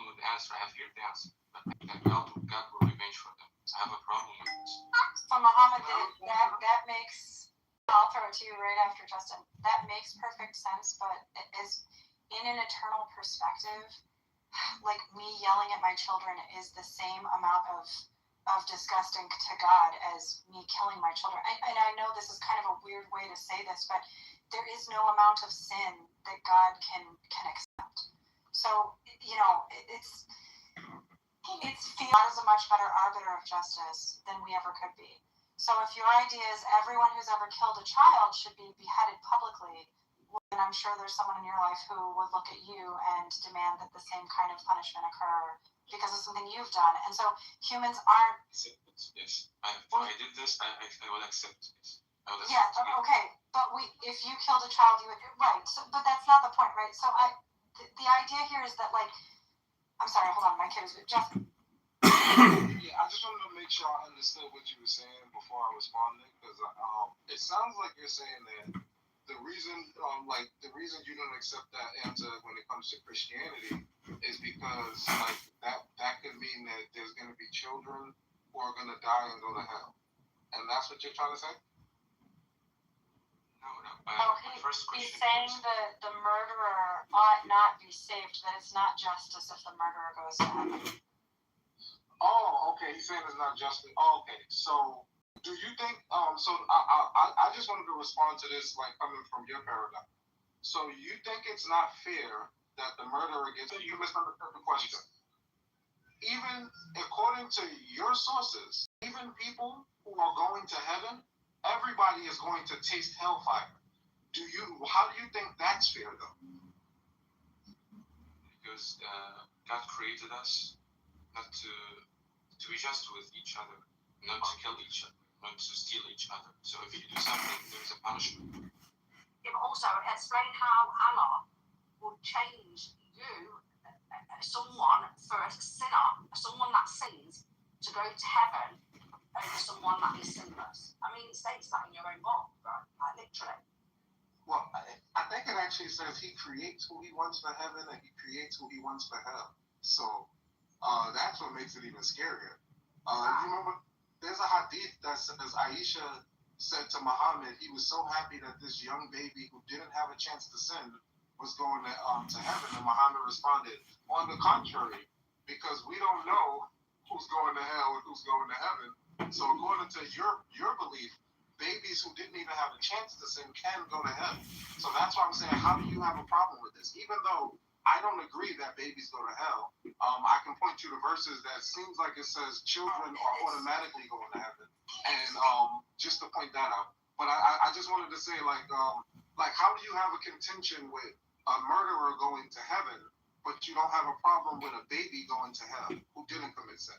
problem with the answer. I have heard the answer. But God will revenge for them. So I have a problem with this. So Muhammad, that makes, I'll throw it to you right after Justin. That makes perfect sense, but it is in an eternal perspective, like me yelling at my children is the same amount of disgusting to God as me killing my children. And I know this is kind of a weird way to say this, but there is no amount of sin that God can accept. So, it's God is a much better arbiter of justice than we ever could be. So if your idea is everyone who's ever killed a child should be beheaded publicly, then I'm sure there's someone in your life who would look at you and demand that the same kind of punishment occur because of something you've done. And so humans aren't... Yes. If I did this, I will accept it. Yeah, okay. But if you killed a child, you would... Right. So, but that's not the point, right? So the idea here is that, like... I'm sorry, hold on. My kid is... Justin. Yeah, I just wanted to make sure I understood what you were saying before I responded, because it sounds like you're saying that the reason you don't accept that answer when it comes to Christianity is because that could mean that there's going to be children who are going to die and go to hell, and that's what you're trying to say? No. He's saying the murderer ought not be saved. That it's not justice if the murderer goes to heaven. Oh, okay. He's saying it's not justice. Oh, okay. So, do you think? So I just wanted to respond to this, like coming from your paradigm. So, you think it's not fair that the murderer gets? You misunderstood the question. Even according to your sources, even people who are going to heaven, everybody is going to taste hellfire. How do you think that's fair, though? Because God created us not to be just with each other, not to kill each other, not to steal each other. So if you do something, there's a punishment. Yeah, but also explain how Allah will change you, someone for a sinner, someone that sins, to go to heaven over someone that is sinless. I mean, it states that in your own book, right? Like, literally. Well, I think it actually says he creates who he wants for heaven and he creates who he wants for hell. So that's what makes it even scarier. You remember, there's a hadith that says Aisha said to Muhammad he was so happy that this young baby who didn't have a chance to sin was going to heaven. And Muhammad responded, on the contrary, because we don't know who's going to hell and who's going to heaven. So according to your belief, babies who didn't even have a chance to sin can go to heaven. So that's why I'm saying, how do you have a problem with this? Even though I don't agree that babies go to hell, I can point to the verses that seems like it says children are automatically going to heaven. And just to point that out. But I just wanted to say, like how do you have a contention with a murderer going to heaven, but you don't have a problem with a baby going to hell who didn't commit sin?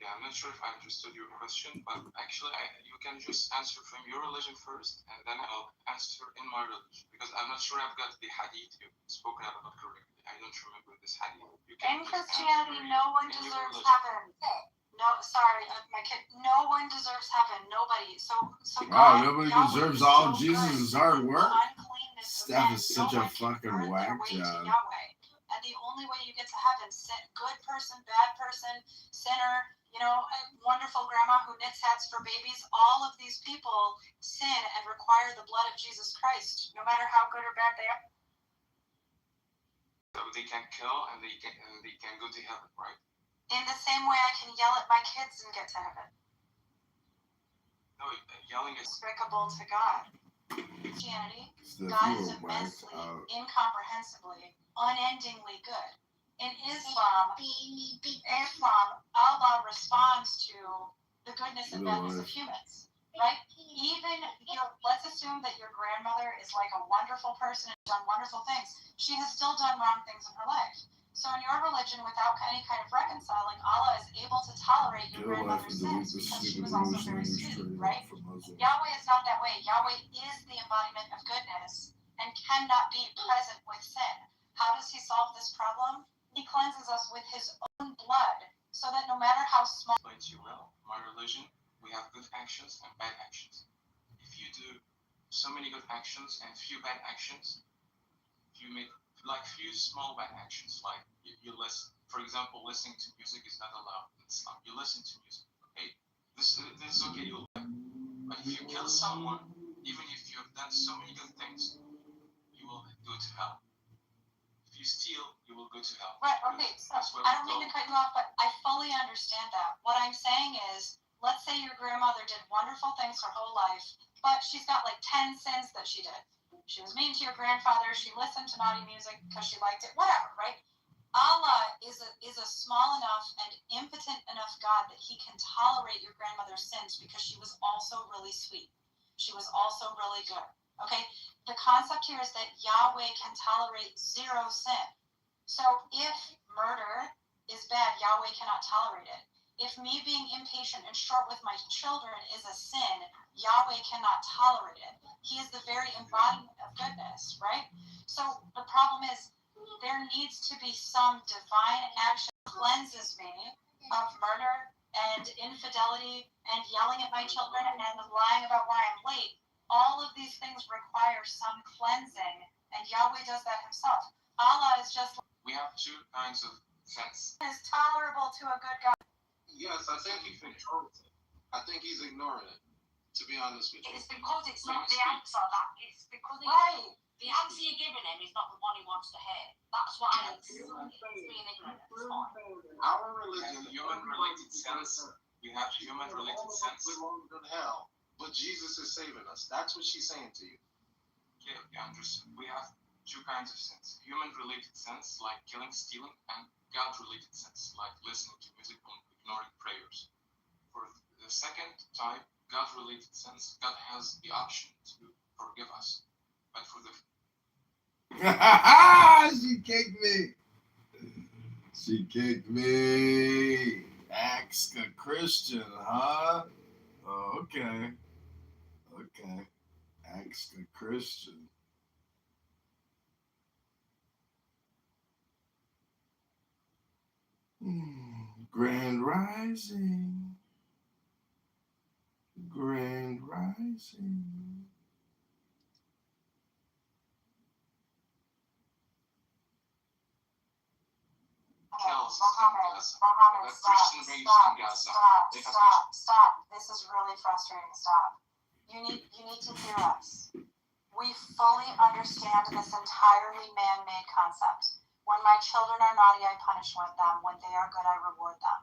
Yeah, I'm not sure if I understood your question, but actually you can just answer from your religion first, and then I'll answer in my religion, because I'm not sure I've got the hadith you spoken about correctly. I don't remember this hadith. In Christianity, no one deserves heaven. No, sorry, my kid. No one deserves heaven. Nobody. So wow, nobody deserves all Jesus' hard work. Steph is such a fucking whack job. And the only way you get to heaven, good person, bad person, sinner, wonderful grandma who knits hats for babies, all of these people sin and require the blood of Jesus Christ, no matter how good or bad they are. So they can kill and they can go to heaven, right? In the same way I can yell at my kids and get to heaven. No, yelling is despicable to God. Christianity, God is immensely, incomprehensibly, unendingly good. In Islam, Allah responds to the goodness and badness of humans, right? Even, let's assume that your grandmother is like a wonderful person and done wonderful things. She has still done wrong things in her life. So in your religion, without any kind of reconciling, Allah is able to tolerate your grandmother's sins because she was also very sweet, right? Yahweh is not that way. Yahweh is the embodiment of goodness and cannot be present with sin. How does he solve this problem? He cleanses us with his own blood so that no matter how small... Explains you well. My religion, we have good actions and bad actions. If you do so many good actions and few bad actions, if you make like few small bad actions, like you listen. For example, listening to music is not allowed in Islam. You listen to music, okay? This is okay. But if you kill someone, even if you have done so many good things, you will go to hell. If you steal, you will go to hell. Right, okay, so I don't mean to cut you off, but I fully understand that. What I'm saying is, let's say your grandmother did wonderful things her whole life, but she's got like 10 sins that she did. She was mean to your grandfather, she listened to naughty music because she liked it, whatever, right? Allah is a small enough and impotent enough God that he can tolerate your grandmother's sins because she was also really sweet. She was also really good. Okay? The concept here is that Yahweh can tolerate zero sin. So if murder is bad, Yahweh cannot tolerate it. If me being impatient and short with my children is a sin, Yahweh cannot tolerate it. He is the very embodiment of goodness, right? So the problem is, there needs to be some divine action that cleanses me of murder and infidelity and yelling at my children and lying about why I'm late. All of these things require some cleansing, and Yahweh does that himself. Allah is just... We have two kinds of sins. Is tolerable to a good God. Yes, I think he controls it. I think he's ignoring it, to be honest with you. It's because it's not the answer. It's because Right. The answer you're giving him is not the one he wants to hear. That's why it's being ignorant. It's fine. Our religion, Human-related sins. We have human-related sins. We're going to hell, but Jesus is saving us. That's what she's saying to you. Okay, understood. We have two kinds of sins. Human-related sins, like killing, stealing, and God-related sins, like listening to music and ignoring prayers. For the second type, God-related sins, God has the option to forgive us. But for the... She kicked me. She kicked me. Ask a Christian, huh? Oh, okay. Okay. Ask a Christian. Grand Rising. Grand Rising. kills Muhammad, Christian raised in Gaza. Stop. This is really frustrating. Stop. You need to hear us. We fully understand this entirely man-made concept. When my children are naughty, I punish them. When they are good, I reward them.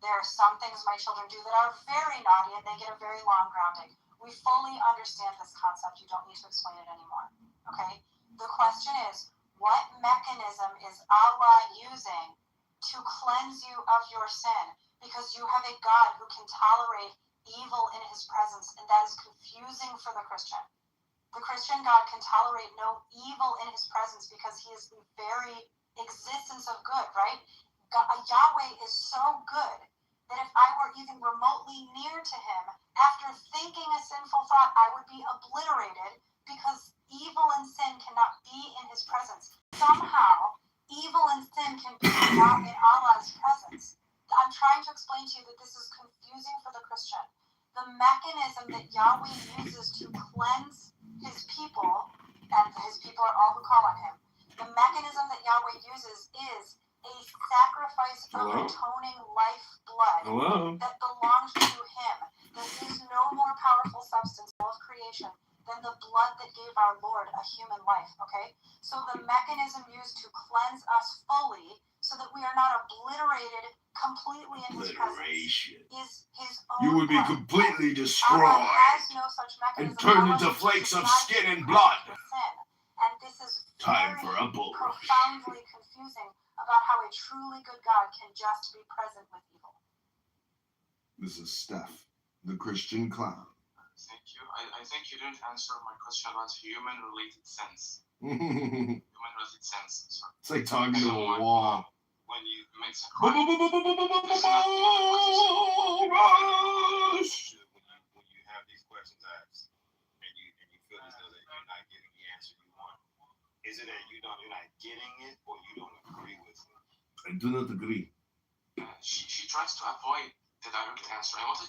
There are some things my children do that are very naughty and they get a very long grounding. We fully understand this concept. You don't need to explain it anymore. Okay? The question is, what mechanism is Allah using to cleanse you of your sin? Because you have a God who can tolerate evil in his presence, and that is confusing for the Christian. The Christian God can tolerate no evil in his presence because he is the very existence of good, right? Yahweh is so good that if I were even remotely near to him, after thinking a sinful thought, I would be obliterated because evil and sin cannot be in his presence. Somehow, evil and sin can be not in Allah's presence. I'm trying to explain to you that this is confusing for the Christian. The mechanism that Yahweh uses to cleanse his people, and his people are all who call on him, the mechanism that Yahweh uses is a sacrifice of atoning life blood that belongs to him. There is no more powerful substance of creation than the blood that gave our Lord a human life, okay? So the mechanism used to cleanse us fully so that we are not obliterated completely in his presence is his own You would be blood. completely destroyed Allah has no such mechanism. and turned into flakes of skin and blood. And this is Time for a bull rush. profoundly confusing about how a truly good God can just be present with evil. This is Steph, the Christian clown. Thank you. I think you didn't answer my question about human-related sins. It's Human-related sins. Sorry. like talking to a wall. When you commit a crime, Rush! When you have these questions asked and you feel as though that you're not getting the answer you want, is it that you're not getting it or you don't agree with it? I do not agree. she tries to avoid the direct answer. I want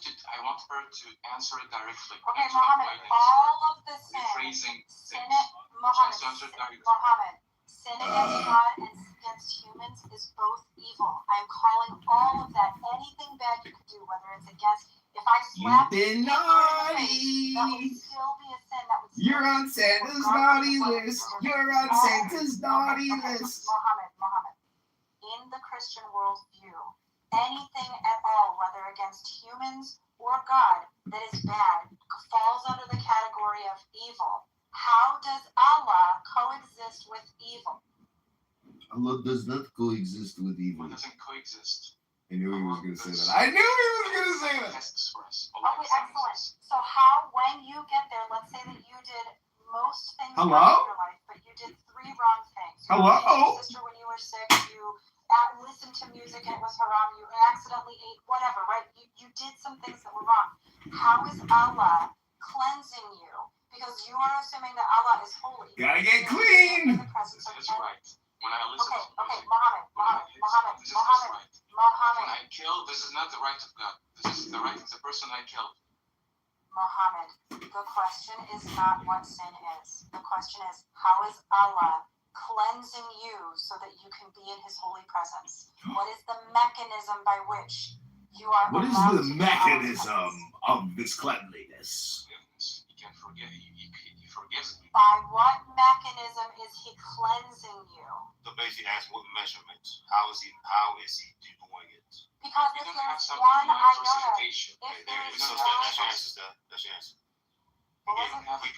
her to answer it directly. Okay, To Mohammed, avoid all of the sin, rephrasing sin, things. Mohammed, She has to answer it directly. Mohammed, sin against God and against humans is both evil. I'm calling all of that, anything bad you could do, whether it's against, if I slap You've been Hitler in the face, naughty. that would still be a sin. That would still You're on Santa's naughty list. You're on Santa's naughty list. Mohammed. In the Christian worldview, anything at all, whether against humans or God, that is bad, falls under the category of evil. How does Allah coexist with evil? Allah does not coexist with evil. What doesn't coexist? I knew he was going to say that. I knew he was going to say that. Tests for us. Okay, excellent. So how, when you get there, let's say that you did most things Hello? right in your life, but you did 3 wrong things. You Hello? abused your sister when you were sick, you listened to music and it was haram, you accidentally ate whatever, right? You did some things that were wrong. How is Allah cleansing you? Because you are assuming that Allah is holy. Gotta get clean. In the presence of This is right. When I listen to Okay, music, Mohammed. this is right. When Mohammed, I kill, this is not the right of God. This is the right of the person I killed. Mohammed, the question is not what sin is. The question is, how is Allah cleansing you so that you can be in his holy presence? What is the mechanism by which you are What is allowed the to be in Allah's mechanism presence? of this cleanliness? Forgiveness. He can forgive. He forgives me. By what mechanism is he cleansing you? So basically, ask what measurements. How is he doing it? Because You if don't have there's something one like iota, crucifixion. if There there is is So no that's your choice. answer. That's your answer. We don't have a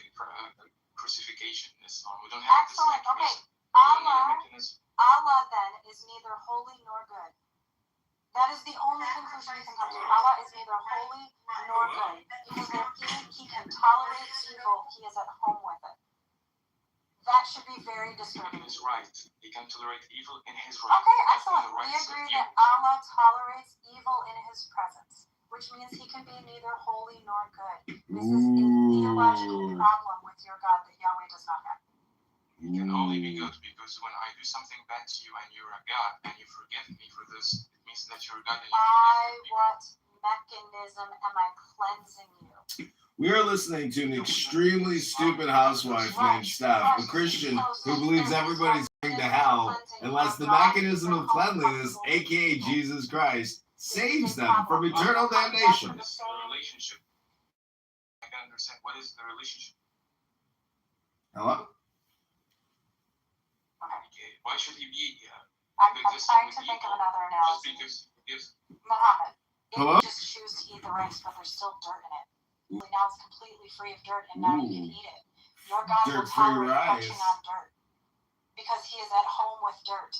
crucifixion in Islam. We don't have this excellent, okay. mechanism. We don't need a Allah, mechanism. Allah then is neither holy nor good. That is the only conclusion you can come to. Allah is neither holy nor good. Because he can tolerate evil, he is at home with it. That should be very disturbing. In his right. He can tolerate evil in his right. Okay, not in excellent. the We rights of agree you. that Allah tolerates evil in his presence, which means he can be neither holy nor good. This is a theological Ooh. problem with your God that Yahweh does not have. You can only be good because when I do something bad to you and you're a God and you forgive me for this, it means that you're a God and you By forgive me. what mechanism am I cleansing you? We are listening to an extremely stupid housewife named Steph, a Christian who believes everybody's going to hell unless the mechanism of cleanliness, aka Jesus Christ, saves them from eternal damnation. What is the relationship? I can understand. What is the relationship? Hello? Okay. Why should he be I'm existing trying with to think of evil? another Just analogy. because he gives. Muhammad, if Hello? you just choose to eat the rice, but there's still dirt in it. Now it's completely free of dirt, and now you can Ooh. eat it. Your God will Dirt-free tolerate rice. crunching on dirt because he is at home with dirt.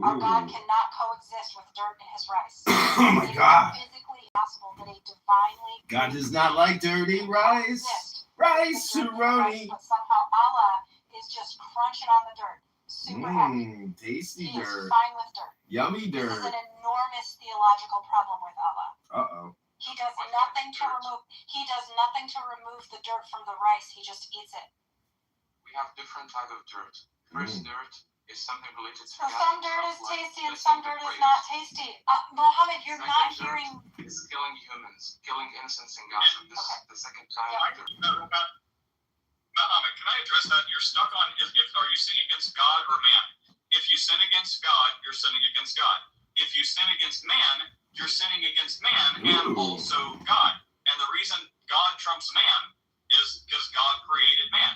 Our God Ooh. cannot coexist with dirt in his rice. Oh my It is God. physically possible that a divinely God does not like dirty rice. Rice roni. but somehow Allah is just crunching on the dirt. Super happy. Tasty He is dirt. fine with dirt. Yummy This is dirt. an enormous theological problem with Allah. Uh-oh. He does nothing to remove. He does nothing to remove the dirt from the rice. He just eats it. We have different type of dirt. First dirt is something related to So God some dirt is himself, like tasty and listening some to dirt is praise. not tasty. Mohammed, you're Second not dirt hearing. is killing humans, killing innocents and gossip. This is the second kind of dirt. Muhammad, can I address that? You're stuck on are you sinning against God or man? If you sin against God, you're sinning against God. If you sin against man, you're sinning against man and also God. And the reason God trumps man is because God created man.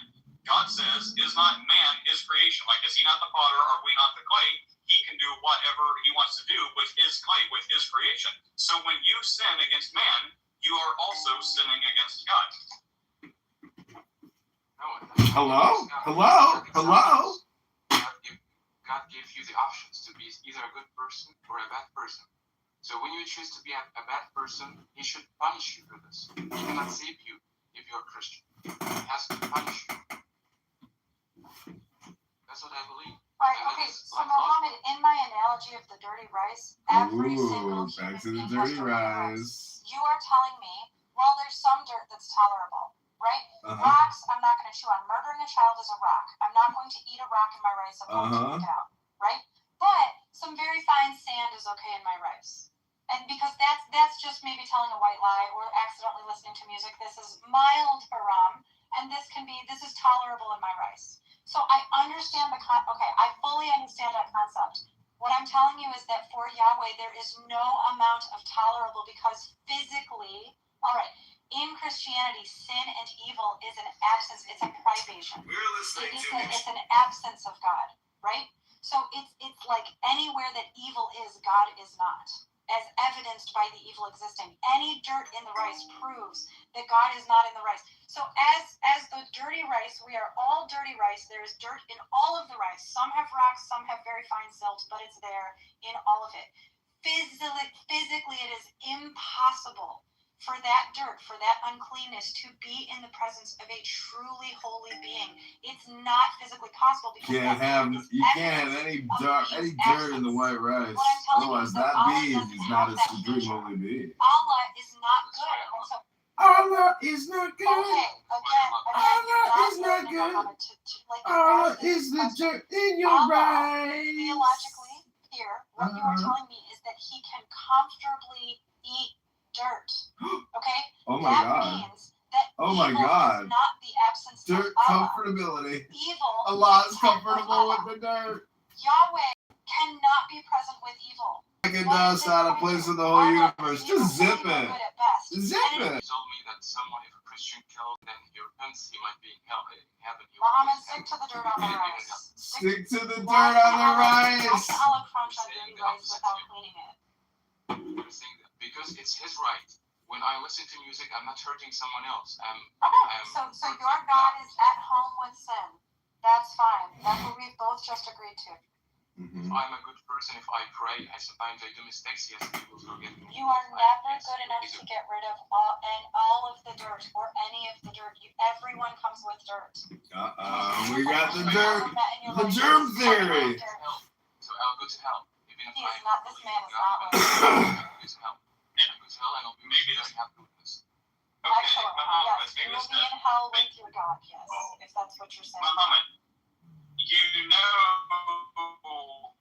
God says, is not man his creation? Like, is he not the potter? Are we not the clay? He can do whatever he wants to do with his clay, with his creation. So when you sin against man, you are also sinning against God. Hello? Hello? Hello? God gave you the options to be either a good person or a bad person. So when you choose to be a bad person, he should punish you for this. He cannot save you if you're a Christian. He has to punish you. That's what I believe. Right, okay, so Mohammed, in my analogy of the dirty rice, every single Back human to the being has dirty rice. You are telling me, well, there's some dirt that's tolerable, right? Rocks, I'm not going to chew on. Murdering a child is a rock. I'm not going to eat a rock in my rice. I'm going to pick it out, right? But some very fine sand is okay in my rice. And because that's just maybe telling a white lie or accidentally listening to music. This is mild haram, and this is tolerable in my rice. So I understand I fully understand that concept. What I'm telling you is that for Yahweh, there is no amount of tolerable, because physically, all right, in Christianity, sin and evil is an absence, it's a privation. It's an absence of God, right? So it's like anywhere that evil is, God is not, as evidenced by the evil existing. Any dirt in the rice proves that God is not in the rice. So as the dirty rice, we are all dirty rice. There is dirt in all of the rice. Some have rocks, some have very fine silt, but it's there in all of it. Physically, it is impossible for that dirt, for that uncleanness to be in the presence of a truly holy being. It's not physically possible, because you can't have any dirt in the white rice. Otherwise, that being is not a supreme holy being. Allah is not good. And so Allah is not good. Okay, again, Allah is not good. Allah is the dirt in your rice. Theologically, here, what you are telling me is that he can comfortably eat dirt. Okay? Oh my that God. Means that oh my evil God. Is not the absence dirt of Allah. comfortability. Evil. Allah is comfortable with the dirt. Yahweh cannot be present with evil. Like it does out of place in the whole universe. Just zip it. Zip it. You told me that someone, if a Christian killed, then he repents, he might be in heaven. Muhammad, stick to the dirt on the rice. Stick to the dirt on the rice. Why can Allah crunch on dirty rice without cleaning it? You're saying that because it's his right. When I listen to music, I'm not hurting someone else. So your God is at home with sin. That's fine. That's what we've both just agreed to. If I'm a good person, if I pray, sometimes I do mistakes, yes, he will forgive me. You are never good enough to get rid of all of the dirt or any of the dirt. Everyone comes with dirt. We got the dirt. The germ theory. So I'll go to hell. Even if he is not, this man is not like I'll go to hell. And go to hell, and I'll be Maybe very happy with this. Okay, Excellent. Muhammad, Yes, you will be in hell with your God, yes, if that's what you're saying. Muhammad, you know,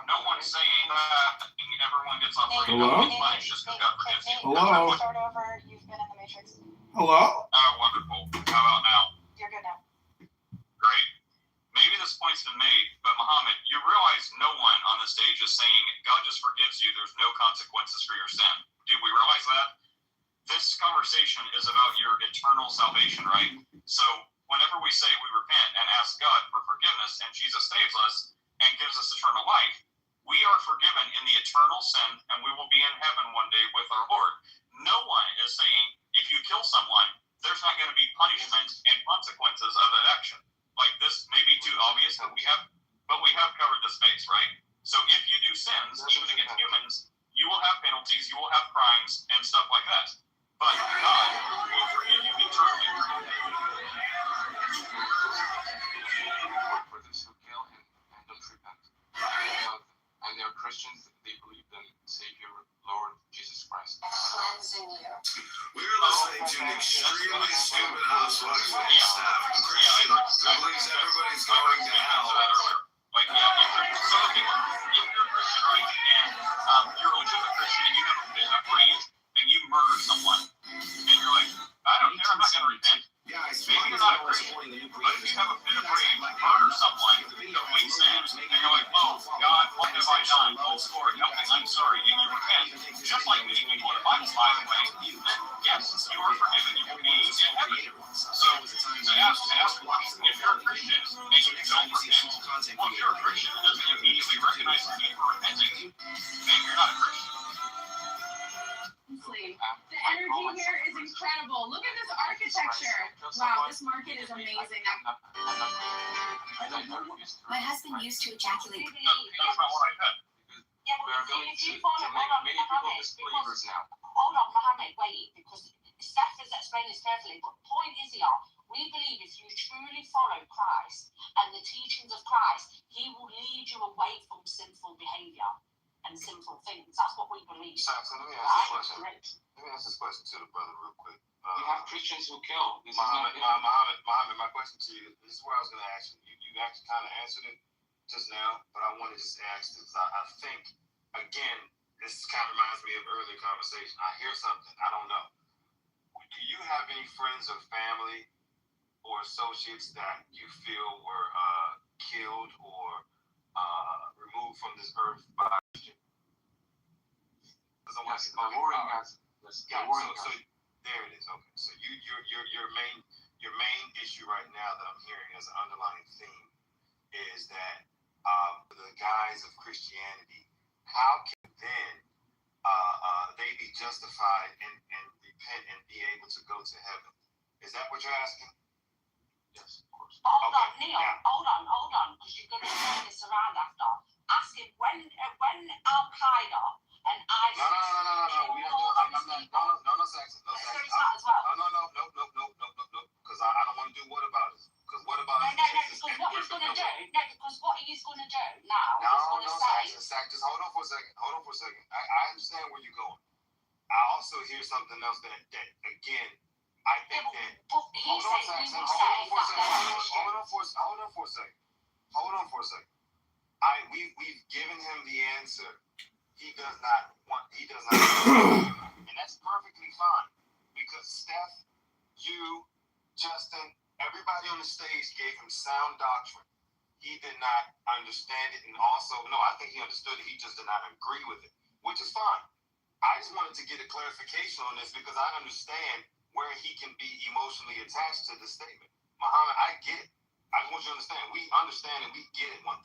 no one's saying that everyone gets on free life just because God forgives you. Hello? Start over. You've been in the Matrix. Hello? Oh, wonderful. How about now? You're good now. Great. Maybe this point's been made, but Muhammad, you realize no one on the stage is saying God just forgives you, there's no consequences for your sin. Do we realize that? This conversation is about your eternal salvation, right? So whenever we say we repent and ask God for forgiveness and Jesus saves us and gives us eternal life, we are forgiven in the eternal sin and we will be in heaven one day with our Lord. No one is saying if you kill someone, there's not going to be punishment and consequences of that action. Like this may be too obvious, but we have covered the space, right? So if you do sins, even against humans, you will have penalties, you will have crimes and stuff like that. But God will forgive you eternally. For those who kill and don't repent. And they're Christians, they believe in Savior, Lord Jesus Christ. Cleansing you. We're listening to an extremely stupid housewife and staff. A Christian who believes everybody's going to hell. Like, yeah, if you're a Christian, right, and you're a legitimate Christian and you have a vision of rage and you murder someone, and you're like, I don't care, I'm not going to repent. Maybe you're not a Christian, but if you have a fit of rage, murder someone, commit sin, and you're like, oh, God, what have I done? Oh, Lord, help me, I'm sorry, and you repent, just like many people in the Bible, by the way, then yes, you are forgiven, you will be in heaven. So, to ask the question, if you're a Christian and you don't repent, well, if you're a Christian who doesn't immediately recognize the need for repenting, then you're not a Christian. The energy here is incredible. Look at this architecture. Wow, this market is amazing. My husband used to ejaculate. That's not what I said. Yeah, We are but going if to you follow make many people disbelievers now. Hold on, Mohammed, wait, because Steph has explained this carefully, but the point is here, we believe if you truly follow Christ and the teachings of Christ, he will lead you away from sinful behavior and sinful things. That's what we believe. Samson, let me ask this question to the brother real quick. We have Christians who kill. This Muhammad, is not my question to you, this is where I was going to ask you. You actually kind of answered it just now, but I want to just ask this. I think, again, this kind of reminds me of earlier conversation. I hear something, I don't know. Do you have any friends or family or associates that you feel were killed or removed from this earth by Christian? Yes, the warring guys. Yeah, so there it is. Okay, so your main issue right now that I'm hearing as an underlying theme is that the guise of Christianity, how can then they be justified and repent and be able to go to heaven? Is that what you're asking? Yes, of course. Hold on, Neil. Hold on, because you're going to turn this around after. Ask him when Al Qaeda and ISIS. No. We don't do it. No, Saxon. So it's not as well. No. Because I don't want to do what about it. Because what about it? No, because what he's going to do. No, because what he's going to do now. No, Saxon. Just hold on for a second. I understand where you're going. I also hear something else that again, I think that. Hold on for a second. We've given him the answer. He does not, and that's perfectly fine. Because Steph, you, Justin, everybody on the stage gave him sound doctrine. He did not understand it, and also, no, I think he understood it. He just did not agree with it, which is fine. I just wanted to get a clarification on this because I understand where he can be emotionally attached to the statement. Muhammad, I get it. I just want you to understand. We understand and we get it 1,000%.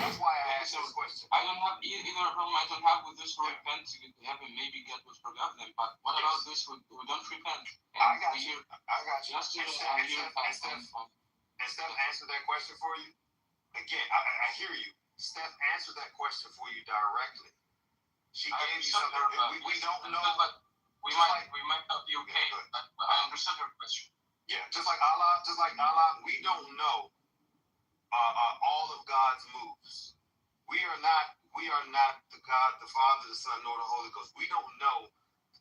That's why I asked this question. I don't have either problem I don't have with this who repent to heaven, maybe God will forgive them. But what about this who don't repent? I got you. Just and Steph answered that question for you. Again, I hear you. Steph answered that question for you directly. She gave you something. We don't know. But we might not be okay. But I understood her question. Yeah, just like Allah, we don't know all of God's moves. We are not the God, the Father, the Son, nor the Holy Ghost. We don't know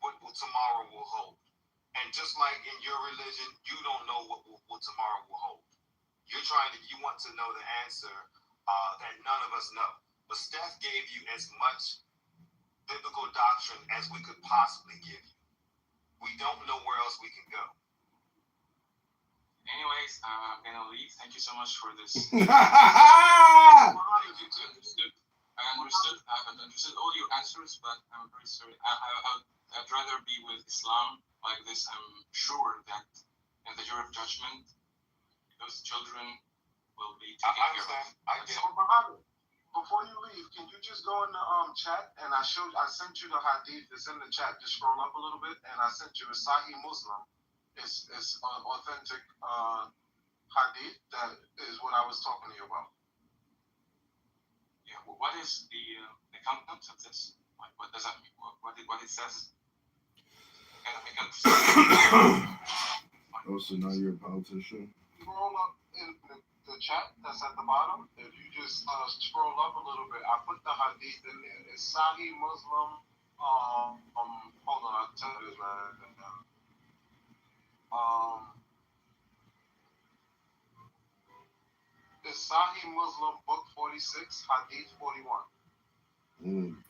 what tomorrow will hold. And just like in your religion, you don't know what tomorrow will hold. You want to know the answer that none of us know. But Steph gave you as much biblical doctrine as we could possibly give you. We don't know where else we can go. Anyways, I'm gonna leave. Thank you so much for this. I understood all your answers, but I'm very sorry. I'd rather be with Islam like this. I'm sure that in the day of judgment, those children will be taken care of. I get it. Muhammad, before you leave, can you just go in the chat and I sent you the hadith. It's in the chat. Just scroll up a little bit, and I sent you a Sahih Muslim. It's authentic hadith that is what I was talking to you about. Yeah. Well, what is the content of this? Like, what does that mean? What it says? I can't Oh, so now you're a politician? Scroll up in the chat that's at the bottom. If you just scroll up a little bit, I put the hadith in there. It's Sahih Muslim. Hold on, I'll tell you this right now. It's Sahih Muslim, book 46, hadith 41.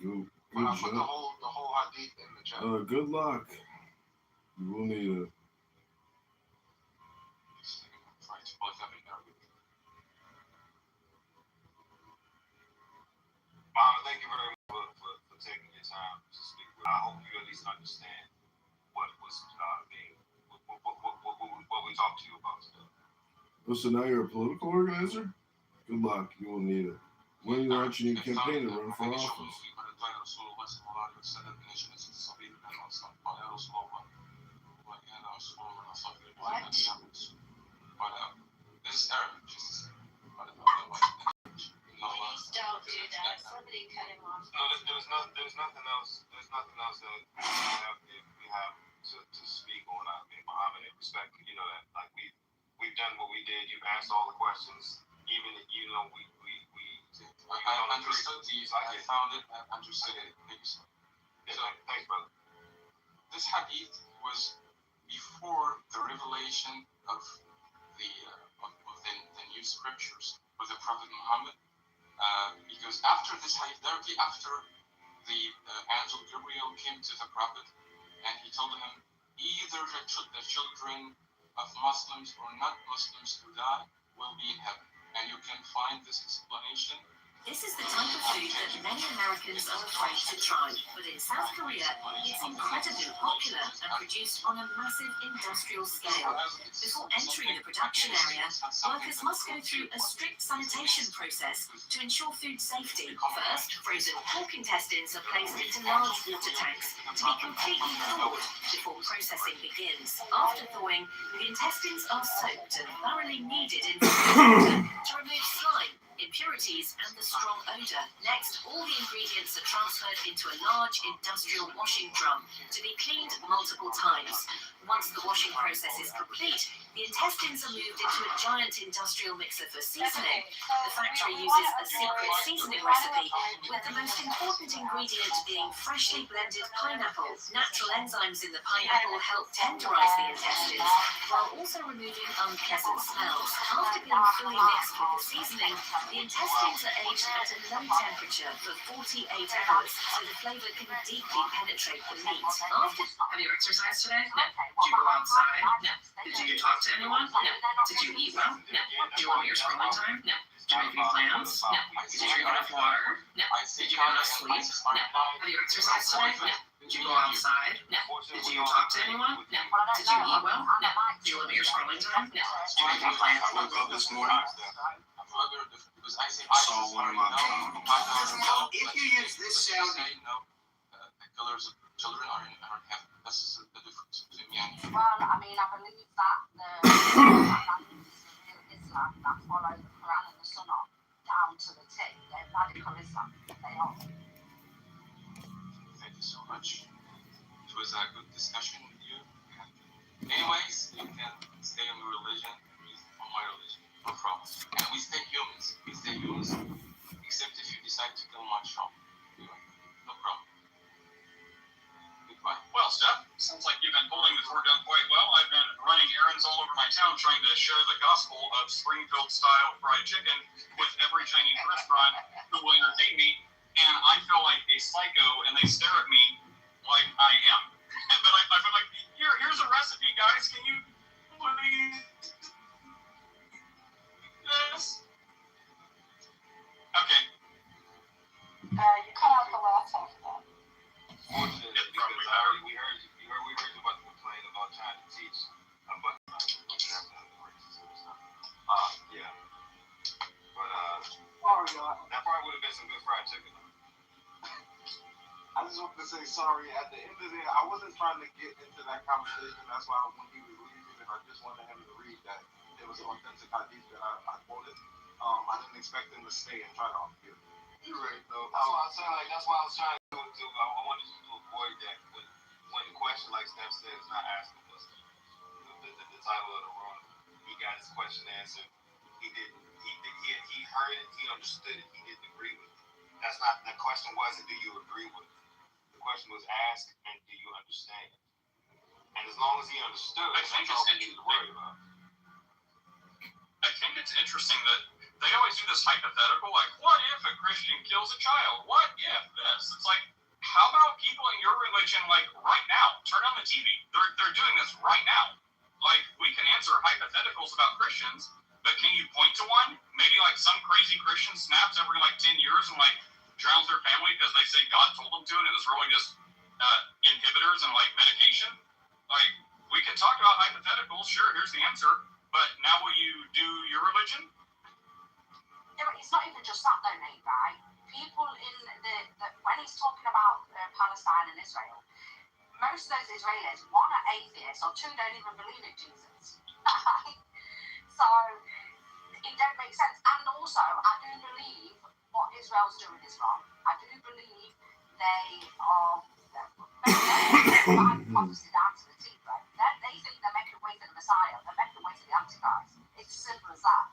Good But I put job. the whole hadith in the chat. Good luck. You will need it. Thank you very much for taking your time to speak. I hope you at least understand what was what we talked to you about today. Oh, so now you're a political organizer? Good luck. You will need it. When are you launching your campaign to run for office? This is Arabic. Please don't do that. Somebody cut him off. No, there's nothing else. There's nothing else that we have to speak on. I mean, Muhammad, in respect, you know that like we've done what we did. You've asked all the questions. Even we I understood I found it. I understood it. Thank you, sir. Yeah, thanks, brother. This hadith was before the revelation of the new scriptures with the Prophet Muhammad. Because after this hadith, directly after the angel Gabriel came to the Prophet and he told him either the children of Muslims or not Muslims who die will be in heaven. And you can find this explanation. This is the type of food that many Americans are afraid to try, but in South Korea, it's incredibly popular and produced on a massive industrial scale. Before entering the production area, workers must go through a strict sanitation process to ensure food safety. First, frozen pork intestines are placed into large water tanks to be completely thawed before processing begins. After thawing, the intestines are soaked and thoroughly kneaded in water to remove slime, impurities, and the strong odor. Next, all the ingredients are transferred into a large industrial washing drum to be cleaned multiple times. Once the washing process is complete, the intestines are moved into a giant industrial mixer for seasoning. The factory uses a secret seasoning recipe, with the most important ingredient being freshly blended pineapple. Natural enzymes in the pineapple help tenderize the intestines, while also removing unpleasant smells. After being fully mixed with the seasoning, the intestines are aged at a low temperature for 48 hours, so the flavor can deeply penetrate the meat. Have you exercised today? No. Did you go outside? No. Did you talk to anyone? No. Did you eat well? No. Do you limit your scrolling time? No. Did you make any plans? No. Did you drink enough water? No. Did you get enough sleep? No. Have you exercised today? No. Did you go outside? No. Did you talk to anyone? No. Did you eat well? No. Did you limit your scrolling time? No. Did you make any plans? I woke up this morning. Saw one of my If you use this sound, the killers of children are in heaven. This is the difference between me and you. Well, I mean, I believe that the Islam that follow the Quran and the Sunnah down to the T. They're radical Islam. They are. Thank you so much. It was a good discussion with you. Anyways, you can stay on your religion, on my religion. No problem. And we stay humans. We stay humans, except if you decide to kill my child. Anyway, no problem. Goodbye. Well, Steph, sounds like you've been holding the fort down quite well. I've been running errands all over my town trying to share the gospel of Springfield-style fried chicken with every Chinese restaurant who will entertain me, and I feel like a psycho, and they stare at me like I am. But I feel like, here's a recipe, guys. Can you please... Yes. Okay. You cut out the last half of that. fortunate because we heard you about the complaint about trying to teach about yeah. But that probably would have been some good fried chicken. I just want to say sorry. At the end of the day, I wasn't trying to get into that conversation. That's why when he was leaving, I just wanted him to read that it was an authentic hadith that I quoted. I didn't expect him to stay and try to argue. You're right, though. That's why I was saying, that's why I was trying to do. I wanted you to avoid that. But when the question, like Steph said, is not asking us the title of the room, he got his question answered. He heard it, he understood it, he didn't agree with it. That's not, the question wasn't, do you agree with it? The question was asked, and do you understand it? And as long as he understood, I think that's all we need to worry about. I think it's interesting that they always do this hypothetical, like, what if a Christian kills a child? What if this? It's like, how about people in your religion, like, right now? Turn on the TV. They're doing this right now. Like, we can answer hypotheticals about Christians, but can you point to one? Maybe, like, some crazy Christian snaps every, like, 10 years and, like, drowns their family because they say God told them to, and it was really just inhibitors and, like, medication. Like, we can talk about hypotheticals. Sure, here's the answer. But now will you do your religion? Yeah, it's not even just that though, Nate, right? People in when he's talking about Palestine and Israel, most of those Israelis, one are atheists or two don't even believe in Jesus. So it don't make sense. And also, I do believe what Israel's doing is wrong. I do believe they are obviously down to the team, right? They think they're making way for the Messiah, they're making way for the Antichrist. It's as simple as that,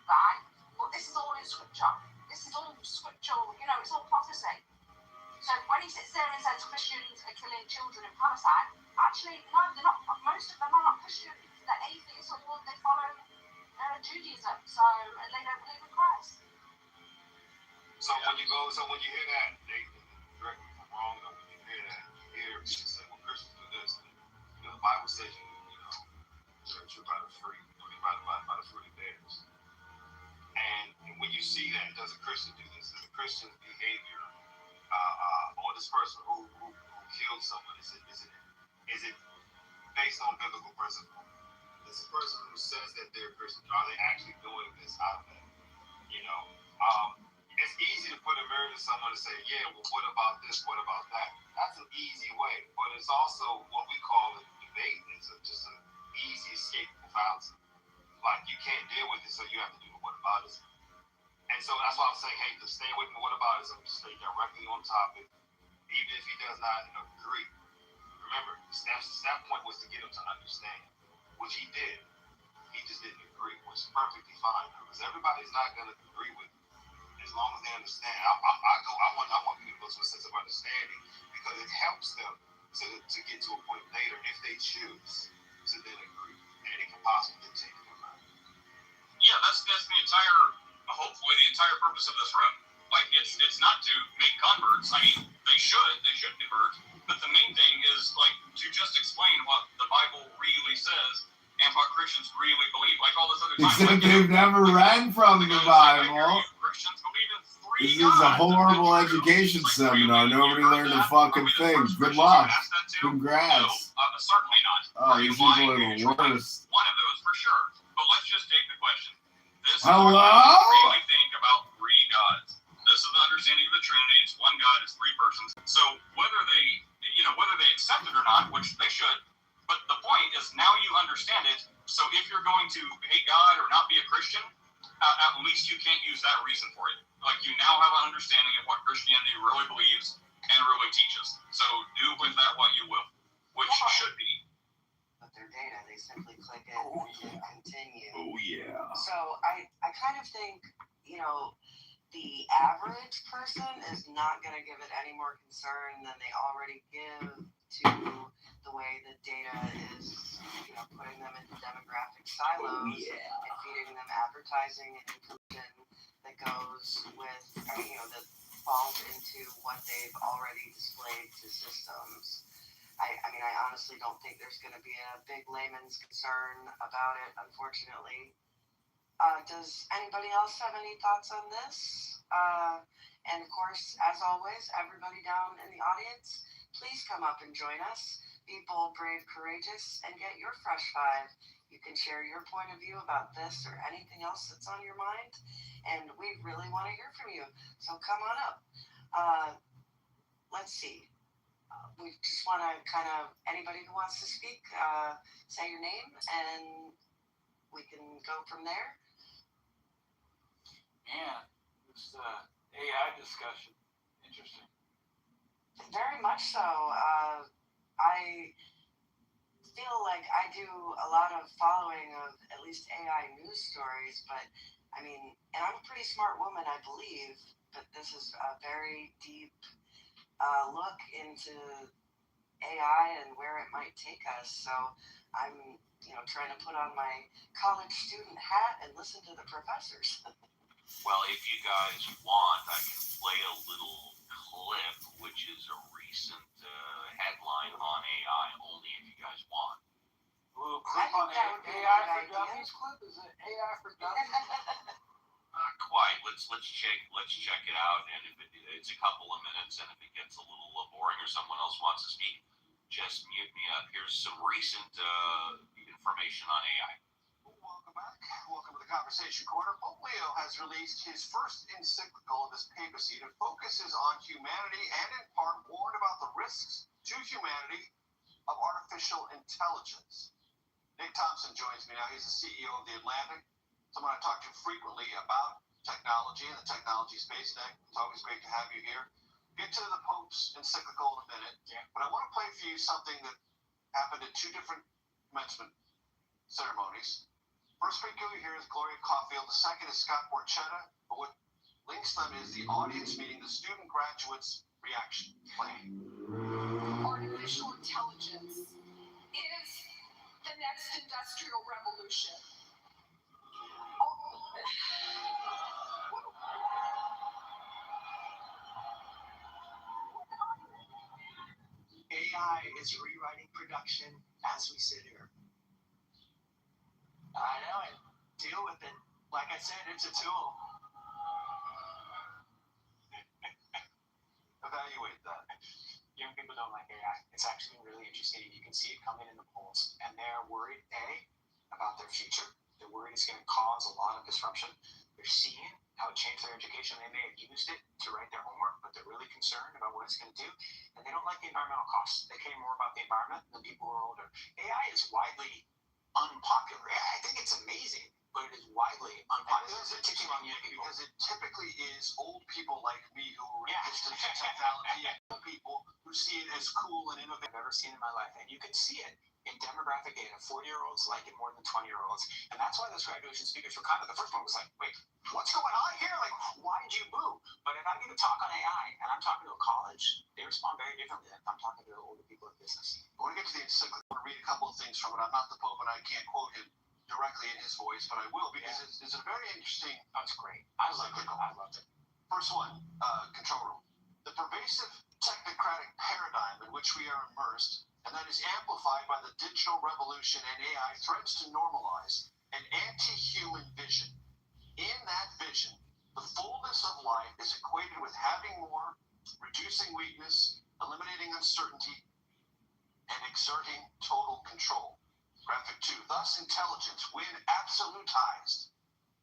right? But this is all in scripture. This is all scriptural, it's all prophecy. So when he sits there and says Christians are killing children in Palestine, actually, no, they're not. Most of them are not Christians. They're atheists or they follow Judaism. So, and they don't believe in Christ. So when you hear that, they correct me if I'm wrong, when you hear that, you hear people say, well, Christians do this. The Bible says, tree by the fruit, by the fruit it bears. And when you see that, does a Christian do this? Does a Christian's behavior, or this person who killed someone, is it based on biblical principle? Is the person who says that they're a Christian, are they actually doing this out of that? You know, it's easy to put a mirror to someone and say, yeah, well, what about this? What about that? That's an easy way, but it's also what we call a debate. It's just an easy escapable fallacy. Like, you can't deal with it, so you have to do the whataboutism. And so that's why I'm saying, hey, to stay away from the whataboutism, stay directly on topic, even if he does not agree. Remember, Steph's point was to get him to understand, which he did. He just didn't agree, which is perfectly fine, because everybody's not going to agree with it. As long as they understand, I want people to go to a sense of understanding, because it helps them to get to a point later if they choose to then agree, and it can possibly change their mind. Yeah, that's the entire, hopefully the entire purpose of this room. Like, it's not to make converts. I mean, they should convert, but the main thing is, like, to just explain what the Bible really says and what Christians really believe. Like all this other time. Except they've never read from the Bible. Christians believe in three This is a horrible education seminar. Nobody learned a fucking thing. Good luck. Congrats. Certainly not. Oh, these people are the worst. One of those for sure. But let's just take the question. This Hello? is what we really think about three gods. This is the understanding of the Trinity. It's one God. It's three persons. So whether they accept it or not, which they should, but the point is now you understand it. So if you're going to hate God or not be a Christian, at least you can't use that reason for it. Like, you now have an understanding of what Christianity really believes and really teaches. So do with that what you will, which should be. With their data, they simply click it and hit continue. Oh, yeah. So I kind of think, the average person is not going to give it any more concern than they already give to the way the data is, putting them into demographic silos and feeding them advertising and information that goes with, that falls into what they've already displayed to systems. I honestly don't think there's going to be a big layman's concern about it, unfortunately. Does anybody else have any thoughts on this? And of course, as always, everybody down in the audience, please come up and join us. Be bold, brave, courageous, and get your fresh five. You can share your point of view about this or anything else that's on your mind, and we really want to hear from you. So come on up. Let's see. We just want to anybody who wants to speak, say your name, and we can go from there. Man, this AI discussion, interesting. Very much so. I feel like I do a lot of following of at least AI news stories, but and I'm a pretty smart woman, I believe, but this is a very deep look into AI and where it might take us. So I'm, trying to put on my college student hat and listen to the professors. Well, if you guys want, I can play a little clip, which is a recent headline on AI, only if you guys want. Ooh, clip on AI for Dummies clip? Is it AI for Dummies? Not quite. Let's check it out, and if it's a couple of minutes, and if it gets a little boring or someone else wants to speak, just mute me up. Here's some recent information on AI. Welcome back. Welcome to the Conversation Corner. Pope Leo has released his first encyclical of his papacy that focuses on humanity and in part warned about the risks to humanity of artificial intelligence. Nick Thompson joins me now. He's the CEO of The Atlantic, someone I talk to frequently about technology and the technology space. Nick, it's always great to have you here. Get to the Pope's encyclical in a minute, but I want to play for you something that happened at two different commencement ceremonies. First speaker here is Gloria Caulfield. The second is Scott Borchetta. But what links them is the audience meeting, the student graduates' reaction. Play. Artificial intelligence is the next industrial revolution. AI is rewriting production as we sit here. I know it. Deal with it. Like I said, it's a tool. Evaluate that. Young people don't like AI. It's actually really interesting. You can see it coming in the polls, and they're worried, about their future. They're worried it's going to cause a lot of disruption. They're seeing how it changed their education. They may have used it to write their homework, but they're really concerned about what it's going to do, and they don't like the environmental costs. They care more about the environment than people who are older. AI is widely unpopular. I think it's amazing, but it is widely unpopular. It is teaching on young people because it typically is old people like me who are resistant to technology, and young people who see it as cool and innovative I've ever seen in my life. And you can see it in demographic data. 40-year-olds like it more than 20-year-olds, and that's why those graduation speakers were kind of the first one was like, wait, what's going on here? Like, why'd you boo? But if I give a talk on AI and I'm talking to a college, they respond very differently than if I'm talking to older people in business. I want to get to the encyclical. I want to read a couple of things from it. I'm not the Pope, and I can't quote him directly in his voice, but I will because it's a very interesting. That's great. I loved it. First one, control room. The pervasive technocratic paradigm in which we are immersed, and that is amplified by the digital revolution and AI, threatens to normalize an anti-human vision. In that vision, the fullness of life is equated with having more, reducing weakness, eliminating uncertainty, and exerting total control. Graphic 2. Thus, intelligence, when absolutized,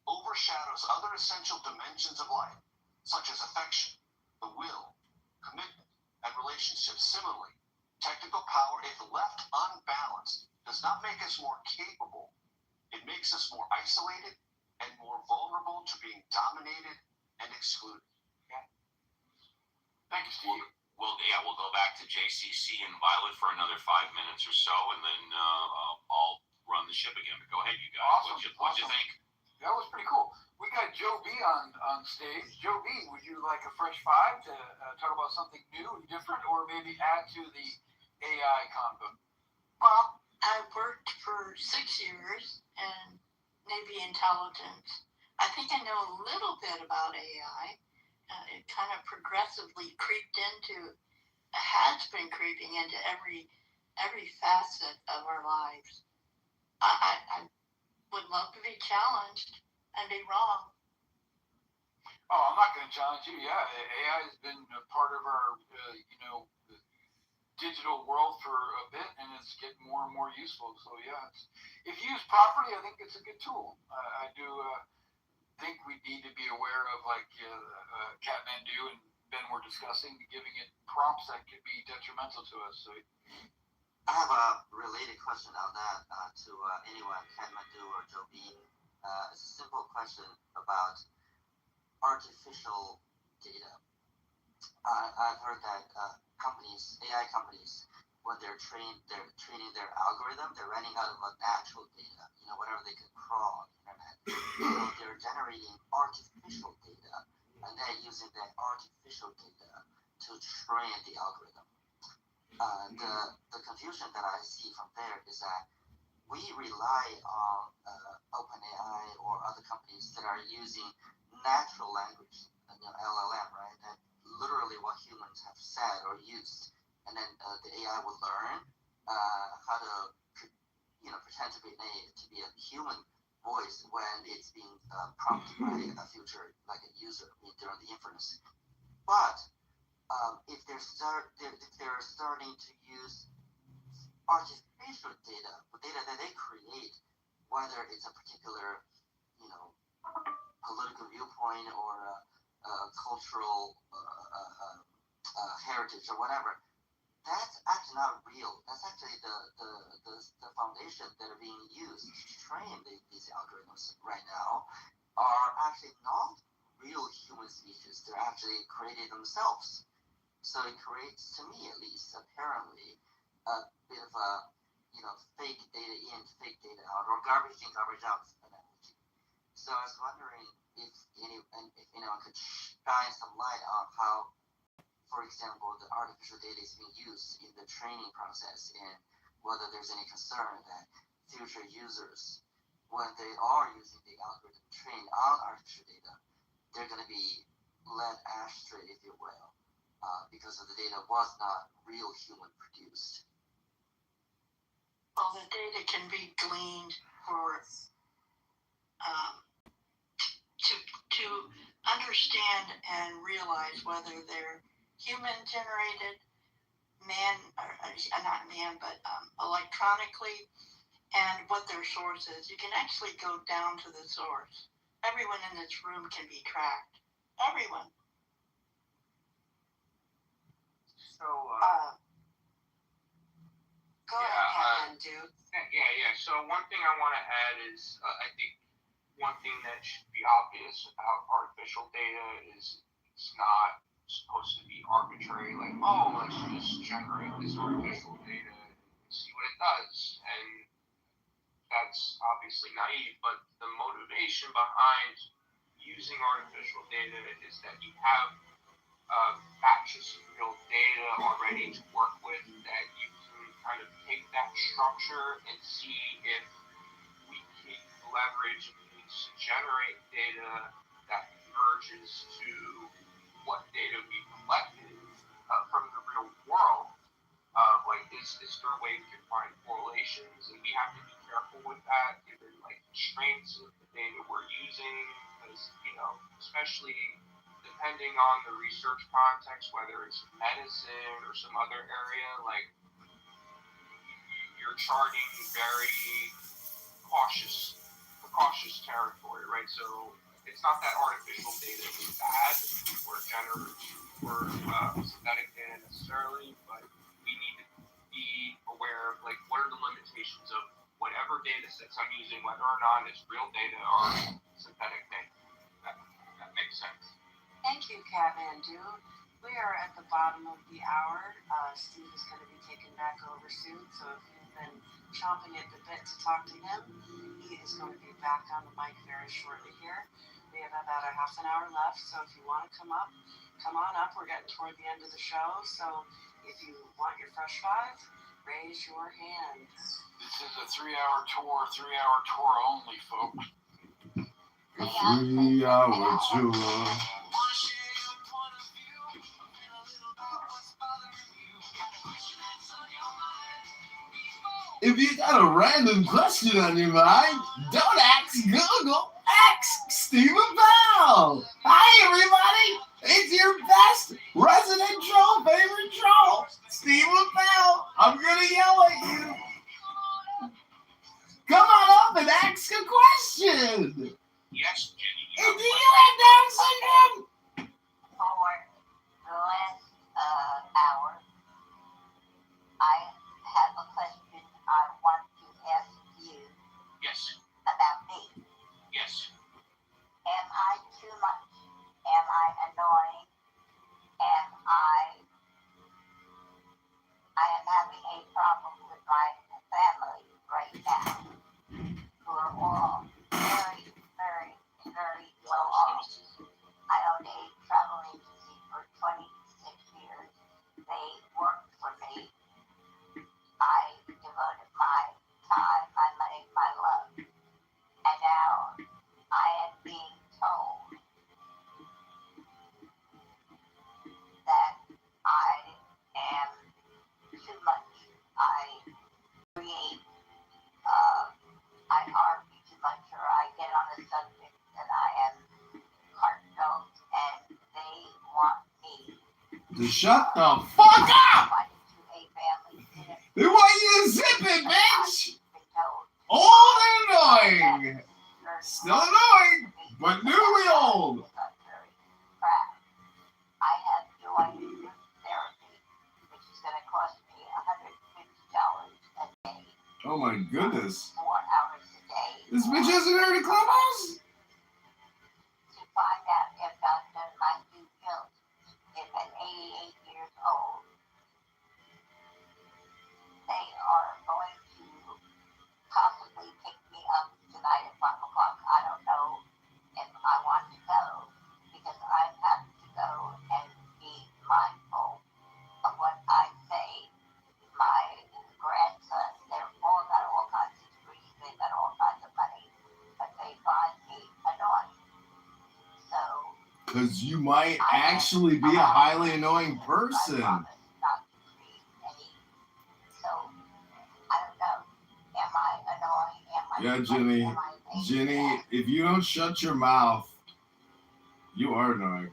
overshadows other essential dimensions of life, such as affection, the will, commitment, and relationships. Similarly, technical power, if left unbalanced, does not make us more capable. It makes us more isolated and more vulnerable to being dominated and excluded. Yeah. Thank you, Steve. We'll go back to JCC and Violet for another 5 minutes or so, and then I'll run the ship again. But go ahead, you guys. Awesome. What'd you think? That was pretty cool. We got Joe B on stage. Joe B, would you like a fresh five to talk about something new and different, or maybe add to the AI convo? Well, I worked for 6 years in Navy intelligence. I think I know a little bit about AI. It kind of progressively has been creeping into every facet of our lives. I would love to be challenged and be wrong. Oh, I'm not going to challenge you. Yeah, AI has been a part of our, digital world for a bit, and it's getting more and more useful. So yeah, if used properly, I think it's a good tool. I do think we need to be aware of, like Kathmandu and Ben were discussing, giving it prompts that could be detrimental to us. So I have a related question on that to anyone, Kathmandu or Joe B. It's a simple question about artificial data. I've heard that AI companies, when they're training their algorithm, they're running out of natural data, whatever they can crawl on the internet. So they're generating artificial data, and then using that artificial data to train the algorithm. The confusion that I see from there is that we rely on OpenAI or other companies that are using natural language, LLM, right? And literally what humans have said or used, and then the AI will learn how to, pretend to be a human voice when it's being prompted by a future, like a user, during the inference. But if they're starting to use artificial data that they create, whether it's a particular, political viewpoint or cultural heritage or whatever, that's actually not real. That's actually the foundation that are being used to train these algorithms right now are actually not real human species. They're actually created themselves. So it creates, to me at least, apparently, a bit of a, fake data in, fake data out, or garbage in, garbage out analogy. So I was wondering if anyone could shine some light on how, for example, the artificial data is being used in the training process, and whether there's any concern that future users, when they are using the algorithm trained on artificial data, they're going to be led astray, if you will, because of the data was not real human produced. Well, the data can be gleaned for to understand and realize whether they're human generated, not man, but electronically, and what their source is. You can actually go down to the source. Everyone in this room can be tracked. Everyone. So, go ahead, dude. Yeah. So one thing I want to add is I think one thing that should be obvious about artificial data is it's not supposed to be arbitrary, like, oh, let's just generate this artificial data and see what it does. And that's obviously naive, but the motivation behind using artificial data is that you have batches of real data already to work with, that you can kind of take that structure and see if we can leverage means to generate data that converges to what data we collected from the real world. Like, is there a way we can find correlations? And we have to be careful with that, given like constraints of the data we're using, because, you know, especially depending on the research context, whether it's medicine or some other area, like, you're charting very cautious territory, right? So it's not that artificial data is bad or synthetic data necessarily, but we need to be aware of, like, what are the limitations of whatever data sets I'm using, whether or not it's real data or synthetic data. That makes sense. Thank you, Kathmandu. We are at the bottom of the hour. Steve is going to be taken back over soon, so if you've been chomping at the bit to talk to him, he is going to be back on the mic very shortly here. We have about a half an hour left, so if you want to come on up. We're getting toward the end of the show, so if you want your fresh five, raise your hand. This is a 3-hour tour only, folks. A 3-hour tour. If you got a random question on your mind, don't ask Google, ask Stephen Bell. Hi, everybody. It's your best resident troll, favorite troll, Stephen Bell. I'm going to yell at you. Come on up and ask a question. Yes, Jenny. And do you have Down syndrome? For the last hour, I have a question I want to ask you. Yes. About me. Yes. Am I too much? Am I annoying? I am having a problem with my family right now, who are all very, very, very well off. I owned a travel agency for 26 years. They worked for me. I devoted my time, my money, my love. And now I am being told that I am too much. I create, I argue too much, or I get on a subject that I am heartfelt, and they want me To shut the fuck up! They want you to zip it, bitch! Old and annoying! Still annoying, but newly old. I have joined group therapy, which is going to cost me $150 a day. Oh my goodness. 4 hours a day. This bitch hasn't heard of Clubhouse? To find out if I've done my due diligence. If at 88 years old, they are going to possibly pick me up tonight at 5 o'clock. I don't know if I want to go, because I have to go and be mindful of what I say. My grandson, they're all got all kinds of degrees, they've got all kinds of money, but they find me annoying. So, Because you might actually be a highly annoying person. So, I don't know. Am I annoying? Am I Yeah, Jimmy. Ginny, if you don't shut your mouth, you are annoying.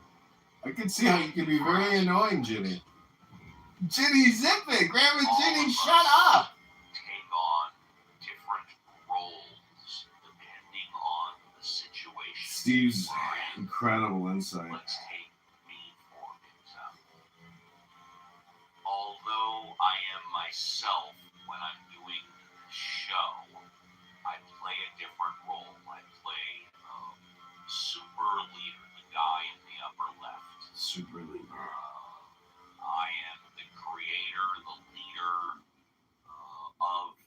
I can see how you can be very annoying, Ginny. Ginny, zip it! Grandma Ginny, shut up! Take on different roles depending on the situation. Steve's incredible insight. Let's take me for example. Although I am myself when I'm doing the show, I play a different role. I play super leader, the guy in the upper left. Super leader. I am the creator, the leader of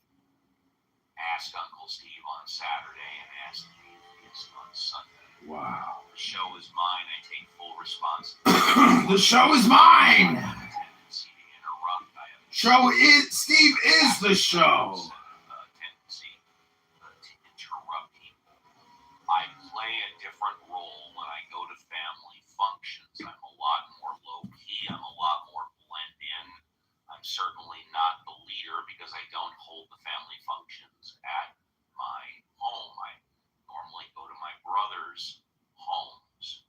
Ask Uncle Steve on Saturday and Ask the Atheist on Sunday. Wow. The show is mine. I take full responsibility. The show is mine! I have a tendency to interrupt. Steve is the show! Tendency to interrupt people. I play a different role when I go to family functions. I'm a lot more low-key. I'm a lot more blend in. I'm certainly not the leader because I don't hold the family functions at my home. I normally go to my brother's homes.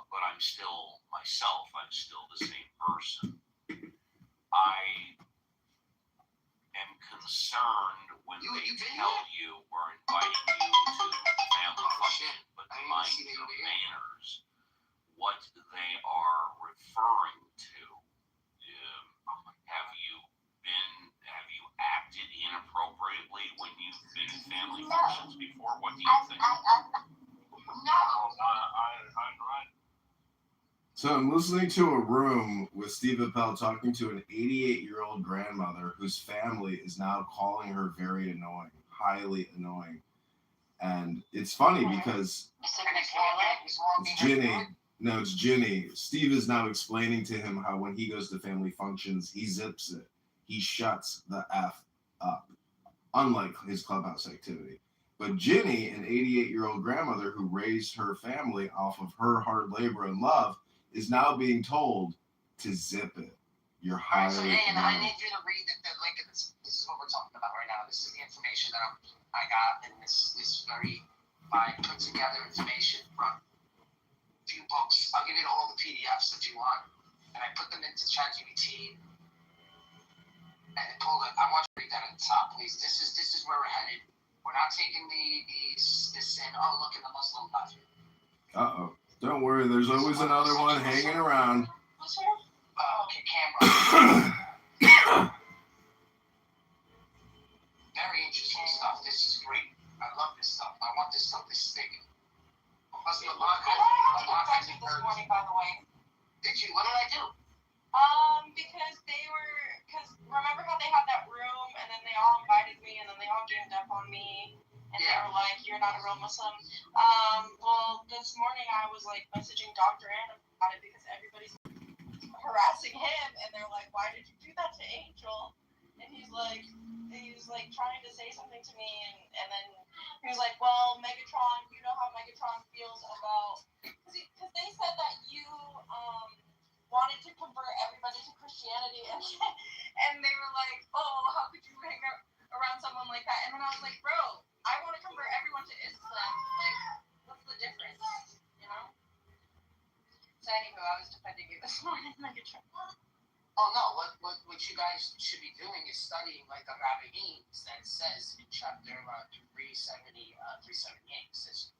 But I'm still myself. I'm still the same person. I am concerned when they tell you we're inviting you to the family function, but mind your manners, what they are referring to. Have you acted inappropriately when you've been in family functions before? What do you think? So I'm listening to a room with Steve Appel talking to an 88-year-old grandmother whose family is now calling her very annoying, highly annoying. And it's funny because it's Ginny. No, it's Ginny. Steve is now explaining to him how when he goes to family functions, he zips it. He shuts the F up, unlike his clubhouse activity. But Ginny, an 88-year-old grandmother who raised her family off of her hard labor and love, is now being told to zip it. You're highly so and I need you to read the link of this. This is what we're talking about right now. This is the information that I got in this very put together information from a few books. I'll give you all the PDFs if you want. And I put them into ChatGPT and pulled it. I want you to read that at the top, please. This is where we're headed. We're not taking this in. Oh, look at the Muslim left. Uh-oh. Don't worry, there's always another one hanging around. Okay, camera. Very interesting stuff. This is great. I love this stuff. I want this stuff to stick. Must be a lot this morning, by the way. Did you? What did I do? Because remember how they had that room and then they all invited me and then they all ganged up on me and they were like, you're not a real Muslim. Well, this morning I was like messaging Dr. Ann about it because everybody's harassing him and they're like, why did you do that to Angel? And he's like trying to say something to me and then he was like, well, Megatron, you know how Megatron feels about, because they said that you wanted to convert everybody to Christianity and they were like, oh, how could you hang around someone like that? And then I was like, bro, I want to convert everyone to Islam. Like, what's the difference? You know? So anyway, I was defending you this morning like a trump. Oh no, what you guys should be doing is studying like the Rabbinics that says in chapter 378 says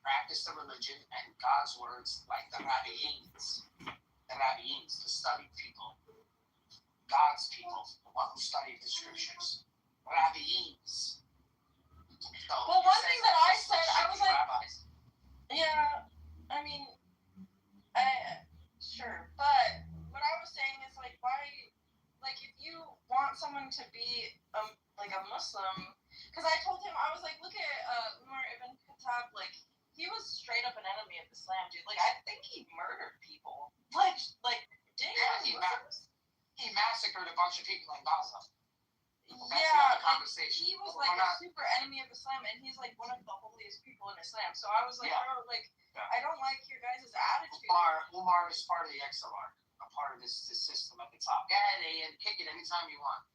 practice the religion and God's words like the Rabbinics. The Rabbinics, the studied people. God's people, the one who studied the scriptures. Rabbinics. So well, one thing that I said, I was like, rabbis. Yeah, I mean, sure, but what I was saying is like, why, like, if you want someone to be like a Muslim, because I told him, I was like, look at Umar ibn Khattab, like, he was straight up an enemy of Islam, dude. Like, I think he murdered people. Like, did he? He massacred a bunch of people in Gaza. Yeah, like, he was like a super enemy of Islam, and he's like one of the holiest people in Islam. So I was like, bro, like, I don't like your guys' attitude. Umar is part of the XLR, a part of this system at the top. Go ahead and kick it anytime you want.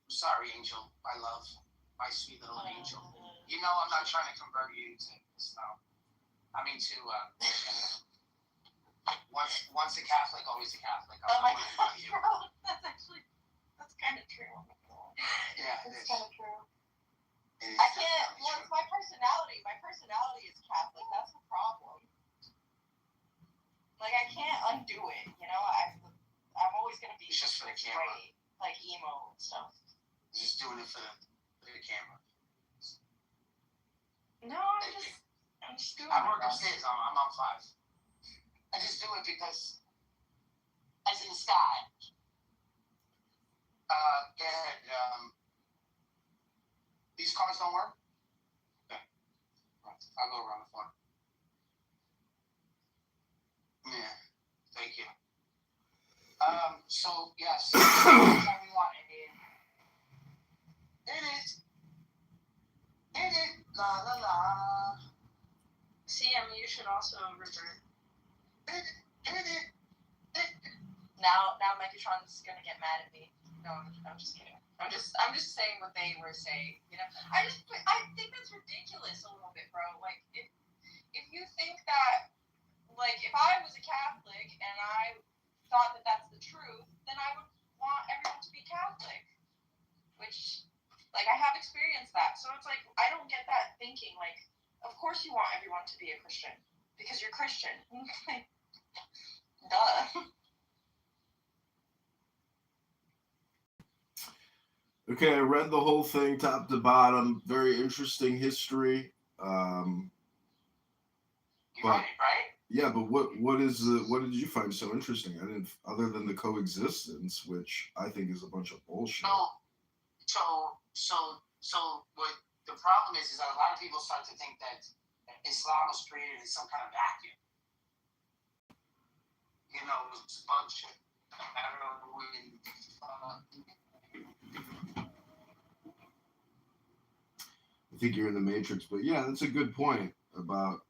I'm sorry, Angel, my love. my sweet little angel. You know, I'm not trying to convert you to Islam. I mean, to once a Catholic, always a Catholic. Oh my God, girl, that's kind of true. Yeah, it's kind of true. I can't. Well, it's my personality. My personality is Catholic. That's the problem. Like, I can't undo it. You know, I'm always gonna be. It's just for the camera. Straight, like emo and stuff. Just doing it for the camera. No, I'm just doing it. I work upstairs. I'm on 5. I just do it because, as in the sky. These cars don't work? Okay. I'll go around the front. Yeah. Thank you. So, yes. Anytime we want it. Hit it. La la la. CM, you should also revert. Hit it. Now Megatron's gonna get mad at me. No, I'm just kidding. I'm just saying what they were saying. You know, I think that's ridiculous a little bit, bro. Like, if you think that, like, if I was a Catholic and I thought that that's the truth, then I would want everyone to be Catholic. Which, like, I have experienced that. So it's like, I don't get that thinking. Like, of course you want everyone to be a Christian because you're Christian. Duh. Okay, I read the whole thing top to bottom. Very interesting history. But yeah, but what did you find so interesting? I didn't, other than the coexistence, which I think is a bunch of bullshit. So what the problem is that a lot of people start to think that Islam was created in some kind of vacuum. You know, it's a bunch of I think you're in the Matrix, but yeah, that's a good point about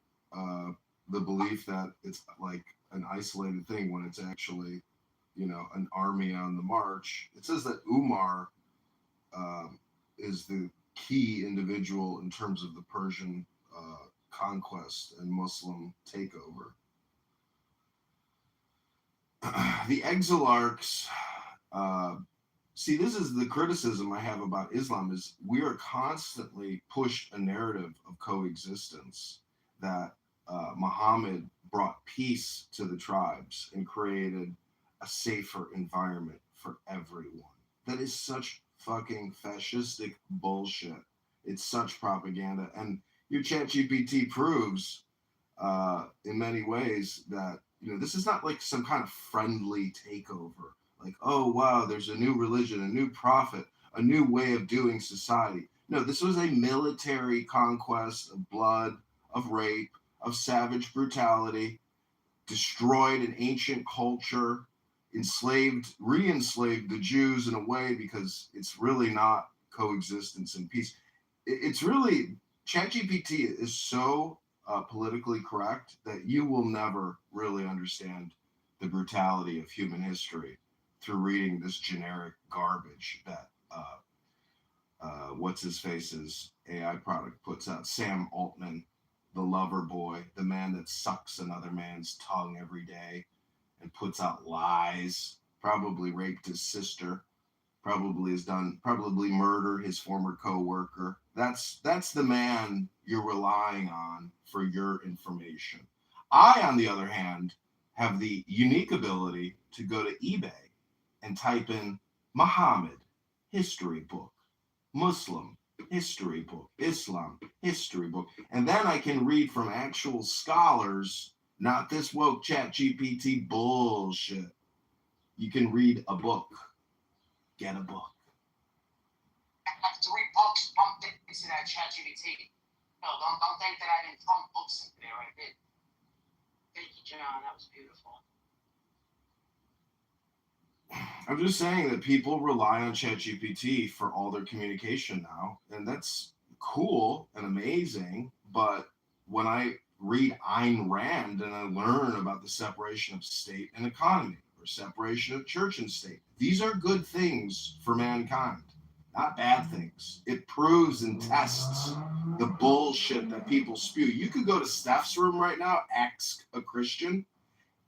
the belief that it's like an isolated thing when it's actually, you know, an army on the march. It says that Umar is the key individual in terms of the Persian conquest and Muslim takeover. The exilarchs, see, this is the criticism I have about Islam, is we are constantly pushed a narrative of coexistence, that Muhammad brought peace to the tribes and created a safer environment for everyone. That is such fucking fascistic bullshit. It's such propaganda. And your ChatGPT proves in many ways that, you know, this is not like some kind of friendly takeover. Like, oh, wow, there's a new religion, a new prophet, a new way of doing society. No, this was a military conquest of blood, of rape, of savage brutality, destroyed an ancient culture, re-enslaved the Jews in a way, because it's really not coexistence and peace. It's really, ChatGPT is so politically correct that you will never really understand the brutality of human history through reading this generic garbage that what's his face's AI product puts out. Sam Altman, the lover boy, the man that sucks another man's tongue every day and puts out lies, probably raped his sister, probably murdered his former co-worker. That's the man you're relying on for your information. I, on the other hand, have the unique ability to go to eBay and type in Muhammad history book, Muslim history book, Islam history book, and then I can read from actual scholars, not this woke ChatGPT bullshit. You can read a book. Get a book. I have 3 books pumped into that ChatGPT. No, don't think that I didn't pump books into there. I did. Thank you, John. That was beautiful. I'm just saying that people rely on ChatGPT for all their communication now, and that's cool and amazing. But when I read Ayn Rand and I learn about the separation of state and economy, or separation of church and state, these are good things for mankind. not bad things. It proves and tests the bullshit that people spew. You could go to Steph's room right now, ask a Christian.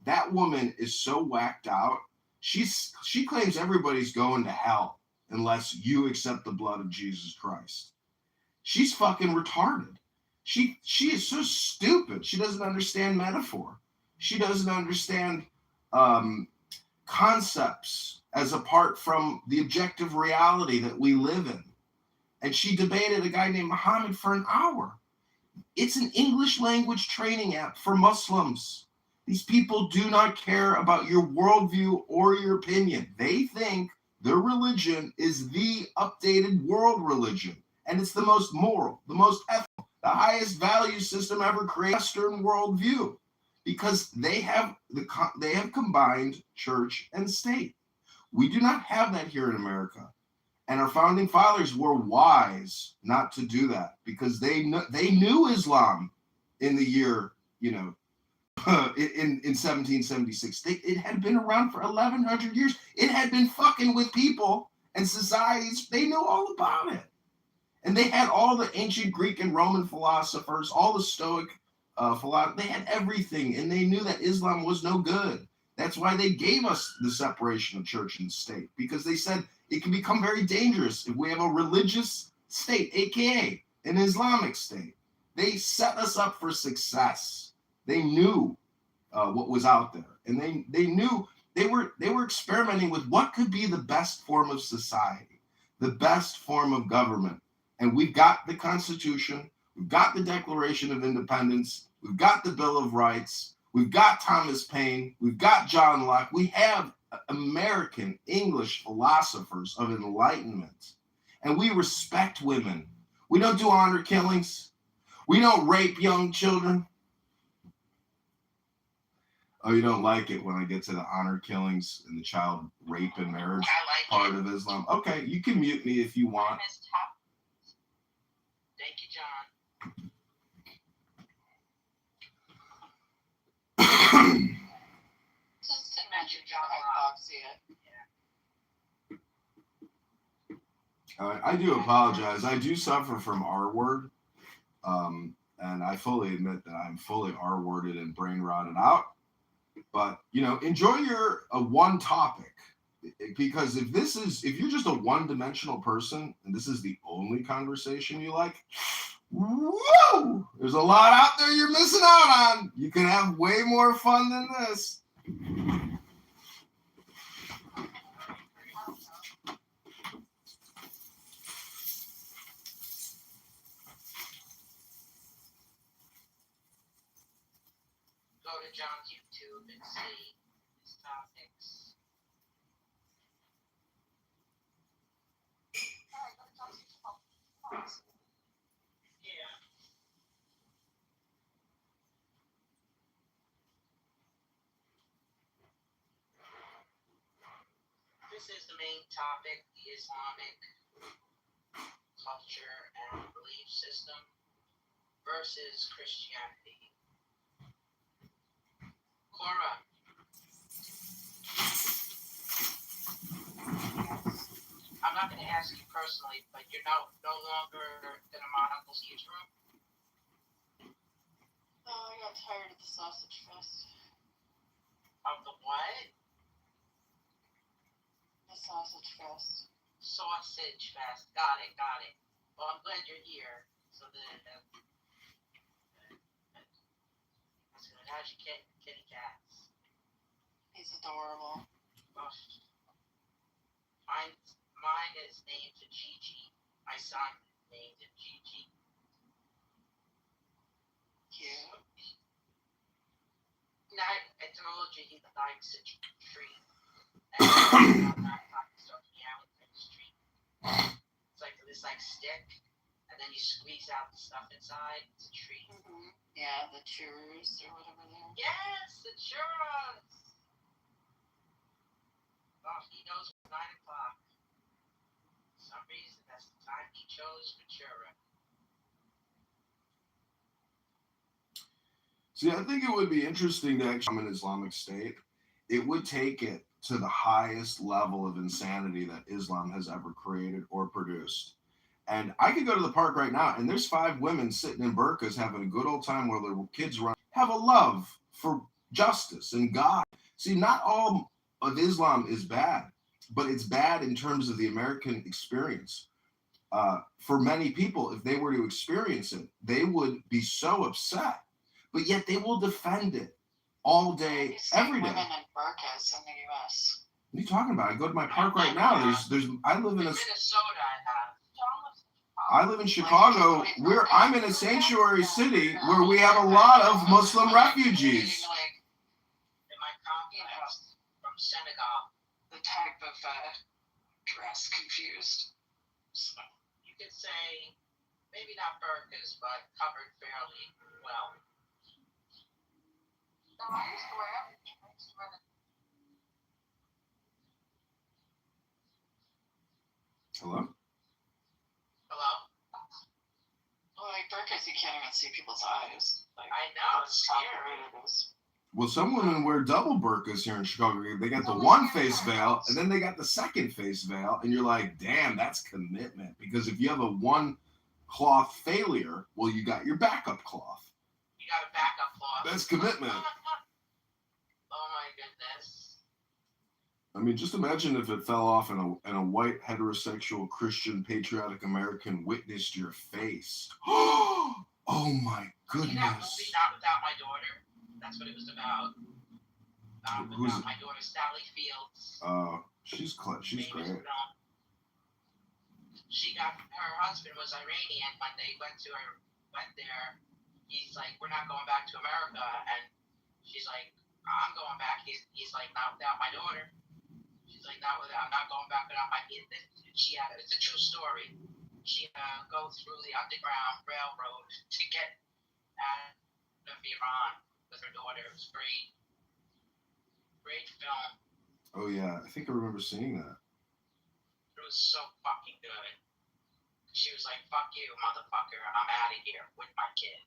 That woman is so whacked out. She claims everybody's going to hell unless you accept the blood of Jesus Christ. She's fucking retarded. She is so stupid. She doesn't understand metaphor. She doesn't understand concepts as apart from the objective reality that we live in. And she debated a guy named Muhammad for an hour. It's an English language training app for Muslims. These people do not care about your worldview or your opinion. They think their religion is the updated world religion. And it's the most moral, the most ethical, the highest value system ever created, Western worldview. Because they have combined church and state. We do not have that here in America. And our founding fathers were wise not to do that because they knew Islam in the year, in 1776. It had been around for 1,100 years. It had been fucking with people and societies. They knew all about it. And they had all the ancient Greek and Roman philosophers, all the Stoic philosophers. They had everything, and they knew that Islam was no good. That's why they gave us the separation of church and state, because they said it can become very dangerous if we have a religious state, aka an Islamic state. They set us up for success. They knew what was out there, and they knew they were experimenting with what could be the best form of society, the best form of government. And we've got the Constitution, we've got the Declaration of Independence, we've got the Bill of Rights, we've got Thomas Paine, we've got John Locke. We have American English philosophers of enlightenment, and we respect women. We don't do honor killings. We don't rape young children. Oh, you don't like it when I get to the honor killings and the child rape and marriage part of Islam? Okay, you can mute me if you want. Thank you, John. Just imagine John hypoxia. I do apologize. I do suffer from R word, and I fully admit that I'm fully R worded and brain rotted out. But enjoy your one topic, because if you're just a one-dimensional person and this is the only conversation you like, woo! There's a lot out there you're missing out on. You can have way more fun than this. Go to John's YouTube and see his topics. Yeah. This is the main topic, the Islamic culture and belief system versus Christianity. Cora. I'm not going to ask you personally, but you're no longer going to monitor Steve's room? Oh, I got tired of the sausage fest. Of the what? The sausage fest. Sausage fest. Got it. Well, I'm glad you're here. So that how's your kitty cats? He's adorable. Oh. Mine is named Gigi. My son named Gigi. Cute. Now, I told you he likes a treat. And I'm not talking stuff out with this treat. It's like this stick, and then you squeeze out the stuff inside. It's a treat. Mm-hmm. Yeah, the churros or whatever they are. Yes, the churros. Oh, he knows it's 9 o'clock. For some reason, that's the time he chose for churro. See, I think it would be interesting to actually become an Islamic state. It would take it to the highest level of insanity that Islam has ever created or produced. And I could go to the park right now, and there's 5 women sitting in burqas having a good old time while their kids run. Have a love for justice and God. See, not all of Islam is bad, but it's bad in terms of the American experience. For many people, if they were to experience it, they would be so upset, but yet they will defend it all day, every day. Women in burqas in the U.S. What are you talking about? I go to my park right now. I live in a. I live in Chicago. I'm in a sanctuary city where we have a lot of Muslim refugees. In my complex from Senegal, The type of dress confused. so you could say maybe not burkas, but covered fairly well. No, I used to wear it. I used to wear the Hello? Hello? Well, like burqas, you can't even see people's eyes. Like, I know, it's how scary. separated it is. Well, some women wear double burqas here in Chicago. They got the one face veil, and then they got the second face veil, and you're like, damn, that's commitment. Because if you have a one cloth failure, well, you got your backup cloth. You got a backup cloth. That's commitment. Oh my goodness. I mean, just imagine if it fell off and a white heterosexual Christian patriotic American witnessed your face. Oh my goodness. See that movie, Not Without My Daughter? That's what it was about. Who's About my daughter, Sally Fields. She's great. She got, her husband was Iranian. When they went there, he's like, we're not going back to America. And she's like, I'm going back. He's like, not without my daughter. She's like, I'm not going back without my kid. It's a true story. She go through the Underground Railroad to get out of Iran with her daughter. It was great. Great film. Oh yeah, I think I remember seeing that. It was so fucking good. She was like, fuck you, motherfucker. I'm out of here with my kid.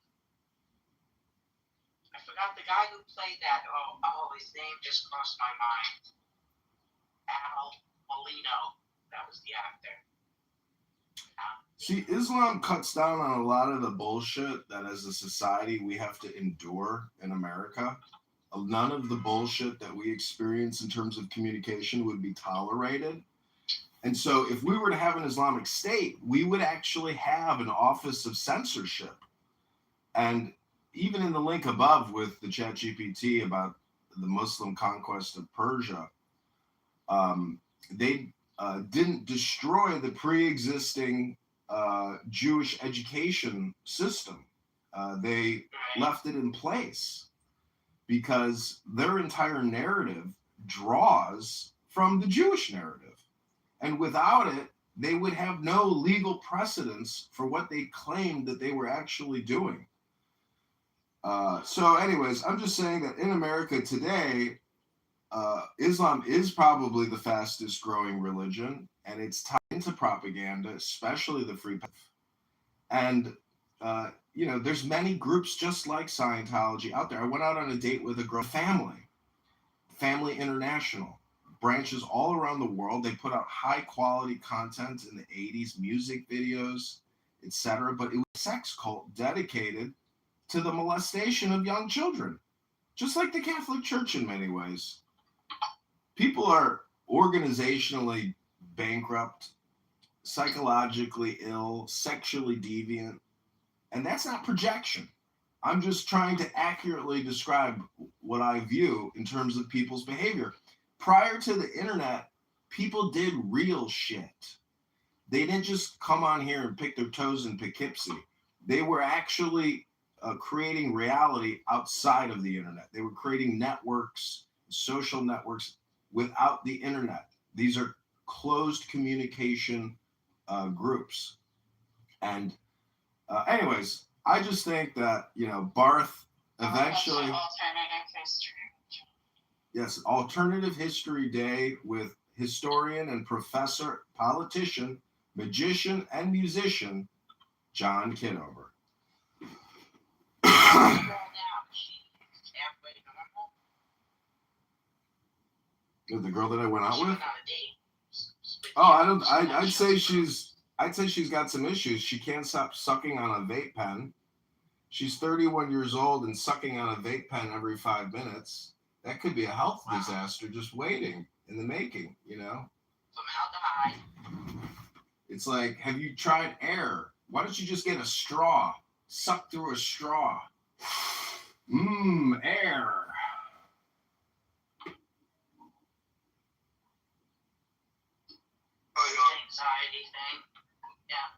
I forgot the guy who played that. Oh, his name just crossed my mind. Al Molino. That was the actor. See, Islam cuts down on a lot of the bullshit that as a society we have to endure in America. None of the bullshit that we experience in terms of communication would be tolerated. And so if we were to have an Islamic state, we would actually have an office of censorship. And even in the link above with the ChatGPT about the Muslim conquest of Persia, they didn't destroy the pre-existing Jewish education system. They left it in place because their entire narrative draws from the Jewish narrative. And without it, they would have no legal precedence for what they claimed that they were actually doing. So anyways, I'm just saying that in America today, Islam is probably the fastest growing religion, and it's tied into propaganda, especially the free. And, there's many groups just like Scientology out there. I went out on a date with a girl, Family International, branches all around the world. They put out high quality content in the 80s, music videos, etc. But it was a sex cult dedicated to the molestation of young children, just like the Catholic Church in many ways. People are organizationally bankrupt, psychologically ill, sexually deviant, and that's not projection. I'm just trying to accurately describe what I view in terms of people's behavior. Prior to the internet, people did real shit. They didn't just come on here and pick their toes in Poughkeepsie. They were actually creating reality outside of the internet. They were creating networks, social networks without the internet. These are closed communication groups. And anyways, I just think that, Barth eventually... Alternative history. Yes, Alternative History Day with historian and professor, politician, magician, and musician, John Kitover. The girl that I went out She with? went on a date. Oh, I'd say she's got some issues. She can't stop sucking on a vape pen. She's 31 years old and sucking on a vape pen every 5 minutes. That could be a health disaster just waiting in the making, you know? Formaldehyde. It's like, have you tried air? Why don't you just get a straw? Suck through a straw. Air. Anxiety thing. Yeah.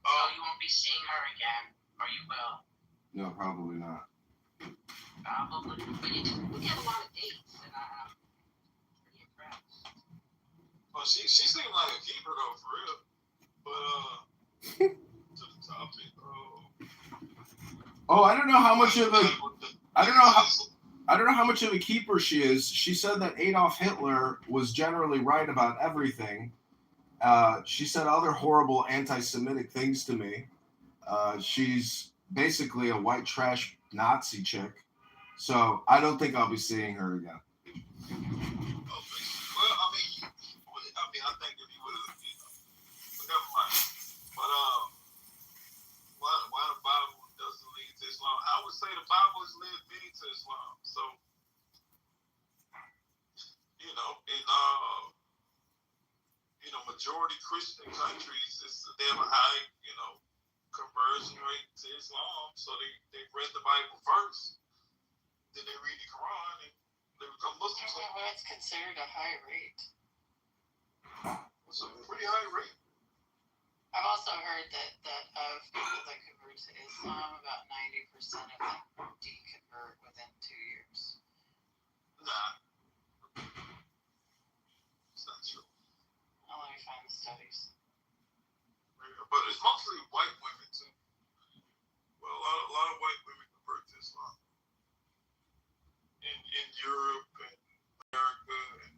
So you won't be seeing her again, or you will? No, probably not. Probably. We have a lot of dates, and I'm pretty impressed. Well, she seemed like a keeper though, for real. But to the topic. Oh, I don't know how much of a I don't know how much of a keeper she is. She said that Adolf Hitler was generally right about everything. She said other horrible anti-Semitic things to me. She's basically a white trash Nazi chick. So I don't think I'll be seeing her again. Well, I think if you would have, never mind. But why the Bible doesn't lead to Islam? I would say the Bible has led many to Islam. So, in majority Christian countries, they have a high, conversion rate to Islam. So they read the Bible first, then they read the Quran, and they become Muslims. That's considered a high rate. It's a pretty high rate. I've also heard that of people that convert to Islam, about 90% of them deconvert within 2 years. Nah. It's not true. I'll let me find the studies. But it's mostly white women too. Well, a lot of white women convert to Islam in Europe and America and.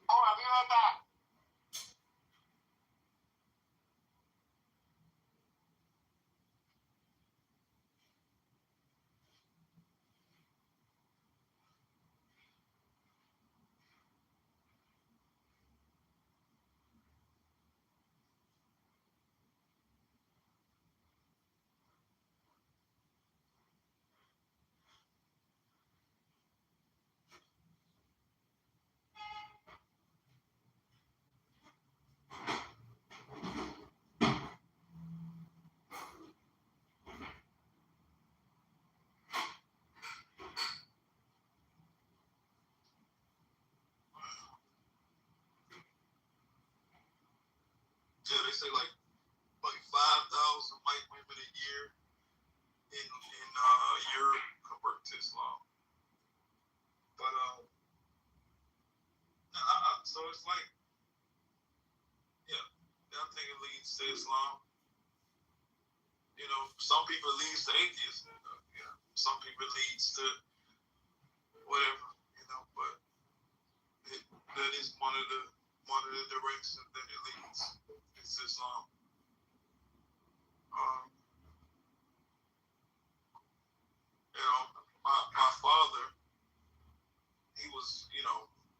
I'll be right back. Yeah, they say like 5,000 white women a year in Europe convert to Islam. But so it's like, I think it leads to Islam. Some people it leads to atheism. Some people it leads to whatever. But that is one of the directions that it leads. It's Islam. My father, he was,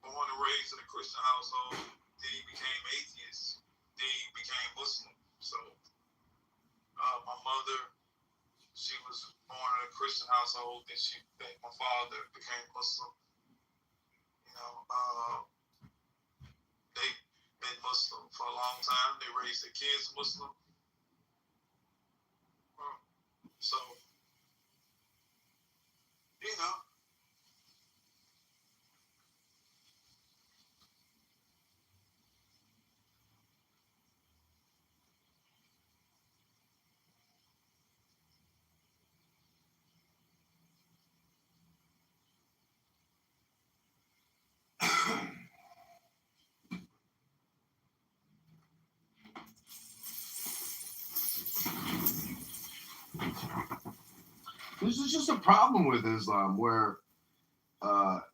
born and raised in a Christian household. Then he became atheist. Then he became Muslim. So, my mother, she was born in a Christian household. Then my father became Muslim. They've been Muslim for a long time. They raise their kids Muslim. So, you know. This is just a problem with Islam where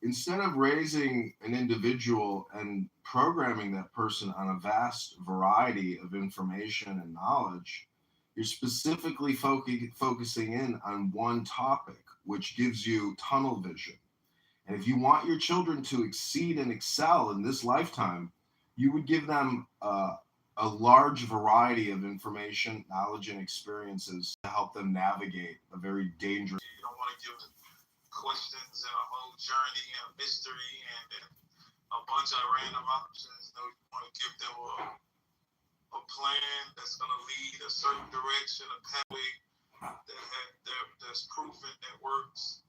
instead of raising an individual and programming that person on a vast variety of information and knowledge, you're specifically focusing in on one topic, which gives you tunnel vision. And if you want your children to exceed and excel in this lifetime, you would give them a large variety of information, knowledge, and experiences to help them navigate a very dangerous. You don't want to give them questions and a whole journey and a mystery and a bunch of random options. You want to give them a plan that's going to lead a certain direction, a pathway that's proven that works.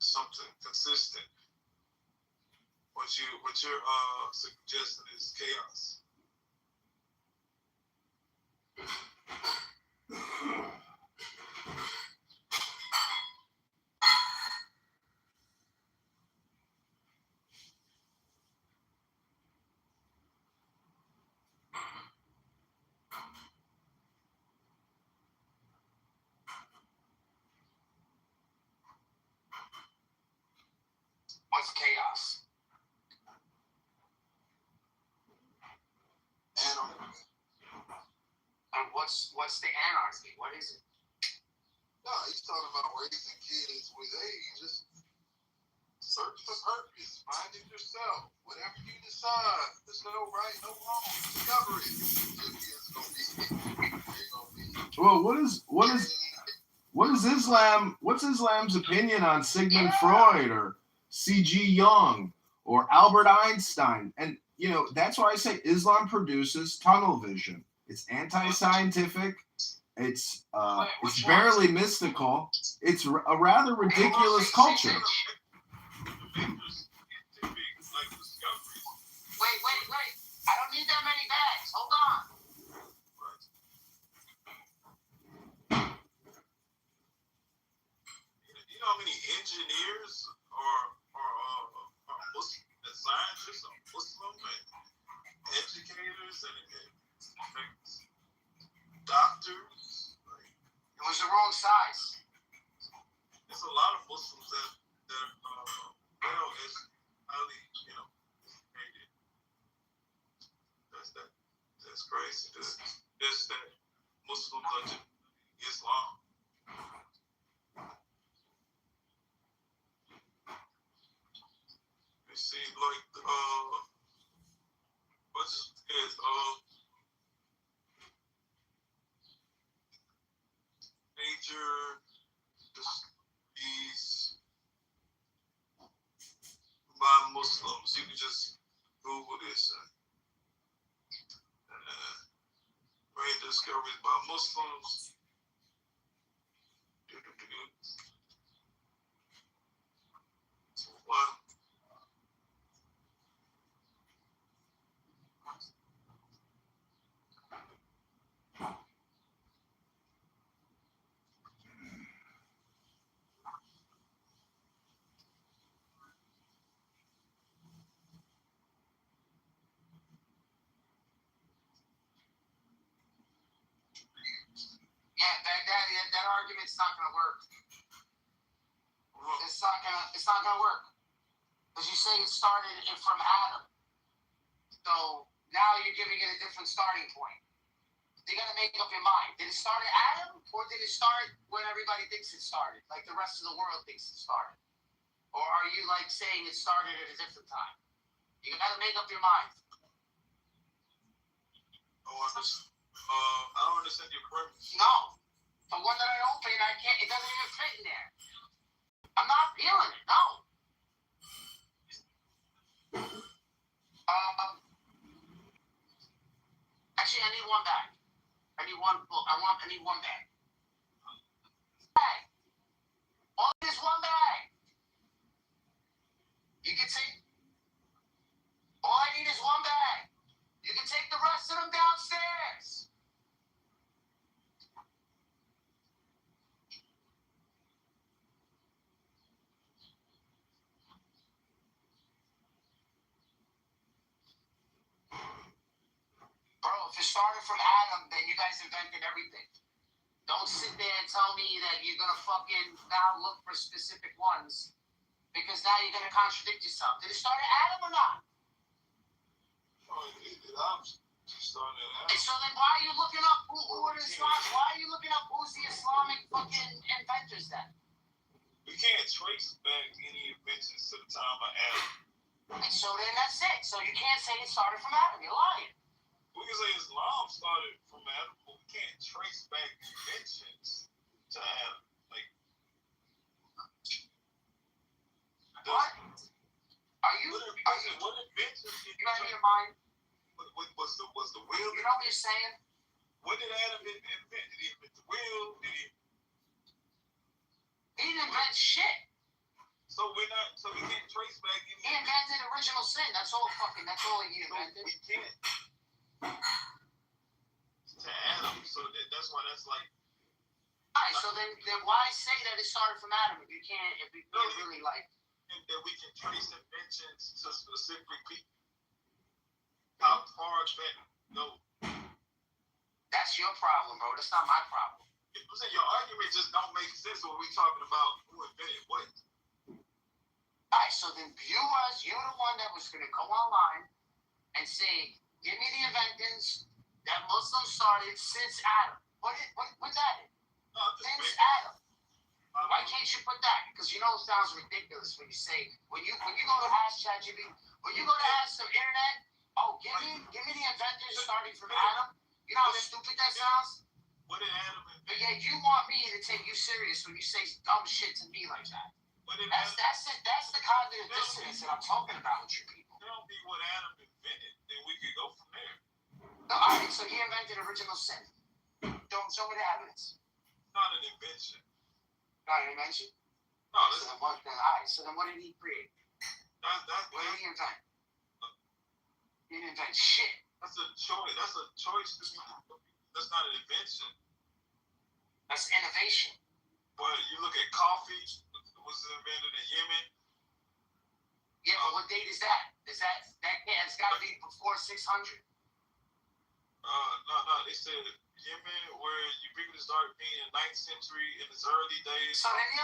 Something consistent. What you're suggesting is chaos. What's chaos? Anarchy. And what's the anarchy? What is it? No, he's talking about raising kids with just search for purpose, find it yourself. Whatever you decide, there's no right, no wrong. Discover it. Well, what is Islam? What's Islam's opinion on Sigmund Freud or C.G. Jung or Albert Einstein? And that's why I say Islam produces tunnel vision. It's anti-scientific. It's barely mystical. It's a rather ridiculous culture. Wait. I don't need that many bags. Hold on. You know how many engineers are Muslim, and scientists are Muslim, and educators and doctors? It was the wrong size. There's a lot of Muslims that is highly, educated. That's crazy. Just that Muslims are just Islam. It seems like major these by Muslims. You can just Google this. Major discoveries by Muslims. What? That argument's not going to work. It's not gonna work. Because you say it started from Adam. So now you're giving it a different starting point. You gotta make up your mind. Did it start at Adam, or did it start when everybody thinks it started, like the rest of the world thinks it started? Or are you saying it started at a different time? You gotta make up your mind. I don't understand your premise. No. The one that I opened, it doesn't even fit in there. I'm not feeling it, no. Actually, I need one bag. I need one bag. All I need is one bag. You can take. All I need is one bag. You can take the rest of them downstairs. Bro, if it started from Adam, then you guys invented everything. Don't sit there and tell me that you're gonna fucking now look for specific ones, because now you're gonna contradict yourself. Did it start at Adam or not? And so then why are you looking up who are the Islam? Why are you looking up who's the Islamic fucking inventors then? We can't trace back any inventions to the time of Adam. And so then that's it. So you can't say it started from Adam. You're lying. We can say Islam started from Adam, but we can't trace back inventions to Adam. Like, what? Are you? What inventions did you got in your mind? Was the wheel? You know what you're saying? What did Adam invent? Did he invent the wheel? He didn't invent shit. So we can't trace back any. He invented original sin. That's all he invented. We can't. To Adam, so that's why that's like. Alright, so then why say that it started from Adam if you can't really like. And that we can trace inventions to specific people. How far back go? That's your problem, bro. That's not my problem. I'm saying your argument just don't make sense when we talking about who invented what. Alright, so then you're the one that was gonna go online and say, give me the inventions that Muslims started since Adam. What that is? No, since Adam. Why can't you put that? Because you know it sounds ridiculous when you say when you go to ask ChatGPT, when you go to ask the internet, oh give me the inventors starting from Adam. You know how stupid that sounds? What did Adam invent? But yet you want me to take you serious when you say dumb shit to me like that. That's the cognitive dissonance that I'm talking about with you people. Tell me what Adam invented, then we could go from there. No, alright, so he invented original sin. Don't show me the evidence. Not an invention. Not an invention? No, so then what did he create? What did he invent? He didn't invent shit. That's a choice. That's a choice to be. That's not an invention. That's innovation. But you look at coffee, was invented in Yemen. Yeah, but what date is that? It's got to be before 600. No, they said Yemen, where ubiquity started being in the 9th century in its early days. So then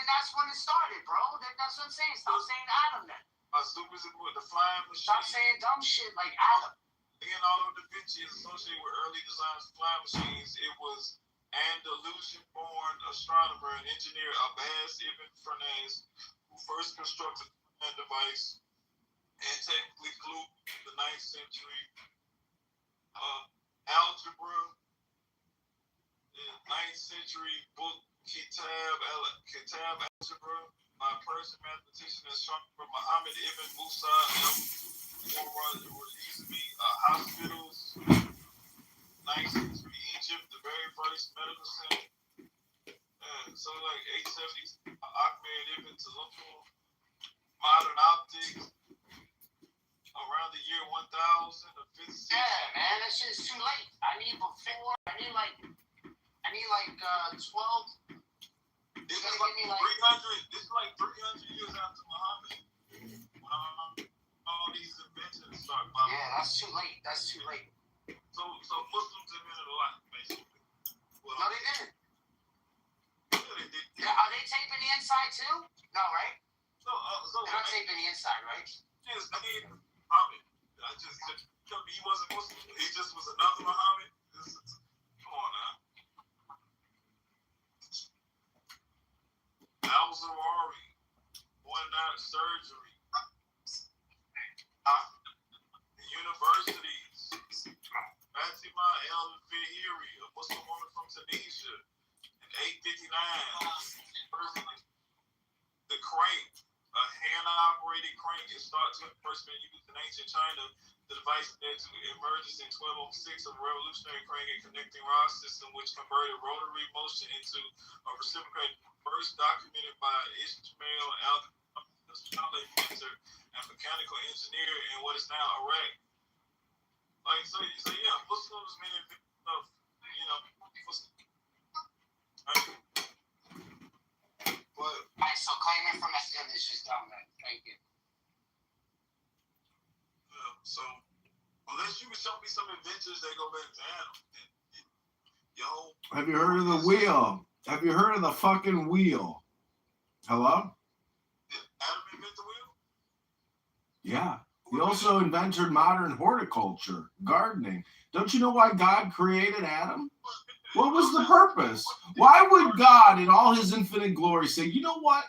that's when it started, bro. That's what I'm saying. Stop saying Adam then. The flying machine. Stop saying dumb shit like Adam. Leonardo da Vinci is associated with early designs of flying machines. It was Andalusian-born astronomer and engineer Abbas ibn Farnaz who first constructed the device and technically flew the 9th century. Algebra, the 9th century book Kitab Algebra by Persian mathematician and astronomer Muhammad ibn Musa al-Khwarizmi. Hospitals, 9th century Egypt, the very first medical center. So like 870s, Ahmed ibn Tulunqul, modern optics. Around the year 1000, the 5th century. Yeah, man, that shit is too late. I need like 12. This is like 300. This is like 300 years after Muhammad. All these inventions start. Yeah, that's too late. So Muslims invented a lot, basically. Well, no, they didn't. Yeah, they did. Yeah, are they taping the inside too? No, right? So they're not taping the inside, right? Yes, I mean, Muhammad. I just said he wasn't Muslim. He just was another Muhammad. Come on now. Al-Zawahiri, one out surgery. The universities. Fatima El-Fihiri, a Muslim woman from Tunisia, in 859. The crane. A hand-operated crane is thought to have first been used in ancient China. The device emerges in 1206 of the revolutionary crank and connecting rod system, which converted rotary motion into a reciprocating, first documented by Ishmael Al-Saleh, inventor and mechanical engineer in what is now Iraq. Like, so yeah, Muslims mean of, you know, but Alright, so claiming from SM is just dumb, man. Thank you. So unless you can show me some adventures that go back to Adam, yo. Have you heard of the wheel? Have you heard of the fucking wheel? Hello? Did Adam invent the wheel? Yeah. He also invented modern horticulture, gardening. Don't you know why God created Adam? What was the purpose? Why would God, in all his infinite glory, say, you know what?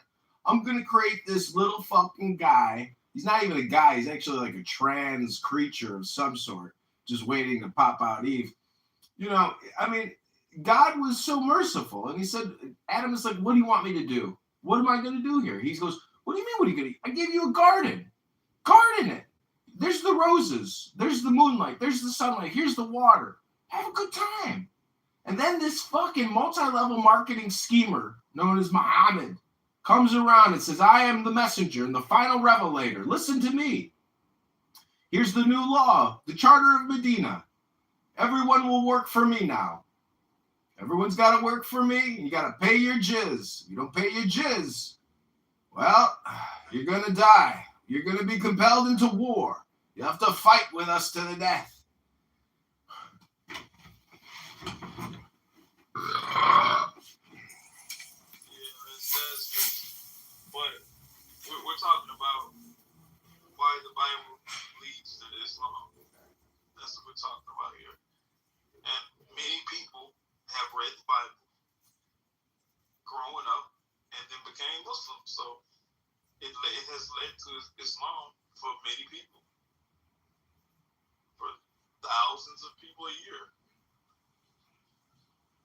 I'm going to create this little fucking guy. He's not even a guy. He's actually like a trans creature of some sort, just waiting to pop out Eve. You know, I mean, God was so merciful. And he said, Adam is like, what do you want me to do? What am I going to do here? He goes, what do you mean, what are you going to do? I gave you a garden. Garden it. There's the roses. There's the moonlight. There's the sunlight. Here's the water. Have a good time. And then this fucking multi-level marketing schemer known as Muhammad comes around and says, I am the messenger and the final revelator. Listen to me. Here's the new law, the Charter of Medina. Everyone will work for me now. Everyone's got to work for me. You got to pay your jizz. You don't pay your jizz, well, you're going to die. You're going to be compelled into war. You have to fight with us to the death. But we're talking about why the Bible leads to Islam. That's what we're talking about here. And many people have read the Bible growing up and then became Muslims. So it has led to Islam for many people. For thousands of people a year.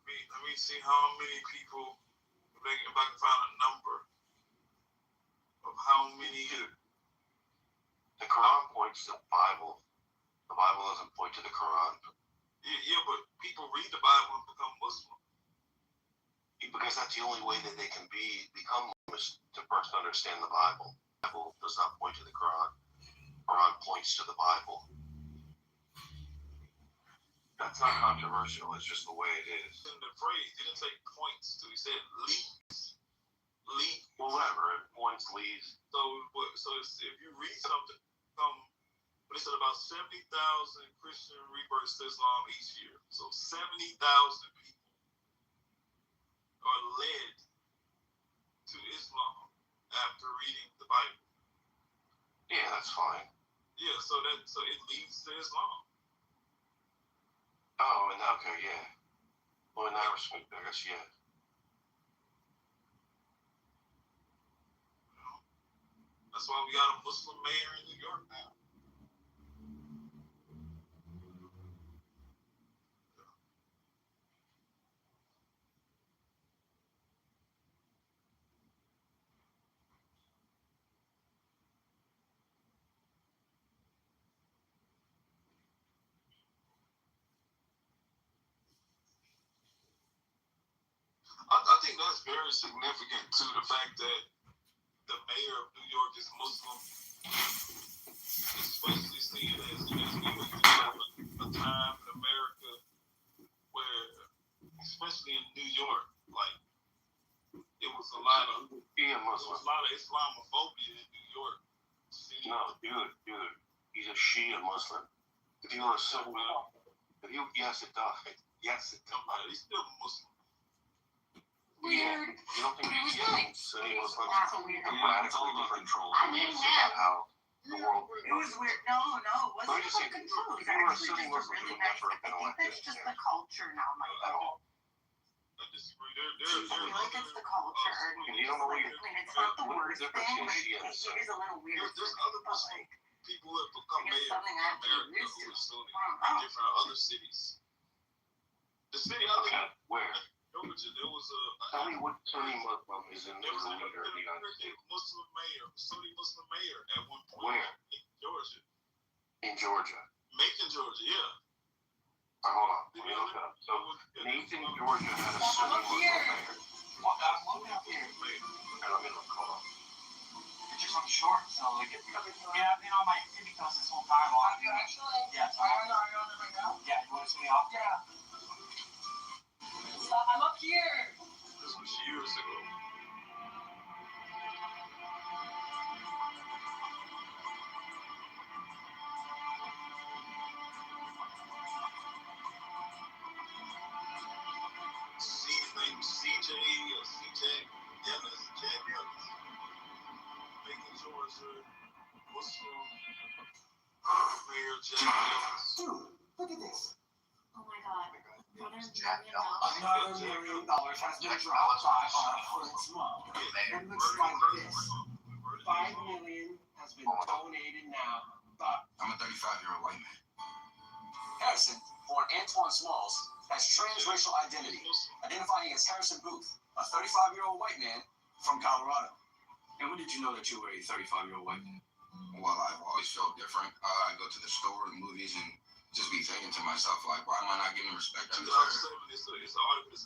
Let me see how many people, if I can find a number of how many. The Quran points to the Bible. The Bible doesn't point to the Quran. Yeah, but people read the Bible and become Muslim. Because that's the only way that they can become Muslims, to first understand the Bible. The Bible does not point to the Quran. The Quran points to the Bible. That's not controversial. It's just the way it is. In the phrase, he didn't say points to. He said leads. Lead. Well, whatever. It points, leads. So if you read something, they said about 70,000 Christian rebirths to Islam each year. So 70,000 people are led to Islam after reading the Bible. Yeah, that's fine. Yeah, so it leads to Islam. Oh, and okay, yeah. Well, in that respect, I guess, yeah. That's why we got a Muslim mayor in New York now. I think that's very significant to the fact that the mayor of New York is Muslim, especially seeing as we went through a time in America where, especially in New York, like it was a lot of Islamophobia in New York. No, dude, he's a Shia Muslim. If you want to say, yes, it does. Yes, it does. He's still Muslim. Weird. You don't think he's Sunni Muslims That's a weird. radically different trolls I mean, about how the world. It was weird. No, it wasn't fucking true. It's actually just a really nice. I think that's just the culture now, Michael. I disagree. I feel like it's the culture. You don't know what you're. It's not the worst thing. Like, it is a little weird. There's other Muslim people who have become mayor in America who are Sunni in different other cities. The city I live in, where? Georgia, there was a. Tell me what Sunni Muslim is in the leader of the United States. Sunni Muslim mayor at one point. Where? In Georgia. In Georgia. Macon, Georgia, yeah. Hold on. Let me look it up. So, Macon, Georgia had a city local mayor. Well, I'm looking up here. And I'm in the call. You're just on short, so like, yeah, I've been on my tippy toes this whole time. Have you actually? Yeah. Are you on it right now? Yeah. You want to see me off? Yeah. I'm up here. This was years ago. CJ or CJ Evans, Jack Evans. Macon, Georgia. Worcester. Mayor Jack Evans. Dude, look at this. Oh my god. Another $1 million has been dropped by our Hood's mom. It looks like this. $5 million has been donated now. I'm a 35-year-old white man. Harrison, born Antoine Smalls, has transracial identity, identifying as Harrison Booth, a 35-year-old white man from Colorado. And when did you know that you were a 35-year-old white man? Well, I've always felt different. I go to the store, the movies, and just be thinking to myself, like, why am I not giving respect to her?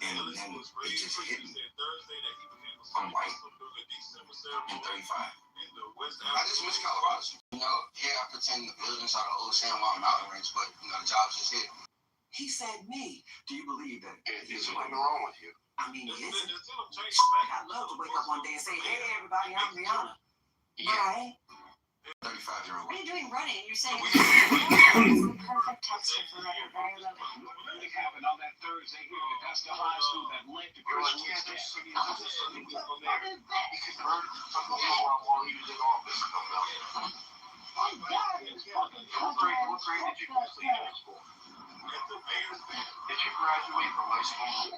And then it just hit me. I'm white. I'm 35. I just miss Colorado. You know, yeah, I pretend the buildings are the old San Juan mountain range, but, you know, the job's just hit. He said me. Do you believe that? There's something wrong with you. I mean, he isn't. I'd love to wake up one day and say, hey, everybody, I'm Rihanna. Yeah. Right? 35-year-old. What are you doing running? You're saying it's the perfect texture for running. Very low. What happened on that Thursday here at Augusta High School that led to Christmas Day? What grade did you complete high school? Did you graduate from high school?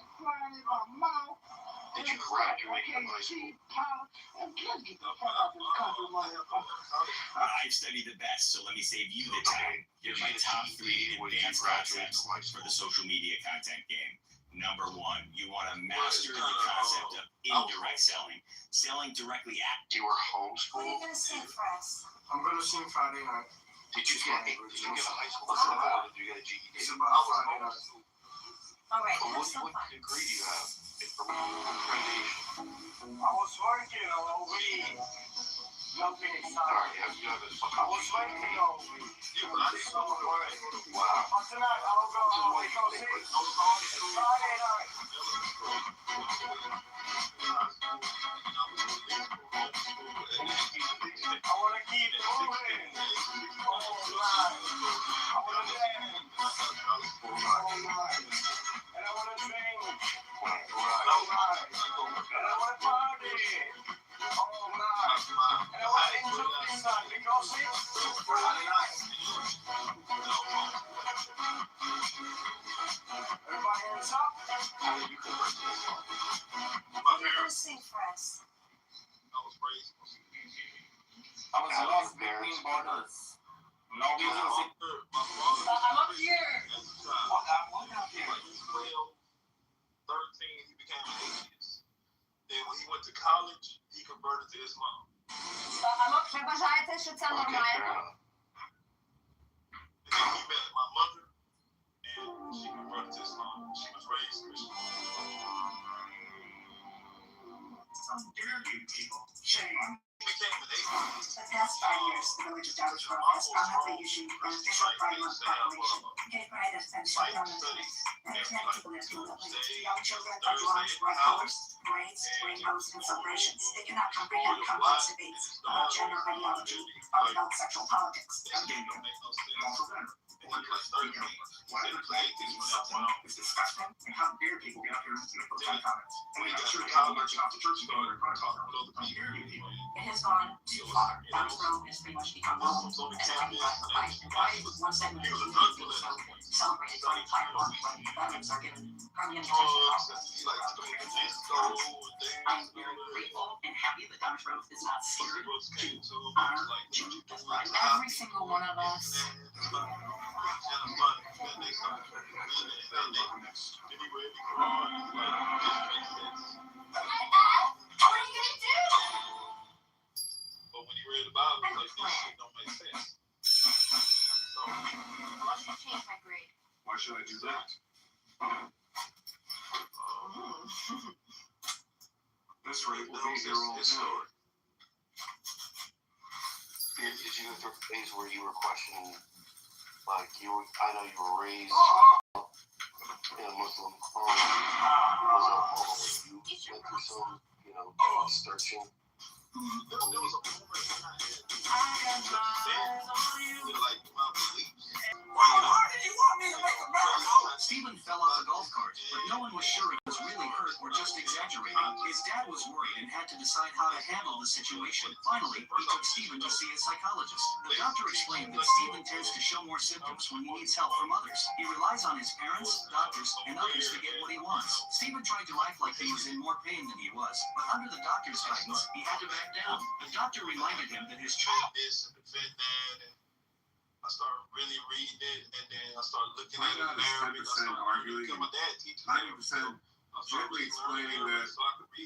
Did you graduate from high school? I've studied the best, so let me save you the time. Here's my top 3 advanced concepts for the social media content game. Number 1, you want to master the concept of indirect selling, selling directly at. You were homeschooled? What are you going to sing for us? I'm going to sing Friday night. Did you get a high school diploma or did you get a GED? It's about Friday night. All right, What have some fun. degree do you have? Accreditation. I was working on weed. Nothing exciting. You have a I was working on weed. Wow. But tonight I'll go because it's Friday night. I want to keep moving. All night. I want to dance. All night. And I want to drink. All night. And I want to party. All night. And I want to enjoy this night because it's Friday night. Everybody hands up. What are you going to sing for us? I was lost between borders. No reason to I'm up here. I'm up here. 13, he became an atheist. Then when he went to college, he converted to Islam. Czy uważacie, że to normalne? And then he met my mother, and she converted to Islam. She was raised Christian. Some dare you people. Shame. He became an atheist. For the past 5 years, the village of Doubters Grove has prominently issued an official Pride Month proclamation. Gay Pride has been shut down in the and it's never taken this movement. Young children are drawn to bright colors, parades, rainbows, and celebrations. They cannot comprehend complex debates about gender ideology or adult sexual politics. It's disgusting, and how dare people get up here and make those kind of comments. And we got sure how much off the church and go to their car talking about how dare you people. It has gone too far. Doubters Grove has pretty much become known as fighting black for fight. And Pride was one segment of the community celebrated for an entire month when veterans are given permanent detention. I am very grateful and happy that Doubters Grove is not scared to honor change as Pride. Every single one of us. What are you going to do? But when you read the Bible, it's like, this shit don't make sense. Here's my grade. Why should I do that? This rate will be here all day. Did you go through a phase where you were questioning, like I know you were raised in a Muslim home. Was that all that you went through some, searching? There was a moment when I had like my beliefs. Stephen fell off a golf cart, but no one was sure he was really hurt or just exaggerating. His dad was worried and had to decide how to handle the situation. Finally, he took Stephen to see a psychologist. The doctor explained that Stephen tends to show more symptoms when he needs help from others. He relies on his parents, doctors, and others to get what he wants. Stephen tried to act like he was in more pain than he was, but under the doctor's guidance, he had to back down. The doctor reminded him that his child I started really reading it, and then I started looking at it in Arabic. I started arguing because my dad teaches 90% gently explaining that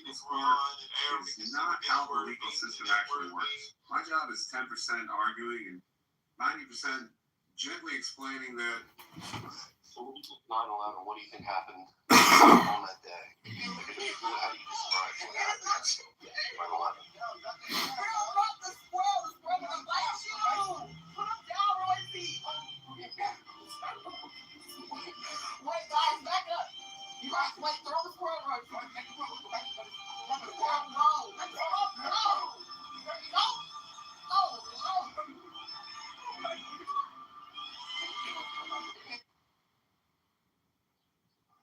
this part is not how the legal system actually works. My job is 10% arguing and 90% gently explaining that. So 9/11, what do you think happened on that day? How do you describe what happened on 9/11? Wait, guys, back up. You guys, wait, throw the squirrel right for me. Let the squirrel go. Let the squirrel go. There you go.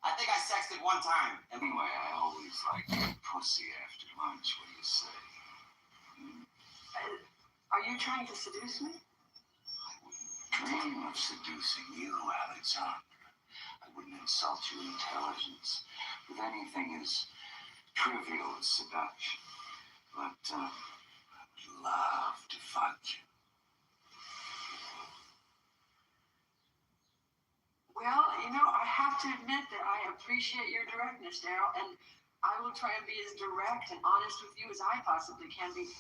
I think I sexted one time. Anyway, I always like pussy after lunch. What do you say? Are you trying to seduce me? Dream of seducing you, Alexandra. I wouldn't insult your intelligence with anything as trivial as seduction. But I would love to fuck you. Well, I have to admit that I appreciate your directness, Daryl, and I will try and be as direct and honest with you as I possibly can be.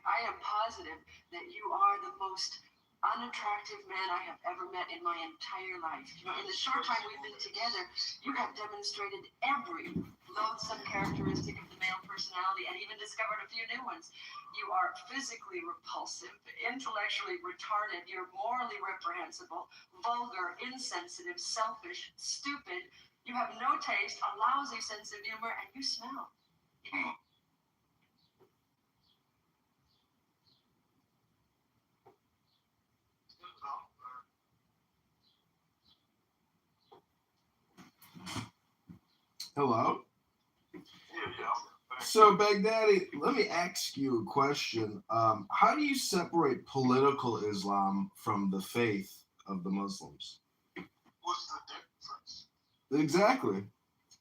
I am positive that you are the most unattractive man I have ever met in my entire life. In the short time we've been together, you have demonstrated every loathsome characteristic of the male personality and even discovered a few new ones. You are physically repulsive, intellectually retarded, you're morally reprehensible, vulgar, insensitive, selfish, stupid. You have no taste, a lousy sense of humor, and you smell. Hello? So, Baghdadi, let me ask you a question. How do you separate political Islam from the faith of the Muslims? What's the difference? Exactly.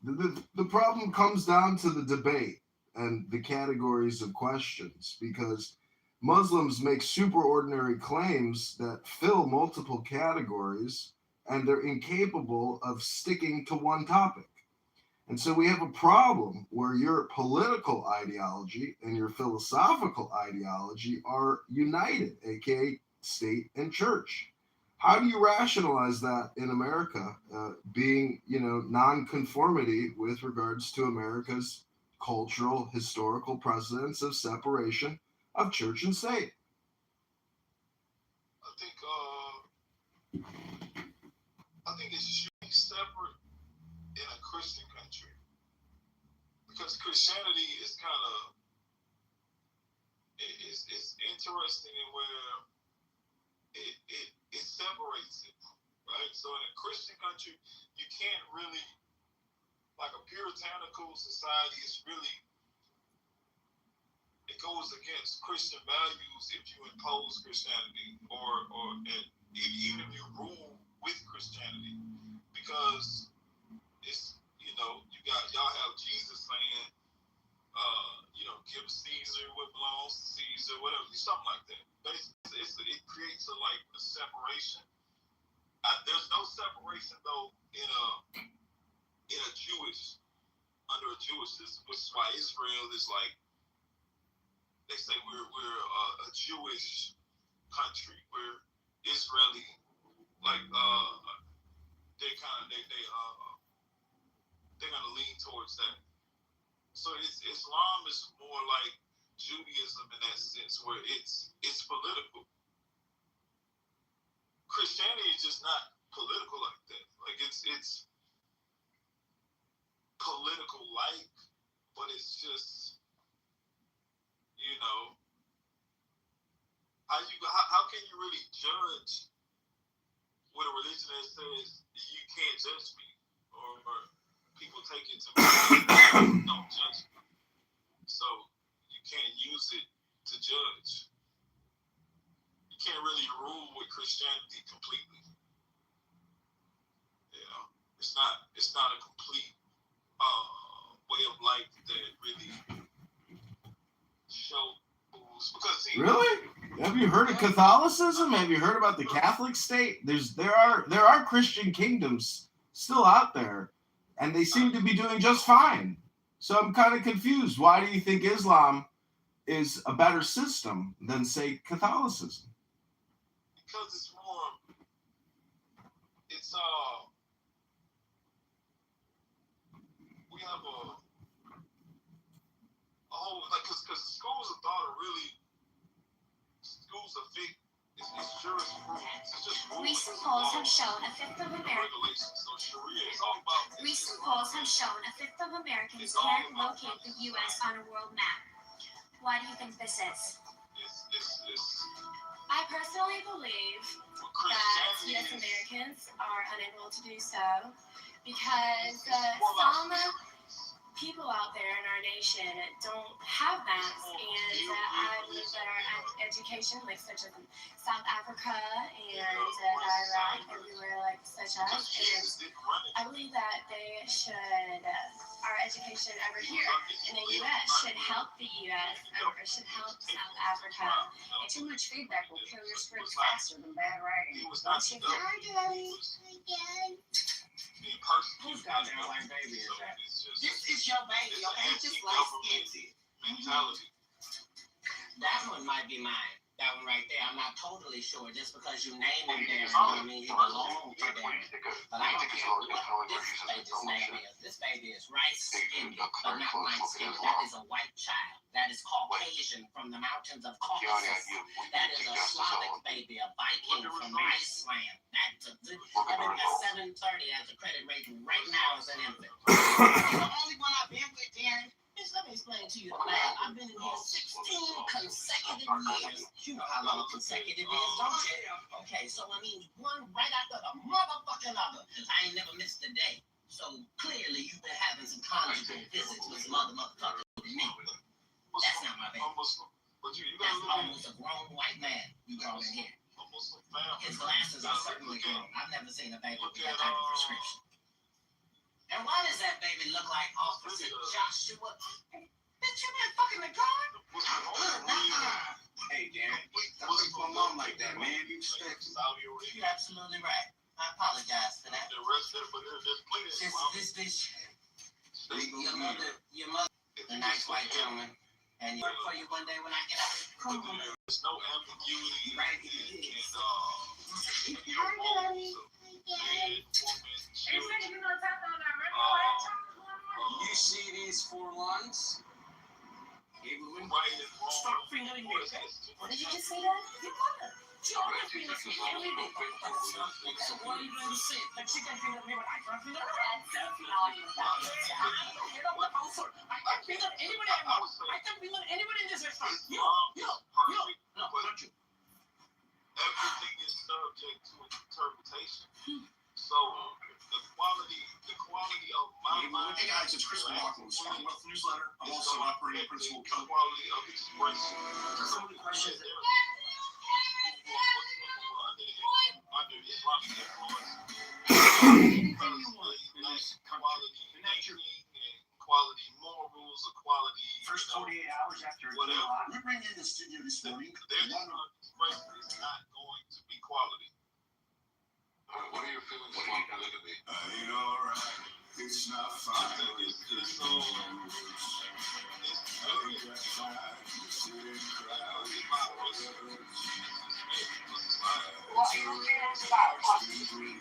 The problem comes down to the debate and the categories of questions, because Muslims make superordinary claims that fill multiple categories, and they're incapable of sticking to one topic. And so we have a problem where your political ideology and your philosophical ideology are united, aka state and church. How do you rationalize that in America, being, non-conformity with regards to America's cultural, historical precedents of separation of church and state? I think it should be separate in a Christian country, because Christianity is kind of it's interesting in where it separates it, right? So in a Christian country, you can't really, like a puritanical society, it goes against Christian values if you impose Christianity or even if you rule with Christianity, because it's, y'all have Jesus saying, give Caesar what belongs to Caesar, whatever, something like that. But it creates a separation. There's no separation though in a Jewish, under a Jewish system, which is why Israel is like, they say we're a Jewish country where Israeli, like they're gonna lean towards that. So Islam is more like Judaism in that sense, where it's political. Christianity is just not political like that. Like it's political like, but it's just, you know, how can you really judge with a religion that says you can't judge me, or people take it to me don't judge me, so you can't use it to judge. You can't really rule with Christianity completely. You know, it's not a complete way of life that really shows, because see, Really? Have you heard of Catholicism? Have you heard about the Catholic state? There are Christian kingdoms still out there, and they seem to be doing just fine. So I'm kind of confused. Why do you think Islam is a better system than, say, Catholicism? Because it's we have a whole, like, because schools of thought are really schools of think. It's jurisprudence. It's just ruling. Recent polls have shown a fifth of Americans. Regulations. So Sharia is all about. Recent polls have shown a fifth of Americans can't locate the U.S. on a world map. Why do you think this is? I personally believe that U.S. Americans are unable to do so because some people out there in our nation don't have maps, and I believe that our education, like such as in South Africa and Iraq, everywhere like such as, and I believe that they should, our education over here in the U.S. should help the U.S. or should help South Africa. And too much feedback will kill your scripts faster than bad writing. Hi, Daddy. Whose goddamn white baby is that? This is your baby, okay? Just like Skinty. Mentality. That one might be mine. That one right there. I'm not totally sure. Just because you name him there, you know what I mean? He belongs to them. But I don't care what this baby's name is. This baby is rice skinned, but not light skinned. That is a white child. That is Caucasian from the mountains of Caucasus. That is a Slavic baby, a Viking from Iceland. That's a good. That baby got 730 as a credit rating right now as an infant. The only one I've been with, Darren. Let me explain to you the math. I've been in here 16 consecutive years. You know how long consecutive is, don't you? Okay, so I mean one right after the motherfucking other. I ain't never missed a day. So clearly you've been having some conjugal visits with some other motherfuckers with me. That's not my baby. That's almost a grown white man you brought in here. His glasses are certainly grown. I've never seen a baby with that type of prescription. And why does that baby look like Officer Joshua? Bitch, you been fucking the guard? Hey, Darren, don't look for my mom like that, man. You expect You're absolutely right. I apologize for that. This bitch, your mother, a nice white gentleman, and you for you one day when I get out. Come on. There's no ambiguity right here. You see these 4 lungs? Stop fingering me. What did you just say, Dad? Your mother. She always fingers me every day. So what are you going to say? Like she can finger me, but I can't finger her. I can finger anybody I want. I can finger anybody in this restaurant. You. No, don't you. Everything is subject to interpretation. So the quality of my Hey guys, it's Chris McLaughlin with Smart Wealth Newsletter. I'm also an operating principal coach. Quality of expression. Some of the questions that under Islamic influence. Quality thinking and quality morals, or quality. First 48 hours after whatever. We bring in the studio this morning. Their expression is not going to be quality. What are your feelings about polygamy? Ain't alright. It's not fine. What are your feelings about apostasy?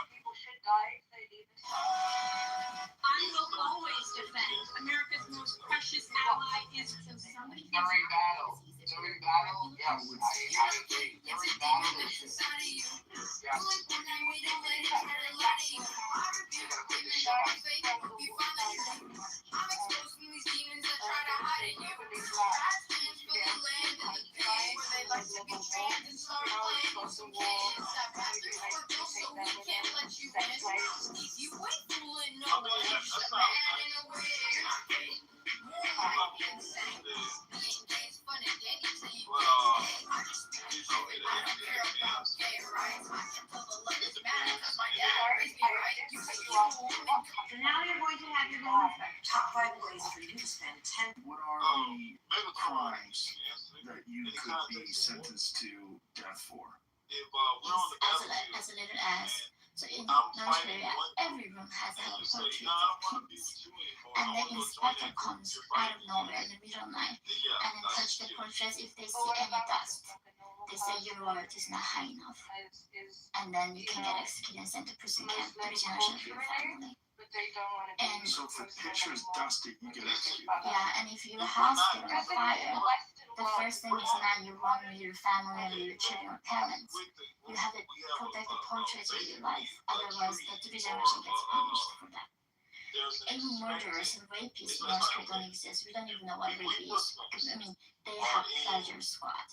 People should die if they leave this country. I will always defend America's most precious ally is somebody. During battle, yes, I agree. During battle, yeah. So now you're going to have your moment. Top 5 ways for you to spend 10. What are the crimes that you could be sentenced to death for? As little as, so in North Korea, every room has a portrait of kings. And the inspector comes out of nowhere in the middle of the night and then touch the portraits. If they see any dust, they say your royalty is not high enough. And then you can get executed and sent to prison camp, 3 generations of your family. And so if the picture is dusty, you get executed. Yeah, and if your house gets on fire, the first thing is not you run with your family or your children or parents. You have to protect the portraits of your life, otherwise the 3 generations gets punished for that. Even murderers and rapists in North Korea don't exist. We don't even know what rape is. I mean, they have pleasure squad.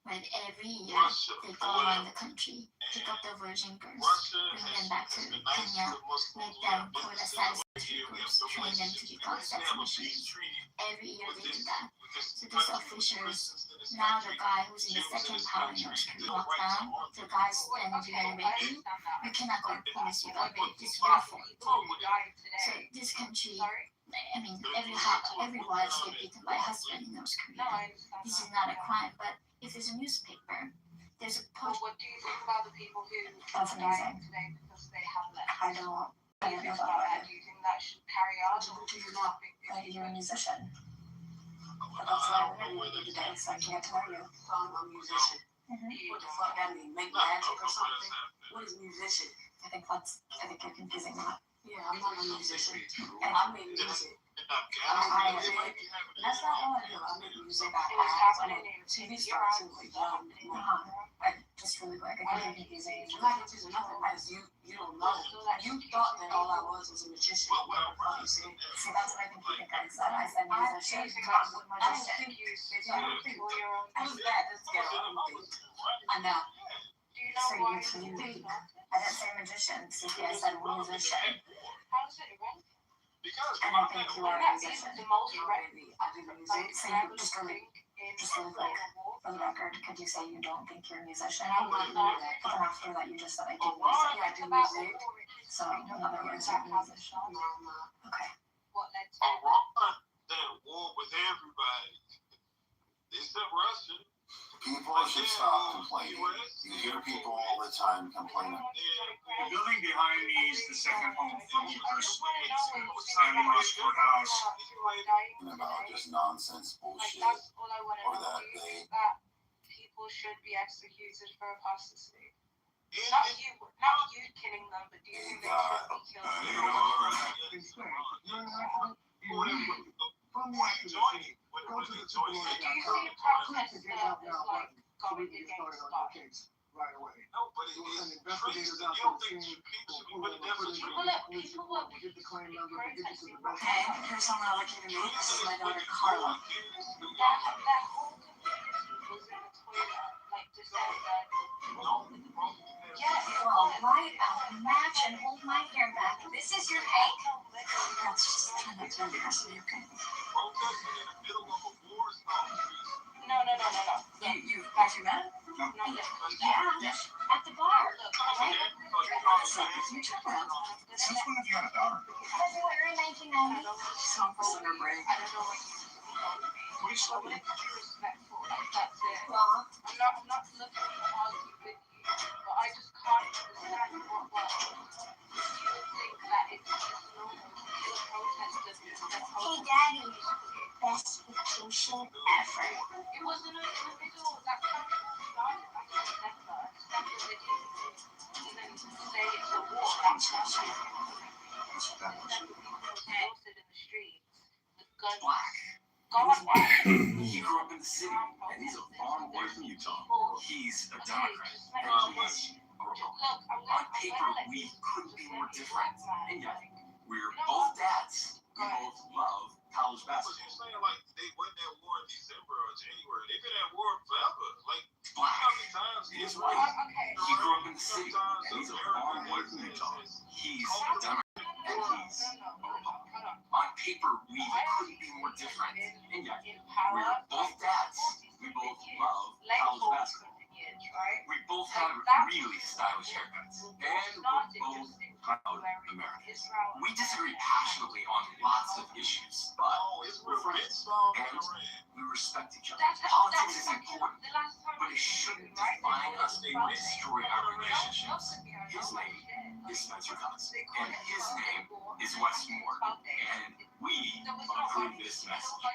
Right, every year they go around the country, pick up the virgin girls, bring them back to Kenya, make them for the satisfaction groups, train them to become sex machines. Every year they do that. So these officials, now the guy who's in the second power in North Korea walk down, the guy's then doing rape you cannot go to police, you got raped, this is your fault. So this country, I mean, every wife get beaten by a husband in North Korea. This is not a crime, but if there's a newspaper, there's a post. What do you think about the people who are dying today because they have left? I don't know about that. Do you think that should carry on? What do you not think? You're a musician. But that's why I'm here today, so I can't tell you. So I'm a musician. What the fuck that mean? Make magic or something? What is musician? I think you're confusing that. Yeah, I'm not a musician. And I make music. That's not all I do. I make music. I act, I'm a TV star too. Like, just really quick, I think you're confusing. I'm not confusing nothing because you don't know. You thought that all I was a magician. You see? See, that's what I think you think I said. I said musician. I don't think you said I was bad. Let's get I know. So you think, I didn't say magician. See, I said musician. How does it run? And I think you are a musician. The most I do music. So you just really quick, for the record, could you say you don't think you're a musician? I'm not doing that. But then after that, you just said I do music. Yeah, I do music. So, in other words, you're a musician. No, I'm not. Okay. What led to that war with everybody. Except Russia. People should stop complaining. You hear people all the time complaining. The building behind me is the second home for Congressman. Standing Ross Courthouse. About just nonsense bullshit. That's all I want to Or know. that Do you they. think that people should be executed for apostasy? Not you killing them, but do you think they should be killed? Go to the Do you see protesters like going against God? right away. No, but We'll send it's investigators treason. out You to don't the think scene. people should be We'll put in that put it in situation? we'll get the claim number, we'll get it to the best. Okay, here's someone I'd like you to meet. This is my daughter, Carla. That whole conversation was in the toilet, like just said that. Yes, well, light out, match, and hold my hair back. This is your Hank? That's just trying not to embarrass me, okay? Protesting in the middle of a war zone. No. You guys are mad? Yeah, at the bar. Okay? You turn around. Since when have you had a daughter? February 1990. Some summer break. I don't know what you We should respectful. That's it. Well, I'm not looking to argue with you. But I just can't understand what you think that it's just normal to kill protesters instead of Hey, Daddy. Best vacation ever. It was in the middle that protest started back in December. That's what they did. And then say it's a war. That's not true. Instead of people exhausted in the streets with guns. He grew up in the city, and he's a farm boy from Utah. He's a Democrat, and he's a Republican. On paper, we couldn't be more different, and yet we're both dads. We both love college But basketball. you saying like they went at war in December or January? They've been at war forever. Like Black. how many times? He's white. He grew up in the city, and he's a farm boy from Utah. He's a Democrat, and he's a Republican. On paper, we couldn't be more different, and yet we're both dads. We both love college basketball. We both have really stylish haircuts, and we're both proud Americans. We disagree passionately on lots of issues, but we're friends, and we respect each other. Politics is important, but it shouldn't define us or destroy our relationships. His name is Spencer Cox, and his name is Westmore, and we approve this message.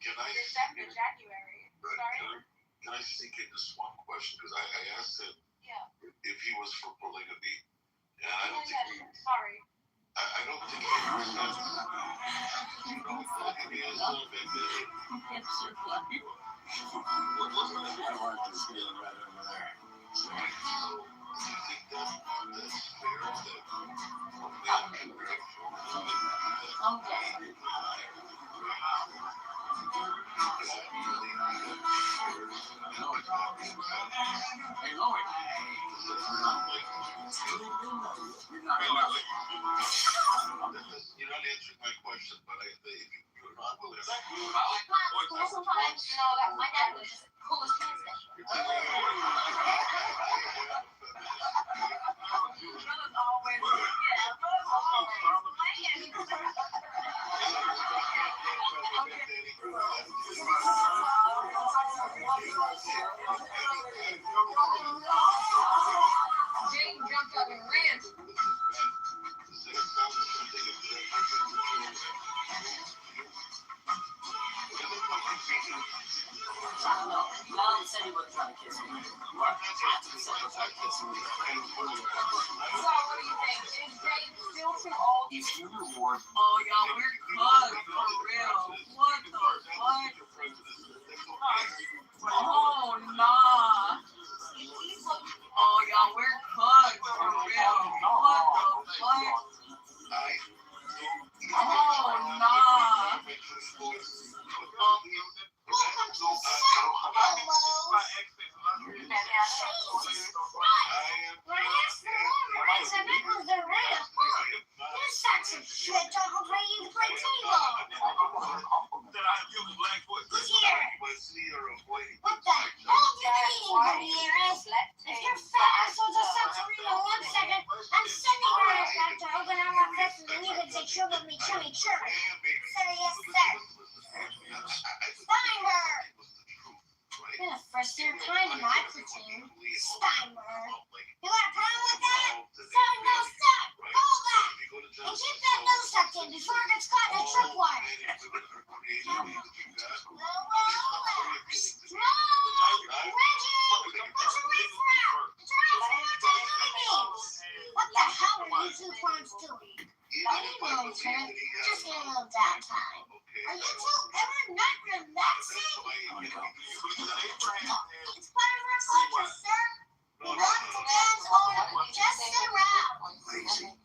Can I December, January. Sorry. can I sneak in this one question? Because I asked him if he was for polygamy, and I don't think he. Sorry. I don't think he understands. Polygamy is a little bit different. What's the So, do you think that's fair that one man can marry four women? You're not answering my question, but you're not willing to. Sometimes, you know, that my dad was just pull his pants down. Jane jumped up and ran. I don't know. Mom said he wasn't trying to kiss me. What? After he said he was trying to kiss me. So, what do you think? Is Jane still too old? If you reward Oh, y'all, we're cooked for real. What the fuck? Oh, nah. Oh, y'all, we're cooked for real. What the fuck? Oh, nah. Welcome to the set. When I asked the Lord, I said, that was the rate of fun. This such a shit talking for you to play T-ball. He's here. What the hell do you mean, Gutierrez? If your fat ass will just stop to read in 1 second, I'm sending your ass back to open our office and then you can say sugar me chummy chirp. Sir, yes, sir. Steinberg! You're the first of your kind in my platoon. Steinberg. You got a problem with that? Son, no, stop! Hold that! And keep that nose tucked in before it gets caught in a tripwire. No! Reggie! What's your way for out? It's around for more time enemies! What the hell are you two clowns doing? Nothing, Lieutenant. Just getting a little downtime. Are you two ever not relaxing? It's part of our culture, sir. Not demands only. Just sit around.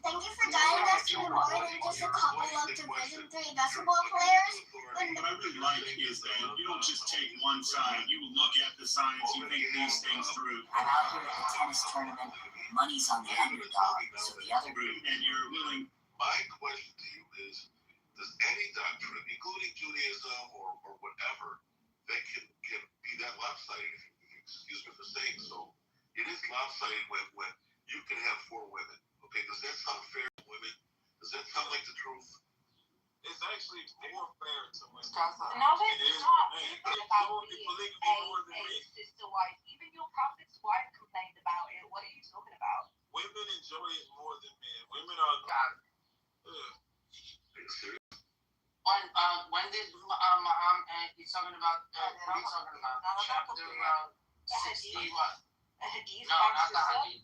Thank you for guiding us to be more than just a couple of Division III basketball players. What I really like is that you don't just take one side, you look at the sides, you think these things through. I'm out here at the tennis tournament. Money's on the underdog, so the other group. And you're willing. My question to you is, does any doctrine, including Judaism or whatever, that can be that lopsided, if you excuse me for saying so, it is lopsided when you can have 4 women. Okay, does that sound fair to women? Does that sound like the truth? it's actually more fair to women. No, it's not. Polygamy more than men. Sister wife, even your prophet's wife complained about it. What are you talking about? Women enjoy it more than men. Women are. When did Muhammad? He's talking about. What are you talking about? Chapter 60. What? No, not the hadith.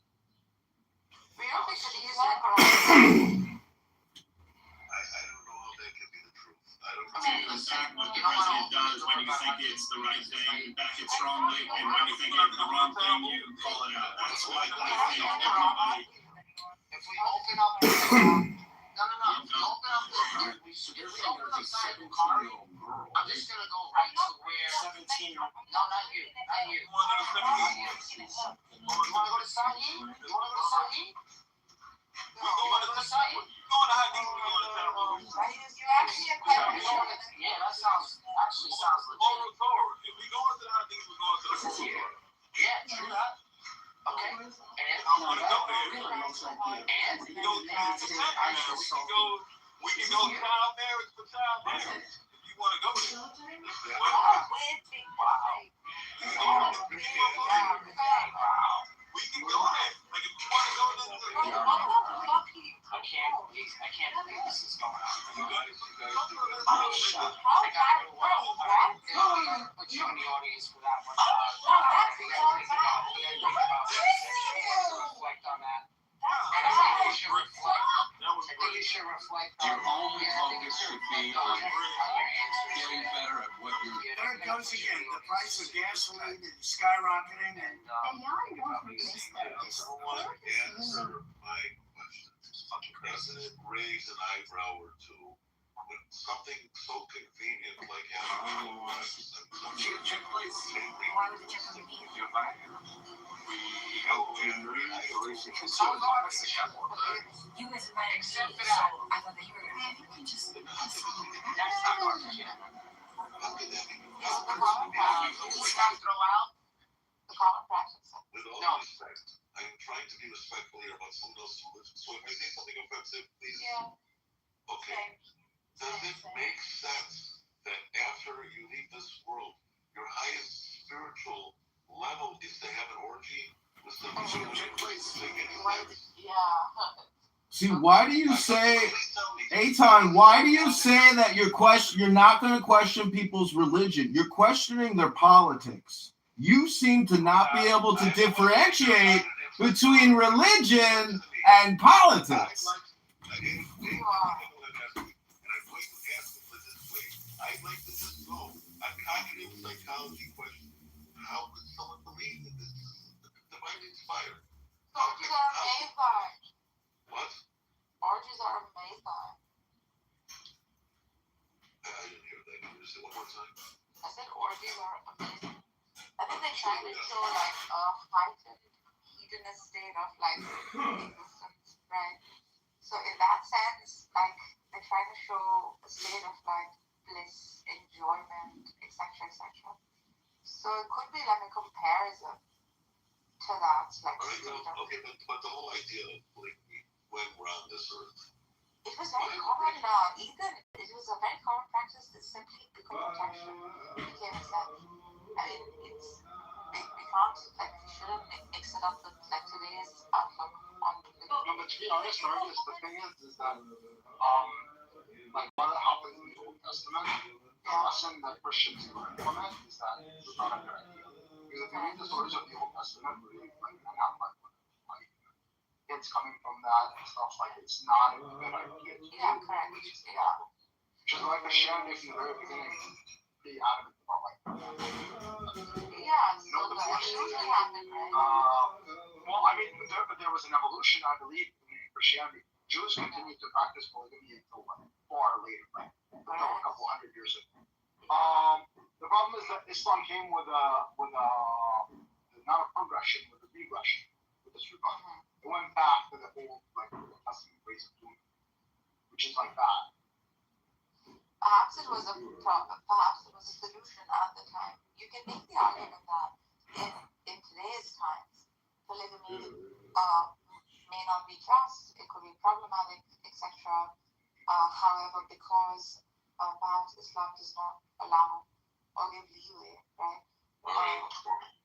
We don't think that he's I don't know how that can be the truth. I don't know. What the president does when you think it's the right thing, you back it strongly, and when you think it's the wrong thing, you call it out. That's why I think everybody. If we open up, no. If we open up the Bukhari, I'm just gonna go right to where 17. No, not you. You wanna go to Sahih? You wanna go to Sahih? Yeah, that sounds legit. If we go into the hadith, we're going to the Quran. Yeah, true that. Okay. And I want to go there. And we can go child marriage for child marriage. If you want to go there. We can go there. Like if you want to go there. I can't believe this is going on. I'm shocked. I gotta go put you in the audience for that one. Reflect on that. And I think you should reflect. Your only focus should be on getting better at what you're doing. There it goes again. The price of gasoline is skyrocketing, and Answer my question. President raised an eyebrow or two when something so convenient like having With all respect, I am trying to be respectful here about someone else's religion. So if I say something offensive, please. Okay. Does it make sense that after you leave this world, your highest spiritual level is to have an orgy with someone who See, why do you say, Eitan, why do you say that you're not going to question people's religion? You're questioning their politics. You seem to not be able to differentiate between religion and politics. I'd like to just know a cognitive psychology question. How could someone believe that this is divinely inspired? Orgies are amazing. What? Orgies are amazing. I didn't hear that. Can you say one more time? I said orgies are amazing. I think they're trying to show like a heightened hedonist state of like existence, right? So in that sense, like they're trying to show a state of like bliss, enjoyment, etc., etc. So it could be like a comparison to that, like state of. Okay, but the whole idea of polygamy when we're on this earth. It was very common, Ethan. It was a very common practice that simply became protection. It became accepted. I mean, we can't, like, we shouldn't mix it up with, like, today's outlook on polygamy. No, but to be honest, the thing is that, like, what happened in the Old Testament, the lesson that Christians learn from it is that it's not a good idea. Because if you read the stories of the Old Testament, really, like, kids coming from that and stuff, like, it's not a good idea. Yeah, correct. Yeah. Just like the Shem from the very beginning, be adamant about, like, yeah, so the evolution happened, right? Well, I mean, there was an evolution, I believe, in Christianity. Jews continued to practice polygamy until far later, right? Until a couple hundred years ago. The problem is that Islam came with not a progression, with a regression, with this regard. It went back to the old, like, Testament ways of doing it, which is like that. Perhaps it was a solution at the time. You can make the argument that in today's times, polygamy may not be just, it could be problematic, etc. However, because perhaps Islam does not allow or give leeway, right?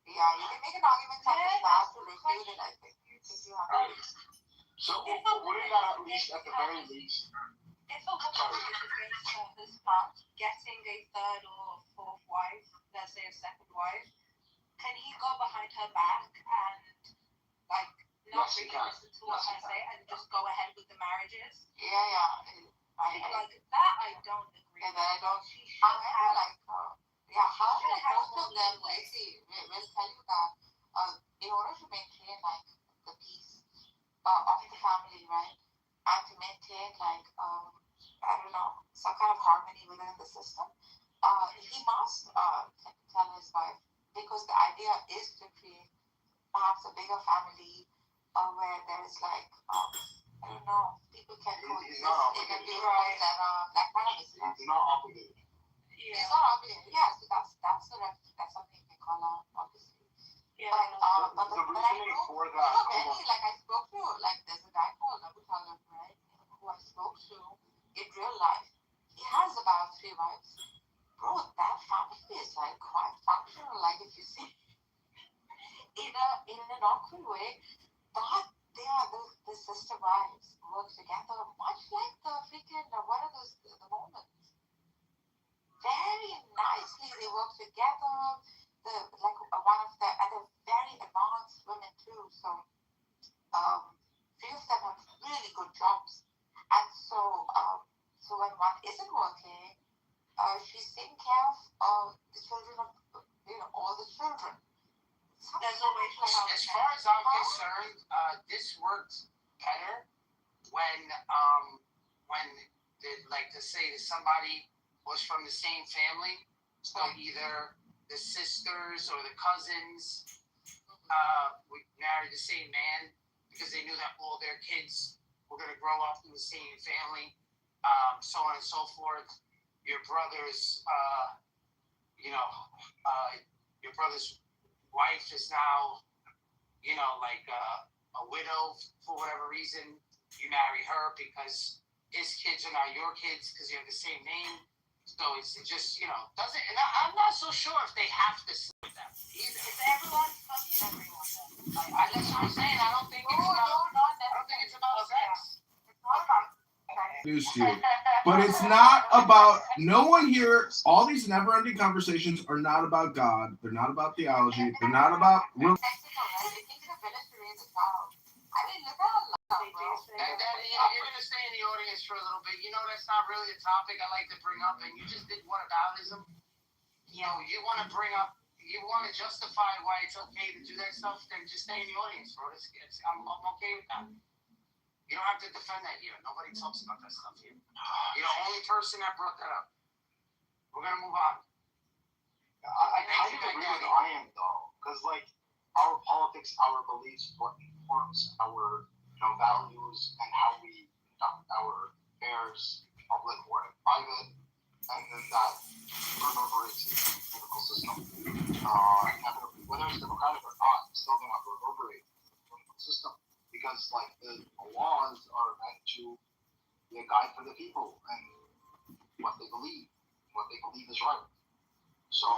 Yeah, you can make an argument from Islam to refute it, I think. If you have So, what do you got at least, at the very least? if a woman is against her husband getting a third or fourth wife, let's say a second wife, can he go behind her back and like not Yes, he really can. listen to what her say and just go ahead with the marriages? Yeah. Like that, I don't agree. Yeah, that I don't. She should have Most of them, like, see, we'll tell you that in order to maintain, like, the peace of the family, right, and to maintain, like, I don't know, some kind of harmony within the system, he must tell his wife, because the idea is to create perhaps a bigger family where there is, like, I don't know, people can coexist in a beautiful setup, that kind of stuff. He's not obligated. Yeah. He's not obligated. Yeah, so that's something you can call out, obviously. Yeah. But the reasoning for that. Many, like I spoke to, like there's a guy called Abu Talib, right? Who I spoke to in real life. He has about 3 wives. Bro, that family is like quite functional. Like if you see in an awkward way, that they are the sister wives work together, much like the freaking what are those the Mormons. Very nicely they work together. Like one of the other very advanced women too. So few of them have really good jobs. And so when one isn't working, she's taking care of the children of all the children. There's a way as far as I'm concerned, this works better when like to say that somebody was from the same family, so either the sisters or the cousins would marry the same man because they knew that all their kids were going to grow up in the same family, so on and so forth. Your brother's wife is now, like a widow for whatever reason. You marry her because his kids are now your kids because you have the same name. So it's just, doesn't, and I'm not so sure if they have to say that either. Is everyone fucking everyone? That's what I'm saying. I don't think it's about sex. It's not about News to you. But it's not about, no one here, all these never-ending conversations are not about God. They're not about theology. They're not about real. You're going to stay in the audience for a little bit. That's not really the topic I like to bring up, and you just did whataboutism. You want to bring up, you want to justify why it's okay to do that stuff, then just stay in the audience, bro. I'm okay with that. You don't have to defend that here. Nobody talks about that stuff here. You're the only person that brought that up. We're going to move on. I kind of agree with Ian, though, because, like, our politics, our beliefs, what informs our values and how we conduct our affairs, public or private, and then that reverberates in the political system. Whether it's democratic or not, it's still going to reverberate in the political system because, like, the laws are meant to be a guide for the people and what they believe is right. So,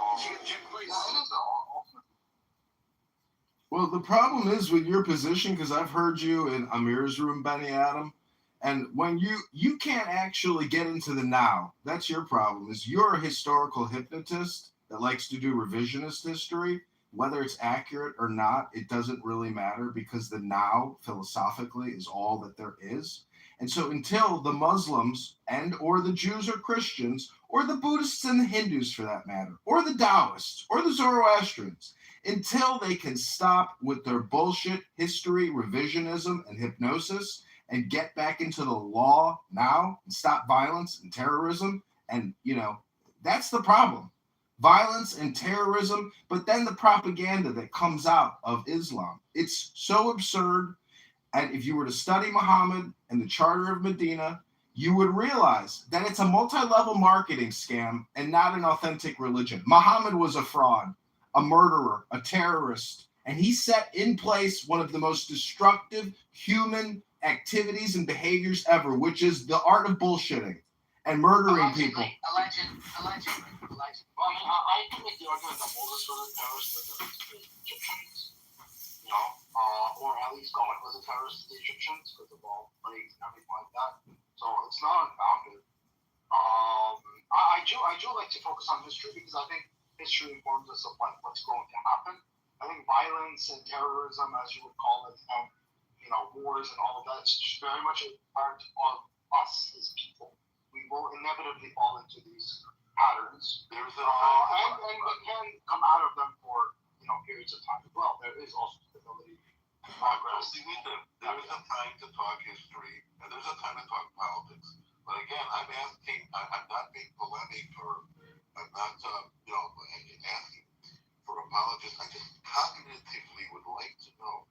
Well, the problem is with your position, because I've heard you in Amir's room, Benny Adam, and when you can't actually get into the now. That's your problem, is you're a historical hypnotist that likes to do revisionist history. Whether it's accurate or not, it doesn't really matter because the now, philosophically, is all that there is. And so until the Muslims or the Jews or Christians, or the Buddhists and the Hindus for that matter, or the Taoists, or the Zoroastrians, until they can stop with their bullshit history, revisionism, and hypnosis, and get back into the law now, and stop violence and terrorism, and, that's the problem. Violence and terrorism, but then the propaganda that comes out of Islam. It's so absurd. And if you were to study Muhammad and the Charter of Medina, you would realize that it's a multi-level marketing scam and not an authentic religion. Muhammad was a fraud, a murderer, a terrorist, and he set in place one of the most destructive human activities and behaviors ever, which is the art of bullshitting and murdering people. Allegedly. Well, I mean, I can make the argument that Moses was a terrorist to the Egyptians, you know, or at least God was a terrorist to the Egyptians because of all plagues and everything like that. So it's not unfounded. I do like to focus on history because I think history informs us of like what's going to happen. I think violence and terrorism, as you would call it, and you know, wars and all of that, it's just very much a part of us as people. We will inevitably fall into these patterns, and we can come out of them for periods of time as well. There is also stability, progress. There is a time to talk history, and there's a time to talk politics. But again, I'm not being polemic, or I'm not, asking for apologies. I just cognitively would like to know,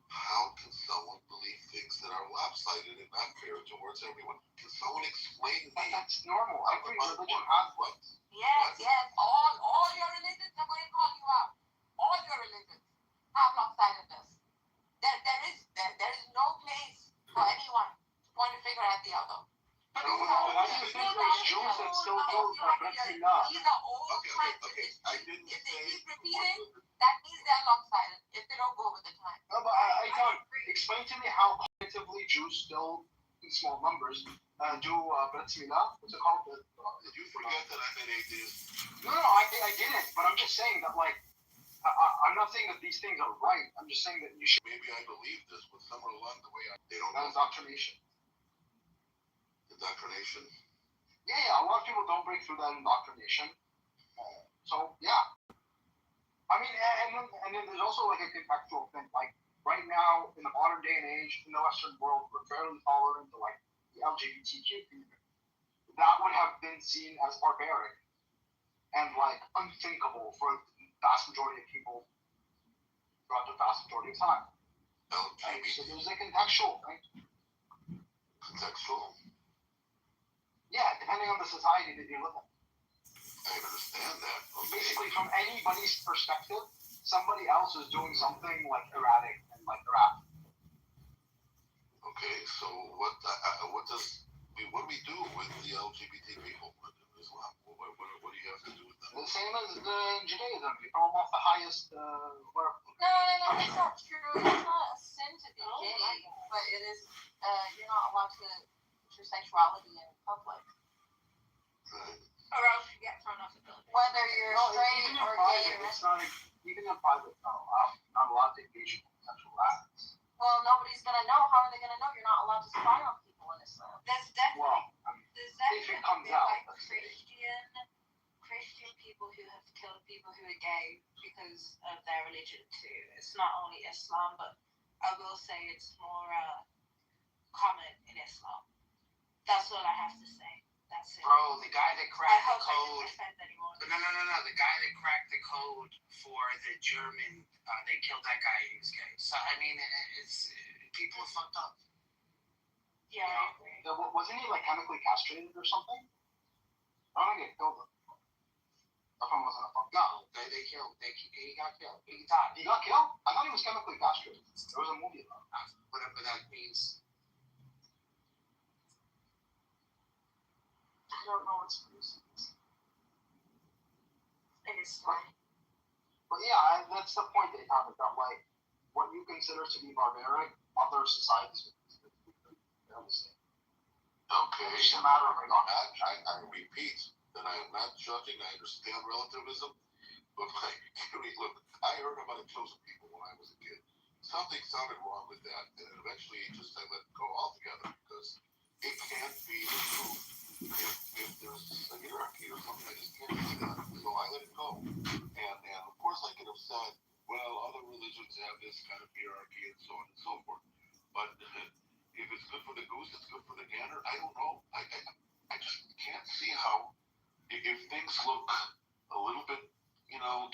how can someone believe things that are lopsided and not fair towards everyone? Can someone explain me? That's normal. Every religion has one. Yes. All your religions, I'm going to call you out. All your religions have lopsidedness. There is no place for anyone to point a finger at the other. But I think there's Jews that still don't have enough. These are old time traditions. If they keep repeating, that means they're lopsided. If they don't go with the time. No, but I don't. Explain to me how cognitively Jews still, in small numbers, do Brit Milah. What's it called? Did you forget that I'm an atheist? No, I didn't. But I'm just saying that, like, I'm not saying that these things are right. I'm just saying that you should. Maybe I believe this, but somewhere along the way, they don't. That indoctrination. Indoctrination? Yeah, a lot of people don't break through that indoctrination. So, yeah. I mean, and then there's also like a contextual thing. Like, right now, in the modern day and age, in the Western world, we're fairly tolerant to, like, the LGBTQ community. That would have been seen as barbaric and, like, unthinkable for the vast majority of people throughout the vast majority of time. LGBT. So there's a contextual thing. Contextual? Yeah, depending on the society that you live in. I understand that. Okay. Basically, from anybody's perspective, somebody else is doing something like erratic and like erratic. Okay, so what do we do with the LGBT people in Islam? What do you have to do with them? The same as in Judaism. You throw them off the highest. No, it's not true. It's not a sin to be gay, but it is. You're not allowed to your sexuality in public. Or else you get thrown off the building. Whether you're straight or gay. It's not even in private. Not allowed to engage in sexual acts. Well, nobody's gonna know. How are they gonna know? You're not allowed to spy on people in Islam. There's definitely if it comes out, like Christian people who have killed people who are gay because of their religion too. It's not only Islam, but I will say it's more common in Islam. That's what I have to say. That's it. Bro, the guy that cracked the code. No. The guy that cracked the code for the German, they killed that guy. He was gay. So I mean, it's people are fucked up. Yeah, I agree. Wasn't he like chemically castrated or something? I don't think he killed him. That one wasn't a fuck. No, they killed. He got killed. He died. He got killed? I thought he was chemically castrated. There was a movie about it. Whatever that means. I don't know what's reasons. It is funny. But yeah, that's the point they have about like what you consider to be barbaric, other societies would consider to be fairly safe. Okay. It's just a matter of I repeat that I am not judging. I understand relativism, but look, I heard about a chosen people when I was a kid. Something sounded wrong with that, and eventually I let it go altogether because it can't be the truth. If there's a hierarchy or something, I just can't see that. So I let it go. And of course I could have said, well, other religions have this kind of hierarchy and so on and so forth. But if it's good for the goose, it's good for the gander. I don't know. I just can't see how, if things look a little bit,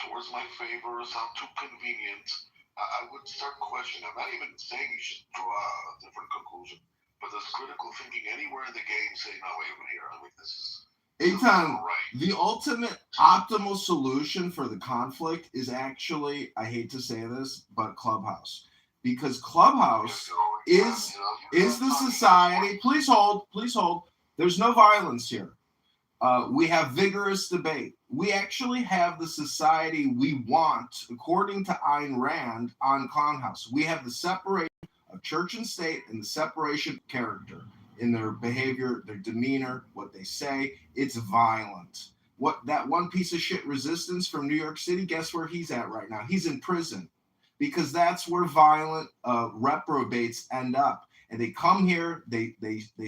towards my favor or sound too convenient, I would start questioning. I'm not even saying you should draw a different conclusion. But there's critical thinking anywhere in the game saying, no, wait a minute here. I mean, this is... Eitan, the ultimate optimal solution for the conflict is actually, I hate to say this, but Clubhouse. Because Clubhouse Is the society, please hold, there's no violence here. We have vigorous debate. We actually have the society we want, according to Ayn Rand, on Clown House. We have the separation of church and state and the separation of character in their behavior, their demeanor, what they say. It's violent. What that one piece of shit Resistance from New York City, guess where he's at right now? He's in prison, because that's where violent reprobates end up. And they come here, they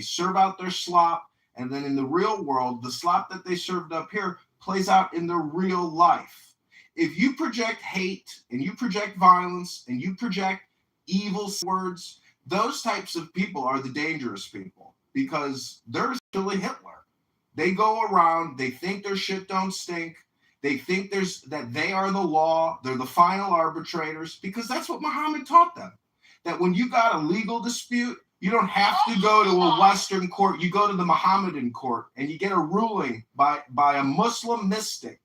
serve out their slop, and then in the real world, the slop that they served up here plays out in their real life. If you project hate and you project violence and you project evil words, those types of people are the dangerous people, because they're still Hitler. They go around, they think their shit don't stink. They think that they are the law. They're the final arbitrators, because that's what Muhammad taught them. That when you got a legal dispute, you don't have to go to a Western court. You go to the Mohammedan court and you get a ruling by a Muslim mystic.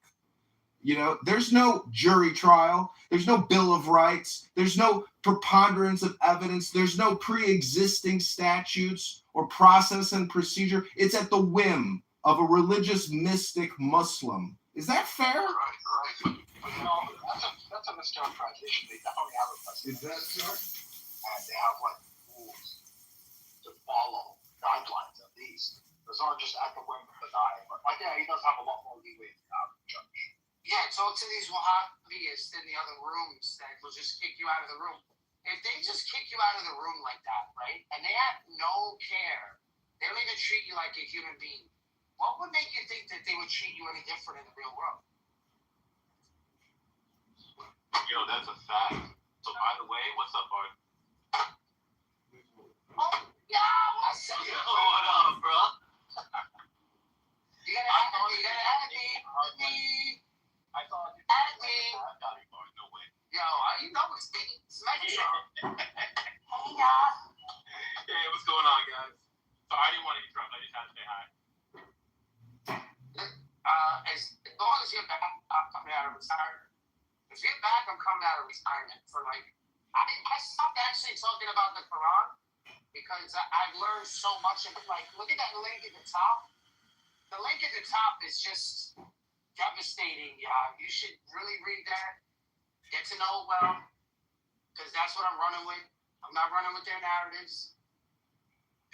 You know, there's no jury trial. There's no Bill of Rights. There's no preponderance of evidence. There's no pre-existing statutes or process and procedure. It's at the whim of a religious mystic Muslim. Is that fair? Right. You know, that's a mischaracterization. They definitely have a precedent. Is that fair? And they have like rules to follow, guidelines at least. Those aren't just at the whim of the guy. But like, yeah, he does have a lot more leeway than the average judge. Yeah, talk to these Wahhabis in the other rooms that will just kick you out of the room. If they just kick you out of the room like that, right, and they have no care, they don't even treat you like a human being, what would make you think that they would treat you any different in the real world? Yo, that's a fact. So, by the way, what's up, Bart? Oh, yeah, what's up? Yo, what up, bro? You gotta add me. I thought you Add me. No way. Yo, you know it's me. It's Megatron. Hey, y'all. Hey, what's going on, guys? Sorry, I didn't want to interrupt. I just had to say hi. As long as you're back, I'm coming out of retirement. If you're back, I'm coming out of retirement for like, I stopped actually talking about the Quran because I've learned so much of it. Like, look at that link at the top. The link at the top is just devastating, y'all. You should really read that. Get to know it well, because that's what I'm running with. I'm not running with their narratives.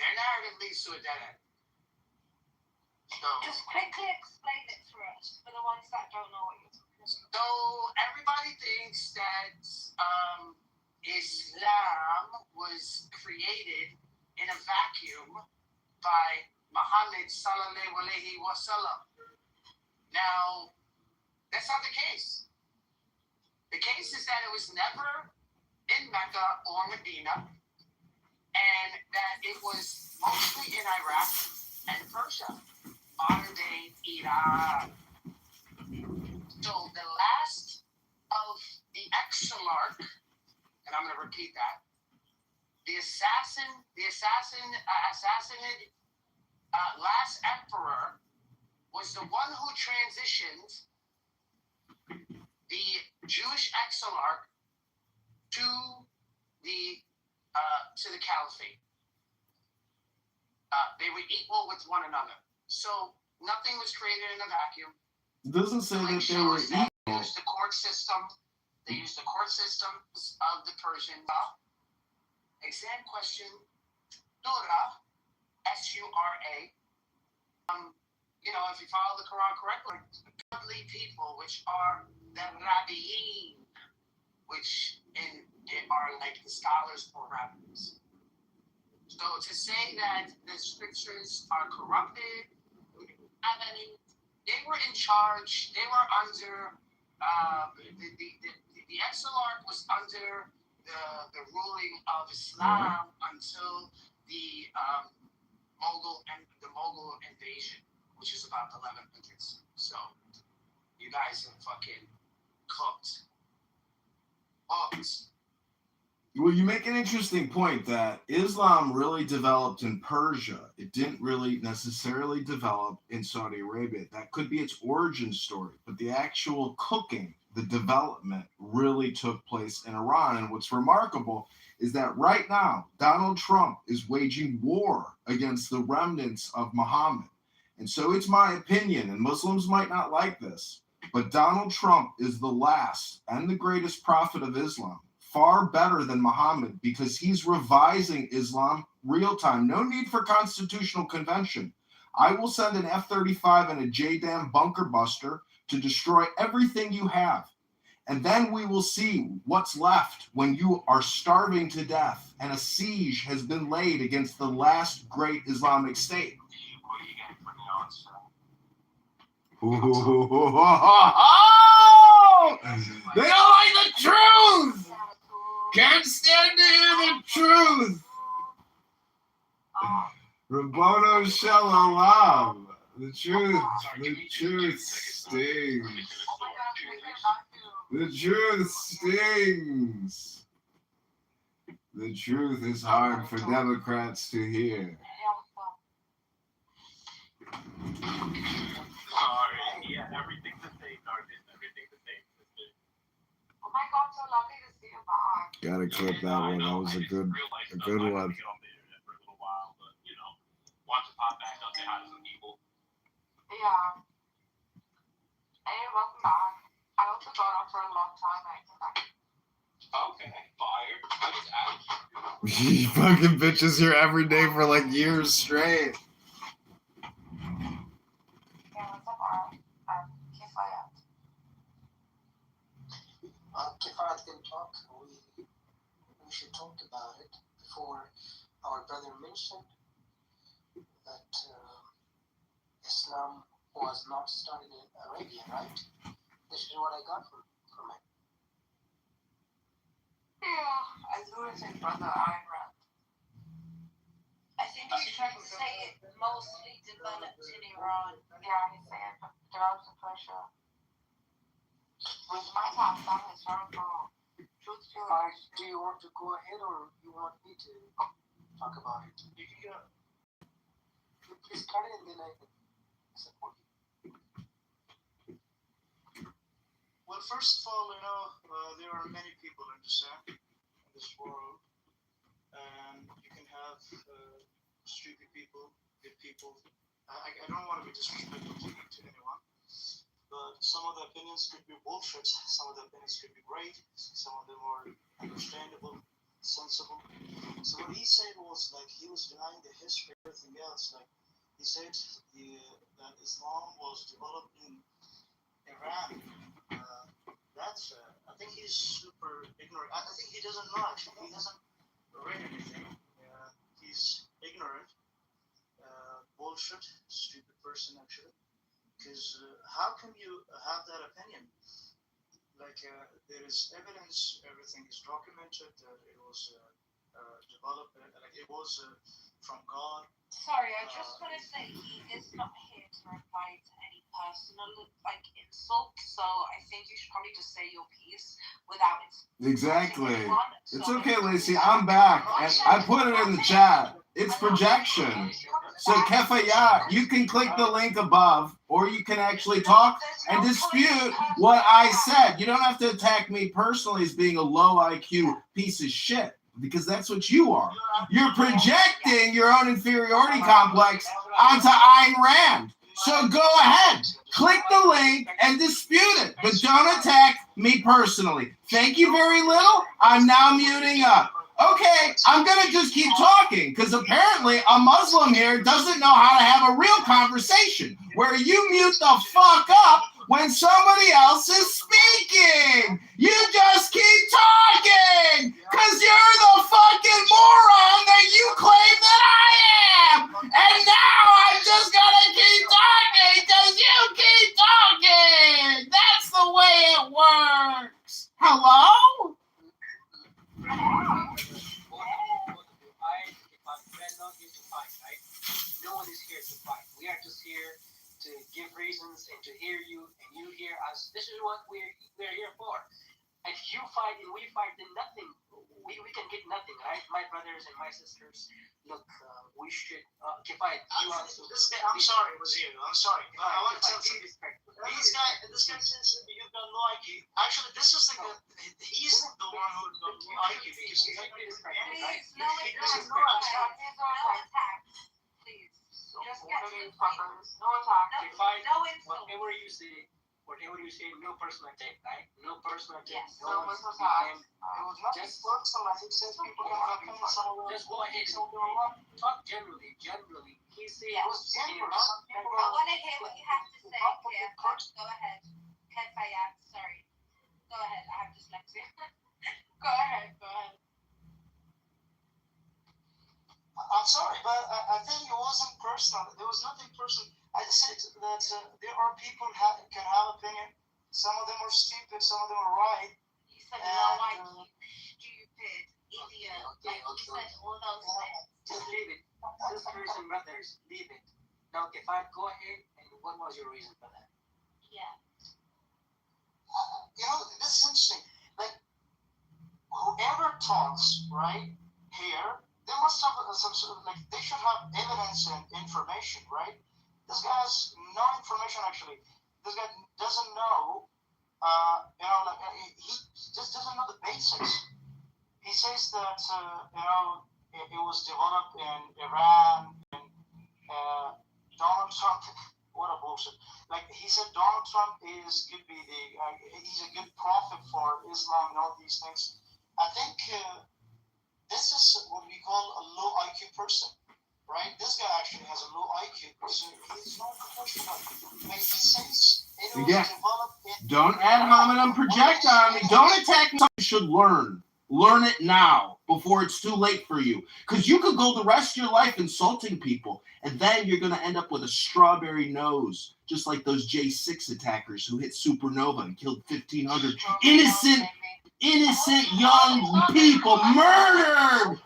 Their narrative leads to a dead end. So, Just quickly explain it for us, for the ones that don't know what you're talking about. so everybody thinks that Islam was created in a vacuum by Muhammad sallallahu alaihi wasallam. Now, that's not the case. The case is that it was never in Mecca or Medina, and that it was mostly in Iraq and Persia, modern day Iran. So the last of the Exarch, and I'm going to repeat that, the assassinated last emperor was the one who transitioned the Jewish Exarch to the caliphate. They were equal with one another. So nothing was created in a vacuum. It doesn't say that they were equal. They used the court system. They used the court systems of the Persian law. Exam question. Surah, S-U-R-A. You know, if you follow the Quran correctly, godly people, which are the Rabbiyin, which are like the scholars or rabbis. So to say that the scriptures are corrupted, they were in charge. They were under the Exarch was under the ruling of Islam until the Mughal invasion, which is about the 1100s. So you guys are fucking cooked. Well, you make an interesting point that Islam really developed in Persia. It didn't really necessarily develop in Saudi Arabia. That could be its origin story, but the actual cooking, the development really took place in Iran. And what's remarkable is that right now, Donald Trump is waging war against the remnants of Muhammad. And so it's my opinion, and Muslims might not like this, but Donald Trump is the last and the greatest prophet of Islam, far better than Muhammad, because he's revising Islam real time. No need for constitutional convention. I will send an F-35 and a JDAM bunker buster to destroy everything you have. And then we will see what's left when you are starving to death and a siege has been laid against the last great Islamic state. They don't like the truth! Can't stand to hear the truth! Rabbono Shalom. The truth stings. The truth stings. The truth is hard for Democrats to hear. Sorry, yeah, everything's the same, Darwin. Everything's the same. Oh my God, so lovely to see you back. Gotta clip that one. That was a good one. Yeah. Hey, welcome back. I also got off for a long time. I came back. Okay, fired. I was out. You fucking bitches here every day for like years straight. Yeah, what's up, Ara? Kifayat. Kifayat can talk. We should talk about it before our brother mentioned that Islam was not started in Arabia, right? This is what I got from it. Yeah, as lunatic brother Ayn Rand. I think he's trying to say it mostly developed in Iran. Yeah, he's saying it developed in Persia. Which might have some historical truth to it. Do you want to go ahead or you want me to talk about it? You can go. Please start it and then I can support you. Well, first of all, there are many people in this world, and you can have stupid people, good people. I don't want to be disrespectful to anyone, but some of the opinions could be bullshit, some of the opinions could be great, some of them are understandable, sensible. So what he said was like he was denying the history, everything else. Like he said that Islam was developed in Iran. I think he's super ignorant. I think he doesn't know actually. He hasn't read anything. He's ignorant, bullshit, stupid person actually. Because how can you have that opinion? Like there is evidence, everything is documented that it was developed, like it was from God. Sorry, I just want to say he is not here to reply to any personal insults, so I think you should probably just say your piece without it. Exactly. It's okay, Lacey. I'm back. And I put it in the chat. It's projection. So Kefayat, you can click the link above, or you can actually talk and dispute what I said. You don't have to attack me personally as being a low IQ piece of shit, because that's what you are. You're projecting your own inferiority complex onto Ayn Rand. So go ahead, click the link and dispute it, but don't attack me personally. Thank you very little. I'm now muting up. Okay, I'm going to just keep talking, because apparently a Muslim here doesn't know how to have a real conversation where you mute the fuck up when somebody else is speaking. You just keep talking, because you're the fucking moron that you claim that I am. And now I'm just going to keep talking because you keep talking. That's the way it works. Hello? No one is here to fight. We are just here to give reasons and to hear you and you hear us. This is what we're here for. If you fight and we fight, then nothing. We can get nothing, right? My brothers and my sisters. Look, we should. Kifayat, you also. I'm sorry, Wazir. I'm sorry. I want to tell you. This guy says you've got low IQ. Actually, this is he's the one who's got low IQ because he Please, no attack. Please. Just get to the point. No attack. No insult. Whatever you say, no personal attack, right? No personal attack. Yes. No personal attack. It was not just personal. I think since people can have opinions on Just go ahead. Talk generally. He said it was general. I want to hear what you have to say. Go ahead. Ked Fayad, sorry. Go ahead. I have dyslexia. Go ahead. I'm sorry, but I think it wasn't personal. There was nothing personal. I said that there are people can have opinion. Some of them are stupid, some of them are right. You said low IQ, stupid, idiot. You said all those things. just leave it. Sisters and brothers, leave it. Now, if I go ahead, and what was your reason for that? Yeah. This is interesting. Like, whoever talks, right, here, they must have some sort of, they should have evidence and information, right? This guy has no information, actually. This guy doesn't know, he just doesn't know the basics. He says that, it was developed in Iran, and Donald Trump, what a bullshit. Like, he said Donald Trump he's a good prophet for Islam and all these things. I think this is what we call a low IQ person. Right? This guy actually has a low IQ, so he's not professional. Like, he says it was developed in... Don't ad hominem project on me. Don't attack me. You should learn. Learn it now before it's too late for you. Because you could go the rest of your life insulting people, and then you're going to end up with a strawberry nose, just like those J6 attackers who hit Supernova and killed 1,500 innocent young people murdered.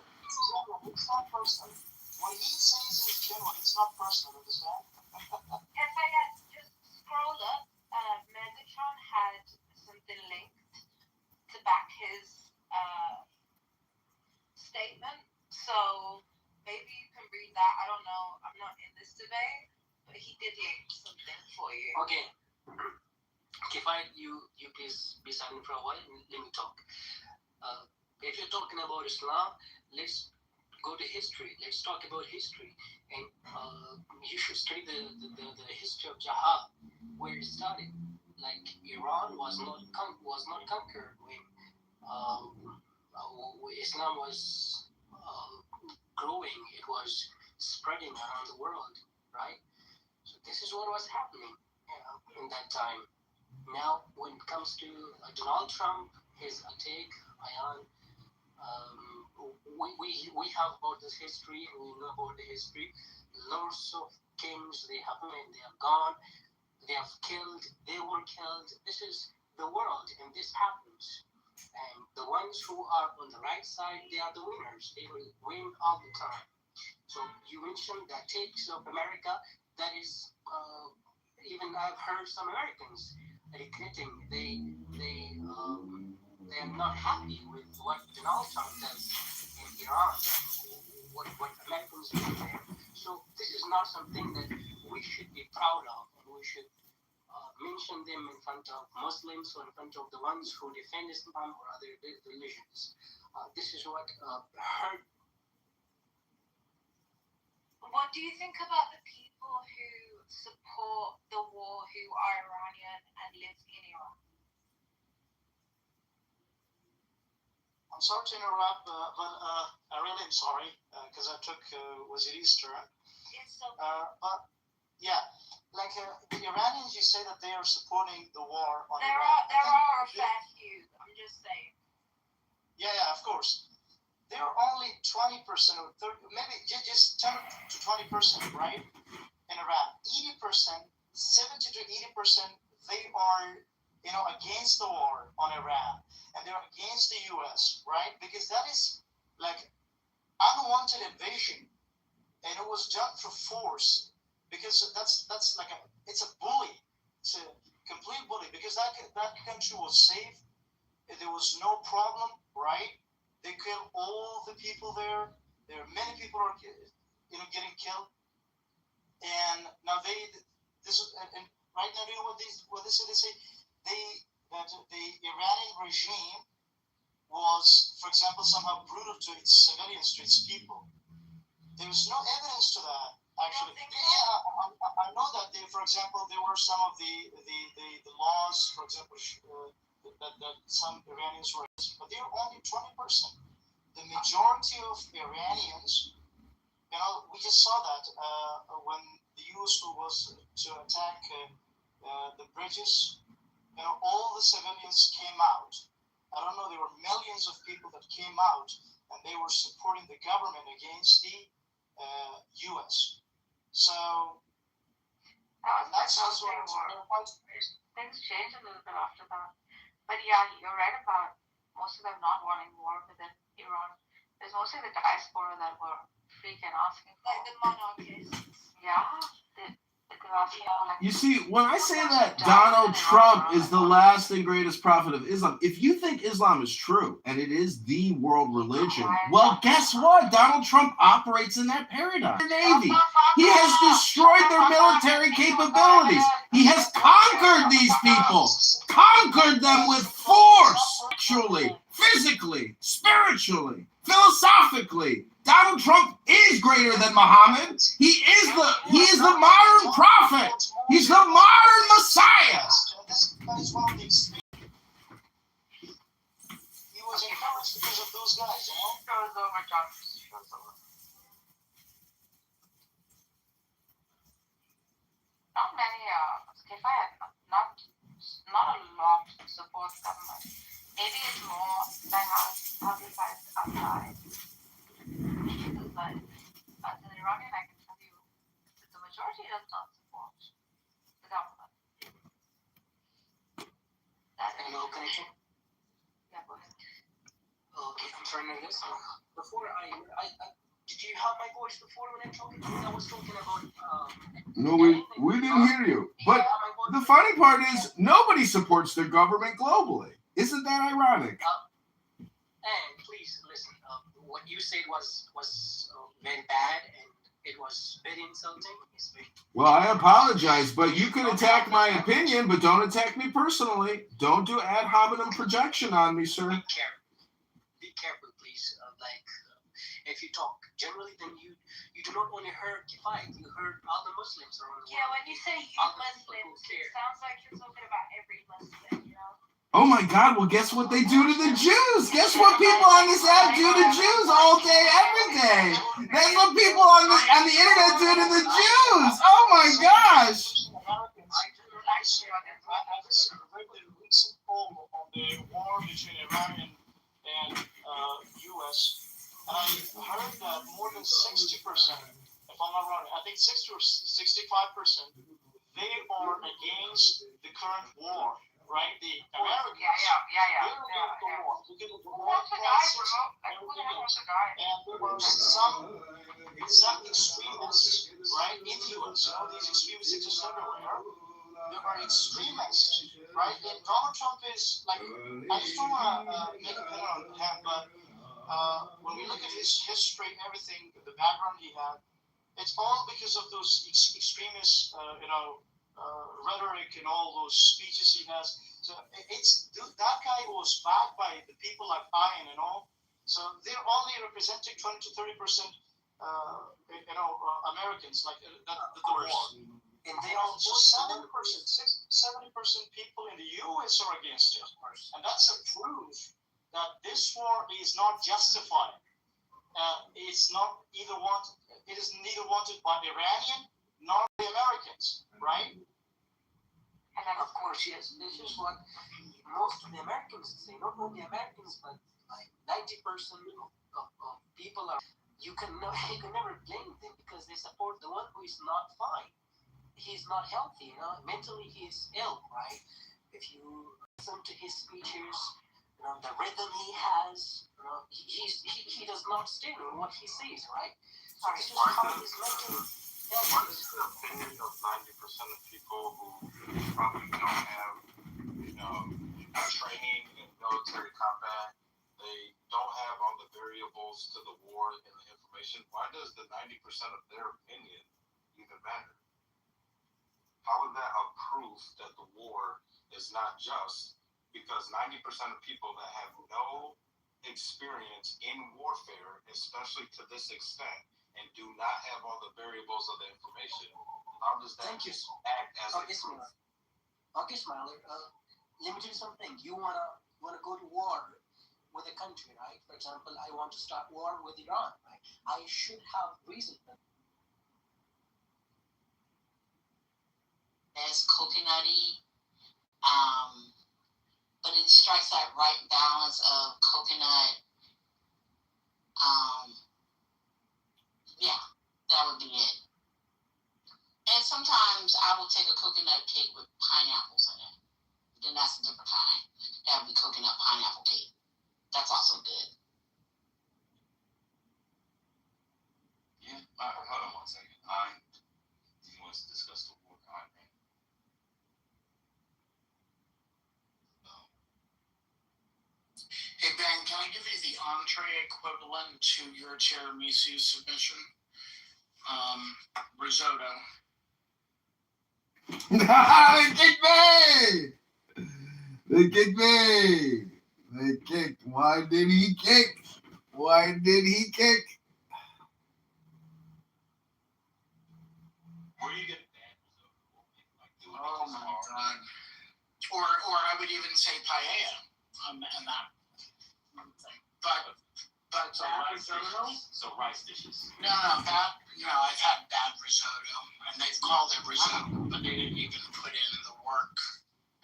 It's not personal. When he says it's general, it's not personal, understand? If I just scroll up, Megatron had something linked to back his statement, so maybe you can read that. I don't know, I'm not in this debate, but he did link something for you. Okay. Kifayat, you please be silent for a while and let me talk. If you're talking about Islam, let's go to history. Let's talk about history, and you should study the history of jihad, where it started. Like, Iran was not conquered when Islam was growing. It was spreading around the world, right? So this is what was happening in that time. Now, when it comes to Donald Trump, his attack on we have about this history, we know about the history. Lots of kings, they have been, they have gone, they have killed, they were killed. This is the world, and this happens. And the ones who are on the right side, they are the winners. They will win all the time. So you mentioned the attacks of America. That is, even I've heard some Americans regretting they are not happy with what Donald Trump does in Iran, what Americans do there. So this is not something that we should be proud of, and we should mention them in front of Muslims or in front of the ones who defend Islam or other religions. This is what hurt. What do you think about the people who support the war, who are Iranian and live in Iran? I'm sorry to interrupt, but I really am sorry because I took Waziri's turn. It's so but yeah, like the Iranians, you say that they are supporting the war on there Iran. There are a fair few. I'm just saying. Yeah, of course. There are only 20% or 30, maybe just 10 to 20%, right? In Iran, 80%, 70 to 80%, they are against the war on Iran, and they're against the U.S., right? Because that is like unwanted invasion, and it was done for force. Because that's like it's a bully, it's a complete bully. Because that country was safe, there was no problem, right? They killed all the people there. There are many people are getting killed, and now and right now, you know what they say? They that the Iranian regime was, for example, somehow brutal to its civilians, to its people. There is no evidence to that, actually. I know that, for example, there were some of the laws, for example, that some Iranians were, but they are only 20%. The majority of Iranians, we just saw that when the US was to attack the bridges, all the civilians came out. I don't know, there were millions of people that came out and they were supporting the government against the US. So that's also things changed a little bit after that. But yeah, you're right about most of them not wanting war within Iran. There's mostly the diaspora that were freaking asking for. Like the monarchists. Yeah. You see, when I say that Donald Trump is the last and greatest prophet of Islam, if you think Islam is true and it is the world religion, well, guess what? Donald Trump operates in that paradigm. The Navy. He has destroyed their military capabilities. He has conquered these people, conquered them with force, sexually, physically, spiritually, philosophically. Donald Trump is greater than Muhammad. He is the modern prophet. He's the modern Messiah. That is one of the extremes. He was encouraged because of those guys, Not many, if I had not a lot support government. Maybe it's more than how the guys outside. But as an Iranian, I can tell you that the majority does not support the government. Hello, connection? Yeah, go ahead. Okay, I'm turning this. Before did you have my voice before when I was talking about No, we didn't hear you. But the funny part is nobody supports their government globally. Isn't that ironic? And please listen. What you said was very bad, and it was very insulting. Well, I apologize, but you can attack my opinion, but don't attack me personally. Don't do ad hominem projection on me, sir. Be careful, please. If you talk generally, then you do not only hurt Kifayat, you hurt other Muslims around the world. Yeah, when you say you Muslims, it sounds like you're talking about every Muslim, Oh my God, well, guess what they do to the Jews? Guess what people on this app do to Jews all day, every day? That's what people on the internet do to the Jews. Oh my gosh. I just read the recent poll on the war between Iran and US, and I heard that more than 60%, if I'm not wrong, I think 60 or 65%, they are against the current war, right? The Americans. They're against the war. Look at the war crisis, everything else. And there were some extremists, right, in the US. These extremists exist everywhere. There are extremists, right? And Donald Trump is like, I just don't want to make a pin on him, but when we look at his history and everything, the background he had, it's all because of those extremist, rhetoric and all those speeches he has. So that guy was backed by the people like Biden and all. So they're only representing 20 to 30%, Americans, like the war. And they also 70% people in the U.S. are against it, and that's a proof that this war is not justified. It's not either wanted. It is neither wanted by Iranian nor the Americans, right? And then, of course, yes, this is what most of the Americans say. Not only Americans, but like 90% of people are. You can never blame them because they support the one who is not fine. He's not healthy, mentally he's ill, right? If you listen to his speeches, the rhythm he has, he does not stand on what he says, right? So this is how he's mentally healthy. What is the opinion of 90% of people who probably don't have, training in military combat? They don't have all the variables to the war and the information. Why does the 90% of their opinion even matter? How is that a proof that the war is not just because 90% of people that have no experience in warfare, especially to this extent, and do not have all the variables of the information, how does that just act as a proof? Okay, Smiler. Let me tell you something. You wanna go to war with a country, right? For example, I want to start war with Iran, right? I should have reason. As coconutty, but it strikes that right balance of coconut. Yeah, that would be it. And sometimes I will take a coconut cake with pineapples in it. Then that's a different kind. That would be coconut pineapple cake. That's also good. Yeah, hold on 1 second. He wants to discuss the war content. Hey Ben, can I give you the entree equivalent to your tiramisu submission? Risotto. They kicked me! They kicked me! They kicked. Why did he kick? Why did he kick? Where do you get that? Oh my god. Or I would even say paella. And that thing. But So rice dishes. No, I've had bad risotto, and they've called it risotto, but they didn't even put in the work,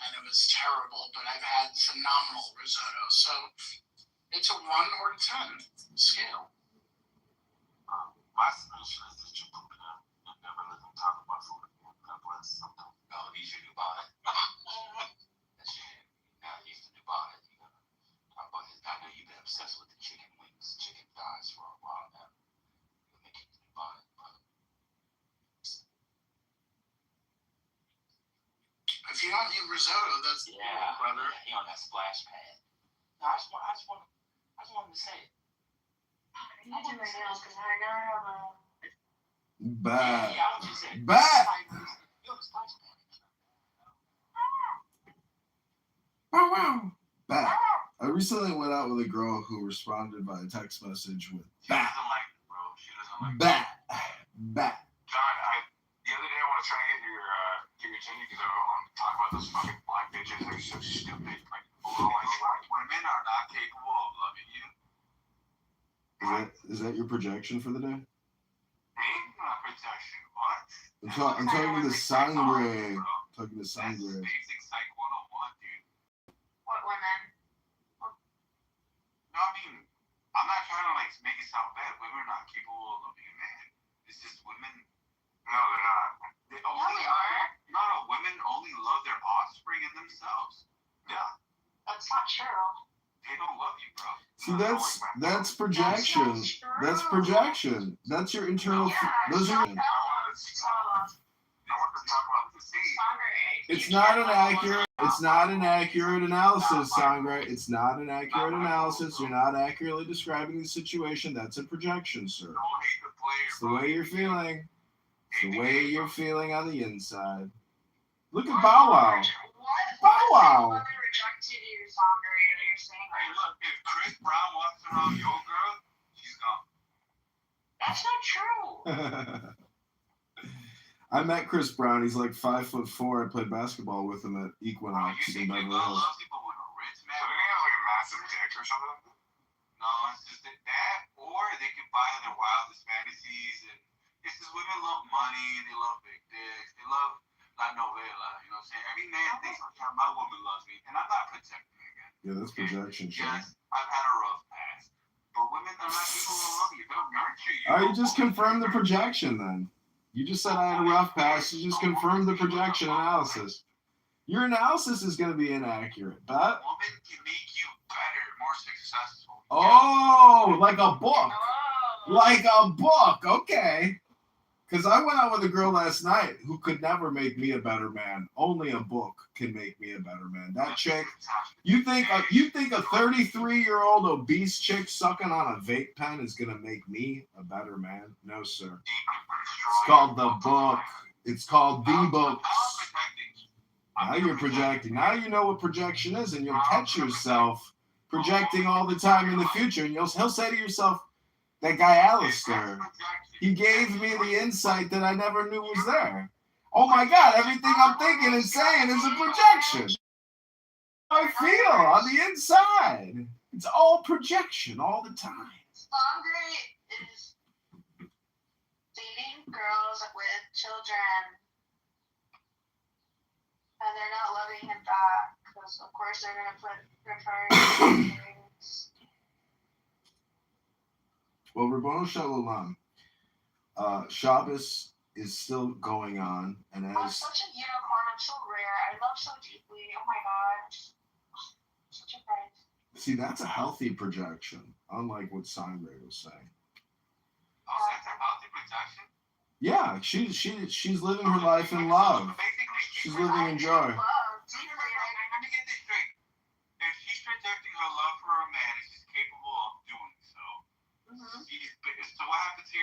and it was terrible. But I've had phenomenal risotto, so it's a 1 or 10 scale. My submission is that you put it up and never let them talk about food again. God bless something. No, he's your new body. That's your head. Now he's the new body. I know you've been obsessed with the chicken wings, chicken thighs for a while now. You'll make it the new body, but If you don't eat risotto, that's brother. Yeah, he on that splash pad. No, I just wanted to say it. Bad. Yeah, I was just saying. Bad. Wow. Bad. I recently went out with a girl who responded by a text message with bat. She doesn't like it, bro. She doesn't like bat. Bat. John, the other day I want to try to get your attention because I want to talk about those fucking black bitches. They're so stupid. Like, women are not capable of loving you. Is that your projection for the day? Not projection. What? I'm talking to the Sangre. Talking to Sangre. Basic Psych 101, dude. What women? No, I mean, I'm not trying to make it sound bad. Women are not capable of loving a man. It's just women. No, they're not. They are. No, women only love their offspring and themselves. Yeah. That's not true. They don't love you, bro. See, that's projection. That's projection. That's your internal. Those are. It's not an accurate. It's not an accurate analysis, Sangre. It's not an accurate analysis. You're not accurately describing the situation. That's a projection, sir. It's the way you're feeling. It's the way you're feeling on the inside. Look at Bow Wow. Bow Wow. Hey, look, if Chris Brown walks around your girl, she's gone. That's not true. I met Chris Brown. He's like 5'4". I played basketball with him at Equinox in Beverly Hills. People with a rich man. So they have like a massive dick or something? No, it's just that, or they can buy their wildest fantasies. And it's just women love money. They love big dicks. They love la novela. You know what I'm saying? Every man thinks, yeah, my woman loves me, and I'm not protecting again. Yeah, that's projection. Yes, I've had a rough past, but women are not people who love you. They'll nurture you. All right, you just confirmed the projection then. You just said I had a rough past. You just confirmed the projection analysis. Your analysis is going to be inaccurate, but. Women can make you better, more successful. Oh, like a book. Like a book. Okay. Because I went out with a girl last night who could never make me a better man. Only a book can make me a better man. That chick, you think a 33-year-old obese chick sucking on a vape pen is gonna make me a better man? No, sir. It's called the book. It's called the books. Now you're projecting. Now you know what projection is, and you'll catch yourself projecting all the time in the future. And he'll say to yourself, that guy Alistair, he gave me the insight that I never knew was there. Oh my God, everything I'm thinking and saying is a projection. I feel on the inside. It's all projection all the time. Laundry is dating girls with children. And they're not loving him back. Because, of course, they're going to prefer things. Well, Rabbanu Shalom, Shabbos is still going on. And I'm such a unicorn. I'm so rare. I love so deeply. Oh my God. Such a friend. See, that's a healthy projection, unlike what Sangre was saying. Oh, that's a healthy projection? Yeah, she's living her life in love. She's living in joy. Let me get this straight. If she's projecting her love for a man, and she's capable of doing so, so what happened to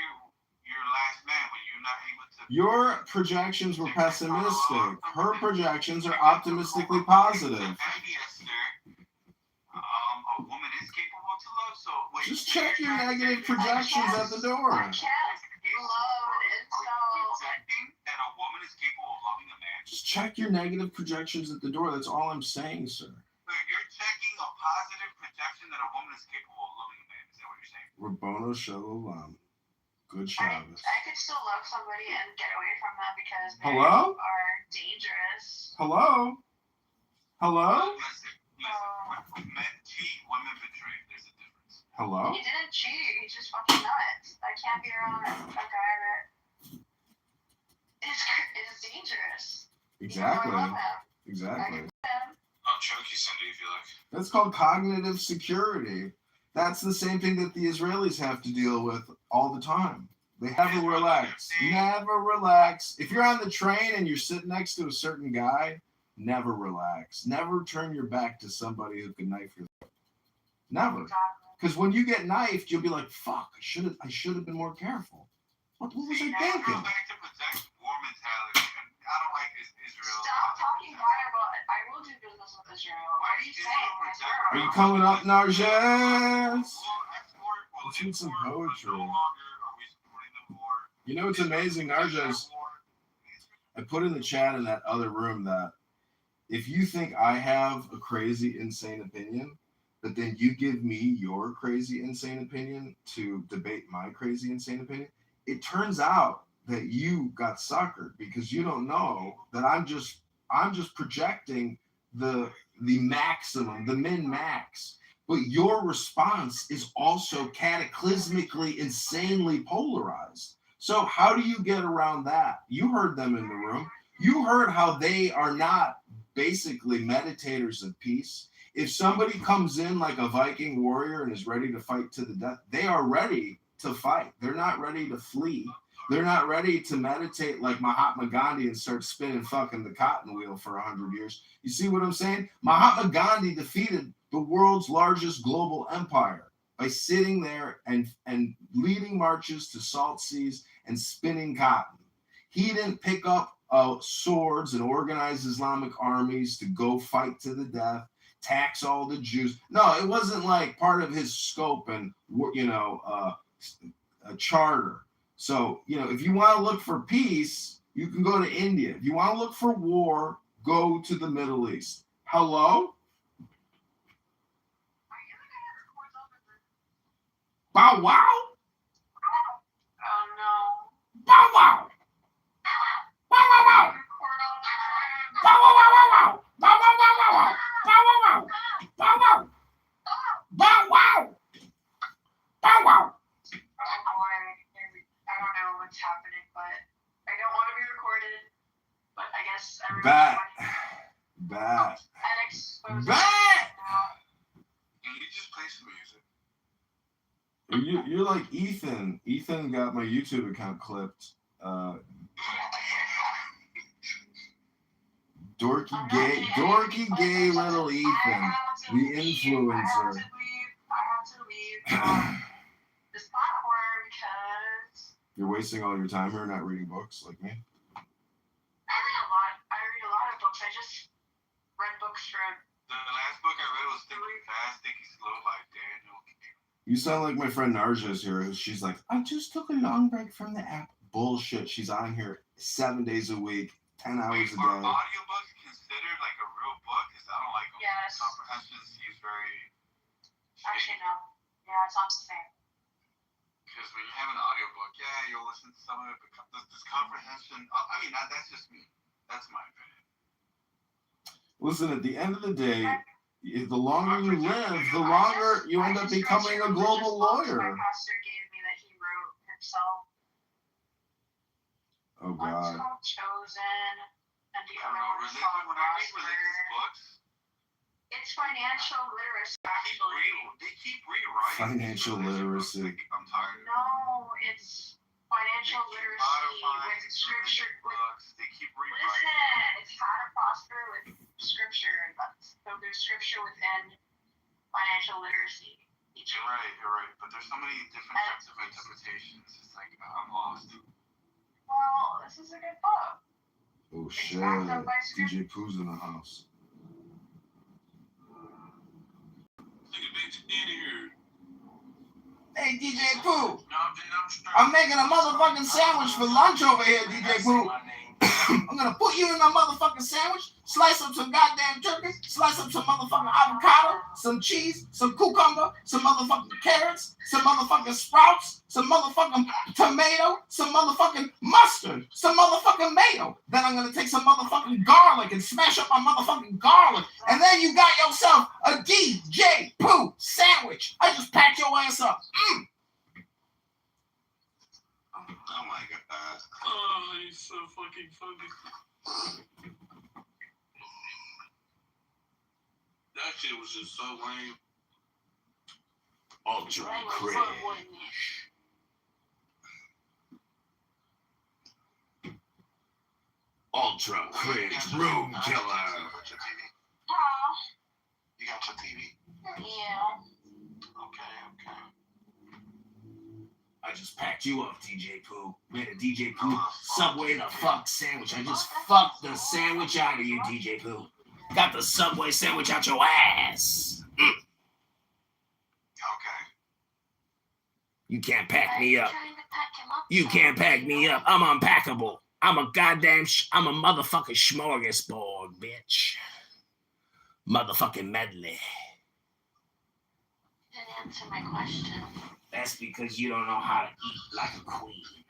your last man when you're not able to? Your projections were pessimistic. Her projections are optimistically positive. A woman is capable to love, so wait. Just check your negative projections at the door. That a woman is capable of loving a man. Just check your negative projections at the door. That's all I'm saying, sir. So you're checking a positive projection that a woman is capable of loving a man. Is that what you're saying? Rabbono Shalom. Good Shabbos. I could still love somebody and get away from them because they Hello? are dangerous. Hello? Hello? Listen. Men cheat, women betray. There's a difference. Hello? He didn't cheat. He's just fucking nuts. I can't be around a guy that is dangerous. Exactly. You know, I love him. Exactly. I'll choke you, Cindy, if you like. That's called cognitive security. That's the same thing that the Israelis have to deal with all the time. They never relax. Never relax. If you're on the train and you're sitting next to a certain guy, never relax. Never turn your back to somebody who can knife you. Never. Because when you get knifed, you'll be like, fuck, I should have been more careful. What was I thinking? War mentality. I don't like Israel. Stop talking bad about it. I will do business with Israel. What are you saying? Are you coming up, Narges? Let's read some poetry. You know what's amazing, Narges? I put in the chat in that other room that if you think I have a crazy, insane opinion, but then you give me your crazy, insane opinion to debate my crazy, insane opinion, it turns out that you got suckered because you don't know that I'm just projecting the maximum, the min-max. But your response is also cataclysmically, insanely polarized. So how do you get around that? You heard them in the room. You heard how they are not basically meditators of peace. If somebody comes in like a Viking warrior and is ready to fight to the death, they are ready to fight. They're not ready to flee. They're not ready to meditate like Mahatma Gandhi and start spinning fucking the cotton wheel for 100 years. You see what I'm saying? Mahatma Gandhi defeated the world's largest global empire by sitting there and leading marches to salt seas and spinning cotton. He didn't pick up swords and organize Islamic armies to go fight to the death, tax all the Jews. No, it wasn't like part of his scope and, a charter. So, if you want to look for peace, you can go to India. If you want to look for war, go to the Middle East. Hello? Bow wow? Oh no. Bow wow! Bow wow wow! Bow wow wow wow! Bow wow wow wow! Bow wow wow! Bow wow! Bow wow! Bow wow! Oh boy, I don't know what's happening, but I don't want to be recorded. But I guess everyone's Bat. unexposed. Bat! Can you just play some music? You're like Ethan. Ethan got my YouTube account clipped. Dorky gay little Ethan, the influencer. I have to leave this platform because You're wasting all your time here not reading books like me. I read a lot of books books. I just read books for. The last book I read was Thinking Fast, Thinking Slow by Daniel. You sound like my friend Narja's here. She's like, I just took a long break from the app. Bullshit. She's on here 7 days a week, 10 hours a day. Are audiobooks considered like a real book? Because I don't like them. Yes. Comprehension seems very. Actually, no. Yeah, it sounds the same. Because when you have an audiobook, yeah, you'll listen to some of it, but this comprehension, I mean, that's just me. That's my opinion. Listen, at the end of the day, the longer you live, the longer you end up becoming a global lawyer. My pastor gave me that he wrote himself. Oh, One's God. called Chosen, and the other one's When called I read religious books, It's financial literacy, actually. they keep rewriting. Financial literacy. I'm tired. No, it's financial literacy with scripture. Books. They keep rewriting. Listen, it's how to prosper with scripture. So there's scripture within financial literacy. You're right. But there's so many different types of interpretations. It's like, I'm lost. Well, this is a good book. Oh, shit. DJ Pooh's in the house. Hey, DJ Pooh. I'm making a motherfucking sandwich for lunch over here, DJ Pooh. I'm gonna put you in a motherfucking sandwich, slice up some goddamn turkey, slice up some motherfucking avocado, some cheese, some cucumber, some motherfucking carrots, some motherfucking sprouts, some motherfucking tomato, some motherfucking mustard, some motherfucking mayo. Then I'm gonna take some motherfucking garlic and smash up my motherfucking garlic. And then you got yourself a DJ Pooh sandwich. I just packed your ass up. Oh my god. Oh, he's so fucking funny. That shit was just so lame. Ultra cringe. Ultra cringe room killer. You got your TV? Yeah. Okay. I just packed you up, DJ Pooh. Made a DJ Pooh Subway the fuck sandwich. I just fucked the sandwich out of you, DJ Pooh. Got the Subway sandwich out your ass. Okay. You can't pack me up. You can't pack me up. I'm unpackable. I'm a motherfucking smorgasbord, bitch. Motherfucking medley. Didn't answer my question. That's because you don't know how to eat like a queen.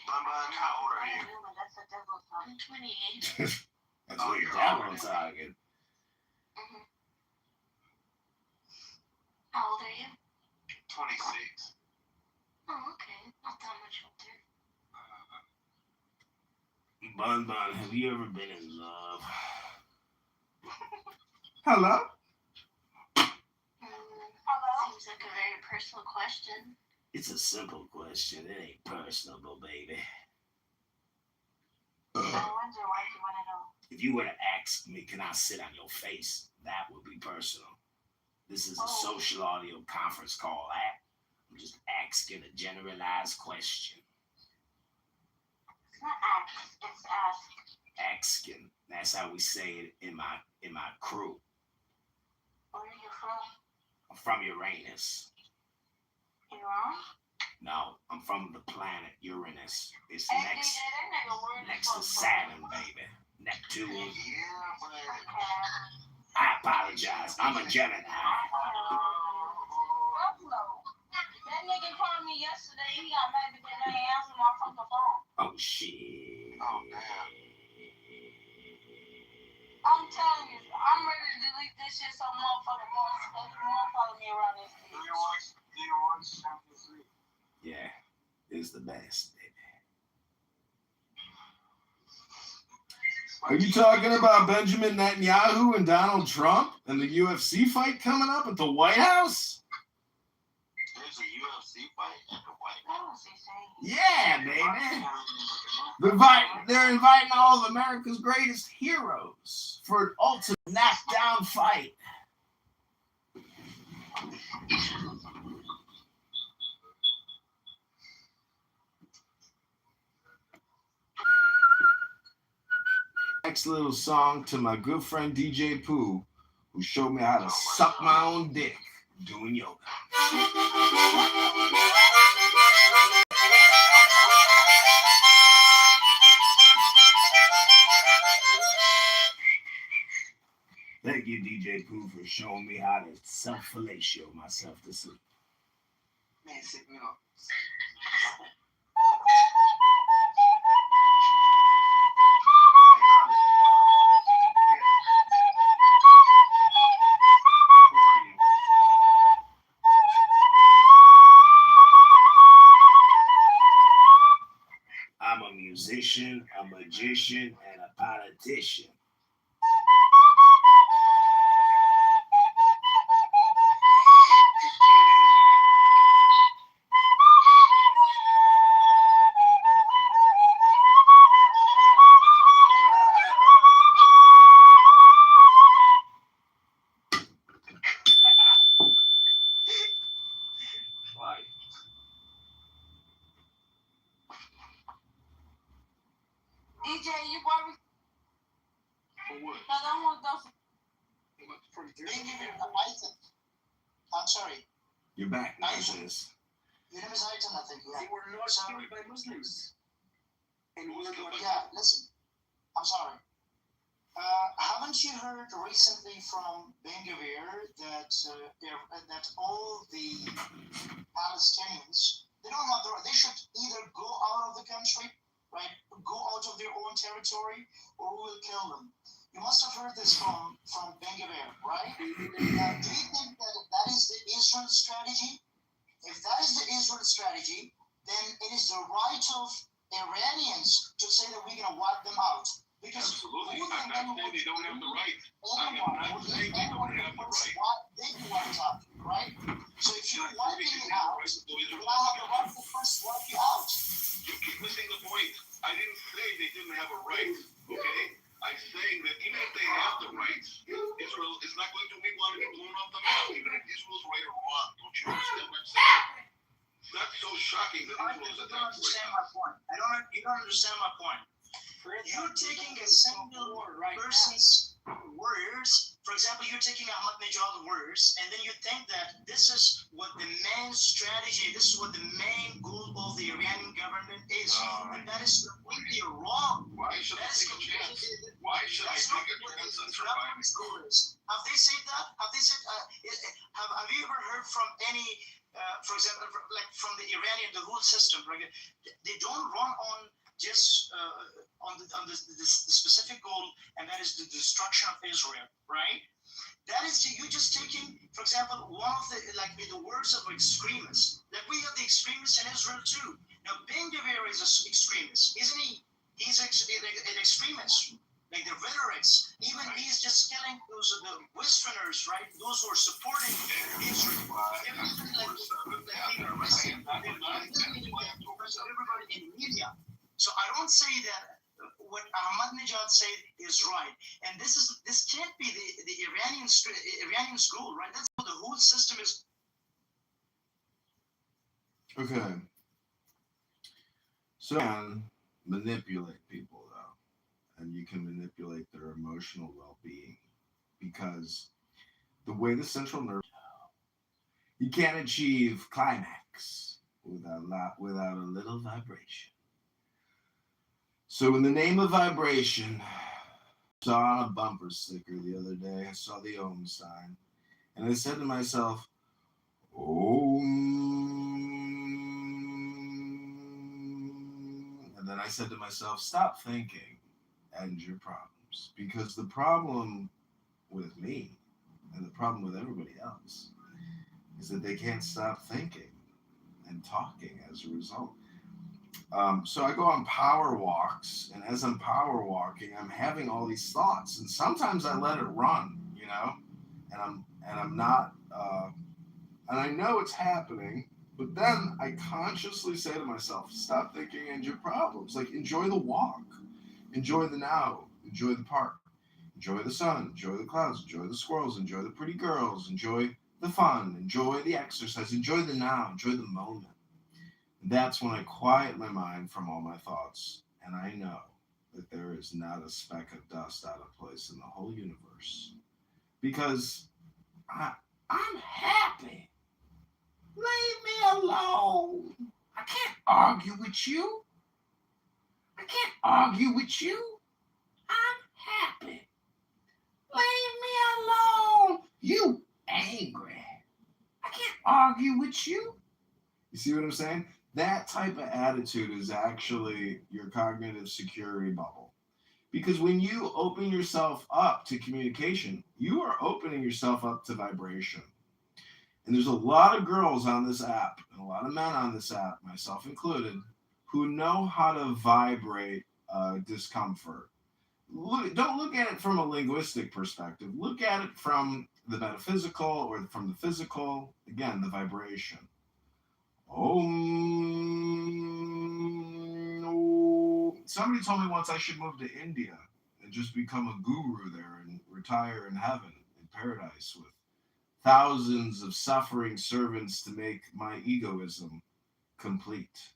How old are you? That's a devil talk. I'm 28. That's what you're devil talking. How old are you? 26. Oh, okay. Not that much older. Bun Bun, have you ever been in love? Hello? Seems like a very personal question. It's a simple question. It ain't personable, baby. I wonder why you want to know. If you were to ask me, can I sit on your face? That would be personal. This is a social audio conference call app. I'm just asking a generalized question. It's not ask, it's ask. Asking. That's how we say it in my crew. Where are you from? I'm from Uranus. Iran? No, I'm from the planet Uranus. It's Hey, next DJ, next to Saturn, baby. Neptune. Yeah, but I apologize. I'm a Gemini. That nigga called me yesterday. He got mad because I ain't answer my fucking phone. Oh, shit. oh damn. I'm telling you, I'm ready to delete this shit so motherfucking boys won't follow me around this bitch. Yeah, it's the best, baby. Are you talking about Benjamin Netanyahu and Donald Trump and the UFC fight coming up at the White House? There's a UFC fight at the White House. Yeah, baby. They're inviting all of America's greatest heroes for an ultimate knockdown fight. next little song to my good friend DJ Pooh, who showed me how to suck my own dick doing yoga. Thank you, DJ Pooh, for showing me how to self-fellatio myself to sleep. Man, sit me up. I'm a musician, a magician, and a politician. DJ, you worry. For what? Because I want those. They give you an item. I'm sorry. You're back, Moses. Your name is Aitan, I think. They were not killed by Muslims. And yeah, listen. I'm sorry. Haven't you heard recently from Ben-Gvir that all the Palestinians, they don't have the right, they should either go out of the country, right, go out of their own territory, or we will kill them. You must have heard this from Ben-Gvir, right? Do you think that is the Israel strategy? If that is the Israel strategy, then it is the right of Iranians to say that we're going to wipe them out. Because absolutely, I'm not saying they don't have the right. I'm not saying they don't have the right. They do wiped out, right? So if you're wiping it out, you now have the right to first wipe you out. You keep missing the point. I didn't say they didn't have a right, okay? I'm saying that even if they have the rights, Israel is not going to be one to be blown off the map, even if Israel's right or wrong. Don't you understand what I'm saying? It's not so shocking that Israel's attacked. You don't understand my point. You're taking a single person's words. For example, you're taking Ahmadinejad's words, and then you think that this is what the main strategy, this is what the main goal of the Iranian government is. And that is completely wrong. Why should I take a chance? Why should I take a chance on surviving? Have they said that? Have they said? Have you ever heard from any? For example, like from the Iranian, the whole system, right? They don't run on just on the specific goal, and that is the destruction of Israel, right? That is you just taking, for example, one of the words of extremists. Like we have the extremists in Israel too. Now Ben-Gvir is an extremist, isn't he? He's an extremist. Like the rhetorics, even he's just killing those the Westerners, right? Those who are supporting Israel. Everybody in media. So I don't say that what Ahmadinejad said is right, and this can't be the Iranians' goal, right? That's what the whole system is. Okay. So you can manipulate people though, and you can manipulate their emotional well-being because the way the central nerve, you can't achieve climax without a little vibration. So in the name of vibration, I saw on a bumper sticker the other day, I saw the Om sign, and I said to myself, Om. And then I said to myself, stop thinking, end your problems. Because the problem with me, and the problem with everybody else, is that they can't stop thinking and talking as a result. So I go on power walks, and as I'm power walking, I'm having all these thoughts, and sometimes I let it run, and I'm not, and I know it's happening, but then I consciously say to myself, stop thinking, end your problems. Like, enjoy the walk, enjoy the now, enjoy the park, enjoy the sun, enjoy the clouds, enjoy the squirrels, enjoy the pretty girls, enjoy the fun, enjoy the exercise, enjoy the now, enjoy the moment. That's when I quiet my mind from all my thoughts, and I know that there is not a speck of dust out of place in the whole universe. Because I'm happy. Leave me alone. I can't argue with you. I can't argue with you. I'm happy. Leave me alone. You angry. I can't argue with you. You see what I'm saying? That type of attitude is actually your cognitive security bubble. Because when you open yourself up to communication, you are opening yourself up to vibration. And there's a lot of girls on this app and a lot of men on this app, myself included, who know how to vibrate discomfort. Don't look at it from a linguistic perspective. Look at it from the metaphysical or from the physical. Again, the vibration. Somebody told me once I should move to India and just become a guru there and retire in heaven, in paradise, with thousands of suffering servants to make my egoism complete.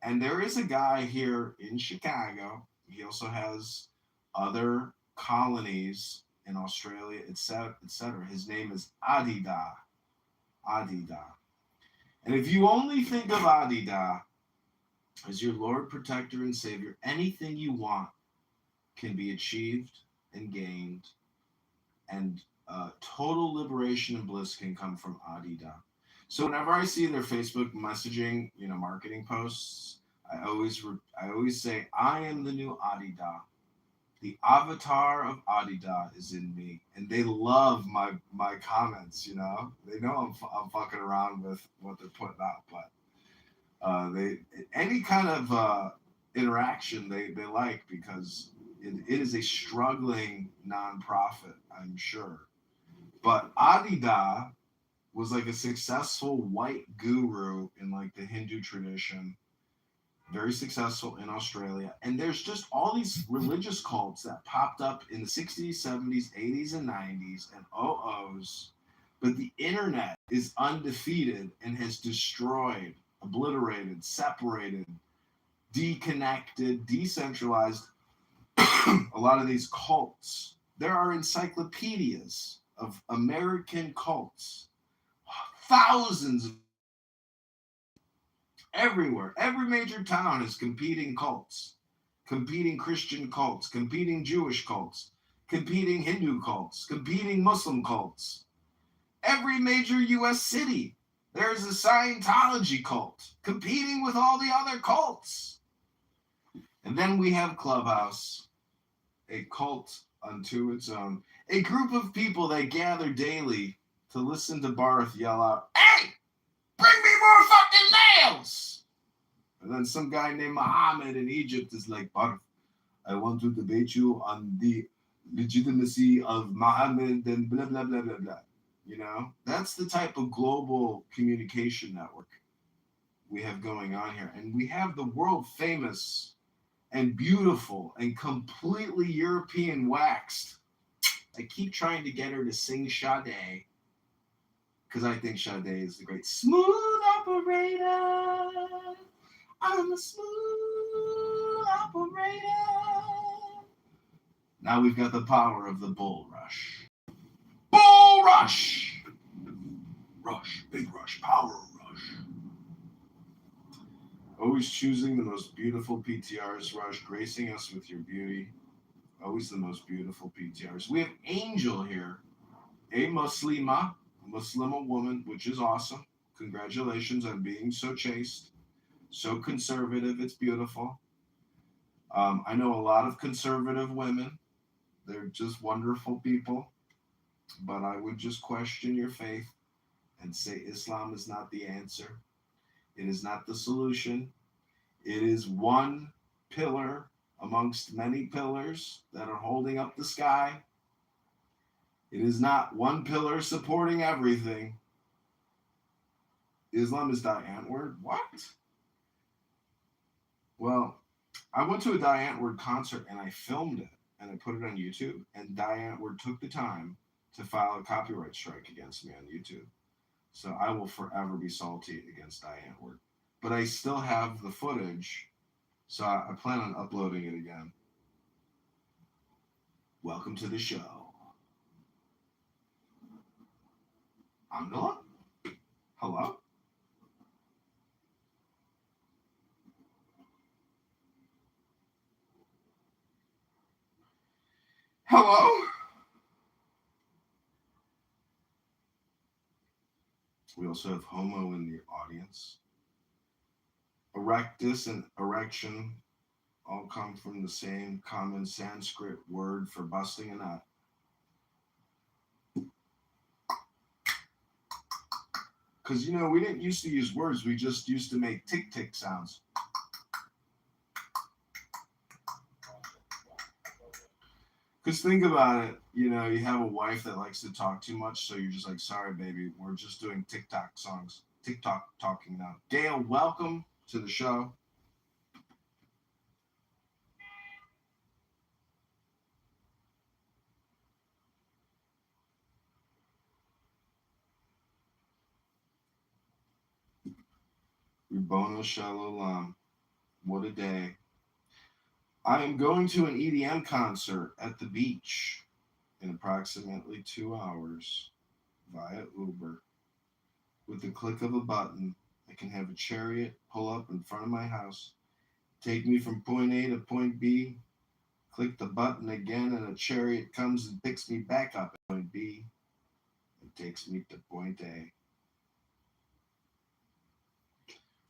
And there is a guy here in Chicago. He also has other colonies in Australia, etc., etc. His name is Adida. Adida. And if you only think of Adida as your Lord, Protector, and Savior, anything you want can be achieved and gained, and total liberation and bliss can come from Adida. So whenever I see their Facebook messaging, marketing posts, I always say, I am the new Adida. The avatar of Adida is in me, and they love my comments. They know I'm fucking around with what they're putting out, but they any kind of interaction they like, because it is a struggling nonprofit, I'm sure. But Adida was like a successful white guru in like the Hindu tradition, very successful in Australia. And there's just all these religious cults that popped up in the 60s, 70s, 80s, and 90s, and OOs. But the internet is undefeated and has destroyed, obliterated, separated, deconnected, decentralized a lot of these cults. There are encyclopedias of American cults. Thousands of everywhere. Every major town has competing cults, competing Christian cults, competing Jewish cults, competing Hindu cults, competing Muslim cults. Every major U.S. city, there's a Scientology cult competing with all the other cults. And then we have Clubhouse, a cult unto its own, a group of people that gather daily to listen to Barth yell out, "Hey, bring me more fucking nails!" And then some guy named Muhammad in Egypt is like, "Barth, I want to debate you on the legitimacy of Muhammad and blah, blah, blah, blah, blah." That's the type of global communication network we have going on here. And we have the world famous and beautiful and completely European waxed. I keep trying to get her to sing Sade, because I think Sade is the great smooth operator. I'm a smooth operator. Now we've got the power of the bull rush. Bull rush! Rush, big rush, power rush. Always choosing the most beautiful PTRs, Rush, gracing us with your beauty. Always the most beautiful PTRs. We have Angel here, a Muslima, a Muslima woman, which is awesome. Congratulations on being so chaste, so conservative. It's beautiful. I know a lot of conservative women. They're just wonderful people. But I would just question your faith and say Islam is not the answer. It is not the solution. It is one pillar amongst many pillars that are holding up the sky. It is not one pillar supporting everything. Islam is Diane word. What? Well, I went to a Diane word concert and I filmed it and I put it on YouTube, and Diane word took the time to file a copyright strike against me on YouTube. So I will forever be salty against Diane word. But I still have the footage, so I plan on uploading it again. Welcome to the show. Angela? Hello? Hello? We also have homo in the audience. Erectus and erection all come from the same common Sanskrit word for busting a nut. Because, you know, we didn't used to use words. We just used to make tick-tick sounds. Because think about it, you know, you have a wife that likes to talk too much, so you're just like, sorry, baby, we're just doing TikTok songs. TikTok talking now. Gail, welcome to the show. Ribono Shalom. What a day. I am going to an EDM concert at the beach in approximately 2 hours via Uber. With the click of a button, I can have a chariot pull up in front of my house, take me from point A to point B, click the button again, and a chariot comes and picks me back up at point B and takes me to point A.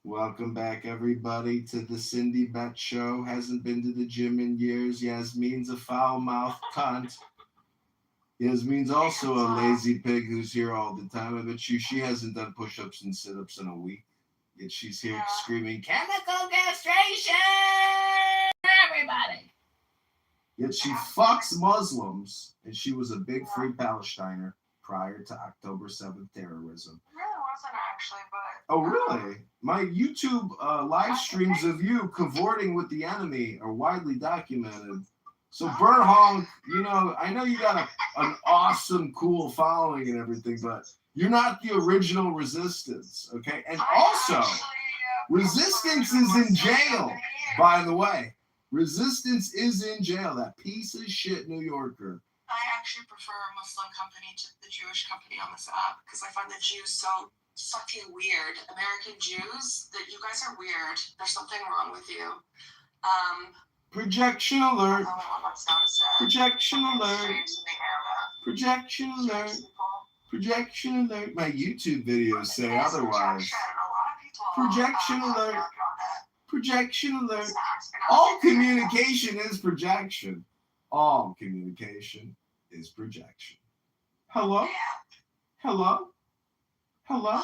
Welcome back, everybody, to the Cindy Bet Show. Hasn't been to the gym in years. Yasmin's a foul-mouthed cunt. Yasmin's also a lazy pig who's here all the time. I bet you she hasn't done push-ups and sit-ups in a week. Yet she's here screaming, chemical castration! Everybody! Yet she fucks Muslims, and she was a big free Palestiner prior to October 7th terrorism. Really wasn't actually, but... Oh, really? My YouTube live streams of you cavorting with the enemy are widely documented. So, Bert Honk, you know, I know you got an awesome, cool following and everything, but you're not the original Resistance, okay? And also, Resistance is in jail, by the way. Resistance is in jail, that piece of shit New Yorker. I actually prefer a Muslim company to the Jewish company on this app because I find the Jews so fucking weird. American Jews, that you guys are weird. There's something wrong with you. Projection alert. Projection alert. Projection alert. Projection alert. My YouTube videos say otherwise. Projection alert. Projection alert. All communication is projection. All communication is projection. Hello? Hello? Hello?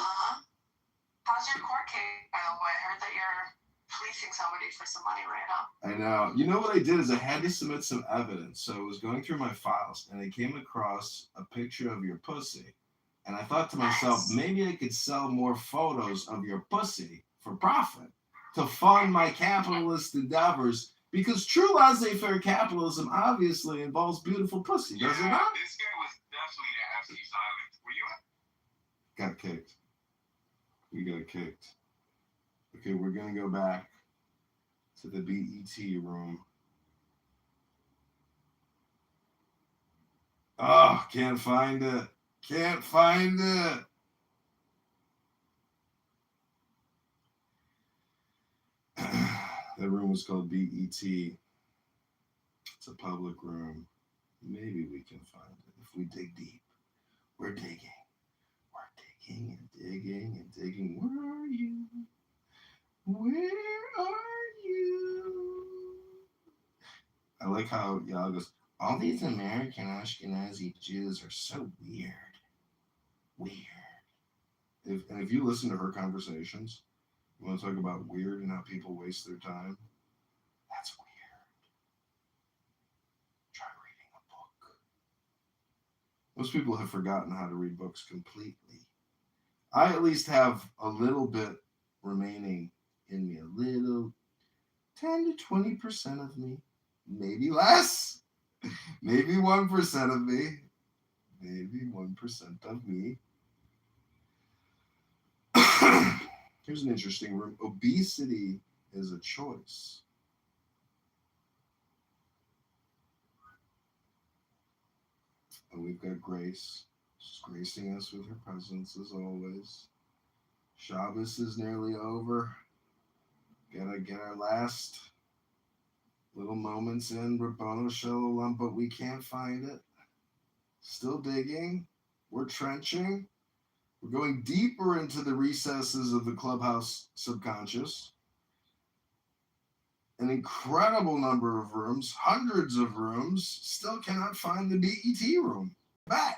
How's your court case, by the way? I heard that you're fleecing somebody for some money right now. I know. You know what I did is I had to submit some evidence. So I was going through my files and I came across a picture of your pussy. And I thought to myself, maybe I could sell more photos of your pussy for profit to fund my capitalist endeavors. Because true laissez-faire capitalism obviously involves beautiful pussy, does it not? This guy was definitely the FC's island. Were you at? Got kicked. We got kicked. Okay, we're going to go back to the BET room. Oh, can't find it. Can't find it. That room was called BET. It's a public room. Maybe we can find it if we dig deep. We're digging. We're digging and digging and digging. Where are you? Where are you? I like how y'all goes, all these American Ashkenazi Jews are so weird. Weird. If you listen to her conversations, you want to talk about weird and how people waste their time? That's weird. Try reading a book. Most people have forgotten how to read books completely. I at least have a little bit remaining in me. A little, 10 to 20% of me. Maybe less. Maybe 1% of me. Maybe 1% of me. Here's an interesting room. Obesity is a choice. And we've got Grace. She's gracing us with her presence as always. Shabbos is nearly over. Gotta get our last little moments in Rabbono Shalom, but we can't find it. Still digging. We're trenching. We're going deeper into the recesses of the clubhouse subconscious. An incredible number of rooms, hundreds of rooms, still cannot find the BET room. Back.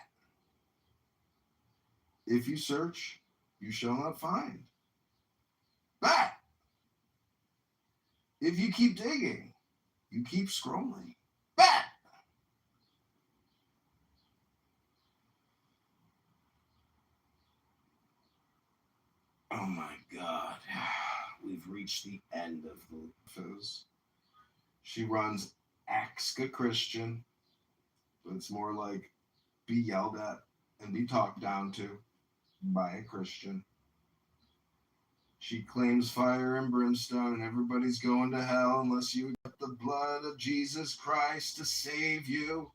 If you search, you shall not find. Back. If you keep digging, you keep scrolling. Back. Oh my God. We've reached the end of the Fizz. She runs Ask a Christian, but it's more like be yelled at and be talked down to by a Christian. She claims fire and brimstone and everybody's going to hell unless you get the blood of Jesus Christ to save you.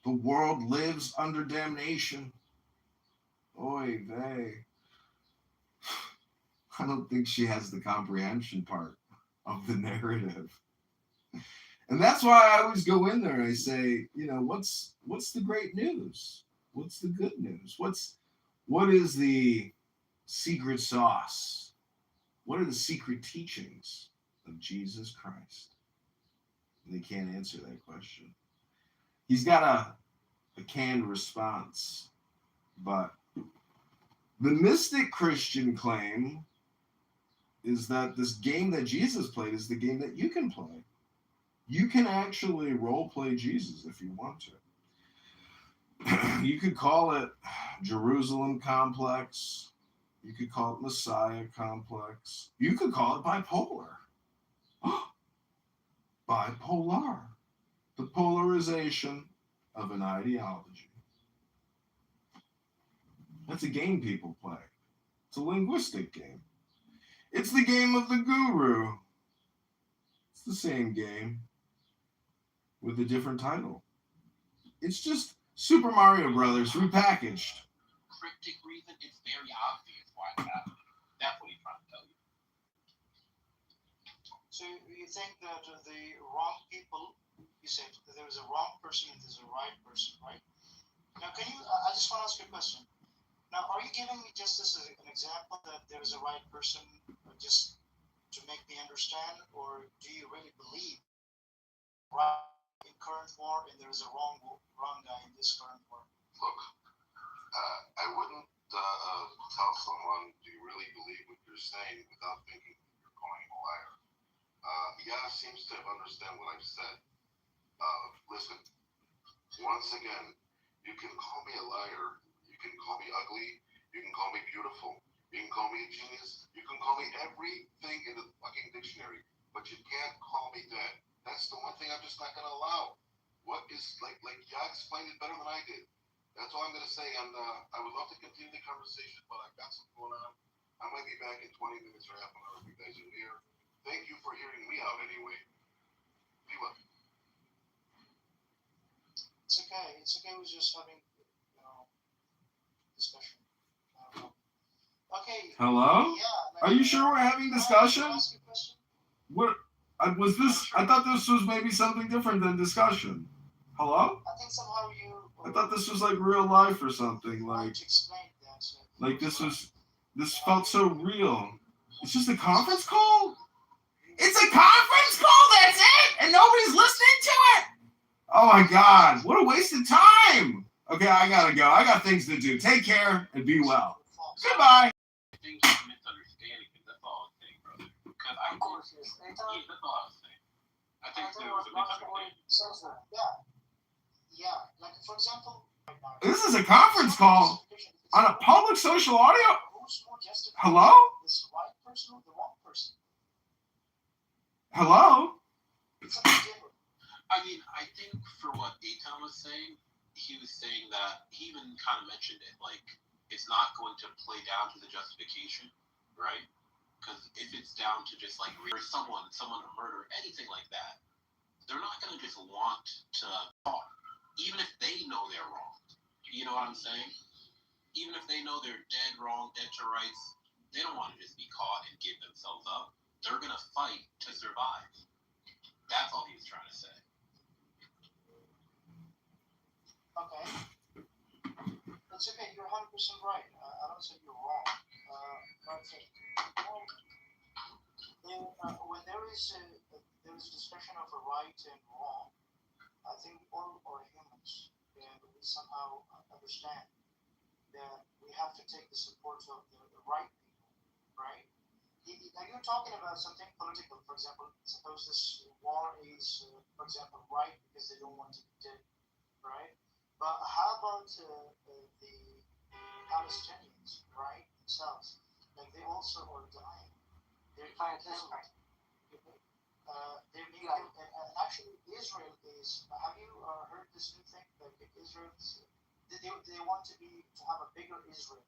The world lives under damnation. Oy vey. I don't think she has the comprehension part of the narrative. And that's why I always go in there and I say, you know, what's the great news? What's the good news? What is the secret sauce? What are the secret teachings of Jesus Christ? And they can't answer that question. He's got a canned response, but the mystic Christian claim is that this game that Jesus played is the game that you can play. You can actually role play Jesus if you want to. You could call it Jerusalem complex. You could call it Messiah complex. You could call it bipolar. Bipolar. The polarization of an ideology. That's a game people play. It's a linguistic game. It's the game of the guru. It's the same game with a different title. It's just Super Mario Brothers repackaged. Cryptic reason, it's very obvious why it happened. That's what he's trying to tell you. So you think that the wrong people, you said that there is a wrong person and there's a right person, right? Now, can you, I just want to ask you a question. Now, are you giving me just as an example that there is a right person just to make me understand, or do you really believe right in current war and there is a wrong guy in this current war? Look, I wouldn't tell someone, do you really believe what you're saying without thinking you're calling a liar. Yah seems to understand what I've said. Listen, once again, you can call me a liar, you can call me ugly, you can call me beautiful, you can call me a genius, you can call me everything in the fucking dictionary, but you can't call me that. That's the one thing I'm just not going to allow. What is, like Yah explained it better than I did. That's all I'm going to say, and I would love to continue the conversation, but I've got something going on. I might be back in 20 minutes or half an hour if you guys are here. Thank you for hearing me out anyway. Be well. It's okay. It's okay with just having, discussion. Okay. Hello? Yeah. Are you sure we're having discussion? What was this? I thought this was maybe something different than discussion. Hello? I think somehow you. I thought this was like real life or something. Like this felt so real. It's just a conference call? It's a conference call, that's it! And nobody's listening to it! Oh my God, what a waste of time! Okay, I gotta go. I got things to do. Take care and be well. Goodbye. I think you're misunderstanding it. That's all I'm saying, brother. Because that's all I was saying. I think there was a misunderstanding. Yeah, like for example. This is a conference call on a public social audio. Hello? This right person or the wrong person? Hello? I mean, I think for what Eitan was saying, he was saying that he even kind of mentioned it, like it's not going to play down to the justification, right? Because if it's down to just like someone a murder, anything like that, they're not going to just want to talk. even if they know they're wrong. You know what I'm saying? Even if they know they're dead wrong, dead to rights, they don't want to just be caught and give themselves up. They're going to fight to survive. That's all he was trying to say. Okay. It's okay, you're 100% right. I don't say you're wrong. But when there is a discussion of a right and wrong, I think we all are humans, and we somehow understand that we have to take the support of the right people, right? Now you're talking about something political, for example. Suppose this war is, for example, right because they don't want to be dead, right? But how about the Palestinians, right, themselves? Like they also are dying. They're being killed. They're being killed. And actually, Israel is. Have you heard this new thing? Like Israel, they want to have a bigger Israel.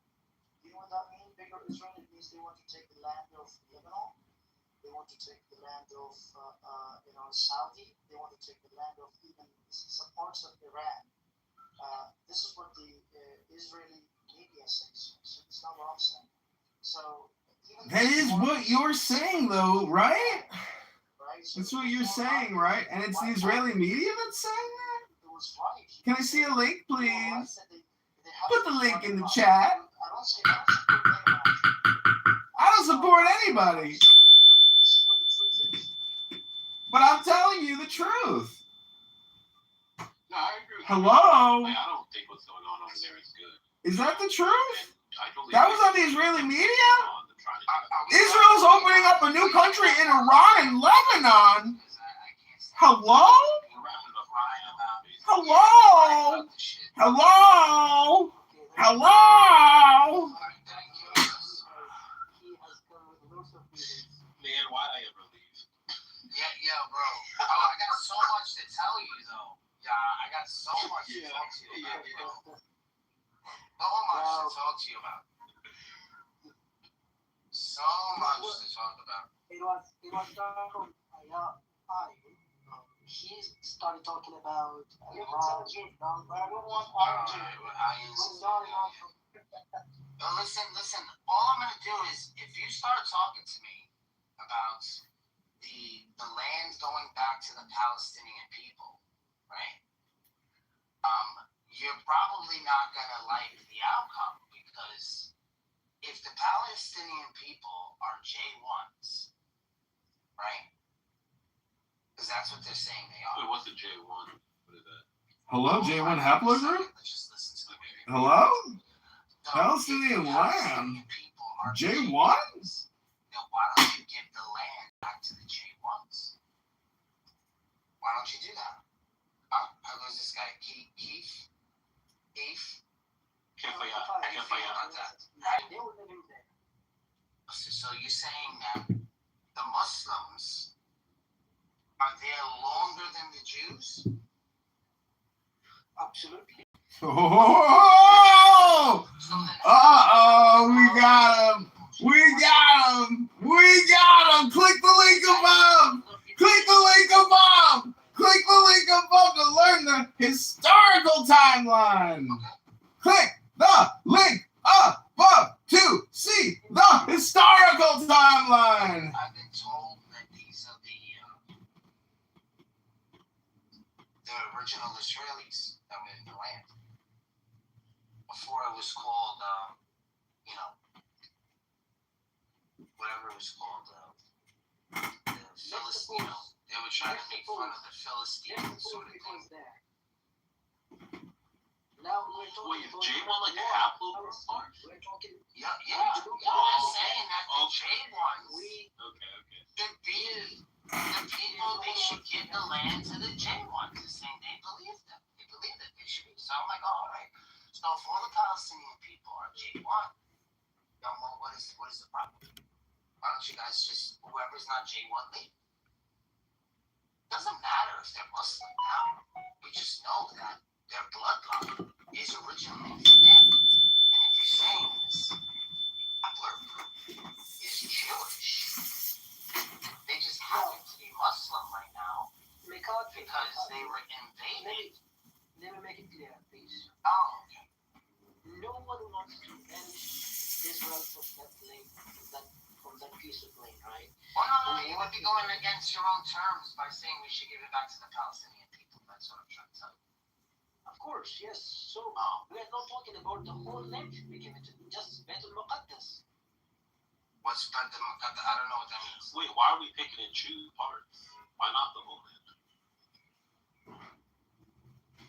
You know what that means? Bigger Israel. It means they want to take the land of Lebanon. They want to take the land of Saudi. They want to take the land of even some parts of Iran. This is what the Israeli media says. So it's not what I'm saying. So that is what you're saying, though, right? That's what you're saying, right? And it's the Israeli media that's saying that? Can I see a link, please? Put the link in the chat. I don't support anybody. But I'm telling you the truth. No, I agree with Hello? you. I don't think what's going on over there is good. Is that the truth? That was on the Israeli media? Israel's opening up a new country in Iran and Lebanon. Hello? Hello? Hello? Hello? Man, why'd I ever leave? Yeah, bro. Oh, I got so much to tell you, though. Yeah, I got so much to talk to you about, bro. So much to talk to you about. So much to talk about. It was from he started talking about Iran. But I don't want Listen. All I'm gonna do is, if you start talking to me about the land going back to the Palestinian people, right? You're probably not gonna like the outcome, because if the Palestinian people are J1s, right? Because that's what they're saying they are. Wait, what's a J1? What is that? Hello, J1 haplogroup? Hello? Palestinian land? J1? Now, why don't you give the land back to the J1s? Why don't you do that? How goes this guy? Keith? So you're saying that the Muslims are there longer than the Jews? Absolutely. Oh! We got him! We got him! Click the link above! Click the link above! Click the link above to learn the historical timeline! Click the link above to see the historical timeline! I've been told that these are the original Israelis that were in the land. Before it was called, whatever it was called, the Philistine. They were trying to make fun of the Philistines, sort of thing. Now we're talking. Wait, is J1 like a haplogroup? We're talking. Yeah. They're saying that the J1s should be the people. They should give the land to the J1s. They're saying they believe them. They believe that they should be. So I'm like, all right. So if all the Palestinian people are J1, then what is the problem? Why don't you guys just, whoever's not J1, leave? Doesn't matter if they're Muslim now. We just know that their bloodline is originally from them. And if you're saying this haplogroup is Jewish, they just happen to be Muslim right now because they were invaded Oh, okay. No one wants to end Israel from that land, from that piece of land, right? Well, no, you would be going against your own terms by saying we should give it back to the Palestinian people. That's what I'm trying to tell you. Of course, yes. So we are not talking about the whole land should be given to just Beit al-Muqaddas. What's Beit al-Muqaddas? I don't know what that means. Wait, why are we picking and choosing parts? Why not the whole land?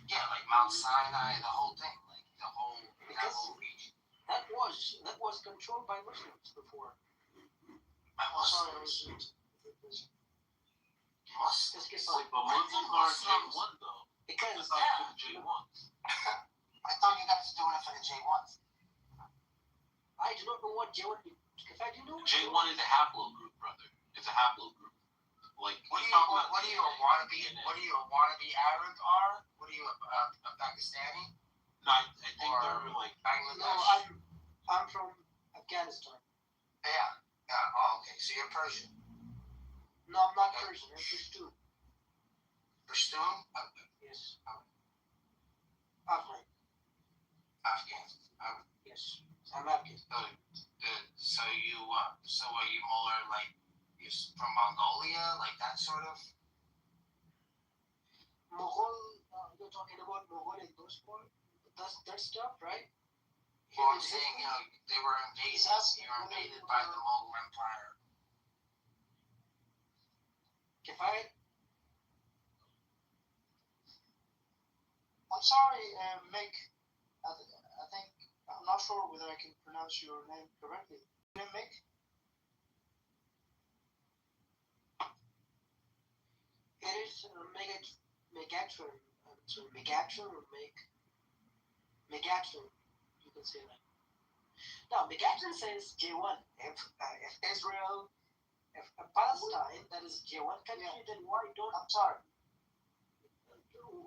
Yeah, like Mount Sinai, the whole thing, like that whole region. That was controlled by Muslims before. By Muslims. Muslims. Wait, but Muslims aren't J1 though. Because it's not for the J1s. I thought you guys were doing it for the J1s. I do not know what J1 is. If I do know J1 is a haplogroup, brother. It's a haplogroup. Like what do you want to be Arab or what are you a Pakistani? No, I think they're like Bangladesh. No, I'm from Afghanistan. Yeah. Oh, okay. So you're Persian. No, I'm not Persian. I'm Pashtun. Pashtun? Okay. Yes. Afghan. Afghan. Yes. I'm Afghan. So are you more like you're from Mongolia, like that sort of? Mughal. You're talking about Mughal and those parts. That stuff, right? Well, I'm saying, they were invaded. You were invaded by the Mughal Empire. I'm sorry, Mick. I think I'm not sure whether I can pronounce your name correctly. Name Mick? It is Megatron. So Megatron or Megatron. You can say that. Now, Megatron says J1. If Israel, if Palestine, that is J1 country, then why don't? I'm sorry.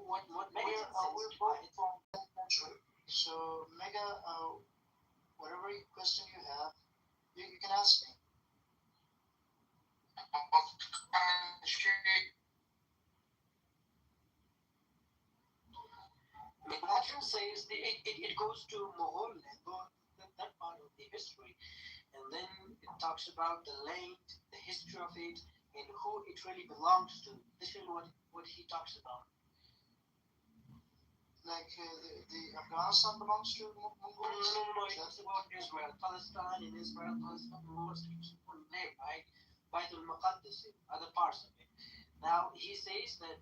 What Megatron says? We're both from that country. So, Mega, whatever question you have, you can ask me. Megatron says it goes to Mughal and that part of the history, and then it talks about the land, the history of it, and who it really belongs to. This is what he talks about. Like the Afghanistan belongs to Mongols? No. He talks about Israel, Palestine, and Israel, Palestine, Muslims, one name, right? Beit al-Muqaddas, other parts of it. Now he says that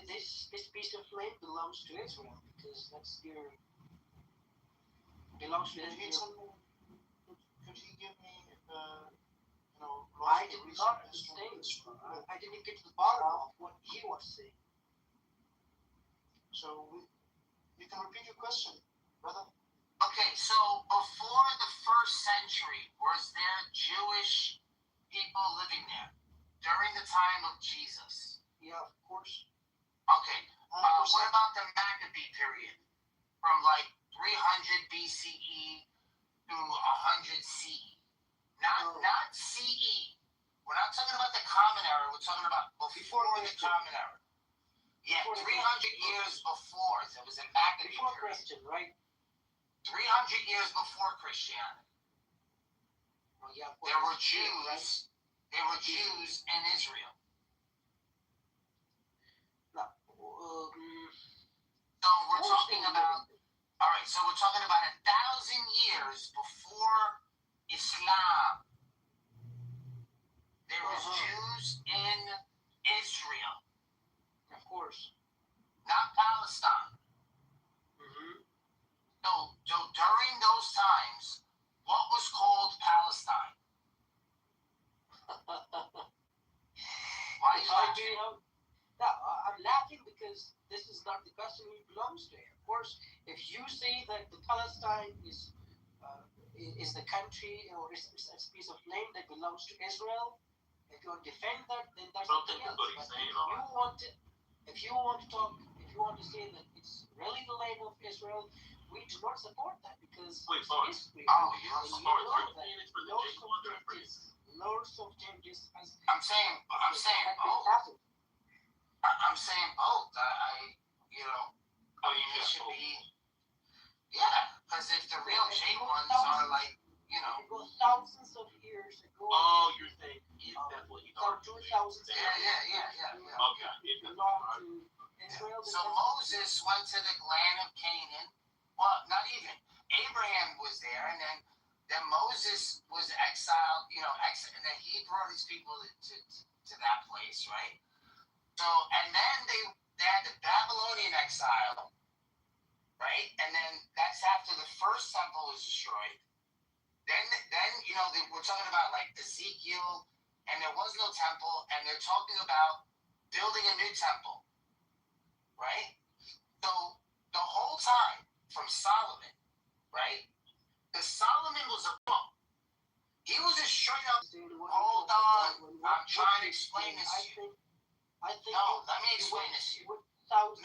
this piece of land belongs to Israel because that's their belongs to Israel. Could he give me, I did not understand. I didn't get to the bottom of what he was saying. So you can repeat your question, brother. Okay, so before the 1st century, was there Jewish people living there during the time of Jesus? Yeah, of course. Okay. What about the Maccabee period? From like 300 BCE to 100 CE? Not CE. We're not talking about the Common Era. We're talking about before the Common Era. Yeah, 300 years before. There was a Maccabee before period. Christian, right? 300 years before Christianity. Oh, yeah, there were Jews. Right? There were Jews in Israel. No. So we're talking about. All right. So we're talking about 1,000 years before Islam. There was Jews in Israel. Of course. Not Palestine. So during those times, what was called Palestine? Why are you laughing? No, I'm laughing because this is not the question it belongs to. Of course, if you say that the Palestine is the country or is a piece of land that belongs to Israel, if you want to defend that, then that's something else. But if you want to say that it's really the land of Israel, we do not support that because history. Loads of changes. I'm saying both. I'm saying both. You should So Moses went to the land of Canaan. Well, not even. Abraham was there, and then Moses was exiled, and then he brought his people to that place, right? So, and then they had the Babylonian exile, right? And then that's after the first temple was destroyed. Then we're talking about like Ezekiel, and there was no temple, and they're talking about building a new temple, right? So the whole time from Solomon, right? Because Solomon was a book. He was just straight up. Hold on, I'm trying to explain this to you. No, let me explain this to you. No.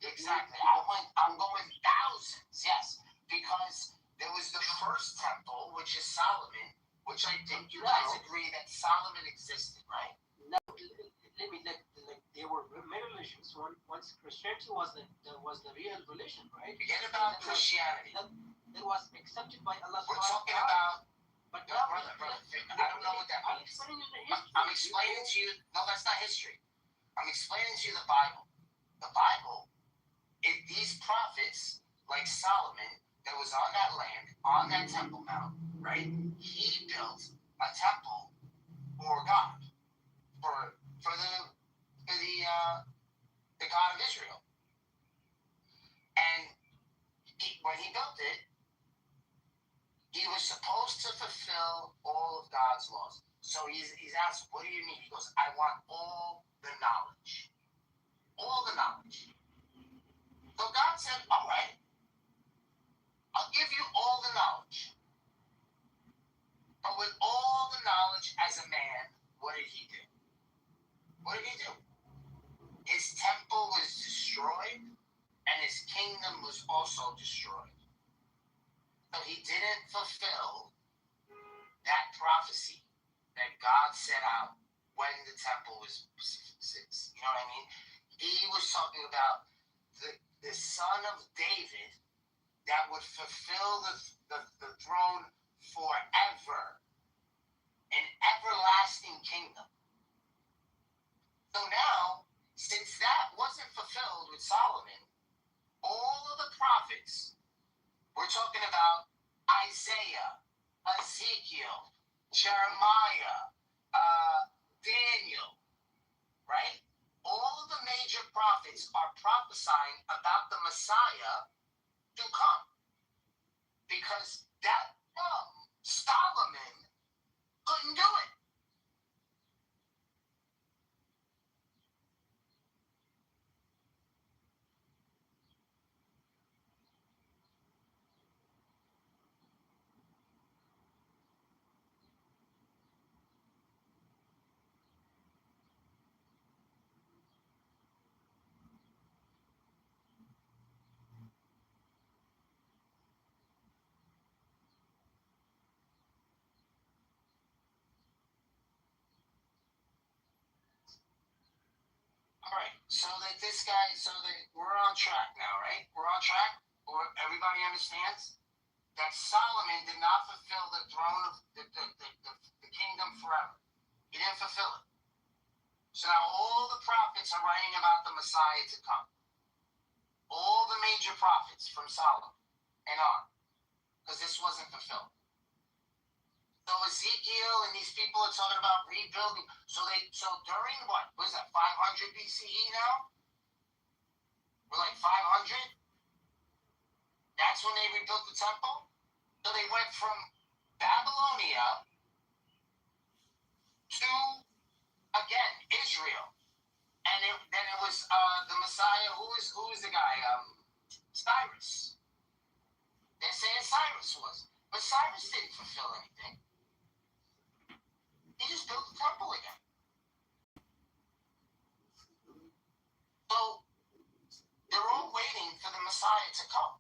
Exactly. I'm going thousands, yes, because there was the first temple, which is Solomon, which I think you guys agree that Solomon existed, right? No, they were many religions. Once Christianity was the real religion, right? Forget about Christianity. It was accepted by Allah. We're talking about. But no, brother, I don't know what that means. I'm explaining to you. No, that's not history. I'm explaining to you the Bible. The Bible. These prophets, like Solomon, that was on that land, on that Temple Mount, right? He built a temple for God, for the God of Israel. And when he built it, he was supposed to fulfill all of God's laws. So he's asked, what do you mean? He goes, I want all the knowledge. All the knowledge. So God said, all right, I'll give you all the knowledge. But with all the knowledge as a man, what did he do? What did he do? His temple was destroyed, and his kingdom was also destroyed. So he didn't fulfill that prophecy that God set out when the temple was, you know what I mean? He was talking about the son of David that would fulfill the throne forever, an everlasting kingdom. So now, since that wasn't fulfilled with Solomon, all of the prophets, we're talking about Isaiah, Ezekiel, Jeremiah, Daniel, right? All of the major prophets are prophesying about the Messiah to come. Because that Solomon couldn't do it. All right, so that we're on track now, right? We're on track. Everybody understands that Solomon did not fulfill the throne of the kingdom forever. He didn't fulfill it. So now all the prophets are writing about the Messiah to come. All the major prophets from Solomon and on, because this wasn't fulfilled. So Ezekiel and these people are talking about rebuilding. So during what is that, 500 BCE now? We're like 500? That's when they rebuilt the temple? So they went from Babylonia to, again, Israel. And then it was the Messiah. Who is the guy? Cyrus. They're saying Cyrus was. But Cyrus didn't fulfill anything. He just built the temple again. So they're all waiting for the Messiah to come.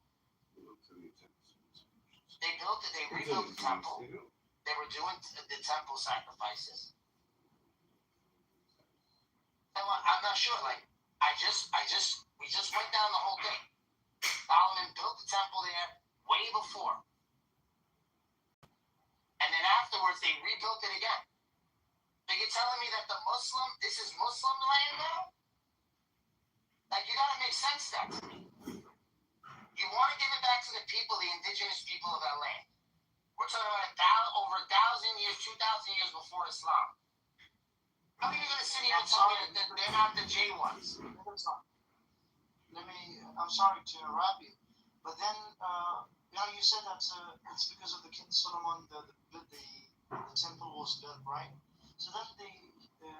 They rebuilt the temple. They were doing the temple sacrifices. So I'm not sure. Like we just went down the whole thing. Solomon built the temple there way before, and then afterwards they rebuilt it again. So you're telling me that this is Muslim land now? gotta make sense that to me. You want to give it back to the people, the indigenous people of that land. We're talking about over 1,000 years, 2,000 years before Islam. How are you going to sit here and tell me that they're not the J ones? I'm sorry to interrupt you, but then, you said that it's because of the King Solomon the temple was built, right? So then the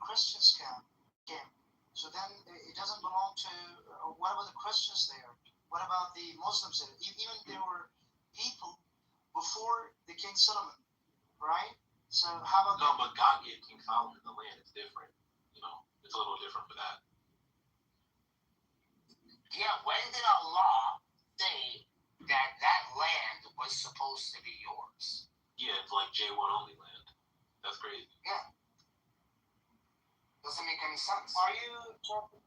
Christians came. So then it doesn't belong to, what about the Christians there? What about the Muslims there? Even there were people before the King Solomon, right? So how about No, but God gave King Solomon the land. It's different. It's a little different for that. Yeah, when did Allah say that land was supposed to be yours? Yeah, it's like J1 only land. That's crazy. Yeah. Doesn't make any sense. Are you talking,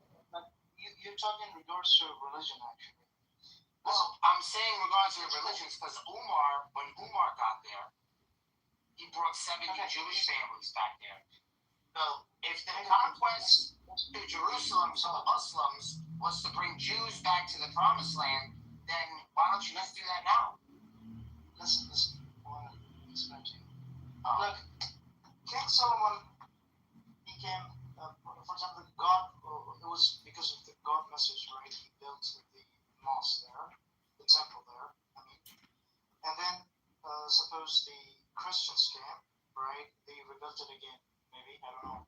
you're talking in regards to religion, actually? Well, I'm saying in regards to the religions because when Umar got there, he brought 70 Jewish families back there. So if the conquest to Jerusalem to the Muslims was to bring Jews back to the Promised Land, then why don't you just do that now? Listen. I want to explain to you. Look, King Solomon became, for example, God. It was because of the God message, right? He built the mosque there, the temple there. And then suppose the Christians came, right? They rebuilt it again. Maybe, I don't know.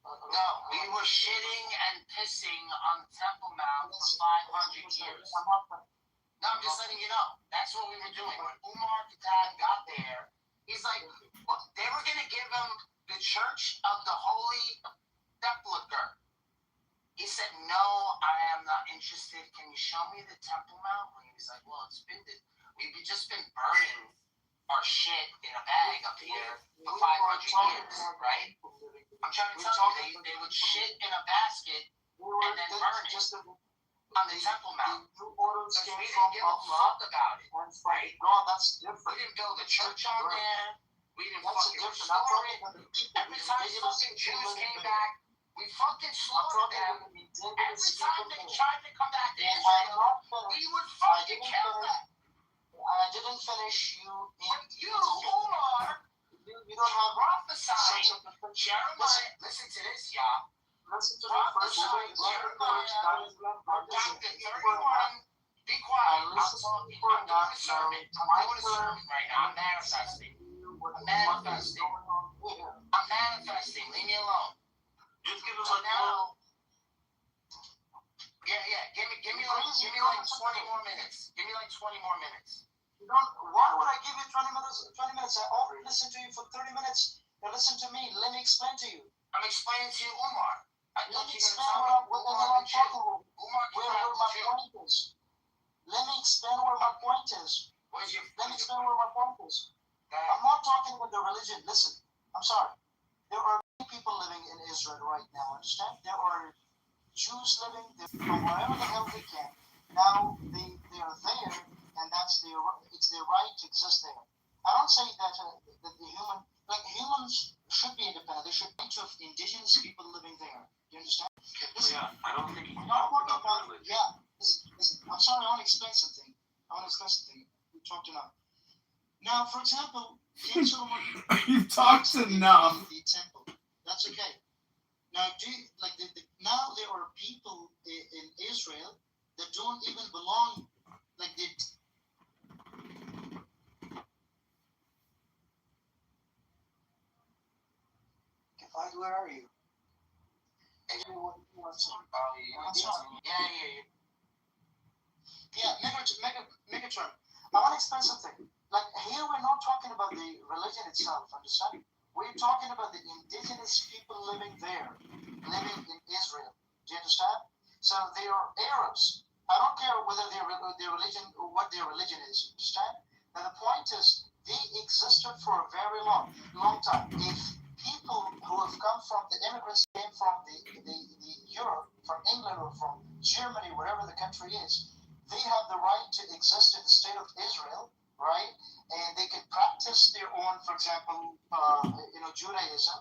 No, we were shitting and pissing on Temple Mount for 500 years. No, I'm just letting you know. That's what we were doing. When Umar Khattab got there, he's like, they were going to give him the Church of the Holy Sepulchre. He said, no, I am not interested. Can you show me the Temple Mount? And he was like, well, we've just been burning our shit in a bag up here for 500 years, right? I'm trying to tell you, they would shit in a basket and then burn it on the Temple Mount. Because we didn't give a fuck about it, right? God, that's different. We didn't build a church on there. We didn't fucking restore it. Every time fucking Jews came back, we fucking slaughtered them. Every time they tried to come back to Israel, we would fucking kill them. I didn't finish you in. You, Umar, you don't have prophesying. Jeremiah, listen to this, y'all. Listen to the first prophesying Jeremiah chapter 31. Be quiet. I'm talking. I'm doing a sermon. I'm doing a sermon right now. I'm manifesting. Leave me alone. Just give So now. Yeah. Give me like 20 more minutes. Give me like 20 more minutes. Why would I give you 20 minutes? 20 minutes. I already listened to you for 30 minutes. Now listen to me. Let me explain to you. I'm explaining to you, Umar. I Let told me you to explain tell me what the hell I'm talking about. Umar, where my point is. Let me explain where my point is. Let me explain where my point is. I'm not talking about the religion. Listen, I'm sorry. There are many people living in Israel right now. Understand? There are Jews living there from wherever the hell they can. Now they are there, and it's their right to exist there. I don't say that humans should be independent. They should be to indigenous people living there. You understand? Listen, yeah, I don't think I'm not talking about religion. Yeah, listen. I'm sorry. I want to explain something. We talked enough. Now, for example, King Solomon. You've talked enough. The temple. That's okay. Now, now there are people in Israel that don't even belong. Where are you? Yeah, Megatron. I want to explain something. Like here, we're not talking about the religion itself. Understand? We're talking about the indigenous people living there, living in Israel. Do you understand? So they are Arabs. I don't care whether their religion or what their religion is. Understand? Now the point is, they existed for a very long time. If people who have come from the immigrants came from the Europe, from England or from Germany, wherever the country is, they have the right to exist in the state of Israel, right? And they can practice their own, for example, Judaism.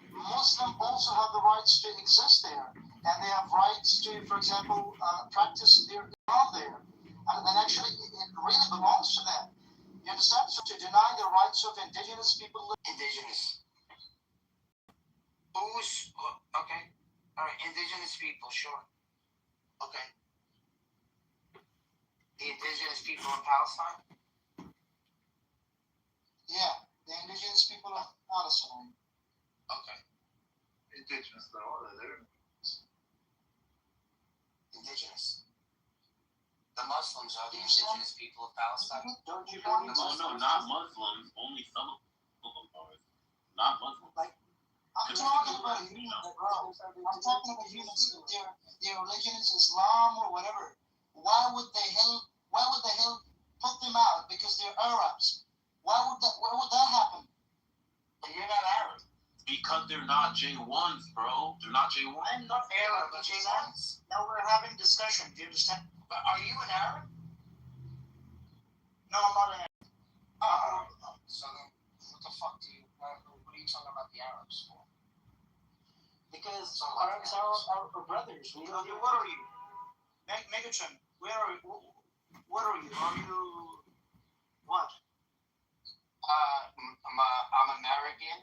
Muslims also have the rights to exist there. and they have rights to, for example, practice their law there. And actually, it really belongs to them. You understand? So to deny the rights of indigenous people. Indigenous. Okay. All right. Indigenous people, sure. Okay. The indigenous people of Palestine? Yeah, the indigenous people of Palestine. Okay. Indigenous, though, they're indigenous. The Muslims are the indigenous people of Palestine. Don't you believe? No, not Muslims. Only some of them are. Not Muslims. Like, I'm talking about humans, bro. I'm talking about humans. Their religion is Islam or whatever. Why would the hell put them out? Because they're Arabs. Why would that happen? But you're not Arab. Because they're not J1s, bro. They're not J1s. I'm not Arab, but J1s. Now we're having discussion. Do you understand? But are you an Arab? No, I'm not an Arab. So then, what the fuck what are you talking about the Arabs for? Because Arabs are brothers. What are you? Megatron, where are you? What are you? Are you what? I'm American.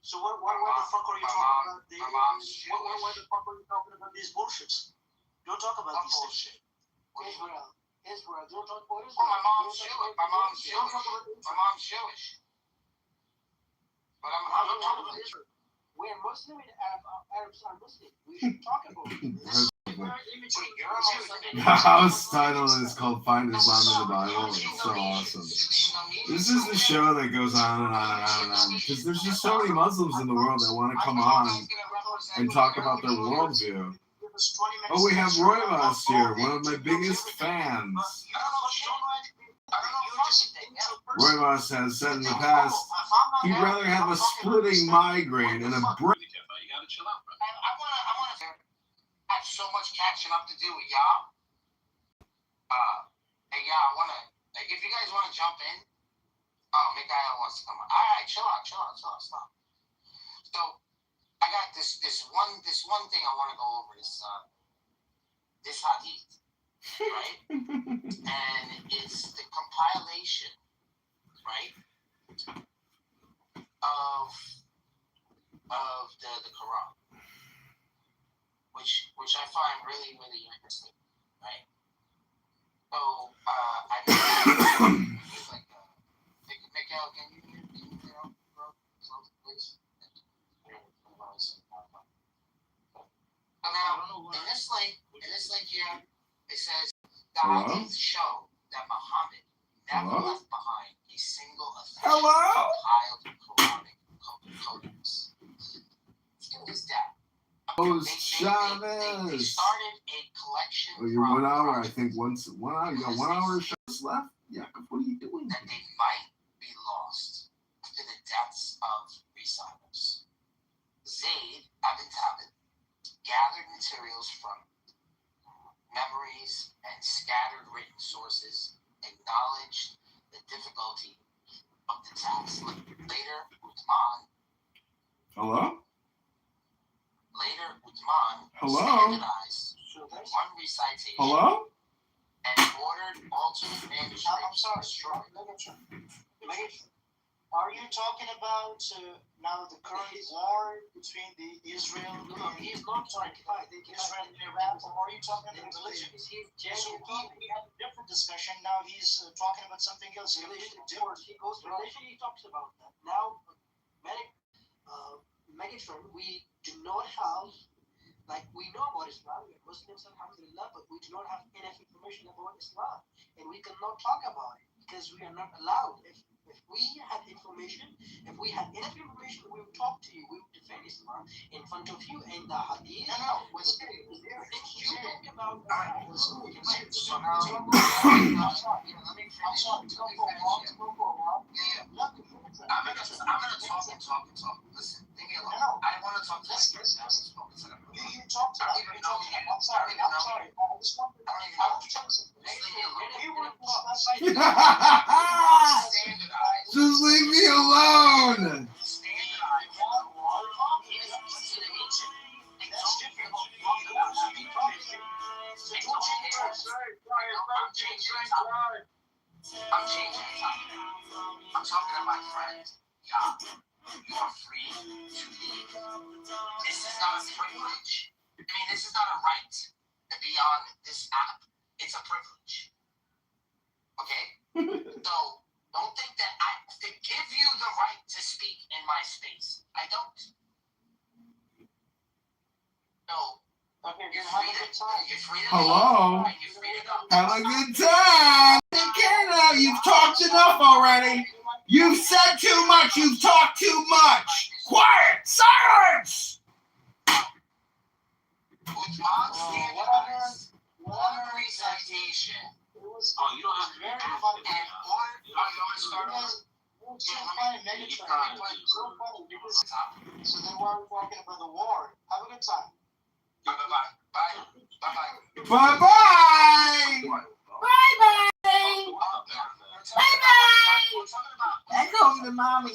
So what the fuck are you talking about? My mom's Jewish. What the fuck are you talking about these bullshits? Don't talk about these bullshit. Israel. Don't talk about Israel. My mom's Jewish. My mom's Jewish. But don't talk about Israel. We're Muslim and Arabs are Muslim. We should talk about this. The house title is called Find Islam in the Bible. It's so awesome. This is the show that goes on and on and on and on. Because there's just so many Muslims in the world that want to come on and talk about their worldview. Oh, we have Roivas here, one of my biggest fans. Roivas has said in the past he'd rather have a splitting migraine and a brain. You gotta chill out, bro. I want to have so much catching up to do with y'all. Hey, y'all, if you guys want to jump in, Mikael wants to come on. All right, chill out, stop. So, I got this one thing I want to go over, this hadith, right? And it's the compilation, right, of the Quran, which I find really, really interesting, right? So, I like, Mikael, can you please? Now, in this link here, it says the hadiths show that Muhammad never left behind a single official compiled Quranic codex. It is that. Chavez. They started a collection. Oh, you're 1 hour, I think. 1 hour. You got 1 hour of shows left? Jacob, what are you doing? That they might be lost to the depths of reciters. Zayd Ibn Thabit gathered materials from memories and scattered written sources, acknowledged the difficulty of the text. Later, Uthman standardized one recitation and ordered alternate manuscripts destroyed. Are you talking about now the current war between the Israel and he's not talking about Israel and Iran, or are you talking about religion? So we had a different discussion. Now he's talking about something else. He goes to religion. He talks about that. Now, Megatron, we do not have, like, we know about Islam. We are Muslims, alhamdulillah, but we do not have enough information about Islam, and we cannot talk about it because we are not allowed. If we had information, if we had enough information, we would talk to you. We would defend Islam in front of you. And the hadith. No, what's there? You talk about. I'm gonna talk. Listen, leave me alone. I want to talk to this. You talk to me. I'm sorry. I just want to Just leave me alone. That's different. be on this app. It's a privilege. Okay? So don't think that I have to give you the right to speak in my space. I don't. No. You're free to Hello? and you're free to go. Have a good time. Take care now. You've talked enough already. You've said too much. You've talked too much. Quiet. Silence. One recitation. Oh, you don't have to be And order. You want to start over? So then why are we talking about the war? Have a good time. Bye-bye. Bye-bye. Bye-bye. Bye-bye. I'm going to mommy.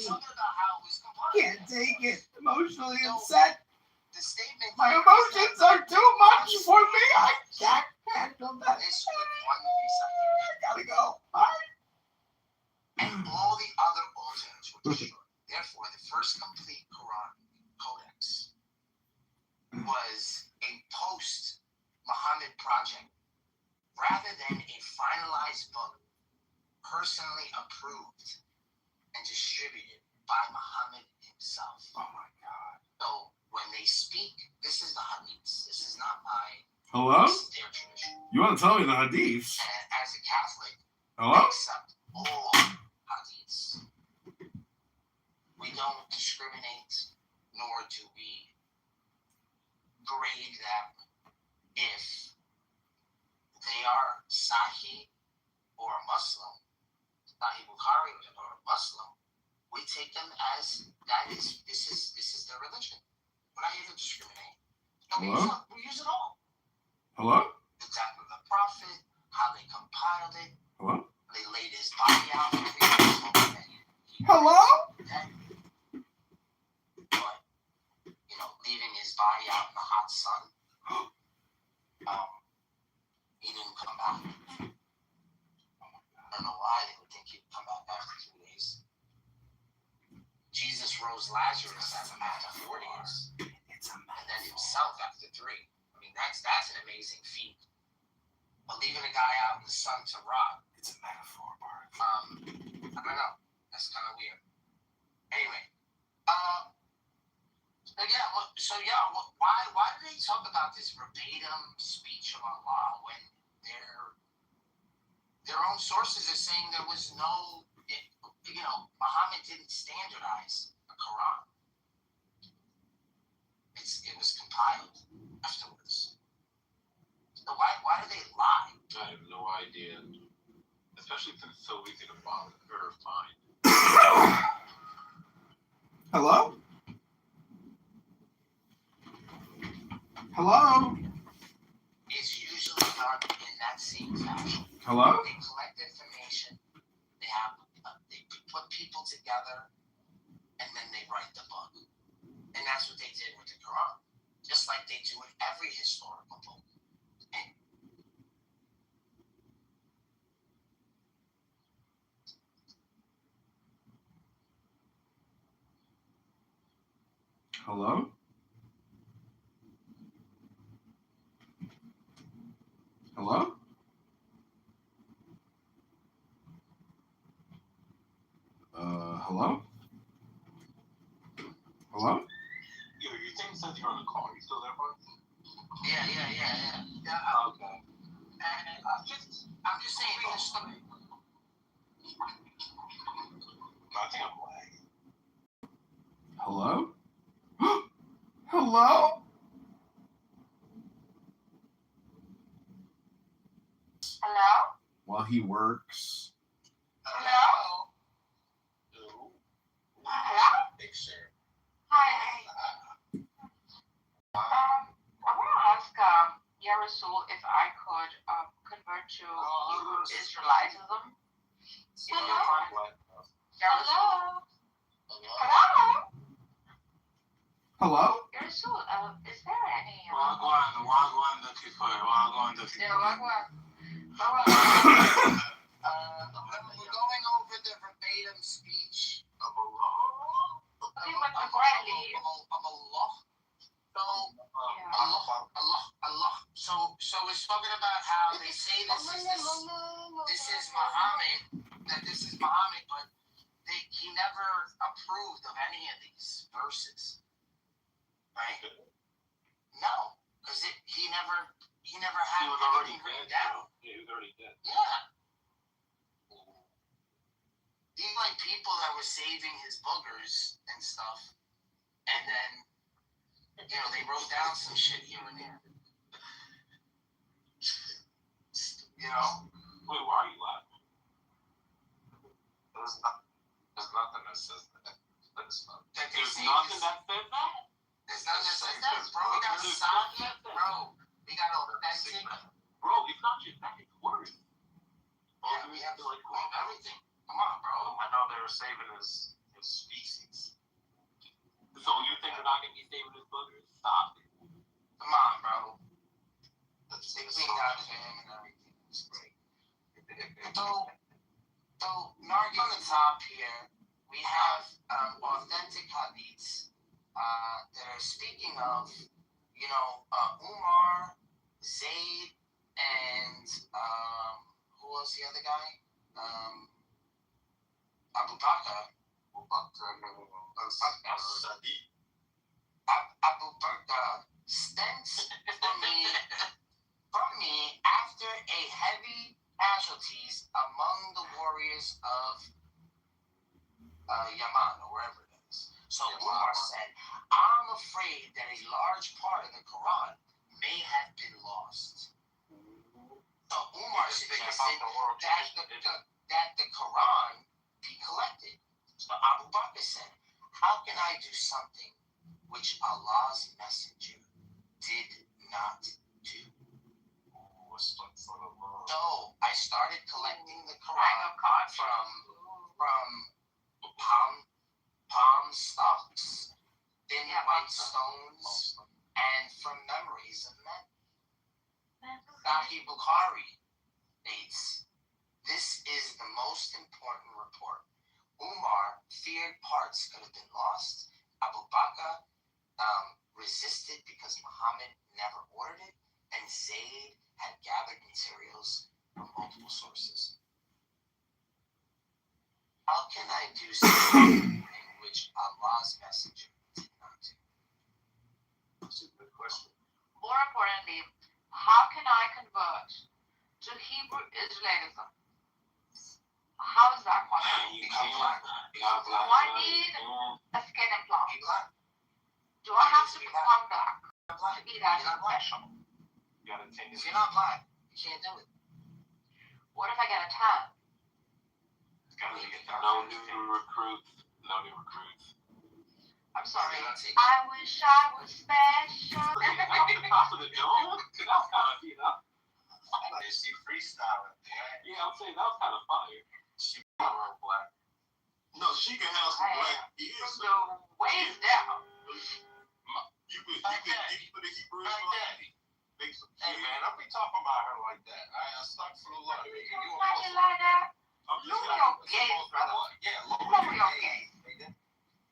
Can't take it. Emotionally upset. My emotions are too much for me. I can't handle that. I gotta go. Bye. And all the other altars were destroyed. Therefore, the first complete Quran codex was a post-Muhammad project rather than a finalized book personally approved and distributed by Muhammad himself. Oh my God. So when they speak, this is the hadiths. This is not my. Hello? This is their tradition. You want to tell me the hadiths? And as a Catholic, Hello? I accept all hadiths. We don't discriminate, nor do we grade them if they are Sahih or Muslim, Sahih Bukhari or Muslim. We take them as this is their religion. We're not here to discriminate. And we use it all. Hello? The death of the prophet, how they compiled it. Hello? They laid his body out for 3 days. Hello? But, leaving his body out in the hot sun. He didn't come back. I don't know why they would think he'd come back after 2 days. Jesus rose Lazarus after 4 days. And then himself after 3. I mean, that's an amazing feat. But leaving a guy out in the sun to rot. It's a metaphor, Bart. I don't know. That's kind of weird. Anyway. Why do they talk about this verbatim speech of Allah when their own sources are saying there was no, Muhammad didn't standardize a Quran. It was compiled afterwards. So why do they lie? I have no idea. Especially since it's so easy to find. Hello? Hello? It's usually done in that same fashion. Hello? They collect information. They put people together, and then they write the book. And that's what they did with the Quran, just like they do with every historical book. Hello? Hello? Hello? Hello? Yo, your thing says you're on the call. You still there, Bart? Yeah. Okay. I'm just saying the story. I think I'm lagging. Hello? Hello? Hello? While he works. Hello? Hello? Big sir. Hi. I want to ask Rasul if I could convert to Israelitism. Hello? Hello? Hello? Hello? Rasul, is there any... Wagwan, the Kitover. Yeah, Wagwan. We're going over the verbatim speech of Allah. Okay, but before I leave... Of Allah. So, Allah. So we're talking about how they say this is Muhammad, that this is Muhammad, but he never approved of any of these verses, right? No, because he never had anything written down. Yeah, he was already dead. Yeah. Even like people that were saving his boogers and stuff, and then they wrote down some shit here and there. Wait, why are you laughing? There's nothing that says that. There's nothing that says that? There's nothing that says that, bro. We got Saki, bro. We got authentic. Bro, it's not just that, it's worse. Yeah, we have to prove everything. Come on, bro. I know they were saving his species. So you think they're not going to be saving his boogers? Stop it. Come on, bro. They cleaned out his him and everything. It's great. So, Nargi on the top here, we have authentic hadiths that are speaking of, Umar, Zayd, and who was the other guy? Abu Bakr. Abu Bakr stents from me after a heavy casualties among the warriors of Yaman, or wherever it is. So Umar said, I'm afraid that a large part of the Quran may have been lost. So Umar suggested that the Quran be collected. So Abu Bakr said, how can I do something which Allah's messenger did not do? So I started collecting the Quran from palm stalks, thin white stones, and from memories of men. Sahih Bukhari states, this is the most important report. Umar feared parts could have been lost. Abu Bakr resisted because Muhammad never ordered it, and Zayd had gathered materials from multiple sources. How can I do something in which Allah's messenger did not do? That's a good question. More importantly, how can I convert to Hebrew Israelism? How is that possible? Become black. Do I need a skin implant? Do I have to become black to be that special? If you're not black, you can't do it. What if I get a tan? No new recruits. I'm sorry. I wish I was special. Top of the dome? That's kind of, She freestyling. Yeah, I'm saying that was kind of fire. She black. No, she can have some black ears. From the waist down. You could get for the Hebrew Israelite. Hey man, don't be talking about her like that. I stuck for the love. Like it like that? Lower your gaze, brother. Yeah, lower your gaze.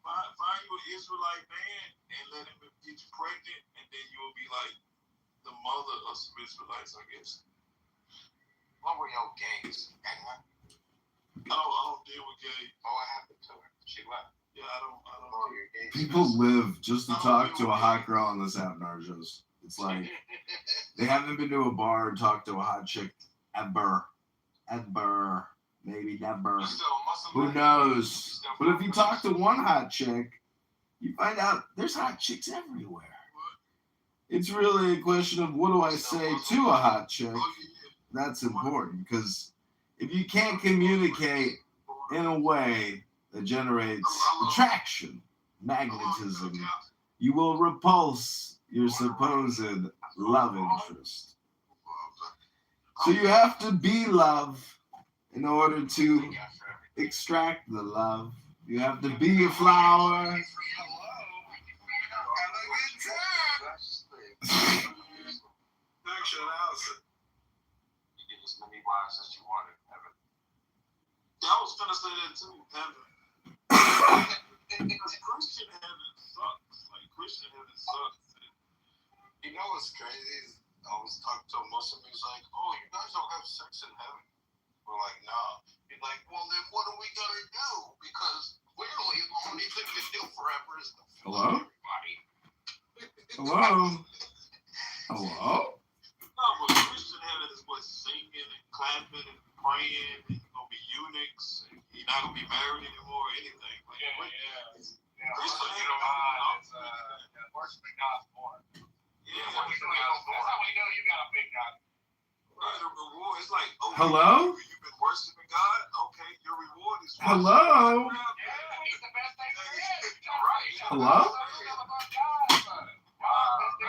Find you an Israelite man and let him get you pregnant, and then you'll be like the mother of some Israelites, I guess. Lower your gaze, anyway. I don't deal with gay. Oh, what happened to her? She left. Yeah, I don't. Lower your gaze. People live just to talk to a hot girl on this app, Narjos. It's like they haven't been to a bar and talked to a hot chick ever. Maybe never. Who knows? But if you talk to one hot chick, you find out there's hot chicks everywhere. It's really a question of what do I say to a hot chick. That's important, because if you can't communicate in a way that generates attraction, magnetism, you will repulse your supposed love interest. So you have to be love in order to extract the love. You have to be a flower. You get as many wives as you want in heaven. Yeah, I was gonna say that too, heaven. Because Christian heaven sucks. Like, Christian heaven sucks. You know what's crazy? I was talking to a Muslim. He's like, "Oh, you guys don't have sex in heaven?" We're like, "Nah." He's like, "Well, then what are we gonna do? Because clearly the only thing to do forever is to Hello? everybody." Hello? Hello? No, but Christian heaven is what, singing and clapping and praying, and you're gonna be eunuchs, and you're not gonna be married anymore or anything. Like, Christian heaven is worshiping God's more. Yeah, that's how we know you got a big God. Right, the reward is like, okay, Hello? you've been worshiping God. Okay, your reward is Hello? It's the best thing for you. Right. Hello?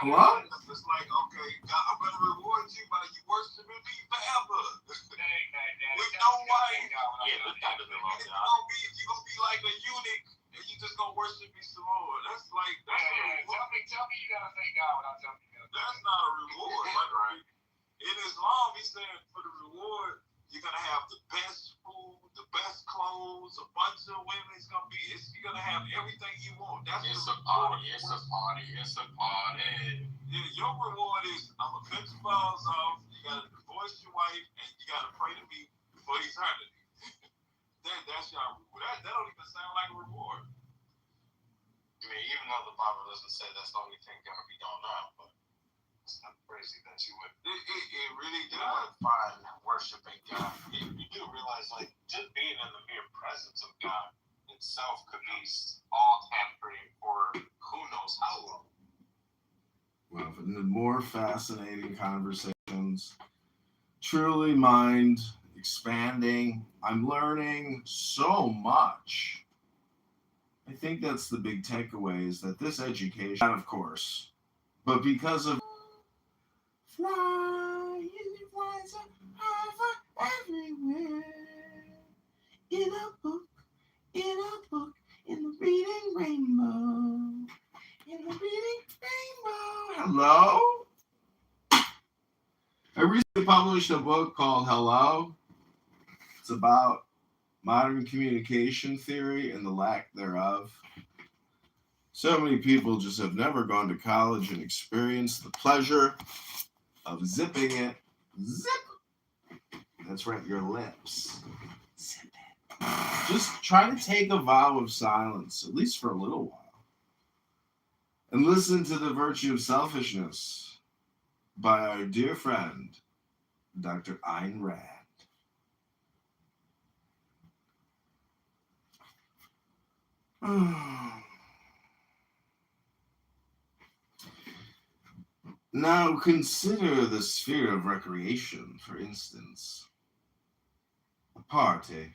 Hello? It's like, okay, God, I'm gonna reward you by you worshiping me forever. With no wife. Yeah, that's kind of the law. You're gonna be like a eunuch, and you just gonna worship me some more. That's like, that's tell me you gotta thank God without telling me. That's not a reward. Right. In Islam, he said for the reward, you're gonna have the best food, the best clothes, a bunch of women. You're gonna have everything you want. It's a party. It's a party. Yeah, your reward is I'm gonna cut your balls off. You gotta divorce your wife, and you gotta pray to me for eternity. That's your reward. That don't even sound like a reward. I mean, even though the Bible doesn't say that's the only thing gonna be going on, but it's not crazy that you would. It really does. Find worshiping God. You do realize, like, just being in the mere presence of God itself could be all tampering for who knows how long. Well, in the more fascinating conversations, truly mind expanding. I'm learning so much. I think that's the big takeaway, is that this education, and of course, but because of flying flies over everywhere, in a book, in the reading rainbow, in the reading rainbow. Hello? I recently published a book called Hello. It's about modern communication theory and the lack thereof. So many people just have never gone to college and experienced the pleasure of zipping it. Zip! That's right, your lips. Zip it. Just try to take a vow of silence, at least for a little while. And listen to The Virtue of Selfishness by our dear friend, Dr. Ayn Rand. Now consider the sphere of recreation, for instance. A party.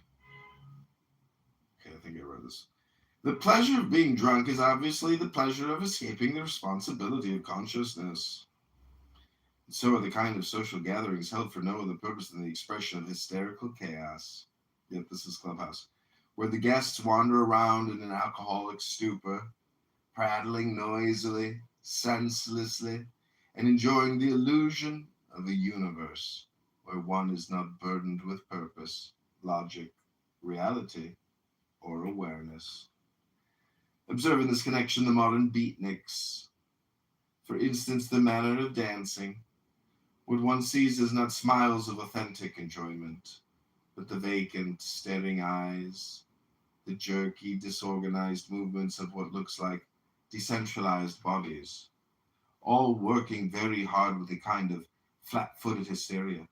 Okay, I think I read this. The pleasure of being drunk is obviously the pleasure of escaping the responsibility of consciousness. And so are the kind of social gatherings held for no other purpose than the expression of hysterical chaos. Yep, this is Clubhouse. Where the guests wander around in an alcoholic stupor, prattling noisily, senselessly, and enjoying the illusion of a universe where one is not burdened with purpose, logic, reality, or awareness. Observing this connection, the modern beatniks, for instance, the manner of dancing, what one sees is not smiles of authentic enjoyment, but the vacant, staring eyes, the jerky, disorganized movements of what looks like decentralized bodies, all working very hard with a kind of flat-footed hysteria,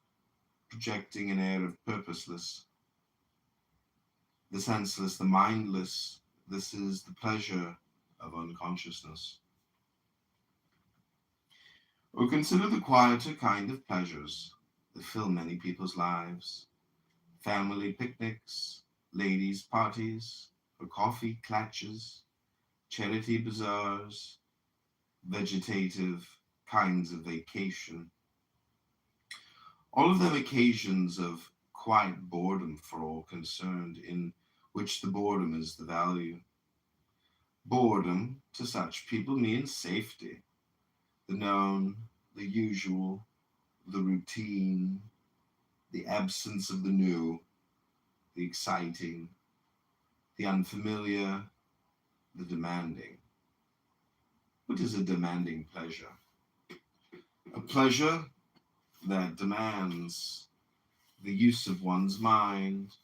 projecting an air of purposeless. The senseless, the mindless, this is the pleasure of unconsciousness. Or consider the quieter kind of pleasures that fill many people's lives. Family picnics, ladies' parties, or coffee clatches, charity bazaars, vegetative kinds of vacation. All of them occasions of quiet boredom for all concerned, in which the boredom is the value. Boredom to such people means safety, the known, the usual, the routine, the absence of the new, the exciting, the unfamiliar, the demanding. What is a demanding pleasure? A pleasure that demands the use of one's mind,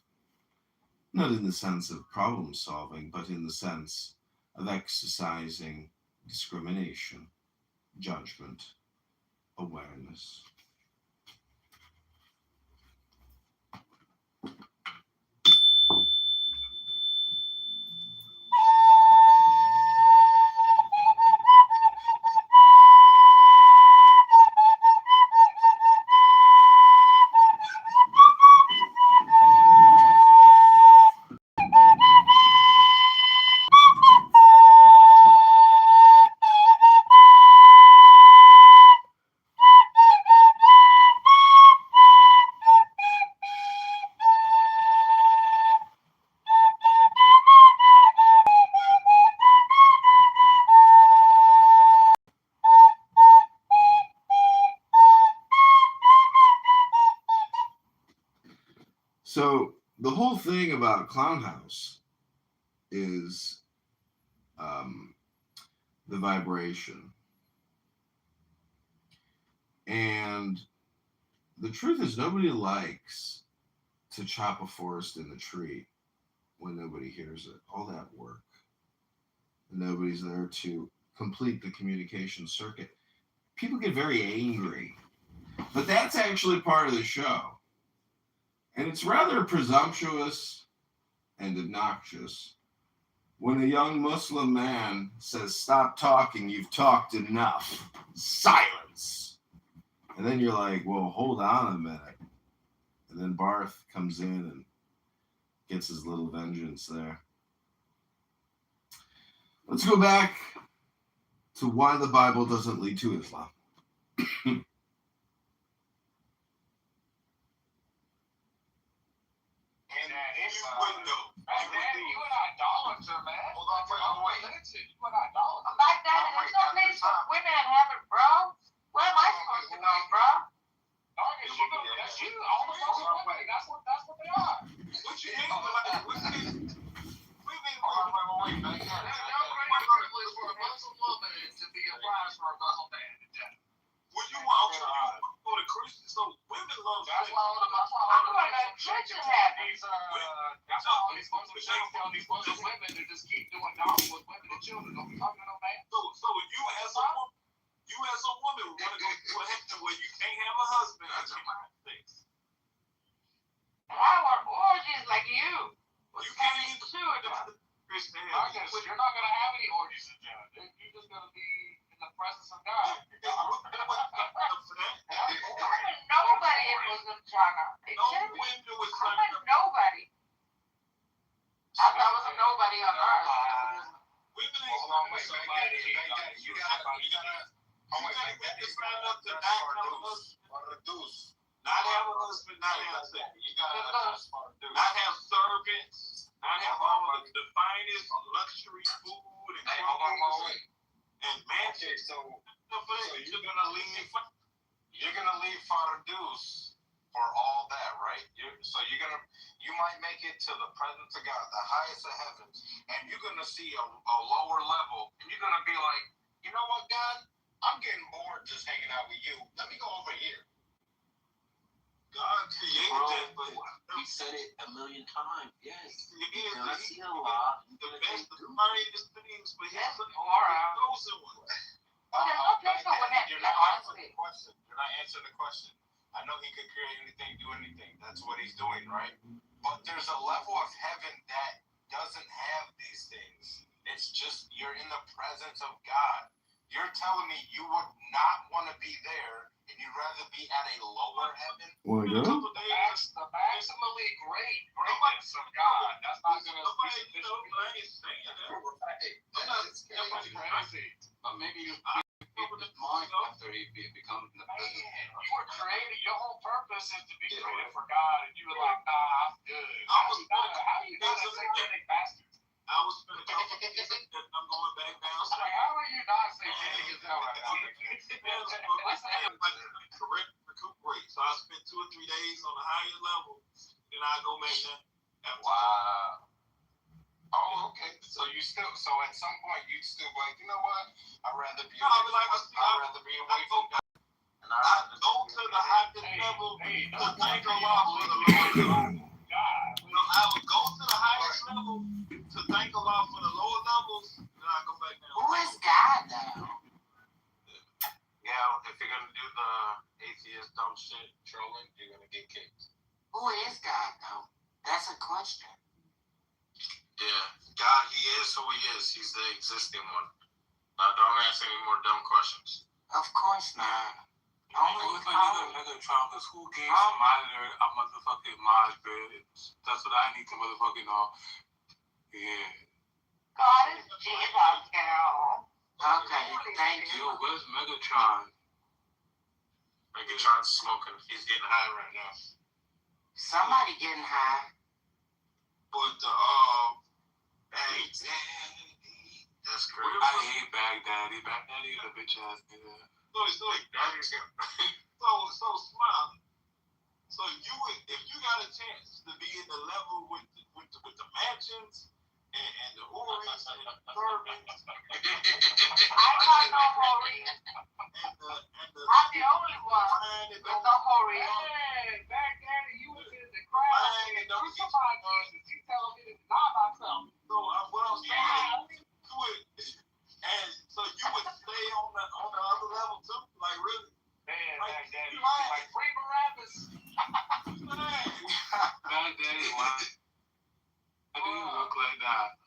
not in the sense of problem solving, but in the sense of exercising discrimination, judgment, awareness. So the whole thing about Clown House is the vibration. And the truth is, nobody likes to chop a forest in the tree when nobody hears it. All that work. And nobody's there to complete the communication circuit. People get very angry. But that's actually part of the show. And it's rather presumptuous and obnoxious when a young Muslim man says, "Stop talking, you've talked enough. Silence." And then you're like, well, hold on a minute. And then Barth comes in and gets his little vengeance there. Let's go back to why the Bible doesn't lead to Islam. You an idolater, man. Hold on, wait. You an idolater. Back then, there's no place for women in heaven, bro. Where am I supposed to go, bro? All the women. That's what they are. What you mean? Wait. There's no greater privilege for a Muslim woman to be a wife for a Muslim man. Well, you want to go to Christian, so women love That's why all the Christians have these. That's why all these Muslim sheikhs tell these Muslim women to just keep doing dog with women and children. Don't be talking to no man. So you as a woman want to go to a heaven where you can't have a husband. That's your mind things. I want orgies like you. You can't even do it. You're not gonna have any orgies in jail. You're just gonna be in the presence of God. Nobody in Muslim China. I'm a nobody. I thought I was a nobody on earth. Women ain't somebody. You gotta sign up to not have a husband, not have sex. You gotta not have servants, not have all of the finest luxury food and clothes and mansions. So you're gonna leave Fardus for all that, right? You might make it to the presence of God, the highest of heavens, and you're gonna see a lower level, and you're gonna be like, you know what, God? I'm getting bored just hanging out with you. Let me go over here. God created that, but He said it a million times. Yes. He I see a lot. the best, the finest things for him. Alright. Chosen one. There's no place for women. You're not answering the question. I know He could create anything, do anything. That's what He's doing, right? But there's a level of heaven that doesn't have these things. It's just you're in the presence of God. You're telling me you would not want to be there, and you'd rather be at a lower heaven? Want to go? That's the maximally greatness of God. That's not going to be sufficient. But maybe you mind after he becomes the president. You were created, your whole purpose is to be created for God, and you were like, nah, I'm good. How are you not a satanic bastard? I was going to I'm going back down. How are you not satanic as hell right now? Correct, recuperate. So I spent 2 or 3 days on a higher level, then I go back down. Wow. Oh, okay. So at some point you'd still be like, you know what? I'd rather be away from God. I go to the highest level to thank Allah for the lower levels. No, I would go to the highest level to thank Allah for the lower levels, then I go back down. Who is God now? Yeah, if you're gonna do the atheist dumb shit trolling, you're gonna get kicked. Who is God though? That's a question. Yeah, God, he is who he is. He's the existing one. Now, don't ask any more dumb questions. Of course not. Nigga Trump is who gave somebody a motherfucking mod bitch. That's what I need to motherfucking know. Yeah. God is Jesus, girl. Okay, thank you. Yo, where's Megatron? Megatron's smoking. He's getting high right now. Somebody getting high. But that's crazy. I hate Baghdaddy. Baghdaddy is a bitch ass nigga. So smile. So if you got a chance to be in the level with the mansions and the Houris and the turbans. I got no Houris. I'm the only one with no Houris. Hey, Baghdaddy, you was in the crowd and crucified Jesus. You telling me to deny myself. So what I'm saying, and so you would stay on the other level too, like really. Man, Baghdaddy, like free Barabbas. Baghdaddy, why? How do you look like that?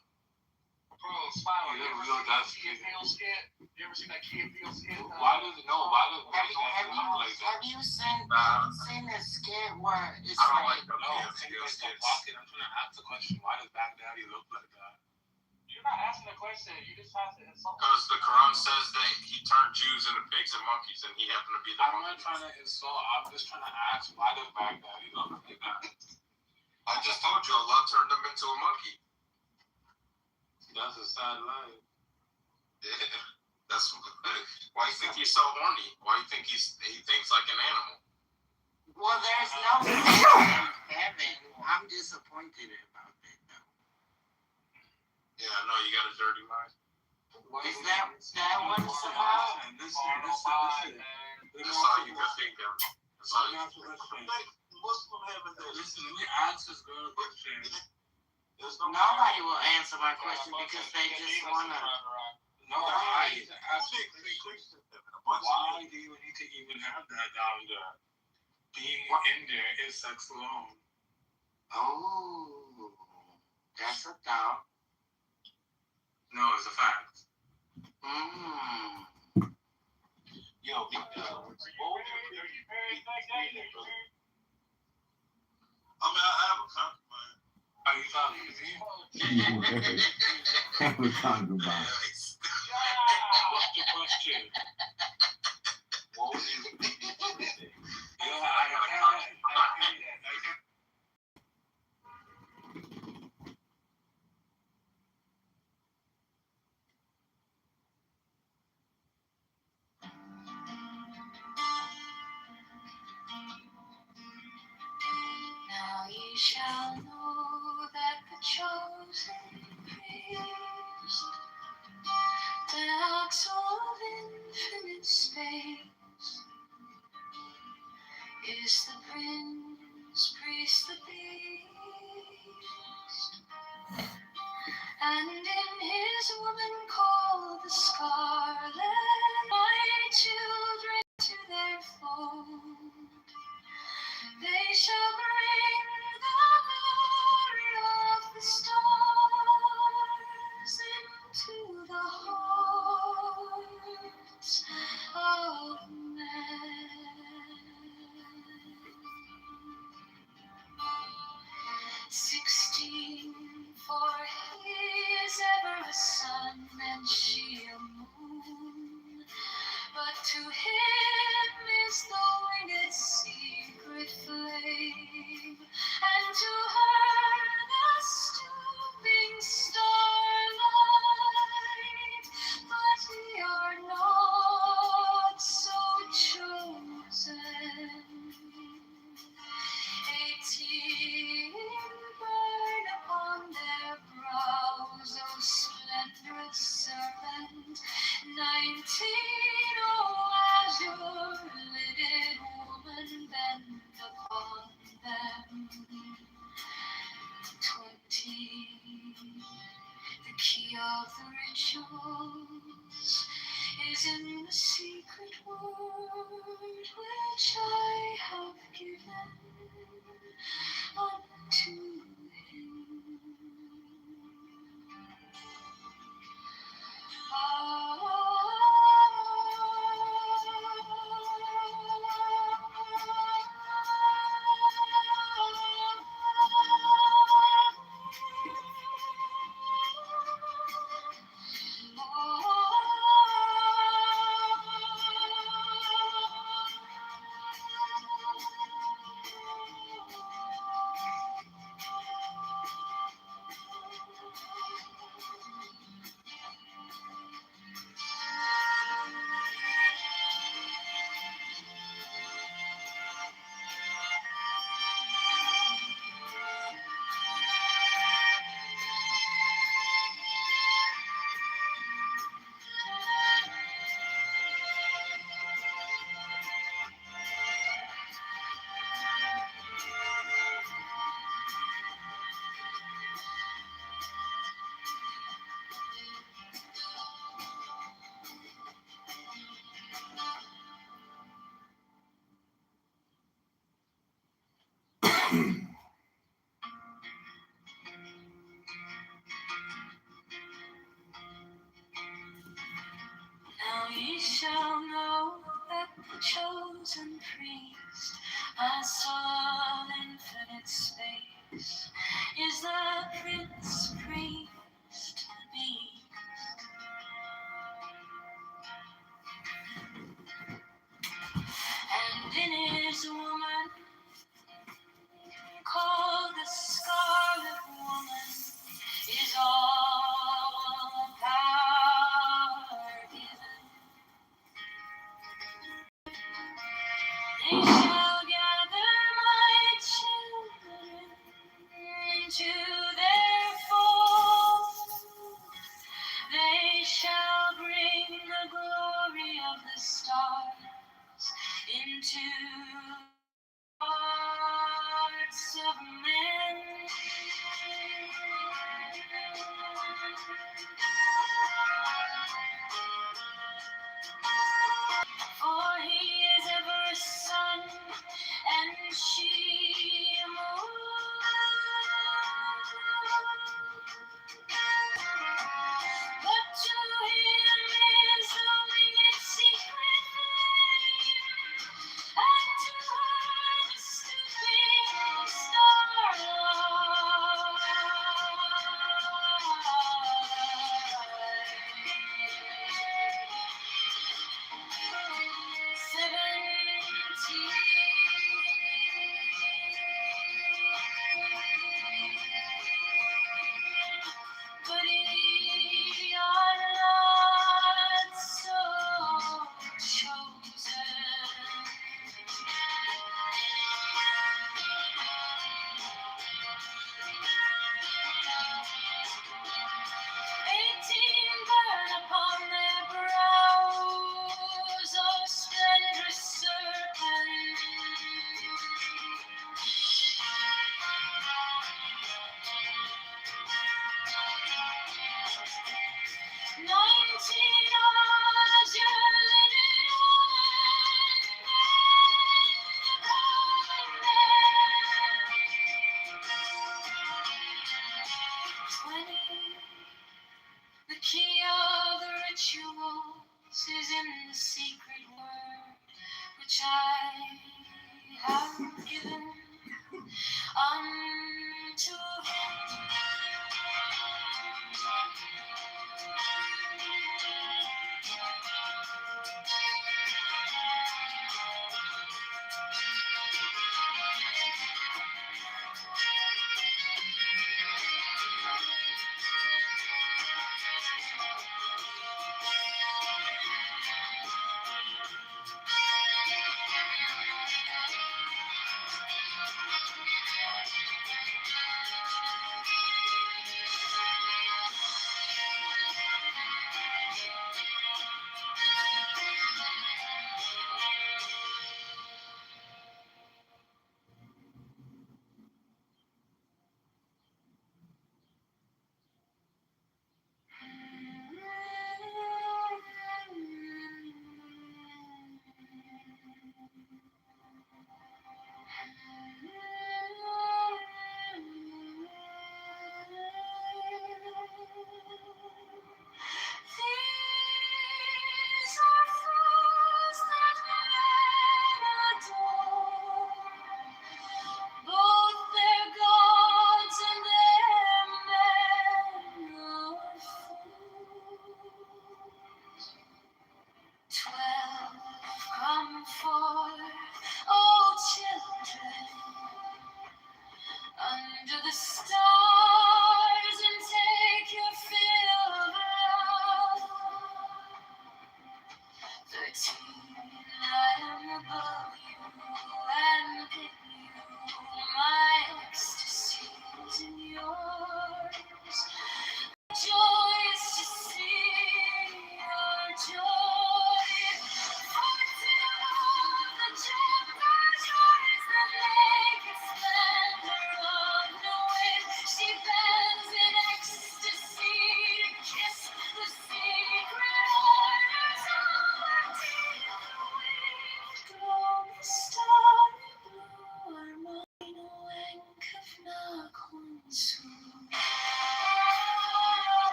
Bro, Smile, Yeah, you real, that's ever seen that Kid Feel Scared? Why does Baghdaddy look like that? Have you seen the skit where it's I don't like, like them. No, I'm trying to ask the question. Why does Baghdaddy look like that? you're not asking a question, you just have to insult. Because the Quran says that he turned Jews into pigs and monkeys, and he happened to be the I'm monkey. not trying to insult. I'm just trying to ask, why does Baghdaddy look like that? I just told you, Allah turned him into a monkey. That's a sad life. Yeah, that's why you think he's so horny. Why you think he thinks like an animal. Well, there's no heaven. I'm disappointed about that though. Yeah, I know you got a dirty mind. Is that what it's about? Listen. That's all you can think of. That's all you can think of. Muslim heaven there. Listen, let me ask this girl a question. Nobody will answer my question because they just wanna. No, I need to ask you a question. Why do you need to even have that down there? Being in there is sex alone. Oh, that's a thought. No, it's a fact. Yo, what would you married Baghdaddy? I mean, I have a concubine. Are you talking to me? Have a concubine. What's the question? What would you do? Yo, I can't. Now ye shall know that the chosen priest, the axle of infinite space, is the prince, priest, the beast, and in his woman called the scarlet, my children to their fold. They shall bring the glory of the stars into the hearts of men. 16, for he is ever a sun and she a moon. But to him is the winged secret flame, and to her the stooping starlight. But we are not so chosen. 18 births shows is in the secret word which I have given unto him. Now ye shall know that the chosen priest, as all infinite space, is the Prince Priest beneath. And in his woman, called the Scarlet Woman, is all power given. They shall gather my children into their fold. They shall bring the glory of the stars into hearts of men. For he is ever a sun, and she a moon. But to him is the winged secret flame, and to her the stooping starlight.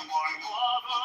My mother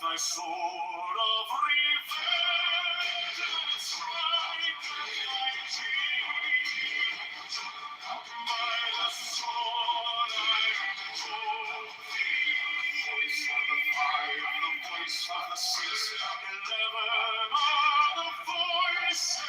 thy sword of revenge, strike thy teeth. By the sword I told thee. Voice of the five, the voice of the six, 11 are the voices.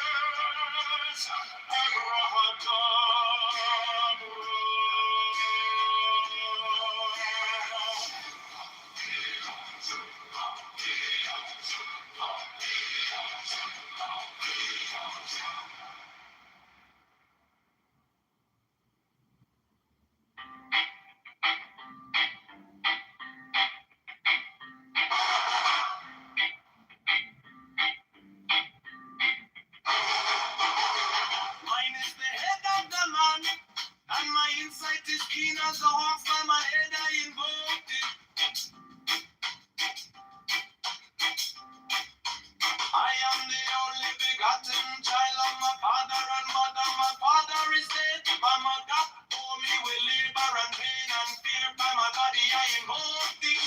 Mine is the head of the man, and my insight is keen as the hawk. By my head I invoked it. I am the only begotten child of my father and mother. My father is dead. My mother bore me with labor and pain and fear. By my body I invoke thee.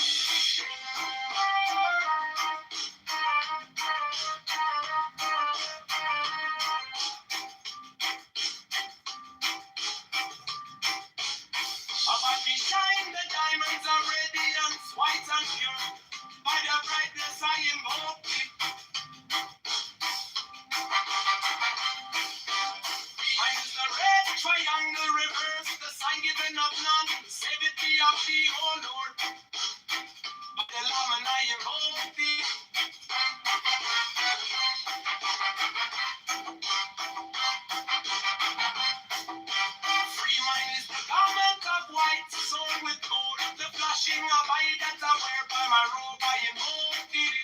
About me shine the diamonds are radiant, white and pure. By the brightness I invoke thee. Mine is the red triangle reverse, the sign given of none. Save it be of thee, O Lord. But the Lamb and I invoke thee. Free mine is the garment of white, sewn with gold. The flashing of eye that I wear by my robe I invoke thee.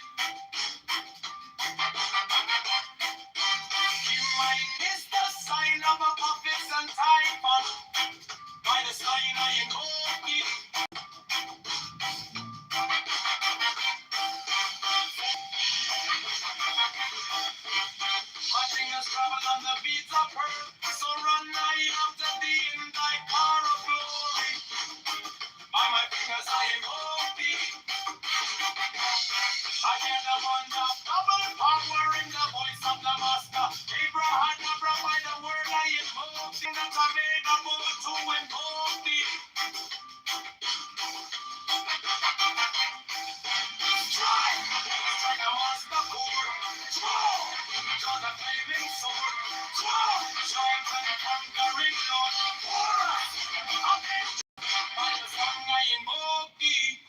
Mine is the sign of a prophet and typhon. By the sign I invoke thee. My fingers travel on the beats of her, so run I after thee in thy car of glory. By my fingers I invoke thee. I hear the wand of double power in the voice of the master. Abraham, by the word I invoke thee, that I made a move to invoke thee. Strike the master core. Draw the flaming sword. Draw giant and conquering Lord. For us, avenge by the song I invoke thee.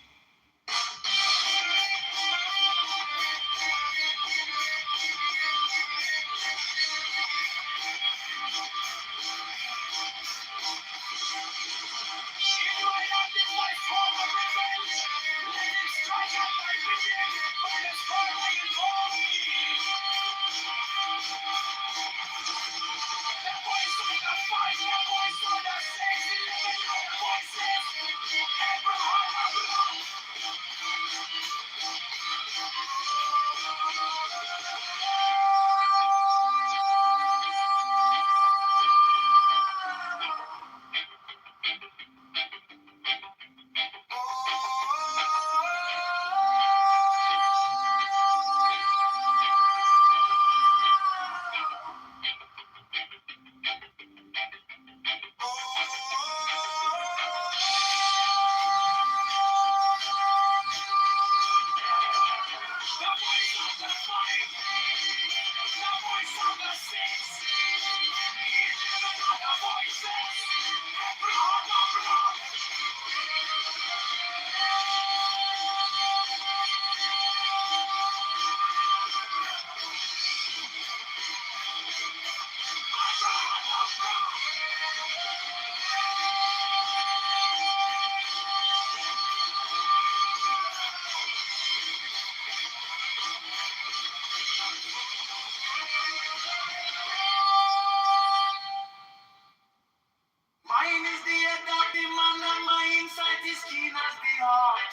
Mine is the head of the man and my insight is keen as the hawk.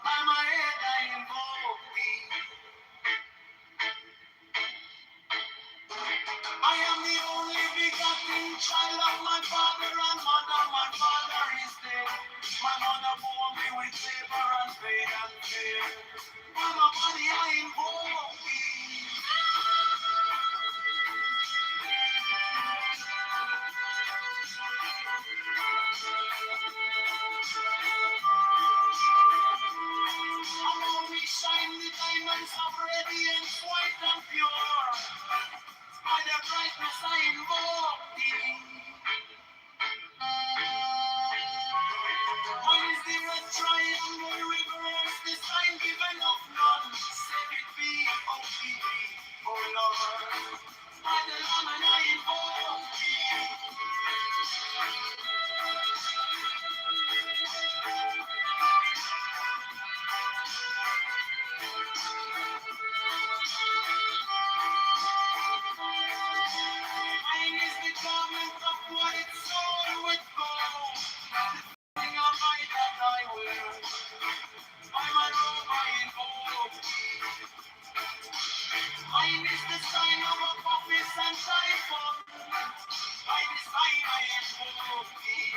By my head I invoke thee. I am the only begotten child of my father and mother. My father is dead. My mother bore me with labor and pain and fear. My Triangle reverse, the sign given of none. Said it be, oh Lord. By the Lamb and I invoke thee. Mine is the garment of white soul with gold. Thing of my that I wear. By my robe I invoke thee. Mine is the sign of a office and typhon. By the sign I invoke thee.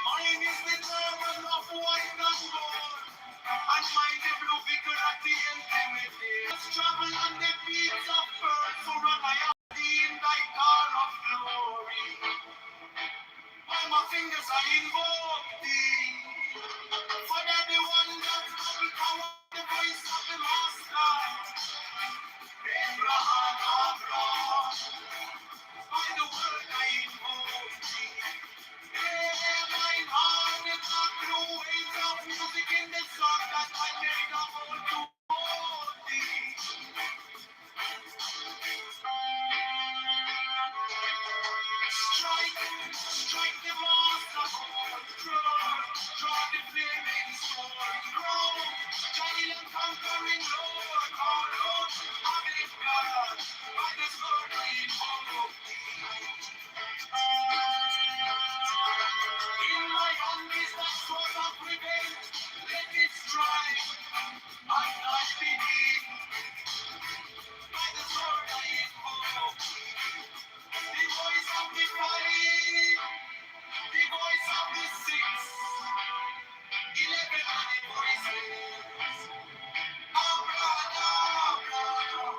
Mine is the turban of white and gold. And mine the blue vicar at the infinity. Let's travel on the beats of earth. So run I have thee in thy car of glory. By my fingers I invoke thee. For that the one that will power the voice of the master. Abraham, Abraham. By the word I invoke thee. Mine heart is not blue waves of music in the song that I made of all to hold thee. Strike the master chord, draw the flaming sword, grow, giant conquering Lord, our Lord, have it God, by the sword I invoke thee. In my hand is the sword of revenge, let it strike, I not beneath, by the sword I invoke thee. The voice of the fight, the voice of the six, 11 of the voices. Oh, brother, oh, brother.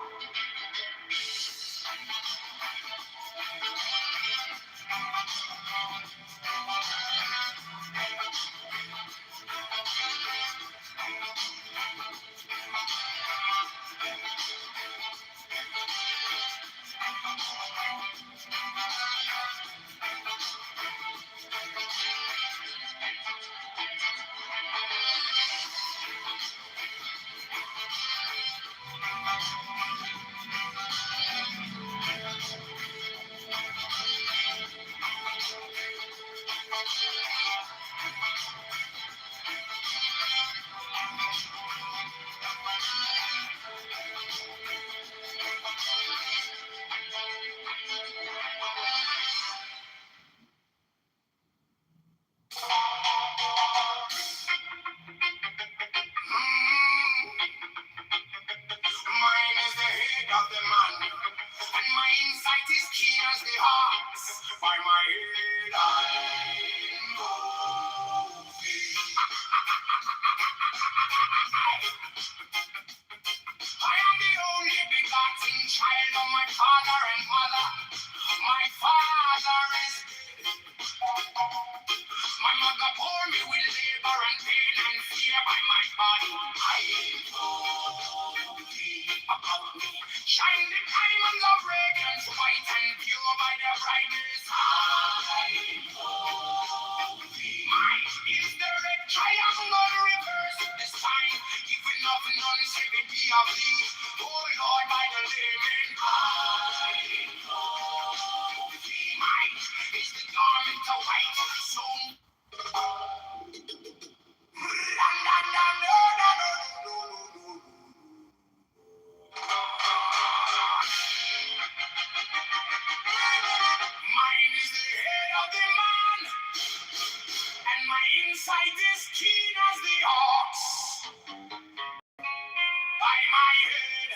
Mine is the head of the man, and my insight is keen as the heart. By my head I invoke thee. I am the only begotten child of my father and mother. My father is dead. My mother bore me with labor and pain and fear by my body. I invoke thee about me. Shine the diamonds of radiance, white and pure by their brightness. I invoke thee. Mine is the red triangle reverse, the sign given of none, save it be of thee. Oh Lord, by the layman, I invoke thee. Mine is the garment of white, so mine is the head of the man, and my insight is keen as the ox. By my head,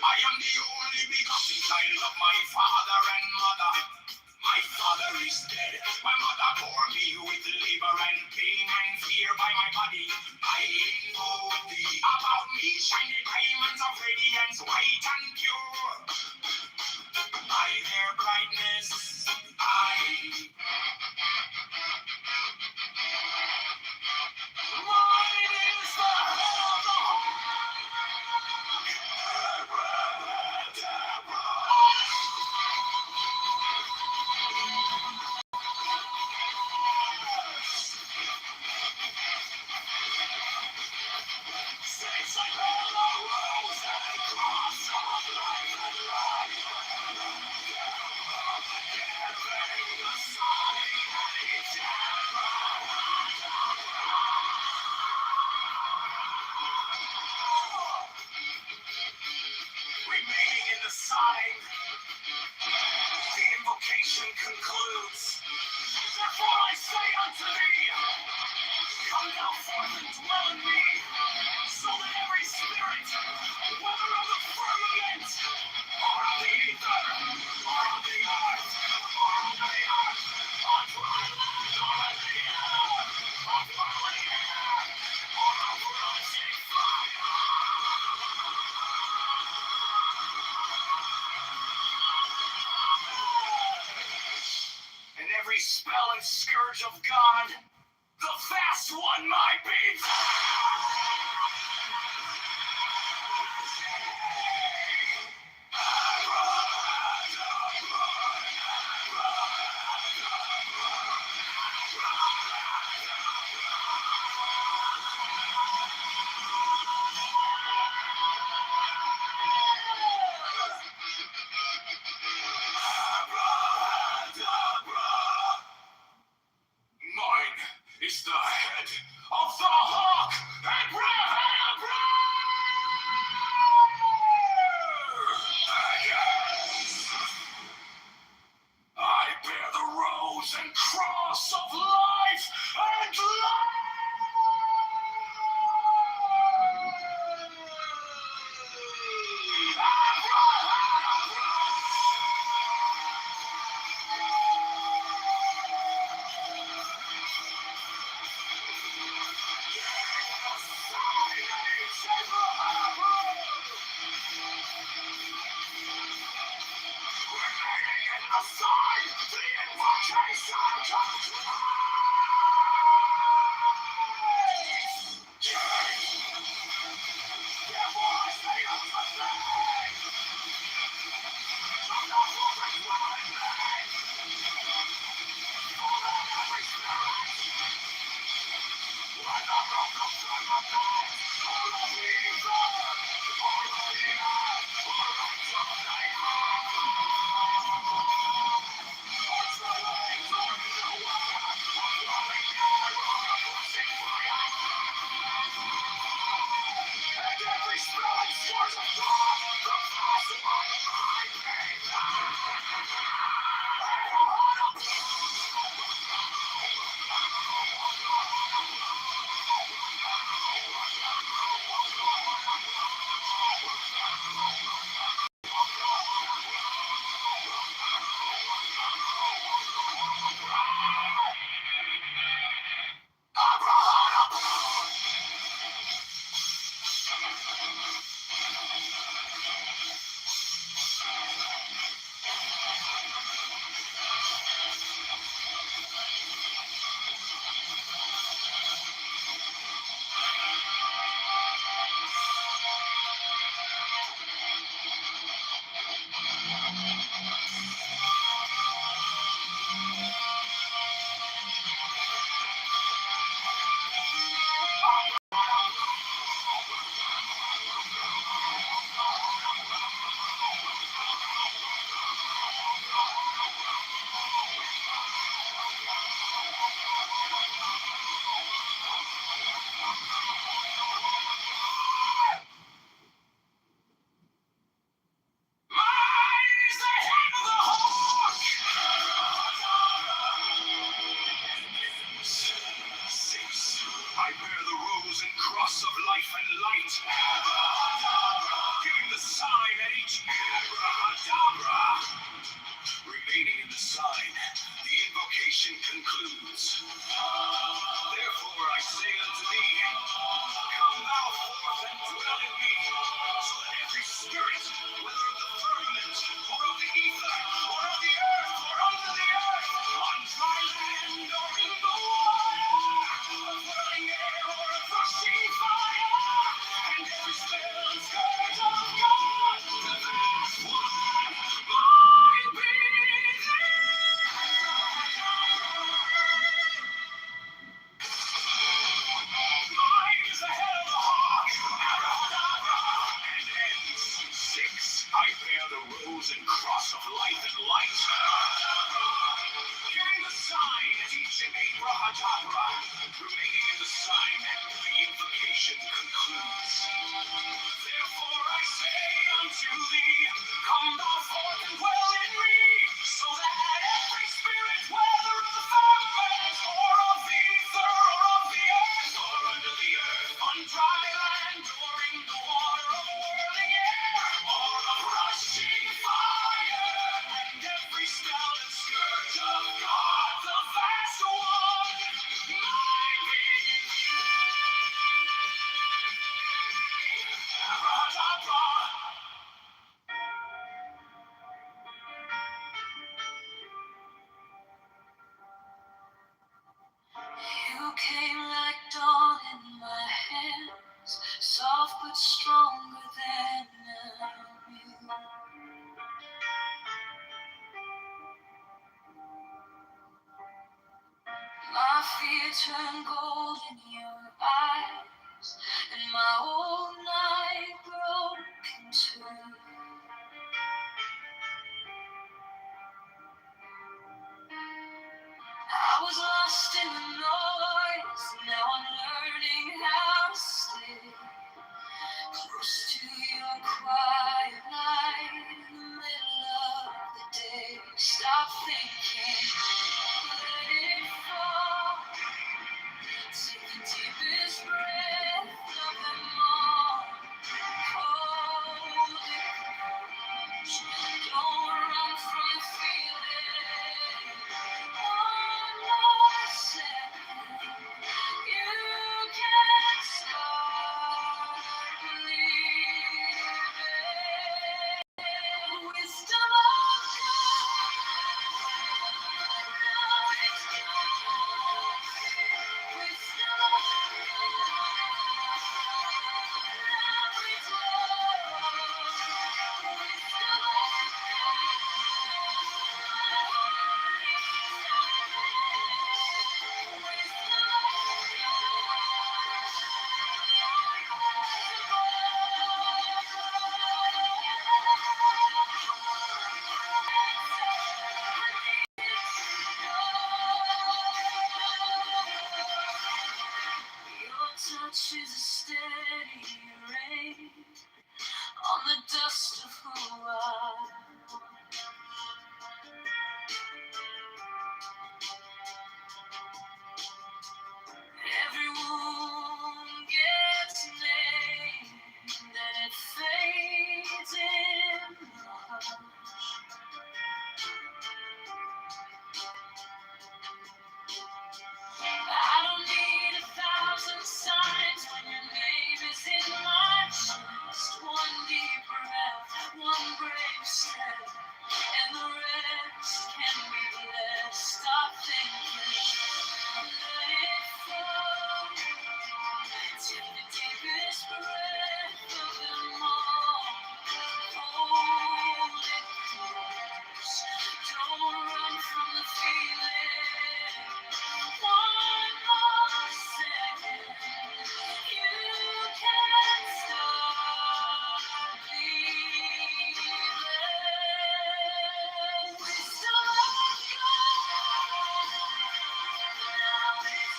I am the only begotten child of my father and mother. My father is dead. My mother bore me with labor and pain and fear by my body. I invoke thee. About me shine the diamonds of radiance, white and pure. By their brightness, I unto thee. Come thou forth and dwell in me, so that every spirit, whether of the firmament, or of the ether, or of the earth, or under the earth, on dry land, or in the air, or dwelling here, or of rushing fire. And every spell and scourge of God, the fast one might be. Mine is the head of the hawk, I bear the rose and cross of life and life. I bear the rose and cross of life and light, giving the sign at each remaining in the sign, the invocation concludes. Therefore I say unto thee, come thou forth and dwell in me, so that every spirit, whether of the firmament, or of the ether, or of the earth, or under the earth, on dry land, or in the water, a whirling air, or a rushing fire, and every spell and scourge of God, the vast one might be Mine is the head of the hawk, and ends 6. I bear the rose and cross of life and light, giving the sign at each and Abrahadabra, remaining in the sign, the invocation concludes. Therefore I say unto thee, come thou forth and dwell in me, so that every spirit, whether of the firmament or of the came like dawn in my hands, soft but stronger than I knew. My fear turned gold in your eyes, and my old night broke in two. I was lost in the noise, now I'm learning how to stay close to your quiet light in the middle of the day. Stop thinking, let it fall. Take the deepest breath of them all. Hold it close. Don't run from the feeling. One more second. You can't stop believing. Wisdom of God. Now it's gone. Wisdom of your touch is a steady rain on the dust of who I was. Every wound gets named and it fades in the hush. I don't need 1,000 signs when your name is in my chest. One deep breath, one brave step, and the rest can be blessed. Stop thinking, let it flow. Take the deepest breath of them all. Hold it close. Don't run from the feeling. One more second. You can't stop believing. Wisdom of God. Now it's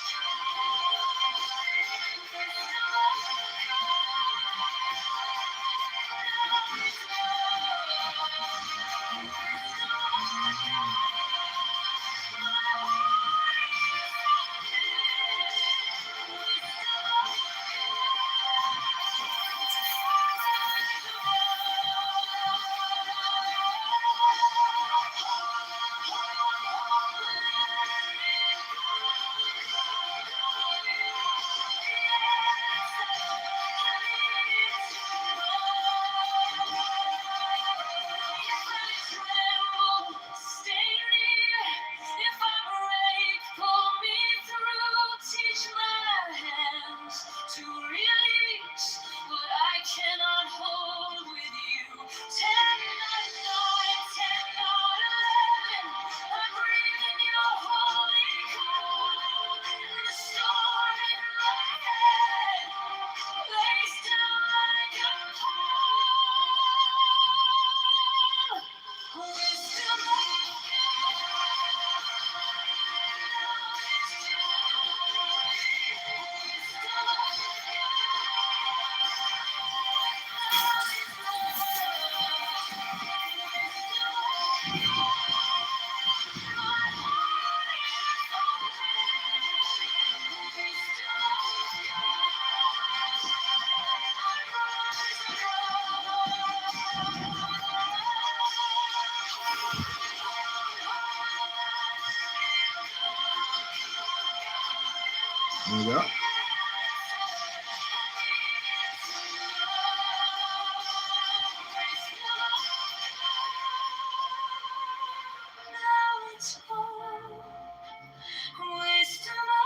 stay near. If I break, pull me through. Teach my hands to release what I cannot hold with you. 10, not 9, 10, not 11. I breathe in your holy cold. In the storm in my head, lays down like a pall. Wisdom of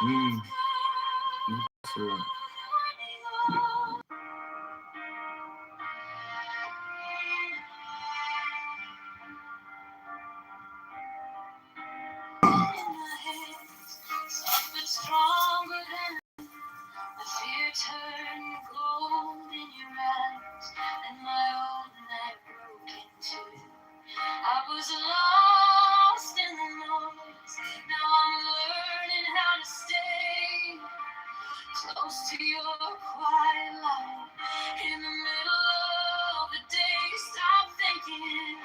There you go. for it. Stronger than the fear turned gold in your eyes, and my old night broke into. I was lost in the noise. Now I'm learning how to stay close to your quiet light. In the middle of the day, stop thinking.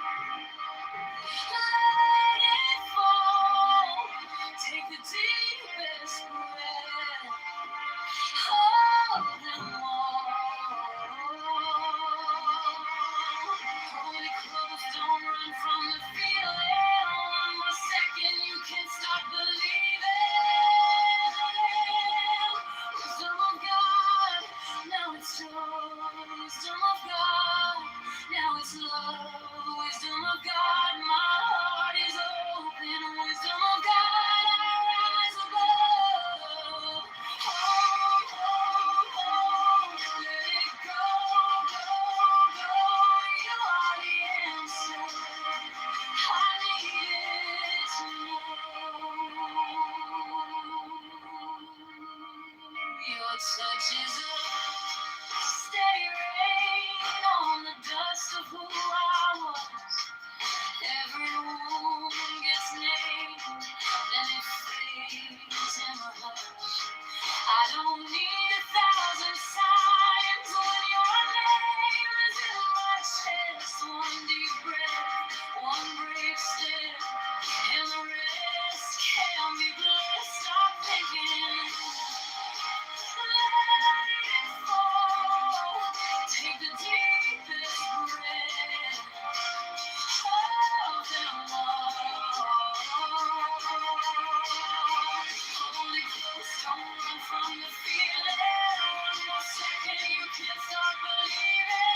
Let it fall. Take the deepest breath. Hold them all. Hold it close, don't run from the feeling. One more second, you can start believing. Wisdom of God, now it's joy. Wisdom of God, now it's love. Wisdom of God, my heart is open. Wisdom of God, I rise above. Let it go, go, go. You are the answer. I needed to know. Your touch is a steady rain on the dust of who I was. Every wound gets named, then it fades in a hush. I don't need 1,000 signs when your name is in my chest. One deep breath, one brave step, and the rest can be blessed. Stop thinking. Let it fall. Take the deepest breath. Hold them all. Hold it close, don't run from the feeling. One more second, you can start believing.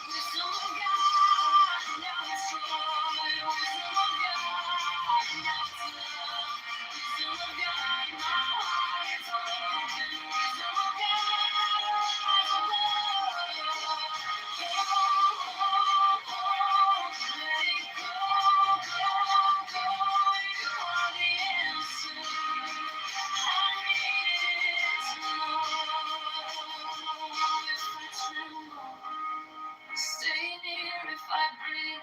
Wisdom of God, now it's joy. Wisdom of God, now it's love. Wisdom of God, my heart is open. Wisdom of God, rise above. Let it go, go, go. You are the answer. I needed to know. If I tremble, stay near. If I break,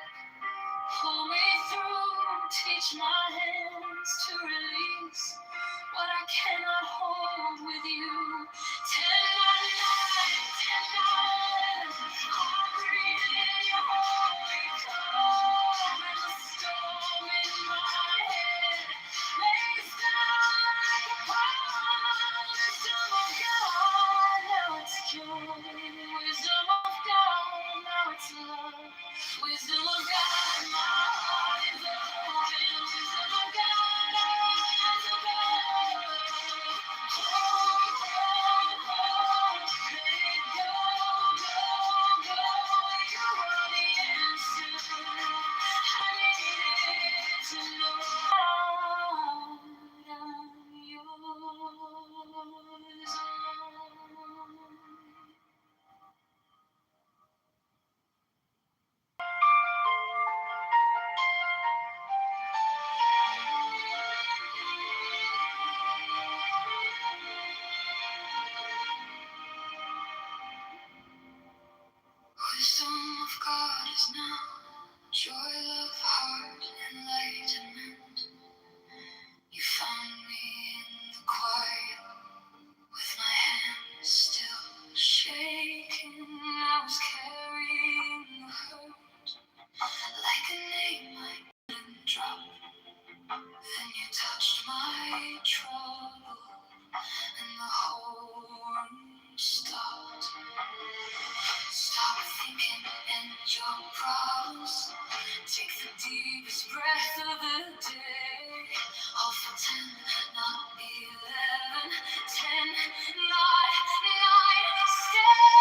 pull me through. Teach my hands to release what I cannot hold with you. Tender night, I'm breathing your holy calm, and the storm in my head lays down like a palm. Wisdom of God, now it's joy. Wisdom of God, now it's love. Wisdom of God, my heart is open. Wisdom of God, I rise above. Let it go, go, go. You are the answer. I needed to know. I'm yours alone. Wisdom of God is now joy of heart, enlightenment. You found me in the quiet, with my hands still shaking. I was carrying the hurt like a name I couldn't drop. Then you touched my trouble, and the whole room stopped. Stop thinking and your problems. Take the deepest breath of the day. All for 10, not 11. 10, not 9. Stay.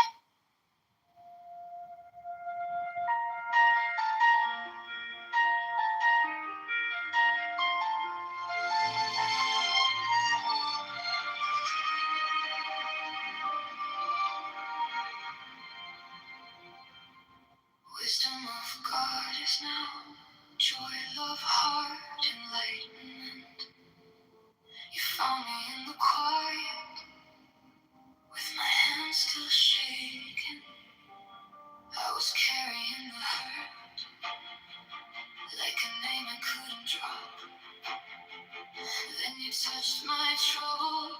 Found me in the quiet, with my hands still shaking. I was carrying the hurt, like a name I couldn't drop. Then you touched my trouble,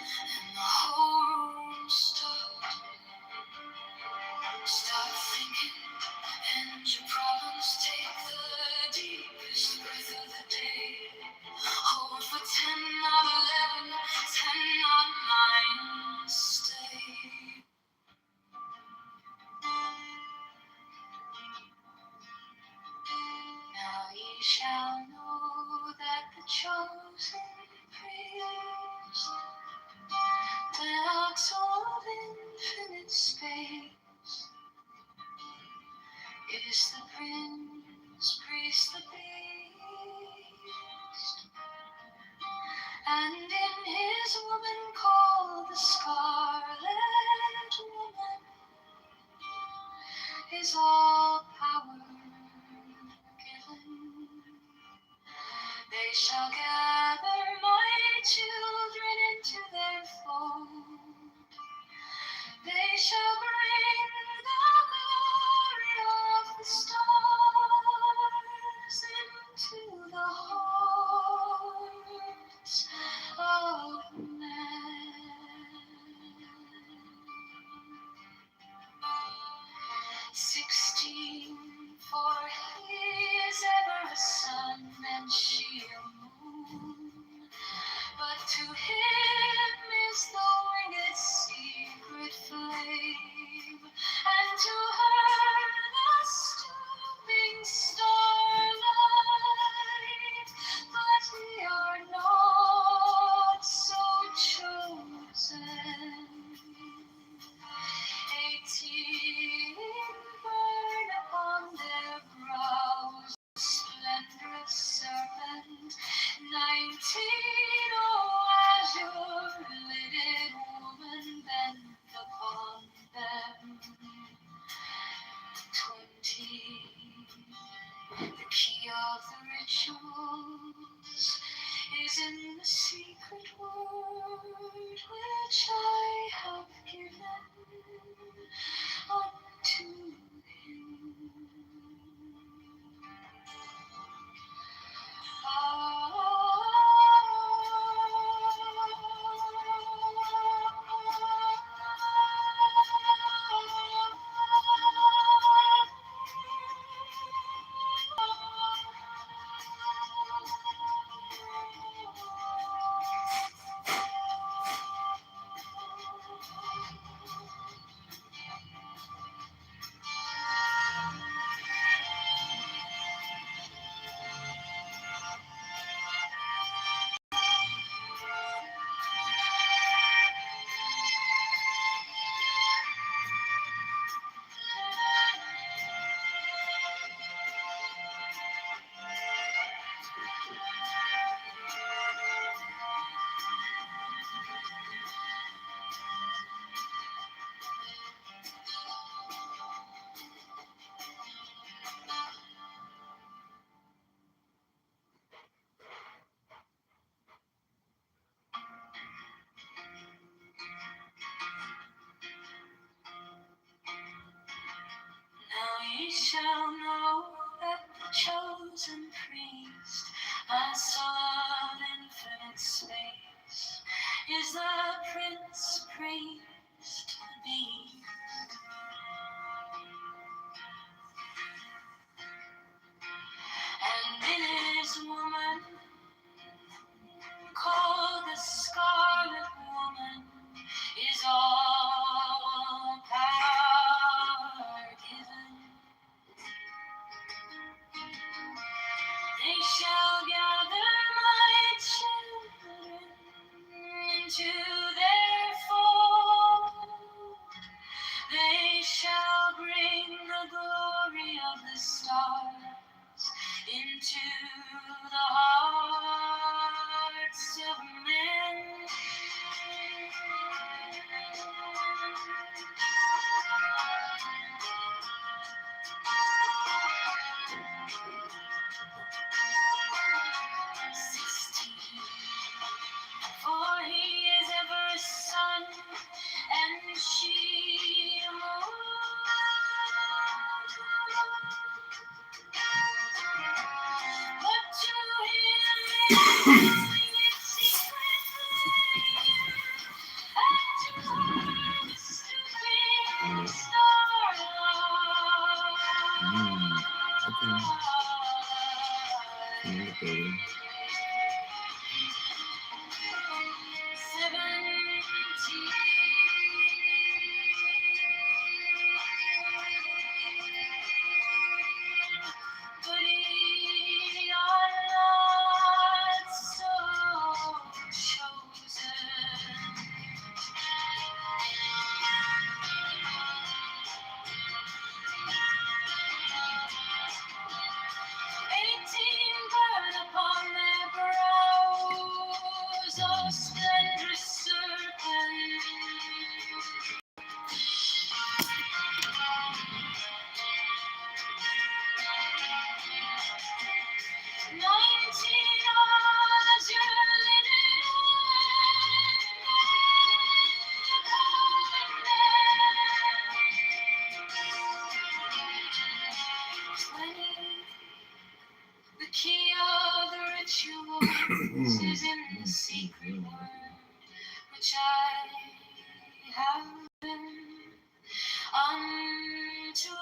and the whole room stopped. Stop thinking, and your problems take the deepest breath of the day. Hold for 10, not 11, 10, not 9, stay. Now ye shall know that the chosen priest, the acts of infinite space, is the prince, priest, the beast, and in his woman called the Scarlet Woman is all power given. They shall gather my children into their fold. They shall bring the glory of the stars into the hearts of men. 16, for he is ever a sun and she a moon. But to him is the winged secret flame, and to her the stooping starlight. But we are not so chosen. 18 burn upon their brows, splendorous serpent. 19, oh azure-lidded woman, bend upon them. 20, the key of the rituals is in the secret word which I have given unto him. Now ye shall know that the chosen priest, my soul of infinite space, is the prince, priest, the beast. And in his woman, called the Scarlet Woman, is all power given. They shall gather my children is in the secret word which I have given unto him.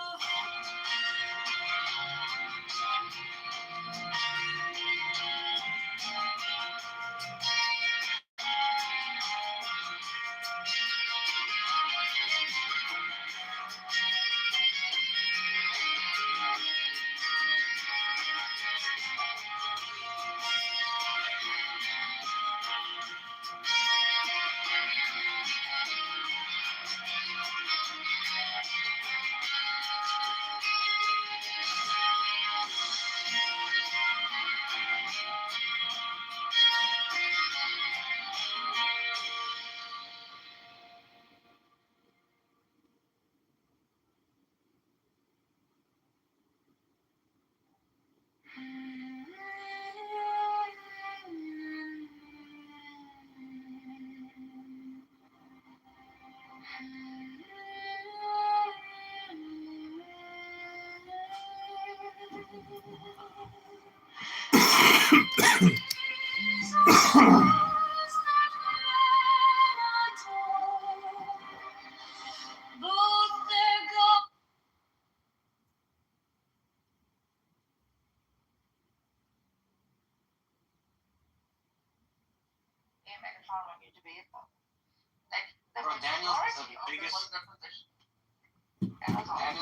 Bro, Daniel's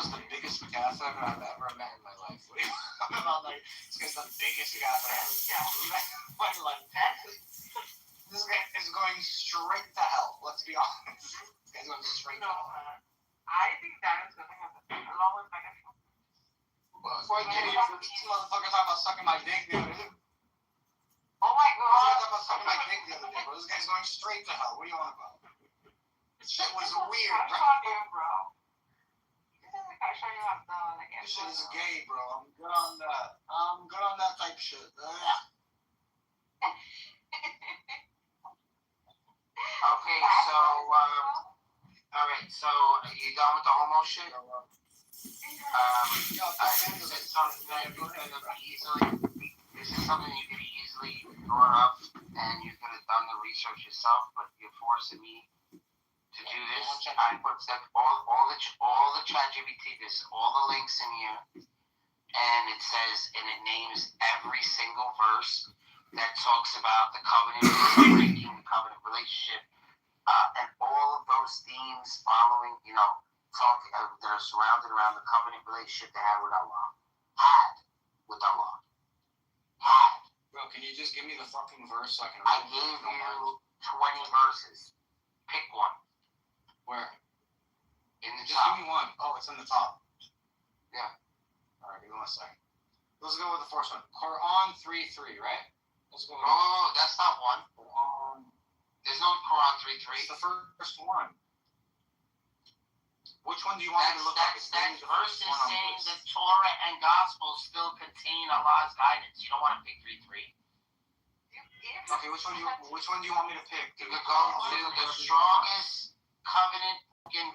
the biggest gas I've ever met in my life. What are you talking about? Like, this guy's the biggest gas I've ever met in my life. This guy is going straight to hell, let's be honest. This guy's going straight to hell. I think Daniel's gonna have it along with Megan. That's why I get it. This motherfucker talking about sucking my dick the other day. Oh my god. Talking about sucking my dick the other day, bro. This guy's going straight to hell. What are you on about? This shit was weird, bro. This shit is gay, bro. I'm good on that. I'm good on that type shit. Okay, so, alright, so, are you done with the homo shit? This is something that you could have easily brought up, and you could have done the research yourself, but you're forcing me to do this. I put all the ChatGPT, this, all the links in here, and it says, and it names every single verse that talks about the covenant, breaking the covenant relationship, and all of those themes following, that are surrounded around the covenant relationship they had with Allah. Bro, can you just give me the fucking verse so I can I gave you 20 verses. Pick one. Where? In the just top. Give me one. Oh, it's in the top. Yeah. Alright, give me 1 second. Let's go with the first one. Quran 3:3, right? Let's go with that's not one. Quran. There's no Quran 3:3. It's the first one. Which one do you want me to look at? That verse is saying that Torah and Gospels still contain Allah's guidance. You don't want to pick 3:3. Okay, which one do you want me to pick? You could go to the strongest covenant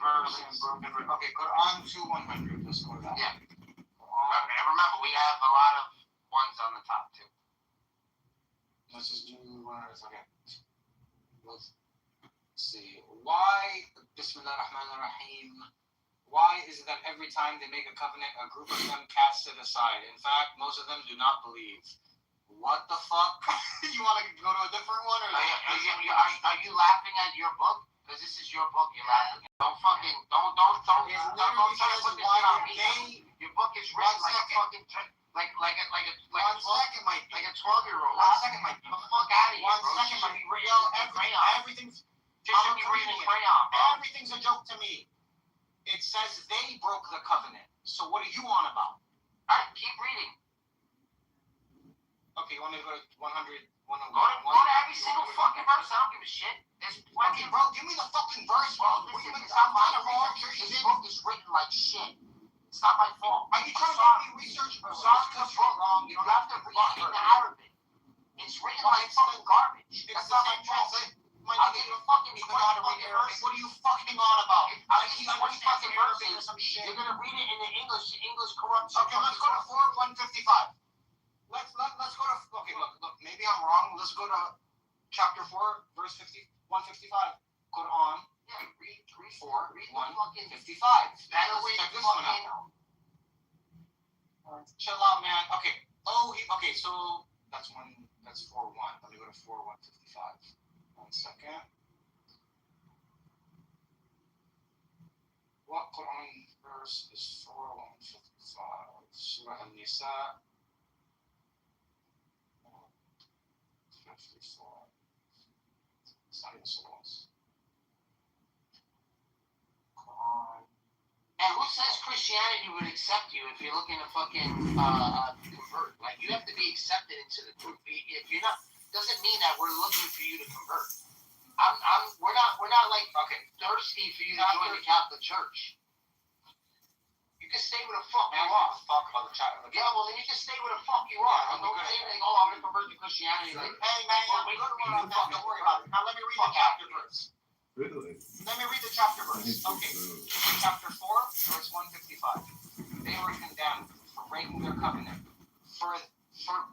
verses. Okay, Quran 2:100. Let's go to that. Yeah. And remember, we have a lot of ones on the top too. Let's just do one. Okay. Let's see. Why? Bismillahirrahmanirrahim. Why is it that every time they make a covenant, a group of them cast it aside? In fact, most of them do not believe. What the fuck? You want to go to a different one? Or are you laughing at your book? Because this is your book. You're laughing at. Don't try to put this on me. Your book is written like a fucking like a 12-year-old. 1 second, Mike. Get the fuck out of here, bro. 1 second, Mike. Everything's. Should be written in crayon, bro. Everything's a joke to me. It says they broke the covenant. So what are you on about? Alright, keep reading. Okay, you want me to go to 100? Go to every single fucking verse. I don't give a shit. There's plenty. Okay, bro, give me the fucking verse, bro. Listen, it's not my fault. This book is written like shit. It's not my fault. Are you trying to make me research, bro? Because you're wrong. You don't have to read it in Arabic. It's written like fucking garbage. That's not my fault. I'll give you fucking verse. What are you fucking on about? I'll give you 20 fucking verses. You're gonna read it in the English. The English corrupts. Okay, let's go to 4:155. Let's go to. Okay, look. maybe I'm wrong. Let's go to chapter 4, verse 155. Quran. Yeah, read 4, read 155. Better way Check to this one out. Chill out, man. Okay. Okay, so that's 4-1. Let me go to 4-155. 1 second. What Quran verse is 4-155? Surah An-Nisa. 54. It's not even so close. Quran. And who says Christianity would accept you if you're looking to fucking convert? Like, you have to be accepted into the group. If you're not, doesn't mean that we're looking for you to convert. We're not like thirsty for you to join the Catholic Church. You can stay where the fuck you are. Talk about the chat. Yeah, well then you can stay where the fuck you are. Don't say anything. Oh, I'm gonna convert to Christianity. Like, hey man, don't worry about it. Now let me read the chapter verse. Really? Let me read the chapter verse. Okay. Chapter 4, verse 155. They were condemned for breaking their covenant. For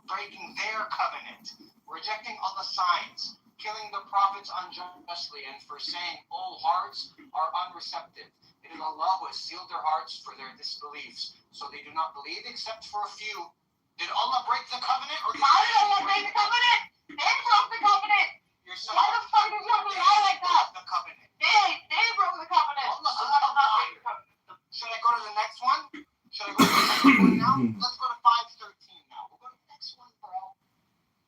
breaking their covenant. Rejecting Allah's signs. Killing the prophets unjustly. And for saying, all hearts are unreceptive. It is Allah who has sealed their hearts for their disbeliefs. So they do not believe except for a few. Did Allah break the covenant? Or How did Allah break the covenant? They broke the covenant. Why the fuck is you lie like that? The covenant. They broke the covenant. Allah did not break the covenant. Should I go to the next one? Should I go to the next one now? Let's go to 5:13 now. We'll go to the next one, bro.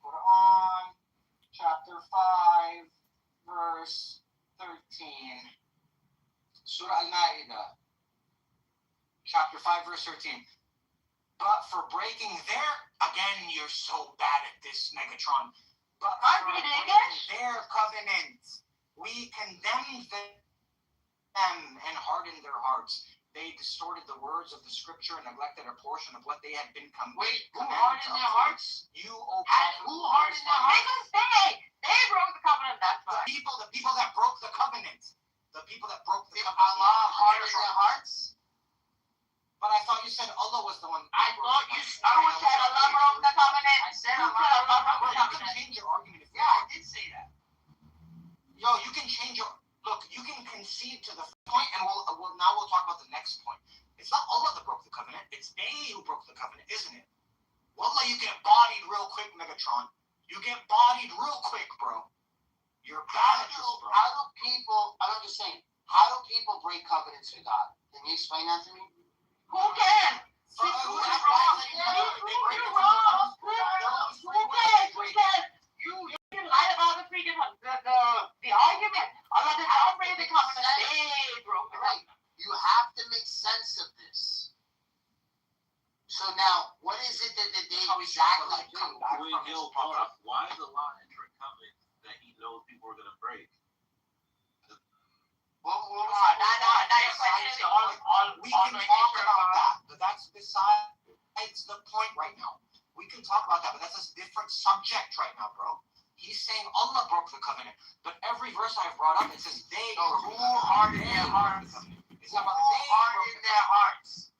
Quran, chapter 5, verse 13. Surah Al-Ma'idah, chapter 5, verse 13. But for breaking again, you're so bad at this, Megatron. But for breaking their covenant, we condemned them and hardened their hearts. They distorted the words of the scripture and neglected a portion of what they had been Wait, who hardened their hearts? You, who hardened their hearts? They broke the covenant. That's right. The people that broke the covenant. The people that broke the covenant. Allah hardened their hearts? But I thought you said Allah was the one. I thought you said Allah broke the covenant. I said Allah broke the covenant. You can change your argument if you want. I did say that. Yo, you can change your... Look, you can concede to the point, and now we'll talk about the next point. It's not Allah that broke the covenant. It's they who broke the covenant, isn't it? Wallah, you get bodied real quick, Megatron. You get bodied real quick, bro. You're bad at this, bro. How do people... I'm just saying, how do people break covenants with God? Can you explain that to me? Who can? Who can? You lied about the freaking the argument. Allah did not break the covenant. They broke the covenant. You have to make sense of this. So now, what is it that they exactly do? Why the law enter a covenant that he knows people are going to break? We can talk about that, but that's besides the point right now. We can talk about that, but that's a different subject right now, bro. He's saying Allah broke the covenant, but every verse I've brought up, it says they. Who hardened their hearts? It's about they hardened their hearts.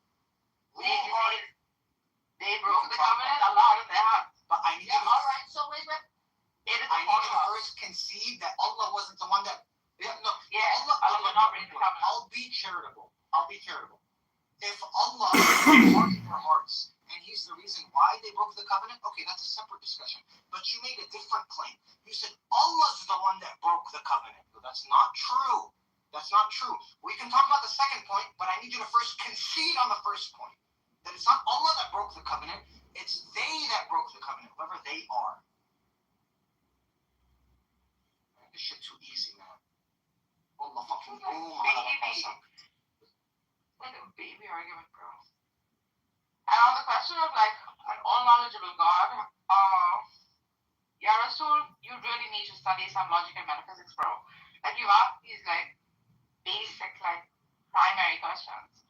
They broke the covenant. Allah hardened their hearts. But I need to. All right. So wait. I need to first concede that Allah wasn't the one that. Allah did not break the covenant. I'll be charitable. If Allah hardened their hearts, and He's the reason why they broke the covenant, okay, that's a separate discussion. But you made a different claim. You said Allah's the one that broke the covenant. But that's not true. We can talk about the second point, but I need you to first concede on the first point. That it's not Allah that broke the covenant, it's they that broke the covenant, whoever they are. Man, this shit too easy, man. Allah fucking boom. Like a baby argument, bro. And on the question of like an all-knowledgeable God, yeah, Rasul, you really need to study some logic and metaphysics, bro. Like you ask these like basic, like primary questions.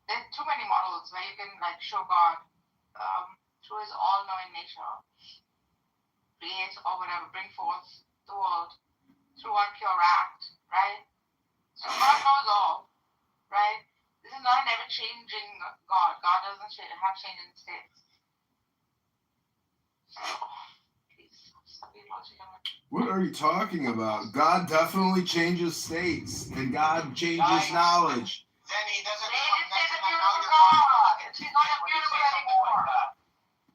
There's too many models where you can like show God through His all-knowing nature, create or whatever, bring forth the world through one pure act, right? So God knows all, right? This is not an ever-changing God. God doesn't have changing states. So, please. What are you talking about? God definitely changes states, and God changes knowledge. Then he doesn't become that's not now you're talking. He's not immutable anymore.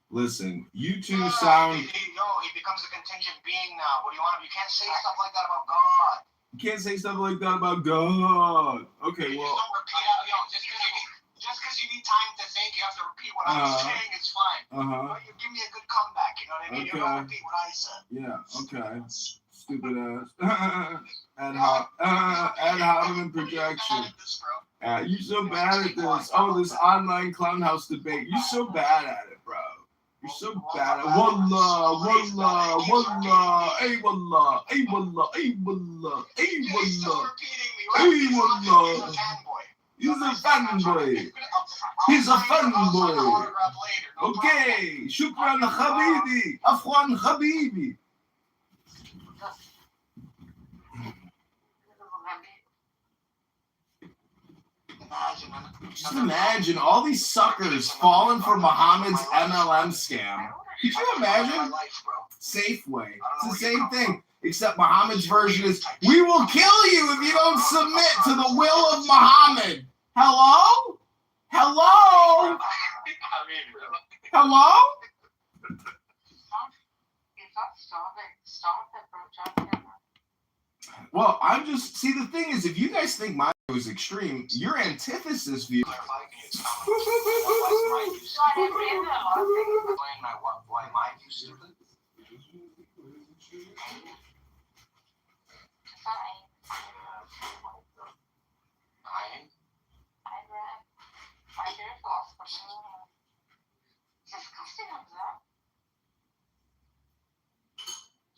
Listen, you two sound. He becomes a contingent being now. What do you want? You can't say stuff like that about God. You can't say stuff like that about God. Okay, well. Just don't repeat out. Just because you need time to think, you have to repeat what I'm saying. It's fine. But you give me a good comeback. You know what I mean? Okay. You don't repeat what I said. Yeah. Okay. Stupid ass. Ad hominem projection. You're so bad at this. Oh, this online clownhouse debate. You're so bad at it, bro. You're so bad at it. Wallah, wallah, wallah, ay wallah, ay wallah, ay wallah, ay wallah, ay wallah. He's a fanboy. He's a fanboy. Okay. Shukran Habibi. Afwan Habibi. Just imagine all these suckers falling for Muhammad's MLM scam. Could you imagine? Safeway. It's the same thing, except Muhammad's version is, we will kill you if you don't submit to the will of Muhammad. Hello? Hello? Hello? Well, I'm just, see, the thing is, if you guys think my view is extreme, your antithesis view. Why my view stupid?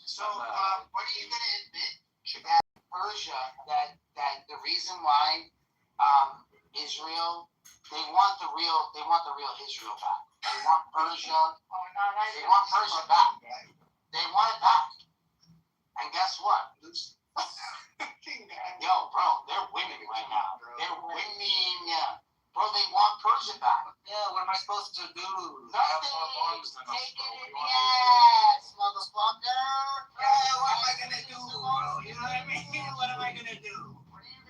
So, what are you going to admit that Persia, that the reason why Israel, they want the real Israel back. They want Persia. They want Persia back. They want it back. And guess what? Yo, bro, they're winning right now. They're winning. Bro, they want Persia back. Yeah, what am I supposed to do? Nothing. Take it in the ass, motherfucker. Yeah, what am I gonna do, bro? You know what I mean? What am I gonna do?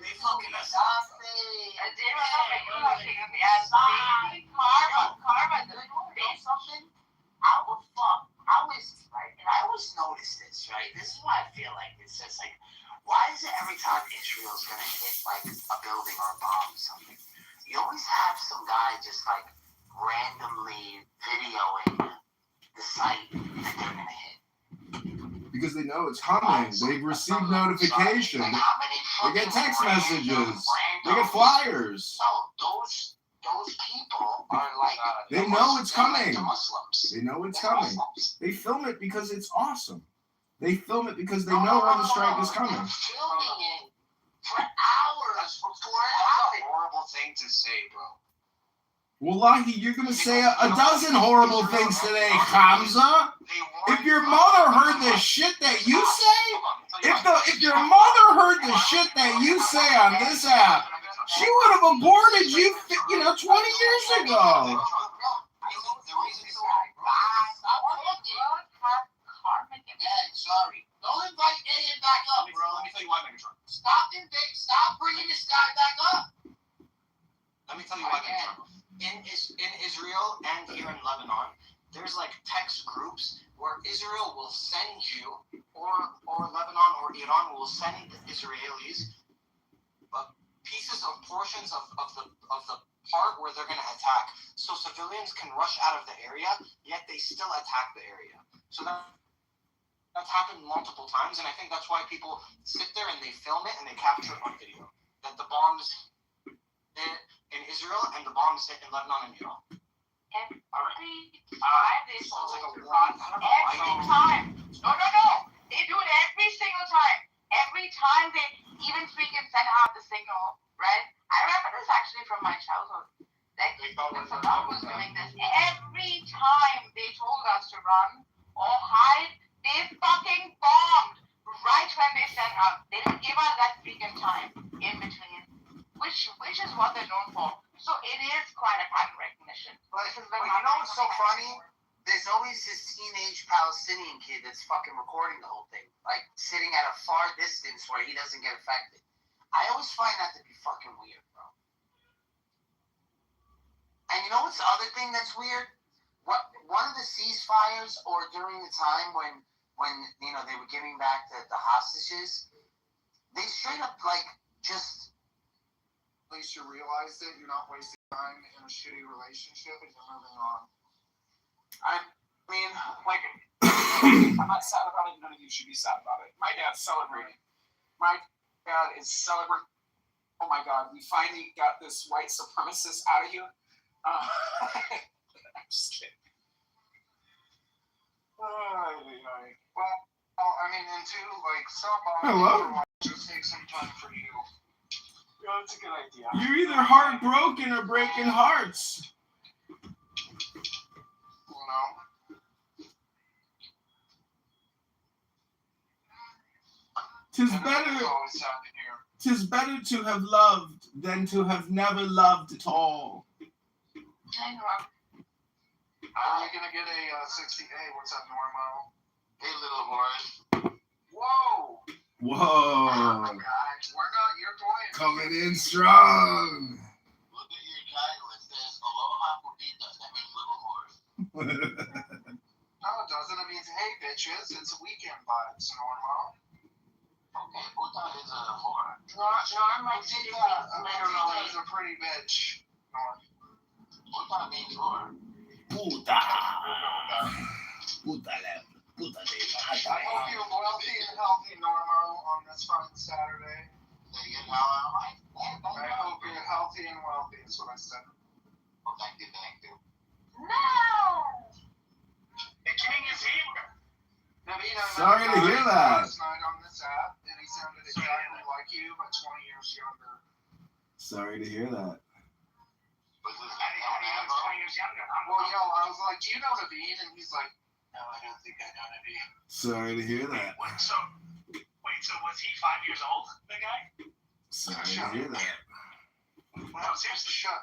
They fucking us up. Karma, something. How the fuck? How is it, right? And I always notice this, right? This is why I feel like it's just like, why is it every time Israel's gonna hit like a building or a bomb or something, you always have some guy just like randomly videoing the site that they're gonna hit? Because they know it's coming. They've received notification. They get text messages. They get flyers. Those people are like, they know it's coming. Muslims. They know it's coming. They film it because it's awesome. They film it because they know when the strike is coming. They're filming it for hours before it happens. That's a horrible thing to say, bro. Wallahi, you're going to say a dozen horrible things today, Hamza. If your mother heard the shit that you say, if your mother heard the shit that you say on this app, she would have aborted you, 20 years ago. Sorry. Don't invite Alien back up, bro. Let me tell you why, Megatron. Stop bringing this guy back up. Let me tell you why, Megatron. In Israel and here in Lebanon, there's like text groups where Israel will send you, or Lebanon or Iran will send Israelis pieces of portions of the part where they're going to attack, so civilians can rush out of the area, yet they still attack the area. So that's happened multiple times, and I think that's why people sit there and they film it and they capture it on video. That the bombs hit in Israel and the bombs hit in Lebanon and Iran. Every time they sold it to Ron, every time. No. They do it every single time. Every time they even freaking send out the signal, right? I remember this actually from my childhood. Like, even Saddam was doing this. Every time they told us to run or hide, they fucking bombed right when they sent out. They didn't give us that freaking time in between, which is what they're known for. So it is quite a pattern recognition. But you know what's so funny? there's always this teenage Palestinian kid that's fucking recording the whole thing, like sitting at a far distance where he doesn't get affected. I always find that to be fucking weird, bro. And you know what's the other thing that's weird? One of the ceasefires, or during the time when you know they were giving back the hostages, they straight up like just. At least you realize that you're not wasting time in a shitty relationship and you're moving on. I mean, like, I'm not sad about it. None of you should be sad about it. My dad's celebrating. My dad is celebrating. Oh my God, we finally got this white supremacist out of here. I'm just kidding. Well, I mean, and two, like, stop on. Hello. Just take some time for you. Yeah, that's a good idea. You're either heartbroken or breaking hearts. You know? Tis better to have loved than to have never loved at all. Hey, Norm. Are you gonna get a 60? Hey, what's up, Normo? Hey, little horse. Whoa! Whoa. Oh, guys, we're not your boy. Coming in strong. Look at your title. It says Aloha Pupitas. That means little horse. No, it doesn't. It means, hey, bitches, it's weekend vibes, Normo. Okay, Puta is a whore. Norm likes it literally. Is a pretty bitch, Norm. Puta means whore. Puta. Puta de I hope you're wealthy and healthy, Normo, on this fine Saturday. I hope you're healthy and wealthy, is what I said. Well, thank you. No! The king is here. Sorry to hear that. Last night on this app, and he sounded exactly like you, but 20 years younger. Sorry to hear that. Was this 20 years younger? Well, yo, I was like, do you know Naveen? And he's like, no, I don't think I know Naveen. Sorry to hear that. So was he 5 years old, the guy? Sorry to hear that. No, seriously. Shut.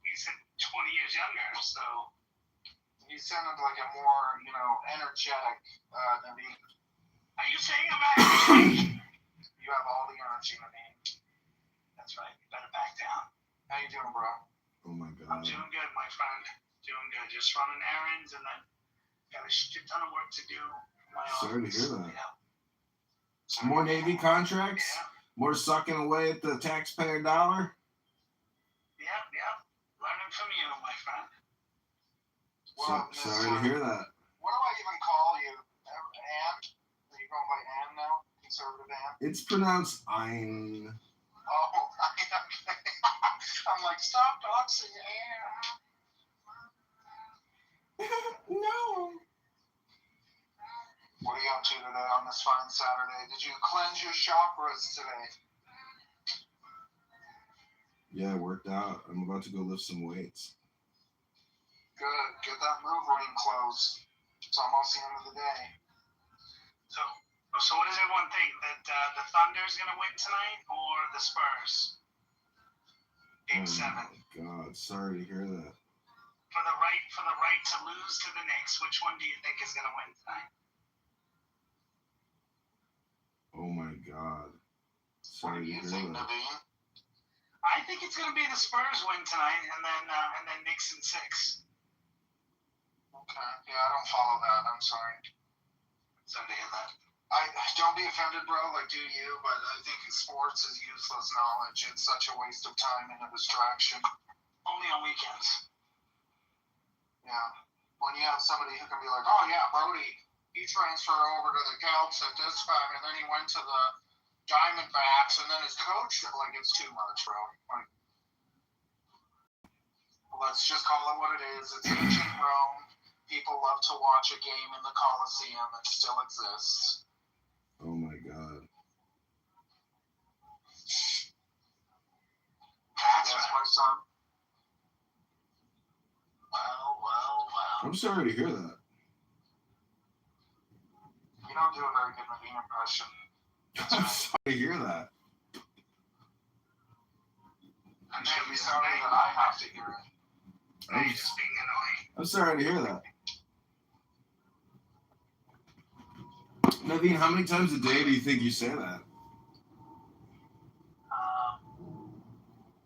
You said 20 years younger, so. He sounded like a more, you know, energetic Naveen. Are you saying I'm actually? You have all the energy, Naveen. That's right. You better back down. How you doing, bro? Oh my God. I'm doing good, my friend. Doing good. Just running errands and then got a shit ton of work to do. Sorry to hear that. Yeah. More Navy contracts? Yeah. More sucking away at the taxpayer dollar? Yeah. Learning from you, my friend. Sorry to hear that. What do I even call you? Ann? Are you going by Ann now? Conservative Ann? It's pronounced Ein. Oh, I'm like, stop doxing Ann. No. What are you up to today on this fine Saturday? Did you cleanse your chakras today? Yeah, it worked out. I'm about to go lift some weights. Good. Get that move ring closed. It's almost the end of the day. So what does everyone think? That the Thunder's going to win tonight or the Spurs? Game 7. Oh my God, sorry to hear that. For the right to lose to the Knicks, which one do you think is going to win tonight? Oh my God. Sorry to hear that. I think it's going to be the Spurs win tonight, and then Knicks in 6. Okay. Yeah, I don't follow that. I'm sorry. Sorry to hear that. I don't be offended, bro. Like, do you? But I think sports is useless knowledge. It's such a waste of time and a distraction. Only on weekends. Yeah. When you have somebody who can be like, oh yeah, Brody, he transferred over to the Celts at this time, and then he went to the Diamondbacks, and then his coach, like, it's too much, bro. Like, let's just call it what it is. It's ancient Rome. People love to watch a game in the Coliseum. It still exists. Oh my God. That's my son. Well. I'm sorry to hear that. You don't do a very good Naveen impression. I'm sorry to hear that. You should be sorry that I have to hear it. You're just being annoying. I'm sorry to hear that. Naveen, how many times a day do you think you say that?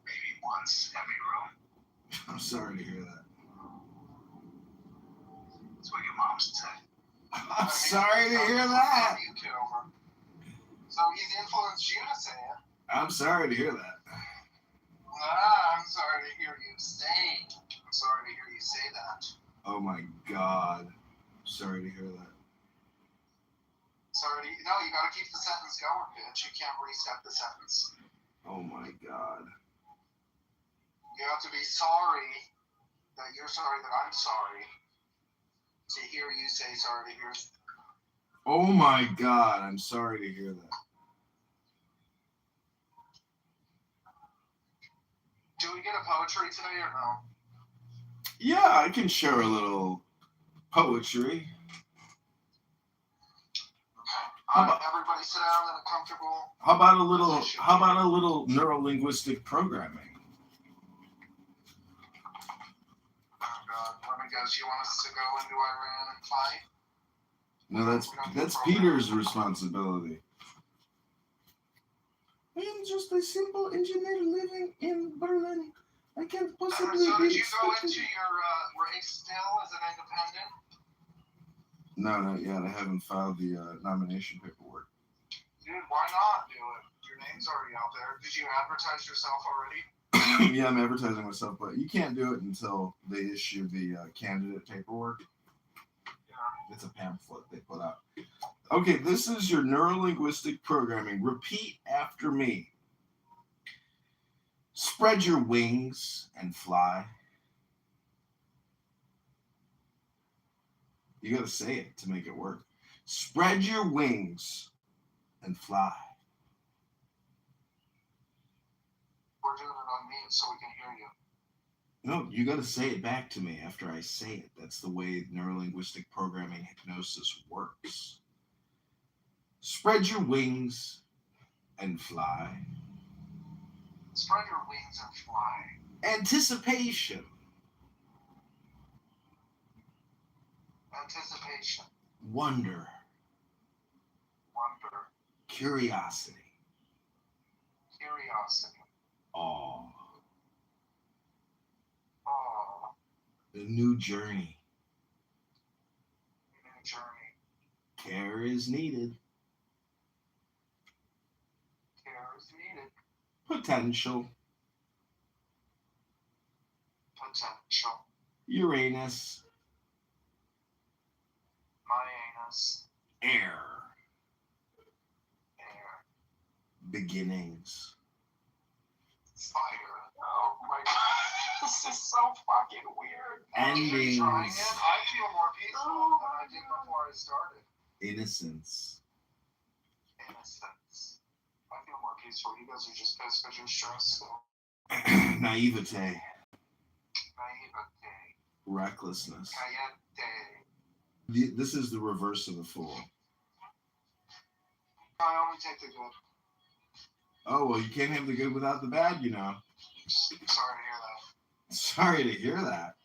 Maybe once every room. I'm sorry to hear that. That's what your mom said. I'm sorry to hear that. You, Kitover. So he's influenced you to say it. I'm sorry to hear that. I'm sorry to hear you say. I'm sorry to hear you say that. Oh my God. Sorry to hear that. Sorry. No, you got to keep the sentence going, bitch. You can't reset the sentence. Oh my God. You have to be sorry that you're sorry that I'm sorry. To hear you say sorry to hear. Oh my God. I'm sorry to hear that. Do we get a poetry today or no? Yeah, I can share a little poetry. Everybody sit down in a comfortable. How about a little neuro-linguistic programming? Oh God, let me guess. You want us to go into Iran and fight? No, that's Peter's responsibility. I am just a simple engineer living in Berlin. I can't possibly So be did you go expected. into your race still as an independent? No, not yet. I haven't filed the nomination paperwork. Dude, why not do it? Your name's already out there. Did you advertise yourself already? Yeah, I'm advertising myself, but you can't do it until they issue the candidate paperwork. Yeah. It's a pamphlet they put out. Okay, this is your neuro-linguistic programming. Repeat after me. Spread your wings and fly. You got to say it to make it work. Spread your wings and fly. We're doing it on mute so we can hear you. No, you got to say it back to me after I say it. That's the way neuro-linguistic programming hypnosis works. Spread your wings and fly. Spread your wings and fly. Anticipation. Anticipation. Wonder. Wonder. Curiosity. Curiosity. Awe. Awe. A new journey. New journey. Care is needed. Care is needed. Potential. Potential. Uranus. My anus. Air. Air. Beginnings. Fire. Oh my God. This is so fucking weird. Endings. Trying it, I feel more peaceful than I did before I started. Innocence. Innocence. I feel more peaceful. You guys are just pissed because you're stressed. So. Naivete. Naivete. Recklessness. Cayete. This is the reverse of the fool. I only take the good. Oh, well, you can't have the good without the bad, you know. Sorry to hear that. Sorry to hear that.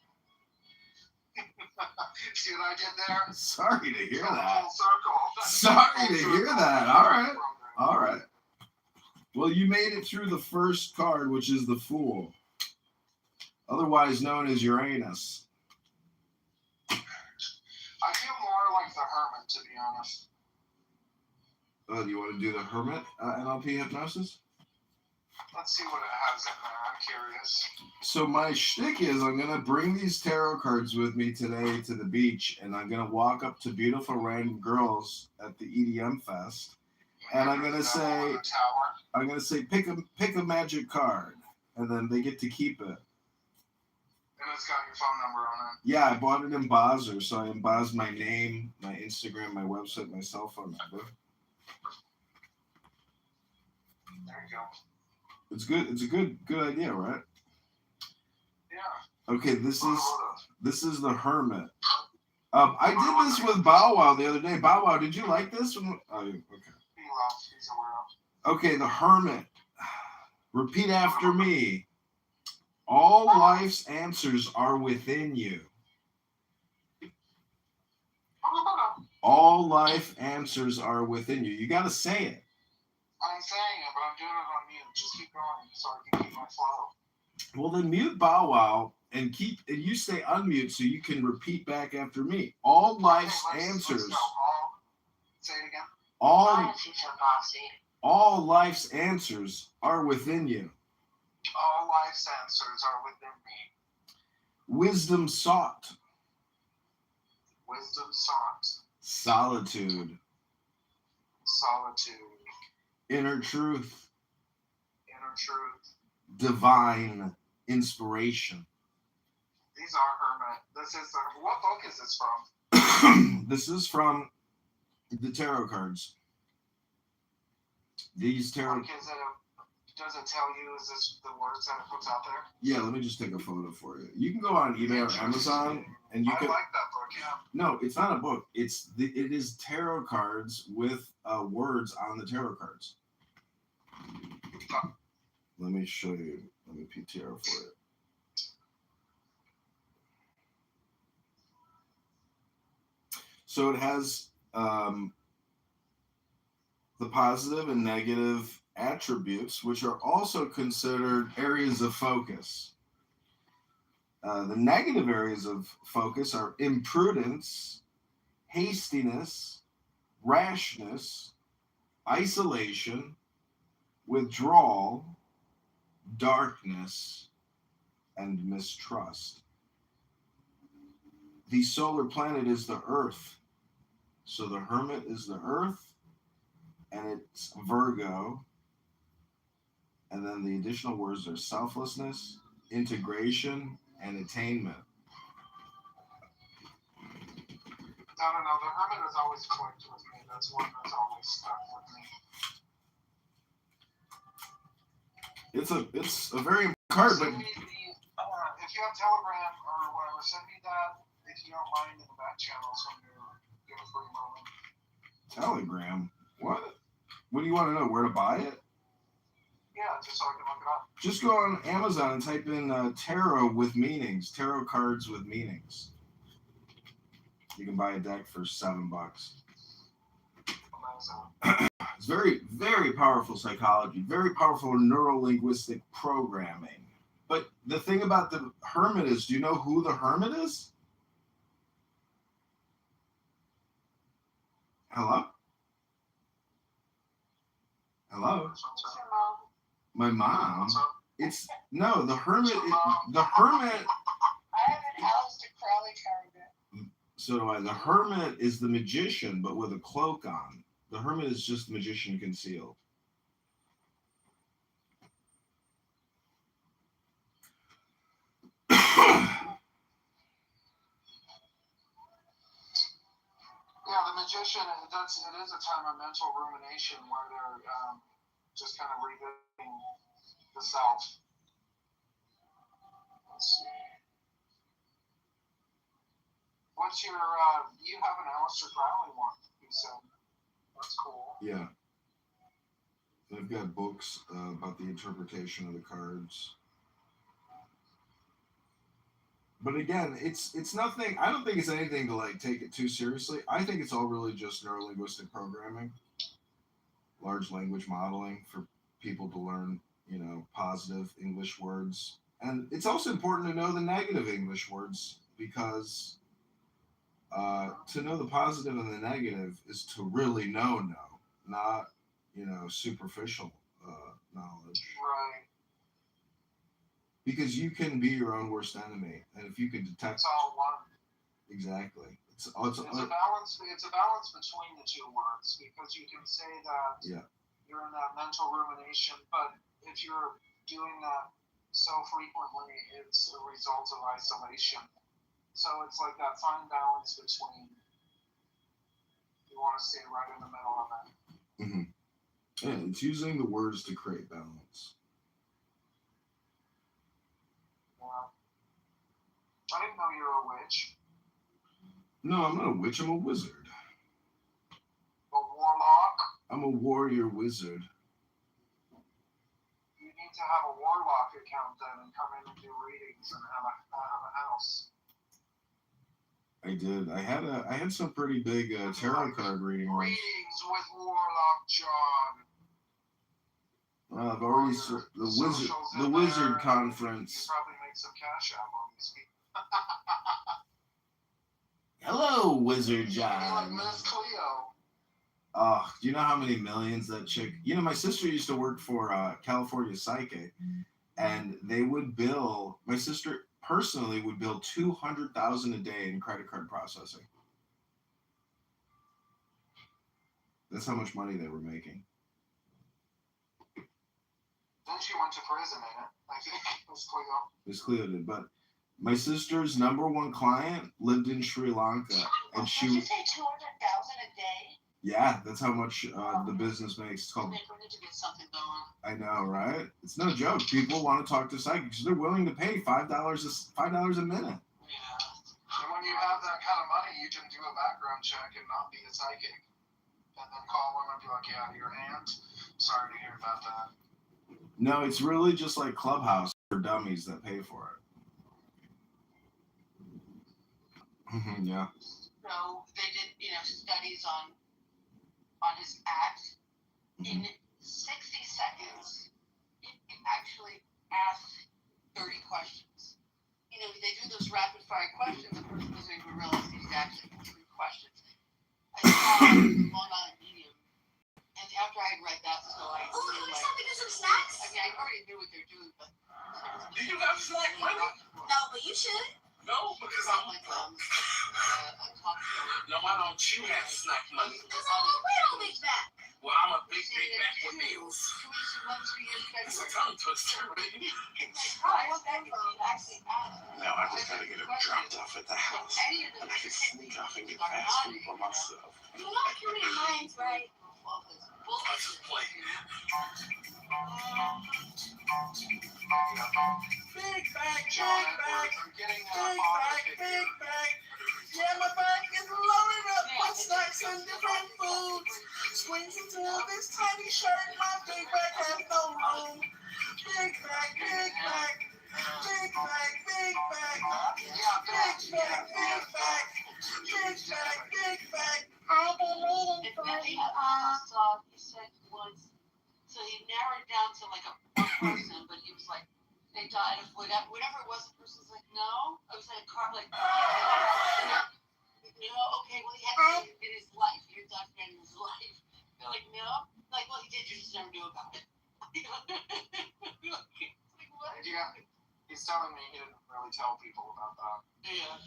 See what I did there? Sorry to hear that. Full circle. Sorry to hear that. All right. All right. Well, you made it through the first card, which is the Fool, otherwise known as Uranus. I feel more like the Hermit, to be honest. Oh, do you want to do the Hermit NLP hypnosis? Let's see what it has in there. I'm curious. So my shtick is I'm going to bring these tarot cards with me today to the beach, and I'm going to walk up to beautiful random girls at the EDM Fest, and I'm going to say, pick a magic card, and then they get to keep it. And it's got your phone number on it. Yeah, I bought it in Embozzer, so I embossed my name, my Instagram, my website, my cell phone number. There you go. It's good. It's a good idea, right? Yeah. Okay, this is the Hermit. I did this with Bow Wow the other day. Bow Wow, did you like this one? Oh, okay. He loves. He's aware of. Okay, the Hermit. Repeat after me. All life's answers are within you. All life answers are within you. You got to say it. I'm saying it, but I'm doing it on mute. Just keep going so I can keep my flow. Well, then mute Bow Wow and you stay unmute so you can repeat back after me. All life's answers. Let's go. Say it again. All life's answers are within you. All life's answers are within me. Wisdom sought. Wisdom sought. Solitude. Solitude. Inner truth. Inner truth. Divine inspiration. These are Hermit. What book is this from? This is from the tarot cards. These tarot. Does it tell you, is this the words that it puts out there? Yeah, let me just take a photo for you. You can go on eBay or Amazon and you can. I like that book, yeah. No, it's not a book. It is tarot cards with words on the tarot cards. Let me show you. Let me PTR for you. So it has the positive and negative attributes, which are also considered areas of focus. The negative areas of focus are imprudence, hastiness, rashness, isolation, withdrawal, darkness, and mistrust. The solar planet is the Earth. So the Hermit is the Earth, and it's Virgo. And then the additional words are selflessness, integration, and attainment. I don't know. The Hermit has always clicked with me. That's one that's always stuck with me. It's a very important card, but if you have Telegram or whatever, send me that if you don't mind in the back channels when you get a free moment. Telegram? What? What do you want to know? Where to buy it? Yeah, just so I can look it up. Just go on Amazon and type in tarot with meanings, tarot cards with meanings. You can buy a deck for $7. It's very, very powerful psychology, very powerful neuro-linguistic programming. But the thing about the Hermit is, do you know who the Hermit is? Hello? Hello? My mom? It's, no, the Hermit, the Hermit. I have an Aleister Crowley card. So do I. The Hermit is the magician, but with a cloak on. The Hermit is just the magician concealed. Yeah, the magician, it is a time of mental rumination where they're just kind of revisiting the self. Let's see. What's your, you have an Aleister Crowley one, you said. That's cool. Yeah. I've got books about the interpretation of the cards. But again, it's nothing. I don't think it's anything to like take it too seriously. I think it's all really just neurolinguistic programming, large language modeling for people to learn, positive English words. And it's also important to know the negative English words because to know the positive and the negative is to really know, not, superficial knowledge. Right. Because you can be your own worst enemy, and if you can detect, it's all one. Exactly. It's a balance. It's a balance between the two words because you can say that you're in that mental rumination, but if you're doing that so frequently, it's a result of isolation. So it's like that fine balance between. You want to stay right in the middle of it. Mm-hmm. Yeah, it's using the words to create balance. I didn't know you were a witch. No, I'm not a witch. I'm a wizard. A warlock? I'm a warrior wizard. You need to have a warlock account then and come in and do readings and have a house. I did. I had some pretty big tarot card readings. Readings with Warlock John. Well, I've already the Wizard Conference. You probably make some cash out on these people. Hello, Wizard Like John. Miss Cleo. Oh, do you know how many millions that chick? You know, my sister used to work for California Psychic, and they would bill. My sister personally would bill $200,000 a day in credit card processing. That's how much money they were making. Then she went to prison, ain't it? I think Miss Cleo. Miss Cleo did, but my sister's #1 client lived in Sri Lanka, and Did you say 200,000 a day? Yeah, that's how much the business makes. It's called. We need to get something going. I know, right? It's no joke. People want to talk to psychics. They're willing to pay $5 a minute. Yeah. And when you have that kind of money, you can do a background check and not be a psychic. And then call them and be like, yeah, your aunt. Sorry to hear about that. No, it's really just like Clubhouse for dummies that pay for it. Yeah. So they did, studies on his act. In 60 seconds, it actually asked 30 questions. They do those rapid fire questions. The person doesn't even realize these actually 3 questions. I saw Long Island Medium, and after I had read that, so I really like. Something to some snacks. I mean, I already knew what they're doing, but. Do you have snack money? No, but you should. No, because I'm like no, why don't you have snack money? Because I'm a real big back. Well, I'm a big back with meals. It's a tongue twister, baby. Now I just gotta get it dropped off at the house, and I can sneak off and get fast food for myself. You know what your mind's right. Let's just play. Big back, big back. Yeah, my back is loaded up with snacks and different foods. Squeeze into this tiny shirt, my big back has no room. Big back, big back. Big back, big back. Big back, big back. Big back, big back. I've been waiting for you. He said once. So he narrowed down to like one person, but he was like, they died of whatever it was. The person's like, no. I was like, okay, well, he had to in his life. He died in his life. They're like, no. Like, well, he did. You just never knew about it. Like, what? Yeah. He's telling me he didn't really tell people about that. Yeah.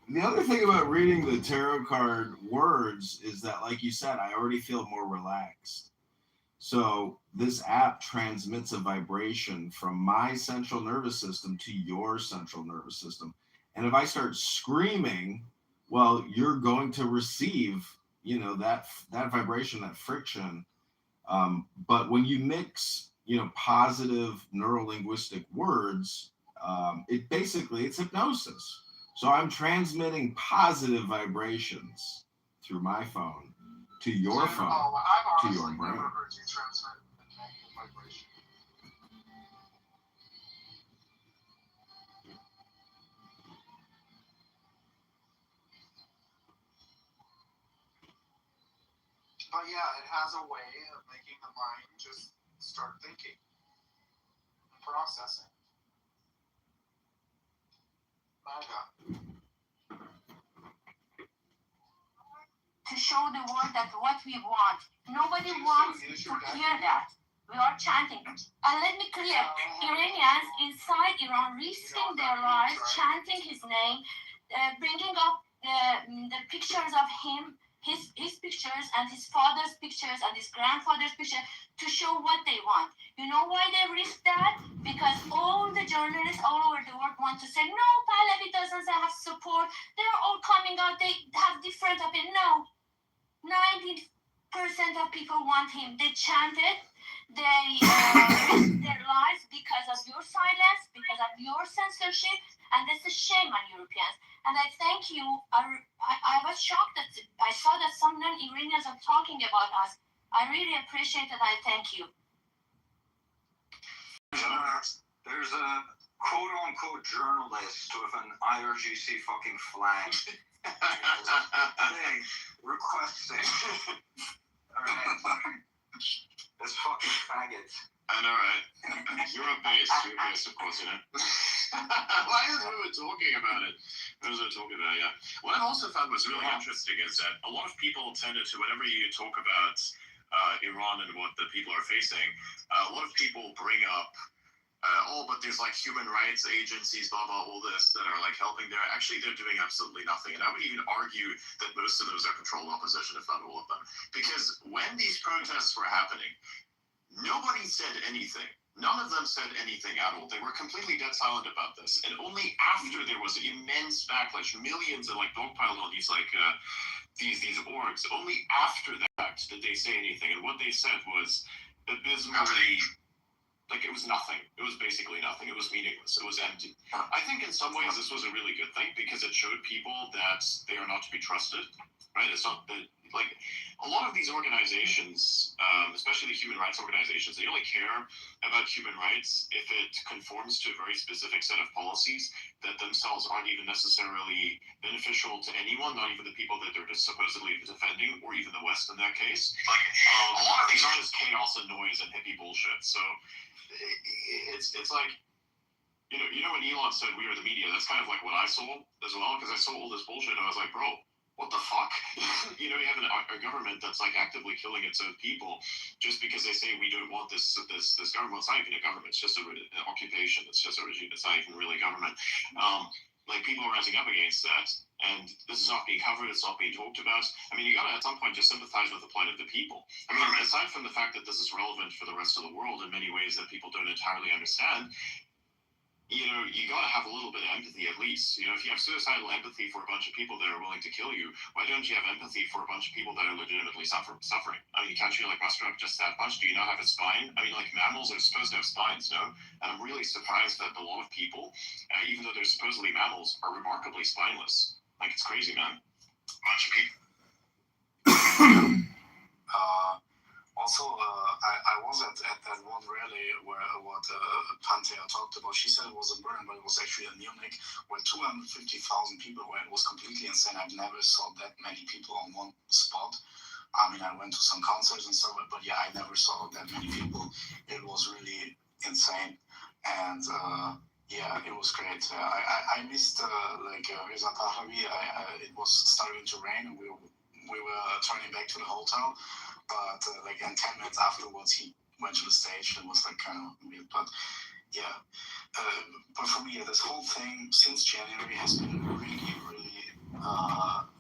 The other thing about reading the tarot card words is that, like you said, I already feel more relaxed. So this app transmits a vibration from my central nervous system to your central nervous system. And if I start screaming, well, you're going to receive, that vibration, that friction. But when you mix, positive neurolinguistic words, it's hypnosis. So I'm transmitting positive vibrations through my phone to your phone, to your brain. Never heard you transmit a negative vibration. But yeah, it has a way of making the mind just start thinking and processing. To show the world that what we want. Nobody wants to hear that. We are chanting. And let me clear, Iranians inside Iran risking their lives, chanting his name, bringing up the pictures of him, his pictures and his father's pictures and his grandfather's picture to show what they want. You know why they risk that? Because all the journalists all over the world want to say, no, Pahlavi doesn't have support. They're all coming out. They have different opinions. No. 90% of people want him. They chanted. They risked their lives because of your silence, because of your censorship, and and this is shame on Europeans. And I thank you. I was shocked that I saw that some non-Iranians are talking about us. I really appreciate it. I thank you. There's a quote-unquote journalist with an IRGC fucking flag thing requesting. Alright. This fucking faggot. I know, right? Europe-based, of course, you know. Why is we were talking about it? What was I talking about? Yeah. What I also found was really interesting is that a lot of people tended to, whenever you talk about Iran and what the people are facing, a lot of people bring up, but there's like human rights agencies, blah, blah, all this that are like helping there. Actually, they're doing absolutely nothing. And I would even argue that most of those are controlled opposition, if not all of them. Because when these protests were happening, nobody said anything. None of them said anything at all. They were completely dead silent about this. And only after there was an immense backlash, millions of like dogpiled on these like these orgs, only after that did they say anything. And what they said was abysmally, like it was nothing. It was basically nothing. It was meaningless. It was empty. I think in some ways this was a really good thing because it showed people that they are not to be trusted. Right? It's not that, like, a lot of these organizations, especially the human rights organizations, they only care about human rights if it conforms to a very specific set of policies that themselves aren't even necessarily beneficial to anyone, not even the people that they're just supposedly defending, or even the West in that case. A lot of these are just chaos and noise and hippie bullshit. So it's like, you know when Elon said we are the media, that's kind of like what I saw as well, because I saw all this bullshit and I was like, bro, what the fuck? You know, you have a government that's like actively killing its own people just because they say we don't want this government. It's not even a government. It's just an occupation. It's just a regime. It's not even really government. Like people are rising up against that, and this is not being covered. It's not being talked about. I mean, you gotta at some point just sympathize with the plight of the people. I mean, aside from the fact that this is relevant for the rest of the world in many ways that people don't entirely understand, you know, you gotta have a little bit of empathy at least. You know, if you have suicidal empathy for a bunch of people that are willing to kill you, why don't you have empathy for a bunch of people that are legitimately suffering? I mean, can't you like muster up just that much? Do you not have a spine? I mean, like mammals are supposed to have spines, no? And I'm really surprised that a lot of people, even though they're supposedly mammals, are remarkably spineless. Like, it's crazy, man. A bunch of people. I was at that one rally where what Panthea talked about. She said it was in Bern, but it was actually in Munich, where 250,000 people were. It was completely insane. I've never saw that many people on one spot. I mean, I went to some concerts and stuff, but yeah, I never saw that many people. It was really insane, and yeah, it was great. I missed Reza Pahlavi. It was starting to rain, and we were turning back to the hotel. But like, and 10 minutes afterwards, he went to the stage. It was like kind of weird, but yeah. But for me, this whole thing since January has been really, really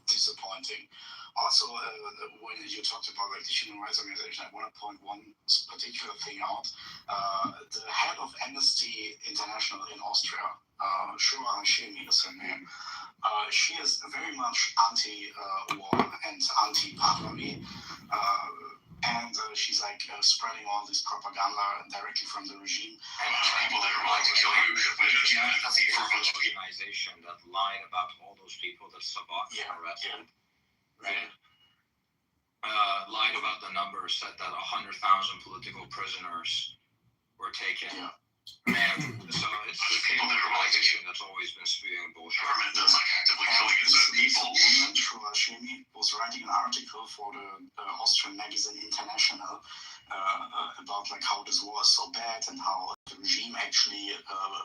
disappointing. Also, when you talked about like the human rights organization, I want to point one particular thing out. The head of Amnesty International in Austria, Shura Hashemi is her name. She is very much anti-war and anti-Pahlavi. And she's like spreading all this propaganda directly from the regime. And people that are willing to kill you, why don't you have empathy for a bunch of people? Organization that lied about all those people that Sabak arrested, right? Lied about the numbers, said that 100,000 political prisoners were taken. Yeah. And so it's the same organization that's always been spewing bullshit. Government that's like actively killing its own people. This woman, Shura Hashemi, was writing an article for the Austrian magazine International about like how this war is so bad and how the regime actually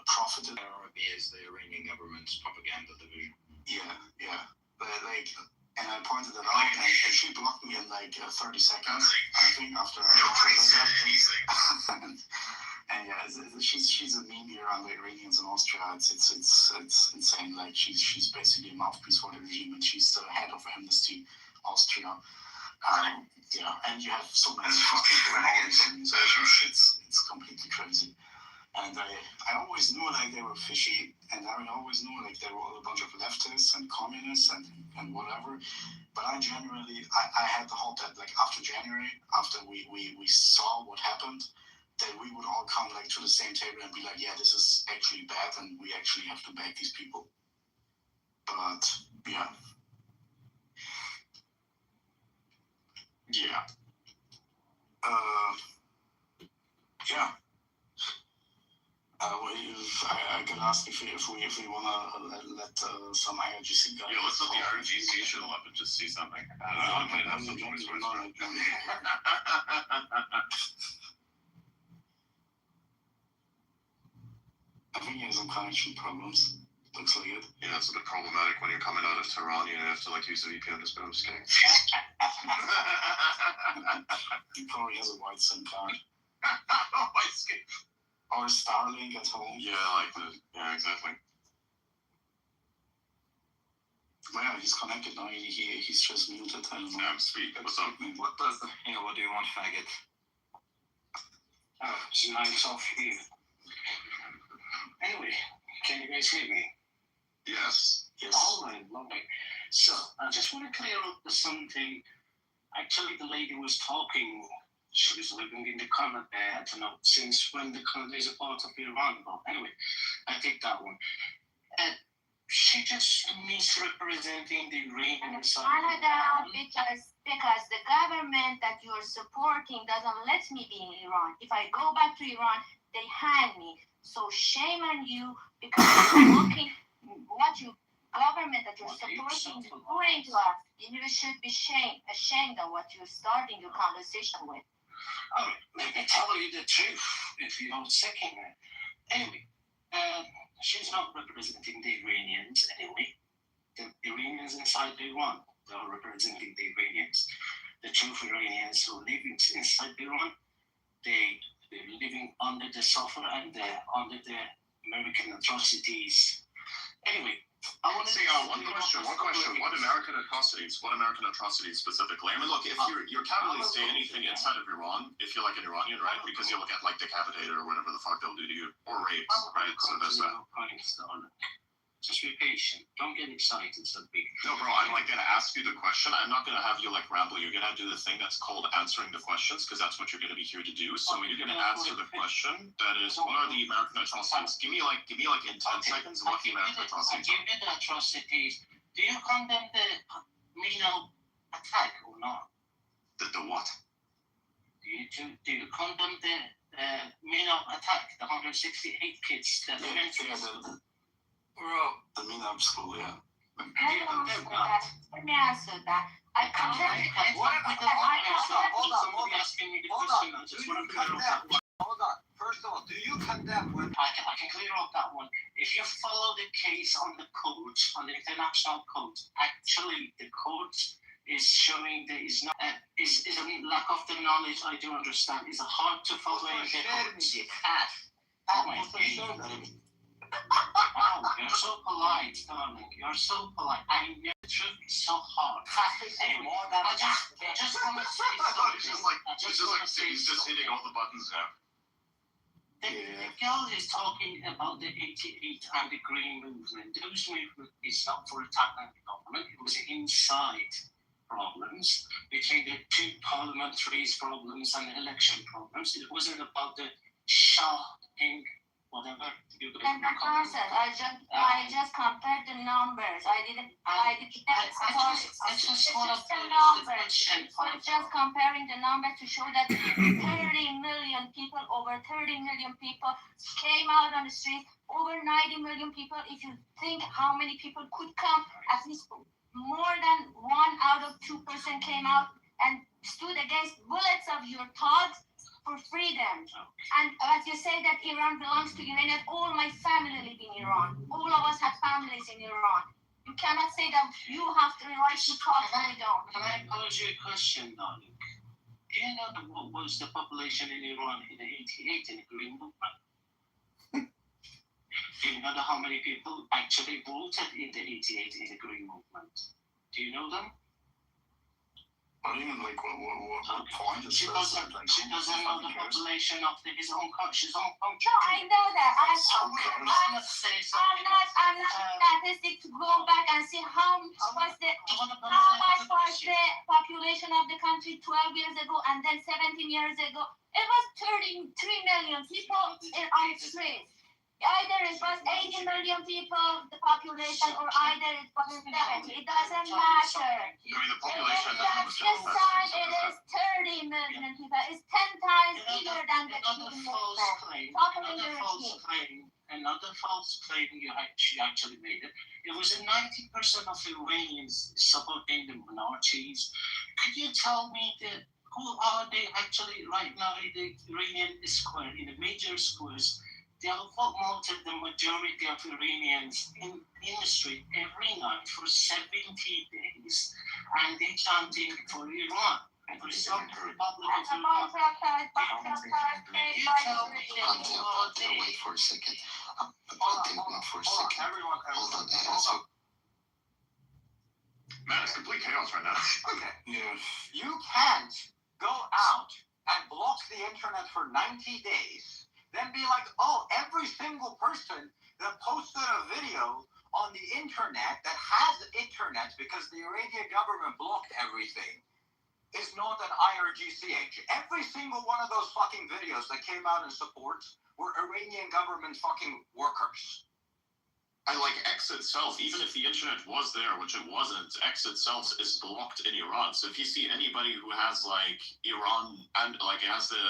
profited. IRB is the Iranian government's propaganda division. Yeah. But like, and I pointed it out, and she blocked me in like 30 seconds. I think after I said anything. And yeah, she's a meme here on the Iranians in Austria. It's insane. Like she's basically a mouthpiece for the regime, and she's the head of Amnesty Austria. Yeah, and you have so many people in all these organizations. It's completely crazy. And I always knew like they were fishy, and I always knew like they were all a bunch of leftists and communists and whatever. But I genuinely I had the hope that like after January, after we saw what happened, that we would all come like to the same table and be like, yeah, this is actually bad, and we actually have to back these people. But yeah. Yeah. Yeah. I can ask if we wanna let some IRGC guys. Yeah, let's let the IRGC show up and just see something. I might have some noise for us. I think he has some connection problems. Looks like it. Yeah, it's a bit problematic when you're coming out of Tehran. You have to like use a VPN to spend. I'm just kidding. He probably has a white SIM card. White SIM. Or Starlink at home. Yeah, exactly. Yeah, he's connected now. He's just muted. I don't know. I'm speaking. What's up? What do you want, faggot? Oh, it's nice of you. Anyway, can you guys hear me? Yes. All right, lovely. So, I just want to clear up something. Actually, the lady was talking. She was living in the Canada. I don't know since when the Canada is a part of Iran. But anyway, I take that one. She just misrepresenting the Iranian side. Canada, because the government that you're supporting doesn't let me be in Iran. If I go back to Iran, they hang me. So shame on you because you're looking what you government that you're supporting is doing to us. You should be ashamed of what you're starting your conversation with. Oh, let me tell you the truth if you don't second her. Anyway, she's not representing the Iranians anyway. The Iranians inside Iran, they are representing the Iranians. The true Iranians who live inside Iran, they're living under the suffer and under the American atrocities. Anyway, I want to say one question. What American atrocities? What American atrocities specifically? I mean, look, if you can't really say anything inside of Iran if you're like an Iranian, right? Because you'll get like decapitated or whatever the fuck they'll do to you, or raped, right? So there's that. Just be patient. Don't get excited so big. No, bro, I'm like gonna ask you the question. I'm not gonna have you like ramble. You're gonna do the thing that's called answering the questions, because that's what you're gonna be here to do. So you're gonna answer the question. That is, what are the American atrocities? Give me like in 10 seconds what the American atrocities are. Give me the atrocities. Do you condemn the Mino attack or not? The what? Do you condemn the Mino attack? The 168 kids that went to the Minab school, yeah. Let me answer that. I condemn it. Hold on. First of all, do you condemn when I can clear up that one. If you follow the case on the codes, on the international codes, actually the codes is showing there is not is a lack of the knowledge. I do understand. It's hard to follow in the codes. Oh, you're so polite, darling. You're so polite. I know the truth is so hard. Anyway, I just want to say something. He's just hitting all the buttons now. The girl is talking about the 88 and the Green Movement. Those movement is not for attacking the government. It was inside problems between the two parliamentaries problems and election problems. It wasn't about the shocking whatever. I just compared the numbers. I just want to the numbers. I'm just comparing the numbers to show that 30 million people, over 30 million people came out on the street. Over 90 million people. If you think how many people could come, at least more than 1 out of 2% came out and stood against bullets of your thugs for freedom. And as you say that Iran belongs to Iran, all my family live in Iran. All of us have families in Iran. You cannot say that you have the right to talk and we don't. Can I pose you a question, darling? Do you know what was the population in Iran in the 88 in the Green Movement? Do you know how many people actually voted in the 88 in the Green Movement? Do you know them? What point is she doesn't know the population of his own country. No, I know that. I'm I'm not statistic to go back and see how much was the population of the country 12 years ago and then 17 years ago. It was 33 million people on the streets. Either it was 80 million people, the population, or either it was 70. It doesn't matter. During the population, This side, it is 30 million people. It's 10 times bigger than the Another false claim. Another false claim she actually made it. It was 90% of Iranians supporting the minorities. Could you tell me who are they actually right now in the Iranian square, in the major squares? They have promoted the majority of Iranians in the street every night for 70 days, and they chanting for Iran. For some Republic of Iran. You tell me that who are they? Wait for a second. Everyone, Hold on. Man, it's complete chaos right now. Okay. Yeah. You can't go out and block the internet for 90 days, then be like, oh, every single person that posted a video on the internet that has internet because the Iranian government blocked everything is not an IRGC agent. Every single one of those fucking videos that came out in support were Iranian government fucking workers. I like X itself, even if the internet was there, which it wasn't, X itself is blocked in Iran. So if you see anybody who has like Iran and like has the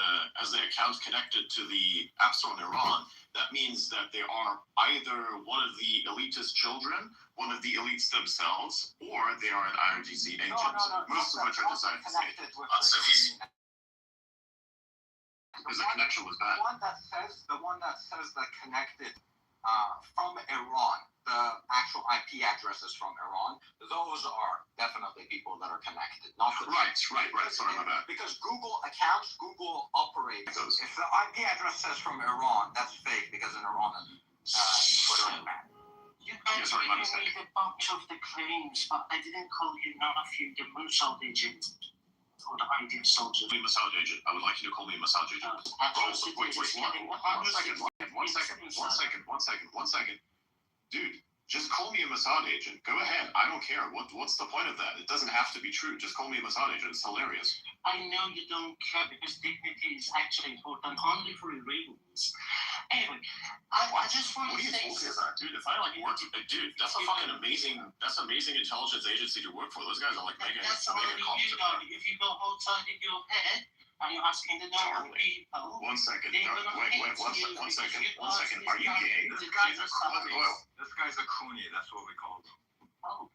account connected to the App Store in Iran, that means that they are either one of the elitist children, one of the elites themselves, or they are an IRGC agent. Most of which are decided to say. Because the connection was bad. The one that says that connected from Iran, the actual IP addresses from Iran, those are definitely people that are connected. Not the Right. Sorry about that. Because Google accounts, Google operates. If the IP address says from Iran, that's fake because in Iran, Twitter is banned. You guys made a bunch of the claims, but I didn't call you none of you the Mossad agent or the ideal soldier. Me Mossad agent. I would like you to call me a Mossad agent. One second. Dude, just call me a Mossad agent. Go ahead. I don't care. What's the point of that? It doesn't have to be true. Just call me a Mossad agent. It's hilarious. I know you don't care because dignity is actually important only for Iranians. Anyway, I just want to say... What are you talking about, dude? If I like work, dude, that's a fucking amazing intelligence agency to work for. Those guys are like mega competent. If you go outside in your head and you're asking the normal people... One second. Wait, one second. Are you gay? This guy's a Kuni. That's what we call him. Oh.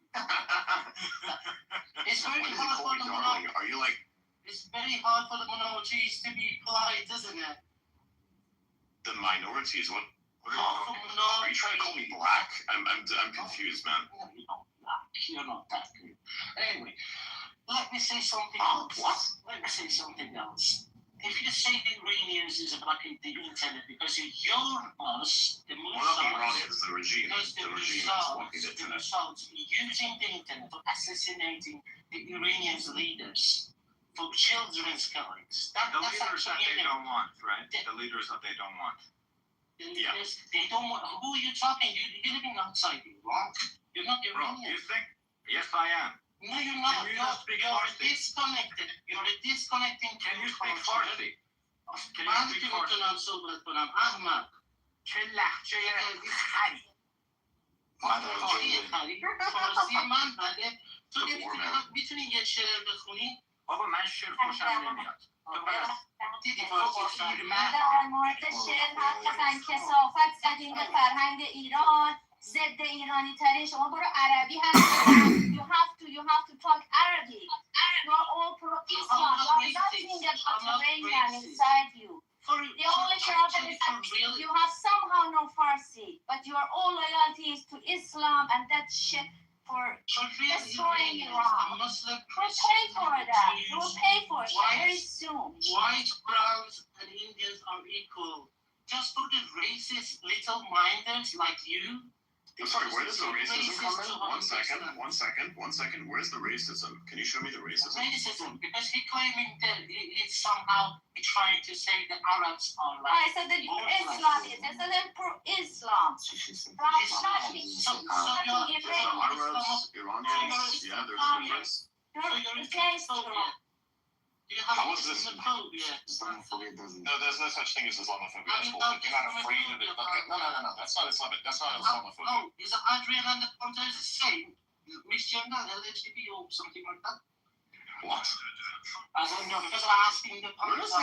It's very hard for the minorities. Are you like... It's very hard for the minorities to be polite, isn't it? The minorities? What are you trying to call me black? I'm confused, man. No, you're not black. You're not that good. Anyway, let me say something else. What? Let me say something else. If you say the Iranians is blocking the internet because you're us, the Iranians, the regime. Because the results using the internet for assassinating the Iranians' leaders for children's killings. The leaders that they don't want, right? The leaders that they don't want. Yeah. They don't want. Who are you talking? You're living outside Iran. You're not Iranian. You think? Yes, I am. No, you're not. You're disconnected. You're disconnecting. Can you speak Farsi? من که میتونم صحبت کنم احمق چه لهجه خری فارسی من بله تو میتونی یه شعر بخونی؟ بابا من شعر خوشم نمیاد در مورد شعر حرف بزن کثافت زدیم به فرهنگ ایران ضد ایرانی ترین شما برو عربی هم you have to talk Arabic. You're all pro-Islam. You're nothing about Iranian inside you. The only problem is that you have somehow no Farsi, but your all loyalty is to Islam and that shit for destroying Iran. We'll pay for that. We'll pay for it very soon. White, browns, and Indians are equal. Just for the racist little minders like you, I'm sorry, where does the racism come in? One second. Where's the racism? Can you show me the racism? Racism, because he claiming that he's somehow trying to say the Arabs are like. I said that Islam is. I said that pro-Islam. The Arabs, Iranians, yeah, there's a difference. How is this? Islamophobia doesn't. No, there's no such thing as Islamophobia. That's bullshit. You're not afraid of it. No. That's not Islamic. That's not Islamophobia. No, is Adrian and the Ponte the same? Missionary, LGBT or something like that? What? I don't know, because I'm asking the Where is the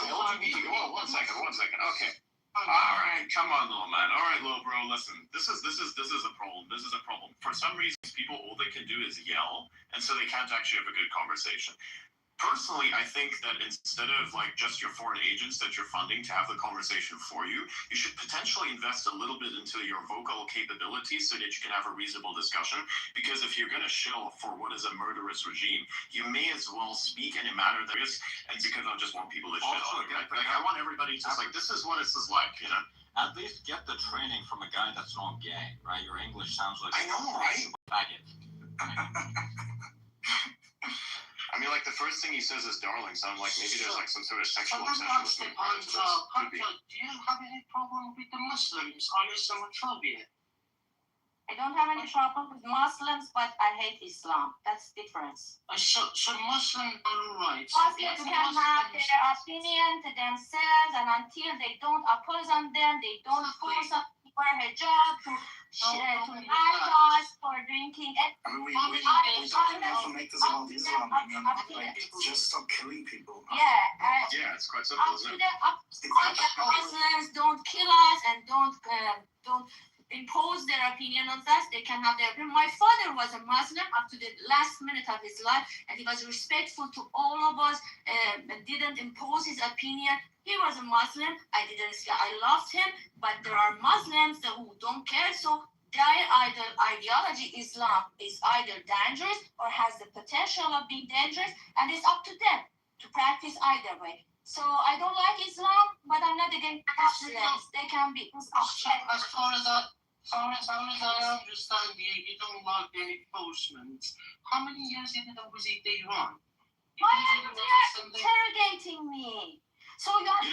LGBT? Oh, one second. Okay. All right, come on, little man. All right, little bro. Listen, this is a problem. This is a problem. For some reason, people all they can do is yell, and so they can't actually have a good conversation. Personally, I think that instead of like just your foreign agents that you're funding to have the conversation for you, you should potentially invest a little bit into your vocal capabilities so that you can have a reasonable discussion. Because if you're going to shill for what is a murderous regime, you may as well speak in a manner that is, and because I just want people to chill. Like I want everybody to like, this is what this is like, you know? At least get the training from a guy that's not gay, right? Your English sounds like I know, right? Faggot. I mean, like, the first thing he says is darling, so I'm like, maybe there's, like, some sort of sexual obsession with me. Do you have any problem with the Muslims? Are you Islamophobia? I don't have any problem with Muslims, but I hate Islam. That's the difference. So Muslims are right. Muslims can have their opinion to themselves, and until they don't oppose on them, they don't force us to wear hijab, to ban us for drinking. I mean, we don't have to make this about Islam. Like, just stop killing people. Yeah, it's quite simple, isn't it? Muslims don't kill us and don't impose their opinion on us. They can have their opinion. My father was a Muslim up to the last minute of his life, and he was respectful to all of us, and didn't impose his opinion. He was a Muslim. I loved him, but there are Muslims who don't care. So their ideology, Islam, is either dangerous or has the potential of being dangerous, and it's up to them to practice either way. So I don't like Islam, but I'm not against Muslims. They can be. As far as I understand, you don't like any postmans. How many years did you visit Iran? Why are you interrogating me? So you have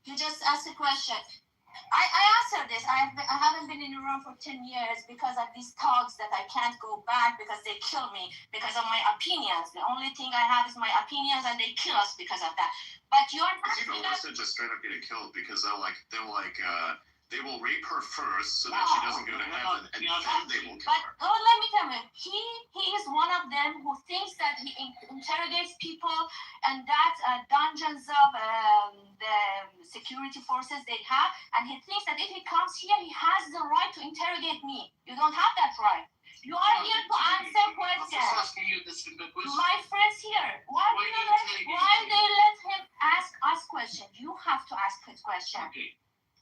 You just asked a question. I answered this. I haven't been in Iran for 10 years because of these thugs that I can't go back because they kill me because of my opinions. The only thing I have is my opinions, and they kill us because of that. But you're not. People listen to straight up getting killed because they will rape her first so that she doesn't go to heaven, and then they will kill her. But let me tell you, he is one of them who thinks that he interrogates people, and that dungeons of the security forces they have, and he thinks that if he comes here, he has the right to interrogate me. You don't have that right. You are here to answer questions. My friends here, why they let him ask us questions? You have to ask his question.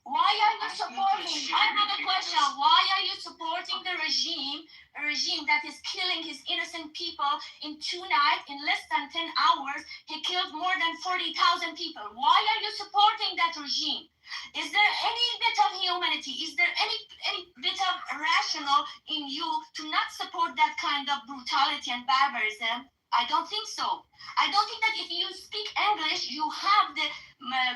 Why are you supporting? I have a question. Why are you supporting the regime? A regime that is killing his innocent people in 2 nights, in less than 10 hours, he killed more than 40,000 people. Why are you supporting that regime? Is there any bit of humanity? Is there any bit of rational in you to not support that kind of brutality and barbarism? I don't think so. I don't think that if you speak English, you have the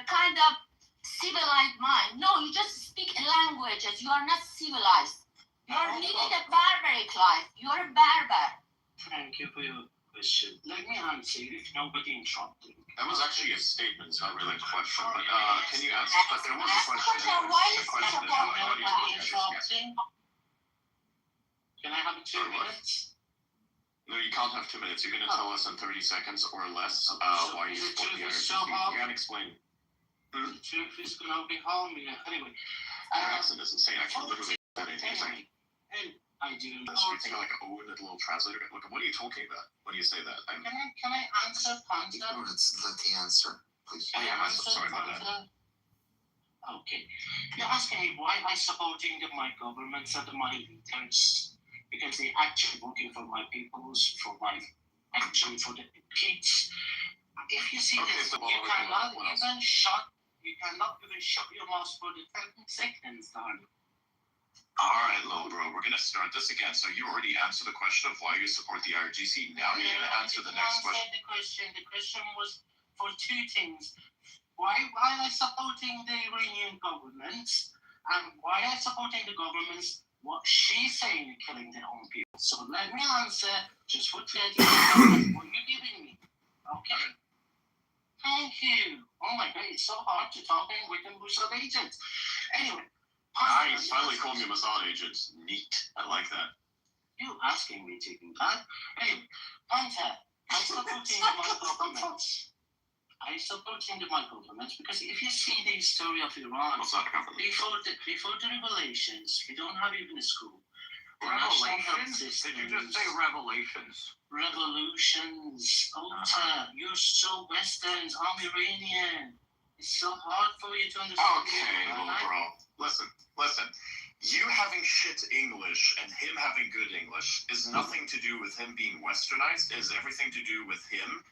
kind of civilized mind. No, you just speak languages. You are not civilized. You are living a barbaric life. You are a barbar. Thank you for your question. Let me answer if nobody interrupted. That was actually a statement, it's not really a question. But can you ask? But there was a question. Why is interrupting? Can I have 2 minutes? No, you can't have 2 minutes. You're going to tell us in 30 seconds or less why you support the energy. You can't explain. The truth is going to be harming you. Anyway. Your accent doesn't say I can literally say anything. And I do. You're thinking like, oh, the little translator. Look, what are you talking about when you say that? Can I answer, Panta? Let's let the answer, please. Oh, yeah, I'm sorry about that. Okay. You're asking me why I supporting my government and my leaders. Because they're actually working for my peoples, for my actually for the kids. If you see Okay, this, so what you are we doing? cannot What else? even shut. You cannot even shut your mouth for the 10 seconds, darling. All right, little bro, we're gonna start this again. So you already answered the question of why you support the IRGC. Now you're gonna answer the next question. The question was for two things. Why am I supporting the Iranian government, and why am I supporting the government's what she's saying killing their own people? So let me answer just for 30 seconds. What you're giving me, okay? Thank you. Oh my God, it's so hard to talk in with the Mossad agents. Anyway. Nice, finally called me a Mossad agent. Neat, I like that. You asking me to do that? Anyway, Panther, I'm supporting my government. I'm supporting my government because if you see the story of Iran, before the revelations, we don't have even a school. Revelations? Did you just say revelations? Revolutions. You're so Western. I'm Iranian. It's so hard for you to understand. Okay, little bro. Listen. You having shit English and him having good English is nothing to do with him being westernized. It is everything to do with him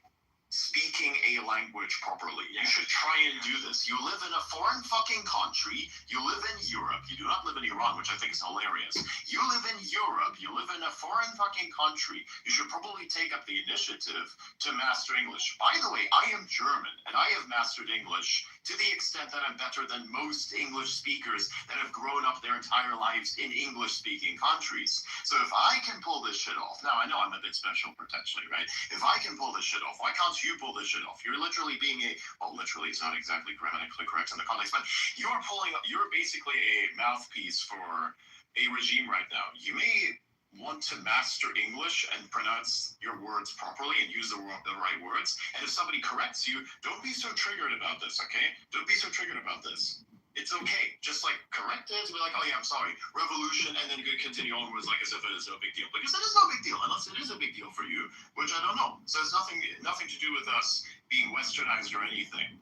speaking a language properly. You should try and do this. You live in a foreign fucking country. You live in Europe. You do not live in Iran, which I think is hilarious. You live in Europe. You live in a foreign fucking country. You should probably take up the initiative to master English. By the way, I am German, and I have mastered English to the extent that I'm better than most English speakers that have grown up their entire lives in English-speaking countries. So if I can pull this shit off, now I know I'm a bit special potentially, right? If I can pull this shit off, why can't you pull this shit off? You're literally being literally, it's not exactly grammatically correct in the context, but you're basically a mouthpiece for a regime right now. You may want to master English and pronounce your words properly and use the right words. And if somebody corrects you, don't be so triggered about this, okay? Don't be so triggered about this. It's okay. Just like correct it, be like, oh yeah, I'm sorry. Revolution, and then continue onwards like as if it is no big deal. Because it is no big deal, unless it is a big deal for you, which I don't know. So it's nothing to do with us being westernized or anything.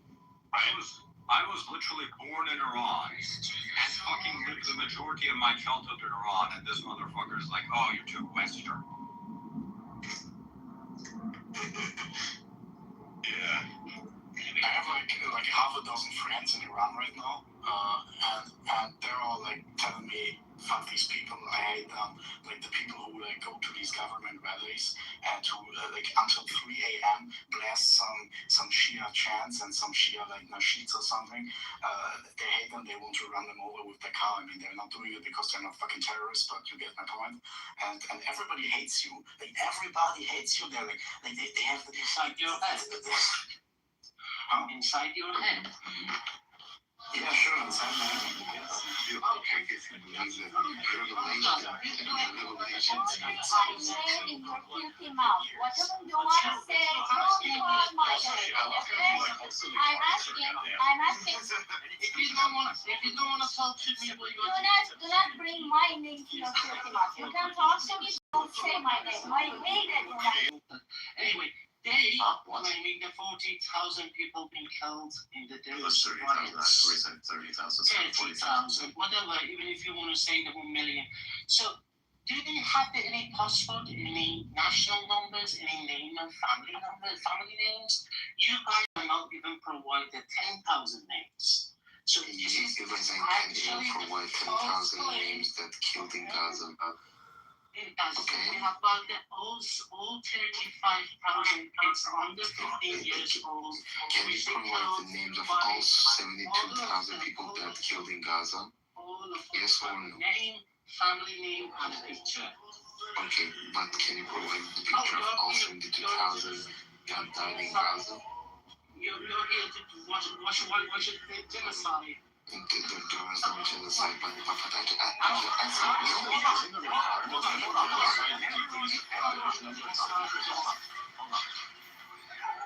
I was literally born in Iran and fucking lived the majority of my childhood in Iran, and this motherfucker's like, oh, you're too Western. Yeah. I have like half a dozen friends in Iran right now, and they're all like telling me, fuck these people, I hate them. Like the people who like go to these government rallies and who like until 3 a.m. blast some Shia chants and some Shia like nasheeds or something. They hate them. They want to run them over with their car. I mean, they're not doing it because they're not fucking terrorists, but you get my point. And everybody hates you. Like everybody hates you. They're like they have the inside your head. Inside your head. Yeah, sure. Inside my head. Yes. In your filthy mouth. Whatever you want to say, don't call my name. I'm asking. If you don't want to talk to me, do not bring my name to your filthy mouth. You can talk to me, don't say my name. I hate it. Anyway, they claiming the 40,000 people being killed in the terrorist riots. 30,000, whatever, even if you want to say the 1 million. So, do they have any passport, any national numbers, any name and family names? You guys are not even provided 10,000 names. So, you actually provide 10,000 names that killed in Gaza. Okay. We have got all 35,000 kids under 15 years old. Can you provide the names of all 72,000 people that killed in Gaza? Yes or no? Name, family name, and a picture. Okay, but can you provide the picture of all 72,000 that died in Gaza? You're here to watch the genocide. There was no genocide, but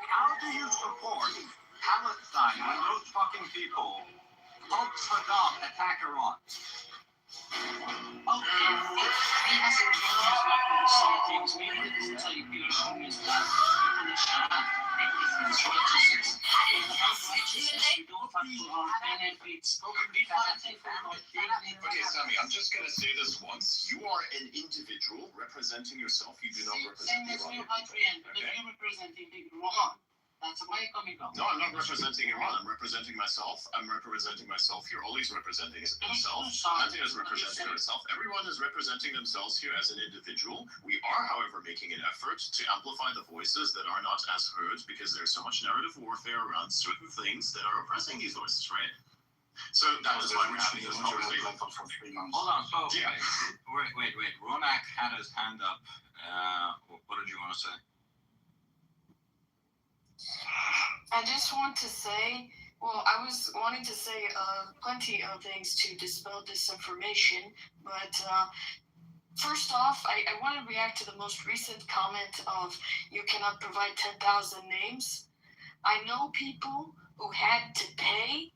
How do you support Palestine when those fucking people help Saddam attack Iran? Okay, he hasn't realized what the same things we didn't tell you is that people in Sharia, we don't have to our benefits. Okay, Sammy, I'm just gonna say this once. You are an individual representing yourself. You do not represent Same as Iran. you, Adrian, because you're representing the Iran. That's where you're coming from. No, I'm not representing Iran. I'm representing myself. I'm representing myself here. Ollie's representing himself. Antia is representing herself. Everyone is representing themselves here as an individual. We are, however, making an effort to amplify the voices that are not as heard because there's so much narrative warfare around certain things that are oppressing these voices, right? So that is why we're having this conversation. Hold on. So Yeah. wait. Ronak had his hand up. What did you want to say? I just want to say, well, I was wanting to say plenty of things to dispel disinformation, but first off, I want to react to the most recent comment of you cannot provide 10,000 names. I know people who had to pay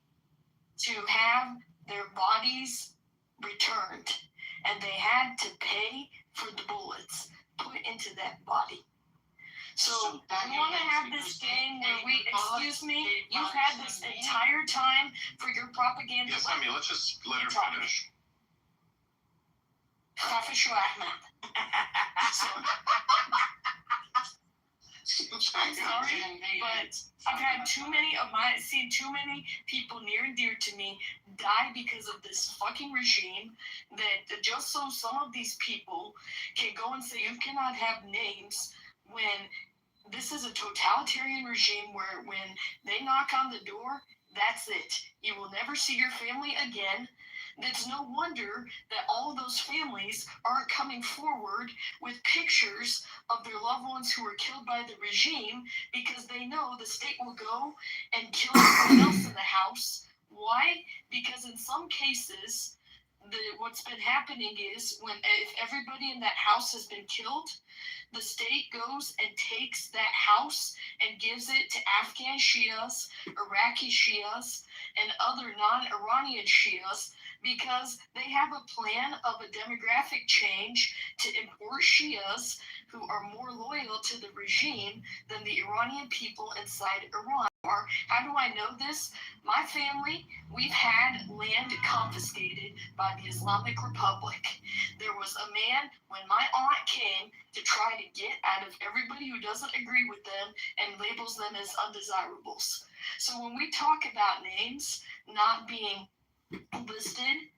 to have their bodies returned, and they had to pay for the bullets put into that body. So you want to have this game where excuse me, you've had this entire time for your propaganda. Yes, I mean, let's just let her finish. I'm sorry, but I've seen too many people near and dear to me die because of this fucking regime, that just so some of these people can go and say you cannot have names when this is a totalitarian regime where when they knock on the door, that's it. You will never see your family again. It's no wonder that all of those families aren't coming forward with pictures of their loved ones who were killed by the regime because they know the state will go and kill everyone else in the house. Why? Because in some cases, what's been happening is if everybody in that house has been killed, the state goes and takes that house and gives it to Afghan Shias, Iraqi Shias, and other non-Iranian Shias because they have a plan of a demographic change to import Shias who are more loyal to the regime than the Iranian people inside Iran are. How do I know this? My family, we've had land confiscated by the Islamic Republic. There was a man when my aunt came to try to get out of everybody who doesn't agree with them and labels them as undesirables. So when we talk about names not being listed,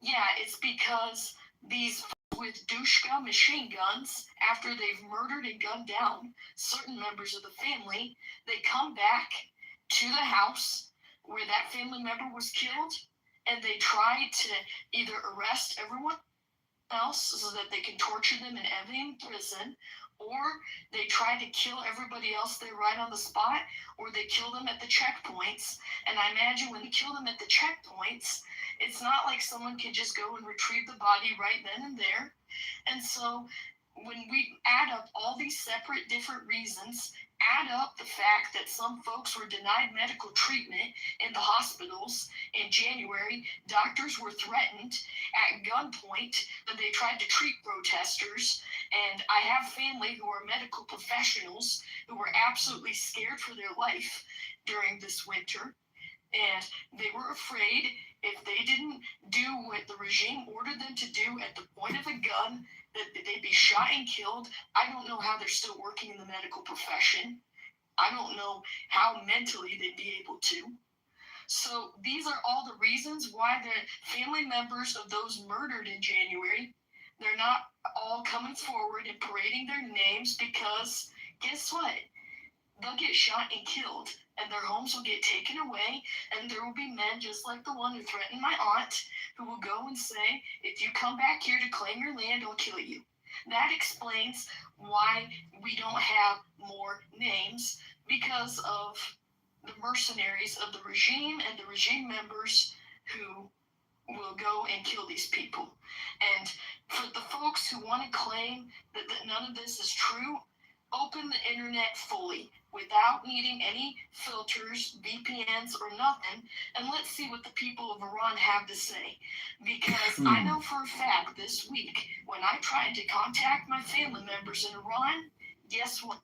yeah, it's because these with Dushka machine guns, after they've murdered and gunned down certain members of the family, they come back to the house where that family member was killed, and they try to either arrest everyone else so that they can torture them in Evian prison, or they try to kill everybody else there right on the spot, or they kill them at the checkpoints. And I imagine when they kill them at the checkpoints, it's not like someone can just go and retrieve the body right then and there. And so when we add up all these separate different reasons, add up the fact that some folks were denied medical treatment in the hospitals in January, doctors were threatened at gunpoint when they tried to treat protesters, and I have family who are medical professionals who were absolutely scared for their life during this winter, and they were afraid if they didn't do what the regime ordered them to do at the point of a gun, that they'd be shot and killed. I don't know how they're still working in the medical profession. I don't know how mentally they'd be able to. So these are all the reasons why the family members of those murdered in January, they're not all coming forward and parading their names because guess what? They'll get shot and killed, and their homes will get taken away, and there will be men just like the one who threatened my aunt who will go and say, if you come back here to claim your land, I'll kill you. That explains why we don't have more names, because of the mercenaries of the regime and the regime members who will go and kill these people. And for the folks who want to claim that none of this is true, open the internet fully without needing any filters, VPNs, or nothing, and let's see what the people of Iran have to say. Because I know for a fact this week, when I tried to contact my family members in Iran, guess what?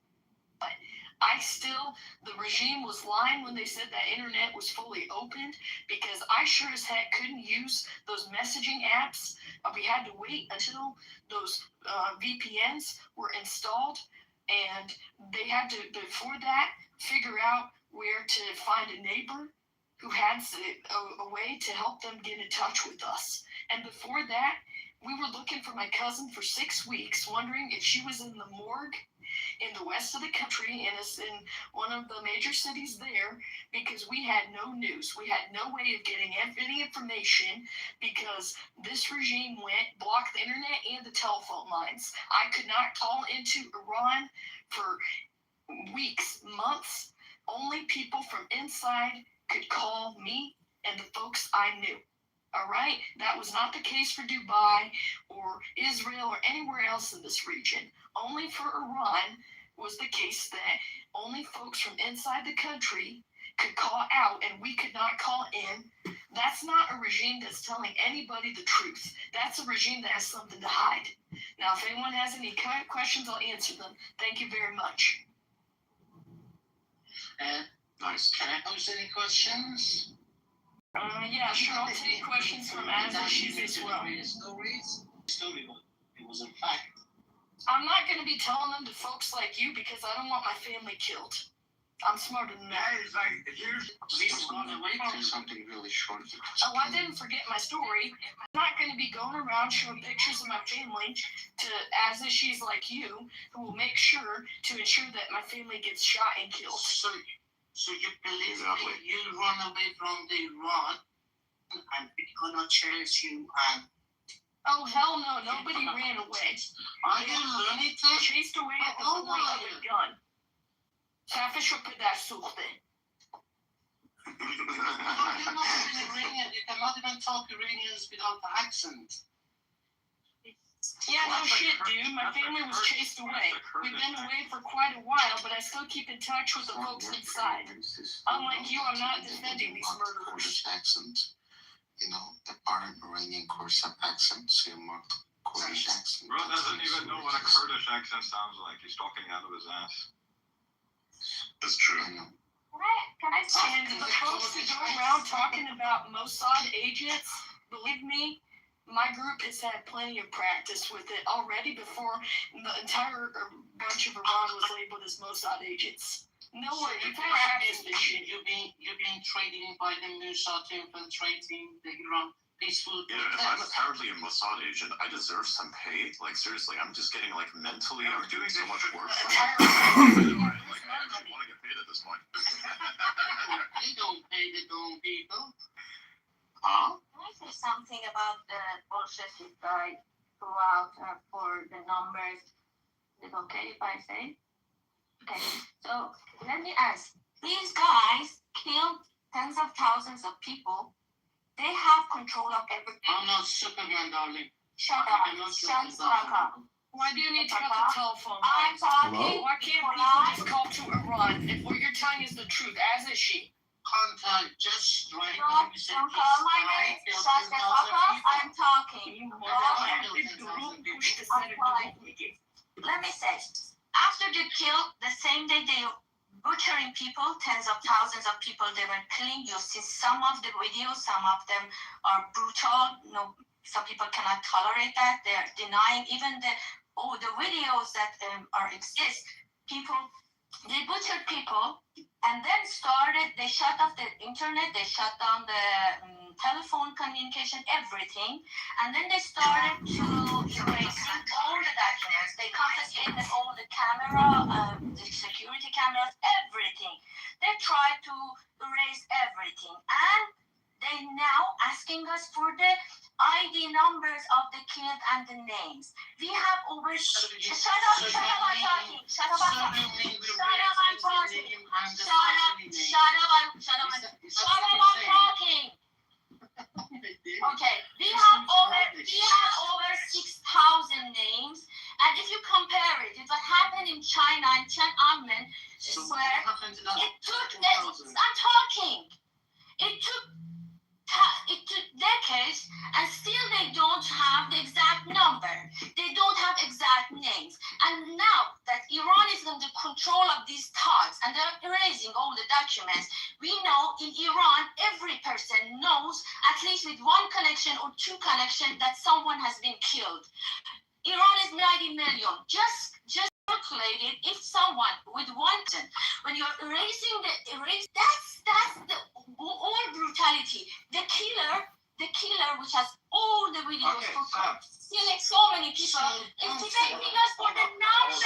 The regime was lying when they said that internet was fully opened, because I sure as heck couldn't use those messaging apps. We had to wait until those VPNs were installed. And they had to, before that, figure out where to find a neighbor who had a way to help them get in touch with us. And before that, we were looking for my cousin for 6 weeks, wondering if she was in the morgue in the west of the country, in one of the major cities there, because we had no news. We had no way of getting any information because this regime blocked the internet and the telephone lines. I could not call into Iran for weeks, months. Only people from inside could call me and the folks I knew. All right? That was not the case for Dubai or Israel or anywhere else in this region. Only for Iran was the case that only folks from inside the country could call out and we could not call in. That's not a regime that's telling anybody the truth. That's a regime that has something to hide. Now, if anyone has any questions, I'll answer them. Thank you very much. Nice. Can I pose any questions? Yeah, sure. I'll take questions from Ashes as well. Story, it was in fact. I'm not going to be telling them to folks like you because I don't want my family killed. I'm smarter than that. Yeah, it's like, please run away from something really short. Oh, I didn't forget my story. I'm not going to be going around showing pictures of my family to Ashes like you, who will make sure to ensure that my family gets shot and killed. So you believe that you run away from the Iran and we're gonna chase you and... Oh, hell no, nobody ran away. Are you lunatic? Chased away at the point of a gun. Safisho Pedasuchte. You're not an Iranian. You cannot even talk Iranians without the accent. Yeah, no shit, dude. My family was chased away. We've been away for quite a while, but I still keep in touch with the folks inside. Unlike you, I'm not defending these murderers. Accent, you know, the part Iranian Kurdish accent, so you mark Kurdish accent. Bro doesn't even know what a Kurdish accent sounds like. He's talking out of his ass. That's true. Can I talk? And the folks that go around talking about Mossad agents, believe me, my group has had plenty of practice with it already before the entire bunch of Iran was labeled as Mossad agents. No one, you can't practice this shit. You've been trading by the Mossad to infiltrating the Iran peaceful. Yeah, if I'm apparently a Mossad agent, I deserve some pay. Like, seriously, I'm just getting, like, mentally, I'm doing so much work for them. Like, I actually want to get paid at this point. They don't pay the dumb people. Huh? Can I say something about the bullshit you guys threw out for the numbers? Is it okay if I say? Okay, so let me ask. These guys killed tens of thousands of people. They have control of everything. I'm not Superman, darling. Shut up. Shut the fuck up. Why do you need to cut the telephone? I'm talking. Why can't people just call to Iran if what you're telling is the truth, as is she? Contact just right. Don't call my name. Shut the fuck up. I'm talking. Let me say, after they killed, the same day they butchering people, tens of thousands of people they were killing. You've seen some of the videos, some of them are brutal. No, some people cannot tolerate that. They're denying even the videos that exist. People, they butchered people and then they shut off the internet, they shut down the telephone communication, everything. And then they started to erase all the documents. They confiscated all the camera, the security cameras, everything. They tried to erase everything. And they now asking us for the ID numbers of the killed and the names. We have over... Shut up, I'm talking. Okay, we have over 6,000 names, and if you compare it what happened in China and Tiananmen, it took decades, and still they don't have the exact number. They don't have exact names. And now that Iran is under control of these thugs and they're erasing all the documents, we know in Iran every person knows at least with one connection or two connections that someone has been killed. Iran is 90 million. Just calculated if someone with one ton, when you're erasing that's the all brutality. The killer which has all the videos Okay, for Sam. killing so many people is debating us for the numbers.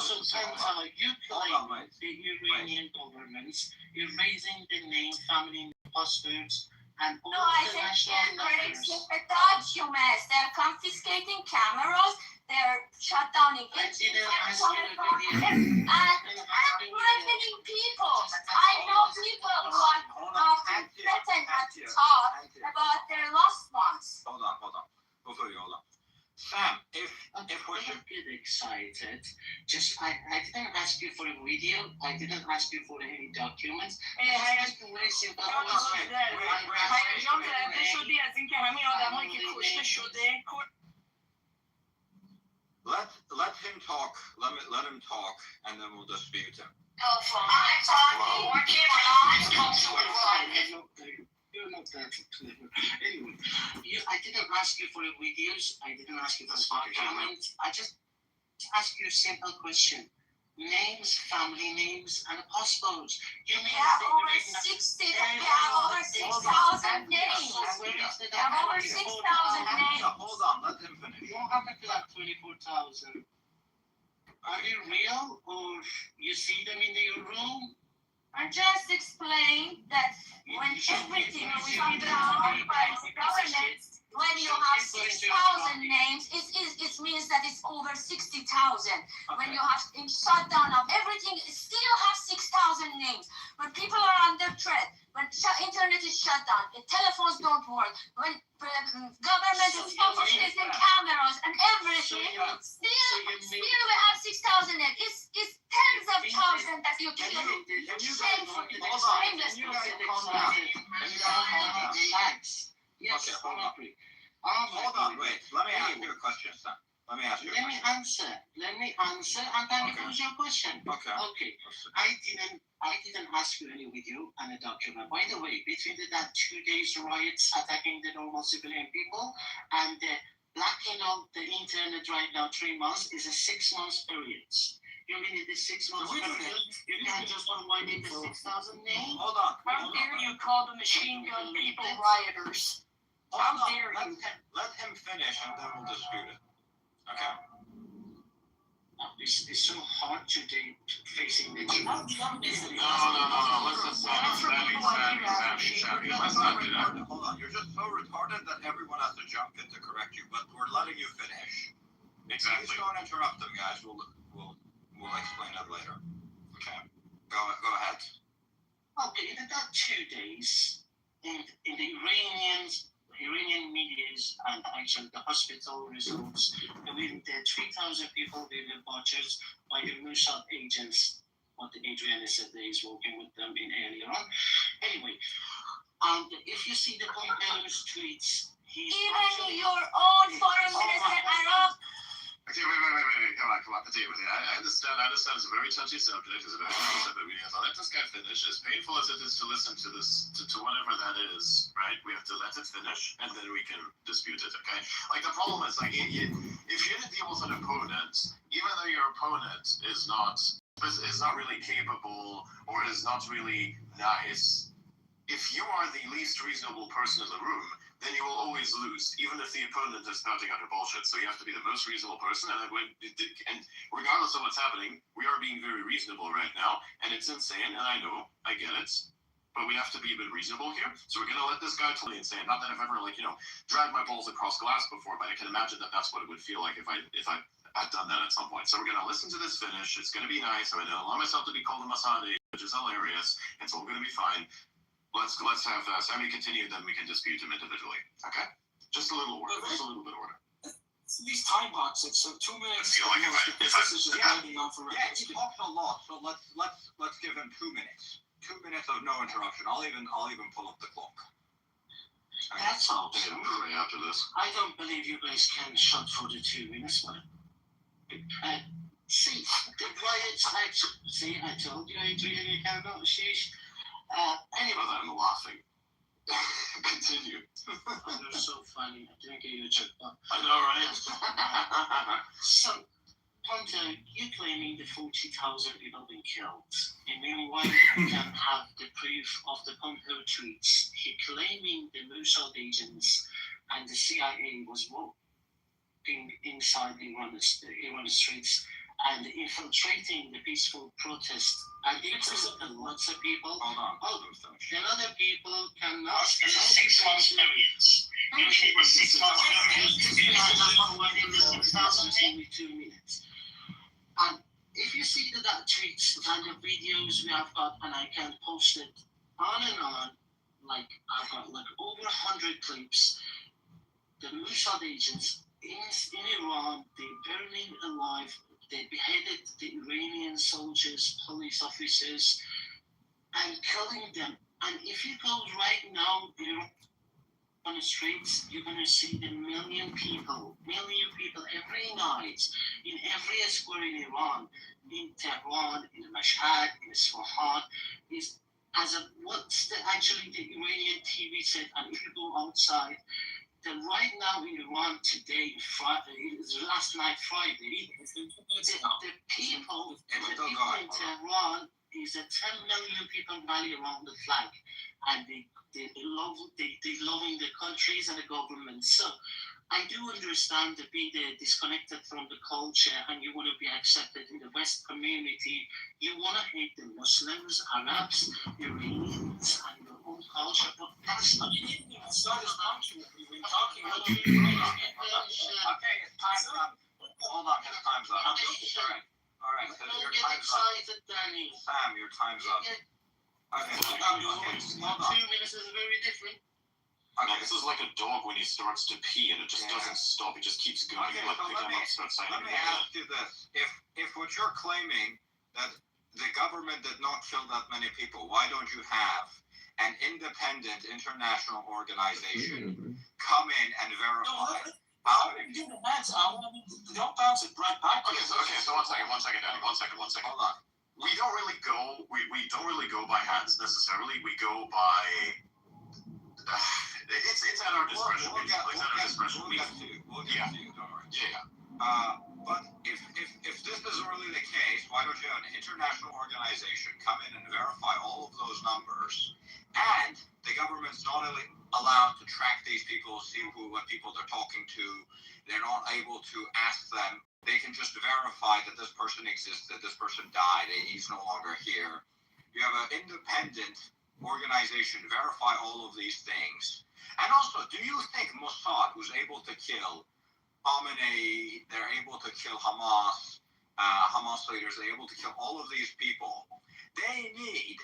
So, Santa, you claim the Iranian government's erasing the name, family, passwords, and all No, I the said national erasing numbers. the documents. They're confiscating cameras. They're shut down in I didn't ask and you threatening people. I know people who are threatened and talk about their loved ones. Hold on. Before you hold on. Sam, if we should Don't get excited. I didn't ask you for a video. I didn't ask you for any documents. Just very simple. هیجان زده شدی از اینکه همین آدمایی که کشته شده let him talk. Let him talk, and then we'll dispute him. You're not that clever. Anyway, I didn't ask you for videos. I didn't ask you for documents. I just asked you a simple question. Names, family names, and passports. You mean There are over 60. They have over 6,000 names. They have over 6,000 names. Hold on, let him finish. You don't have to like 24,000. Are they real, or you see them in your room? I just explained that when everything comes down by the government, when you have 6,000 names, it means that it's over 60,000. When you have in shutdown of everything, it still have 6,000 names. When people are under threat, when internet is shut down, the telephones don't work, when government is confiscating cameras and everything, still we have 6,000 names. It's tens of thousands that you kill. Shamefully, shameless. Relax. Yes, Okay, hold on. Hold on, wait. Let me ask you a question, Sam. Let me answer, and then you pose your question. Okay. Okay. I didn't ask you any video and a document. By the way, between that 2 days riots attacking the normal civilian people and the blocking of the internet right now 3 months is a 6 months period. You mean it is 6 months period? You can just provide the 6,000 names? Hold on. How dare you call the machine gun people rioters? How dare you? Let him finish, and then we'll dispute it. Okay. It's so hard today facing the truth. No. Listen, Sammy. Let's not do that. Hold on. You're just so retarded that everyone has to jump in to correct you, but we're letting you finish. Exactly. Please don't interrupt them, guys. We'll explain that later. Okay. Go ahead. Okay, in that 2 days, in the Iranian medias and actually the hospital results, within the 3,000 people were butchered by the Mossad agents. What the Adrian said that he's working with them in earlier on. Anyway, and if you see the Pompeo's tweets, Even your own foreign minister, Arab. Okay, wait. Come on. Continue. I understand it's a very touchy subject. It's a very touchy subject. I'll let this guy finish. As painful as it is to listen to this, to whatever that is, right? We have to let it finish, and then we can dispute it, okay? Like, the problem is, like, if you're to deal with an opponent, even though your opponent is not really capable or is not really nice, if you are the least reasonable person in the room, then you will always lose, even if the opponent is spouting utter bullshit. So you have to be the most reasonable person, and regardless of what's happening, we are being very reasonable right now, and it's insane, and I know, I get it, but we have to be a bit reasonable here. So we're gonna let this guy totally insane. Not that I've ever, dragged my balls across glass before, but I can imagine that that's what it would feel like if I had done that at some point. So we're gonna listen to this finish. It's gonna be nice. I'm gonna allow myself to be called a Masadi, which is hilarious. It's all gonna be fine. Let's have Sammy continue, then we can dispute him individually. Okay? Just a little order. Just a little bit of order. These time boxes, so 2 minutes. I feel like this is just going on for Yeah, he talks a lot, so let's give him 2 minutes. 2 minutes of no interruption. I'll even pull up the clock. Okay. That's all. After this. I don't believe you guys can shut for the 2 minutes, man. See, the riots actually. See, I told you, Adrian, you cannot sheesh. Anyway, I'm laughing. Continue. They're so funny. I didn't get you a joke. I know, right? So, Ponto, you're claiming the 40,000 people been killed. And meanwhile, you can have the proof of the Pompeo tweets. He claiming the Mossad agents and the CIA was walking inside Iran streets and infiltrating the peaceful protest. And it was lots of people. Hold on. And other people cannot. It's a 6 months experience. You keep a 6 months experience. 2 minutes. And if you see that tweets and the videos we have got, and I can post it on and on, like I've got like over 100 clips. The Mossad agents in Iran, they're burning alive. They beheaded the Iranian soldiers, police officers, and killing them. And if you go right now on the streets, you're going to see the million people every night in every square in Iran, in Tehran, in Mashhad, in Isfahan. Is as a what's the actually the Iranian TV said, and if you go outside, then right now in Iran today, last night Friday, the people in Tehran is a 10 million people rally around the flag, and they loving the countries and the government. So I do understand to be disconnected from the culture, and you want to be accepted in the West community. You want to hate the Muslims, Arabs, Iranians, and your own culture, but that's not it. It's not as country. We've been talking about it. Okay, it's time's up. Hold on, his time's up. All right, your time's up. Danny. Sam, your time's up. Okay, 2 minutes is very different. Okay, this is like a dog when he starts to pee and it just doesn't stop. It just keeps going. Okay, Like so picking him up, starts let signing me him ask you this. If what you're claiming that the government did not kill that many people, why don't you have an independent international organization come in and verify? How do you do the math? Don't bounce it right back. Okay, so one second, Danny, one second. Hold on. We don't really go by hands necessarily. We go by it's at our discretion. We'll get to you. Don't worry. But if this is really the case, why don't you have an international organization come in and verify all of those numbers? And the government's not only allowed to track these people, see what people they're talking to. They're not able to ask them. They can just verify that this person existed, this person died, he's no longer here. You have an independent organization verify all of these things. And also, do you think Mossad, who's able to kill Khamenei, they're able to kill Hamas leaders, they're able to kill all of these people, they need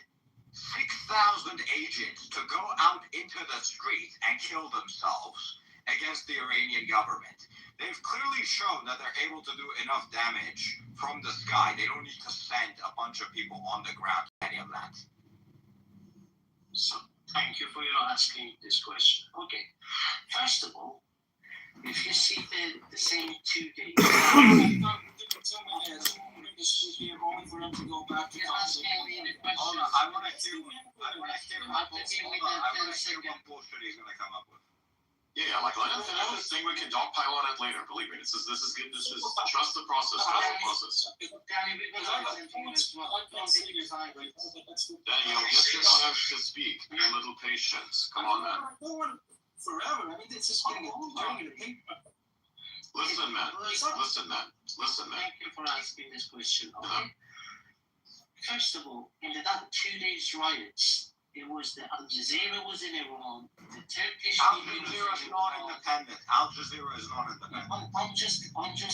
6,000 agents to go out into the street and kill themselves against the Iranian government. They've clearly shown that they're able to do enough damage from the sky. They don't need to send a bunch of people on the ground to any of that. So, thank you for your asking this question. Okay, first of all, if you see the same 2 days, only for them to go back to Hold on, I want to hear what bullshit he's going to come up with. Yeah, like let him finish this thing. We can dogpile on it later. Believe me, this is good. This is trust the process. Danny, we're going to listen to you as well. Danny, you'll get your chance to speak. Be a little patience. Come on, man. Forever. I mean, it's just getting turning the paper. Listen, man. Thank you for asking this question. Okay. First of all, in that 2 days riots, it was the Al Jazeera was in Iran, the Turkish Al Jazeera is not independent. Al Jazeera is not independent. I'm just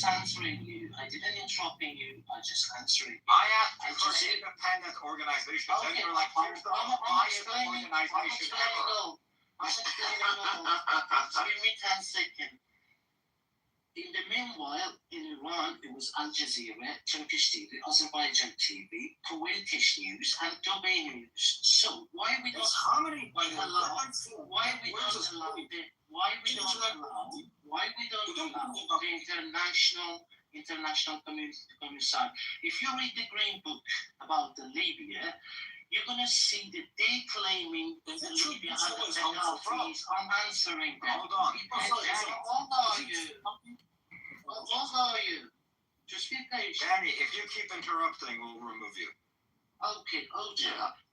answering you. I didn't interrupting you. I just answering. I asked for an independent organization. Okay. Then you're like, here's the most biased organization ever. Give me 10 seconds. In the meanwhile, in Iran, it was Al Jazeera, Turkish TV, Azerbaijan TV, Kuwaitish News, and Dubai News. So why we don't allow the international community to come inside? If you read the Green Book about the Libya, you're gonna see that they claiming that the Libya has the Gaddafi's. I'm answering that. Hold on. How old are you? Just be patient. Danny, if you keep interrupting, we'll remove you. Okay,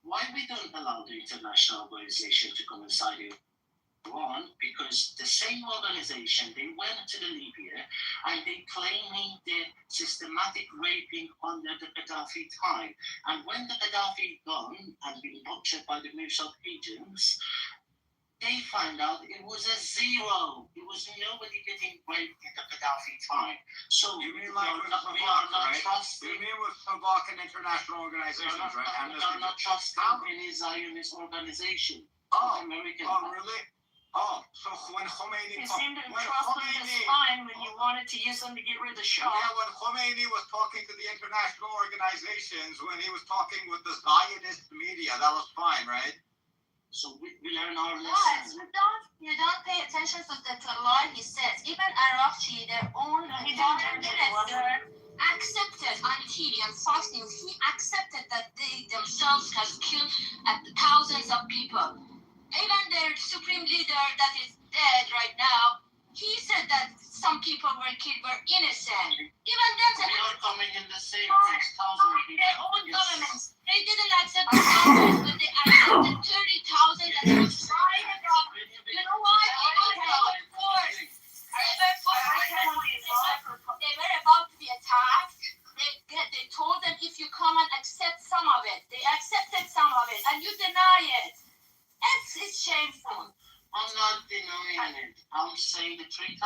why we don't allow the international organization to come inside Iran? Because the same organization, they went to the Libya and they claiming the systematic raping under the Gaddafi time. And when the Gaddafi gone and been butchered by the Mossad agents, they find out it was a zero. It was nobody getting raped in the Gaddafi time. So you mean like with Sabak, right? You mean with Sabak and international organizations, right? We are not trusting any Zionist organization. American. Really? Oh, so when Khomeini... You seem to trust them just fine when you wanted to use them to get rid of the Shah. Yeah, when Khomeini was talking to the international organizations, when he was talking with the Zionist media, that was fine, right? So we learn our Yes, lesson. you don't pay attention to the lie he says. Even Arakchi, their own foreign minister, accepted on TV and Fox News, he accepted that they themselves has killed thousands of people. Even their supreme leader that is dead right now, he said that some people were killed, were innocent. Even them We are coming in the same place, their own governments. They didn't accept the numbers, but they accepted 30,000 that was right about. You know why? They were forced. They were about to be attacked. They told them if you come and accept some of it. They accepted some of it, and you deny it. It's shameful. I'm not denying it. I'm saying the 3,072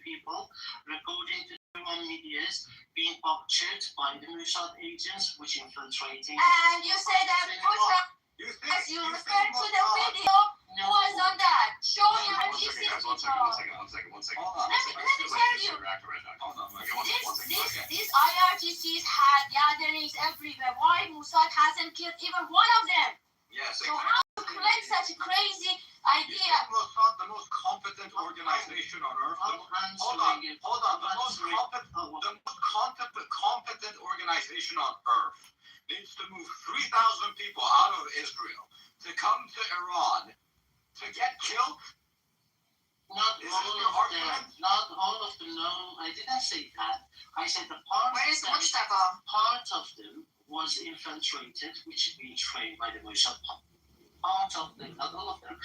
people, according to Iran medias, being butchered by the Mossad agents, which infiltrating. And you say that as you refer to the video, who was on that? Show me how you see people. One second. Let me tell you. These IRGCs had gatherings everywhere. Why Mossad hasn't killed even one of them? Yes, so how to claim such a crazy idea? Mossad, the most competent organization on earth. Hold on. The most competent organization on earth needs to move 3,000 people out of Israel to come to Iran to get killed. Not all of them. No, I didn't say that. I said the part of them was infiltrated, which had been trained by the Mossad. Part of them, not all of them.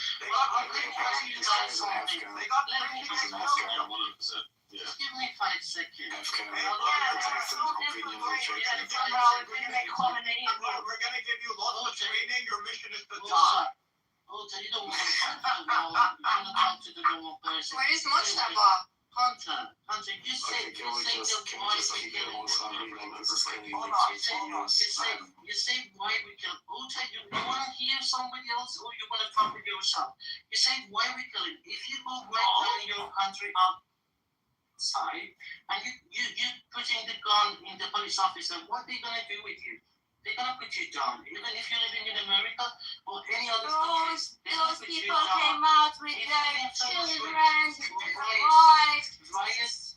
Just give me 5 seconds. We're gonna give you lots of training. Your mission is to die. You don't want to talk to the normal. You want to talk to the normal person. Where is Mojtaba? Hunter, you say the voice we kill. You say why we kill. You want to hear somebody else or you want to talk with yourself? You say why we kill it. If you go right now in your country outside and you putting the gun in the police officer, what are they gonna do with you? They're gonna put you down. Even if you're living in America or any other country. Those people came out with their children, wives. Riots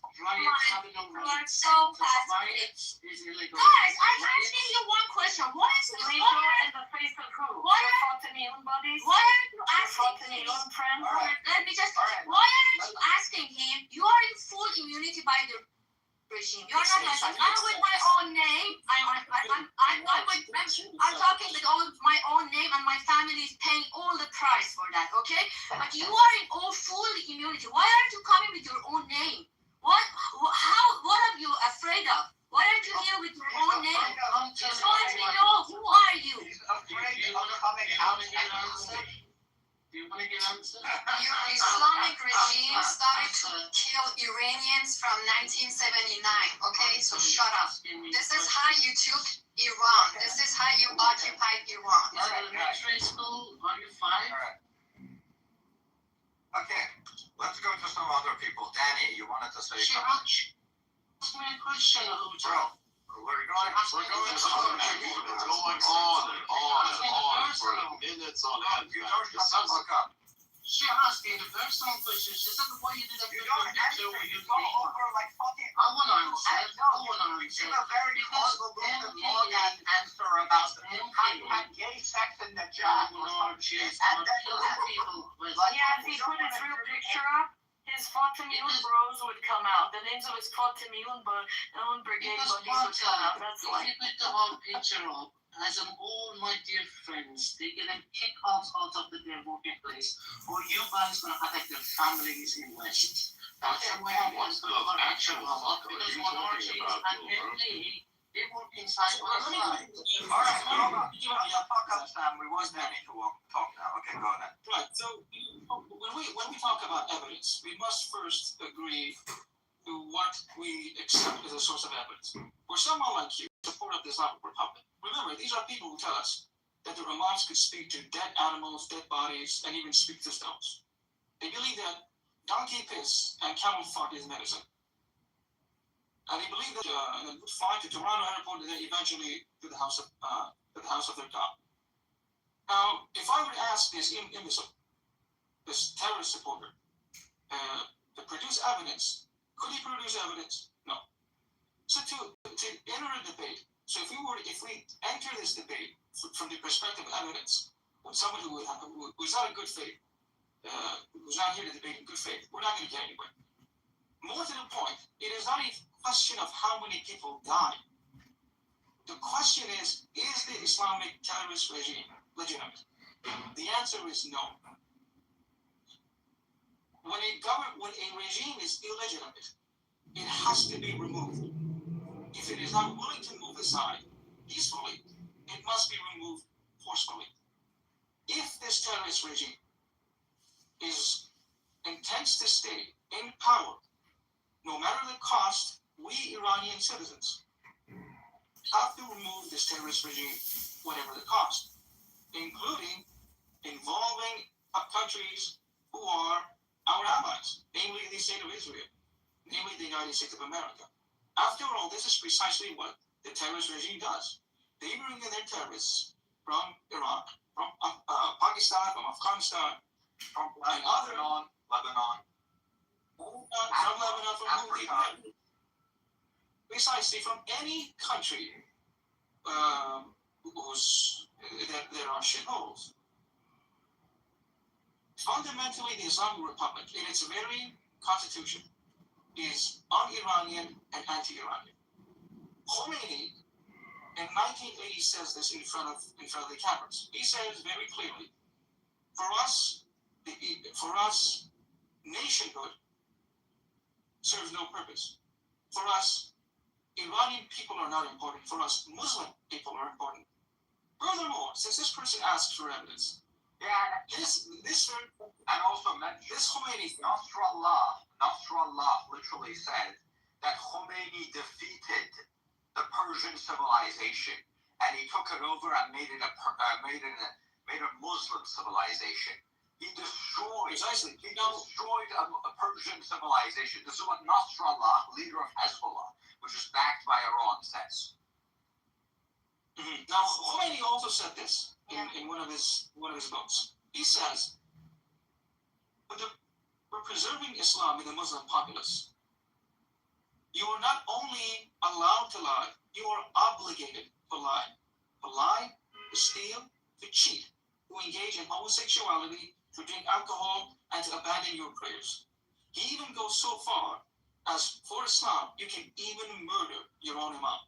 have no rights. So Riots is illegal. Guys, I'm asking you one question. What is legal in the face of who? Why aren't you asking him? Let me just. Why aren't you asking him? You are in full immunity by the regime. You're not asking. I'm with my own name. I'm talking with my own name, and my family is paying all the price for that. Okay, but you are in all full immunity. Why aren't you coming with your own name? What are you afraid of? Why aren't you here with your own name? So let me know, who are you? He's afraid of coming out. Do you want to get answered? Your Islamic regime started to kill Iranians from 1979, okay? So shut up. This is how you took Iran. This is how you occupied Iran. Elementary school, are you 5? Okay, let's go to some other people. Danny, you wanted to say something? Ask me a question, Bro, we're going on for minutes on end. You don't shut the fuck up. She asked me the personal question. She said, why you did a You don't answer. You go over like fucking... I want to answer. Give a very convoluted long answer about how you had gay sex in the job. Yeah, if he put his real picture up, his phone Fatimian bros would come out. The names of his Fatimian brigade buddies would come out. That's why. If you put the whole picture up, as all my dear friends, they're gonna kick us out of their working place, or you guys gonna attack their families in West. That's the way I want to go actual lot, because minorities and they work inside our side. Alright, hold on. Yeah, fuck up, Sam. We want Danny to talk now. Okay, go ahead. Right. So when we talk about evidence, we must first agree to what we accept as a source of evidence. For someone like you, support of the Islamic Republic, remember these are people who tell us that the imams could speak to dead animals, dead bodies, and even speak to stones. They believe that donkey piss and camel fart is medicine. And they believe that they would fly to Toronto airport and then eventually to the house of their God. Now, if I were to ask this imbecile, this terrorist supporter, to produce evidence, could he produce evidence? No. So to enter a debate, so if we enter this debate from the perspective of evidence, with someone who's not in good faith, who's not here to debate in good faith, we're not going to get anywhere. More to the point, it is not a question of how many people died. The question is the Islamic terrorist regime legitimate? The answer is no. When a regime is illegitimate, it has to be removed. If it is not willing to move aside peacefully, it must be removed forcefully. If this terrorist regime intends to stay in power, no matter the cost, we Iranian citizens have to remove this terrorist regime, whatever the cost, including involving countries who are our allies, namely the state of Israel, namely the United States of America. After all, this is precisely what the terrorist regime does. They bring in their terrorists from Iraq, from Pakistan, from Afghanistan, from Lebanon, precisely from any country there are shitholes. Fundamentally, the Islamic Republic, in its very constitution, is un-Iranian and anti-Iranian. Khomeini in 1980 says this in front of the cameras. He says very clearly, for us, nationhood serves no purpose. For us, Iranian people are not important. For us, Muslim people are important. Furthermore, since this person asks for evidence, and also mentioned this Khomeini Nasrallah literally said that Khomeini defeated the Persian civilization and he took it over and made it a Muslim civilization. He destroyed a Persian civilization. This is what Nasrallah, leader of Hezbollah, which is backed by Iran, says. Mm-hmm. Now, Khomeini also said this in one of his books. He says, we're preserving Islam in the Muslim populace. You are not only allowed to lie, you are obligated to lie. To lie, to steal, to cheat, to engage in homosexuality, to drink alcohol, and to abandon your prayers. He even goes so far as, for Islam, you can even murder your own imam.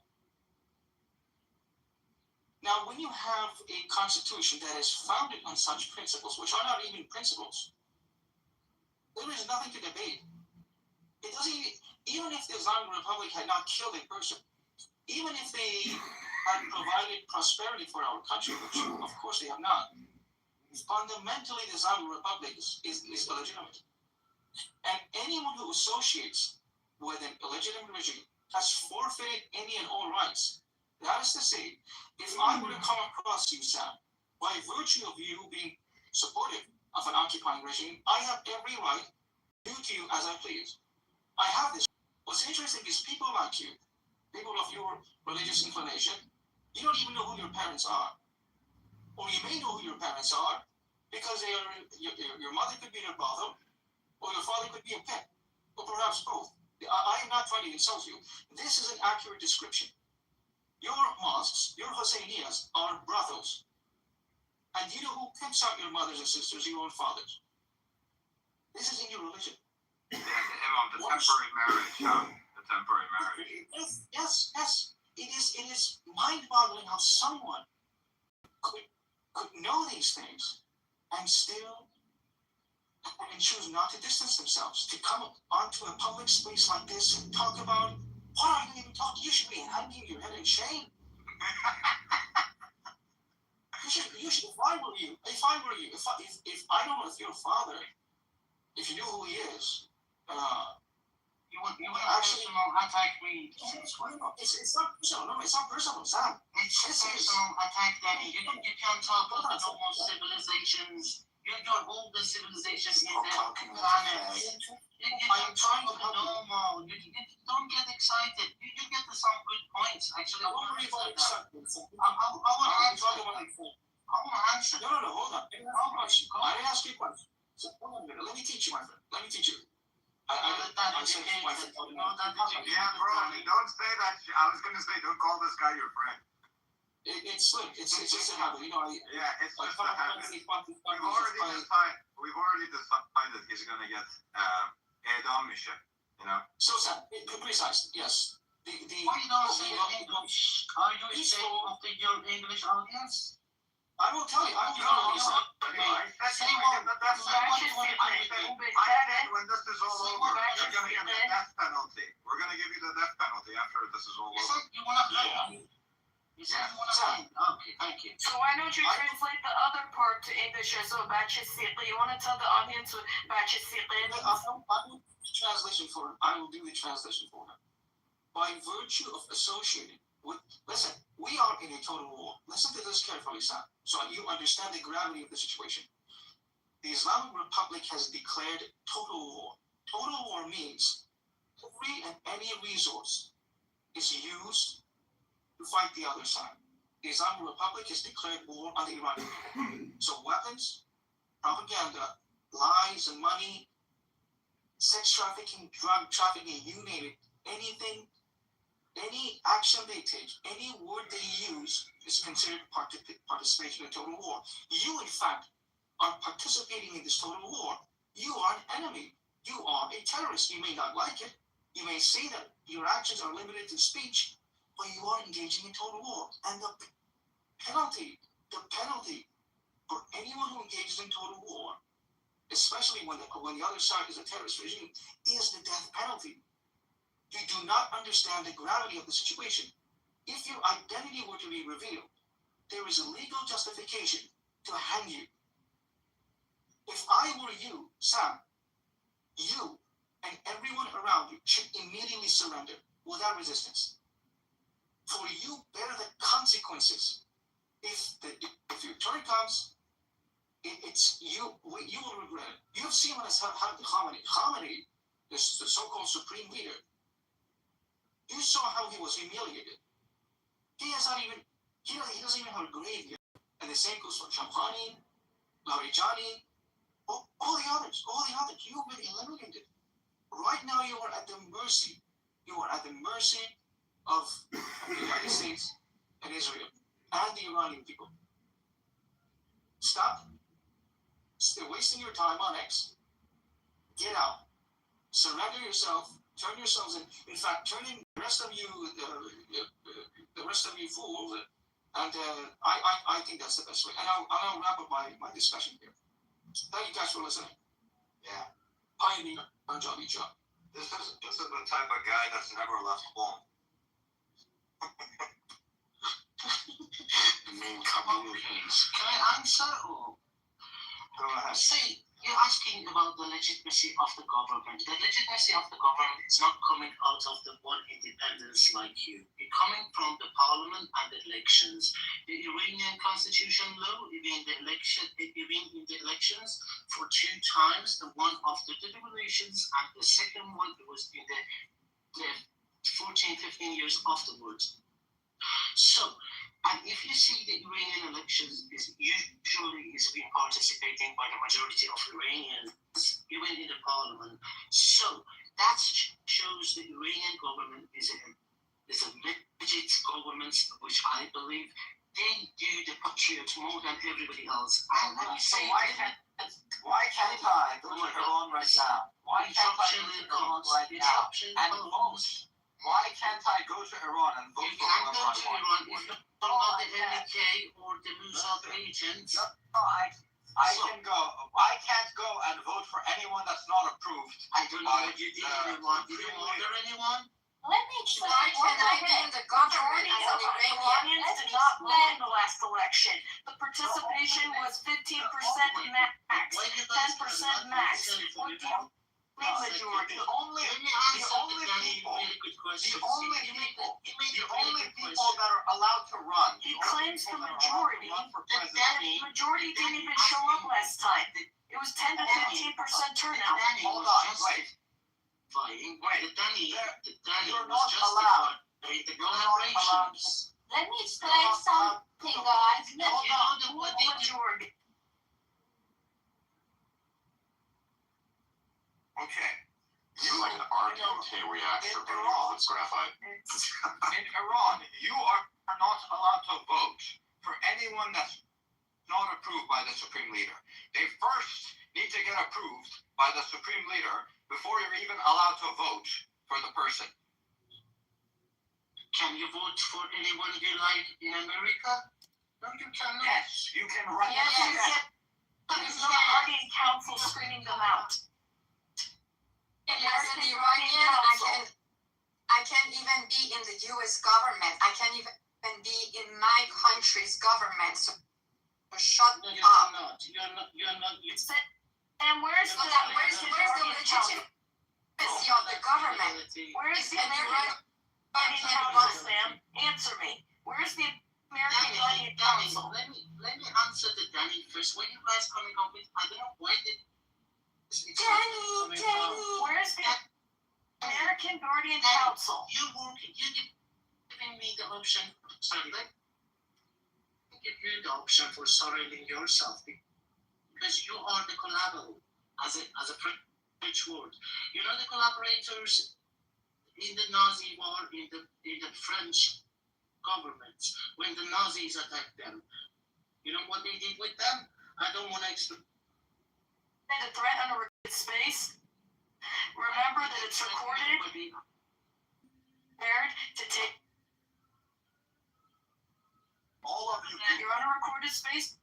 Now, when you have a constitution that is founded on such principles, which are not even principles, there is nothing to debate. It doesn't even if the Islamic Republic had not killed a person, even if they had provided prosperity for our country, which of course they have not, fundamentally the Islamic Republic is illegitimate. And anyone who associates with an illegitimate regime has forfeited any and all rights. That is to say, if I were to come across you, Sam, by virtue of you being supportive of an occupying regime, I have every right to do to you as I please. I have this. What's interesting is people like you, people of your religious inclination, you don't even know who your parents are. Or you may know who your parents are because they are your mother could be your father, or your father could be a pet, or perhaps both. I am not trying to insult you. This is an accurate description. Your mosques, your Husseinias are brothels. And you know who pimps out your mothers and sisters, your own fathers. This is in your religion. Yeah, the imam, the temporary marriage, the temporary marriage. Yes. It is mind-boggling how someone could know these things and still and choose not to distance themselves, to come onto a public space like this and talk about what are you even talking? You should be hanging your head in shame. You should. If I were you, if I don't know if your father, if you knew who he is, you would actually attack me. It's not personal. No, it's not personal, Sam. It's personal attack, Danny. You can talk about the normal civilizations. Your oldest civilization is the planet. I'm trying to help normal. You don't get excited. You get to some good points. Actually, I want to answer. I want to answer. No, hold on. I didn't ask you a question. So, hold on a minute. Let me teach you, my friend. Let me teach you. I said my friend. Yeah, bro, don't say that. I was going to say, don't call this guy your friend. It's slick. It's just a habit. You know, it's just a habit. We've already decided he's going to get edam mission, you know? So, Sam, precise, yes. Why don't say English? Are you ashamed of your English audience? I will tell you. I said when this is all over, you're going to get the death penalty. We're going to give you the death penalty after this is all over. You want to play? You said you want to play? Okay, thank you. So why don't you translate the other part to English as well? You want to tell the audience what I will do the translation for him. I will do the translation for him. By virtue of associating with, listen, we are in a total war. Listen to this carefully, Sam, so you understand the gravity of the situation. The Islamic Republic has declared total war. Total war means every and any resource is used to fight the other side. The Islamic Republic has declared war on the Iranian people. So weapons, propaganda, lies and money, sex trafficking, drug trafficking, you name it, anything, any action they take, any word they use is considered participation in total war. You, in fact, are participating in this total war. You are an enemy. You are a terrorist. You may not like it. You may say that your actions are limited to speech, but you are engaging in total war. And the penalty for anyone who engages in total war, especially when the other side is a terrorist regime, is the death penalty. You do not understand the gravity of the situation. If your identity were to be revealed, there is a legal justification to hang you. If I were you, Sam, you and everyone around you should immediately surrender without resistance. For you bear the consequences. If your turn comes, you will regret it. You have seen what has happened to Khamenei, the so-called supreme leader. You saw how he was humiliated. He doesn't even have a grave yet. And the same goes for Shamkhani, Larijani, all the others. You've been eliminated. Right now you are at the mercy. Of the United States and Israel and the Iranian people. Stop. Stay wasting your time on X. Get out. Surrender yourself. Turn yourselves in. In fact, turning the rest of you fools. And I think that's the best way. And I'll wrap up my discussion here. Thank you guys for listening. Yeah. Pioneer Punjabi job. This is the type of guy that's never left home. Can I answer or? Go ahead. See, you're asking about the legitimacy of the government. The legitimacy of the government is not coming out of the one independents like you. It's coming from the parliament and the elections. The Iranian constitution law, in the elections for 2 times, the one after the revolutions and the second one was in the 14-15 years afterwards. So, and if you see the Iranian elections is being participating by the majority of Iranians, even in the parliament. So that shows the Iranian government is a legit government, which I believe they do the patriot more than everybody else. And let me say, why can't I go to Iran right now? Why can't I go to Iran right now and vote? Why can't I go to Iran and vote You for can't whoever go I to want? Iran if you're not the NK or the Mossad agents. No, I can go. I can't go and vote for anyone that's not approved. I don't know what you did anyone. Did you murder anyone? Let me explain. Why can I be in the government as an Iranian? Iranians did not vote in the last election. The participation was 15% max, 10% max. What do you mean majority? The only people that are allowed to run. He claims the majority. The majority didn't even show up last time. It was 10 to 15% turnout. Hold on, wait. You're not allowed. Let me explain something, guys. Majority. Okay. You like an RDK reactor, but it's graphite. In Iran, you are not allowed to vote for anyone that's not approved by the supreme leader. They first need to get approved by the supreme leader before you're even allowed to vote for the person. Can you vote for anyone you like in America? No, you cannot. Yes, you can run. Yes, you can. There's no Guardian Council screening them out. As an Iranian, I can't even be in the U.S. government. I can't even be in my country's government. So shut No, you up. cannot. You're not. And where's the legitimacy of the government? Where's the American Guardian Council, Sam? Answer me. Where's the American Guardian Council? Let me answer the Danny first. When you guys coming up with, I don't know why did Danny. Where's the American Guardian Council? You giving me the option. Sorry, let me give you the option for surrounding yourself because you are the collaborator as a French word. You know the collaborators in the Nazi war in the French government when the Nazis attacked them. You know what they did with them? I don't want to explain. The threat on a recorded space. Remember that it's recorded. Prepared to take. All of you You're on a recorded space.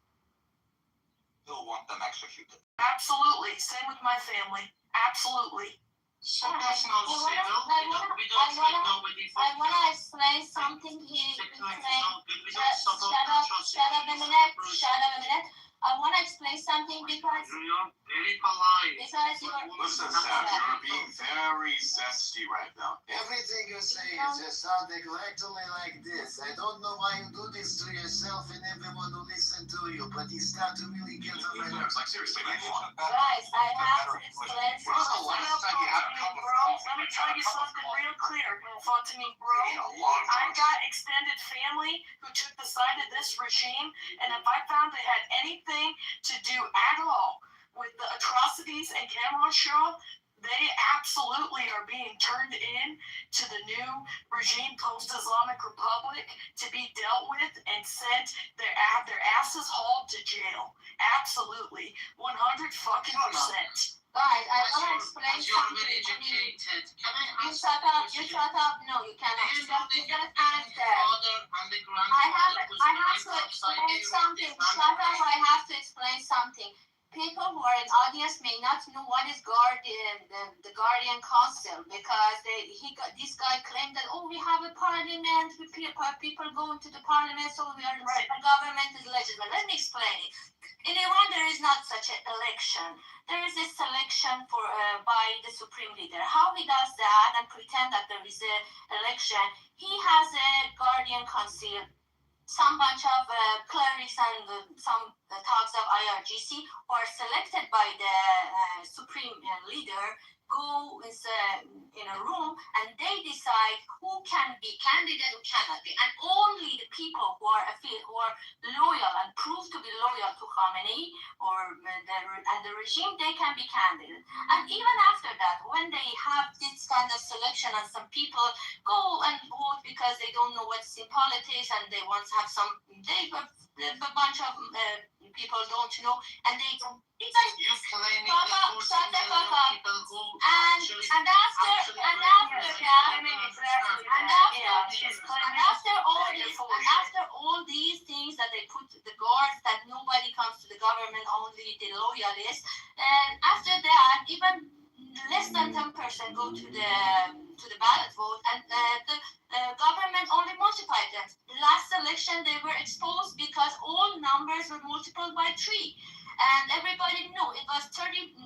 still want them executed. Absolutely. Same with my family. Absolutely. So that's not civil. We don't treat nobody for I want to explain something here. Shut up a minute. I want to explain something because you're very polite. Because you are. Listen, Sam, you're being very zesty right now. Everything you say is just sounding exactly like this. I don't know why you do this to yourself and everyone who listens to you, but you start to really get on my nerves. Like, seriously, man. Guys, I have to explain something. Let me tell you something real clear. Thought to me, bro. I got extended family who took the side of this regime, and if I found they had anything to do at all with the atrocities in Kermanshah, they absolutely are being turned in to the new regime, post-Islamic Republic, to be dealt with and sent their asses hauled to jail. Absolutely, 100%. Guys, I want to explain you're something. very educated. Can I You ask shut up. You shut up. No, you cannot. Do you know the You just father answer. and the I have grandfather to explain something. Shut up. I have to explain something. People who are in audience may not know what is the Guardian Council because this guy claimed that we have a parliament, people go into the parliament, so we are the government is legitimate. Let me explain it. In Iran, there is not such an election. There is a selection by the supreme leader. How he does that and pretend that there is an election? He has a Guardian Council. Some bunch of clerics and some talks of IRGC who are selected by the supreme leader go in a room and they decide who can be candidate, who cannot be, and only the people who are loyal and prove to be loyal to Khamenei and the regime, they can be candidate. And even after that, when they have this kind of selection and some people go and vote because they don't know what's in politics and they want to have a bunch of people don't know, and they don't. It's like You claiming Papa, that shut the fuck up. people who And actually after actually and break after the that, claiming exactly and that. after Yeah, she's and claiming after all that these you're full of and shit. after all these things that they put the guards, that nobody comes to the government, only the loyalists, and after that, even less than 10% go to the ballot vote, and the government only multiplied them. Last election they were exposed because all numbers were multiplied by 3, and everybody knew it was 30%.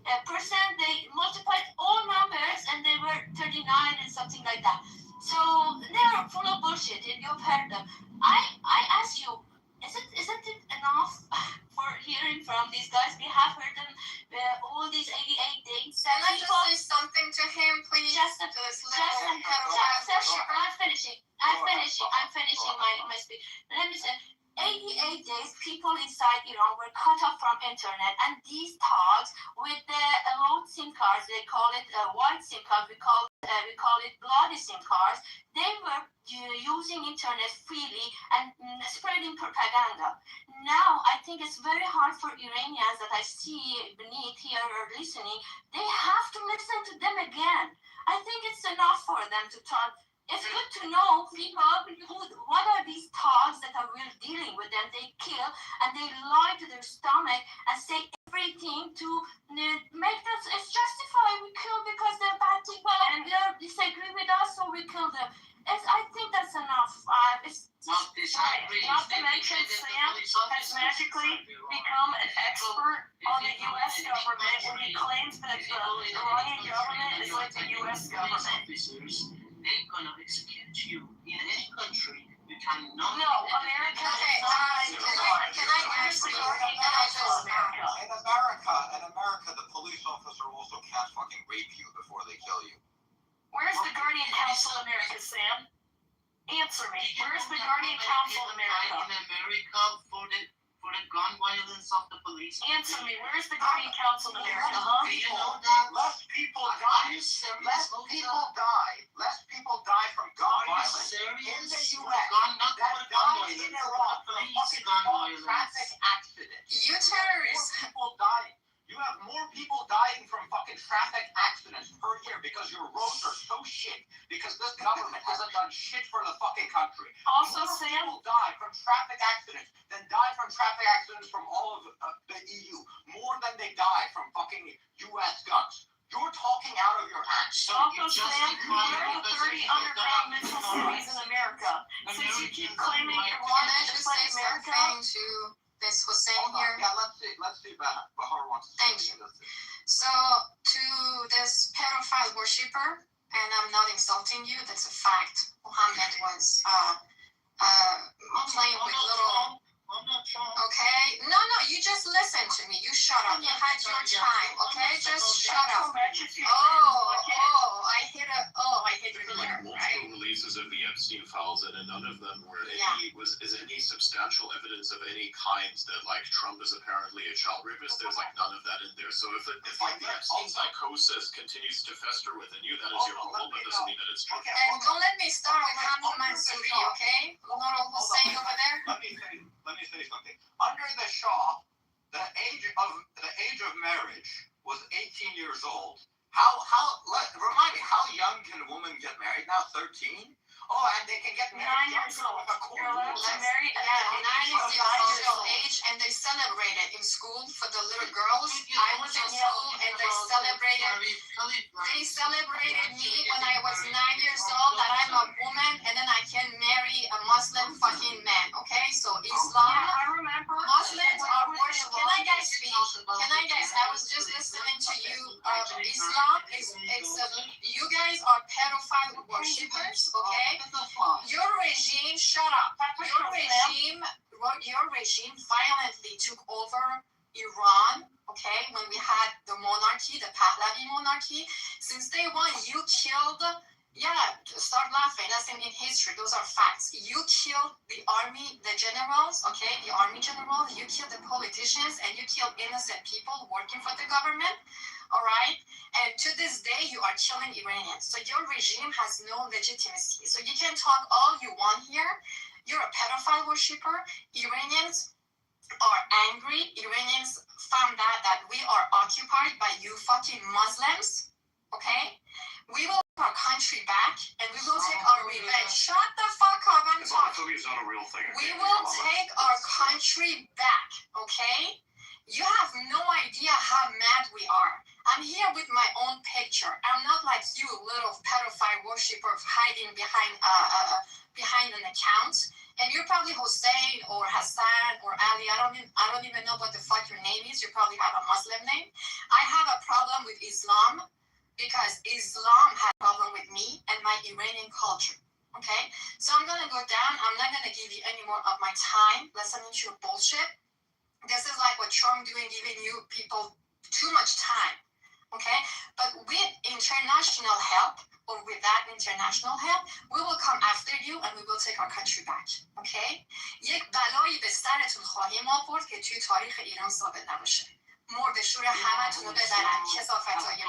They multiplied all numbers, and they were 39 and something like that. So they are full of bullshit, and you've heard them. I ask you, isn't it enough for hearing from these guys? We have heard them all these 88 days. Can I just say something to him, please? I'm finishing my speech. Let me say, 88 days, people inside Iran were cut off from internet, and these thugs with the old SIM cards, they call it white SIM cards, we call it bloody SIM cards. They were using internet freely and spreading propaganda. Now, I think it's very hard for Iranians that I see beneath here or listening. They have to listen to them again. I think it's enough for them to talk. It's good to know people what are these thugs that are really dealing with them. They kill and they lie to their stomach and say everything to make them. It's justified. We kill because they're bad people and they disagree with us, so we kill them. I think that's enough. Not to mention, Sam has magically become an expert on the U.S. government when he claims that the Iranian government is like the U.S. government. They're gonna execute you in any country. You cannot. No, America is not. Can I ask you? In America, the police officer also can't fucking rape you before they kill you. Where's the Guardian Council America, Sam? Answer me. Where's the Guardian Council America? In America for the gun violence of the police. Answer me. Where's the Guardian Council America, huh? Do you know that? Less people die. Less people die from gun violence in the U.S. Not for the gun violence. In Iran for the fucking traffic accidents. You terrorists. More people dying. You have more people dying from fucking traffic accidents per year because your roads are so shit. Because this government hasn't done shit for the fucking country. Also, more Sam, people die from traffic accidents than die from traffic accidents from all of the EU. More than they die from fucking U.S. guns. You're talking out of your ass. also, Sam, where are the 30 underground mental cities in America? Since you keep claiming Iran is just like America. To this Hussein Hold on. here. Yeah, let's see Bahar wants to Thank say you. this. So to this pedophile worshipper, and I'm not insulting you, that's a fact. Muhammad was playing with little. I'm not trying. Okay? No, you just listen to me. You shut up. You had your time. Okay? Just shut up. I hit your ear, Multiple right? releases of the Epstein files, and none of them were any substantial evidence of any kinds that like Trump is apparently a child rapist. There's like none of that in there. So if like the Epstein psychosis continues to fester within you, that is your problem. That doesn't mean that it's true. And don't let me start with Hamza Mansouri, okay? Little Hussein over there. Let me say something. Under the Shah, the age of marriage was 18 years old. Remind me, how young can a woman get married now? 13? Oh, and they can get married 9 years old. You're allowed to marry at 9 years old age, and they celebrated in school for the little girls. I was in school, and they celebrated me when I was 9 years old that I'm a woman, and then I can marry a Muslim fucking man. Okay, so Islam. Yeah, I remember. Muslims are worship. Can I guys speak? I was just listening to you. Islam is you guys are pedophile worshippers. Okay. Your regime, shut up. Your regime violently took over Iran, okay, when we had the monarchy, the Pahlavi monarchy. Since day one, you killed, start laughing, that's in history, those are facts. You killed the army, the generals, okay, the army generals, you killed the politicians, and you killed innocent people working for the government. All right, and to this day you are killing Iranians. So your regime has no legitimacy. So you can talk all you want here. You're a pedophile worshiper. Iranians are angry Iranians found out that we are occupied by you fucking Muslims, okay? We will take our country back and we will take our revenge. Shut the fuck up, I'm talking. Islamophobia is not a real thing. We will take our country back, okay? You have no idea how mad we are. I'm here with my own picture. I'm not like you, little pedophile worshiper hiding behind an account. And you're probably Hussein or Hassan or Ali. I don't even know what the fuck your name is. You probably have a Muslim name. I have a problem with Islam because Islam had a problem with me and my Iranian culture. Okay? So I'm gonna go down. I'm not gonna give you any more of my time listening to your bullshit. This is like what Trump doing, giving you people too much time. Okay? But with international help, or without international help, we will come after you and we will take our country back. Okay? یک بلایی به سرتون خواهیم آورد که توی تاریخ ایران ثابت نباشه. مرد شور همتون رو ببرن کثافت‌های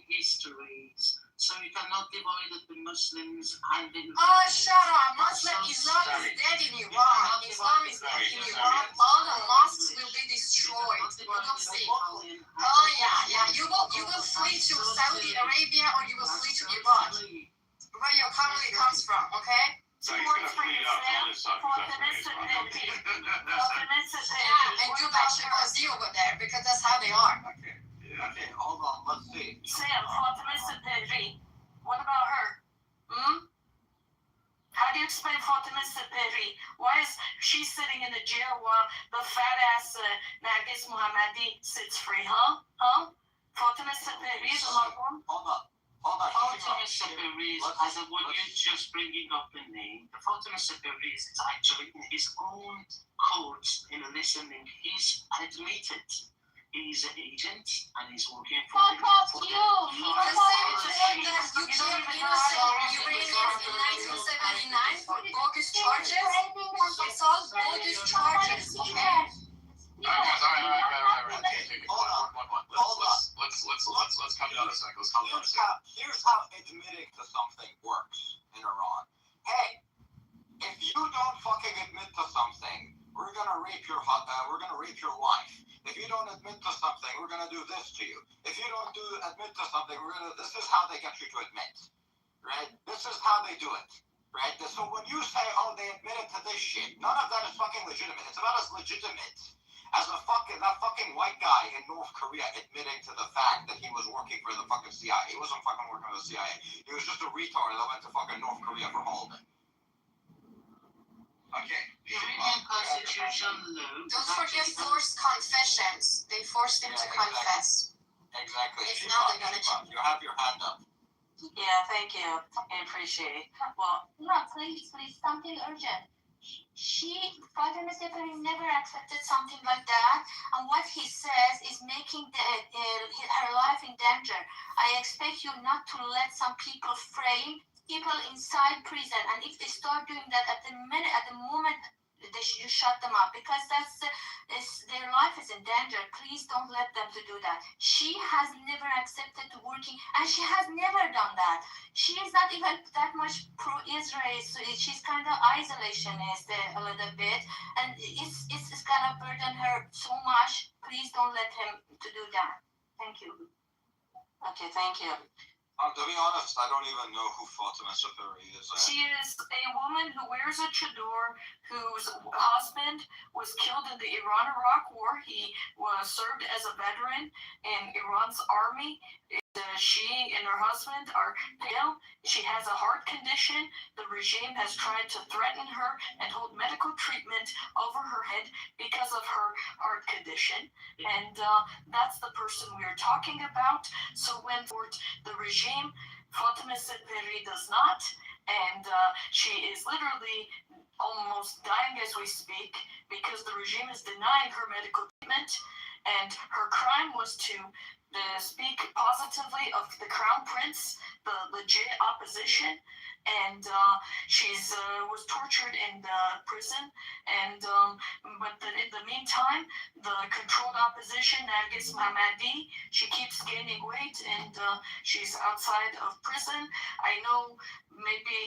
histories, so you cannot divide the Muslims and the Oh, shut up. Islam is dead in Iran. Islam is dead in Iran. All the mosques will be destroyed. You will see. Oh, yeah. You will flee to Saudi Arabia or you will flee to Iran. Where your family comes from, okay? So he's gonna flee out to this side. Yeah, and do bachi over there because that's how they are. Okay, hold on, let's see. Sam, Fatima Sapiri. What about her? How do you explain Fatima Sapiri? Why is she sitting in the jail while the fat ass Nargis Mohammadi sits free, huh? Fatima Sapiri is a Muslim? Hold on. Fatima Sapiri, as a what you're just bringing up the name, the Fatima Sapiri is actually in his own court in listening. He's admitted. He's an agent and he's working for Fuck off you! The same court that you killed innocent Iranians in 1979 for bogus charges. It's all bogus charges, okay? Let's come down a sec. Here's how admitting to something works in Iran. Hey, if you don't fucking admit to something, we're gonna rape your wife. If you don't admit to something, we're gonna do this to you. If you don't admit to something, this is how they get you to admit, right? This is how they do it, right? So when you say, oh, they admitted to this shit, none of that is fucking legitimate. It's about as legitimate as that fucking white guy in North Korea admitting to the fact that he was working for the fucking CIA. He wasn't fucking working for the CIA. He was just a retard that went to fucking North Korea for holiday. Okay. The Iranian constitution law. Don't forget forced confessions. They forced him to confess. Exactly. If not, they're gonna cheat. You have your hand up. Yeah, thank you. I appreciate it. Well, No, please, something urgent. Fatima Sapiri never accepted something like that, and what he says is making her life in danger. I expect you not to let some people frame people inside prison, and if they start doing that at the moment you shut them up, because their life is in danger. Please don't let them to do that. She has never accepted working, and she has never done that. She is not even that much pro-Israel. So she's kind of isolationist a little bit, and it's gonna burden her so much. Please don't let him to do that. Thank you. okay, thank you. To be honest, I don't even know who Fatima Sapiri is. She is a woman who wears a chador, whose husband was killed in the Iran-Iraq War. He was served as a veteran in Iran's army. She and her husband are pale. She has a heart condition. The regime has tried to threaten her and hold medical treatment over her head because of her heart condition. And that's the person we are talking about. So when the regime, Fatima Sapiri does not, and she is literally almost dying as we speak because the regime is denying her medical treatment. And her crime was to speak positively of the Crown Prince, the legit opposition, and she's was tortured in the prison. And but in the meantime, the controlled opposition, Nargis Mohammadi, she keeps gaining weight, and she's outside of prison. I know maybe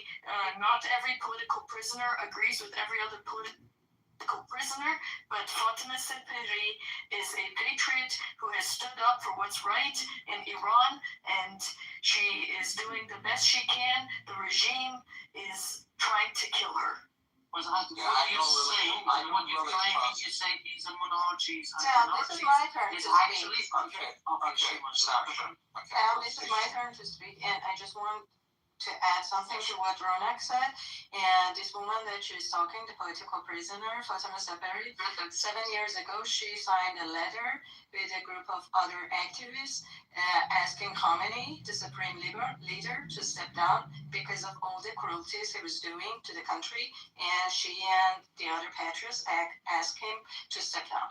not every political prisoner agrees with every other prisoner, but Fatima Seperi is a patriot who has stood up for what's right in Iran, and she is doing the best she can. The regime is trying to kill her. What you say he's a monarchy. Sam, this is my turn to He's speak. actually okay. Sasha. Sam, this is my turn to speak, and I just want to add something to what Ronak said. And this woman that she's talking, the political prisoner, Fatima Saberi, 7 years ago, she signed a letter with a group of other activists asking Khamenei, the supreme leader, to step down because of all the cruelties he was doing to the country. And she and the other patriots asked him to step down.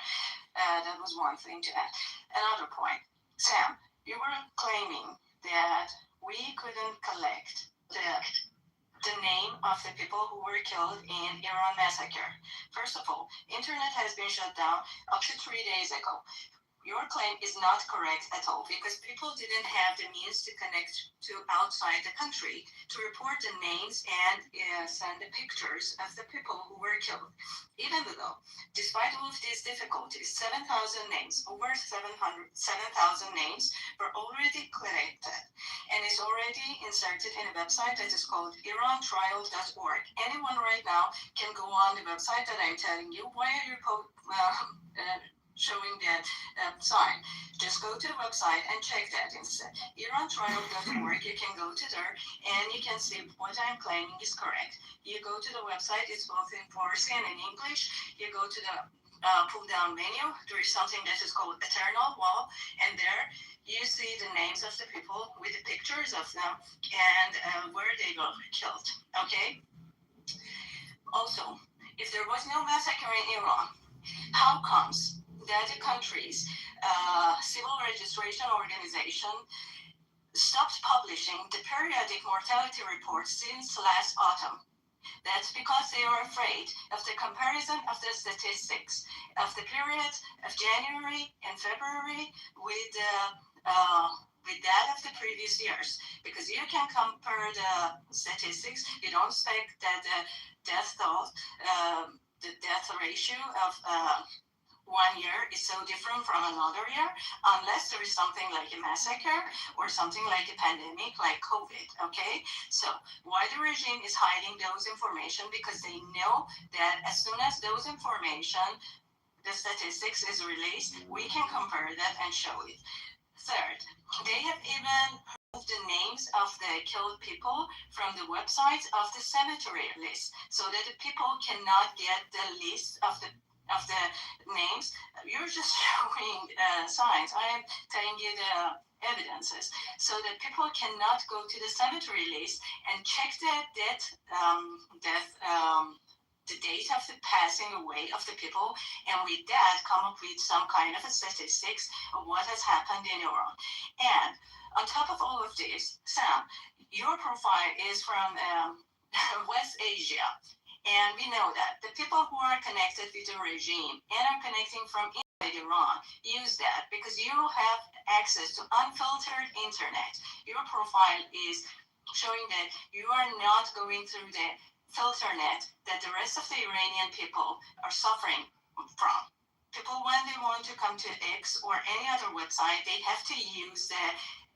That was one thing to add. Another point, Sam, you were claiming that we couldn't collect the name of the people who were killed in Iran massacre. First of all, internet has been shut down up to 3 days ago. Your claim is not correct at all because people didn't have the means to connect to outside the country to report the names and send the pictures of the people who were killed. Even though, despite all of these difficulties, 7,000 names, over 7,000 names were already collected and is already inserted in a website that is called irantrial.org. Anyone right now can go on the website that I'm telling you. Why are you showing that sign? Just go to the website and check that instead. irantrial.org, you can go to there and you can see what I'm claiming is correct. You go to the website, it's both in Farsi and in English. You go to the pull down menu, there is something that is called Eternal Wall, and there you see the names of the people with the pictures of them and where they were killed. Okay? Also, if there was no massacre in Iran, how comes that the country's civil registration organization stopped publishing the periodic mortality report since last autumn? That's because they are afraid of the comparison of the statistics of the period of January and February with that of the previous years. Because you can compare the statistics, you don't expect that the death ratio of 1 year is so different from another year, unless there is something like a massacre or something like a pandemic like COVID, okay? So why the regime is hiding those information? Because they know that as soon as those information, the statistics is released, we can compare that and show it. Third, they have even removed the names of the killed people from the websites of the cemetery list, so that the people cannot get the list of the names. You're just showing signs. I am telling you the evidences, so that people cannot go to the cemetery list and check the the date of the passing away of the people, and with that come up with some kind of a statistics of what has happened in Iran. And on top of all of this, Sam, your profile is from West Asia. And we know that the people who are connected with the regime and are connecting from inside Iran use that because you have access to unfiltered internet. Your profile is showing that you are not going through the filter net that the rest of the Iranian people are suffering from. People, when they want to come to X or any other website, they have to use the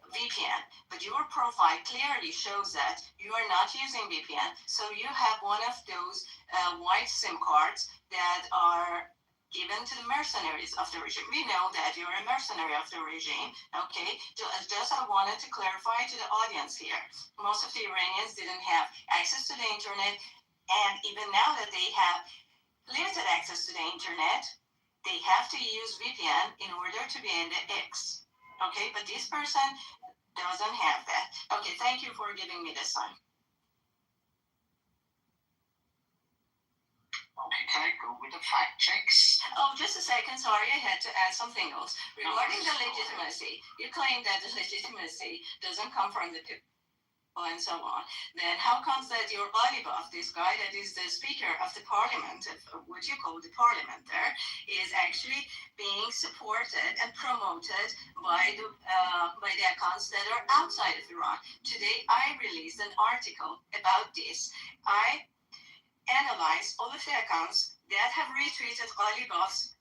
VPN, but your profile clearly shows that you are not using VPN, so you have one of those white SIM cards that are given to the mercenaries of the regime. We know that you're a mercenary of the regime, okay? Just I wanted to clarify to the audience here. Most of the Iranians didn't have access to the internet, and even now that they have limited access to the internet, they have to use VPN in order to be in the X. Okay, but this person doesn't have that. Okay, thank you for giving me this time. Okay, can I go with the fact checks? Oh, just a second, sorry, I had to add something else. Regarding the legitimacy, you claim that the legitimacy doesn't come from the people and so on. Then how comes that your Alibov, this guy that is the speaker of the parliament, of what you call the parliament there, is actually being supported and promoted by the accounts that are outside of Iran? Today I released an article about this. I analyzed all of the accounts that have retweeted Ghalibaf's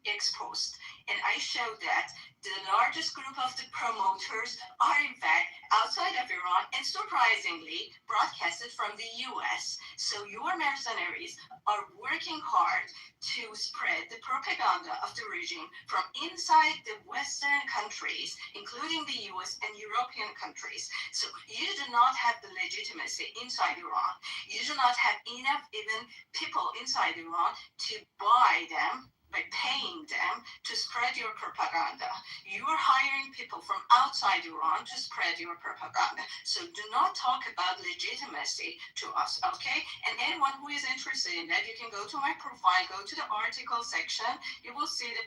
ex post. And I showed that the largest group of the promoters are in fact outside of Iran and surprisingly broadcasted from the US. So your mercenaries are working hard to spread the propaganda of the regime from inside the Western countries, including the US and European countries. So you do not have the legitimacy inside Iran. You do not have enough even people inside Iran to buy them by paying them to spread your propaganda. You are hiring people from outside Iran to spread your propaganda. So do not talk about legitimacy to us, okay? And anyone who is interested in that, you can go to my profile, go to the article section. You will see the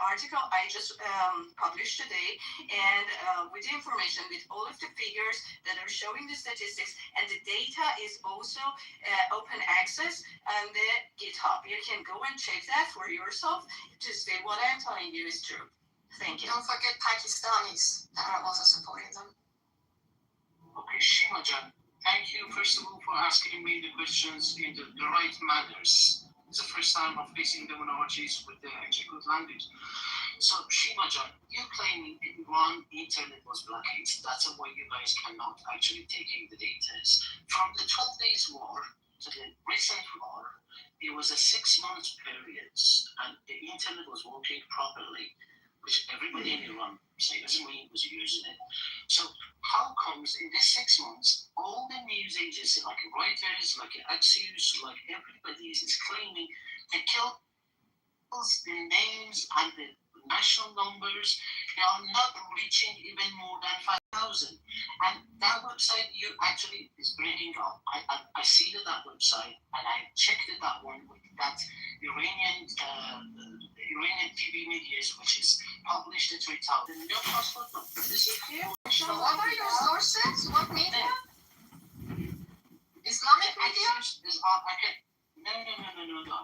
article I just published today, and with the information, with all of the figures that are showing the statistics, and the data is also open access on the GitHub. You can go and check that for yourself to see what I'm telling you is true. Thank you. Don't forget Pakistanis that are also supporting them. Okay, Shimajan, thank you first of all for asking me the questions in the right manners. It's the first time of facing the minorities with the actually good language. So Shimajan, you're claiming in Iran internet was blockaded. That's why you guys cannot actually take in the data. From the 12 days war to the recent war, it was a 6 month period and the internet was working properly, which everybody in Iran, same as me, was using it. So how comes in this 6 months, all the news agencies like Reuters, like Axios, like everybody is claiming they killed the names and the national numbers, they are not reaching even more than 5,000. And that website you actually is bringing up, I see that website and I checked that one with that Iranian TV media, which is published at 3,000. No passport number. This is here. What are your sources? What media? Islamic media? No.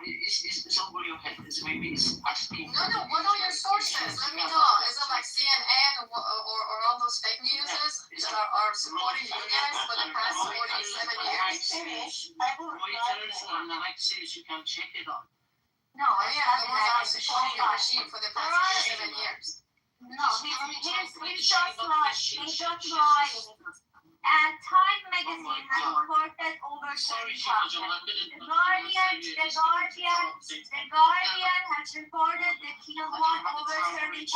It's over your head. It's maybe it's asking. No. What are your sources? Let me know. Is it like CNN or all those fake news that are supporting you guys for the past 47 years? Reuters and Axios, you can check it out. No, yeah, the ones that are supporting the regime for the past 47 years. No, he's just lying. And Time magazine has reported over 30,000. The Guardian has reported they killed over 30,000.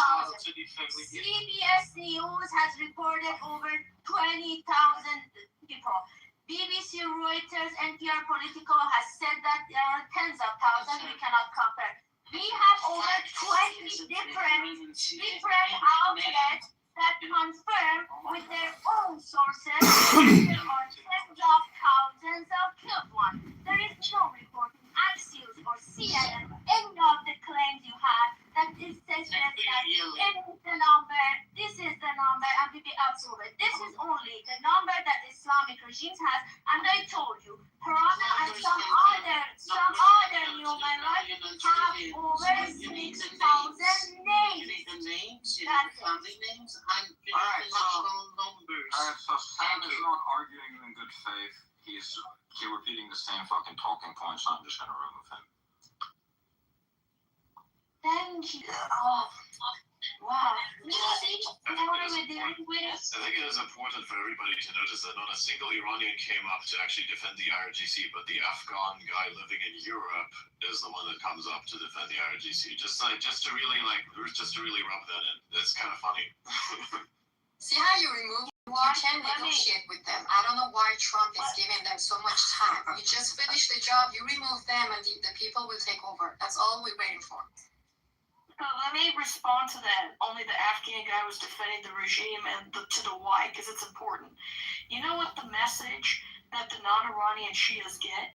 CBS News has reported over 20,000 people. BBC, Reuters, NPR Politico has said that there are tens of thousands. We cannot compare. We have over 20 different outlets that confirm with their own sources there are tens of thousands of killed ones. There is no report in Axios or CNN, any of the claims you have that this says that this is the number, and we be absolute. This is only the number that Islamic regimes has, and I told you, Harana and some other human rights have over 6,000 names. Family names and national numbers. So Sam is not arguing in good faith. He's repeating the same fucking talking points. So I'm just gonna remove him. Thank you. Oh, wow. I think it is important for everybody to notice that not a single Iranian came up to actually defend the IRGC, but the Afghan guy living in Europe is the one that comes up to defend the IRGC. Just to really rub that in. It's kind of funny. See how you remove? You can negotiate with them. I don't know why Trump is giving them so much time. You just finish the job, you remove them, and the people will take over. That's all we're waiting for. Let me respond to that. Only the Afghan guy was defending the regime and to the why, because it's important. You know what the message that the non-Iranian Shias get?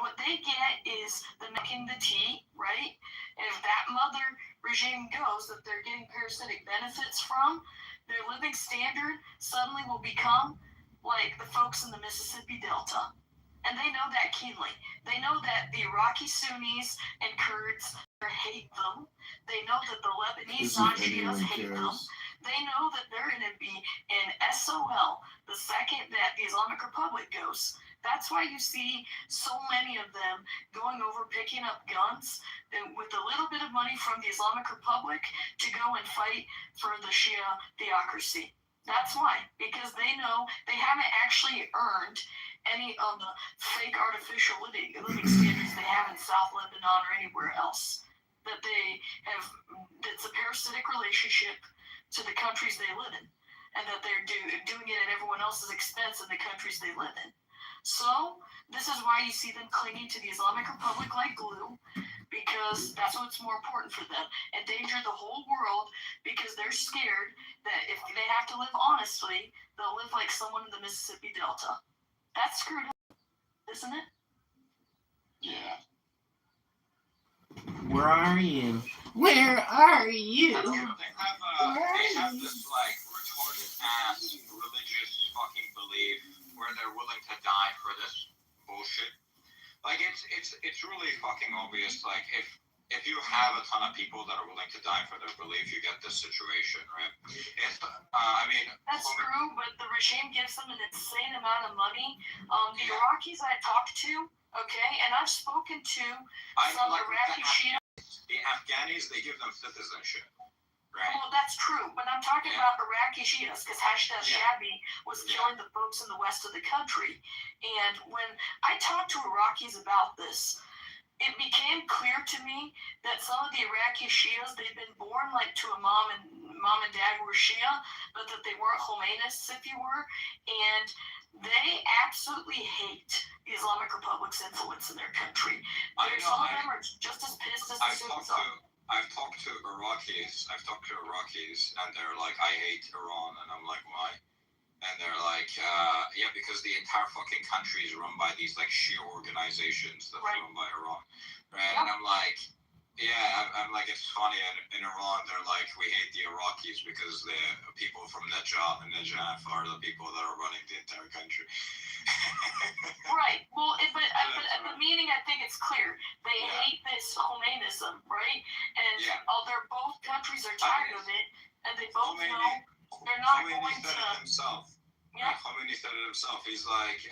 What they get is the making the tea, right? If that mother regime goes, that they're getting parasitic benefits from, their living standard suddenly will become like the folks in the Mississippi Delta. And they know that keenly. They know that the Iraqi Sunnis and Kurds hate them. They know that the Lebanese non-Shias hate them. They know that they're going to be in SOL the second that the Islamic Republic goes. That's why you see so many of them going over picking up guns with a little bit of money from the Islamic Republic to go and fight for the Shia theocracy. That's why, because they know they haven't actually earned any of the fake artificial living standards they have in South Lebanon or anywhere else. That they have, it's a parasitic relationship to the countries they live in, and that they're doing it at everyone else's expense in the countries they live in. So, this is why you see them clinging to the Islamic Republic like glue, because that's what's more important for them. Endanger the whole world because they're scared that if they have to live honestly, they'll live like someone in the Mississippi Delta. That's screwed up, isn't it? Yeah. Where are you? Where are you? They have this like retarded ass religious fucking belief where they're willing to die for this bullshit. Like it's really fucking obvious. Like if you have a ton of people that are willing to die for their belief, you get this situation, right? I mean, that's true, but the regime gives them an insane amount of money. The Iraqis I talked to, okay, and I've spoken to some Iraqi Shia. The Afghanis, they give them citizenship. Right. Well, that's true, but I'm talking about Iraqi Shias, because Shabi was killing the folks in the west of the country. And when I talked to Iraqis about this, it became clear to me that some of the Iraqi Shias, they've been born like to a mom and dad who were Shia, but that they weren't Khomeinists, if you were, and they absolutely hate the Islamic Republic's influence in their country. Some of them are just as pissed as the Sunnis are. I've talked to Iraqis, and they're like, I hate Iran, and I'm like, why? And they're like, yeah, because the entire fucking country is run by these like Shia organizations that are run by Iran, right? And I'm like, yeah, I'm like, it's funny, in Iran, they're like, we hate the Iraqis because the people from Najaf are the people that are running the entire country. Right. Well, but the meaning, I think it's clear. They hate this Khomeinism, right? And they're both countries are tired of it, and they both know they're not going to. Khomeini said it himself. He's like,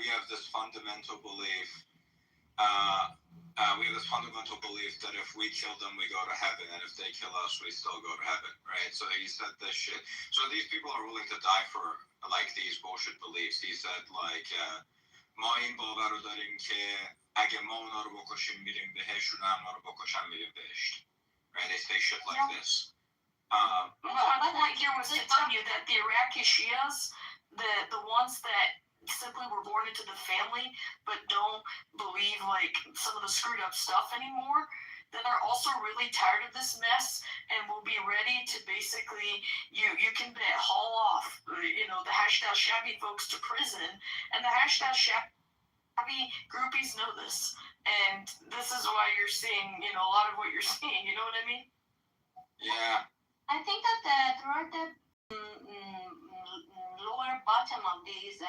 we have this fundamental belief. We have this fundamental belief that if we kill them, we go to heaven, and if they kill us, we still go to heaven, right? So he said this shit. So these people are willing to die for like these bullshit beliefs. He said like, ما این باور رو داریم که اگه ما اونا رو بکشیم میریم بهشت، اونا هم ما رو بکشن میریم بهشت. Right? They say shit like this. My point here was to tell you that the Iraqi Shias, the ones that simply were born into the family but don't believe like some of the screwed up stuff anymore, then are also really tired of this mess and will be ready to basically you can bet haul off the #Shabi folks to prison, and the #Shabi groupies know this, and this is why you're seeing a lot of what you're seeing. You know what I mean? Yeah. I think that there are the lower bottom of these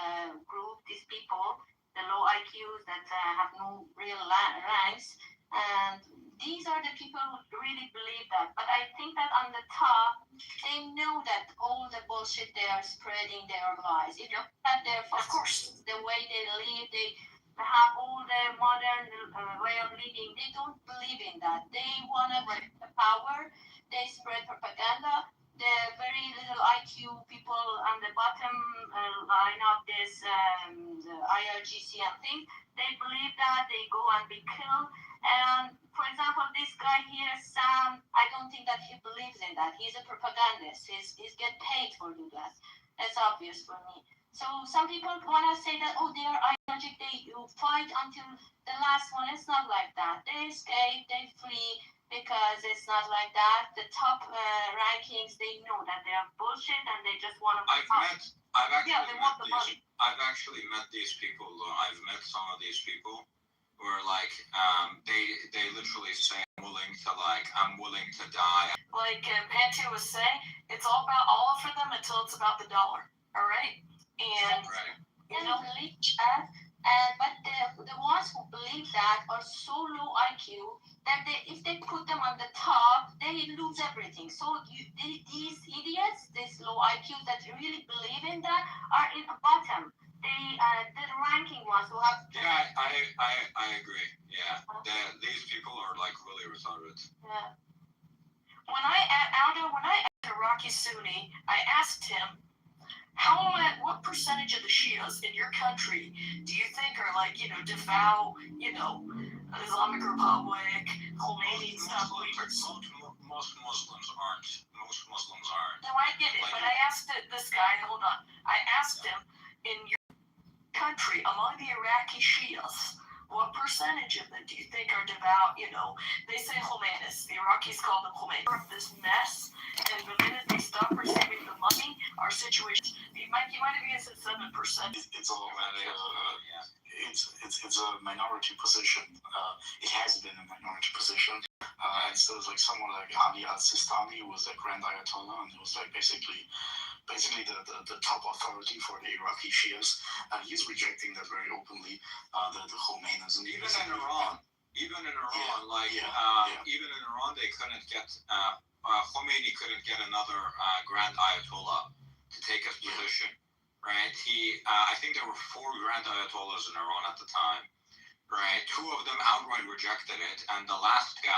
group, these people, the low IQs that have no real ranks, and these are the people who really believe that. But I think that on the top, they know that all the bullshit they are spreading, they are lies. If you look at their, of course, the way they live, they have all the modern way of living. They don't believe in that. They want to get the power. They spread propaganda. The very little IQ people on the bottom line of this IRGC and thing, they believe that. They go and be killed. And for example, this guy here, Sam, I don't think that he believes in that. He's a propagandist. He's get paid for doing that. That's obvious for me. So some people want to say that, oh, they are ideologic. They fight until the last one. It's not like that. They escape. They flee. Because it's not like that. The top rankings, they know that they are bullshit and they just want to. I've actually met these people. I've met some of these people who are like, they literally say, I'm willing to die. Like Pantia was saying, it's all about all for them until it's about the dollar. All right, and believe that. But the ones who believe that are so low IQ that if they put them on the top, they lose everything. So these idiots, these low IQ that really believe in that, are in the bottom. the ranking ones who have. Yeah, I agree. Yeah, these people are like really retarded. Yeah. When I asked Iraqi Sunni, I asked him, what percentage of the Shias in your country do you think are like, devout, Islamic Republic, Khomeini stuff believers? Most Muslims aren't. No, I get it, but I asked this guy, hold on, I asked him, in your country, among the Iraqi Shias, what percentage of them do you think are devout? They say Khomeinis. The Iraqis call them Khomeinis. This mess, and the minute they stop receiving the money, our situation. You might have even said 7%. It's all it's a minority position. It has been a minority position. And so it's like someone like Ali al-Sistani was a Grand Ayatollah, and he was like basically the top authority for the Iraqi Shias, and he's rejecting that very openly. The Khomeinism. Even in Iran, even in Iran, they couldn't get Khomeini couldn't get another Grand Ayatollah to take his position, right? I think there were 4 Grand Ayatollahs in Iran at the time, right? 2 of them outright rejected it, and the last guy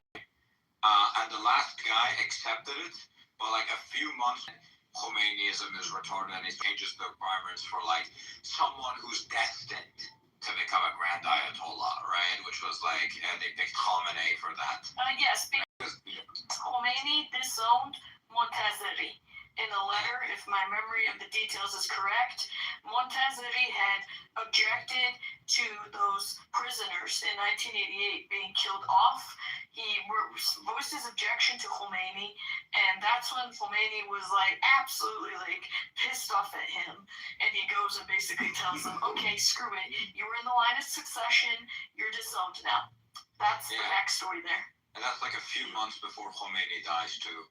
accepted it, but like a few months. Khomeinism is retarded, and it changes the requirements for like someone who's destined to become a Grand Ayatollah, right? Which was like they picked Khamenei for that. Yes, because Khomeini disowned Montazeri. In a letter, if my memory of the details is correct, Montazeri had objected to those prisoners in 1988 being killed off. He voiced his objection to Khomeini, and that's when Khomeini was like absolutely like pissed off at him, and he goes and basically tells him, okay, screw it, you were in the line of succession, you're disowned now. That's the backstory there. And that's like a few months before Khomeini dies too.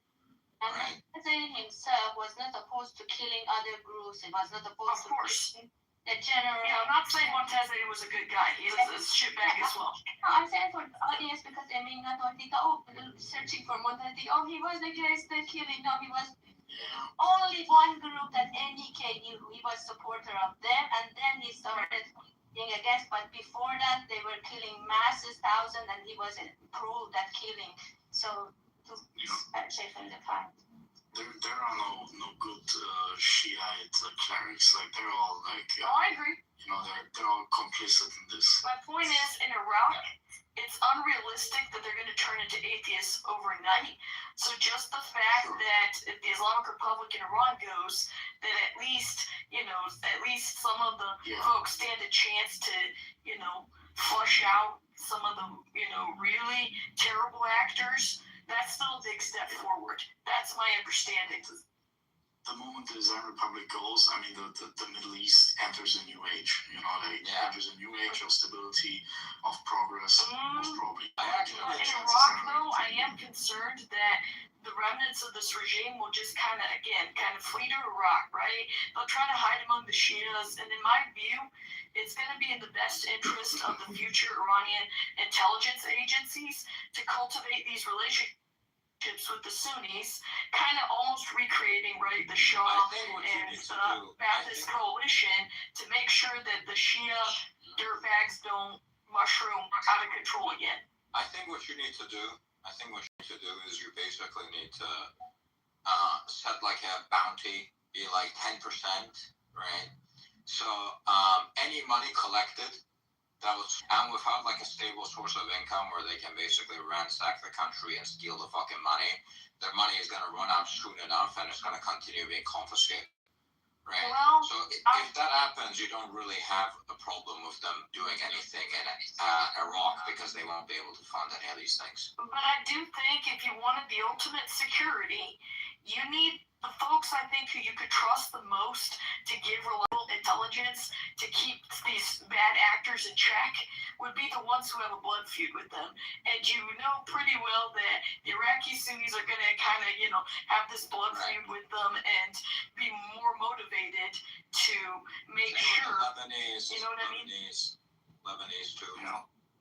And Montazeri himself was not opposed to killing other groups. He was not opposed to killing the general. Yeah, I'm not saying Montazeri was a good guy. He was a shitbag as well. No, I'm saying for the audience because they may not all think, searching for Montazeri, he was against the killing. No, he was only one group that NDK knew. He was supporter of them, and then he started being against. But before that, they were killing masses, thousands, and he was pro that killing. So. From the fact. There are no good Shiite clerics. Like they're all like. I agree. They're all complicit in this. My point is, in Iraq, it's unrealistic that they're going to turn into atheists overnight. So just the fact that if the Islamic Republic in Iran goes, that at least some of the folks stand a chance to, flush out some of the, really terrible actors. That's still a big step forward. That's my understanding. The moment the Islamic Republic goes, I mean, the Middle East enters a new age. Enters a new age of stability, of progress. Most probably. In Iraq, though, I am concerned that the remnants of this regime will just kind of flee to Iraq, right? They'll try to hide among the Shias, and in my view, it's going to be in the best interest of the future Iranian intelligence agencies to cultivate these relationships with the Sunnis, kind of almost recreating, right, the Shah and the Ba'athist coalition to make sure that the Shia dirtbags don't mushroom out of control again. I think what you need to do is you basically need to set like a bounty, be like 10%, right? So any money collected and without like a stable source of income where they can basically ransack the country and steal the fucking money, their money is going to run out soon enough and it's going to continue being confiscated, right? Well, so if that happens, you don't really have a problem with them doing anything in Iraq because they won't be able to fund any of these things. But I do think if you wanted the ultimate security, you need the folks I think who you could trust the most to give reliable intelligence to keep these bad actors in check would be the ones who have a blood feud with them. And you know pretty well that the Iraqi Sunnis are going to kind of, have this blood feud with them and be more motivated to make sure. Lebanese, you know what I mean? Lebanese too.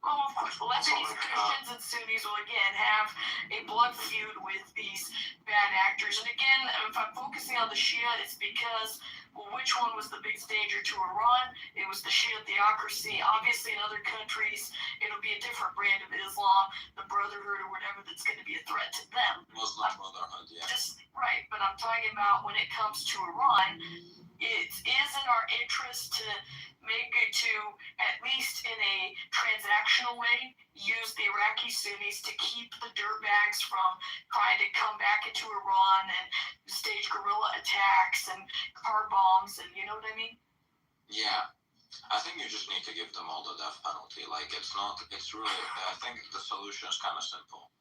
Oh, of course. Well, Lebanese Christians and Sunnis will again have a blood feud with these bad actors. And again, if I'm focusing on the Shia, it's because well, which one was the biggest danger to Iran? It was the Shia theocracy. Obviously, in other countries, it'll be a different brand of Islam, the Brotherhood or whatever, that's going to be a threat to them. Muslim Brotherhood, yeah. Just right, but I'm talking about when it comes to Iran, it is in our interest to make it to, at least in a transactional way, use the Iraqi Sunnis to keep the dirtbags from trying to come back into Iran and stage guerrilla attacks and car bombs, and you know what I mean? Yeah. I think you just need to give them all the death penalty. Like, it's really, I think the solution is kind of simple.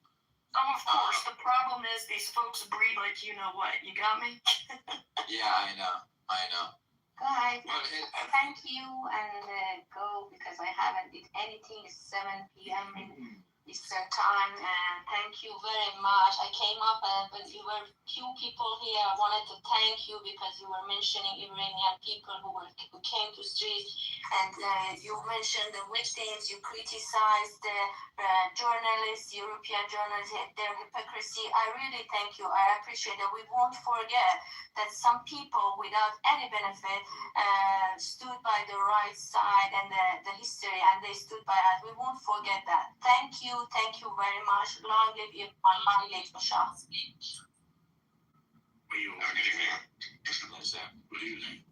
Oh, of course. The problem is these folks breed like you know what. You got me? Yeah, I know. Guys, thank you, and go because I haven't did anything. It's 7 p.m. in Eastern time, and thank you very much. I came up when you were few people here. I wanted to thank you because you were mentioning Iranian people who came to streets, and you mentioned the victims. You criticized the journalists, European journalists, their hypocrisy. I really thank you. I appreciate that. We won't forget that some people without any benefit stood by the right side and the history, and they stood by us. We won't forget that. Thank you very much. Long live Iran, Shah. Good evening.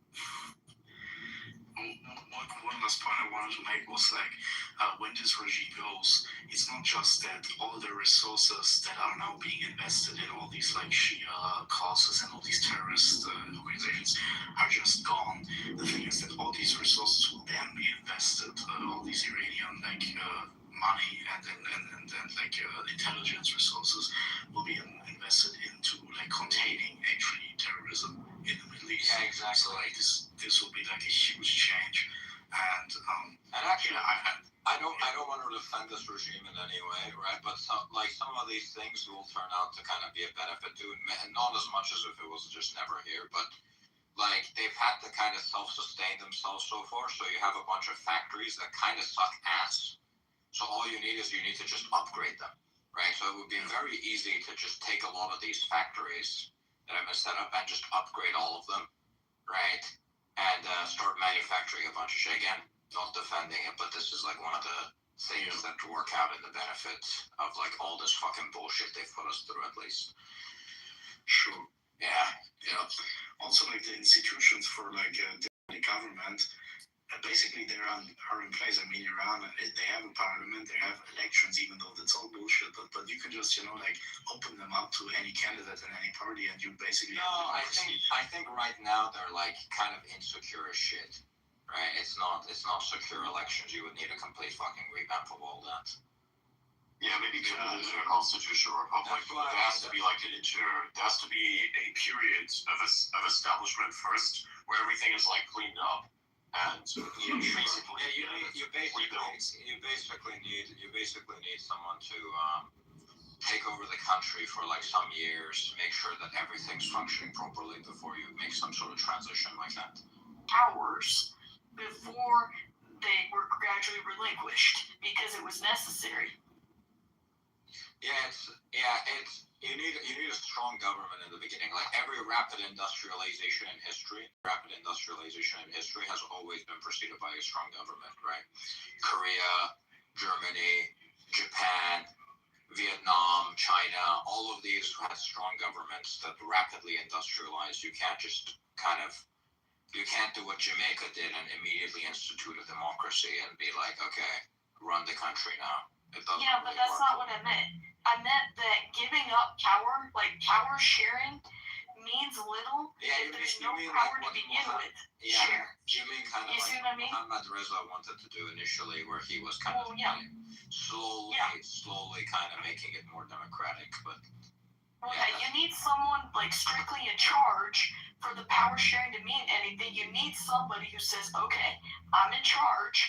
One last point I wanted to make was like, when this regime goes, it's not just that all the resources that are now being invested in all these like Shia causes and all these terrorist organizations are just gone. The thing is that all these resources will then be invested, all these Iranian like money and then intelligence resources will be invested into like containing actually terrorism in the Middle East. Yeah, exactly. So like this will be like a huge change, and actually, I don't want to defend this regime in any way, right? But some of these things will turn out to kind of be a benefit to, and not as much as if it was just never here, but like they've had to kind of self-sustain themselves so far. So you have a bunch of factories that kind of suck ass. So all you need to just upgrade them, right? So it would be very easy to just take a lot of these factories that have been set up and just upgrade all of them, right? And start manufacturing a bunch of shit. Again, not defending it, but this is like one of the things that work out in the benefit of like all this fucking bullshit they've put us through, at least. Sure. Yeah. Also, like the institutions for like the government, basically they are in place. I mean, Iran, they have a parliament, they have elections, even though that's all bullshit. But you can just like open them up to any candidate and any party, and you basically. No, I think right now they're like kind of insecure as shit, right? It's not secure elections. You would need a complete fucking revamp of all that. Yeah, maybe convert it into a constitutional republic. But there has to be like there has to be a period of establishment first, where everything is like cleaned up. And you basically need someone to take over the country for like some years, make sure that everything's functioning properly before you make some sort of transition like that. Hours before they were gradually relinquished because it was necessary. You need a strong government in the beginning. Like every rapid industrialization in history has always been preceded by a strong government, right? Korea, Germany, Japan, Vietnam, China, all of these had strong governments that rapidly industrialized. You can't do what Jamaica did and immediately institute a democracy and be like, okay, run the country now. Yeah, but that's not what I meant. I meant that giving up power, like power sharing, means little if there's no power to begin with. Yeah, you mean kind of you see what I mean? Ahmad Reza wanted to do initially, where he was kind of slowly kind of making it more democratic, but. Yeah, you need someone like strictly in charge for the power sharing to mean anything. You need somebody who says, okay, I'm in charge.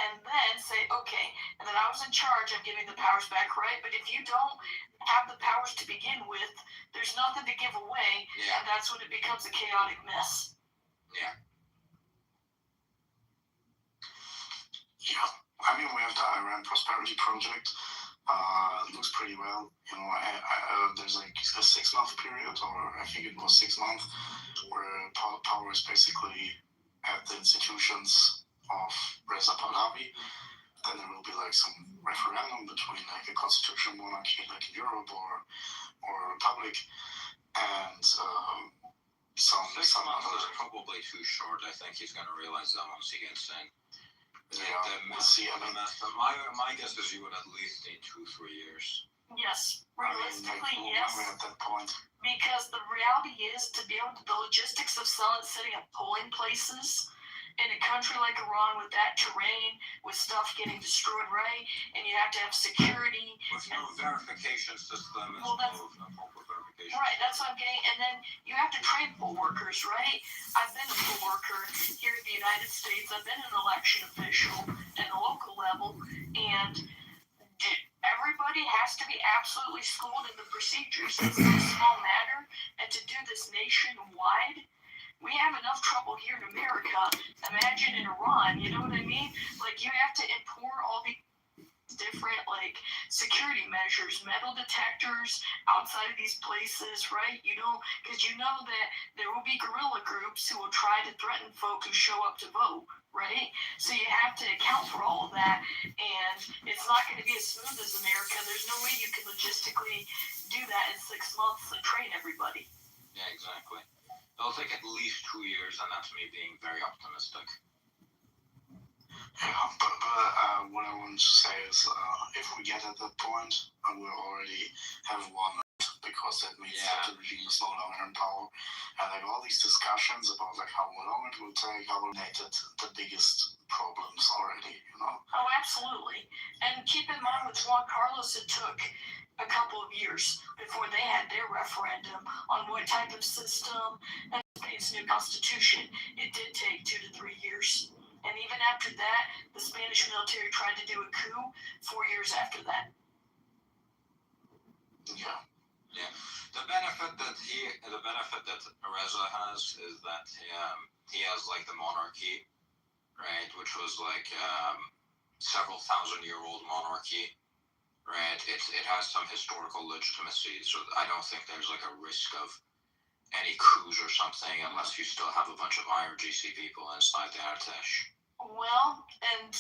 And then say, okay, and then I was in charge, I'm giving the powers back, right? But if you don't have the powers to begin with, there's nothing to give away, and that's when it becomes a chaotic mess. Yeah. Yeah, I mean, we have the Iran Prosperity Project, Looks pretty well. You know, there's like a 6-month period, or I think it was 6 months, where power is basically at the institutions of Reza Pahlavi. Then there will be like some referendum between like a constitutional monarchy like in Europe or a republic, and some 6 months other. is probably too short. I think he's going to realize that once he gets in. We'll see. I mean, my guess is you would at least need 2-3 years. Yes, realistically, yes. At that point. Because the reality is, to be able to, the logistics of setting up polling places in a country like Iran with that terrain, with stuff getting destroyed, right? And you have to have security. With no verification system, well, no proper verification. Right, that's what I'm getting. And then you have to train poll workers, right? I've been a poll worker here in the United States. I've been an election official at the local level, and everybody has to be absolutely schooled in the procedures. It's no small matter, and to do this nationwide, we have enough trouble here in America. Imagine in Iran, you know what I mean? Like, you have to import all the different, like, security measures, metal detectors outside of these places, right? You know, because you know that there will be guerrilla groups who will try to threaten folk who show up to vote, right? So you have to account for all of that, and it's not going to be as smooth as America. There's no way you can logistically do that in 6 months and train everybody. Yeah, exactly. It'll take at least 2 years, and that's me being very optimistic. Yeah, but what I want to say is, if we get at that point, we'll already have won, because that means that the regime is no longer in power, and like all these discussions about like how long it will take, eliminated the biggest problems already, you know. Oh, absolutely. And keep in mind with Juan Carlos, it took a couple of years before they had their referendum on what type of system and Spain's new constitution. It did take 2 to 3 years. And even after that, the Spanish military tried to do a coup 4 years after that. Yeah. Yeah. The benefit that Reza has is that he has like the monarchy, right, which was like several thousand-year-old monarchy. Right, it has some historical legitimacy, so I don't think there's like a risk of any coups or something unless you still have a bunch of IRGC people inside the Artesh. Well, and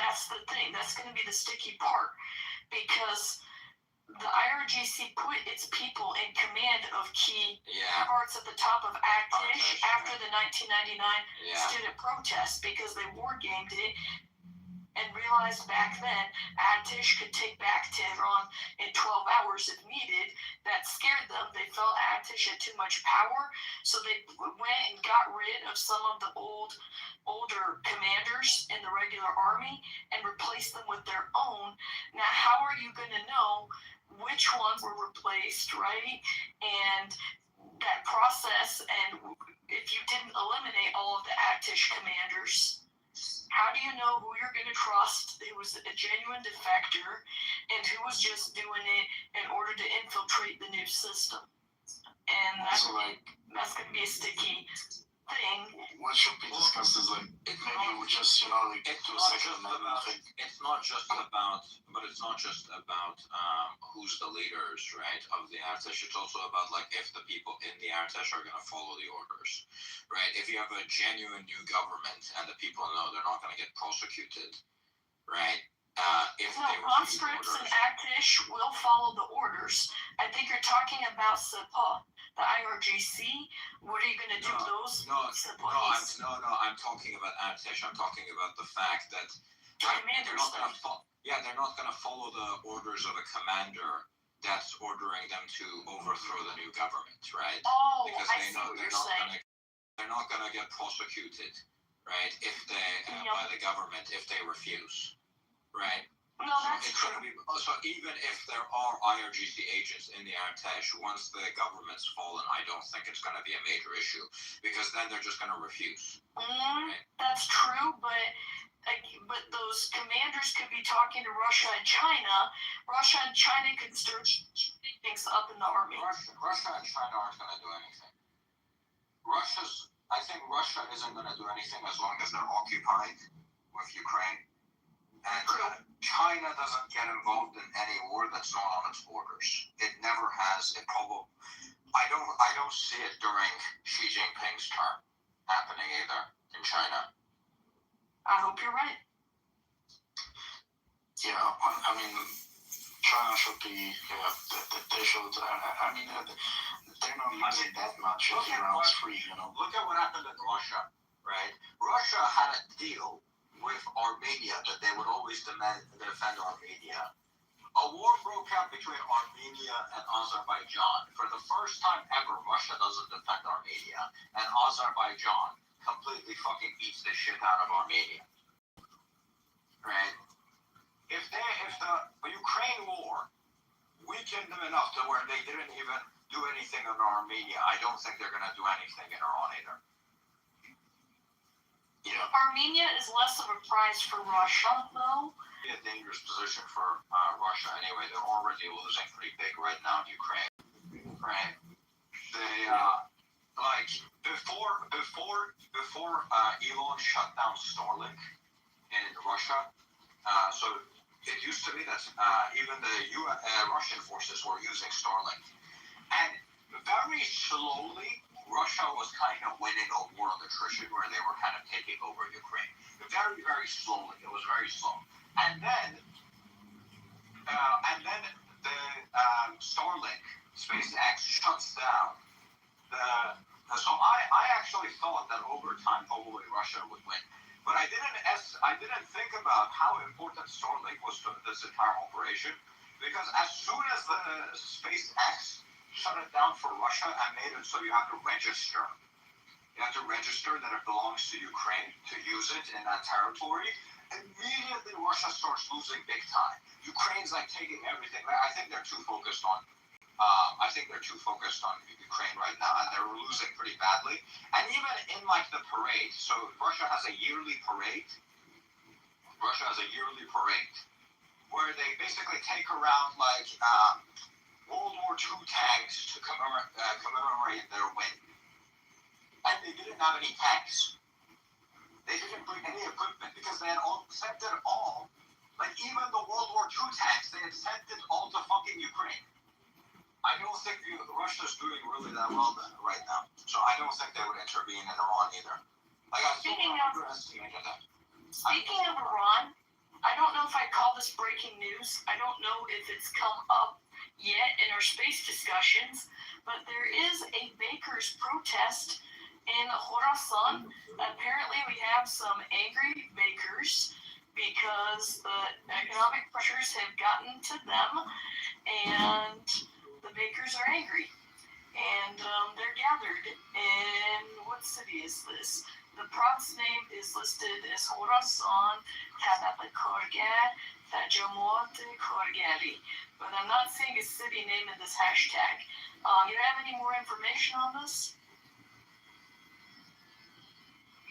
that's the thing. That's going to be the sticky part, because the IRGC put its people in command of key parts at the top of Artesh after the 1999 student protests, because they war gamed it and realized back then Artesh could take back Tehran in 12 hours if needed. That scared them. They felt Artesh had too much power, so they went and got rid of some of the older commanders in the regular army and replaced them with their own. Now, how are you going to know which ones were replaced, right? And that process, and if you didn't eliminate all of the Artesh commanders, how do you know who you're going to trust, who was a genuine defector, and who was just doing it in order to infiltrate the new system? And that's going to be a sticky thing. What should be discussed is like, maybe we just, you know, like, do a second amendment thing. It's not just about who's the leaders, right, of the Artesh. It's also about like if the people in the Artesh are going to follow the orders, right? If you have a genuine new government and the people know they're not going to get prosecuted, right? Conscripts and Artesh will follow the orders. I think you're talking about Sepah, the IRGC. What are you going to do with those? I'm talking about Artesh. I'm talking about the fact that they're not going to follow the orders of a commander that's ordering them to overthrow the new government, right? Oh, because I see what you're saying. They're not going to get prosecuted, right? If they by the government if they refuse, right? No, that's true. So even if there are IRGC agents in the Artesh, once the government's fallen, I don't think it's going to be a major issue, because then they're just going to refuse. Right? That's true, but those commanders could be talking to Russia and China. Russia and China could stir things up in the army. Russia and China aren't going to do anything. I think Russia isn't going to do anything as long as they're occupied with Ukraine. And China doesn't get involved in any war that's not on its borders. It never has. It probably. I don't see it during Xi Jinping's term happening either in China. I hope you're right. Yeah, I mean, China should be, they should, I mean, they're not using that much around free, you know. Look at what happened in Russia, right? Russia had a deal with Armenia that they would always defend Armenia. A war broke out between Armenia and Azerbaijan. For the first time ever, Russia doesn't defend Armenia, and Azerbaijan completely fucking beats the shit out of Armenia. Right? If the Ukraine war weakened them enough to where they didn't even do anything in Armenia, I don't think they're gonna do anything in Iran either. Yeah. Armenia is less of a prize for Russia, though. A dangerous position for Russia anyway. They're already losing pretty big right now in Ukraine. Right? They like before Elon shut down Starlink in Russia. So it used to be that even the Russian forces were using Starlink, and very slowly Russia was kind of winning a war of attrition where they were kind of taking over Ukraine. Very, very slowly. It was very slow. And then the Starlink, SpaceX shuts down. So I actually thought that over time probably Russia would win. But I didn't think about how important Starlink was to this entire operation, because as soon as the SpaceX shut it down for Russia and made it so you have to register. You have to register that it belongs to Ukraine to use it in that territory. Immediately Russia starts losing big time. Ukraine's like taking everything. I think they're too focused on Ukraine right now, and they're losing pretty badly. And even in like the parade, so Russia has a yearly parade where they basically take around like World War II tanks to commemorate their win. And they didn't have any tanks. They didn't bring any equipment because they had all sent it all. Like even the World War II tanks, they had sent it all to fucking Ukraine. I don't think Russia's doing really that well right now. So I don't think they would intervene in Iran either. Like Speaking of Iran, I don't know if I call this breaking news. I don't know if it's come up yet in our space discussions, but there is a bakers protest in Khorasan. Apparently we have some angry bakers because the economic pressures have gotten to them, and the bakers are angry. And they're gathered in, what city is this? The province name is listed as Khorasan, Tabakorga, Tajamot, Korgali. But I'm not seeing a city name in this hashtag. You have any more information on this?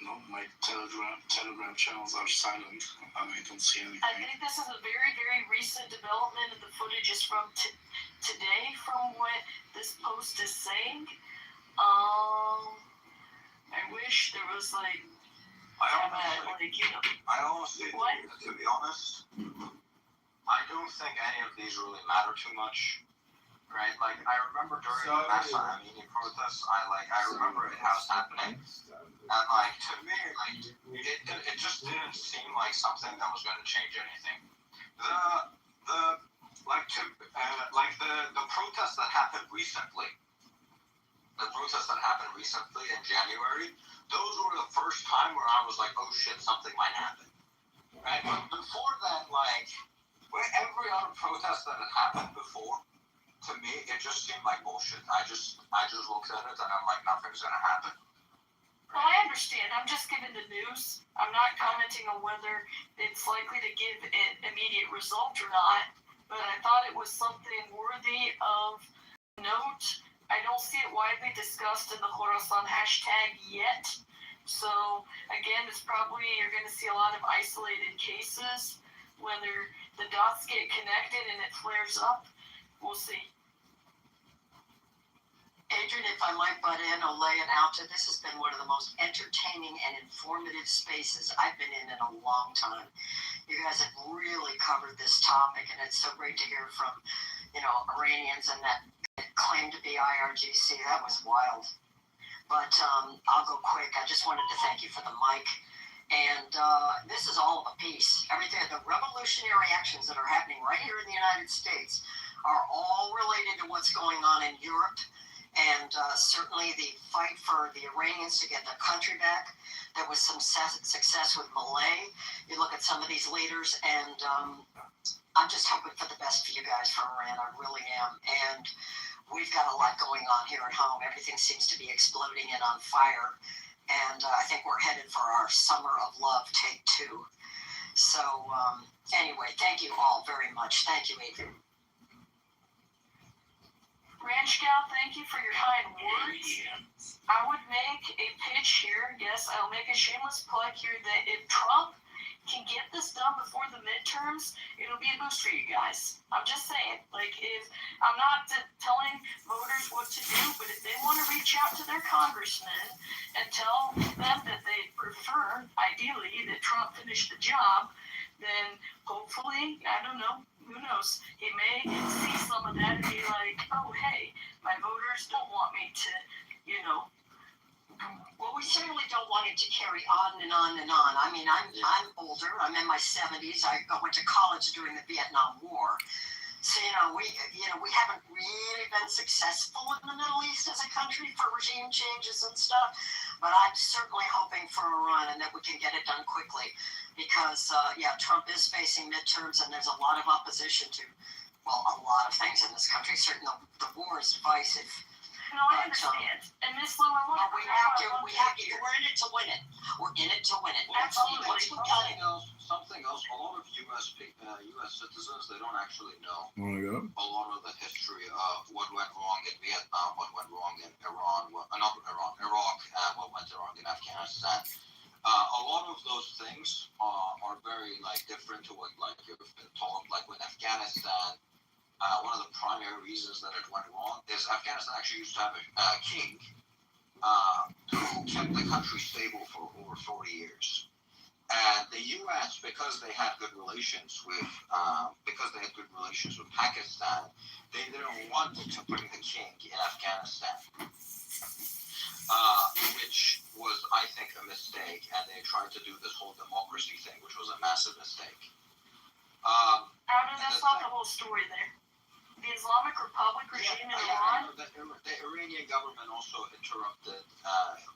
No, my Telegram channels are silent. I don't see anything. I think this is a very, very recent development, and the footage is from today, from what this post is saying. I wish there was like, I honestly, to be honest, I don't think any of these really matter too much, right? Like I remember during the Massa Amini protests, I remember it was happening, and like to me, like it just didn't seem like something that was going to change anything. The protests that happened recently. The protests that happened recently in January, those were the first time where I was like, oh shit, something might happen. Right? But before that, like, every other protest that had happened before, to me, it just seemed like bullshit. I just looked at it and I'm like, nothing's gonna happen. Well, I understand. I'm just giving the news. I'm not commenting on whether it's likely to give an immediate result or not, but I thought it was something worthy of note. I don't see it widely discussed in the Khorasan hashtag yet. So, again, it's probably, you're going to see a lot of isolated cases. Whether the dots get connected and it flares up, we'll see. Adrian, if I might butt in or lay it out to, this has been one of the most entertaining and informative spaces I've been in a long time. You guys have really covered this topic, and it's so great to hear from, Iranians and that claim to be IRGC. That was wild. But I'll go quick. I just wanted to thank you for the mic. And this is all of a piece. Everything, the revolutionary actions that are happening right here in the United States are all related to what's going on in Europe. And certainly the fight for the Iranians to get their country back. There was some success with Malay. You look at some of these leaders, and I'm just hoping for the best for you guys, for Iran. I really am. And we've got a lot going on here at home. Everything seems to be exploding and on fire. And I think we're headed for our Summer of Love Take 2. So anyway, thank you all very much. Thank you, Adrian. Ranch Gal, thank you for your kind words. I would make a pitch here. Yes, I'll make a shameless plug here that if Trump can get this done before the midterms, it'll be a boost for you guys. I'm just saying, if I'm not telling voters what to do, but if they want to reach out to their congressman and tell them that they prefer, ideally, that Trump finish the job, then hopefully, I don't know, who knows, he may see some of that and be like, oh, hey, my voters don't want me to, Well, we certainly don't want it to carry on and on and on. I mean, I'm older. I'm in my 70s. I went to college during the Vietnam War. So, we haven't really been successful in the Middle East as a country for regime changes and stuff. But I'm certainly hoping for Iran and that we can get it done quickly. Because, Trump is facing midterms and there's a lot of opposition to, a lot of things in this country. Certainly the war is divisive. No, I understand. And Miss Lou, I want to. We have to. We're in it to win it. We're in it to win it. Absolutely. Something else. A lot of U.S. citizens, they don't actually know a lot of the history of what went wrong in Vietnam, what went wrong in Iraq, and what went wrong in Afghanistan. A lot of those things are very different to what you've been told. Like with Afghanistan. One of the primary reasons that it went wrong is Afghanistan actually used to have a king who kept the country stable for over 40 years. And the U.S., because they had good relations with Pakistan, they didn't want to bring the king in Afghanistan, which was, I think, a mistake. And they tried to do this whole democracy thing, which was a massive mistake. That's not the whole story there. The Islamic Republic regime in Iran. The Iranian government also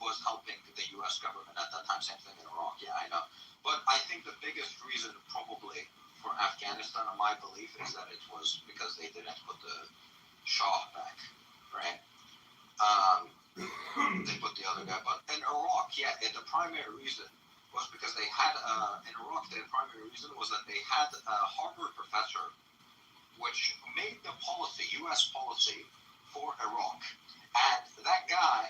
was helping the U.S. government at that time. Same thing in Iraq. Yeah, I know. But I think the biggest reason probably for Afghanistan, in my belief, is that it was because they didn't put the Shah back, right? They put the other guy. But in Iraq, the primary reason was because they had, in Iraq, the primary reason was that they had a Harvard professor which made the policy, U.S. policy, for Iraq. And that guy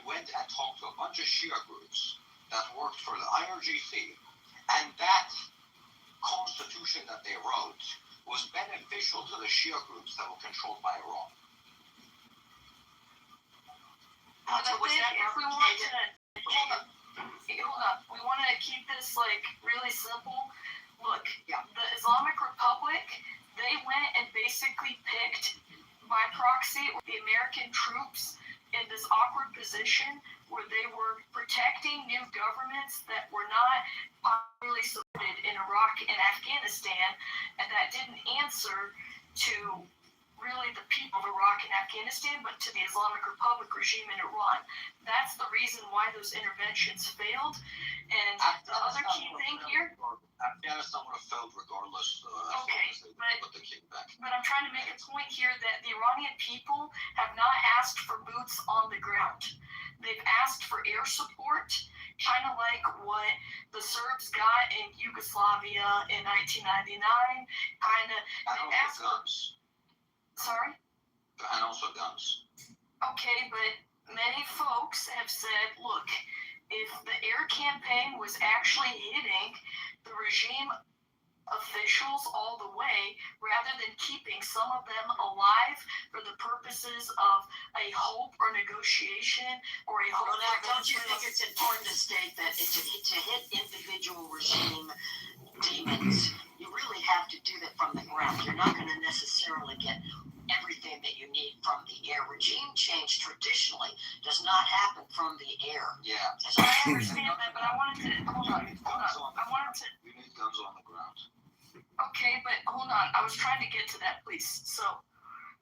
went and talked to a bunch of Shia groups that worked for the IRGC, and that constitution that they wrote was beneficial to the Shia groups that were controlled by Iran. Hold up. We want to keep this really simple. Look, the Islamic Republic, they went and basically picked by proxy the American troops in this awkward position where they were protecting new governments that were not popularly supported in Iraq and Afghanistan, and that didn't answer to really the people of Iraq and Afghanistan, but to the Islamic Republic regime in Iran. That's the reason why those interventions failed. And the other key thing here. Afghanistan would have failed regardless. But I'm trying to make a point here that the Iranian people have not asked for boots on the ground. They've asked for air support, kind of like what the Serbs got in Yugoslavia in 1999. Sorry? And also guns. Okay, but many folks have said, look, if the air campaign was actually hitting the regime officials all the way, rather than keeping some of them alive for the purposes of a hope or negotiation or a hope. Don't you think it's important to state that to hit individual regime demons, you really have to do that from the ground. You're not going to necessarily get everything that you need from the air. Regime change traditionally does not happen from the air. Yeah. I understand that, but I wanted to hold on. I wanted to. You need guns on the ground. Okay, but hold on. I was trying to get to that, please. So,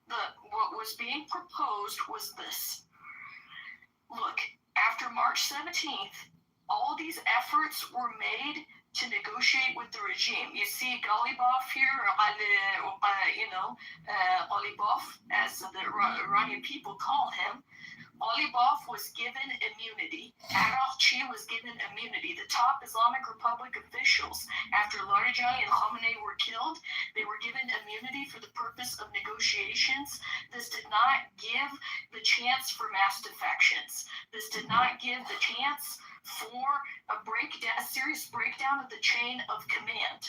what was being proposed was this. Look, after March 17th, all these efforts were made to negotiate with the regime. You see Galibaf here, Galibaf, as the Iranian people call him. Galibaf was given immunity. Araghchi was given immunity. The top Islamic Republic officials, after Larijani and Khamenei were killed, they were given immunity for the purpose of negotiations. This did not give the chance for mass defections. This did not give the chance for a serious breakdown of the chain of command.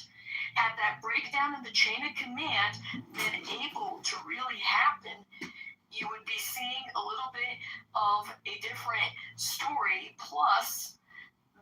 Had that breakdown of the chain of command been able to really happen, you would be seeing a little bit of a different story. Plus,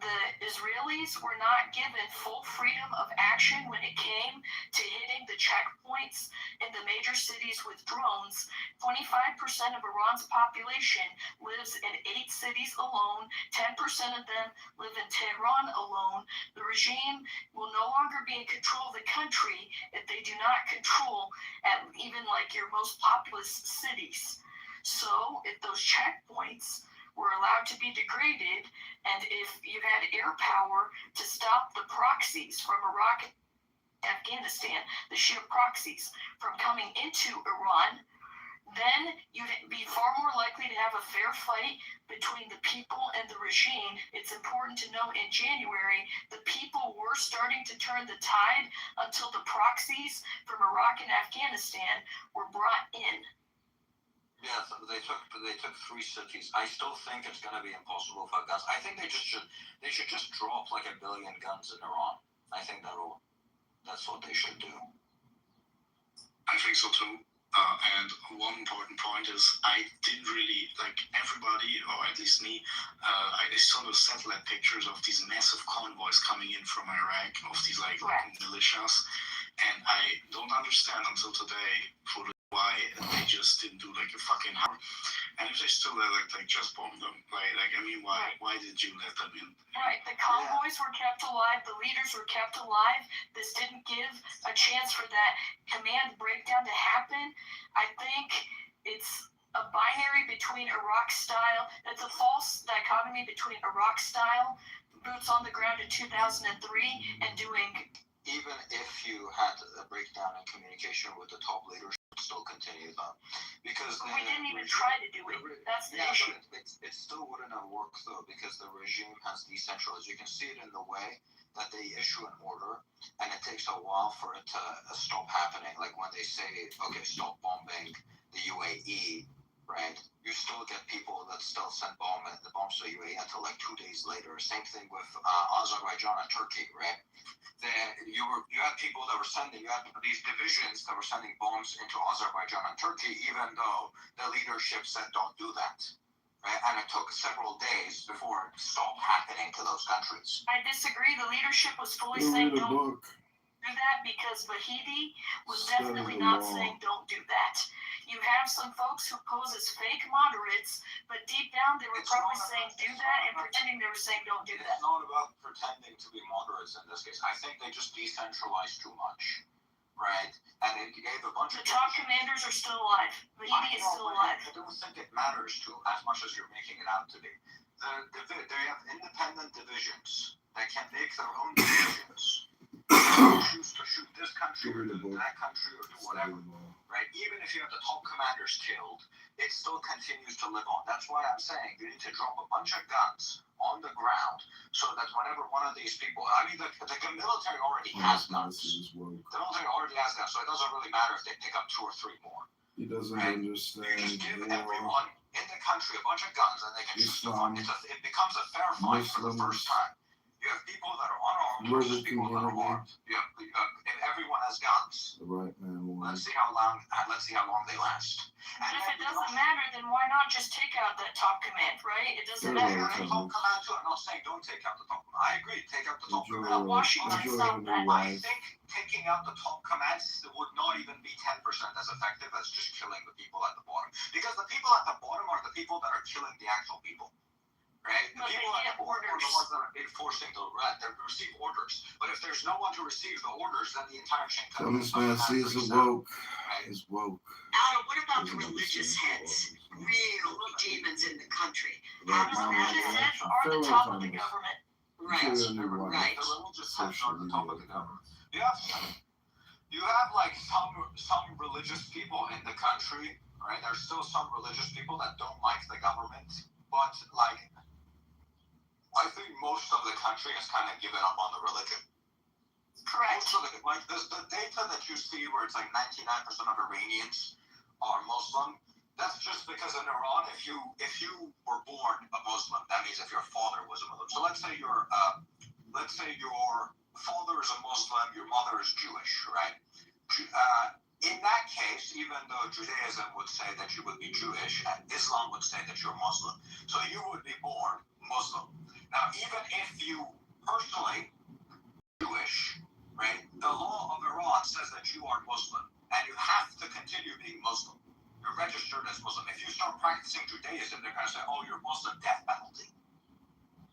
the Israelis were not given full freedom of action when it came to hitting the checkpoints in the major cities with drones. 25% of Iran's population lives in 8 cities alone. 10% of them live in Tehran alone. The regime will no longer be in control of the country if they do not control at even like your most populous cities. So if those checkpoints were allowed to be degraded, and if you had air power to stop the proxies from Iraq and Afghanistan, the Shia proxies, from coming into Iran, then you'd be far more likely to have a fair fight between the people and the regime. It's important to note in January, the people were starting to turn the tide until the proxies from Iraq and Afghanistan were brought in. Yeah, so they took 3 cities. I still think it's going to be impossible for guns. I think they should just drop like 1 billion guns in Iran. I think that's what they should do. I think so too. And one important point is I didn't really, like everybody, or at least me, I saw those satellite pictures of these massive convoys coming in from Iraq, of these like militias, and I don't understand until today why they just didn't do like a fucking hour. And if they still there, like just bomb them, why did you let them in? Right, the convoys were kept alive, the leaders were kept alive. This didn't give a chance for that command breakdown to happen. I think it's a binary between Iraq style. It's a false dichotomy between Iraq style, boots on the ground in 2003, and doing. Even if you had a breakdown in communication with the top leadership, still continued on, because we didn't even try to do it. That's the issue. But it still wouldn't have worked though, because the regime has decentralized. You can see it in the way that they issue an order, and it takes a while for it to stop happening. Like when they say, "Okay, stop bombing the UAE," right? You still get people that still send bombs to the UAE until like 2 days later. Same thing with Azerbaijan and Turkey, right? You had people that were sending, you had these divisions that were sending bombs into Azerbaijan and Turkey, even though the leadership said don't do that. Right? And it took several days before it stopped happening to those countries. I disagree. The leadership was fully saying don't do that, because Vahidi was definitely not saying don't do that. You have some folks who pose as fake moderates, but deep down they were probably saying do that and pretending they were saying don't do that. It's not about pretending to be moderates in this case. I think they just decentralized too much, right? And it gave a bunch of... The top commanders are still alive. Vahidi is still alive. I don't think it matters as much as you're making it out to be. They have independent divisions that can make their own decisions. Choose to shoot this country or do that country or do whatever, right? Even if you have the top commanders killed, it still continues to live on. That's why I'm saying you need to drop a bunch of guns on the ground so that whenever one of these people, I mean, the military already has guns. The military already has guns, so it doesn't really matter if they pick up 2 or 3 more. He doesn't understand. You just give everyone in the country a bunch of guns and they can shoot the fun. It becomes a fair fight for the first time. You have people that are unarmed versus people that are armed. And everyone has guns. The right man will Let's see how long they last. But if it doesn't matter, then why not just take out that top command, right? It doesn't matter. The top command too. I'm not saying don't take out the top command. I agree, take out the top command. Washington stopped that. I think taking out the top commands would not even be 10% as effective as just killing the people at the bottom. Because the people at the bottom are the people that are killing the actual people. Right? The people at the bottom are the ones that are enforcing the right. They receive orders. But if there's no one to receive the orders, then the entire chain Congressman is woke. Is woke. Adam, what about the religious heads? Real demons in the country. Religious heads are the top of the government. Right. The religious heads are the top of the government. You have like some religious people in the country, right? There's still some religious people that don't like the government, but like I think most of the country has kind of given up on the religion. Correct. Like the data that you see where it's like 99% of Iranians are Muslim, that's just because in Iran, if you were born a Muslim, that means if your father was a Muslim. So let's say your father is a Muslim, your mother is Jewish, right? In that case, even though Judaism would say that you would be Jewish, and Islam would say that you're Muslim, so you would be born Muslim. Now, even if you personally Jewish, right? The law of Iran says that you are Muslim, and you have to continue being Muslim. You're registered as Muslim. If you start practicing Judaism, they're going to say, "Oh, you're Muslim, death penalty."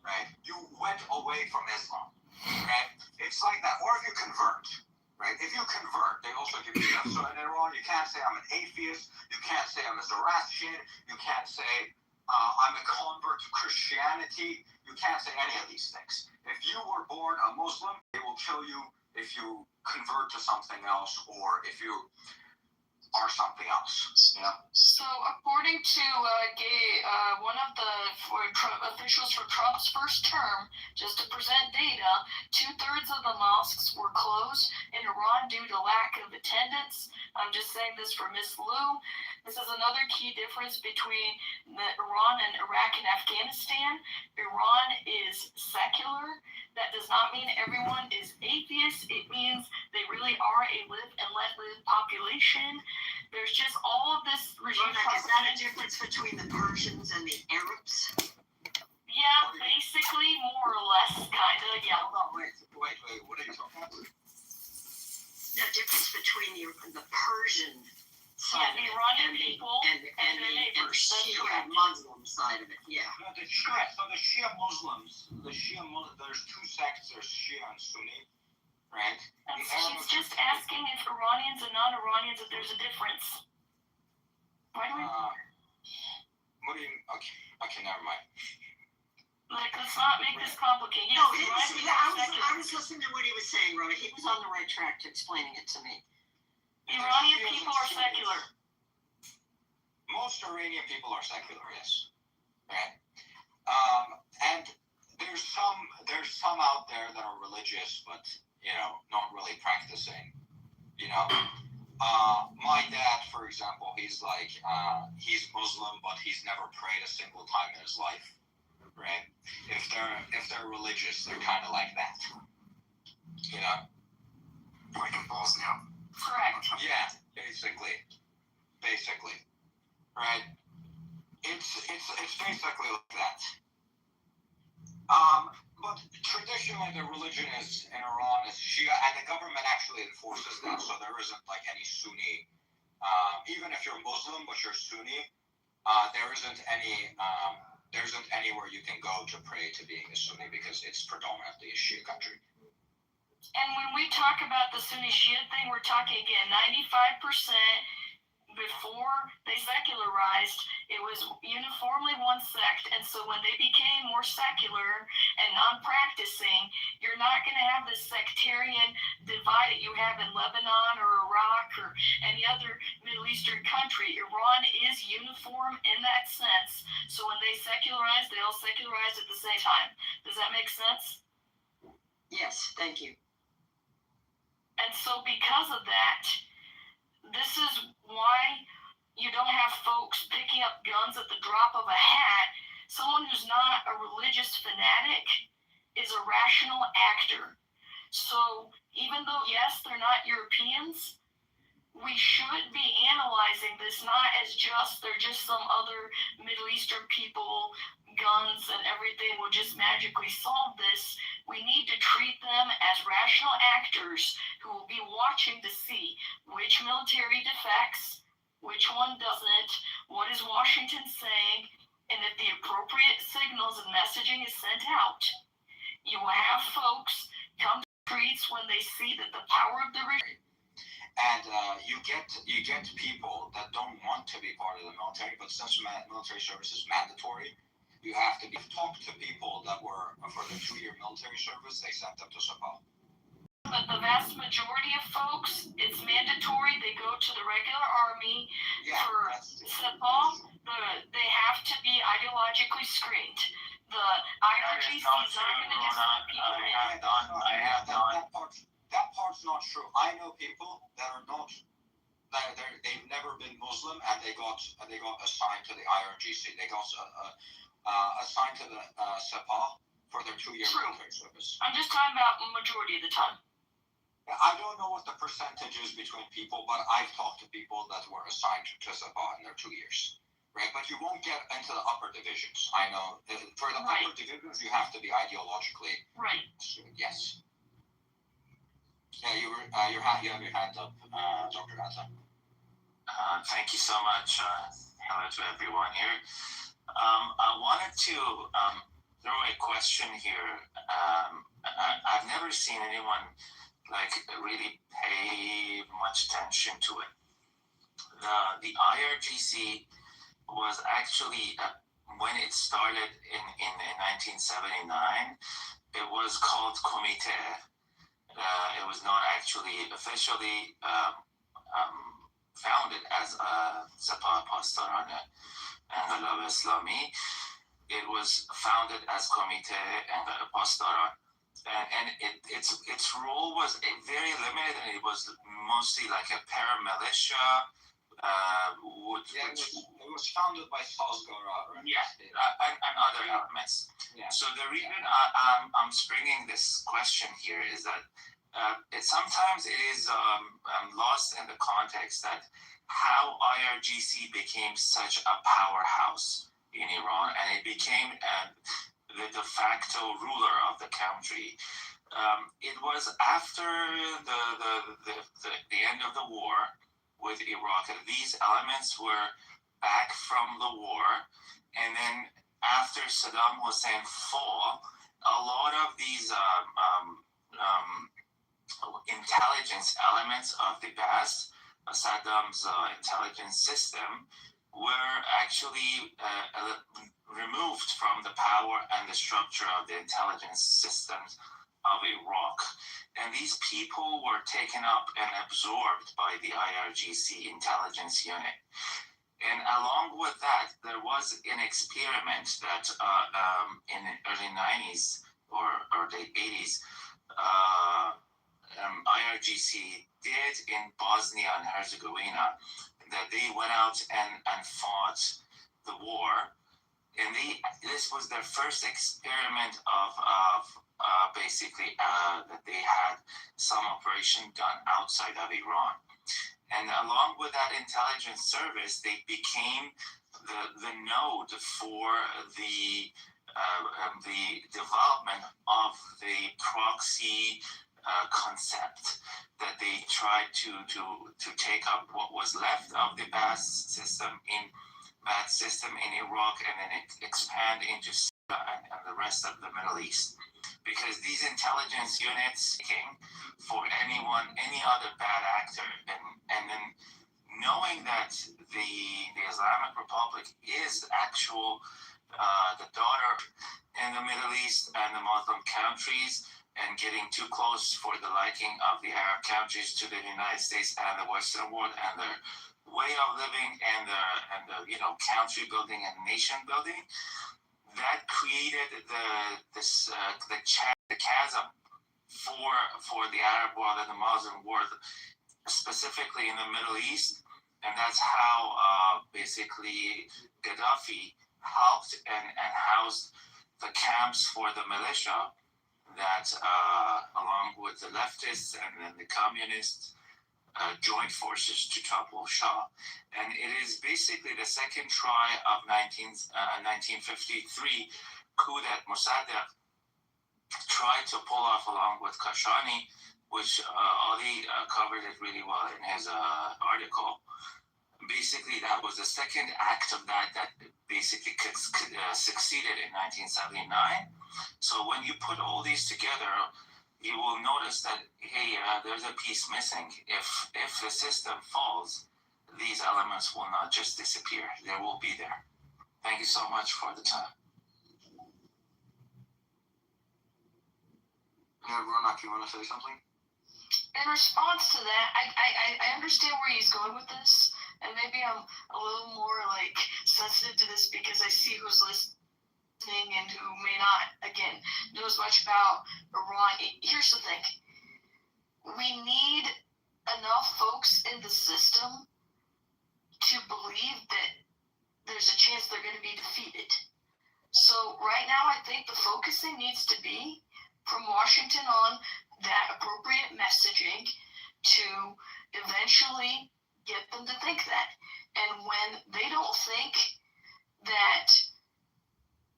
Right? You went away from Islam. Right? It's like that. Or if you convert. Right? If you convert, they also give you that. So in Iran, you can't say I'm an atheist. You can't say I'm a Zoroastrian. You can't say I'm a convert to Christianity. You can't say any of these things. If you were born a Muslim, they will kill you if you convert to something else or if you are something else. Yeah. So according to one of the officials for Trump's first term, just to present data, 2/3 of the mosques were closed in Iran due to lack of attendance. I'm just saying this for Miss Lou. This is another key difference between Iran and Iraq and Afghanistan. Iran is secular. That does not mean everyone is atheist. It means they really are a live and let live population. There's just all of this regime. Is that a difference between the Persians and the Arabs? Yeah, basically, more or less, kind of, yeah. Hold on, wait, what are you talking about? The difference between the Persian side the Iranian people and the Shia Muslim side of it, yeah. No, the Shia Muslims, there's two sects, there's Shia and Sunni, right? She's just asking if Iranians and non-Iranians, if there's a difference. Why do we... What do you... Okay, never mind. Like, let's not make this complicated. No, I was listening to what he was saying, Rhoda. He was on the right track to explaining it to me. Iranian people are secular. Most Iranian people are secular, yes. Right? And there's some out there that are religious, but not really practicing. My dad, for example, he's Muslim, but he's never prayed a single time in his life. Right? If they're religious, they're kind of like that. Like in Bosnia. Correct. Yeah, basically, right? It's basically like that. But traditionally, the religion in Iran is Shia, and the government actually enforces that. So there isn't like any Sunni. Even if you're Muslim but you're Sunni, there isn't anywhere you can go to pray to being a Sunni because it's predominantly a Shia country. And when we talk about the Sunni Shia thing, we're talking again 95% before they secularized, it was uniformly one sect, and so when they became more secular and non-practicing, you're not going to have this sectarian divide that you have in Lebanon or Iraq or any other Middle Eastern country. Iran is uniform in that sense, so when they secularize, they all secularize at the same time. Does that make sense? Yes, thank you. And so because of that, this is why you don't have folks picking up guns at the drop of a hat. Someone who's not a religious fanatic is a rational actor. So even though, yes, they're not Europeans, we should be analyzing this not as just they're just some other Middle Eastern people, guns and everything will just magically solve this. We need to treat them as rational actors who will be watching to see which military defects, which one doesn't, what is Washington saying, and if the appropriate signals and messaging is sent out, you will have folks come to the streets when they see that the power of the regime. And you get people that don't want to be part of the military, but since military service is mandatory, you have to talk to people that were for the 2-year military service. They sent them to Sabah. But the vast majority of folks, it's mandatory. They go to the regular army. For Sabah, they have to be ideologically screened. The IRGC is not going to just let people in. That part's not true. I know people that are not. They've never been Muslim, and they got assigned to the IRGC. They got assigned to the Sabah for their 2-year military service. I'm just talking about majority of the time. I don't know what the percentage is between people, but I've talked to people that were assigned to Sabah in their 2 years. Right, but you won't get into the upper divisions. I know. For the upper divisions, you have to be ideologically right. Yes. Yeah, you have your hand up, Dr. Gaza. Thank you so much. Hello to everyone here. I wanted to throw a question here. I've never seen anyone really pay much attention to it. The IRGC was actually when it started in 1979. It was called Comité. It was not actually officially founded as Sepah Pasdaran Enqilab Islami. It was founded as Comité Enqilab Pasdaran, and its role was very limited, and it was mostly like a paramilitia. It was founded by Salzgara, right? Yeah, and other elements. Yeah. So the reason I'm springing this question here is that sometimes it is lost in the context that how IRGC became such a powerhouse in Iran, and it became the de facto ruler of the country. It was after the end of the war with Iraq. These elements were back from the war, and then after Saddam Hussein fall, a lot of these intelligence elements of the past, Saddam's intelligence system, were actually removed from the power and the structure of the intelligence systems of Iraq. And these people were taken up and absorbed by the IRGC intelligence unit. And along with that, there was an experiment that in the early 90s or the 80s, IRGC did in Bosnia and Herzegovina, that they went out and fought the war. And this was their first experiment of basically that they had some operation done outside of Iran. And along with that intelligence service, they became the node for the development of the proxy concept, that they tried to take up what was left of the Ba'ath system in Iraq, and then expand into Syria and the rest of the Middle East. Because these intelligence units came for any other bad actor, and then knowing that the Islamic Republic is the daughter in the Middle East and the Muslim countries, and getting too close for the liking of the Arab countries to the United States and the Western world and their way of living and the country building and nation building, that created the chasm for the Arab world and the Muslim world, specifically in the Middle East. And that's how basically Gaddafi helped and housed the camps for the militia that along with the leftists and then the communists joined forces to topple Shah. And it is basically the second try of 1953 coup that Mossadegh tried to pull off along with Kashani, which Ali covered it really well in his article. Basically, that was the second act of that basically succeeded in 1979. So when you put all these together, you will notice that, hey, there's a piece missing. If the system falls, these elements will not just disappear. They will be there. Thank you so much for the time. Yeah, Ronak, you want to say something? In response to that, I understand where he's going with this, and maybe I'm a little more like sensitive to this because I see who's listening and who may not, again, know as much about Iran. Here's the thing. We need enough folks in the system to believe that there's a chance they're going to be defeated. So right now, I think the focusing needs to be from Washington on that appropriate messaging to eventually get them to think that. And when they don't think that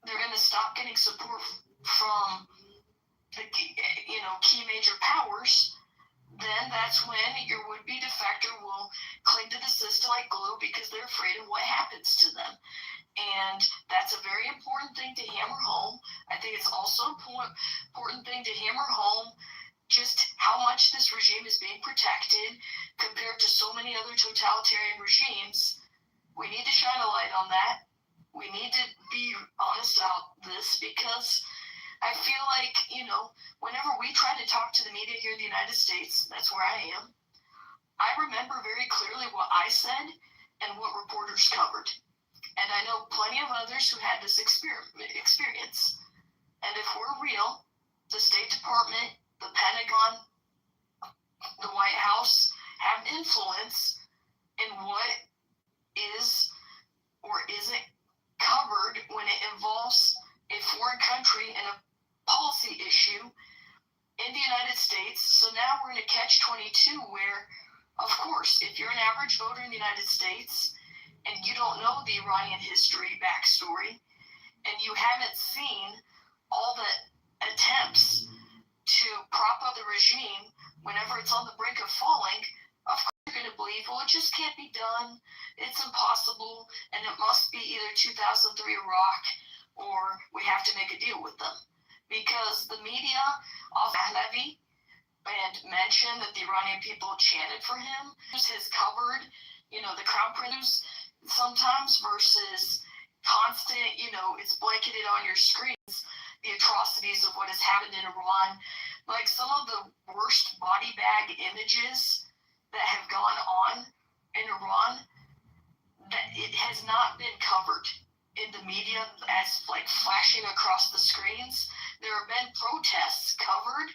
they're going to stop getting support from the key major powers, then that's when your would-be defector will cling to the system like glue because they're afraid of what happens to them. And that's a very important thing to hammer home. I think it's also important thing to hammer home just how much this regime is being protected compared to so many other totalitarian regimes. We need to shine a light on that. We need to be honest about this because I feel like, whenever we try to talk to the media here in the United States, that's where I am, I remember very clearly what I said and what reporters covered. And I know plenty of others who had this experience. And if we're real, the State Department, the Pentagon, the White House have influence in what is or isn't covered when it involves a foreign country and a policy issue in the United States. So now we're in a catch-22 where, of course, if you're an average voter in the United States and you don't know the Iranian history backstory and you haven't seen all the attempts to prop up the regime whenever it's on the brink of falling, of course you're going to believe, well, it just can't be done, it's impossible, and it must be either 2003 Iraq or we have to make a deal with them. Because the media off Pahlavi and mentioned that the Iranian people chanted for him, has covered, the Crown Prince sometimes versus constant, it's blanketed on your screens, the atrocities of what has happened in Iran. Like some of the worst body bag images that have gone on in Iran, that it has not been covered in the media as like flashing across the screens. There have been protests covered,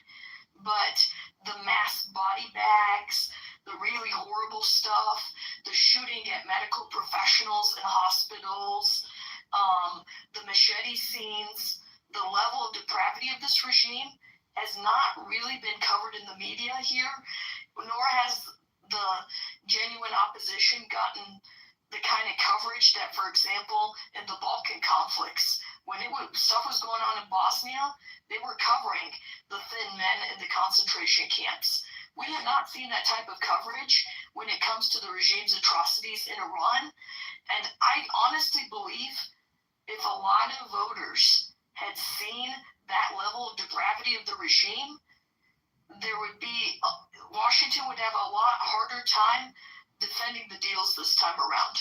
but the mass body bags, the really horrible stuff, the shooting at medical professionals in hospitals, the machete scenes, the level of depravity of this regime has not really been covered in the media here, nor has the genuine opposition gotten the kind of coverage that, for example, in the Balkan conflicts, when stuff was going on in Bosnia, they were covering the thin men in the concentration camps. We have not seen that type of coverage when it comes to the regime's atrocities in Iran. And I honestly believe if a lot of voters had seen that level of depravity of the regime, Washington would have a lot harder time defending the deals this time around.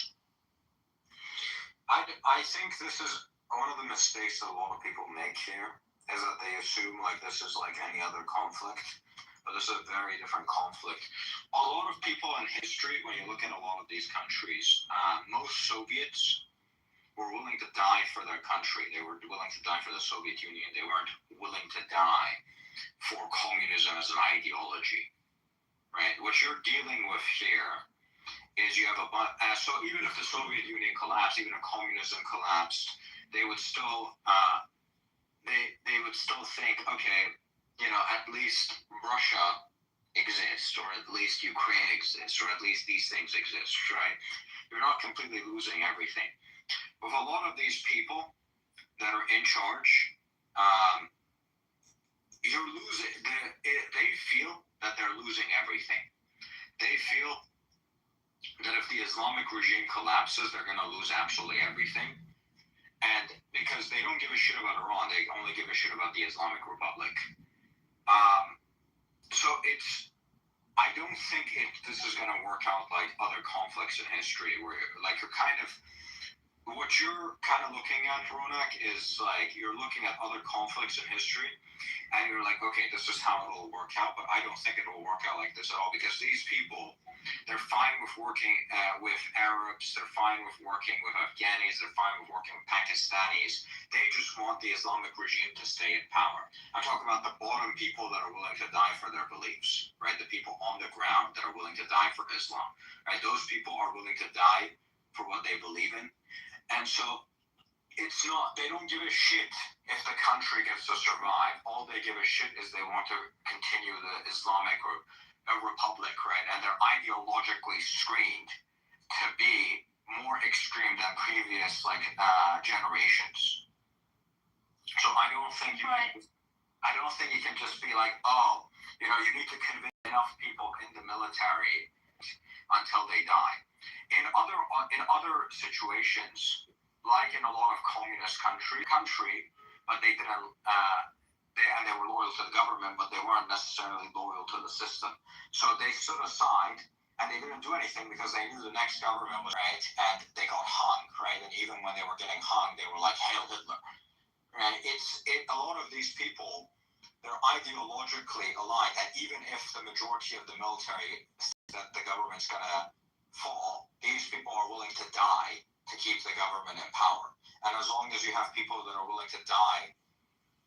I think this is one of the mistakes that a lot of people make here, is that they assume like this is like any other conflict, but this is a very different conflict. A lot of people in history, when you look at a lot of these countries, most Soviets were willing to die for their country. They were willing to die for the Soviet Union. They weren't willing to die for communism as an ideology, right? What you're dealing with here is you have so even if the Soviet Union collapsed, even if communism collapsed, they would still they would still think, okay, at least Russia exists, or at least Ukraine exists, or at least these things exist, right? You're not completely losing everything. With a lot of these people that are in charge, you're losing. They feel that they're losing everything. They feel that if the Islamic regime collapses, they're going to lose absolutely everything. And because they don't give a shit about Iran, they only give a shit about the Islamic Republic. So I don't think this is going to work out like other conflicts in history, where like what you're kind of looking at, Ronak, is like you're looking at other conflicts in history, and you're like, okay, this is how it'll work out, but I don't think it will work out like this at all, because these people, they're fine with working with Arabs, they're fine with working with Afghanis, they're fine with working with Pakistanis. They just want the Islamic regime to stay in power. I'm talking about the bottom people that are willing to die for their beliefs, right? The people on the ground that are willing to die for Islam, right? Those people are willing to die for what they believe in. And so they don't give a shit if the country gets to survive. All they give a shit is they want to continue the Islamic or a republic, right? And they're ideologically screened to be more extreme than previous generations. So I don't think you can just be like, oh, you need to convince enough people in the military until they die. In other situations, like in a lot of communist country, but they didn't. They were loyal to the government, but they weren't necessarily loyal to the system. So they stood aside and they didn't do anything because they knew the next government was right, and they got hung, right? And even when they were getting hung, they were like, "Hail Hitler!" Right? A lot of these people, they're ideologically aligned, and even if the majority of the military that the government's gonna fall, these people are willing to die to keep the government in power. And as long as you have people that are willing to die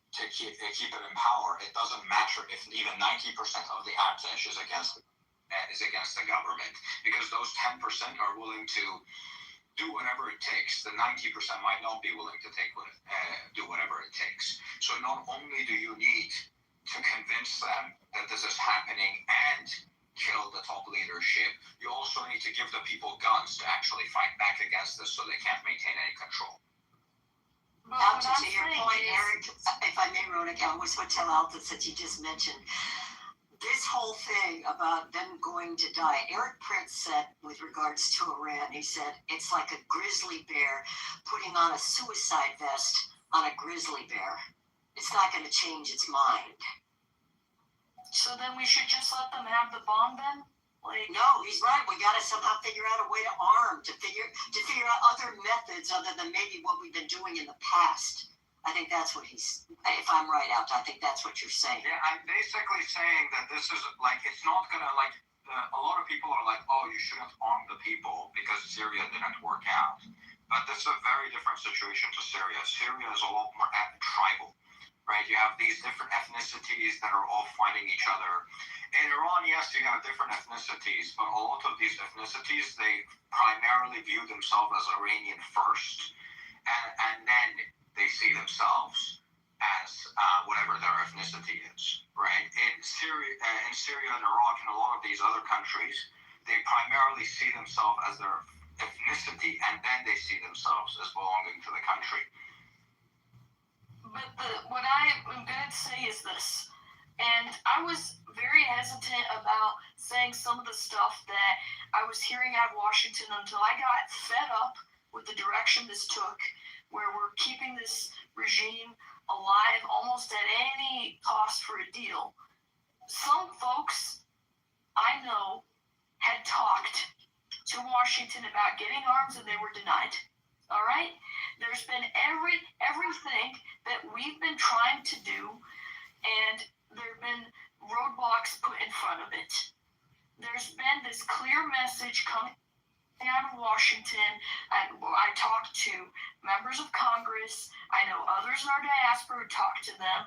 to keep it in power, it doesn't matter if even 90% of the Artesh is against the government, because those 10% are willing to do whatever it takes. The 90% might not be willing to do whatever it takes. So not only do you need to convince them that this is happening and kill the top leadership, you also need to give the people guns to actually fight back against this so they can't maintain any control. Now, to your point, Eric, if I may, Ronak, I was going to tell Altus that you just mentioned, this whole thing about them going to die, Eric Prince said with regards to Iran, he said, it's like a grizzly bear putting on a suicide vest on a grizzly bear. It's not going to change its mind. So then we should just let them have the bomb then? No, he's right. We got to somehow figure out a way to arm, to figure out other methods other than maybe what we've been doing in the past. I think that's what if I'm right, Alta, I think that's what you're saying. Yeah, I'm basically saying that this is it's not gonna a lot of people are like, oh, you shouldn't arm the people because Syria didn't work out. But this is a very different situation to Syria. Syria is a lot more tribal, right? You have these different ethnicities that are all fighting each other. In Iran, yes, you have different ethnicities, but a lot of these ethnicities, they primarily view themselves as Iranian first, and then they see themselves as whatever their ethnicity is, right? In Syria and Iraq and a lot of these other countries, they primarily see themselves as their ethnicity, and then they see themselves as belonging to the country. But what I am going to say is this, and I was very hesitant about saying some of the stuff that I was hearing out of Washington until I got fed up with the direction this took, where we're keeping this regime alive almost at any cost for a deal. Some folks I know had talked to Washington about getting arms and they were denied. All right? There's been everything that we've been trying to do, and there have been roadblocks put in front of it. There's been this clear message coming out of Washington. I talked to members of Congress. I know others in our diaspora who talked to them.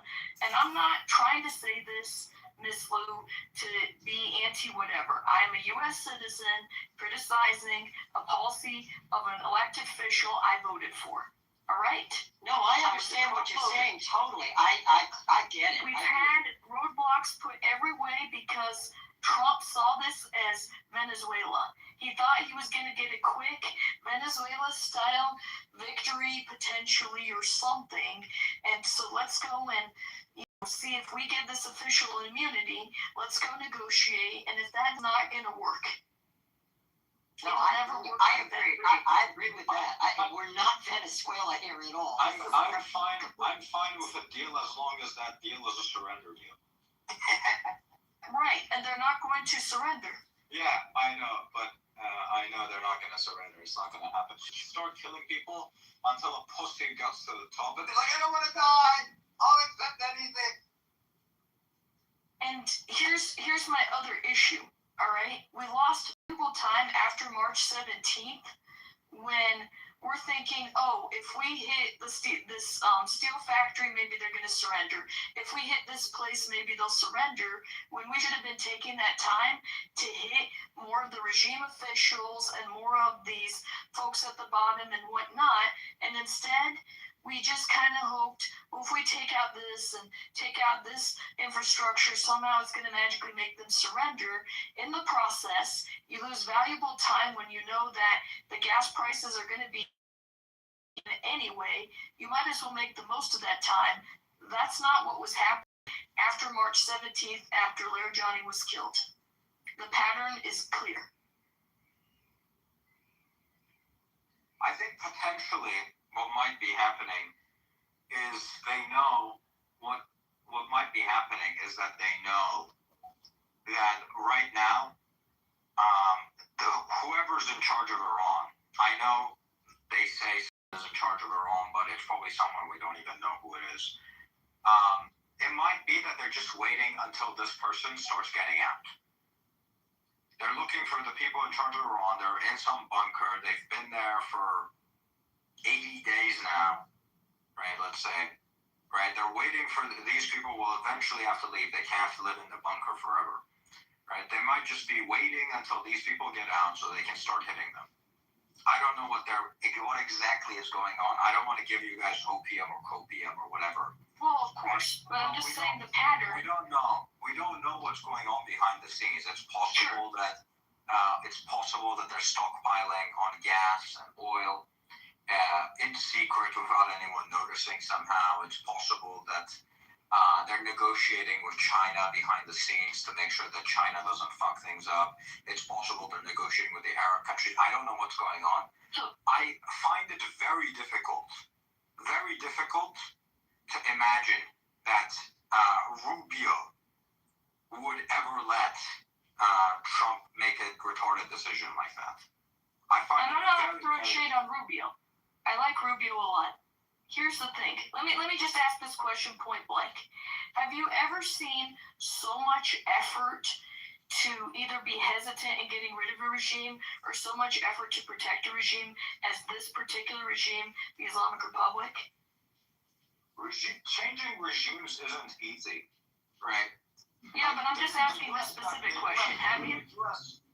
And I'm not trying to say this, Ms. Lou, to be anti-whatever. I am a U.S. citizen criticizing a policy of an elected official I voted for. All right? No, I understand what you're saying totally. I get it. We've had roadblocks put every way because Trump saw this as Venezuela. He thought he was going to get a quick Venezuela-style victory, potentially, or something. And so let's go and see if we get this official immunity. Let's go negotiate. And if that's not going to work, no, I agree. I agree with that. We're not Venezuela here at all. I'm fine with a deal as long as that deal is a surrender deal. Right, and they're not going to surrender. Yeah, I know, but I know they're not going to surrender. It's not going to happen. Start killing people until a pussy gets to the top, and they're like, I don't want to die. I'll accept anything. And here's my other issue. All right, we lost valuable time after March 17th when we're thinking, oh, if we hit this steel factory, maybe they're going to surrender. If we hit this place, maybe they'll surrender. When we should have been taking that time to hit more of the regime officials and more of these folks at the bottom and whatnot. And instead, we just kind of hoped, well, if we take out this and take out this infrastructure, somehow it's going to magically make them surrender. In the process, you lose valuable time when you know that the gas prices are going to be anyway. You might as well make the most of that time. That's not what was happening after March 17th, after Larry Johnny was killed. The pattern is clear. I think potentially what might be happening is they know what might be happening is that they know that right now, whoever's in charge of Iran, I know they say is in charge of Iran, but it's probably someone we don't even know who it is. It might be that they're just waiting until this person starts getting out. They're looking for the people in charge of Iran. They're in some bunker. They've been there for 80 days now, right? Let's say, right? They're waiting for these people will eventually have to leave. They can't live in the bunker forever, right? They might just be waiting until these people get out so they can start hitting them. I don't know what exactly is going on. I don't want to give you guys opium or copium or whatever. Well, of course, but I'm just saying the pattern. We don't know. We don't know what's going on behind the scenes. It's possible that they're stockpiling on gas and oil in secret without anyone noticing somehow. It's possible that they're negotiating with China behind the scenes to make sure that China doesn't fuck things up. It's possible they're negotiating with the Arab countries. I don't know what's going on. I find it very difficult to imagine that Rubio would ever let Trump make a retarded decision like that. I'm not throwing shade on Rubio. I like Rubio a lot. Here's the thing. Let me just ask this question point blank. Have you ever seen so much effort to either be hesitant in getting rid of a regime or so much effort to protect a regime as this particular regime, the Islamic Republic? Changing regimes isn't easy, right? Yeah, but I'm just asking this specific question. Have you?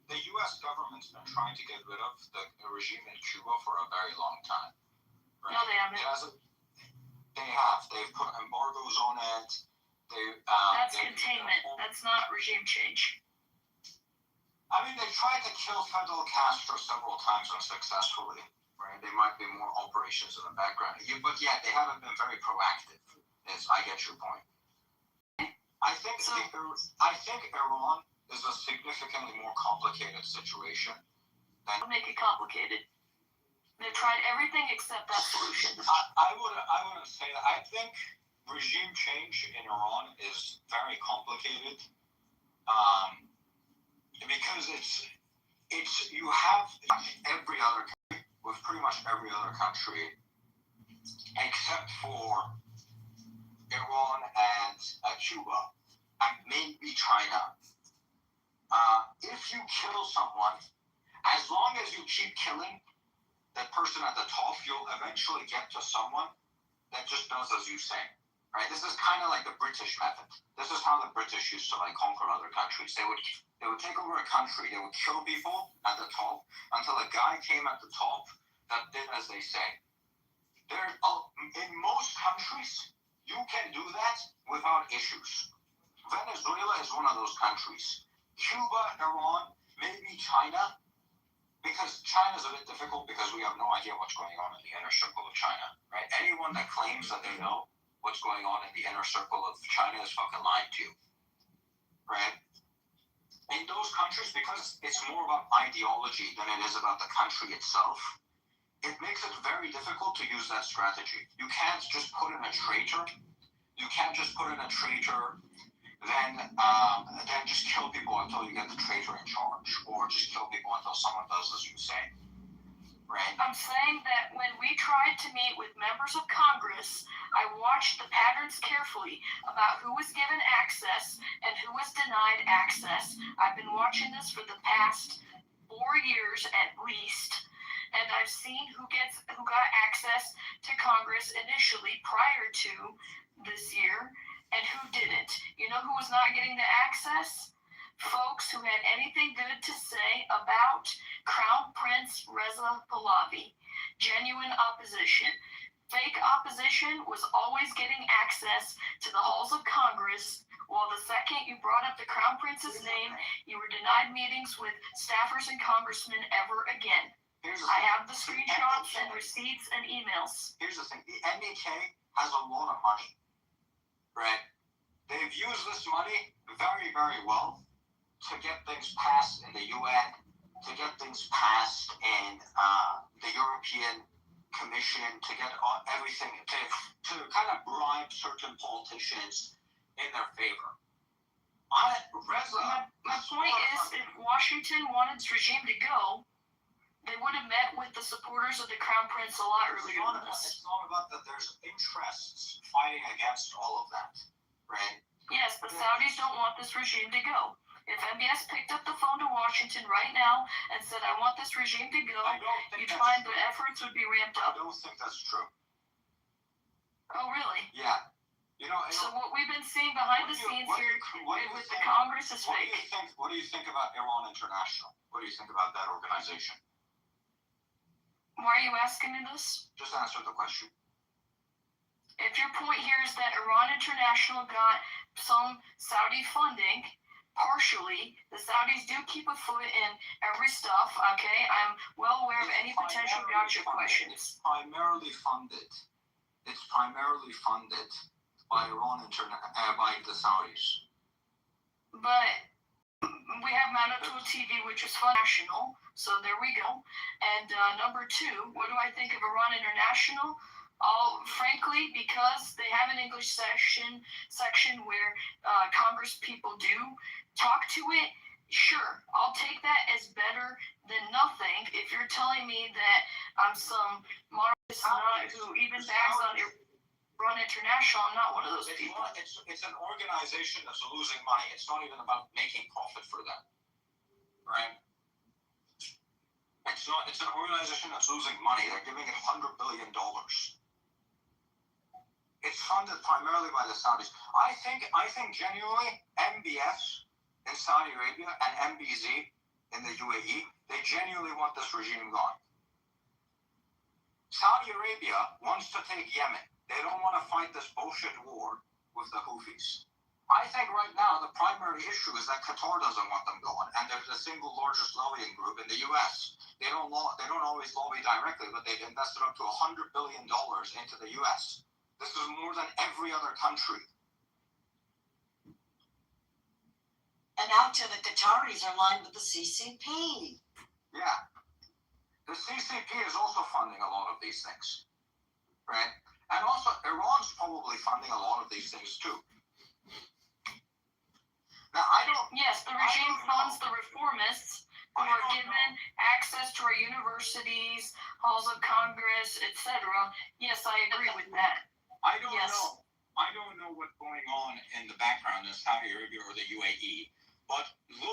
The U.S. government's been trying to get rid of the regime in Cuba for a very long time. Right? No, they haven't. They have. They've put embargoes on it. That's containment. That's not regime change. I mean, they tried to kill Fidel Castro several times unsuccessfully. Right? There might be more operations in the background. But yeah, they haven't been very proactive. I get your point. I think Iran is a significantly more complicated situation. Don't make it complicated. They've tried everything except that solution. I wouldn't say that. I think regime change in Iran is very complicated. Because you have every other country, with pretty much every other country, except for Iran and Cuba, and maybe China. If you kill someone, as long as you keep killing that person at the top, you'll eventually get to someone that just does as you say. Right? This is kind of like the British method. This is how the British used to conquer other countries. They would take over a country, they would kill people at the top until a guy came at the top that did as they say. In most countries, you can do that without issues. Venezuela is one of those countries. Cuba, Iran, maybe China, because China's a bit difficult because we have no idea what's going on in the inner circle of China, right? Anyone that claims that they know what's going on in the inner circle of China is fucking lying to you, right? In those countries, because it's more about ideology than it is about the country itself, it makes it very difficult to use that strategy. You can't just put in a traitor. You can't just put in a traitor, then just kill people until you get the traitor in charge, or just kill people until someone does as you say. Right? I'm saying that when we tried to meet with members of Congress, I watched the patterns carefully about who was given access and who was denied access. I've been watching this for the past 4 years at least, and I've seen who got access to Congress initially prior to this year and who didn't. You know who was not getting the access? Folks who had anything good to say about Crown Prince Reza Pahlavi. Genuine opposition. Fake opposition was always getting access to the halls of Congress, while the second you brought up the Crown Prince's name, you were denied meetings with staffers and congressmen ever again. I have the screenshots and receipts and emails. Here's the thing. The MEK has a lot of money, right? They've used this money very, very well to get things passed in the UN, to get things passed in the European Commission, to get everything, to kind of bribe certain politicians in their favor. My point is, if Washington wanted this regime to go, they would have met with the supporters of the Crown Prince a lot earlier than this. It's not about that there's interests fighting against all of that, right? Yes, the Saudis don't want this regime to go. If MBS picked up the phone to Washington right now and said, I want this regime to go, you'd find the efforts would be ramped up. I don't think that's true. Oh, really? Yeah. So what we've been seeing behind the scenes here with the Congress is fake. What do you think about Iran International? What do you think about that organization? Why are you asking me this? Just answer the question. If your point here is that Iran International got some Saudi funding, partially, the Saudis do keep a foot in every stuff, okay? I'm well aware of any potential gotcha questions. It's primarily funded by Iran by the Saudis. But we have Manatul TV, which is national, so there we go. And number two, what do I think of Iran International? Frankly, because they have an English section where Congress people do talk to it, sure, I'll take that as better than nothing. If you're telling me that I'm some monarchist who even bags on Iran International, I'm not one of those people. It's an organization that's losing money. It's not even about making profit for them, right? It's an organization that's losing money. They're giving it $100 billion. It's funded primarily by the Saudis. I think genuinely MBS in Saudi Arabia and MBZ in the UAE, they genuinely want this regime gone. Saudi Arabia wants to take Yemen. They don't want to fight this bullshit war with the Houthis. I think right now the primary issue is that Qatar doesn't want them going, and they're the single largest lobbying group in the U.S. They don't always lobby directly, but they've invested up to $100 billion into the U.S. This is more than every other country. And now to the Qataris are lined with the CCP. Yeah. The CCP is also funding a lot of these things, right? And also, Iran's probably funding a lot of these things too. Now, Yes, the regime funds the reformists who are given access to our universities, halls of Congress, etc. Yes, I agree with that. I don't know what's going on in the background in Saudi Arabia or the UAE, but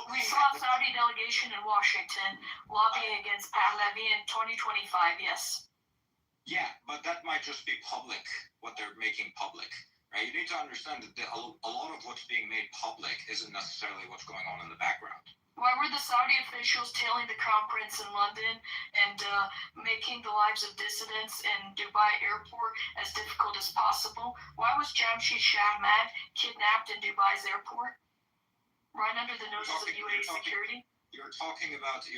we saw a Saudi delegation in Washington lobbying against Pahlavi in 2025, yes. Yeah, but that might just be public, what they're making public, right? You need to understand that a lot of what's being made public isn't necessarily what's going on in the background. Why were the Saudi officials tailing the crown prince in London and making the lives of dissidents in Dubai airport as difficult as possible? Why was Jamshid Shahmad kidnapped in Dubai's airport? Right under the noses of UAE security? You're talking about the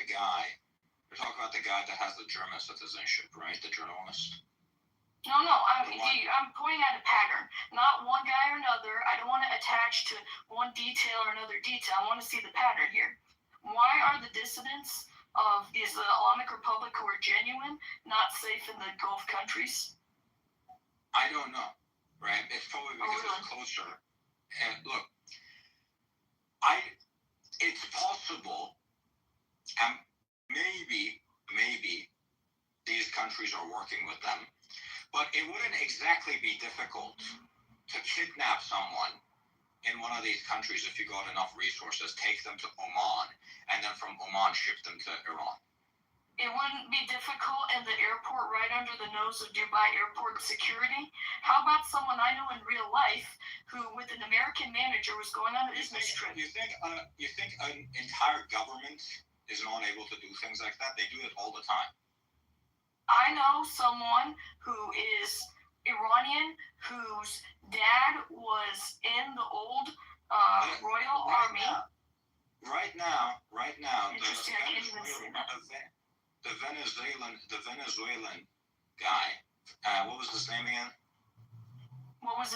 guy. You're talking about the guy that has the German citizenship, right? The journalist. No, I'm pointing at a pattern. Not one guy or another. I don't want to attach to one detail or another detail. I want to see the pattern here. Why are the dissidents of the Islamic Republic who are genuine not safe in the Gulf countries? I don't know, right? It's probably because it's closer. And look, it's possible, and maybe these countries are working with them. But it wouldn't exactly be difficult to kidnap someone in one of these countries if you got enough resources, take them to Oman, and then from Oman ship them to Iran. It wouldn't be difficult in the airport right under the nose of Dubai airport security. How about someone I know in real life who, with an American manager, was going on a business trip? You think an entire government is not able to do things like that? They do it all the time. I know someone who is Iranian whose dad was in the old Royal Army. Right now, Interesting, I can't even see that. The Venezuelan guy. What was his name again? Nicolas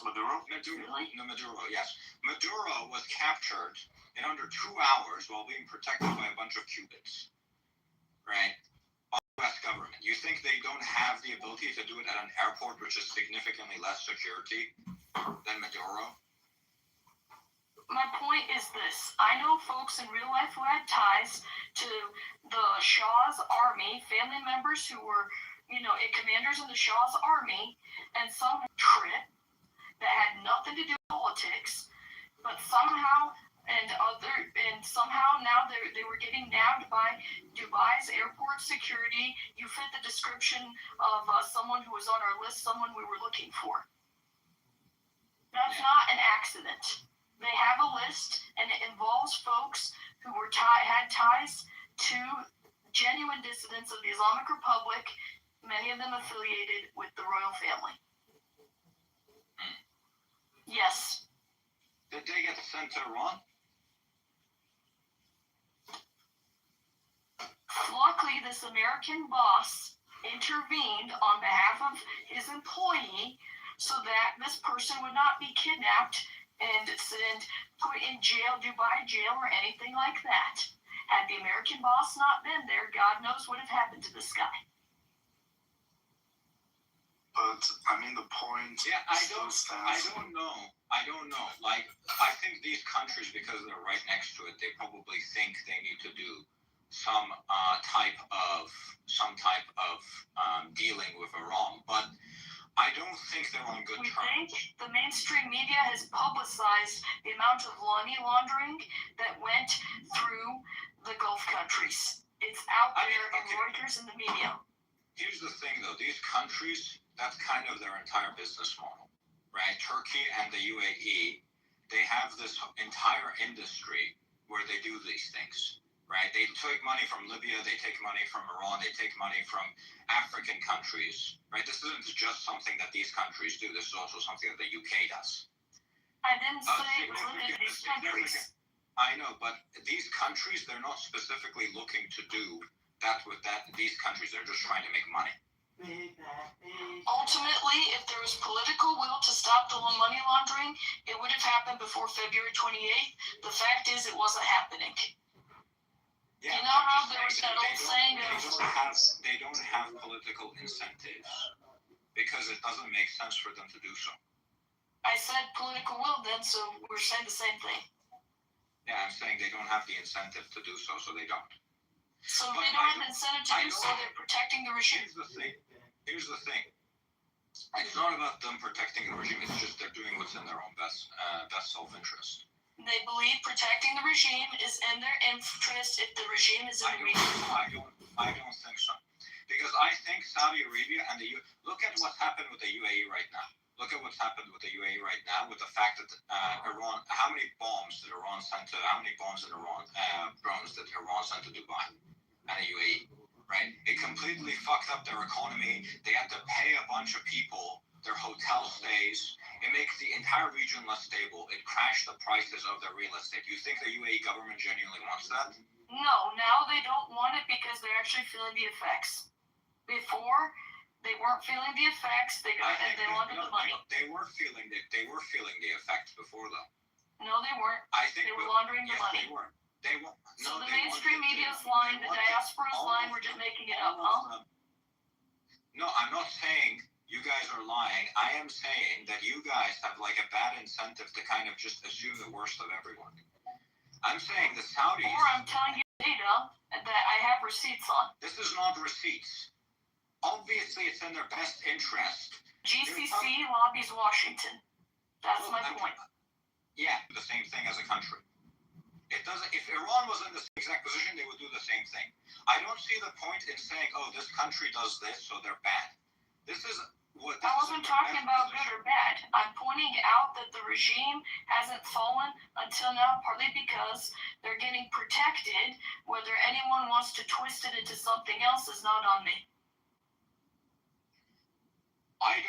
Maduro. Maduro. Yes. Maduro was captured in under 2 hours while being protected by a bunch of Cubans. Right. U.S. government. You think they don't have the ability to do it at an airport which is significantly less security than Maduro? My point is this. I know folks in real life who had ties to the Shah's army, family members who were, commanders in the Shah's army, and some trip that had nothing to do with politics, but somehow now they were getting nabbed by Dubai's airport security. You fit the description of someone who was on our list, someone we were looking for. That's not an accident. They have a list, and it involves folks who had ties to genuine dissidents of the Islamic Republic, many of them affiliated with the royal family. Yes. Did they get sent to Iran? Luckily, this American boss intervened on behalf of his employee so that this person would not be kidnapped and put in jail, Dubai jail, or anything like that. Had the American boss not been there, God knows what had happened to this guy. But the point. Yeah, I don't know. Like, I think these countries, because they're right next to it, they probably think they need to do some type of dealing with Iran, but I don't think they're on good terms. We think the mainstream media has publicized the amount of money laundering that went through the Gulf countries. It's out there in Reuters and the media. Here's the thing, though. These countries, that's kind of their entire business model, right? Turkey and the UAE, they have this entire industry where they do these things. Right? They take money from Libya, they take money from Iran, they take money from African countries. Right? This isn't just something that these countries do, this is also something that the UK does. I didn't say it was limited to these countries. I know, but these countries, they're not specifically looking to do that with these countries, they're just trying to make money. Ultimately, if there was political will to stop the money laundering, it would have happened before February 28th. The fact is, it wasn't happening. Yeah, you know how there was that old saying they don't have political incentives because it doesn't make sense for them to do so. I said political will then, so we're saying the same thing. Yeah, I'm saying they don't have the incentive to do so, so they don't. So they don't have incentive to do so, they're protecting the regime. Here's the thing. It's not about them protecting the regime, it's just they're doing what's in their own best self-interest. They believe protecting the regime is in their interest if the regime is in the region. I don't think so. Because I think Saudi Arabia and look at what's happened with the UAE right now. Look at what's happened with the UAE right now, with the fact that Iran, how many bombs did Iran send to, how many bombs did Iran, drones did Iran send to Dubai and the UAE, right? It completely fucked up their economy. They had to pay a bunch of people their hotel stays. It makes the entire region less stable. It crashed the prices of their real estate. You think the UAE government genuinely wants that? No, now they don't want it because they're actually feeling the effects. Before, they weren't feeling the effects. They wanted the money. They were feeling the effects before though. No, they weren't. I think they were laundering the money. They weren't. They weren't. So the mainstream media's lying, the diaspora's lying. We're just making it up, huh? No, I'm not saying you guys are lying. I am saying that you guys have like a bad incentive to kind of just assume the worst of everyone. I'm saying the Saudis. Or I'm telling you data that I have receipts on. This is not receipts. Obviously, it's in their best interest. GCC lobbies Washington. That's my point. Yeah, the same thing as a country. It doesn't. If Iran was in the same exact position, they would do the same thing. I don't see the point in saying, "Oh, this country does this, so they're bad." This is what. I wasn't talking about good or bad. I'm pointing out that the regime hasn't fallen until now, partly because they're getting protected. Whether anyone wants to twist it into something else is not on me. I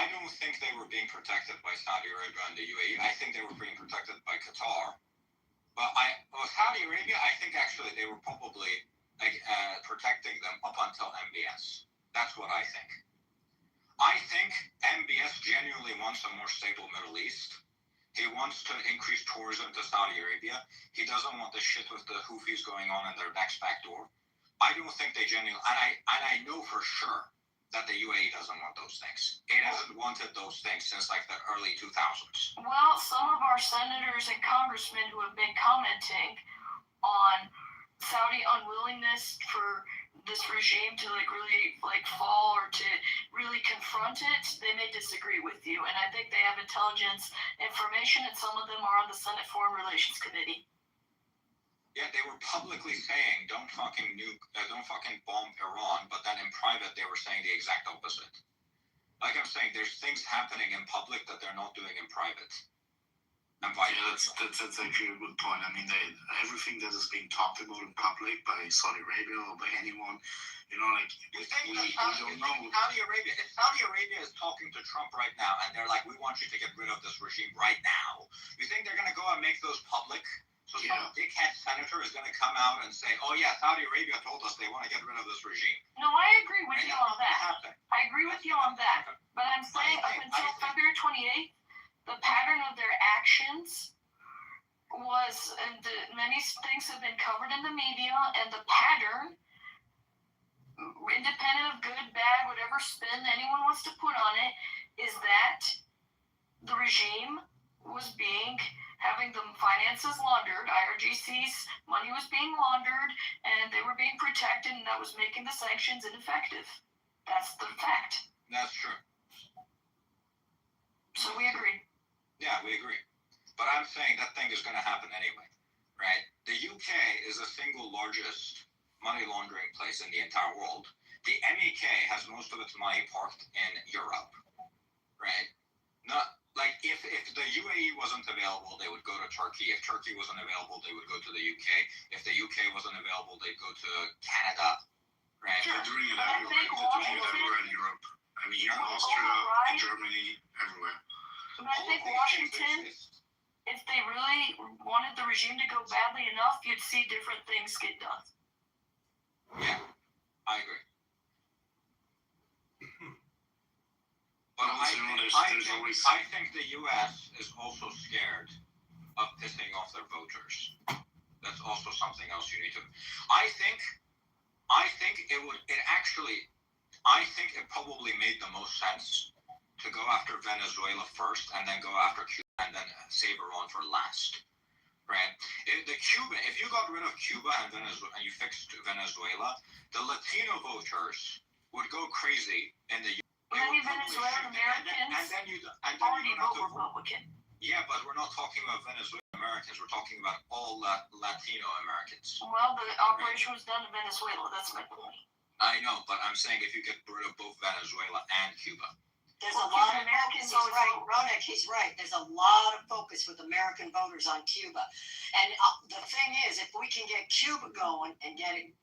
don't think they were being protected by Saudi Arabia and the UAE. I think they were being protected by Qatar. But Saudi Arabia, I think actually they were probably protecting them up until MBS. That's what I think. I think MBS genuinely wants a more stable Middle East. He wants to increase tourism to Saudi Arabia. He doesn't want the shit with the Houthis going on in their next back door. I don't think they genuinely, and I know for sure that the UAE doesn't want those things. It hasn't wanted those things since like the early 2000s. Well, some of our senators and congressmen who have been commenting on Saudi unwillingness for this regime to really fall or to really confront it, they may disagree with you. And I think they have intelligence information, and some of them are on the Senate Foreign Relations Committee. Yeah, they were publicly saying don't fucking bomb Iran, but then in private they were saying the exact opposite. Like I'm saying, there's things happening in public that they're not doing in private. Yeah, that's actually a good point. I mean, everything that is being talked about in public by Saudi Arabia or by anyone, we don't know. Saudi Arabia is talking to Trump right now, and they're like, we want you to get rid of this regime right now. You think they're going to go and make those public? So some dickhead senator is going to come out and say, oh yeah, Saudi Arabia told us they want to get rid of this regime. No, I agree with you on that. I agree with you on that. But I'm saying up until February 28th, the pattern of their actions was, and many things have been covered in the media, and the pattern, independent of good, bad, whatever spin anyone wants to put on it, is that the regime was having the finances laundered, IRGC's money was being laundered, and they were being protected, and that was making the sanctions ineffective. That's the fact. That's true. So we agree. Yeah, we agree. But I'm saying that thing is going to happen anyway, right? The UK is the single largest money laundering place in the entire world. The MEK has most of its money parked in Europe, right? Not like if the UAE wasn't available, they would go to Turkey. If Turkey wasn't available, they would go to the UK. If the UK wasn't available, they'd go to Canada, right? Sure. They're doing it everywhere in Europe. I mean, here in Austria, in Germany, everywhere. But I think Washington, if they really wanted the regime to go badly enough, you'd see different things get done. Yeah, I agree. But I think the U.S. is also scared of pissing off their voters. That's also something else you need to. I think it probably made the most sense to go after Venezuela first, and then go after Cuba, and then save Iran for last. Right? If you got rid of Cuba and Venezuela, and you fixed Venezuela, the Latino voters would go crazy in the. Many Venezuelan Americans already vote Republican. Yeah, but we're not talking about Venezuelan Americans. We're talking about all Latino Americans. Well, the operation was done in Venezuela. That's my point. I know, but I'm saying if you get rid of both Venezuela and Cuba, There's Well, a lot of Americans focus. He's always right, vote. Ronak. He's right. There's a lot of focus with American voters on Cuba, and the thing is, if we can get Cuba going and get it,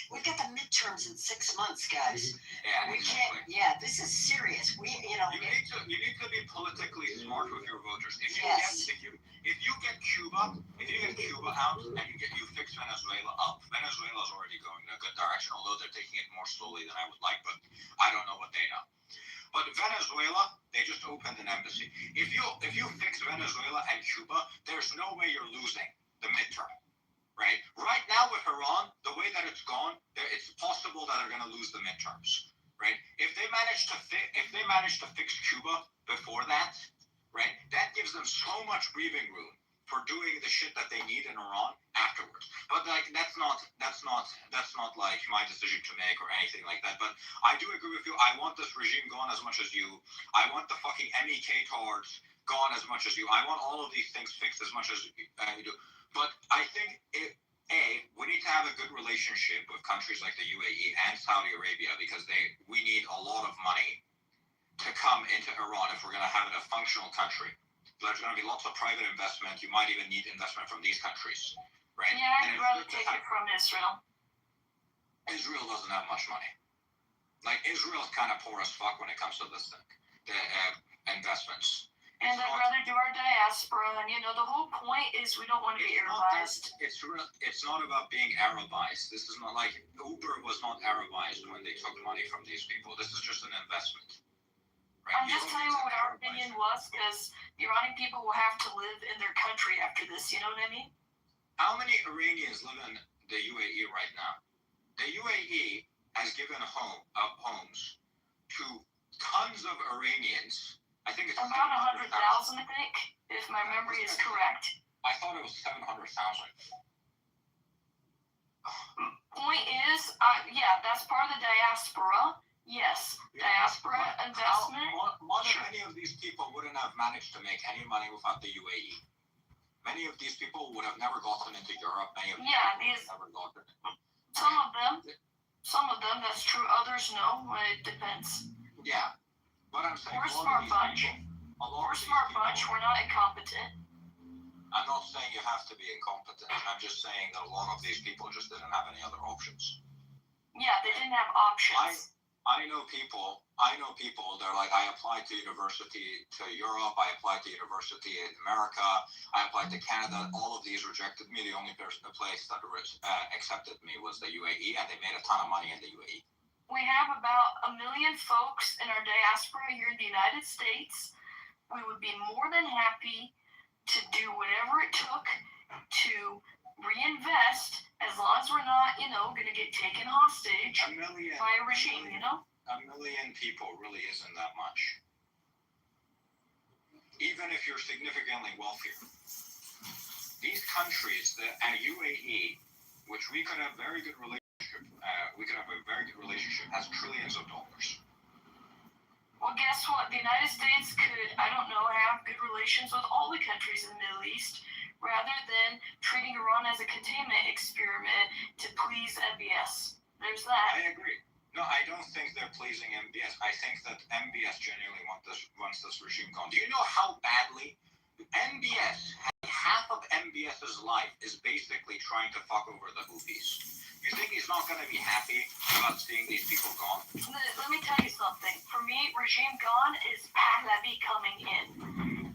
we've got the midterms in 6 months, guys. Yeah, We exactly. can't. Yeah, this is serious. You need to be politically smart with your voters. If you Yes. get Cuba out and you fix Venezuela up, Venezuela's already going in a good direction, although they're taking it more slowly than I would like, but I don't know what they know. But Venezuela, they just opened an embassy. If you fix Venezuela and Cuba, there's no way you're losing the midterm. Right? Right now with Iran, the way that it's gone, it's possible that they're gonna lose the midterms. Right? If they manage to fix Cuba before that, right, that gives them so much breathing room for doing the shit that they need in Iran afterwards. But like that's not like my decision to make or anything like that. But I do agree with you. I want this regime gone as much as you. I want the fucking MEK cards gone as much as you. I want all of these things fixed as much as you do. But I think we need to have a good relationship with countries like the UAE and Saudi Arabia because we need a lot of money to come into Iran if we're going to have it a functional country. There's going to be lots of private investment. You might even need investment from these countries, right? Yeah, I'd rather take it from Israel. Israel doesn't have much money. Like, Israel's kind of poor as fuck when it comes to this thing, the investments. And I'd rather do our diaspora. And, the whole point is we don't want to be Arabized. It's not about being Arabized. This is not like Uber was not Arabized when they took money from these people. This is just an investment. I'm just telling you what our opinion was, because the Iranian people will have to live in their country after this, you know what I mean? How many Iranians live in the UAE right now? The UAE has given homes to tons of Iranians. I think it's about 100,000, I think, if my memory is correct. I thought it was 700,000. Point is, that's part of the diaspora. Yes, diaspora investment. Many of these people wouldn't have managed to make any money without the UAE. Many of these people would have never gotten into Europe. Never gotten. Some of them, that's true. Others, no. It depends. Yeah, but I'm saying we're a smart bunch. We're a smart bunch. We're not incompetent. I'm not saying you have to be incompetent. I'm just saying that a lot of these people just didn't have any other options. Yeah, they didn't have options. I know people, they're like, I applied to university to Europe, I applied to university in America, I applied to Canada, all of these rejected me. The only place that accepted me was the UAE, and they made a ton of money in the UAE. We have about 1 million folks in our diaspora here in the United States. We would be more than happy to do whatever it took to reinvest, as long as we're not, going to get taken hostage by a regime, A million people really isn't that much. Even if you're significantly wealthier. These countries, the UAE, which we could have very good relationship, has trillions of dollars. Well, guess what? The United States could, have good relations with all the countries in the Middle East, rather than treating Iran as a containment experiment to please MBS. There's that. I agree. No, I don't think they're pleasing MBS. I think that MBS genuinely wants this regime gone. Do you know how badly MBS, half of MBS's life is basically trying to fuck over the Houthis? You think he's not going to be happy about seeing these people gone? Let me tell you something. For me, regime gone is Pahlavi coming in.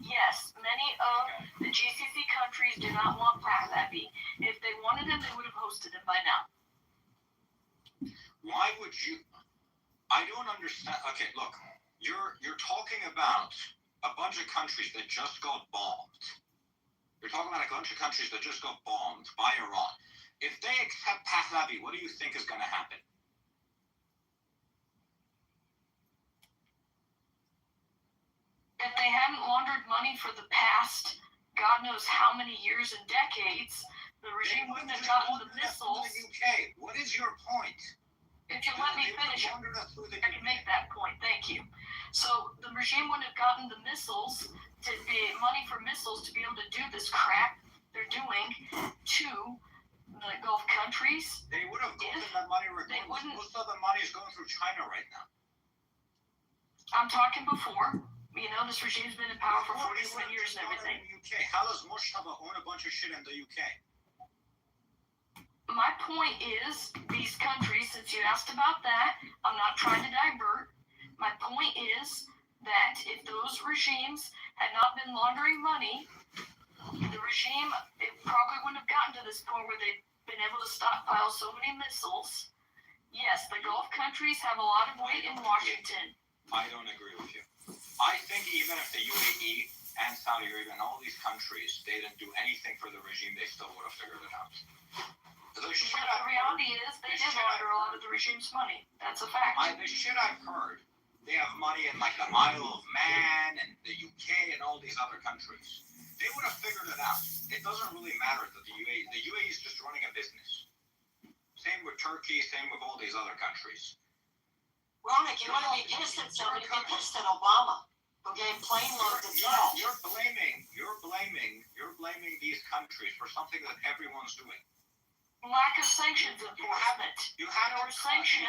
Yes, many of the GCC countries do not want Pahlavi. If they wanted him, they would have hosted him by now. Why would you? I don't understand. Okay, look, you're talking about a bunch of countries that just got bombed. You're talking about a bunch of countries that just got bombed by Iran. If they accept Pahlavi, what do you think is going to happen? If they hadn't laundered money for the past, God knows how many years and decades, the regime wouldn't have gotten the missiles. UK. What is your point? If you let me finish, I can make that point. Thank you. So the regime wouldn't have gotten the missiles, money for missiles to be able to do this crap they're doing to the Gulf countries. They would have gotten that money regardless. Most of the money is going through China right now. I'm talking before. You know, this regime's been in power for 47 years and everything. In the UK. How does Mustafa own a bunch of shit in the UK? My point is, these countries, since you asked about that, I'm not trying to divert. My point is that if those regimes had not been laundering money, the regime, it probably wouldn't have gotten to this point where they've been able to stockpile so many missiles. Yes, the Gulf countries have a lot of weight in Washington. I don't agree with you. I think even if the UAE and Saudi Arabia and all these countries, they didn't do anything for the regime, they still would have figured it out. But the reality is, they did launder a lot of the regime's money. That's a fact. The shit I've heard, they have money in like the Isle of Man and the UK and all these other countries. They would have figured it out. It doesn't really matter that the UAE is just running a business. Same with Turkey, same with all these other countries. Ronak, you want to be pissed at somebody, be pissed at Obama, who gave plane loads of cash. You're blaming these countries for something that everyone's doing. Lack of sanctions enforcement. You haven't sanctions.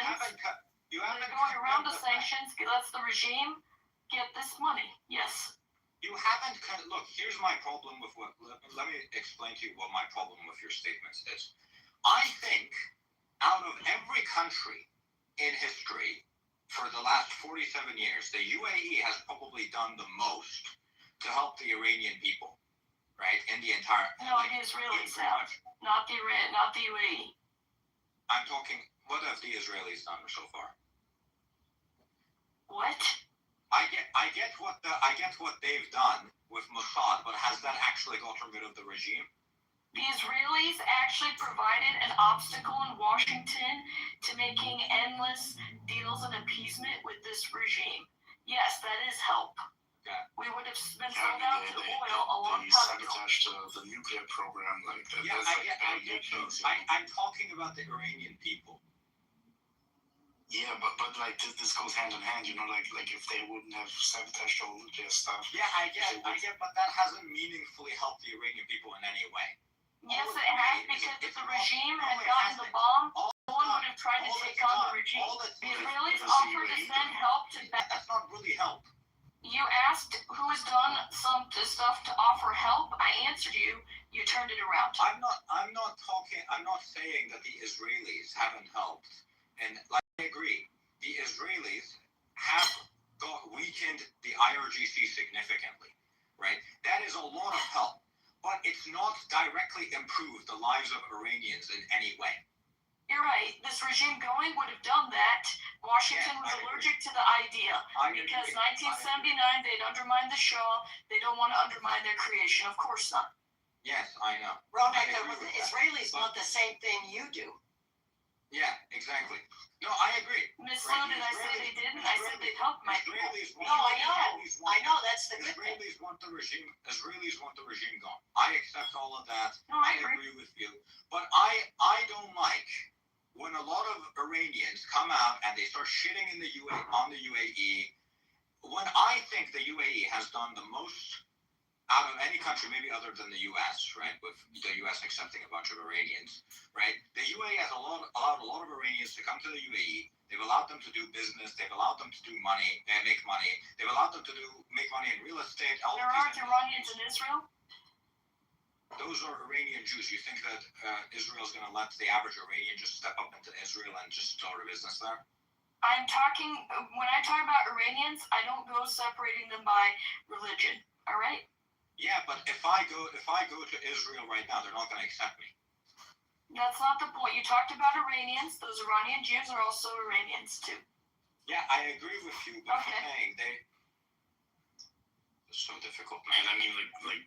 You haven't going around the sanctions. Lets the regime get this money. Yes. You haven't look. Here's my problem with what. Let me explain to you what my problem with your statements is. I think out of every country in history for the last 47 years, the UAE has probably done the most to help the Iranian people, right? In the entire. No, the Israelis have, not the UAE. I'm talking. What have the Israelis done so far? What? I get what they've done with Mossad, but has that actually gotten rid of the regime? The Israelis actually provided an obstacle in Washington to making endless deals and appeasement with this regime. Yes, that is help. Okay. We would have been sold out to oil a long time ago. Sabotaged the nuclear program like that. Yeah, I get those. I'm talking about the Iranian people. Yeah, but like this goes hand in hand, you know, like if they wouldn't have sabotaged all nuclear stuff. Yeah, I get, but that hasn't meaningfully helped the Iranian people in any way. Yes, it has, because if the regime had gotten the bomb, no one would have tried to take on the regime. The Israelis offered to send help to. That's not really help. You asked who has done some stuff to offer help. I answered you. You turned it around. I'm not saying that the Israelis haven't helped. And like I agree, the Israelis have weakened the IRGC significantly, right? That is a lot of help, but it's not directly improved the lives of Iranians in any way. You're right. This regime going would have done that. Washington was allergic to the idea because 1979 they'd undermined the Shah. They don't want to undermine their creation. Of course not. Yes, I know. Ronak, the Israelis want the same thing you do. Yeah, exactly. No, I agree. Miss Lou, did I say they didn't? I said they'd help my people. No, I know. That's the good thing. Israelis want the regime gone. I accept all of that. No, I agree with you. But I don't like when a lot of Iranians come out and they start shitting in the UAE. When I think the UAE has done the most out of any country, maybe other than the U.S., right? With the U.S. accepting a bunch of Iranians, right? The UAE has allowed a lot of Iranians to come to the UAE. They've allowed them to do business. They've allowed them to do money and make money. They've allowed them to make money in real estate. There aren't Iranians in Israel? Those are Iranian Jews. You think that Israel's going to let the average Iranian just step up into Israel and just start a business there? When I talk about Iranians, I don't go separating them by religion, all right? Yeah, but if I go to Israel right now, they're not going to accept me. That's not the point. You talked about Iranians. Those Iranian Jews are also Iranians too. Yeah, I agree with you, but I'm saying it's so difficult, man. I mean, like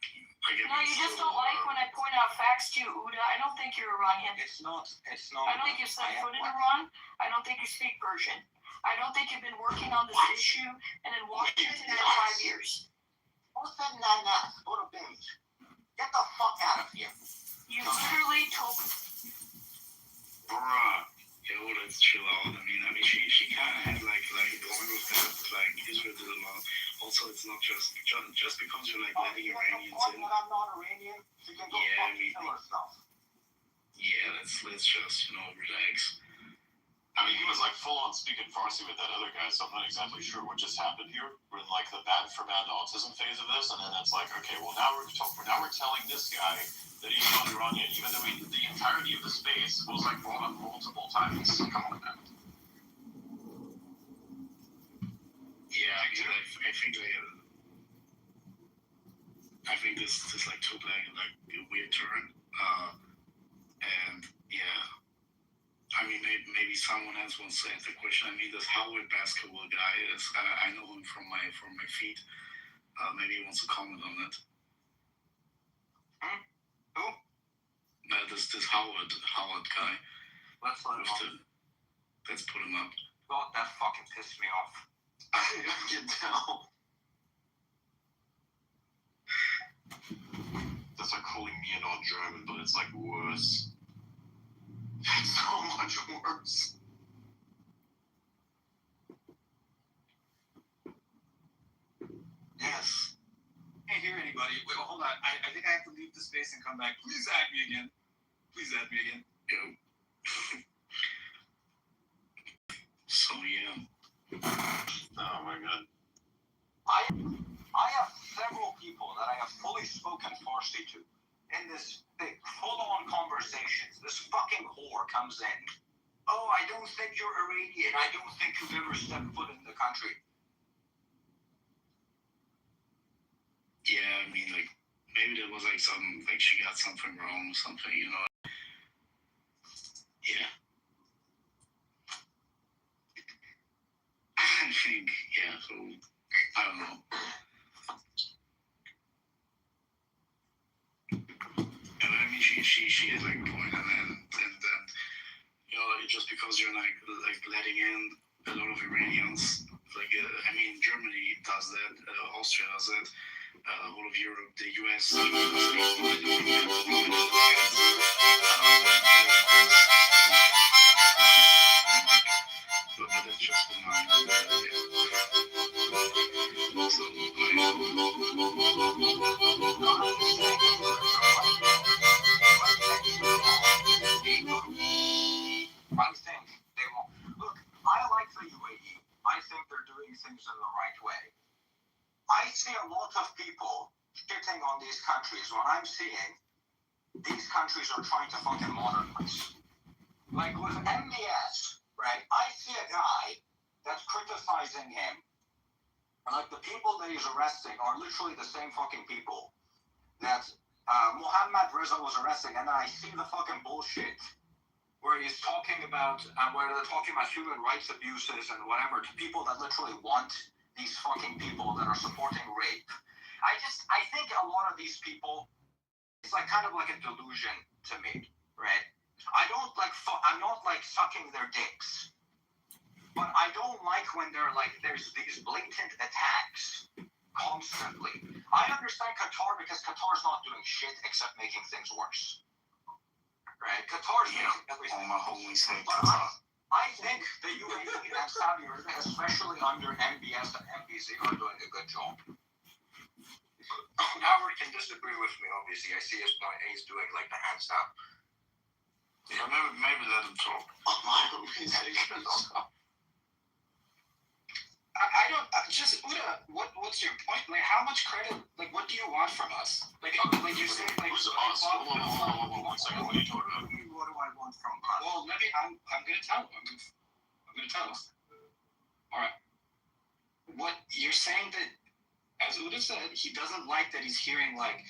no, you just don't like when I point out facts to you, Uda. I don't think you're Iranian. It's not. I don't think you set foot in Iran. I don't think you speak Persian. I don't think you've been working on this issue and in Washington for 5 years. What's that nana? Go to bed. Get the fuck out of here. You literally told me. Bruh. Yo, let's chill out. I mean, she kind of had like a point with that. Like, Israel did a lot. Also, it's not just because you're like letting Iranians in. I'm not Iranian. She can go kill herself. Yeah, let's just relax. I mean, he was like full on speaking Farsi with that other guy, so I'm not exactly sure what just happened here. We're in like the bad for bad autism phase of this, and then it's like, okay, well now we're telling this guy that he's not Iranian, even though the entirety of the space was like brought up multiple times. Come on, man. Yeah, I think this like took like a weird turn. And yeah, I mean maybe someone else wants to answer the question. I mean, this Howard basketball guy is I know him from my feed. Maybe he wants to comment on that. Who? This Howard guy. Let's let him up. Let's put him up. God, that fucking pissed me off. I can tell. That's like calling me an odd German, but it's like worse. It's so much worse. Yes. Can't hear anybody. Wait, hold on. I think I have to leave the space and come back. Please add me again. Yo. So yeah. Oh my god. I have several people that I have fully spoken Farsi to in this full-on conversations. This fucking whore comes in. Oh, I don't think you're Iranian. I don't think you've ever stepped foot in the country. Yeah, I mean, like, maybe there was like some, like she got something wrong or something, you know? Yeah. I think, yeah, so, I don't know. And I mean, she has like a point, and then, you know, just because you're like letting in a lot of Iranians, like, I mean, Germany does that, Austria does it. All of Europe, the US, but that's just the mind. I think they won't. Look, I like the UAE. I think they're doing things in the right way. I see a lot of people shitting on these countries when I'm seeing these countries are trying to fucking modernize. Like with MBS, right? I see a guy that's criticizing him. And like the people that he's arresting are literally the same fucking people that Mohammad Reza was arresting. And then I see the fucking bullshit where he's talking about, where they're talking about human rights abuses and whatever to people that literally want these fucking people that are supporting rape. I think a lot of these people, it's like kind of like a delusion to me, right? I'm not like sucking their dicks, but I don't like when they're like, there's these blatant attacks constantly. I understand Qatar because Qatar's not doing shit except making things worse, right? Qatar's making everything. I think the UAE and Saudi Arabia, especially under MBS and MBZ, are doing a good job. Howard can disagree with me, obviously. I see his point. He's doing like the hands down. Yeah, maybe let him talk. I don't just Uda. What's your point? Like, how much credit? Like, what do you want from us? Like you say, like, who's us? Hold on, 1 second. What are you talking about? What do I want from us? Well, maybe I'm gonna tell him. I'm gonna tell him. All right. What you're saying that, as Uda said, he doesn't like that he's hearing like,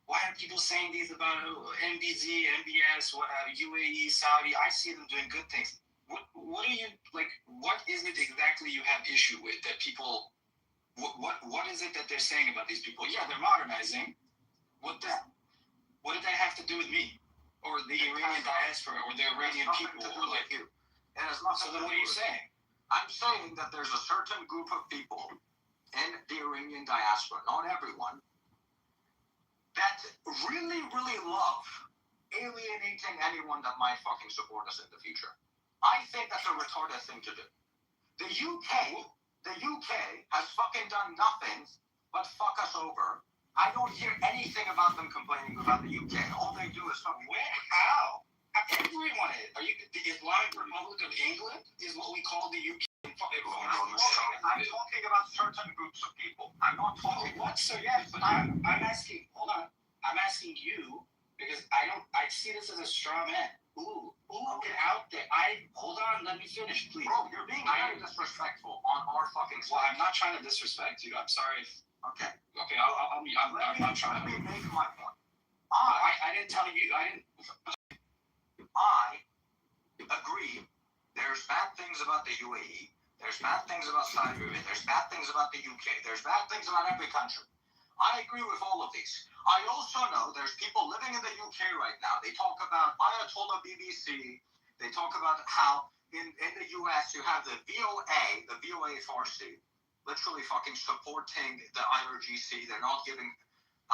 why are people saying these about NBZ, MBS, UAE, Saudi? I see them doing good things. What are you like? What is it exactly you have issue with that people? What is it that they're saying about these people? Yeah, they're modernizing. What did that have to do with me, or the Iranian diaspora, or the Iranian people, or like you? So then, what are you saying? I'm saying that there's a certain group of people in the Iranian diaspora, not everyone, that really, really love alienating anyone that might fucking support us in the future. I think that's a retarded thing to do. The UK has fucking done nothing but fuck us over. I don't hear anything about them complaining about the UK. All they do is fucking... How? Everyone is. Are you the Islamic Republic of England is what we call the UK. I'm talking about certain groups of people. I'm not talking. What? So yes, but I'm asking. Hold on. I'm asking you because I see this as a straw man. Who out there? Hold on. Let me finish, please. Bro, you're being very disrespectful on our fucking side. Well, I'm not trying to disrespect you. I'm sorry. Okay. Okay. I'm not trying. Let me make my point. I didn't tell you. I agree. There's bad things about the UAE. There's bad things about Saudi Arabia. There's bad things about the UK. There's bad things about every country. I agree with all of these. I also know there's people living in the UK right now. They talk about Ayatollah BBC. They talk about how in the US you have the VOA Farsi, literally fucking supporting the IRGC. They're not giving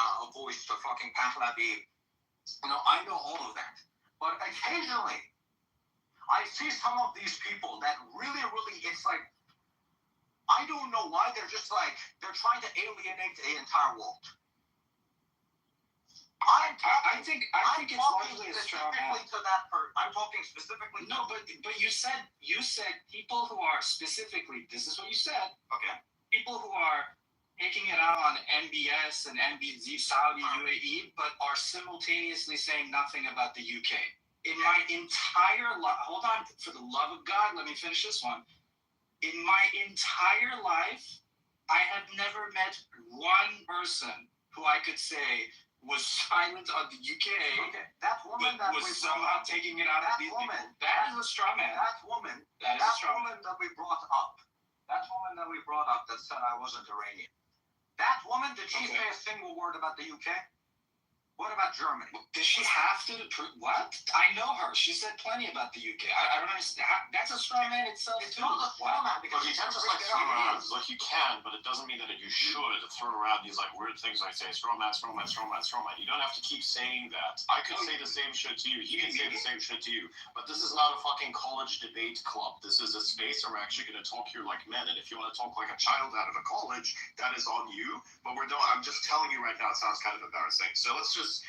a voice to fucking Pahlavi. I know all of that. But occasionally, I see some of these people that really, it's like, I don't know why they're just like, they're trying to alienate the entire world. I think it's largely a straw man. I'm talking specifically. No, but you said people who are specifically. This is what you said. Okay. People who are taking it out on MBS and NBC, Saudi, UAE, but are simultaneously saying nothing about the UK. In my entire life, hold on, for the love of God, let me finish this one. In my entire life, I have never met one person who I could say was silent on the UK. Okay, that woman that was somehow taking it out of these people. That is a straw man. That woman that we brought up. That woman that we brought up that said I wasn't Iranian. That woman, did she say a single word about the UK? What about Germany? Does she have to? What? I know her. She said plenty about the UK. I don't understand. That's a straw man itself, it's too. Not a straw man because you can't just like throw around. Like you can, but it doesn't mean that you should throw around these like weird things like say straw man, straw man, straw man, straw man. You don't have to keep saying that. I could say the same shit to you. He can say the same shit to you. But this is not a fucking college debate club. This is a space where we're actually going to talk here like men. And if you want to talk like a child out of a college, that is on you. But I'm just telling you right now, it sounds kind of embarrassing. So let's just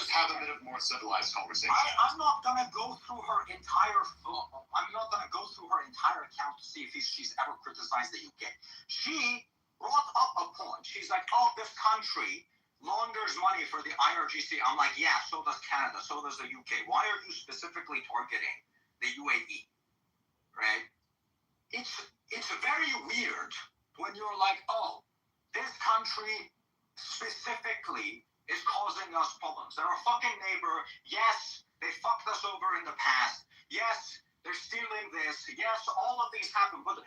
have a bit of more civilized conversation. I'm not gonna go through her entire account to see if she's ever criticized the UK. She brought up a point. She's like, "Oh, this country launders money for the IRGC." I'm like, "Yeah, so does Canada, so does the UK. Why are you specifically targeting the UAE?" Right? It's very weird when you're like, "Oh, this country specifically is causing us problems. They're a fucking neighbor. Yes, they fucked us over in the past. Yes, they're stealing this. Yes, all of these happen. But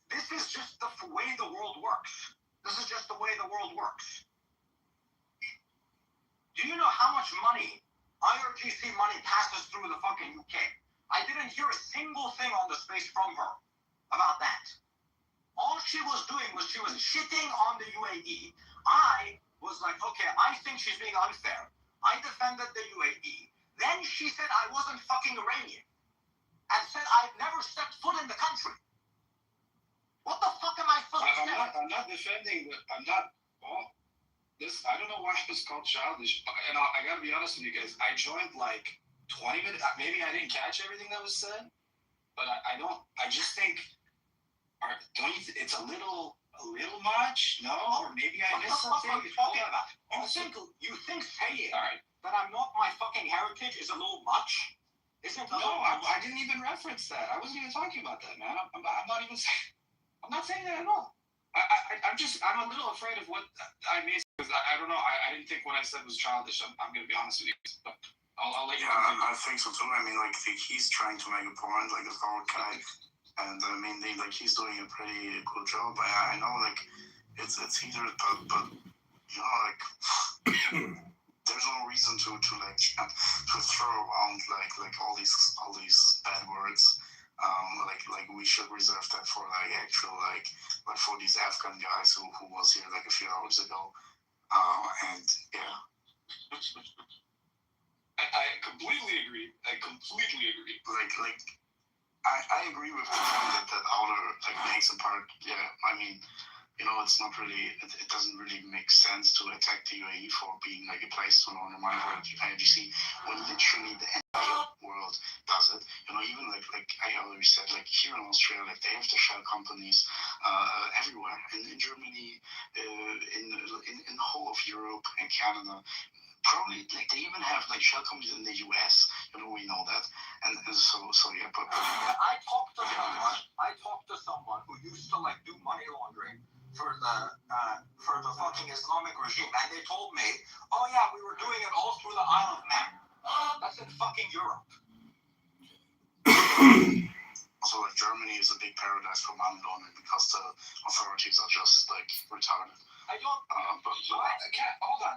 this is just the way the world works. This is just the way the world works." Do you know how much money, IRGC money, passes through the fucking UK? I didn't hear a single thing on the space from her about that. All she was doing was she was shitting on the UAE. I was like, okay, I think she's being unfair. I defended the UAE. Then she said I wasn't fucking Iranian. And said I've never stepped foot in the country. What the fuck am I supposed to say? I'm not defending, but I'm not... Well, I don't know why it's called childish. And I gotta be honest with you guys. I joined like 20 minutes. Maybe I didn't catch everything that was said. But I just think... It's a little much? No? Or maybe I missed something? What are you talking about? You think saying that I'm not my fucking heritage is a little much? Isn't it? No, I didn't even reference that. I wasn't even talking about that, man. I'm not even saying... I'm not saying that at all. I'm a little afraid of what I may say. Because I don't know. I didn't think what I said was childish. I'm going to be honest with you. But I'll let you know. I think so too. I mean, like, he's trying to make a point, like, a power guy. And I mean, he's doing a pretty good job. I know, like, it's heated, but you know, like, there's no reason to throw around like all these bad words. Like we should reserve that for like actual like for these Afghan guys who was here like a few hours ago. And yeah. I completely agree. Like. I agree with the fact that outer like Mason Park. Yeah, I mean, you know, it's not really. It doesn't really make sense to attack the UAE for being like a place to undermine IRGC when literally the entire world world does it. You know, even like I already said, like here in Australia, like they have the shell companies everywhere, in Germany, in the whole of Europe and Canada. Probably like they even have like shell companies in the US. You know, we know that, and so yeah. But I talked to someone who used to like do money laundering for the fucking Islamic regime, and they told me, oh yeah, we were doing it all through the Isle of Man. That's in fucking Europe. So like Germany is a big paradise for money laundering because the authorities are just like retarded. I don't. But Hold on.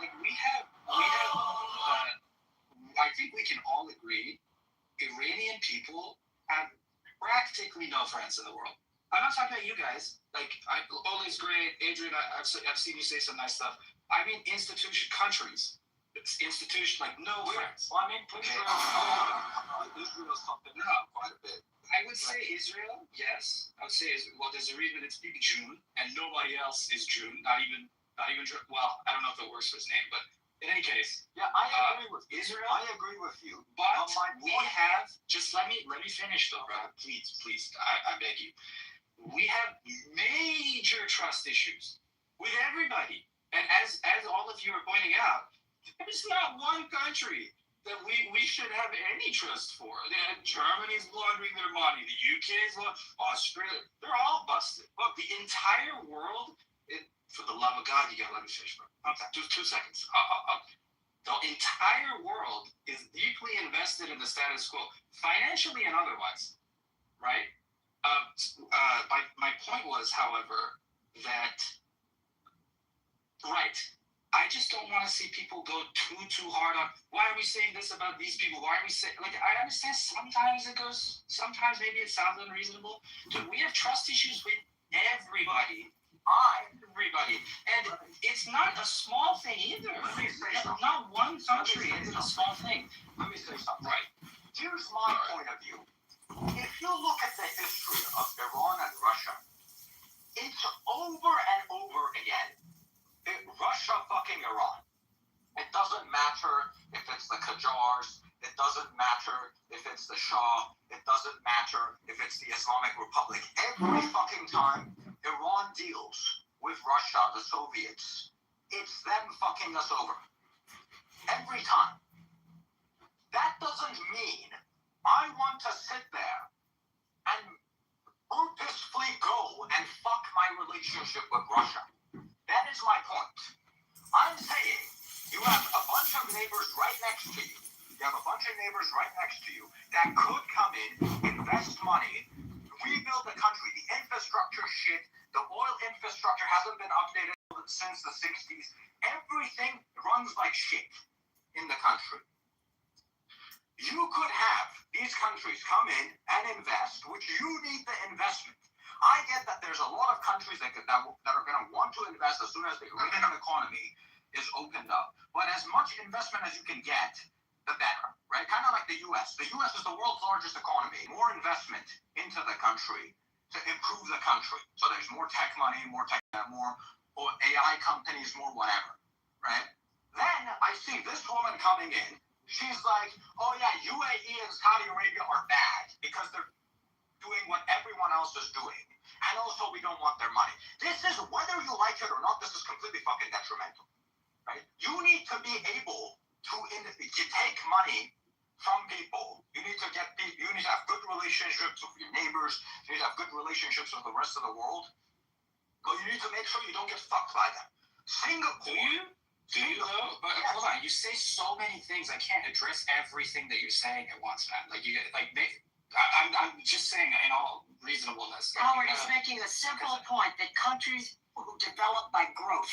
Like we have. I think we can all agree, Iranian people have practically no friends in the world. I'm not talking about you guys. Like, Ollie's great. Adrian, I've seen you say some nice stuff. I mean, countries. Institution, like no friends. Well, I mean, Israel's something quite a bit. I would say Israel, yes. I would say well, there's a reason it's big June, and nobody else is June. Not even. Well, I don't know if it works for his name, but in any case, yeah, I agree with Israel. I agree with you. But we have. Just let me finish though, brother. Please, I beg you. We have major trust issues with everybody, and as all of you are pointing out, there's not one country that we should have any trust for. Germany's laundering their money. The UK's Australia. They're all busted. Look, the entire world. For the love of God, you gotta let me finish, bro. Okay, just 2 seconds. The entire world is deeply invested in the status quo, financially and otherwise, right? My point was, however, that right. I just don't want to see people go too hard on. Why are we saying this about these people? Why are we saying I understand sometimes maybe it sounds unreasonable. Dude, we have trust issues with everybody. Everybody. And it's not a small thing either. Let me say something. Not one country is a small thing. Let me say something. Right. Here's my point of view. If you look at the history of Iran and Russia, it's over and over again. Russia fucking Iran. It doesn't matter if it's the Qajars. It doesn't matter if it's the Shah. It doesn't matter if it's the Islamic Republic. Every fucking time Iran deals with Russia, the Soviets, it's them fucking us over. Every time. That doesn't mean I want to sit there and purposefully go and fuck my relationship with Russia. That is my point. I'm saying you have a bunch of neighbors right next to you. You have a bunch of neighbors right next to you that could come in, invest money, rebuild the country. The infrastructure shit, the oil infrastructure hasn't been updated since the 60s. Everything runs like shit in the country. You could have these countries come in and invest, which you need the investment. I get that there's a lot of countries that are going to want to invest as soon as the Iranian economy is opened up. But as much investment as you can get, the better, right? Kind of like the U.S. The U.S. is the world's largest economy. More investment into the country to improve the country. So there's more tech money, more AI companies, more whatever, right? Then I see this woman coming in. She's like, oh yeah, UAE and Saudi Arabia are bad because they're doing what everyone else is doing. And also we don't want their money. This is, whether you like it or not, this is completely fucking detrimental, right? You need to be able to take money from people. You need to have good relationships with your neighbors. You need to have good relationships with the rest of the world. But you need to make sure you don't get fucked by them. Singapore. Do you though? But hold on, you say so many things. I can't address everything that you're saying at once, man. I'm just saying in all reasonableness. Howard is making a simple point that countries who develop by growth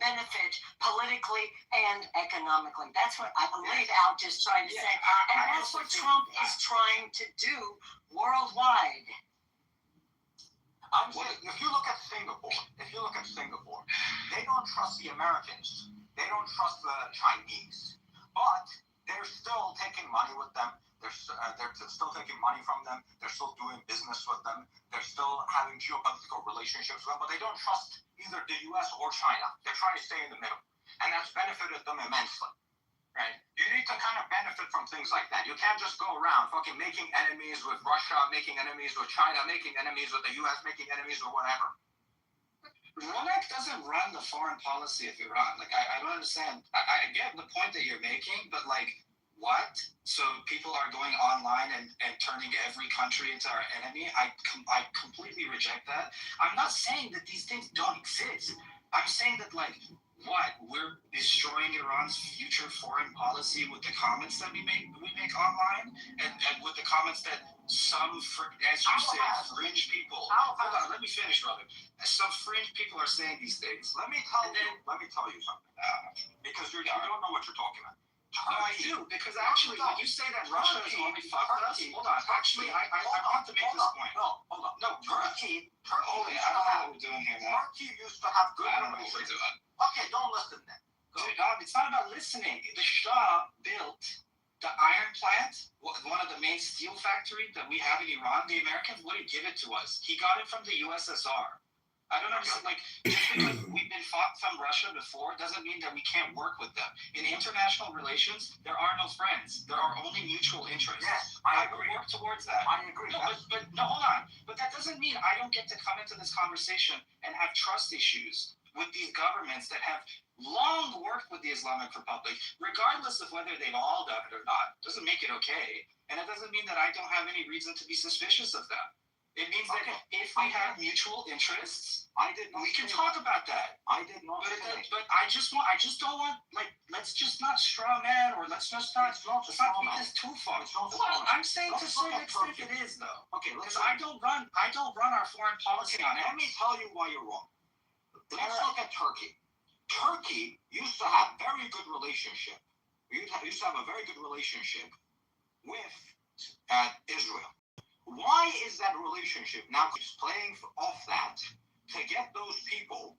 benefit politically and economically. That's what I believe Alj is trying to say. And that's what Trump is trying to do worldwide. I'm saying, if you look at Singapore, they don't trust the Americans. They don't trust the Chinese. But they're still taking money with them. They're still taking money from them. They're still doing business with them. They're still having geopolitical relationships with them. But they don't trust either the U.S. or China. They're trying to stay in the middle. And that's benefited them immensely. right? You need to kind of benefit from things like that. You can't just go around fucking making enemies with Russia, making enemies with China, making enemies with the US, making enemies with whatever. Ronak doesn't run the foreign policy of Iran. Like, I don't understand. I get the point that you're making, but like, what? So people are going online and turning every country into our enemy? I completely reject that. I'm not saying that these things don't exist. I'm saying that, like, what? We're destroying Iran's future foreign policy with the comments that we make online, and with the comments that some, as you say, fringe people. Hold on, let me finish, brother. Some fringe people are saying these things. Let me tell you something. Because you don't know what you're talking about. No, I do, because actually, when you say that Russia is only fucked us, hold on. Actually, I want to make this point. Hold on. No, Turkey. Holy, I don't know what we're doing here, man. Turkey used to have good. I don't know what we're doing. Okay, don't listen then. Dude, it's not about listening. The Shah built the iron plant, one of the main steel factories that we have in Iran. The Americans wouldn't give it to us. He got it from the USSR. I don't understand. Like, just because we've been fought from Russia before doesn't mean that we can't work with them. In international relations, there are no friends. There are only mutual interests. Yes, I agree. Work towards that. I agree. No, but no, hold on. But that doesn't mean I don't get to come into this conversation and have trust issues with these governments that have long worked with the Islamic Republic, regardless of whether they've all done it or not. Doesn't make it okay. And it doesn't mean that I don't have any reason to be suspicious of them. It means that if we have mutual interests, we can talk about that. I did not. But I just don't want, like, let's just not straw man, or let's just not. Let's not take this too far. Well, I'm saying to some extent it is, though. Okay, because I don't run our foreign policy on it. Let me tell you why you're wrong. Let's look at Turkey. Turkey used to have very good relationship. Used to have a very good relationship with Israel. Why is that relationship now keeps playing off that to get those people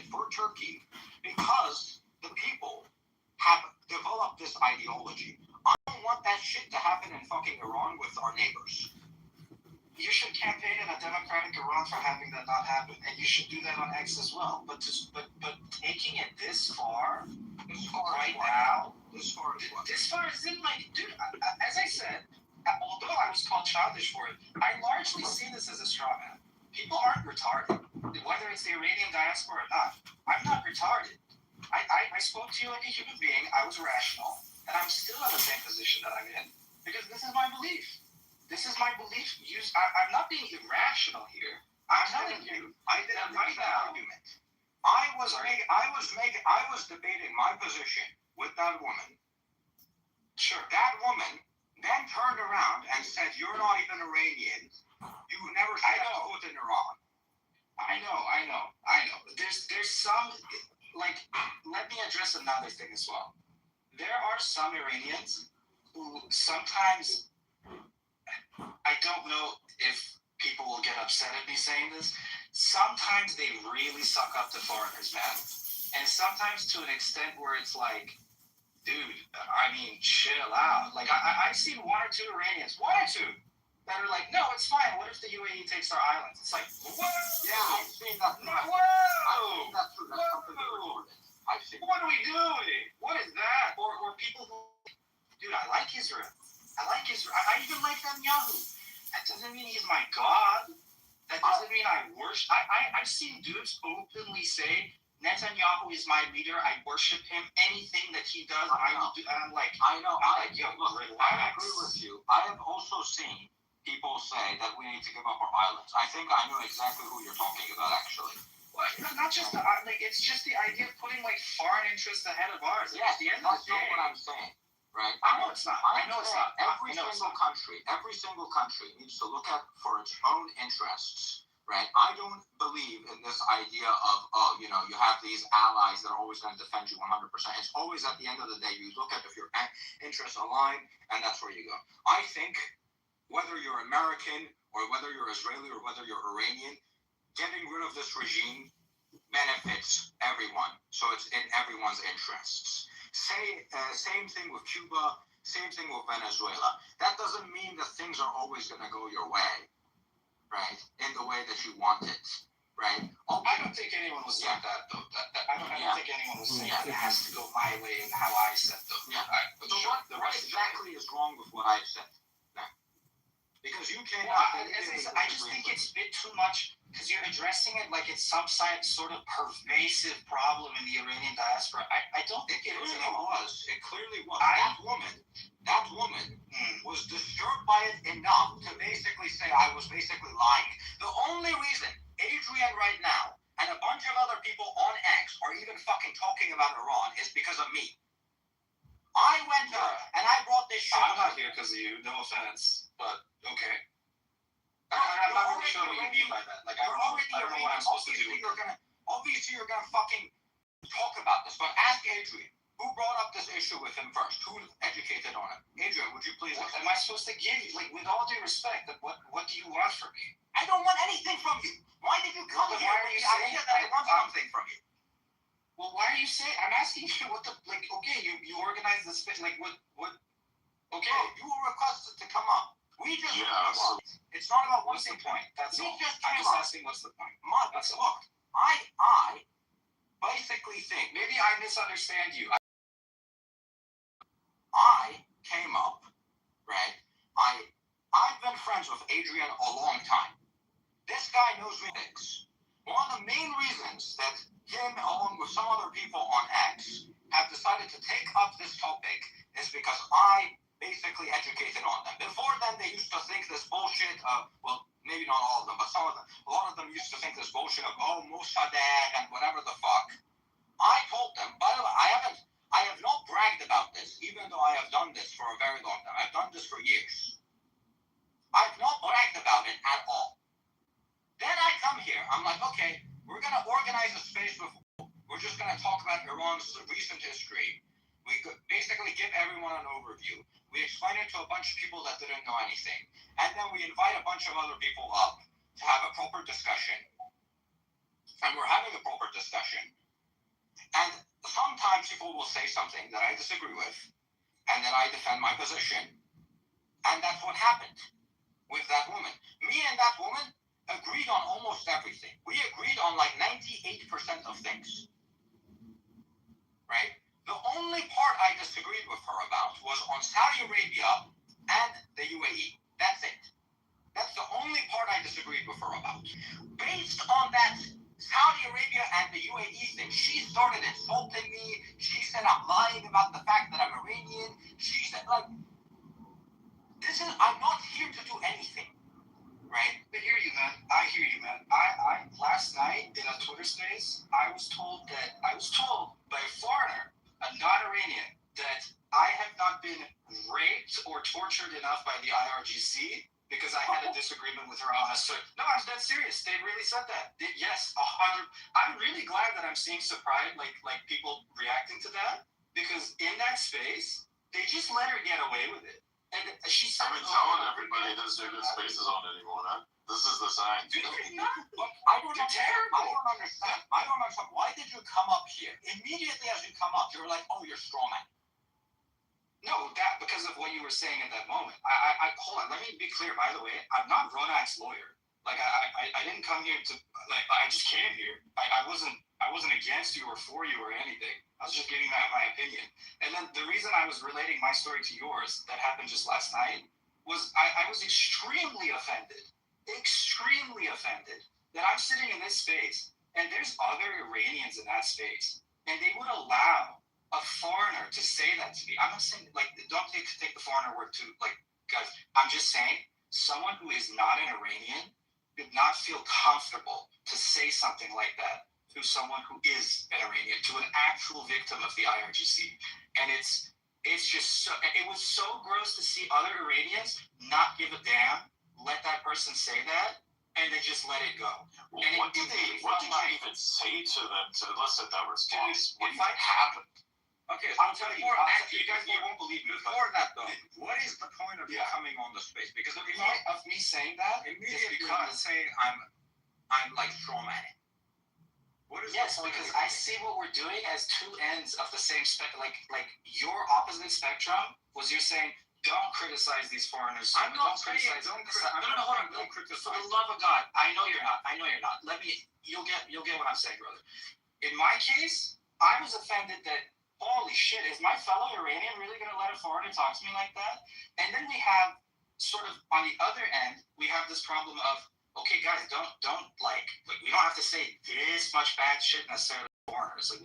for Turkey? Because the people have developed this ideology. I don't want that shit to happen in fucking Iran with our neighbors. You should campaign in a democratic Iran for having that not happen, and you should do that on X as well. But taking it this far right now, this far is in, like, dude. As I said, although I was called childish for it, I largely see this as a straw man. People aren't retarded, whether it's the Iranian diaspora or not. I'm not retarded. I spoke to you like a human being. I was rational, and I'm still in the same position that I'm in because this is my belief. This is my belief. I'm not being irrational here. I'm telling you, I didn't make that argument. I was debating my position with that woman. Sure. That woman then turned around and said, "You're not even Iranian. You never set foot in Iran." I know. There's some, like, let me address another thing as well. There are some Iranians who sometimes, I don't know if people will get upset at me saying this, sometimes they really suck up to foreigners, man. And sometimes to an extent where it's like, dude, I mean, chill out. Like, I've seen one or two Iranians, that are like, no, it's fine. What if the UAE takes our islands? It's like, whoa! Yeah, I've seen that. Whoa! I've seen that too. That's something they recorded. I've seen. What are we doing? What is that? Or people who, dude, I like Israel. I even like Netanyahu. That doesn't mean he's my God. That doesn't mean I worship. I've seen dudes openly say, Netanyahu is my leader. I worship him. Anything that he does, I will do. And I'm like, yo, look, I agree with you. I have also seen people say that we need to give up our islands. I think I know exactly who you're talking about, actually. Well, not just like, it's just the idea of putting, like, foreign interests ahead of ours. Yes, at the end of that's the day, not what I'm saying, right? I know it's not. Every single country needs to look at for its own interests, right? I don't believe in this idea of, you have these allies that are always going to defend you 100%. It's always, at the end of the day, you look at if your interests align, and that's where you go. I think whether you're American or whether you're Israeli or whether you're Iranian, getting rid of this regime benefits everyone. So it's in everyone's interests. Same thing with Cuba, same thing with Venezuela. That doesn't mean that things are always going to go your way, right? In the way that you want it. right? I don't think anyone was saying that though. I don't think anyone was saying that it has to go my way and how I said though. Yeah. So what exactly is wrong with what I said? Now, because you came out. I just think it's a bit too much because you're addressing it like it's some sort of pervasive problem in the Iranian diaspora. I don't think it is. It clearly was. That woman was disturbed by it enough to basically say I was basically lying. The only reason Adrian right now and a bunch of other people on X are even fucking talking about Iran is because of me. I went to her and I brought this shit. I'm not here because of you. No offense, but okay. I'm not really sure what you mean by that. Like, I don't know what I'm supposed to do. Obviously, you're gonna fucking talk about this, but ask Adrian. Who brought up this issue with him first? Who educated on it? Adrian, would you please? What am I supposed to give you? Like, with all due respect, what do you want from me? I don't want anything from you. Why did you come here? Why are you saying that I want something from you? Well, why are you saying? I'm asking you what the like. Okay, you organized this thing. Like, what? Okay, you were requested to come up. We just it's not about what's the point. That's all. I'm just asking what's the point. That's look. I basically think maybe I misunderstand you. I came up, right? I've been friends with Adrian a long time. This guy knows me. One of the main reasons that him, along with some other people on X, have decided to take up this topic is because I basically educated on them. Before then, they used to think this bullshit of, well, maybe not all of them, but a lot of them used to think this bullshit of, oh, Mossadegh and whatever the fuck. I told them, by the way, I have not bragged about this, even though I have done this for a very long time. I've done this for years. I've not bragged about it at all. Then I come here, I'm like, okay, we're going to organize a space we're just going to talk about Iran's recent history. We basically give everyone an overview. We explain it to a bunch of people that didn't know anything. And then we invite a bunch of other people up to have a proper discussion. And we're having a proper discussion. And sometimes people will say something that I disagree with, and then I defend my position. And that's what happened with that woman. Me and that woman agreed on almost everything. We agreed on like 98% of things. Right? The only part I disagreed with her about was on Saudi Arabia and the UAE. That's it. That's the only part I disagreed with her about. Based on that Saudi Arabia and the UAE thing, she started insulting me. She said I'm lying about the fact that I'm Iranian. She said, like, I'm not here to do anything. Right? I hear you, man. I last night in a Twitter space, I was told by a foreigner, a non-Iranian, that I have not been raped or tortured enough by the IRGC because I had a disagreement with her on this. No, I'm dead serious. They really said that. Yes, 100. I'm really glad that I'm seeing surprise, like people reacting to that, because in that space, they just let her get away with it. And she said, I've been telling everybody there's no good spaces on anymore, man. This is the sign. I don't understand. Why did you come up here? Immediately as you come up, you're like, oh, you're strawman. No, because of what you were saying at that moment. I hold on, let me be clear, by the way. I'm not Ronak's lawyer. Like, I didn't come here to, like, I just came here. I wasn't against you or for you or anything. I was just giving my opinion. And then the reason I was relating my story to yours that happened just last night was I was extremely offended that I'm sitting in this space and there's other Iranians in that space and they would allow a foreigner to say that to me. I'm not saying, like, don't take the foreigner word to, like, guys, I'm just saying someone who is not an Iranian did not feel comfortable to say something like that to someone who is an Iranian, to an actual victim of the IRGC. And it's just so, it was so gross to see other Iranians not give a damn, let that person say that, and they just let it go. Well, what did you even say to them to elicit that response? What happened? Okay, so I'll tell you, you won't believe me. Before that, though, what is the point of you coming on the space? Because the point of me saying that immediately because saying I'm like strawmanning. Yes, because I see what we're doing as two ends of the same spectrum. Like your opposite spectrum was you're saying don't criticize these foreigners. I'm not don't criticize. saying, Hold on. Don't criticize. For the love of God, I know you're not. You'll get what I'm saying, brother. In my case, I was offended that, holy shit, is my fellow Iranian really going to let a foreigner talk to me like that? And then we have sort of on the other end, we have this problem of, okay, guys, don't like we don't have to say this much bad shit necessarily to foreigners. Like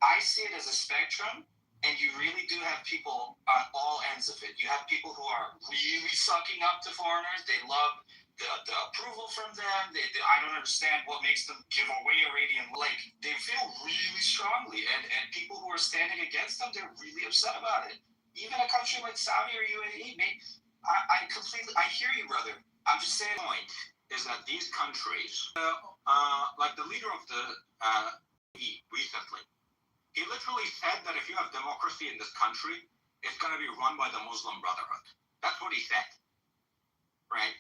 I see it as a spectrum. And you really do have people on all ends of it. You have people who are really sucking up to foreigners. They love the approval from them. I don't understand what makes them give away Iranian. Like, they feel really strongly. And people who are standing against them, they're really upset about it. Even a country like Saudi or UAE, I hear you, brother. I'm just saying. The point is that these countries, like the leader of the recently, he literally said that if you have democracy in this country, it's going to be run by the Muslim Brotherhood. That's what he said, right?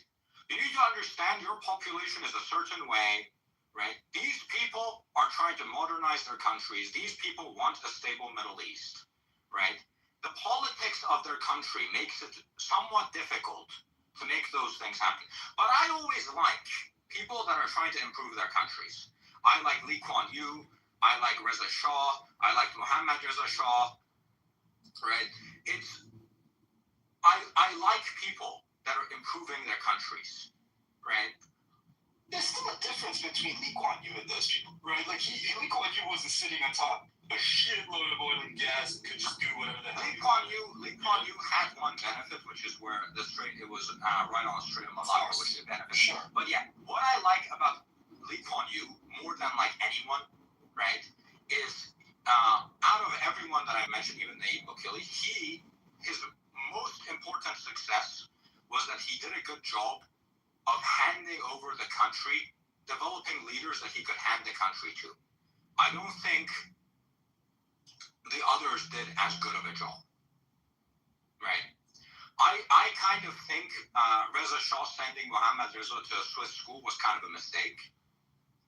You need to understand your population is a certain way, right? These people are trying to modernize their countries. These people want a stable Middle East, right? The politics of their country makes it somewhat difficult to make those things happen. But I always like people that are trying to improve their countries. I like Lee Kuan Yew. I like Reza Shah. I like Mohammad Reza Shah. Right? I like people that are improving their countries. Right? There's still a difference between Lee Kuan Yew and those people, right? Like Lee Kuan Yew wasn't sitting on top of a shitload of oil and gas and could just do whatever the hell. Lee Kuan Yew had one benefit, which is where it was right on the Strait of Malacca, which is a benefit. Sure. But yeah, what I like about Lee Kuan Yew more than like anyone, right, is out of everyone that I mentioned, even Nayib Bukele, his most important success was that he did a good job of handing over the country, developing leaders that he could hand the country to. I don't think the others did as good of a job, right? I kind of think Reza Shah sending Mohammad Reza to a Swiss school was kind of a mistake,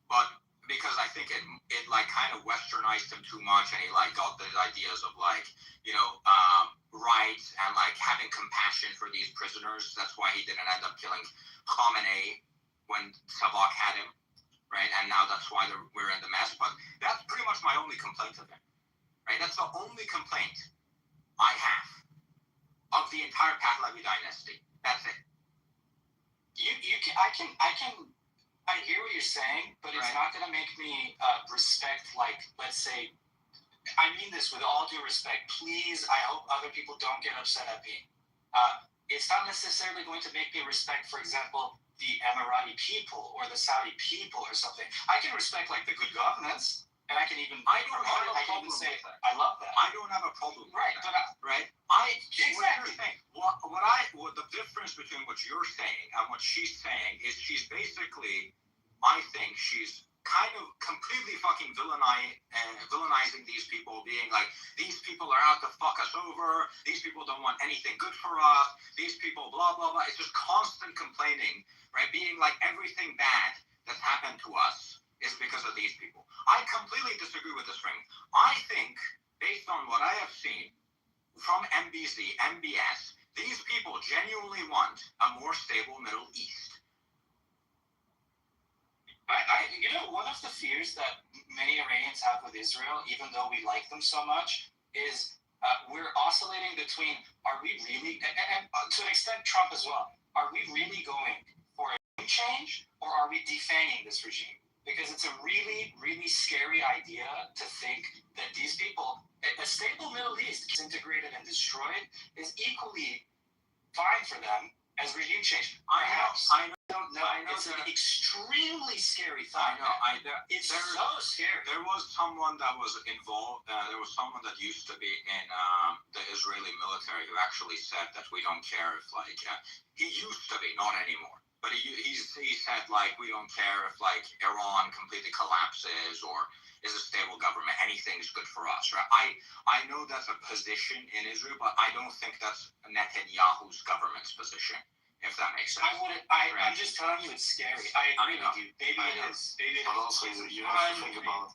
but because I think it like kind of westernized him too much, and he like got these ideas of like, rights and like having compassion for these prisoners. That's why he didn't end up killing Khamenei when Savak had him, right? And now that's why we're in the mess. But that's pretty much my only complaint of him, right? That's the only complaint I have of the entire Pahlavi dynasty. That's it. I hear what you're saying, but it's not going to make me respect, like, let's say, I mean this with all due respect. Please, I hope other people don't get upset at me. It's not necessarily going to make me respect, for example, the Emirati people or the Saudi people or something. I can respect, like, the good governance, and I can even I don't have a problem with that. I love that. I don't have a problem with that. Exactly. What the difference between what you're saying and what she's saying is she's basically, I think she's kind of completely fucking villainizing these people, being like, these people are out to fuck us over, these people don't want anything good for us, these people blah blah blah. It's just constant complaining, right? Being like everything bad that's happened to us is because of these people. I completely disagree with this framing. I think, based on what I have seen from MBZ, MBS, these people genuinely want a more stable Middle East. One of the fears that many Iranians have with Israel, even though we like them so much, is we're oscillating between, are we really, and to an extent Trump as well, are we really going for a regime change, or are we defanging this regime? Because it's a really, really scary idea to think that these people, a stable Middle East disintegrated and destroyed, is equally fine for them as regime change. I don't know. It's an extremely scary thought. I know. It's so scary. There was someone that was involved. There was someone that used to be in the Israeli military who actually said that we don't care if he used to be, not anymore. But he said we don't care if Iran completely collapses or is a stable government. Anything's good for us, right? I know that's a position in Israel, but I don't think that's Netanyahu's government's position. If that makes sense. I'm just telling you, it's scary. I agree with you. Maybe it is. But also, you have to think about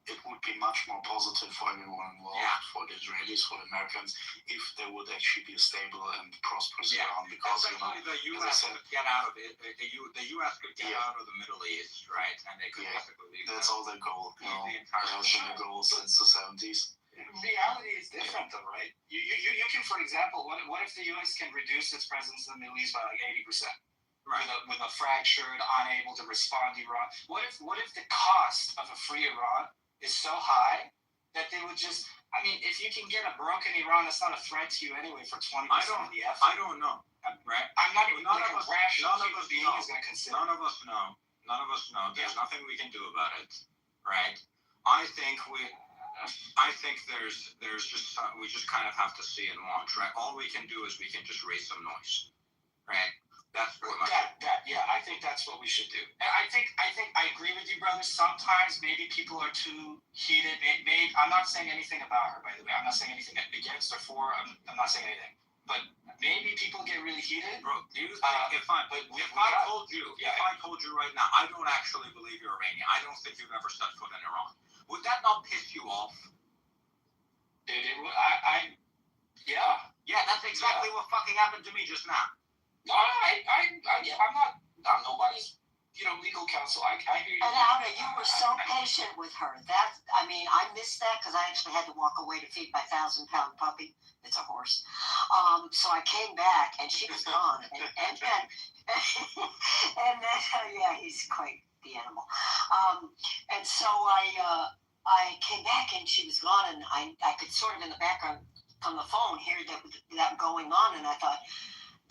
it would be much more positive for everyone involved, for the Israelis, for the Americans, if there would actually be a stable and prosperous ground. Because the U.S. could get out of it. The U.S. could get out of the Middle East, right? And they could basically leave. That's all their goal. The entire that has been their goal since the 70s. Reality is different, though, right? You can, for example, what if the U.S. can reduce its presence in the Middle East by like 80%? Right. With a fractured, unable to respond to Iran. What if the cost of a free Iran is so high that they would just? I mean, if you can get a broken Iran, that's not a threat to you anyway for 20% of the effort. I don't know. Right. I'm not even like a rational human being is going to consider. None of us know. None of us know. There's nothing we can do about it. Right. I think there's just we just kind of have to see and watch. Right. All we can do is we can just raise some noise. Right. That's pretty much yeah, I think that's what we should do. And I think I agree with you, brother. Sometimes maybe people are too heated. Maybe I'm not saying anything about her, by the way. I'm not saying anything against or for. I'm not saying anything. But maybe people get really heated. Bro, do you think if I told you right now, I don't actually believe you're Iranian. I don't think you've ever set foot in Iran. Would that not piss you off? Dude, yeah, that's exactly what fucking happened to me just now. No, I'm nobody's, legal counsel. I hear you. And Alda, you were so patient with her. I missed that because I actually had to walk away to feed my 1,000-pound puppy. It's a horse. So I came back and she was gone. And then, he's quite the animal. And so I came back and she was gone, and I could sort of in the background from the phone hear that going on, and I thought,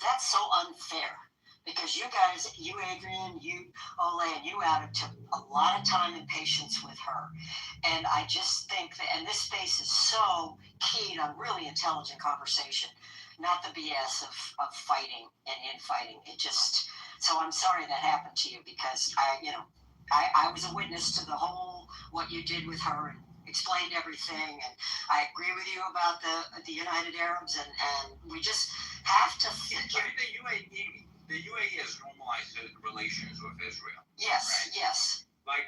that's so unfair, because you guys, you Adrian, you Ole, and you Adam took a lot of time and patience with her. And I just think that, and this space is so keyed on really intelligent conversation, not the BS of fighting and infighting. So I'm sorry that happened to you, because I was a witness to the whole, what you did with her, and explained everything, and I agree with you about the United Arabs, and we just have to figure. The UAE has normalized relations with Israel. Yes, right? Yes. Like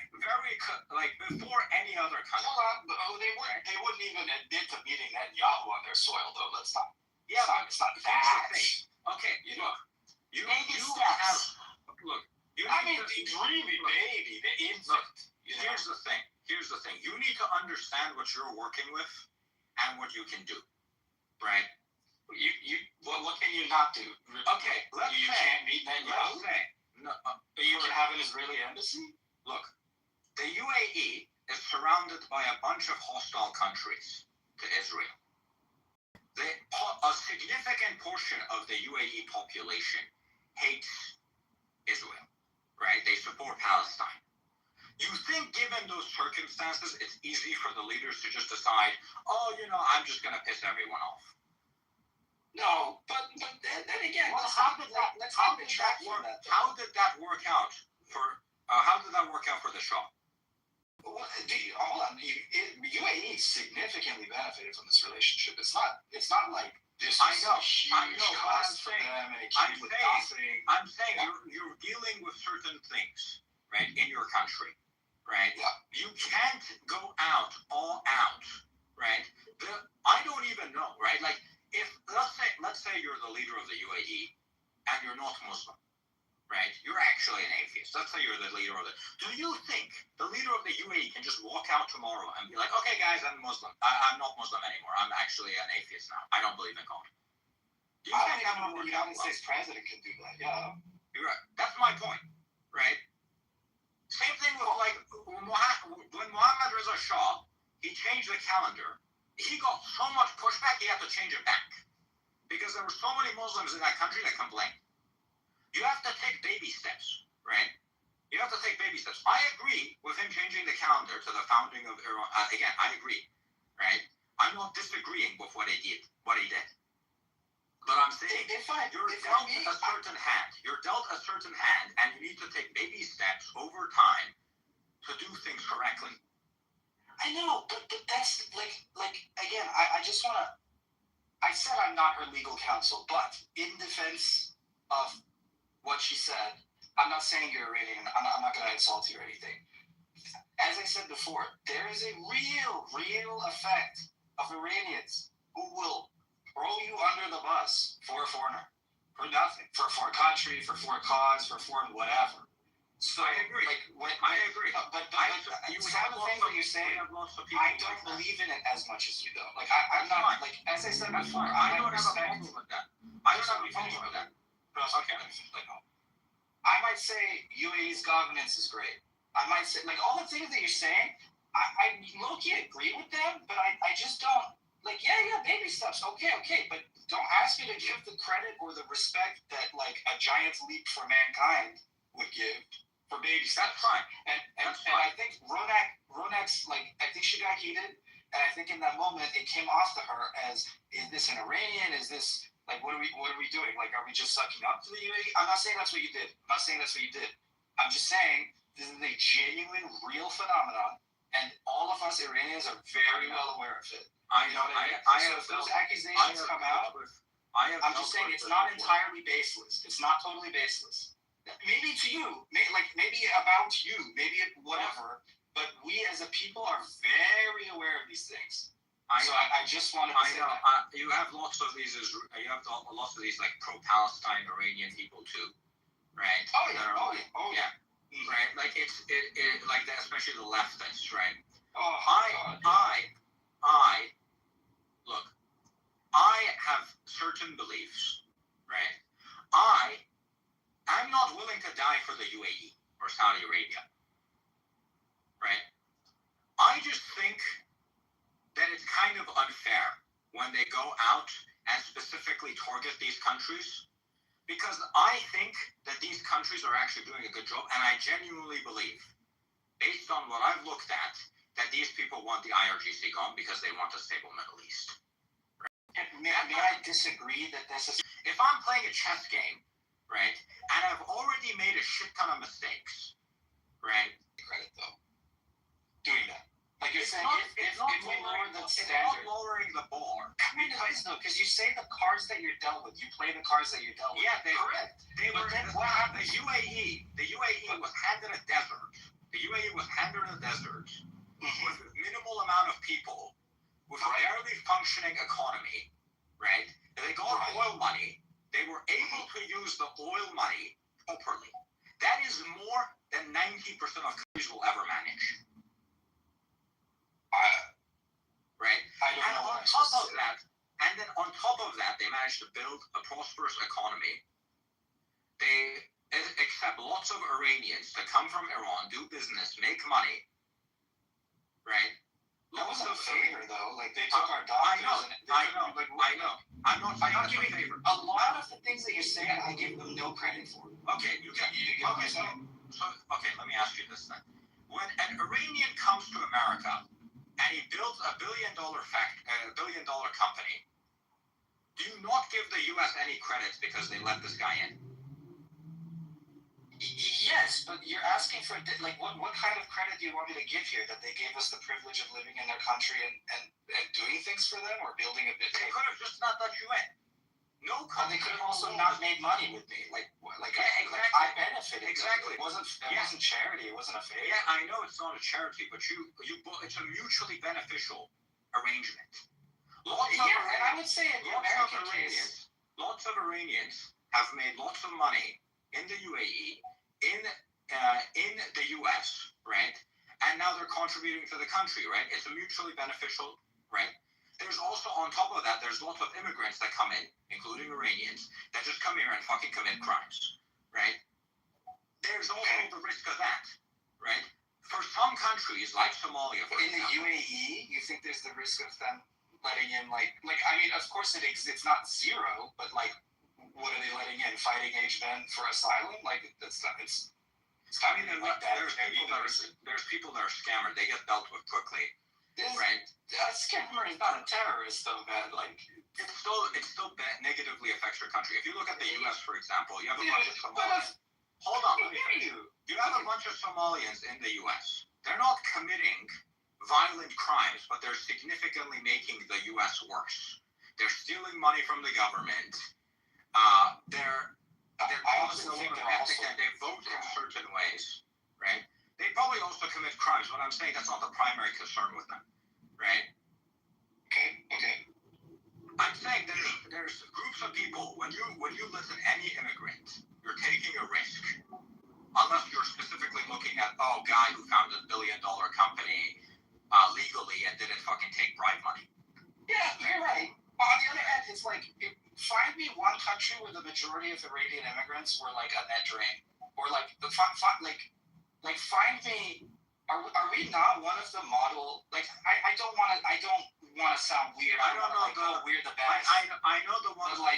before any other country. Hold on, they wouldn't even admit to meeting Netanyahu on their soil, though. Let's not. Yeah, it's not that. Okay, look, you have. Look, the dreamy baby, the infant. Here's the thing. You need to understand what you're working with and what you can do, right? What can you not do? Okay, you can't meet Netanyahu. You can have an Israeli embassy. Look, the UAE is surrounded by a bunch of hostile countries to Israel. A significant portion of the UAE population hates Israel, right? They support Palestine. You think, given those circumstances, it's easy for the leaders to just decide, I'm just going to piss everyone off? No, but then again, how did that work out for the Shah? Hold on. UAE significantly benefited from this relationship. It's not like this is a huge cost for them, and it came with nothing. I'm saying you're dealing with certain things, right, in your country. Right? Yeah. You can't go all out, right? I don't even know, right? Like, if let's say you're the leader of the UAE and you're not Muslim, right? You're actually an atheist. Let's say you're the leader of do you think the leader of the UAE can just walk out tomorrow and be like, okay, guys, I'm Muslim. I'm not Muslim anymore. I'm actually an atheist now. I don't believe in God. Do you think the United States president can do that? Yeah. You're right. That's my point, right? Same thing with when Mohammed Reza Shah, he changed the calendar. He got so much pushback, he had to change it back, because there were so many Muslims in that country that complained. You have to take baby steps, right? You have to take baby steps. I agree with him changing the calendar to the founding of Iran. Again, I agree, right? I'm not disagreeing with what he did. But I'm saying you're dealt a certain hand. You're dealt a certain hand, and you need to take baby steps over time to do things correctly. I know, but that's like again. I just want to. I said I'm not her legal counsel, but in defense of what she said, I'm not saying you're Iranian. I'm not going to insult you or anything. as I said before, there is a real effect of Iranians who will throw you under the bus for a foreigner, for nothing, for a country, for a cause, for foreign whatever. So I agree. I agree. But you some of the things that you're saying, I don't believe in it as much as you though. Like I'm not like as I said before, I don't have a problem with that. I don't have a problem with that. Okay. I might say UAE's governance is great. I might say like all the things that you're saying, I low-key agree with them, but I just don't like baby steps. Okay, but don't ask me to give the credit or the respect that like a giant leap for mankind would give for baby steps. Fine. And I think Ronak's like I think she got heated, and I think in that moment it came off to her as, is this an Iranian? Is this like what are we doing? Like are we just sucking up to the UAE? I'm not saying that's what you did. I'm just saying this is a genuine, real phenomenon, and all of us Iranians are very well aware of it. If those accusations come out, I'm just saying it's not entirely baseless. It's not totally baseless. Maybe to you, maybe about you, maybe whatever, but we as a people are very aware of these things. I just wanted to say that. You have lots of these. You have lots of these like pro-Palestine Iranian people too, right? Oh yeah. Right, like it's like that, especially the leftists, right? Look, I have certain beliefs, right? I'm not willing to die for the UAE or Saudi Arabia, right? I just think that it's kind of unfair when they go out and specifically target these countries, because I think that these countries are actually doing a good job, and I genuinely believe, based on what I've looked at, that these people want the IRGC gone because they want a stable Middle East. Right? May I disagree that this is... If I'm playing a chess game, right, and I've already made a shit ton of mistakes, right? Credit though. Doing that. Like you're saying, if we lower the standard, not lowering the bar. I mean, it is though, because you say the cards that you're dealt with, you play the cards that you're dealt with. Yeah, they were. What happened? The UAE was handed a desert. The UAE was handed a desert with a minimal amount of people, with a barely functioning economy, right? They got oil money. They were able to use the oil money properly. That is more than 90% of countries will ever manage. Right? And on top of that, they managed to build a prosperous economy. They accept lots of Iranians to come from Iran, do business, make money. Right? That wasn't a favor though. Like they took our doctors. I know. I'm not giving a favor. A lot of the things that you're saying, I give them no credit for. Okay, okay, let me ask you this then. When an Iranian comes to America and he builds a $1 billion company, do you not give the U.S. any credit because they let this guy in? Yes, but you're asking for like what kind of credit do you want me to give here? That they gave us the privilege of living in their country and doing things for them, or building a business? They could have just not let you in. No, they could have also not made money with me. Exactly. I benefited. Exactly. It wasn't charity. It wasn't a favor. Yeah, I know it's not a charity, but it's a mutually beneficial arrangement. And I would say in the American case, lots of Iranians have made lots of money in the UAE, in the US, right? And now they're contributing to the country, right? It's a mutually beneficial, right? There's also, on top of that, there's lots of immigrants that come in, including Iranians, that just come here and fucking commit crimes, right? There's also the risk of that, right? For some countries, like Somalia, for in example, the UAE, you think there's the risk of them letting in, I mean, of course it's not zero, but what are they letting in? Fighting age men for asylum? It's not even like that. There's people that are scammer. They get dealt with quickly. Right? A scammer is not a terrorist, though, man. It still negatively affects your country. If you look at the U.S., for example, you have a bunch of Somalians. Hold on, let me finish. You have a bunch of Somalians in the U.S. They're not committing violent crimes, but they're significantly making the U.S. worse. They're stealing money from the government. They're causing ethic, and they vote in certain ways, right? They probably also commit crimes. What I'm saying, that's not the primary concern with them, right? Okay. I'm saying there's groups of people. When you listen any immigrant, you're taking a risk. Unless you're specifically looking at guy who founded $1 billion company legally and didn't fucking take bribe money. Yeah, you're right. On the other hand, it's like, find me one country where the majority of Iranian immigrants were like a net drain, or like find me. Are we not one of the model? Like, I don't want to sound weird. I don't know we're the best. I know the ones like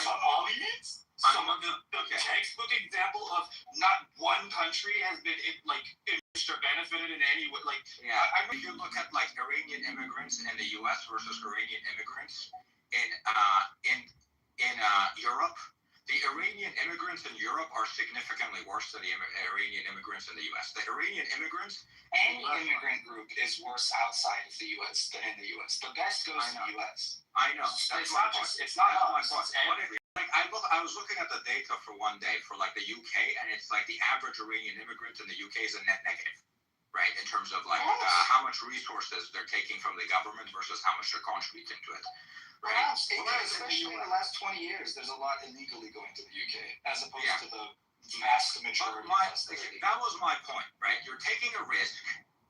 Somalians. Some of the textbook example of not one country has been enriched or benefited in any way. Like, yeah, I mean, if you look at like Iranian immigrants in the U.S. versus Iranian immigrants in Europe, the Iranian immigrants in Europe are significantly worse than the Iranian immigrants in the U.S. The Iranian immigrants, any immigrant group is worse outside of the U.S. than in the U.S. The best goes to the U.S. I know. It's not just. It's not my point. Like I was looking at the data for one day for like the UK, and it's like the average Iranian immigrant in the UK is a net negative, right? In terms of like how much resources they're taking from the government versus how much they're contributing to it. Right. Especially in the last 20 years, there's a lot illegally going to the UK, as opposed to the vast majority. That was my point, right? You're taking a risk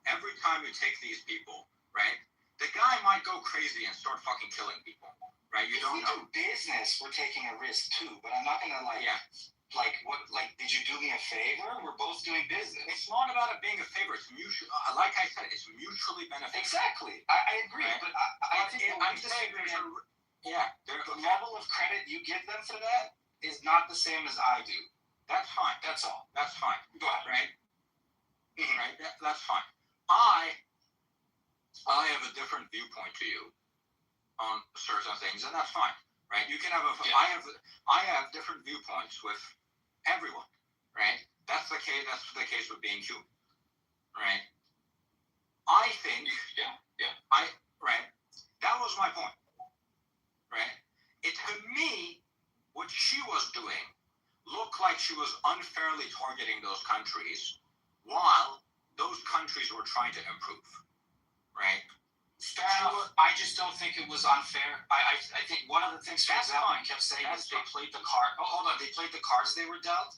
every time you take these people, right? The guy might go crazy and start fucking killing people, right? You don't know. If we do business, we're taking a risk too, but I'm not gonna did you do me a favor? We're both doing business. It's not about it being a favor. It's mutual. Like I said, it's mutually beneficial. Exactly. I agree, right? But I think I'm saying the level of credit you give them for that is not the same as I do. That's fine. That's all. That's fine. Go ahead. Right? Mm-hmm. Right? That's fine. I have a different viewpoint to you on certain things, and that's fine. Right? You can have I have different viewpoints with everyone. Right? That's the case with being Cuban. Right? I think that was my point. Right? It to me, what she was doing looked like she was unfairly targeting those countries while those countries were trying to improve. Right? I just don't think it was unfair. I think one of the things, for example, you kept saying is they played the card. Oh, hold on, they played the cards they were dealt.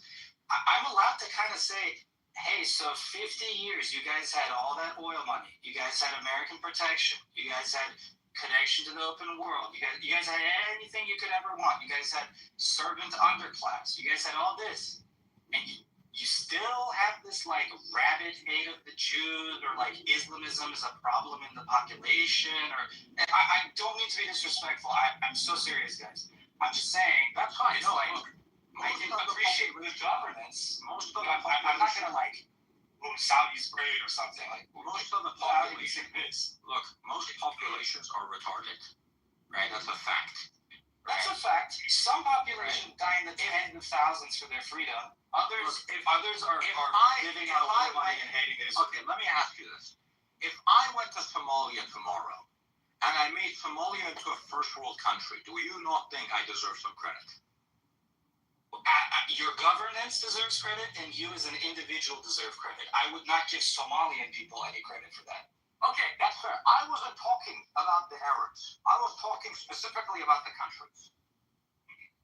I'm allowed to kind of say, hey, so 50 years, you guys had all that oil money. You guys had American protection. You guys had connection to the open world. You guys had anything you could ever want. You guys had servant underclass. You guys had all this. And you still have this like rabid hate of the Jews, or like Islamism is a problem in the population, or I don't mean to be disrespectful. I'm so serious, guys. I'm just saying that's fine. It's I can appreciate good governance. I'm not gonna like Saudi's great or something. Like most of the population most populations are retarded. Right? That's a fact. That's a fact. Some population die in the tens of thousands for their freedom. Others are living out of money and hating it. Okay, let me ask you this. If I went to Somalia tomorrow and I made Somalia into a first world country, do you not think I deserve some credit? Your governance deserves credit, and you as an individual deserve credit. I would not give Somalian people any credit for that. Okay, that's fair. I wasn't talking about the Arabs. I was talking specifically about the countries.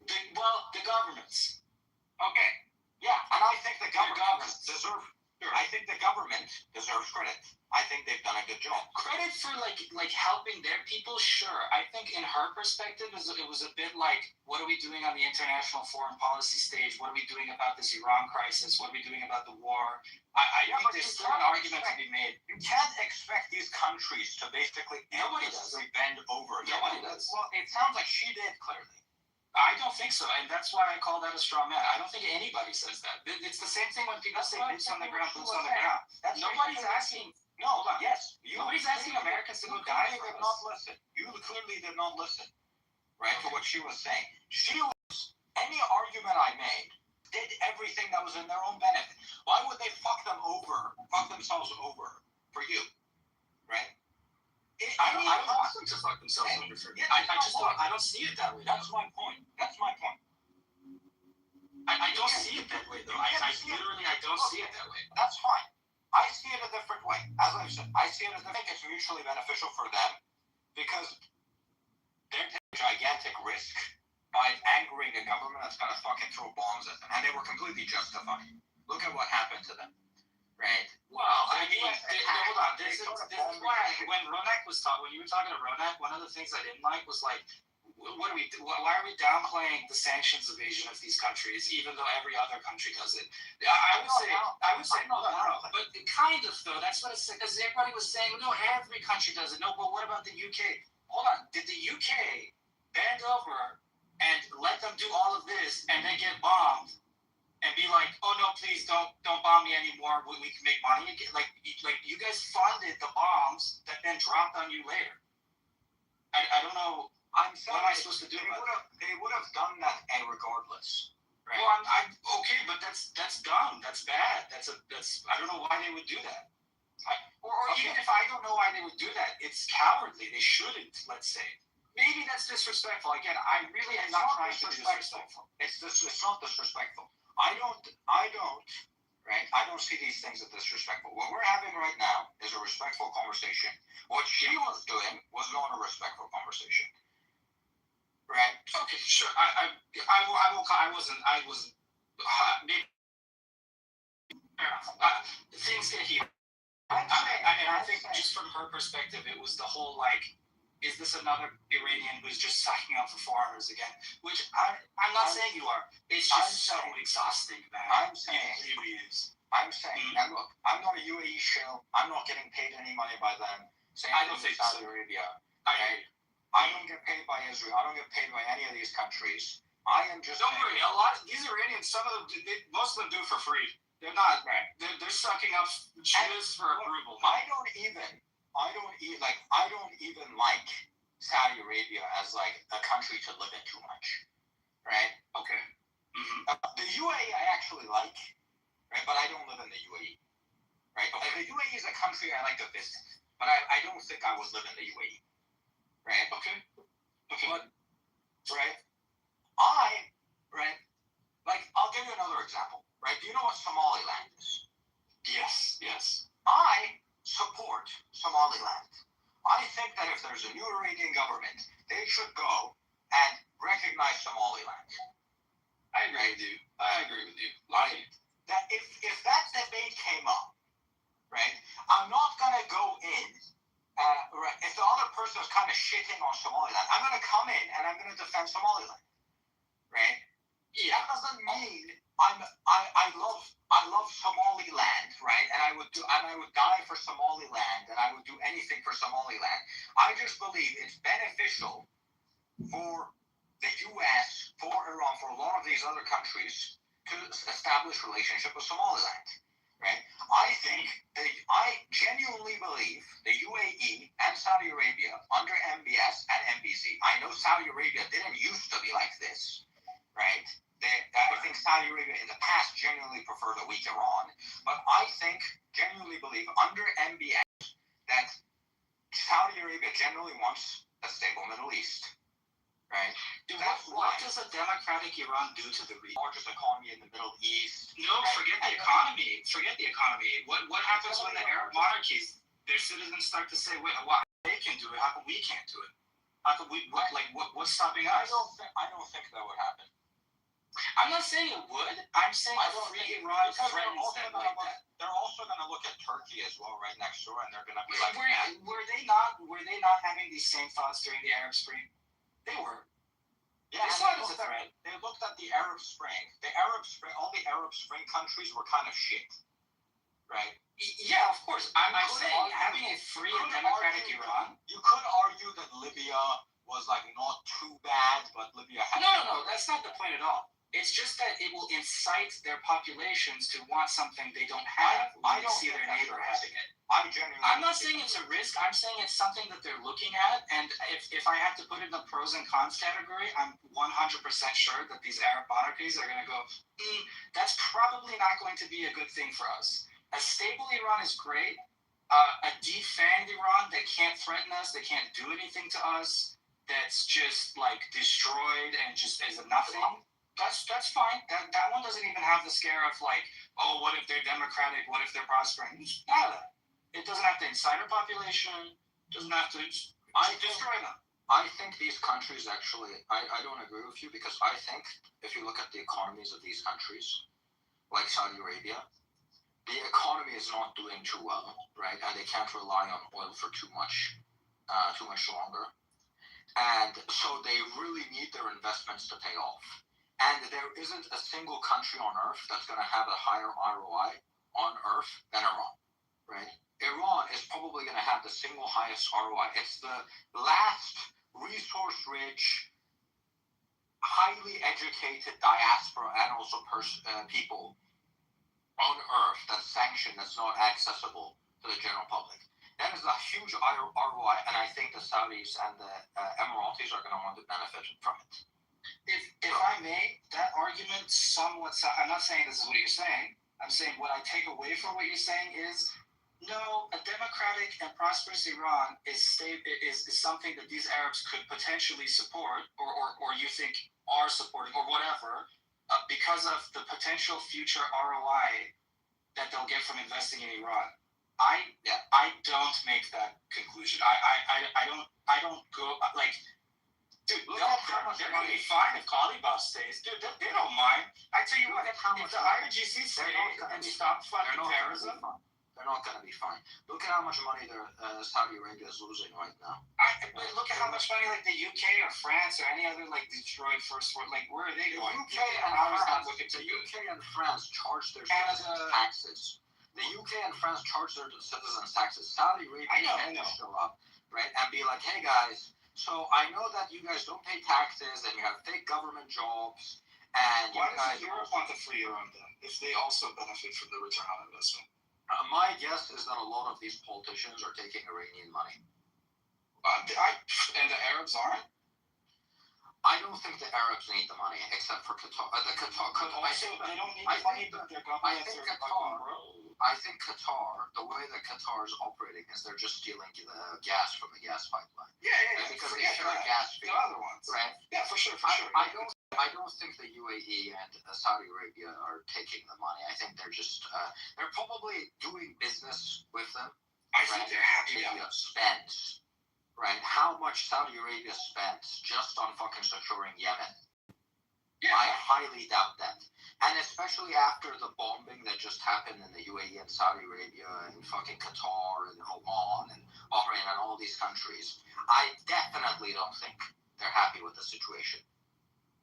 The governments. Okay. Yeah, and I think the government deserves. I think the government deserves credit. I think they've done a good job. Credit for like helping their people, sure. I think in her perspective, it was a bit like, what are we doing on the international foreign policy stage? What are we doing about this Iran crisis? What are we doing about the war? I think there's still an argument to be made. You can't expect these countries to basically bend over. Nobody does. Well, it sounds like she did, clearly. I don't think so, and that's why I call that a straw man. I don't think anybody says that. It's the same thing when people say boots on the ground, boots on the ground. Nobody's asking. No, hold on. Yes. Nobody's asking Americans to go die for us. Not listen. You clearly did not listen, right, to what she was saying. Any argument I made, did everything that was in their own benefit. Why would they fuck themselves over for you, right? I don't want them to fuck themselves over for me. I don't see it that way. That's my point. I don't see it that way, though. I don't see it that way. That's fine. I see it a different way. As I've said, I see it as I think it's mutually beneficial for them because they're taking gigantic risk by angering a government that's going to fucking throw bombs at them, and they were completely justified. Look at what happened to them, right? Well, I mean, hold on. This is why when Ronak was talking, when you were talking to Ronak, one of the things I didn't like was like, why are we downplaying the sanctions evasion of these countries, even though every other country does it? I would say, no, but kind of though. That's what it's because everybody was saying, no, every country does it. No, but what about the UK? Hold on, did the UK bend over and let them do all of this and then get bombed and be like, oh no, please don't bomb me anymore. We can make money again. Like you guys funded the bombs that then dropped on you later. I don't know. What am I supposed to do? They would have done that regardless. Right? Well, I'm okay, but that's dumb. That's bad. That's I don't know why they would do that. Even if I don't know why they would do that, it's cowardly. They shouldn't. Let's say. Maybe that's disrespectful. Again, I really am not trying to be disrespectful. It's not disrespectful. I don't see these things as disrespectful. What we're having right now is a respectful conversation. What she was doing was not a respectful conversation. Right? Okay, sure. I wasn't. Maybe. Things get heated. I think just from her perspective, it was the whole like, is this another Iranian who's just sucking up for foreigners again? Which I'm not saying you are. It's just so exhausting, man. I'm saying it really is. I'm saying, and look, I'm not a UAE shill. I'm not getting paid any money by them. I don't think Saudi Arabia. I don't get paid by Israel. I don't get paid by any of these countries. I am just. Don't worry. A lot of these Iranians, some of them, most of them do it for free. They're not. Right. They're sucking up just for approval. I don't even like Saudi Arabia as like a country to live in too much. Right. Okay. The UAE I actually like. Right. But I don't live in the UAE. Right. Okay. Like, the UAE is a country I like to visit, but I don't think I would live in the UAE. Right. Okay. But, right. Like, I'll give you another example. Right. Do you know what Somaliland is? Yes. I support Somaliland. I think that if there's a new Iranian government, they should go and recognize Somaliland. I agree with you. Like, that if that debate came up, right, I'm not gonna go in. Right, if the other person is kind of shitting on Somaliland, I'm gonna come in and I'm gonna defend Somaliland. Right? Yeah. That doesn't mean I love Somaliland, right? And I would die for Somaliland, and I would do anything for Somaliland. I just believe it's beneficial for the U.S., for Iran, for a lot of these other countries to establish relationship with Somaliland, right? I genuinely believe the UAE and Saudi Arabia under MBS and MBC. I know Saudi Arabia didn't used to be like this, right? I think Saudi Arabia in the past genuinely preferred a weak Iran, but I genuinely believe under MBS that Saudi Arabia generally wants a stable Middle East, right? What does a democratic Iran do to the region? Largest economy in the Middle East. No, forget the economy. What happens when the Arab monarchies, their citizens start to say, wait, what? They can do it. How come we can't do it? How come we? What's stopping us? I don't think that would happen. I'm not saying it would. I'm saying free Iran threatens them like that. They're also going to look at Turkey as well, right next door, and they're going to be like, were they not having these same thoughts during the Arab Spring? They were. Yeah, they saw it as a threat. They looked at the Arab Spring. All the Arab Spring countries were kind of shit, right? Yeah, of course. I'm saying having a free and democratic Iran. You could argue that Libya was like not too bad, but Libya had. No, that's not the point at all. It's just that it will incite their populations to want something they don't have when they see their neighbor having it. I'm not saying it's a risk. I'm saying it's something that they're looking at. And if I had to put it in the pros and cons category, I'm 100% sure that these Arab monarchies are going to go, that's probably not going to be a good thing for us. A stable Iran is great. A defanged Iran that can't threaten us, they can't do anything to us, that's just like destroyed and just is a nothing. That's fine. That one doesn't even have the scare of like oh, what if they're democratic? What if they're prospering? None of that. It doesn't have to incite our population. Doesn't have to destroy them. I think these countries actually, I don't agree with you because I think if you look at the economies of these countries, like Saudi Arabia, the economy is not doing too well, right? And they can't rely on oil for too much longer. And so they really need their investments to pay off. And there isn't a single country on earth that's going to have a higher ROI on earth than Iran, right? Iran is probably going to have the single highest ROI. It's the last resource-rich, highly educated diaspora and also people on earth that's sanctioned, that's not accessible to the general public. That is a huge ROI, and I think the Saudis and the Emiratis are going to want to benefit from it. If I may, that argument somewhat, I'm not saying this is what you're saying. I'm saying what I take away from what you're saying is, no, a democratic and prosperous Iran is something that these Arabs could potentially support, or you think are supporting, or whatever, because of the potential future ROI that they'll get from investing in Iran. I don't make that conclusion. I don't go like, dude. They're gonna be fine if Kalibaf stays. Dude, they don't mind. I tell you what, if the IRGC stays and stop funding terrorism. They're not going to be fine. Look at how much money Saudi Arabia is losing right now. Look at how much money like the UK or France or any other like Detroit first world, like where are they going? The UK and France charge their citizens taxes. The UK and France charge their citizens taxes. Saudi Arabia can't show up, right, and be like, hey guys, so I know that you guys don't pay taxes and you have fake government jobs, and why does Europe want to free Iran then if they also benefit from the return on investment? My guess is that a lot of these politicians are taking Iranian money. And the Arabs aren't? I don't think the Arabs need the money, except for Qatar. They don't need the money, but their governments are fucking I think Qatar, the way that Qatar is operating is they're just stealing gas from the gas pipeline. Yeah. Because they share a gas fee. The other ones. Right? Yeah, for sure. I don't think the UAE and Saudi Arabia are taking the money. I think they're just, they're probably doing business with them. I think they're happy to spend, right? How much Saudi Arabia spent just on fucking securing Yemen. Yeah. I highly doubt that. And especially after the bombing that just happened in the UAE and Saudi Arabia and fucking Qatar and Oman and Bahrain and all these countries, I definitely don't think they're happy with the situation.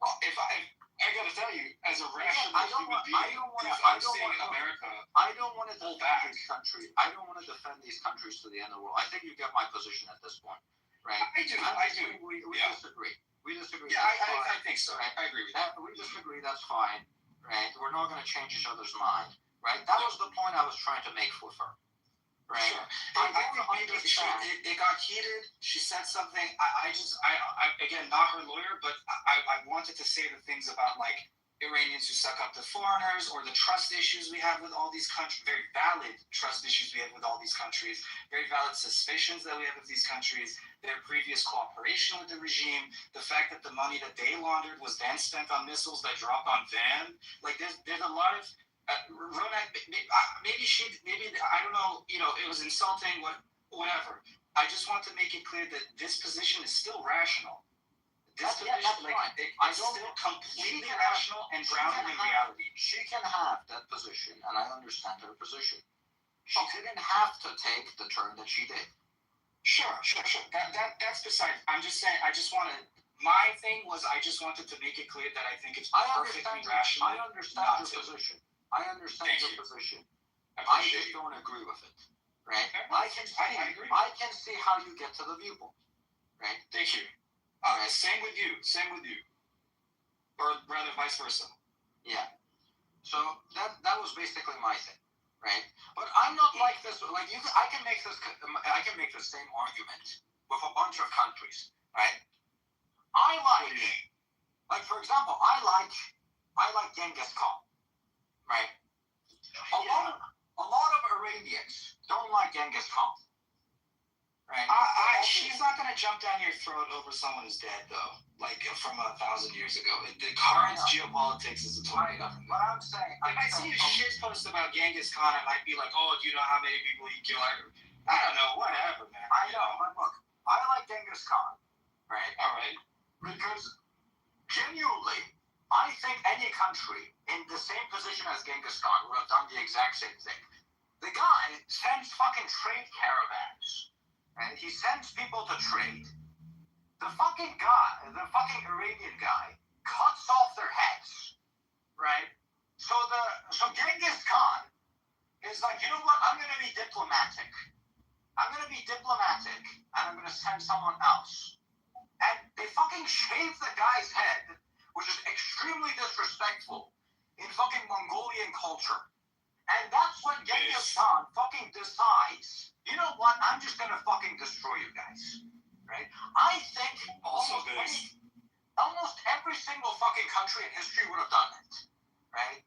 Well, I gotta tell you, as a rational human being, I'm saying in America, I don't want to defend these countries. I don't want to defend these countries to the end of the world. I think you get my position at this point, right? I do. We disagree. We disagree. Yeah, I think so. Right? I agree with that. We disagree. That's fine, right? We're not going to change each other's mind, right? That was the point I was trying to make with her. Right. Sure. I think maybe it got heated. She said something. I again, not her lawyer, but I wanted to say the things about like Iranians who suck up to foreigners, or the trust issues we have with all these countries. Very valid trust issues we have with all these countries. Very valid suspicions that we have with these countries. Their previous cooperation with the regime. The fact that the money that they laundered was then spent on missiles that dropped on Van. Like there's a lot of. Ronan, maybe I don't know. You know, it was insulting. Whatever. I just want to make it clear that this position is still rational. This position, it's still completely rational and grounded in reality. She can have that position, and I understand her position. She didn't have to take the turn that she did. Sure. That's beside. I'm just saying. I just want to. My thing was, I just wanted to make it clear that I think it's perfectly rational. I understand your position. I understand your position. I just don't agree with it. Right? I agree. I can see how you get to the viewpoint. Right? Thank you. Same with you. Or rather, vice versa. Yeah. So that was basically my thing. Right? But I'm not like this. Like you, I can make the same argument with a bunch of countries. Right? Like for example, I like Genghis Khan. Right? A lot of Arabians don't like Genghis Khan. right? She's not gonna jump down your throat over someone who's dead, though. Like from 1,000 years ago. The current geopolitics is a totally different. What I'm saying, If I see a shit post about Genghis Khan, I might be like, oh, do you know how many people he killed? I don't know, whatever, man. I know, but look, I like Genghis Khan, right? All right. Because genuinely, I think any country in the same position as Genghis Khan would have done the exact same thing. The guy sends fucking trade caravans, and he sends people to trade. The fucking Iranian guy, cuts off their heads, right? So Genghis Khan is like, you know what? I'm gonna be diplomatic. I'm gonna be diplomatic, and I'm gonna send someone else. And they fucking shave the guy's head, which is extremely disrespectful in fucking Mongolian culture. And that's when Genghis Khan fucking decides, you know what? I'm just gonna fucking destroy you guys. Right? I think almost every single fucking country in history would have done it, right?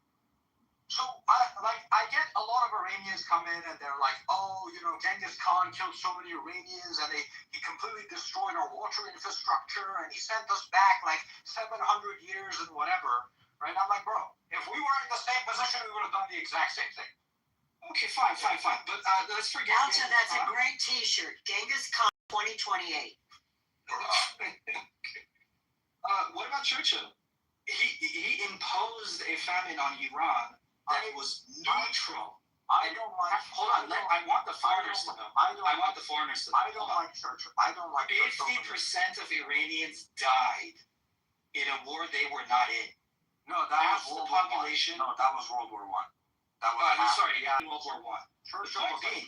So I get a lot of Iranians come in and they're like, oh, you know, Genghis Khan killed so many Iranians and he completely destroyed our water infrastructure and he sent us back like 700 years and whatever, right? I'm like, bro, if we were in the same position, we would have done the exact same thing. Okay, fine. But let's forget. Alta, that's a great T-shirt. Genghis Khan 2028. What about Churchill? He imposed a famine on Iran that was neutral. I don't like. Hold on. I want the foreigners to know. I want the foreigners to know. I don't like Churchill. I don't like. 50% of Iranians died in a war they were not in. No, that was World War I. No, that was World War I. That was. World War I. Churchill was like 20%.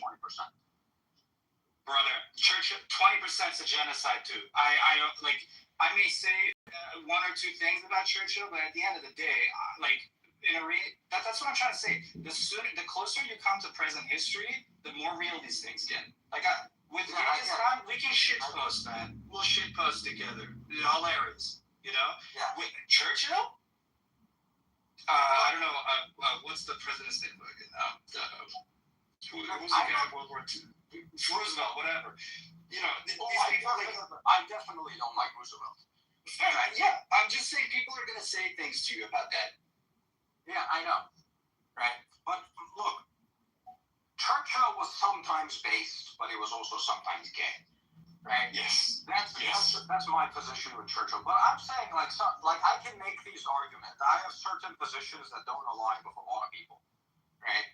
Brother, Churchill, 20% is a genocide too. I don't like. I may say one or two things about Churchill, but at the end of the day, that's what I'm trying to say. The closer you come to present history, the more real these things get. Like with Genghis Khan, we can shitpost, man. We'll shitpost together. Hilarious, you know. Yeah. With Churchill, I don't know. What's the president's name? Who's the guy in World War II? Roosevelt, whatever. You know, I definitely don't like Roosevelt. Yeah, I'm just saying people are gonna say things to you about that. Yeah, I know, right? But look, Churchill was sometimes based, but he was also sometimes gay, right? Yes. That's my position with Churchill. But I'm saying like I can make these arguments. I have certain positions that don't align with a lot of people, right?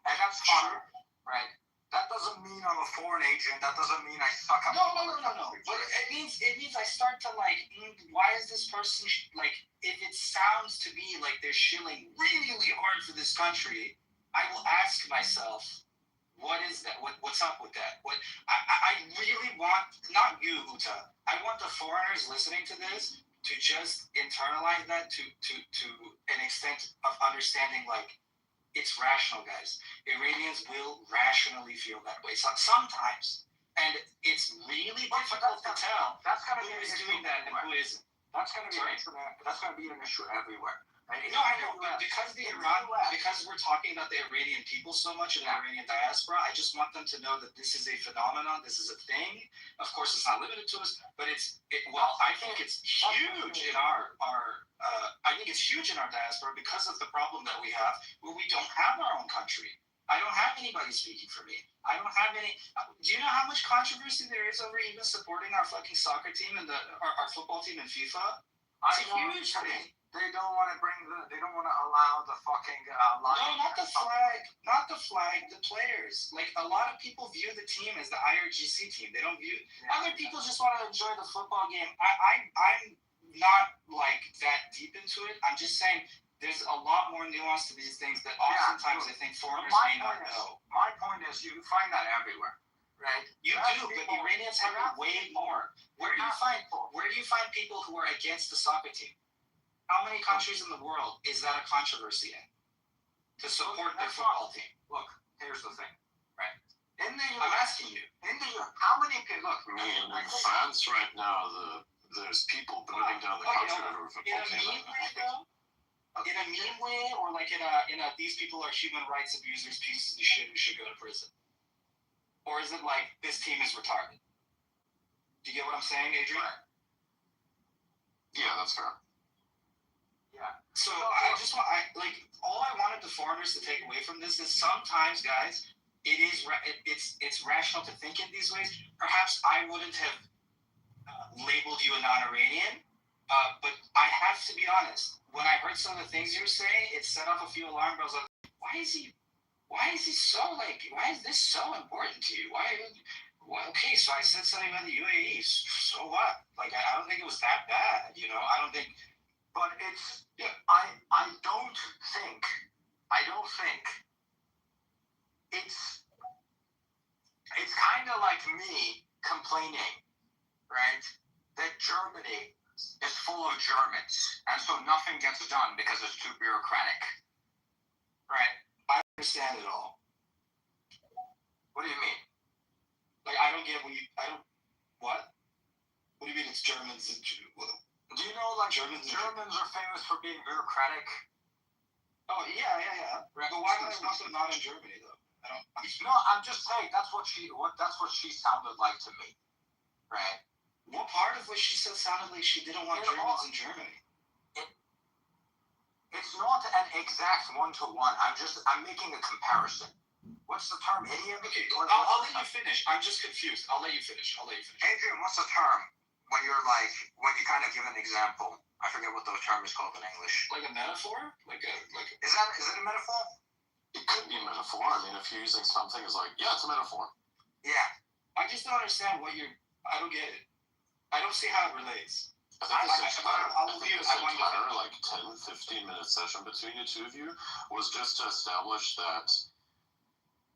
And that's fine, right? That doesn't mean I'm a foreign agent. That doesn't mean I suck up. No. But it means I start to like, why is this person like? If it sounds to me like they're shilling really hard for this country, I will ask myself, what is that? What's up with that? I really want, not you, Uta. I want the foreigners listening to this to just internalize that to an extent of understanding like. It's rational, guys. Iranians will rationally feel that way sometimes, and it's really difficult to tell who is doing that and who isn't. That's going to be an issue everywhere. Right? No, I know, but because we're talking about the Iranian people so much and the Iranian diaspora, I just want them to know that this is a phenomenon, this is a thing. Of course, it's not limited to us, but I think it's huge in our diaspora because of the problem that we have where we don't have our own country. I don't have anybody speaking for me. I don't have any. Do you know how much controversy there is over even supporting our fucking soccer team and our football team in FIFA? It's a huge thing. They don't want to they don't want to allow the fucking No, not the flag, the players. Like a lot of people view the team as the IRGC team. They don't view other people just want to enjoy the football game. I'm not like that deep into it. I'm just saying there's a lot more nuance to these things that oftentimes I think foreigners may not know. My point is you find that everywhere. Right? You do, but Iranians have it way more. Where do you find people who are against the soccer team? How many countries in the world is that a controversy in? To support their football team? Look, here's the thing, right? I'm asking you. How many people? Look, in France right now, there's people burning down the country over a football team. In a mean way, or like in a these people are human rights abusers, pieces of shit who should go to prison? Or is it like this team is retarded? Do you get what I'm saying, Adrian? Yeah, that's fair. Yeah. So I just want, all I wanted the foreigners to take away from this is sometimes, guys, it's rational to think in these ways. Perhaps I wouldn't have labeled you a non-Iranian, but I have to be honest. When I heard some of the things you were saying, it set off a few alarm bells. Like, why is this so important to you? Okay, so I said something about the UAE. So what? Like, I don't think it was that bad, I don't think. But it's, I don't think it's kind of like me complaining, right, that Germany is full of Germans, and so nothing gets done because it's too bureaucratic, right? I understand it all. What do you mean? Like, I don't get what? What do you mean it's Germans? Do you know, like, Germans are famous for being bureaucratic? Oh, yeah. Right. But why do they want them not in Germany, though? No, I'm just saying that's what she sounded like to me, right? What part of what she said sounded like she didn't want Germans in Germany? It's not an exact one-to-one. I'm making a comparison. What's the term, idiom? Okay, I'll let you finish. I'm just confused. I'll let you finish. Adrian, what's the term when you kind of give an example? I forget what the term is called in English. Like a metaphor? Is it a metaphor? It could be a metaphor. I mean, if you're using something as it's a metaphor. Yeah. I just don't understand I don't get it. I don't see how it relates. I think this entire 10-15 minute session between the two of you was just to establish that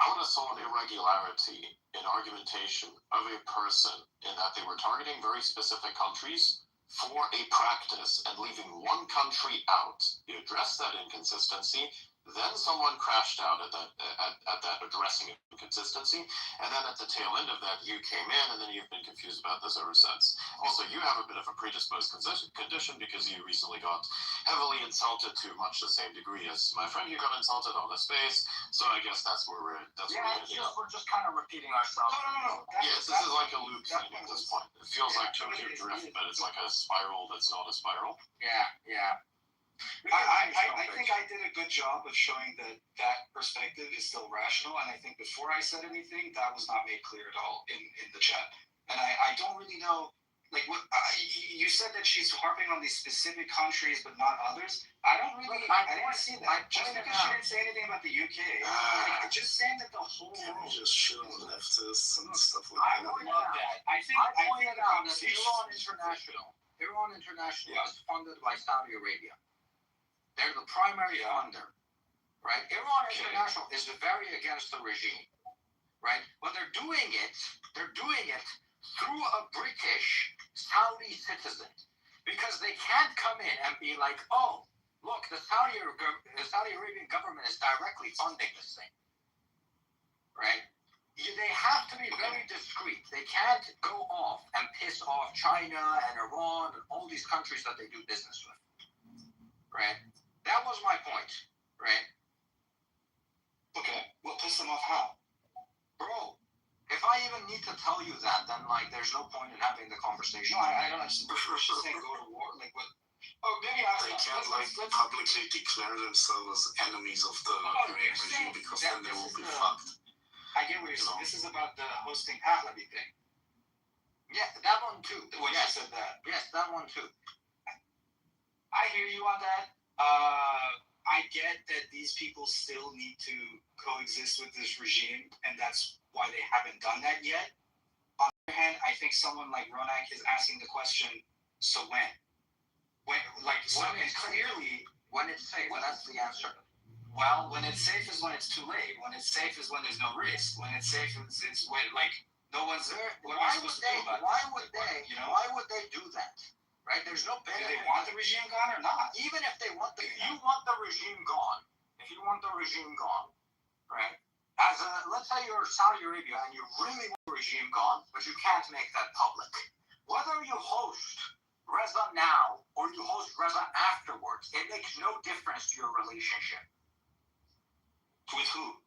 I would have saw an irregularity in argumentation of a person in that they were targeting very specific countries for a practice and leaving one country out. You address that inconsistency, then someone crashed out at that addressing inconsistency, and then at the tail end of that you came in, and then you've been confused about this ever since. Also, you have a bit of a predisposed condition because you recently got heavily insulted to much the same degree as my friend here got insulted on the space, so I guess that's where we're just kind of repeating ourselves. No. Yes, this is like a loop thing at this point. It feels like Tokyo Drift, but it's like a spiral that's not a spiral. Yeah. I think I did a good job of showing that perspective is still rational, and I think before I said anything, that was not made clear at all in the chat. And I don't really know, like, what you said that she's harping on these specific countries but not others. I didn't see that. Just because she didn't say anything about the UK, just saying that the whole world. Just shit on leftists and stuff like that. I love that. I think pointed out that Iran International is funded by Saudi Arabia. They're the primary funder, right? Iran International is very against the regime, right? But they're doing it through a British Saudi citizen, because they can't come in and be like, oh, look, the Saudi Arabian government is directly funding this thing, right? They have to be very discreet. They can't go off and piss off China and Iran and all these countries that they do business with, right? That was my point, right? Okay, well, piss them off how? Bro, if I even need to tell you that, then, there's no point in having the conversation. No, I don't understand. Saying go to war, what? Oh, maybe they can't, publicly declare themselves as enemies of the Iranian regime, because then they will be fucked. I get what you're saying. This is about the hosting Pahlavi thing. Yeah, that one too. When you said that. Yes, that one too. I hear you on that. I get that these people still need to coexist with this regime, and that's why they haven't done that yet. On the other hand, I think someone like Ronak is asking the question, so when? When it's safe, that's the answer. Well, when it's safe is when it's too late. When it's safe is when there's no risk. When it's safe, it's when, no one's there. Why would they do that? Right? There's no benefit. Do they want the regime gone or not? Even if they want if you want the regime gone, right? Let's say you're Saudi Arabia and you really want the regime gone, but you can't make that public. Whether you host Reza now or you host Reza afterwards, it makes no difference to your relationship. With who?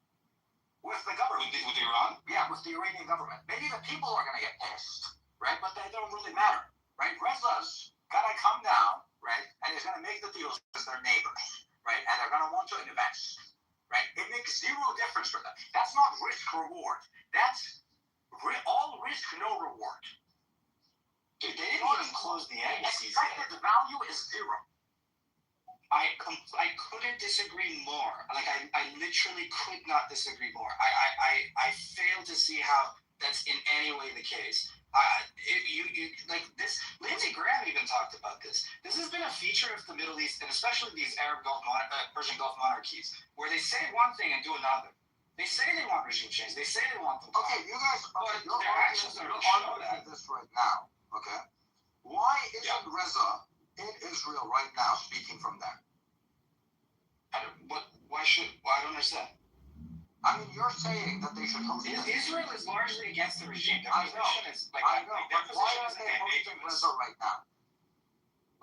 With the government. With Iran? Yeah, with the Iranian government. Maybe the people are going to get pissed. right? But they don't really matter, right? Reza's gotta come down, right? And he's gonna make the deals with their neighbors, right? And they're gonna want to invest, right? It makes zero difference for them. That's not risk reward. That's all risk, no reward. They didn't even close the embassies yet. Expected value is zero. I couldn't disagree more. Like I literally could not disagree more. I fail to see how that's in any way the case. You like this. Lindsey Graham even talked about this. This has been a feature of the Middle East, and especially these Persian Gulf monarchies, where they say one thing and do another. They say they want regime change. They say they want them. Okay, you guys. But You're their actions don't show that. this right now. Okay. Why isn't Reza in Israel right now speaking from there? Why I don't understand. I mean, you're saying that they should host Israel is largely against the regime. Their I know. position is like I know. But why are they hosting Reza right now?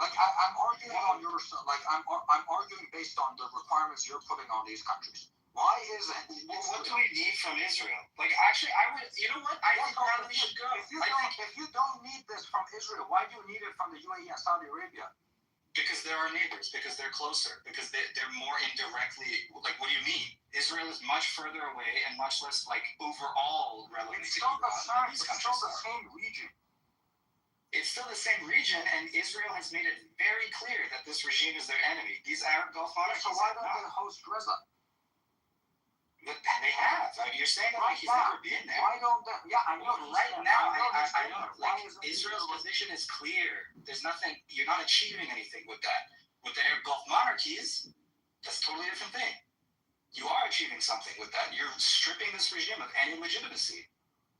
Like I'm arguing on your like I'm arguing based on the requirements you're putting on these countries. Why isn't? What do we need from Israel? Like actually, I would. You know what? I think probably should go. If you don't need this from Israel, why do you need it from the UAE and Saudi Arabia? Because they're our neighbors, because they're closer, because they're more indirectly, like, what do you mean? Israel is much further away and much less, like, overall relevant. It's still the same region. It's still the same region, and Israel has made it very clear that this regime is their enemy. These Arab Gulf monarchies. So why don't they host Reza? But they have. I mean, you're saying that like he's never been there. Why don't they? Yeah, I know. Right now, I know. Like, Israel's position is clear. There's nothing. You're not achieving anything with that. With the Arab Gulf monarchies, that's a totally different thing. You are achieving something with that. You're stripping this regime of any legitimacy.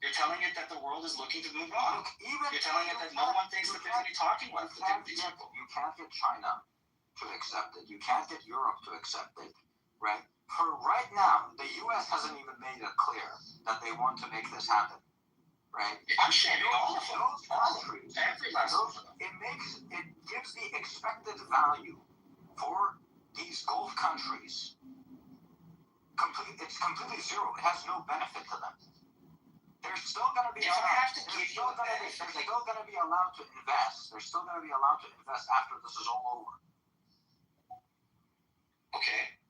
You're telling it that the world is looking to move on. Look, you're telling it that no one thinks that there's any talking left to do with these people. You can't get China to accept it. You can't get Europe to accept it, right? For right now, the U.S. hasn't even made it clear that they want to make this happen, right? I'm shaming all of them. Those countries, every last one of them. It gives the expected value for these Gulf countries. It's completely zero. It has no benefit to them. They're still going to be. They're still going to be allowed to invest. They're still going to be allowed to invest after this is all over. Okay.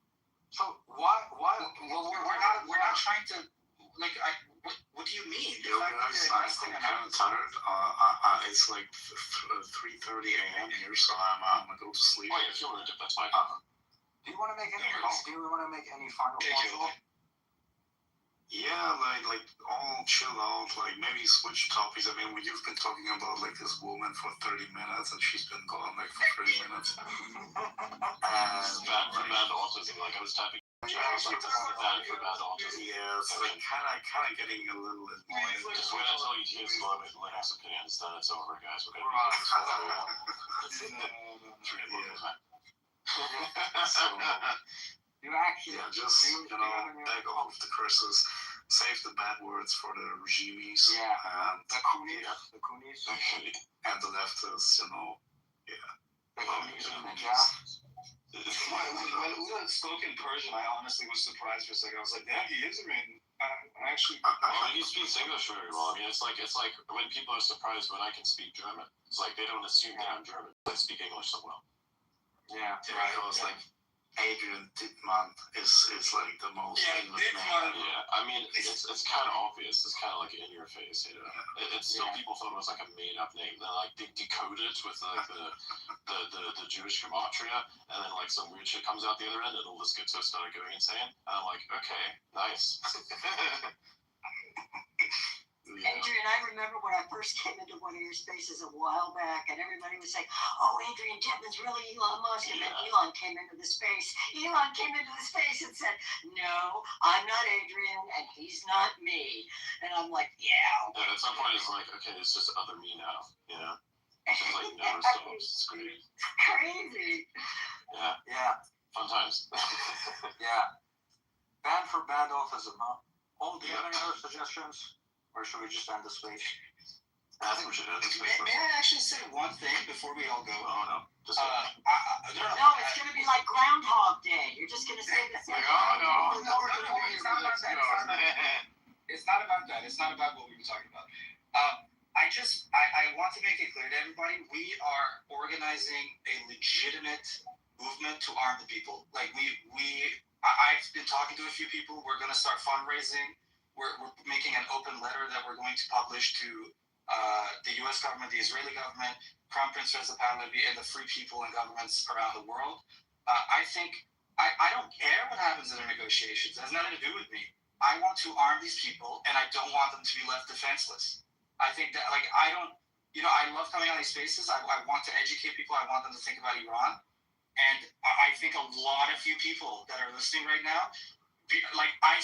So why? Well, we're not trying to like. What do you mean? Yo guys, I'm kind of tired. It's like 3:30 a.m. here, so I'm gonna go to sleep. Oh yeah, if you want to dip, that's fine. Do you want to make any final thoughts? Yeah, like all chill out, like maybe switch topics. I mean, you've been talking about like this woman for 30 minutes, and she's been gone like for 30 minutes. Bad autism. Like I was typing. I was like, bad for bad autism. Yeah, it's like kind of getting a little annoying. Just wait until you hear some of Linux opinions, then it's over, guys. We're gonna You actually just back off the curses, save the bad words for the regimes. Yeah. And the Kunis. And the leftists, yeah. The Kunis and the When Ula spoke in Persian, I honestly was surprised for a second. I was like, damn, he is Iranian. Actually, he speaks English very well. I mean, it's like when people are surprised when I can speak German. It's like they don't assume that I'm German. I speak English so well. Yeah, right. It was like Adrian Dittmann is like the most English man. Yeah, I mean, it's kind of obvious. It's kind of like in your face, It's still people thought it was like a made up name. Then like they decode it with like the Jewish gematria, and then like some weird shit comes out the other end, and all this gets started going insane. And I'm like, okay, nice. Adrian, I remember when I first came into one of your spaces a while back, and everybody was saying, oh, Adrian Dittman's really Elon Musk. And then Elon came into the space. And said, no, I'm not Adrian, and he's not me. And I'm like, yeah. Okay. At some point, it's like, okay, it's just other me now, It's just like never stops. It's great. It's crazy. Yeah. Yeah. Fun times. Yeah. Bad for bad autism, huh? Oh, do you have any other suggestions? Or should we just end the space? I think we should end the space. May I actually say one thing before we all go? Oh, no. Just no, it's going to be like Groundhog Day. You're just going to say the same thing. No. It's not about that. It's not about that. It's not about what we were talking about. I I want to make it clear to everybody, we are organizing a legitimate movement to arm the people. Like I've been talking to a few people. We're going to start fundraising. We're making an open letter that we're going to publish to the U.S. government, the Israeli government, Crown Prince Reza Pahlavi, and the free people and governments around the world. I think I don't care what happens in the negotiations. It has nothing to do with me. I want to arm these people, and I don't want them to be left defenseless. I think that, like, I don't, I love coming on these spaces. I want to educate people. I want them to think about Iran. And I think a lot of you people that are listening right now, like, I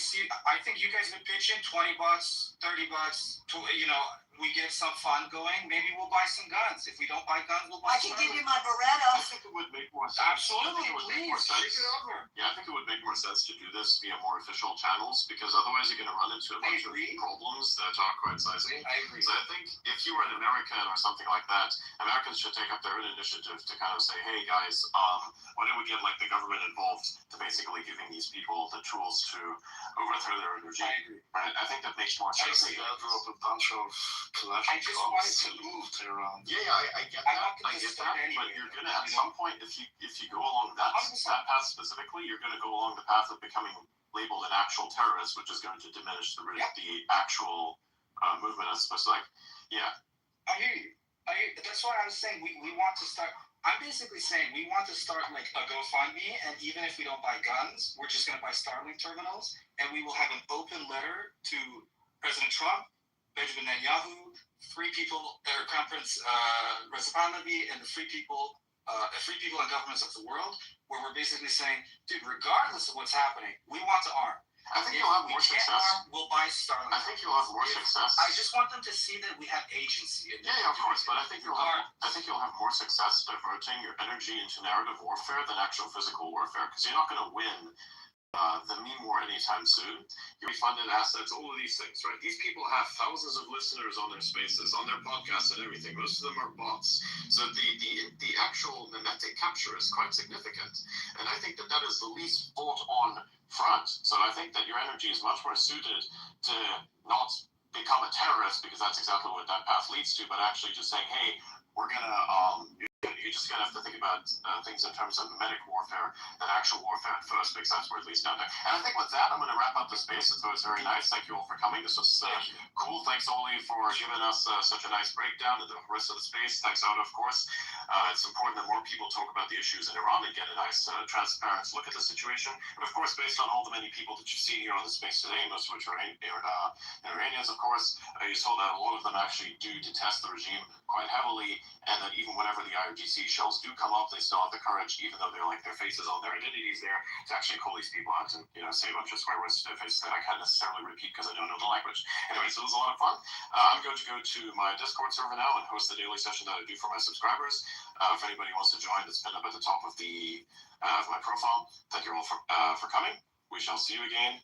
think you guys would pitch in $20, $30, we get some fun going. Maybe we'll buy some guns. If we don't buy guns, we'll buy some. I can give you my Beretta. I think it would make more sense. Absolutely, please, take it over. Yeah, I think it would make more sense to do this via more official channels, because otherwise you're going to run into a bunch of problems that are quite sizable. I agree. So I think if you were an American or something like that, Americans should take up their own initiative to kind of say, hey guys, why don't we get like the government involved to basically giving these people the tools to overthrow their own regime. I agree. Right? I think that makes more sense. I drove a bunch of I just wanted to move around. Yeah, I get that. I get that. But you're gonna at some point, if you go along that path specifically, you're gonna go along the path of becoming labeled an actual terrorist, which is going to diminish the actual movement as opposed to like, yeah. I hear you. That's what I was saying. We want to start. I'm basically saying we want to start like a GoFundMe, and even if we don't buy guns, we're just gonna buy Starlink terminals, and we will have an open letter to President Trump, Benjamin Netanyahu, free people, Crown Prince Reza Pahlavi, and the free people and governments of the world, where we're basically saying, dude, regardless of what's happening, we want to arm. I think you'll have more success. We'll buy Starlink. I think you'll have more success. I just want them to see that we have agency. Yeah, of course. But I think you'll have more success diverting your energy into narrative warfare than actual physical warfare, because you're not going to win the meme war anytime soon. You'll be funded assets, all of these things, right? These people have thousands of listeners on their spaces, on their podcasts and everything. Most of them are bots. So the actual mimetic capture is quite significant. And I think that is the least fought on front. So I think that your energy is much more suited to not become a terrorist, because that's exactly what that path leads to, but actually just saying, hey, we're gonna you're just gonna have to think about things in terms of mimetic warfare than actual warfare at first, because that's where it leads down there. And I think with that, I'm gonna wrap up the space. It was very nice. Thank you all for coming. This was cool. Thanks, Oli, for giving us such a nice breakdown of the rest of the space. Thanks, Oda, of course. It's important that more people talk about the issues in Iran and get a nice, transparent look at the situation. And of course, based on all the many people that you see here on the space today, most of which are Iranians, of course, you saw that a lot of them actually do detest the regime quite heavily, and that even whenever the IRGC shells do come up, they still have the courage, even though they're like their faces on their identities there, to actually call these people out and say a bunch of swear words to their faces that I can't necessarily repeat because I don't know the language. Anyway, so it was a lot of fun. I'm going to go to my Discord server now and host the daily session that I do for my subscribers. If anybody wants to join, it's pinned up at the top of my profile. Thank you all for coming. We shall see you again.